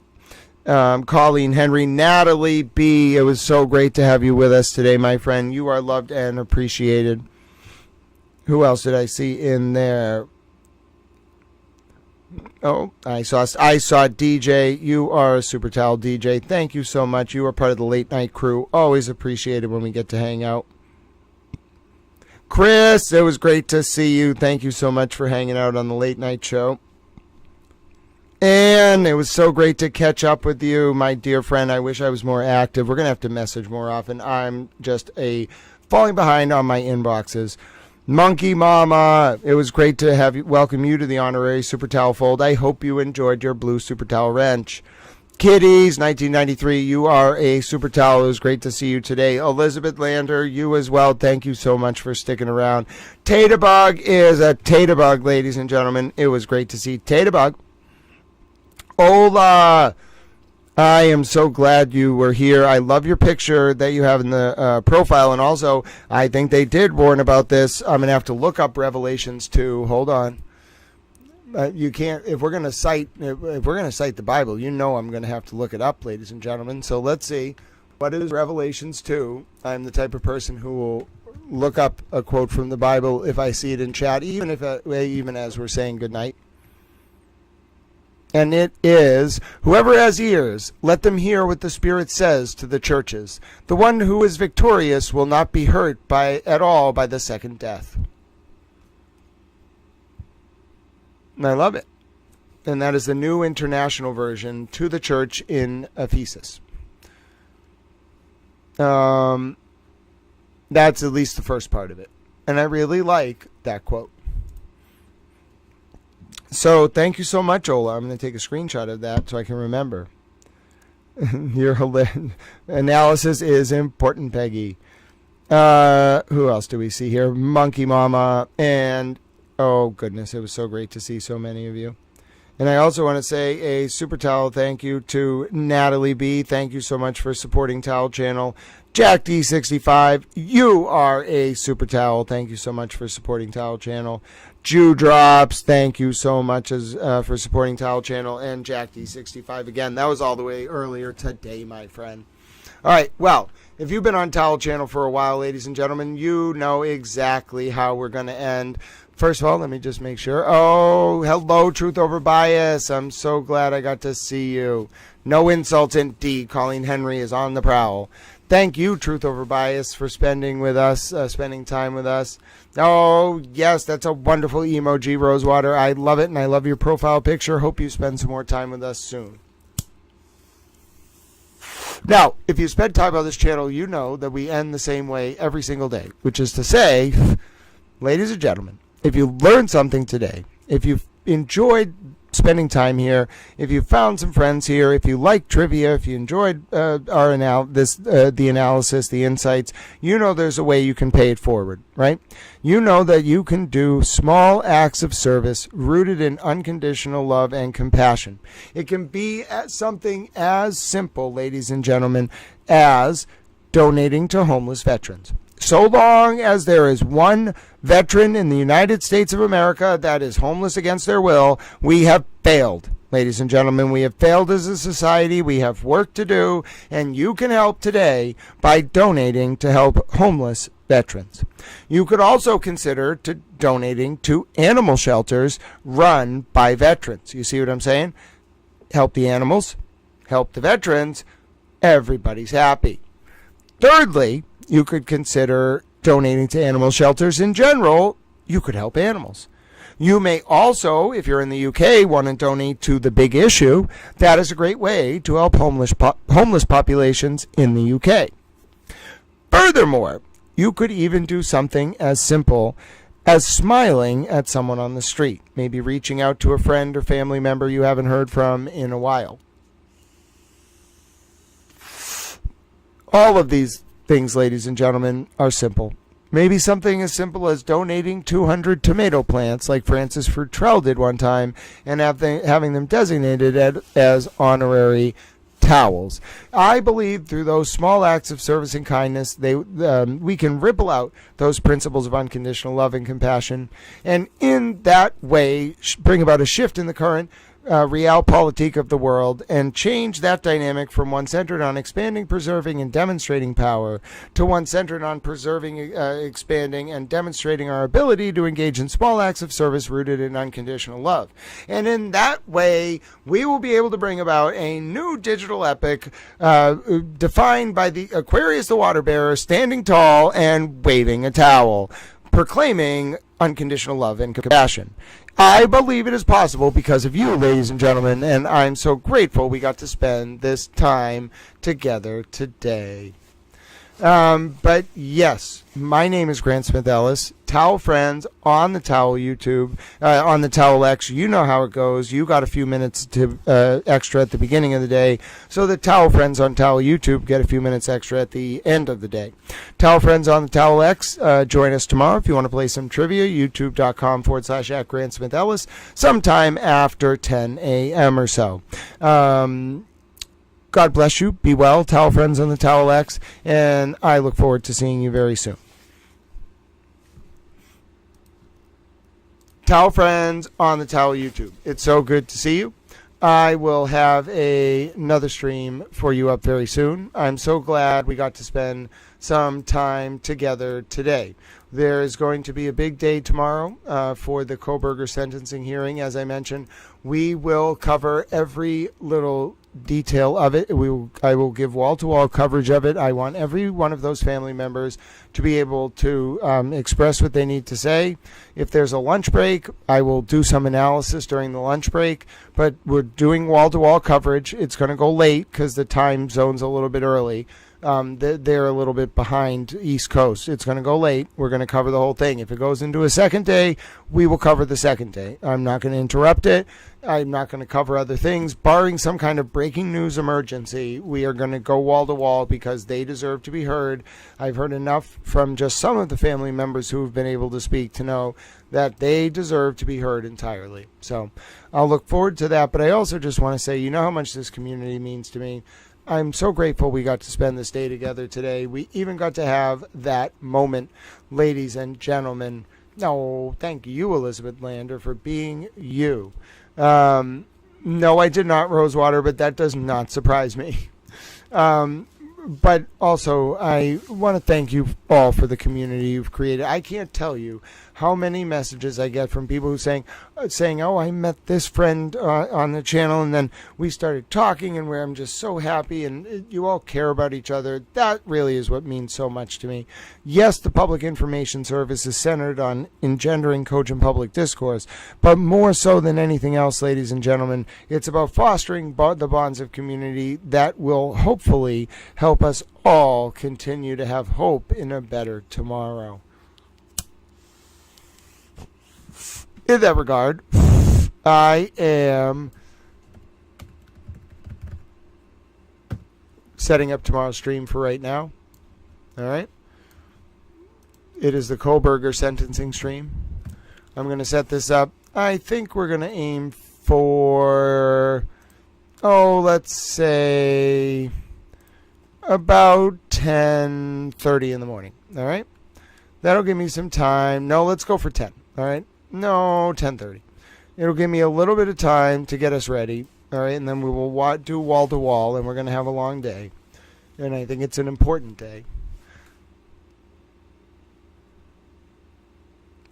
Colleen Henry, Natalie B, it was so great to have you with us today, my friend. You are loved and appreciated. Who else did I see in there? Oh, I saw DJ. You are a super towel DJ. Thank you so much. You are part of the late night crew. Always appreciated when we get to hang out. Chris, it was great to see you. Thank you so much for hanging out on the late night show. And it was so great to catch up with you, my dear friend. I wish I was more active. We're going to have to message more often. I'm just falling behind on my inboxes. Monkey Mama, it was great to welcome you to the honorary Super Towel Fold. I hope you enjoyed your blue Super Towel wrench. Kitties, 1993, you are a super towel. It was great to see you today. Elizabeth Lander, you as well. Thank you so much for sticking around. Tatabug is a Tatabug, ladies and gentlemen. It was great to see Tatabug. Ola, I am so glad you were here. I love your picture that you have in the profile, and also I think they did warn about this. I'm gonna have to look up Revelations 2. Hold on. You can't if we're gonna cite the Bible. You know I'm gonna have to look it up, ladies and gentlemen. So let's see, what is Revelations 2? I'm the type of person who will look up a quote from the Bible if I see it in chat, even as we're saying goodnight. And it is, whoever has ears, let them hear what the Spirit says to the churches. The one who is victorious will not be hurt at all by the second death. And I love it. And that is the New International Version to the church in Ephesus. That's at least the first part of it. And I really like that quote. So thank you so much, Ola. I'm going to take a screenshot of that so I can remember. Your analysis is important, Peggy. Who else do we see here? Monkey Mama. And, oh, goodness, it was so great to see so many of you. And I also want to say a super towel thank you to Natalie B. Thank you so much for supporting Towel Channel. Jack D65, you are a super towel. Thank you so much for supporting Towel Channel. Jew Drops, thank you so much for supporting Towel Channel. And Jack D65 again. That was all the way earlier today, my friend. All right, well, if you've been on Towel Channel for a while, ladies and gentlemen, you know exactly how we're going to end. First of all, let me just make sure. Oh, hello, Truth Over Bias. I'm so glad I got to see you. No insults, indeed. Colleen Henry is on the prowl. Thank you, Truth Over Bias, for spending time with us. Oh, yes, that's a wonderful emoji, Rosewater. I love it, and I love your profile picture. Hope you spend some more time with us soon. Now, if you spend time on this channel, you know that we end the same way every single day, which is to say, ladies and gentlemen, if you learned something today, if you've enjoyed spending time here, if you found some friends here, if you like trivia, if you enjoyed the analysis, the insights, you know there's a way you can pay it forward, right? You know that you can do small acts of service rooted in unconditional love and compassion. It can be something as simple, ladies and gentlemen, as donating to homeless veterans. So long as there is one veteran in the United States of America that is homeless against their will, we have failed. Ladies and gentlemen, we have failed as a society. We have work to do, and you can help today by donating to help homeless veterans. You could also consider donating to animal shelters run by veterans. You see what I'm saying? Help the animals, help the veterans, everybody's happy. Thirdly, you could consider donating to animal shelters in general. You could help animals. You may also, if you're in the UK, want to donate to The Big Issue. That is a great way to help homeless populations in the UK. Furthermore, you could even do something as simple as smiling at someone on the street, maybe reaching out to a friend or family member you haven't heard from in a while. All of these things, ladies and gentlemen, are simple. Maybe something as simple as donating 200 tomato plants like Francis Futrell did one time and having them designated as honorary towels. I believe through those small acts of service and kindness, we can ripple out those principles of unconditional love and compassion, and in that way bring about a shift in the current realpolitik of the world and change that dynamic from one centered on expanding, preserving, and demonstrating power to one centered on preserving, expanding, and demonstrating our ability to engage in small acts of service rooted in unconditional love. And in that way, we will be able to bring about a new digital epic defined by the Aquarius the water bearer standing tall and waving a towel, proclaiming unconditional love and compassion. I believe it is possible because of you, ladies and gentlemen, and I'm so grateful we got to spend this time together today. But yes, my name is Grant Smith Ellis. Towel Friends on the Towel YouTube, on the Towel X. You know how it goes. You got a few minutes to extra at the beginning of the day, so the Towel Friends on Towel YouTube get a few minutes extra at the end of the day. Towel Friends on the Towel X, join us tomorrow if you want to play some trivia. YouTube.com/@Grant Smith Ellis, sometime after 10 a.m. or so. God bless you. Be well. Towel Friends on the Towel X, and I look forward to seeing you very soon. Towel Friends on the Towel YouTube. It's so good to see you. I will have another stream for you up very soon. I'm so glad we got to spend some time together today. There is going to be a big day tomorrow for the Kohberger sentencing hearing. As I mentioned, we will cover every little detail of it. I will give wall-to-wall coverage of it. I want every one of those family members to be able to express what they need to say. If there's a lunch break, I will do some analysis during the lunch break, but we're doing wall-to-wall coverage. It's going to go late because the time zone's a little bit early. They're a little bit behind East Coast. It's going to go late. We're going to cover the whole thing. If it goes into a second day, we will cover the second day. I'm not going to interrupt it. I'm not going to cover other things. Barring some kind of breaking news emergency, we are going to go wall to wall because they deserve to be heard. I've heard enough from just some of the family members who have been able to speak to know that they deserve to be heard entirely. So I'll look forward to that. But I also just want to say, you know how much this community means to me. I'm so grateful we got to spend this day together today. We even got to have that moment, ladies and gentlemen. No, thank you, Elizabeth Lander, for being you. No, I did not, Rosewater, but that does not surprise me. But also, I want to thank you all for the community you've created. I can't tell you how many messages I get from people who saying, oh, I met this friend on the channel, and then we started talking, and where I'm just so happy, and you all care about each other. That really is what means so much to me. Yes, the public information service is centered on engendering cogent public discourse, but more so than anything else, ladies and gentlemen, it's about fostering the bonds of community that will hopefully help us all continue to have hope in a better tomorrow. In that regard, I am setting up tomorrow's stream for right now. All right. It is the Kohberger sentencing stream. I'm going to set this up. I think we're going to aim for, let's say about 10:30 in the morning. All right? That'll give me some time. No, let's go for 10. All right? No, 10:30. It'll give me a little bit of time to get us ready. All right? And then we will do wall to wall, and we're going to have a long day. And I think it's an important day.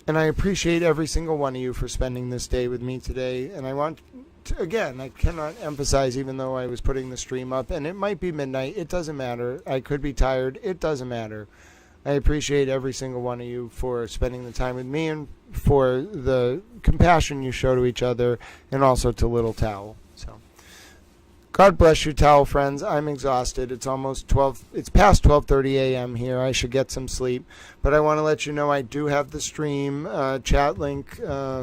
And I appreciate every single one of you for spending this day with me today. And I want to, again, I cannot emphasize, even though I was putting the stream up, and it might be midnight, it doesn't matter. I could be tired, it doesn't matter. I appreciate every single one of you for spending the time with me and for the compassion you show to each other and also to Little Towel. So, God bless you, Towel friends. I'm exhausted. It's almost 12. It's past 12:30 a.m. here. I should get some sleep. But I want to let you know I do have the stream chat link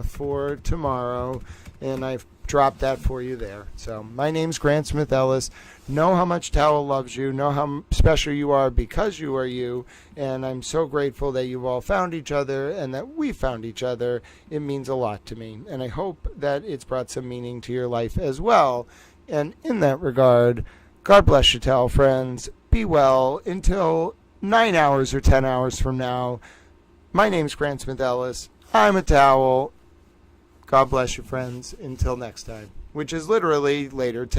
for tomorrow, and I've dropped that for you there. So my name's Grant Smith Ellis. Know how much Towel loves you. Know how special you are because you are you. And I'm so grateful that you've all found each other and that we found each other. It means a lot to me. And I hope that it's brought some meaning to your life as well. And in that regard, God bless you, Towel friends. Be well until 9 hours or 10 hours from now. My name's Grant Smith Ellis. I'm a Towel. God bless you, friends. Until next time, which is literally later.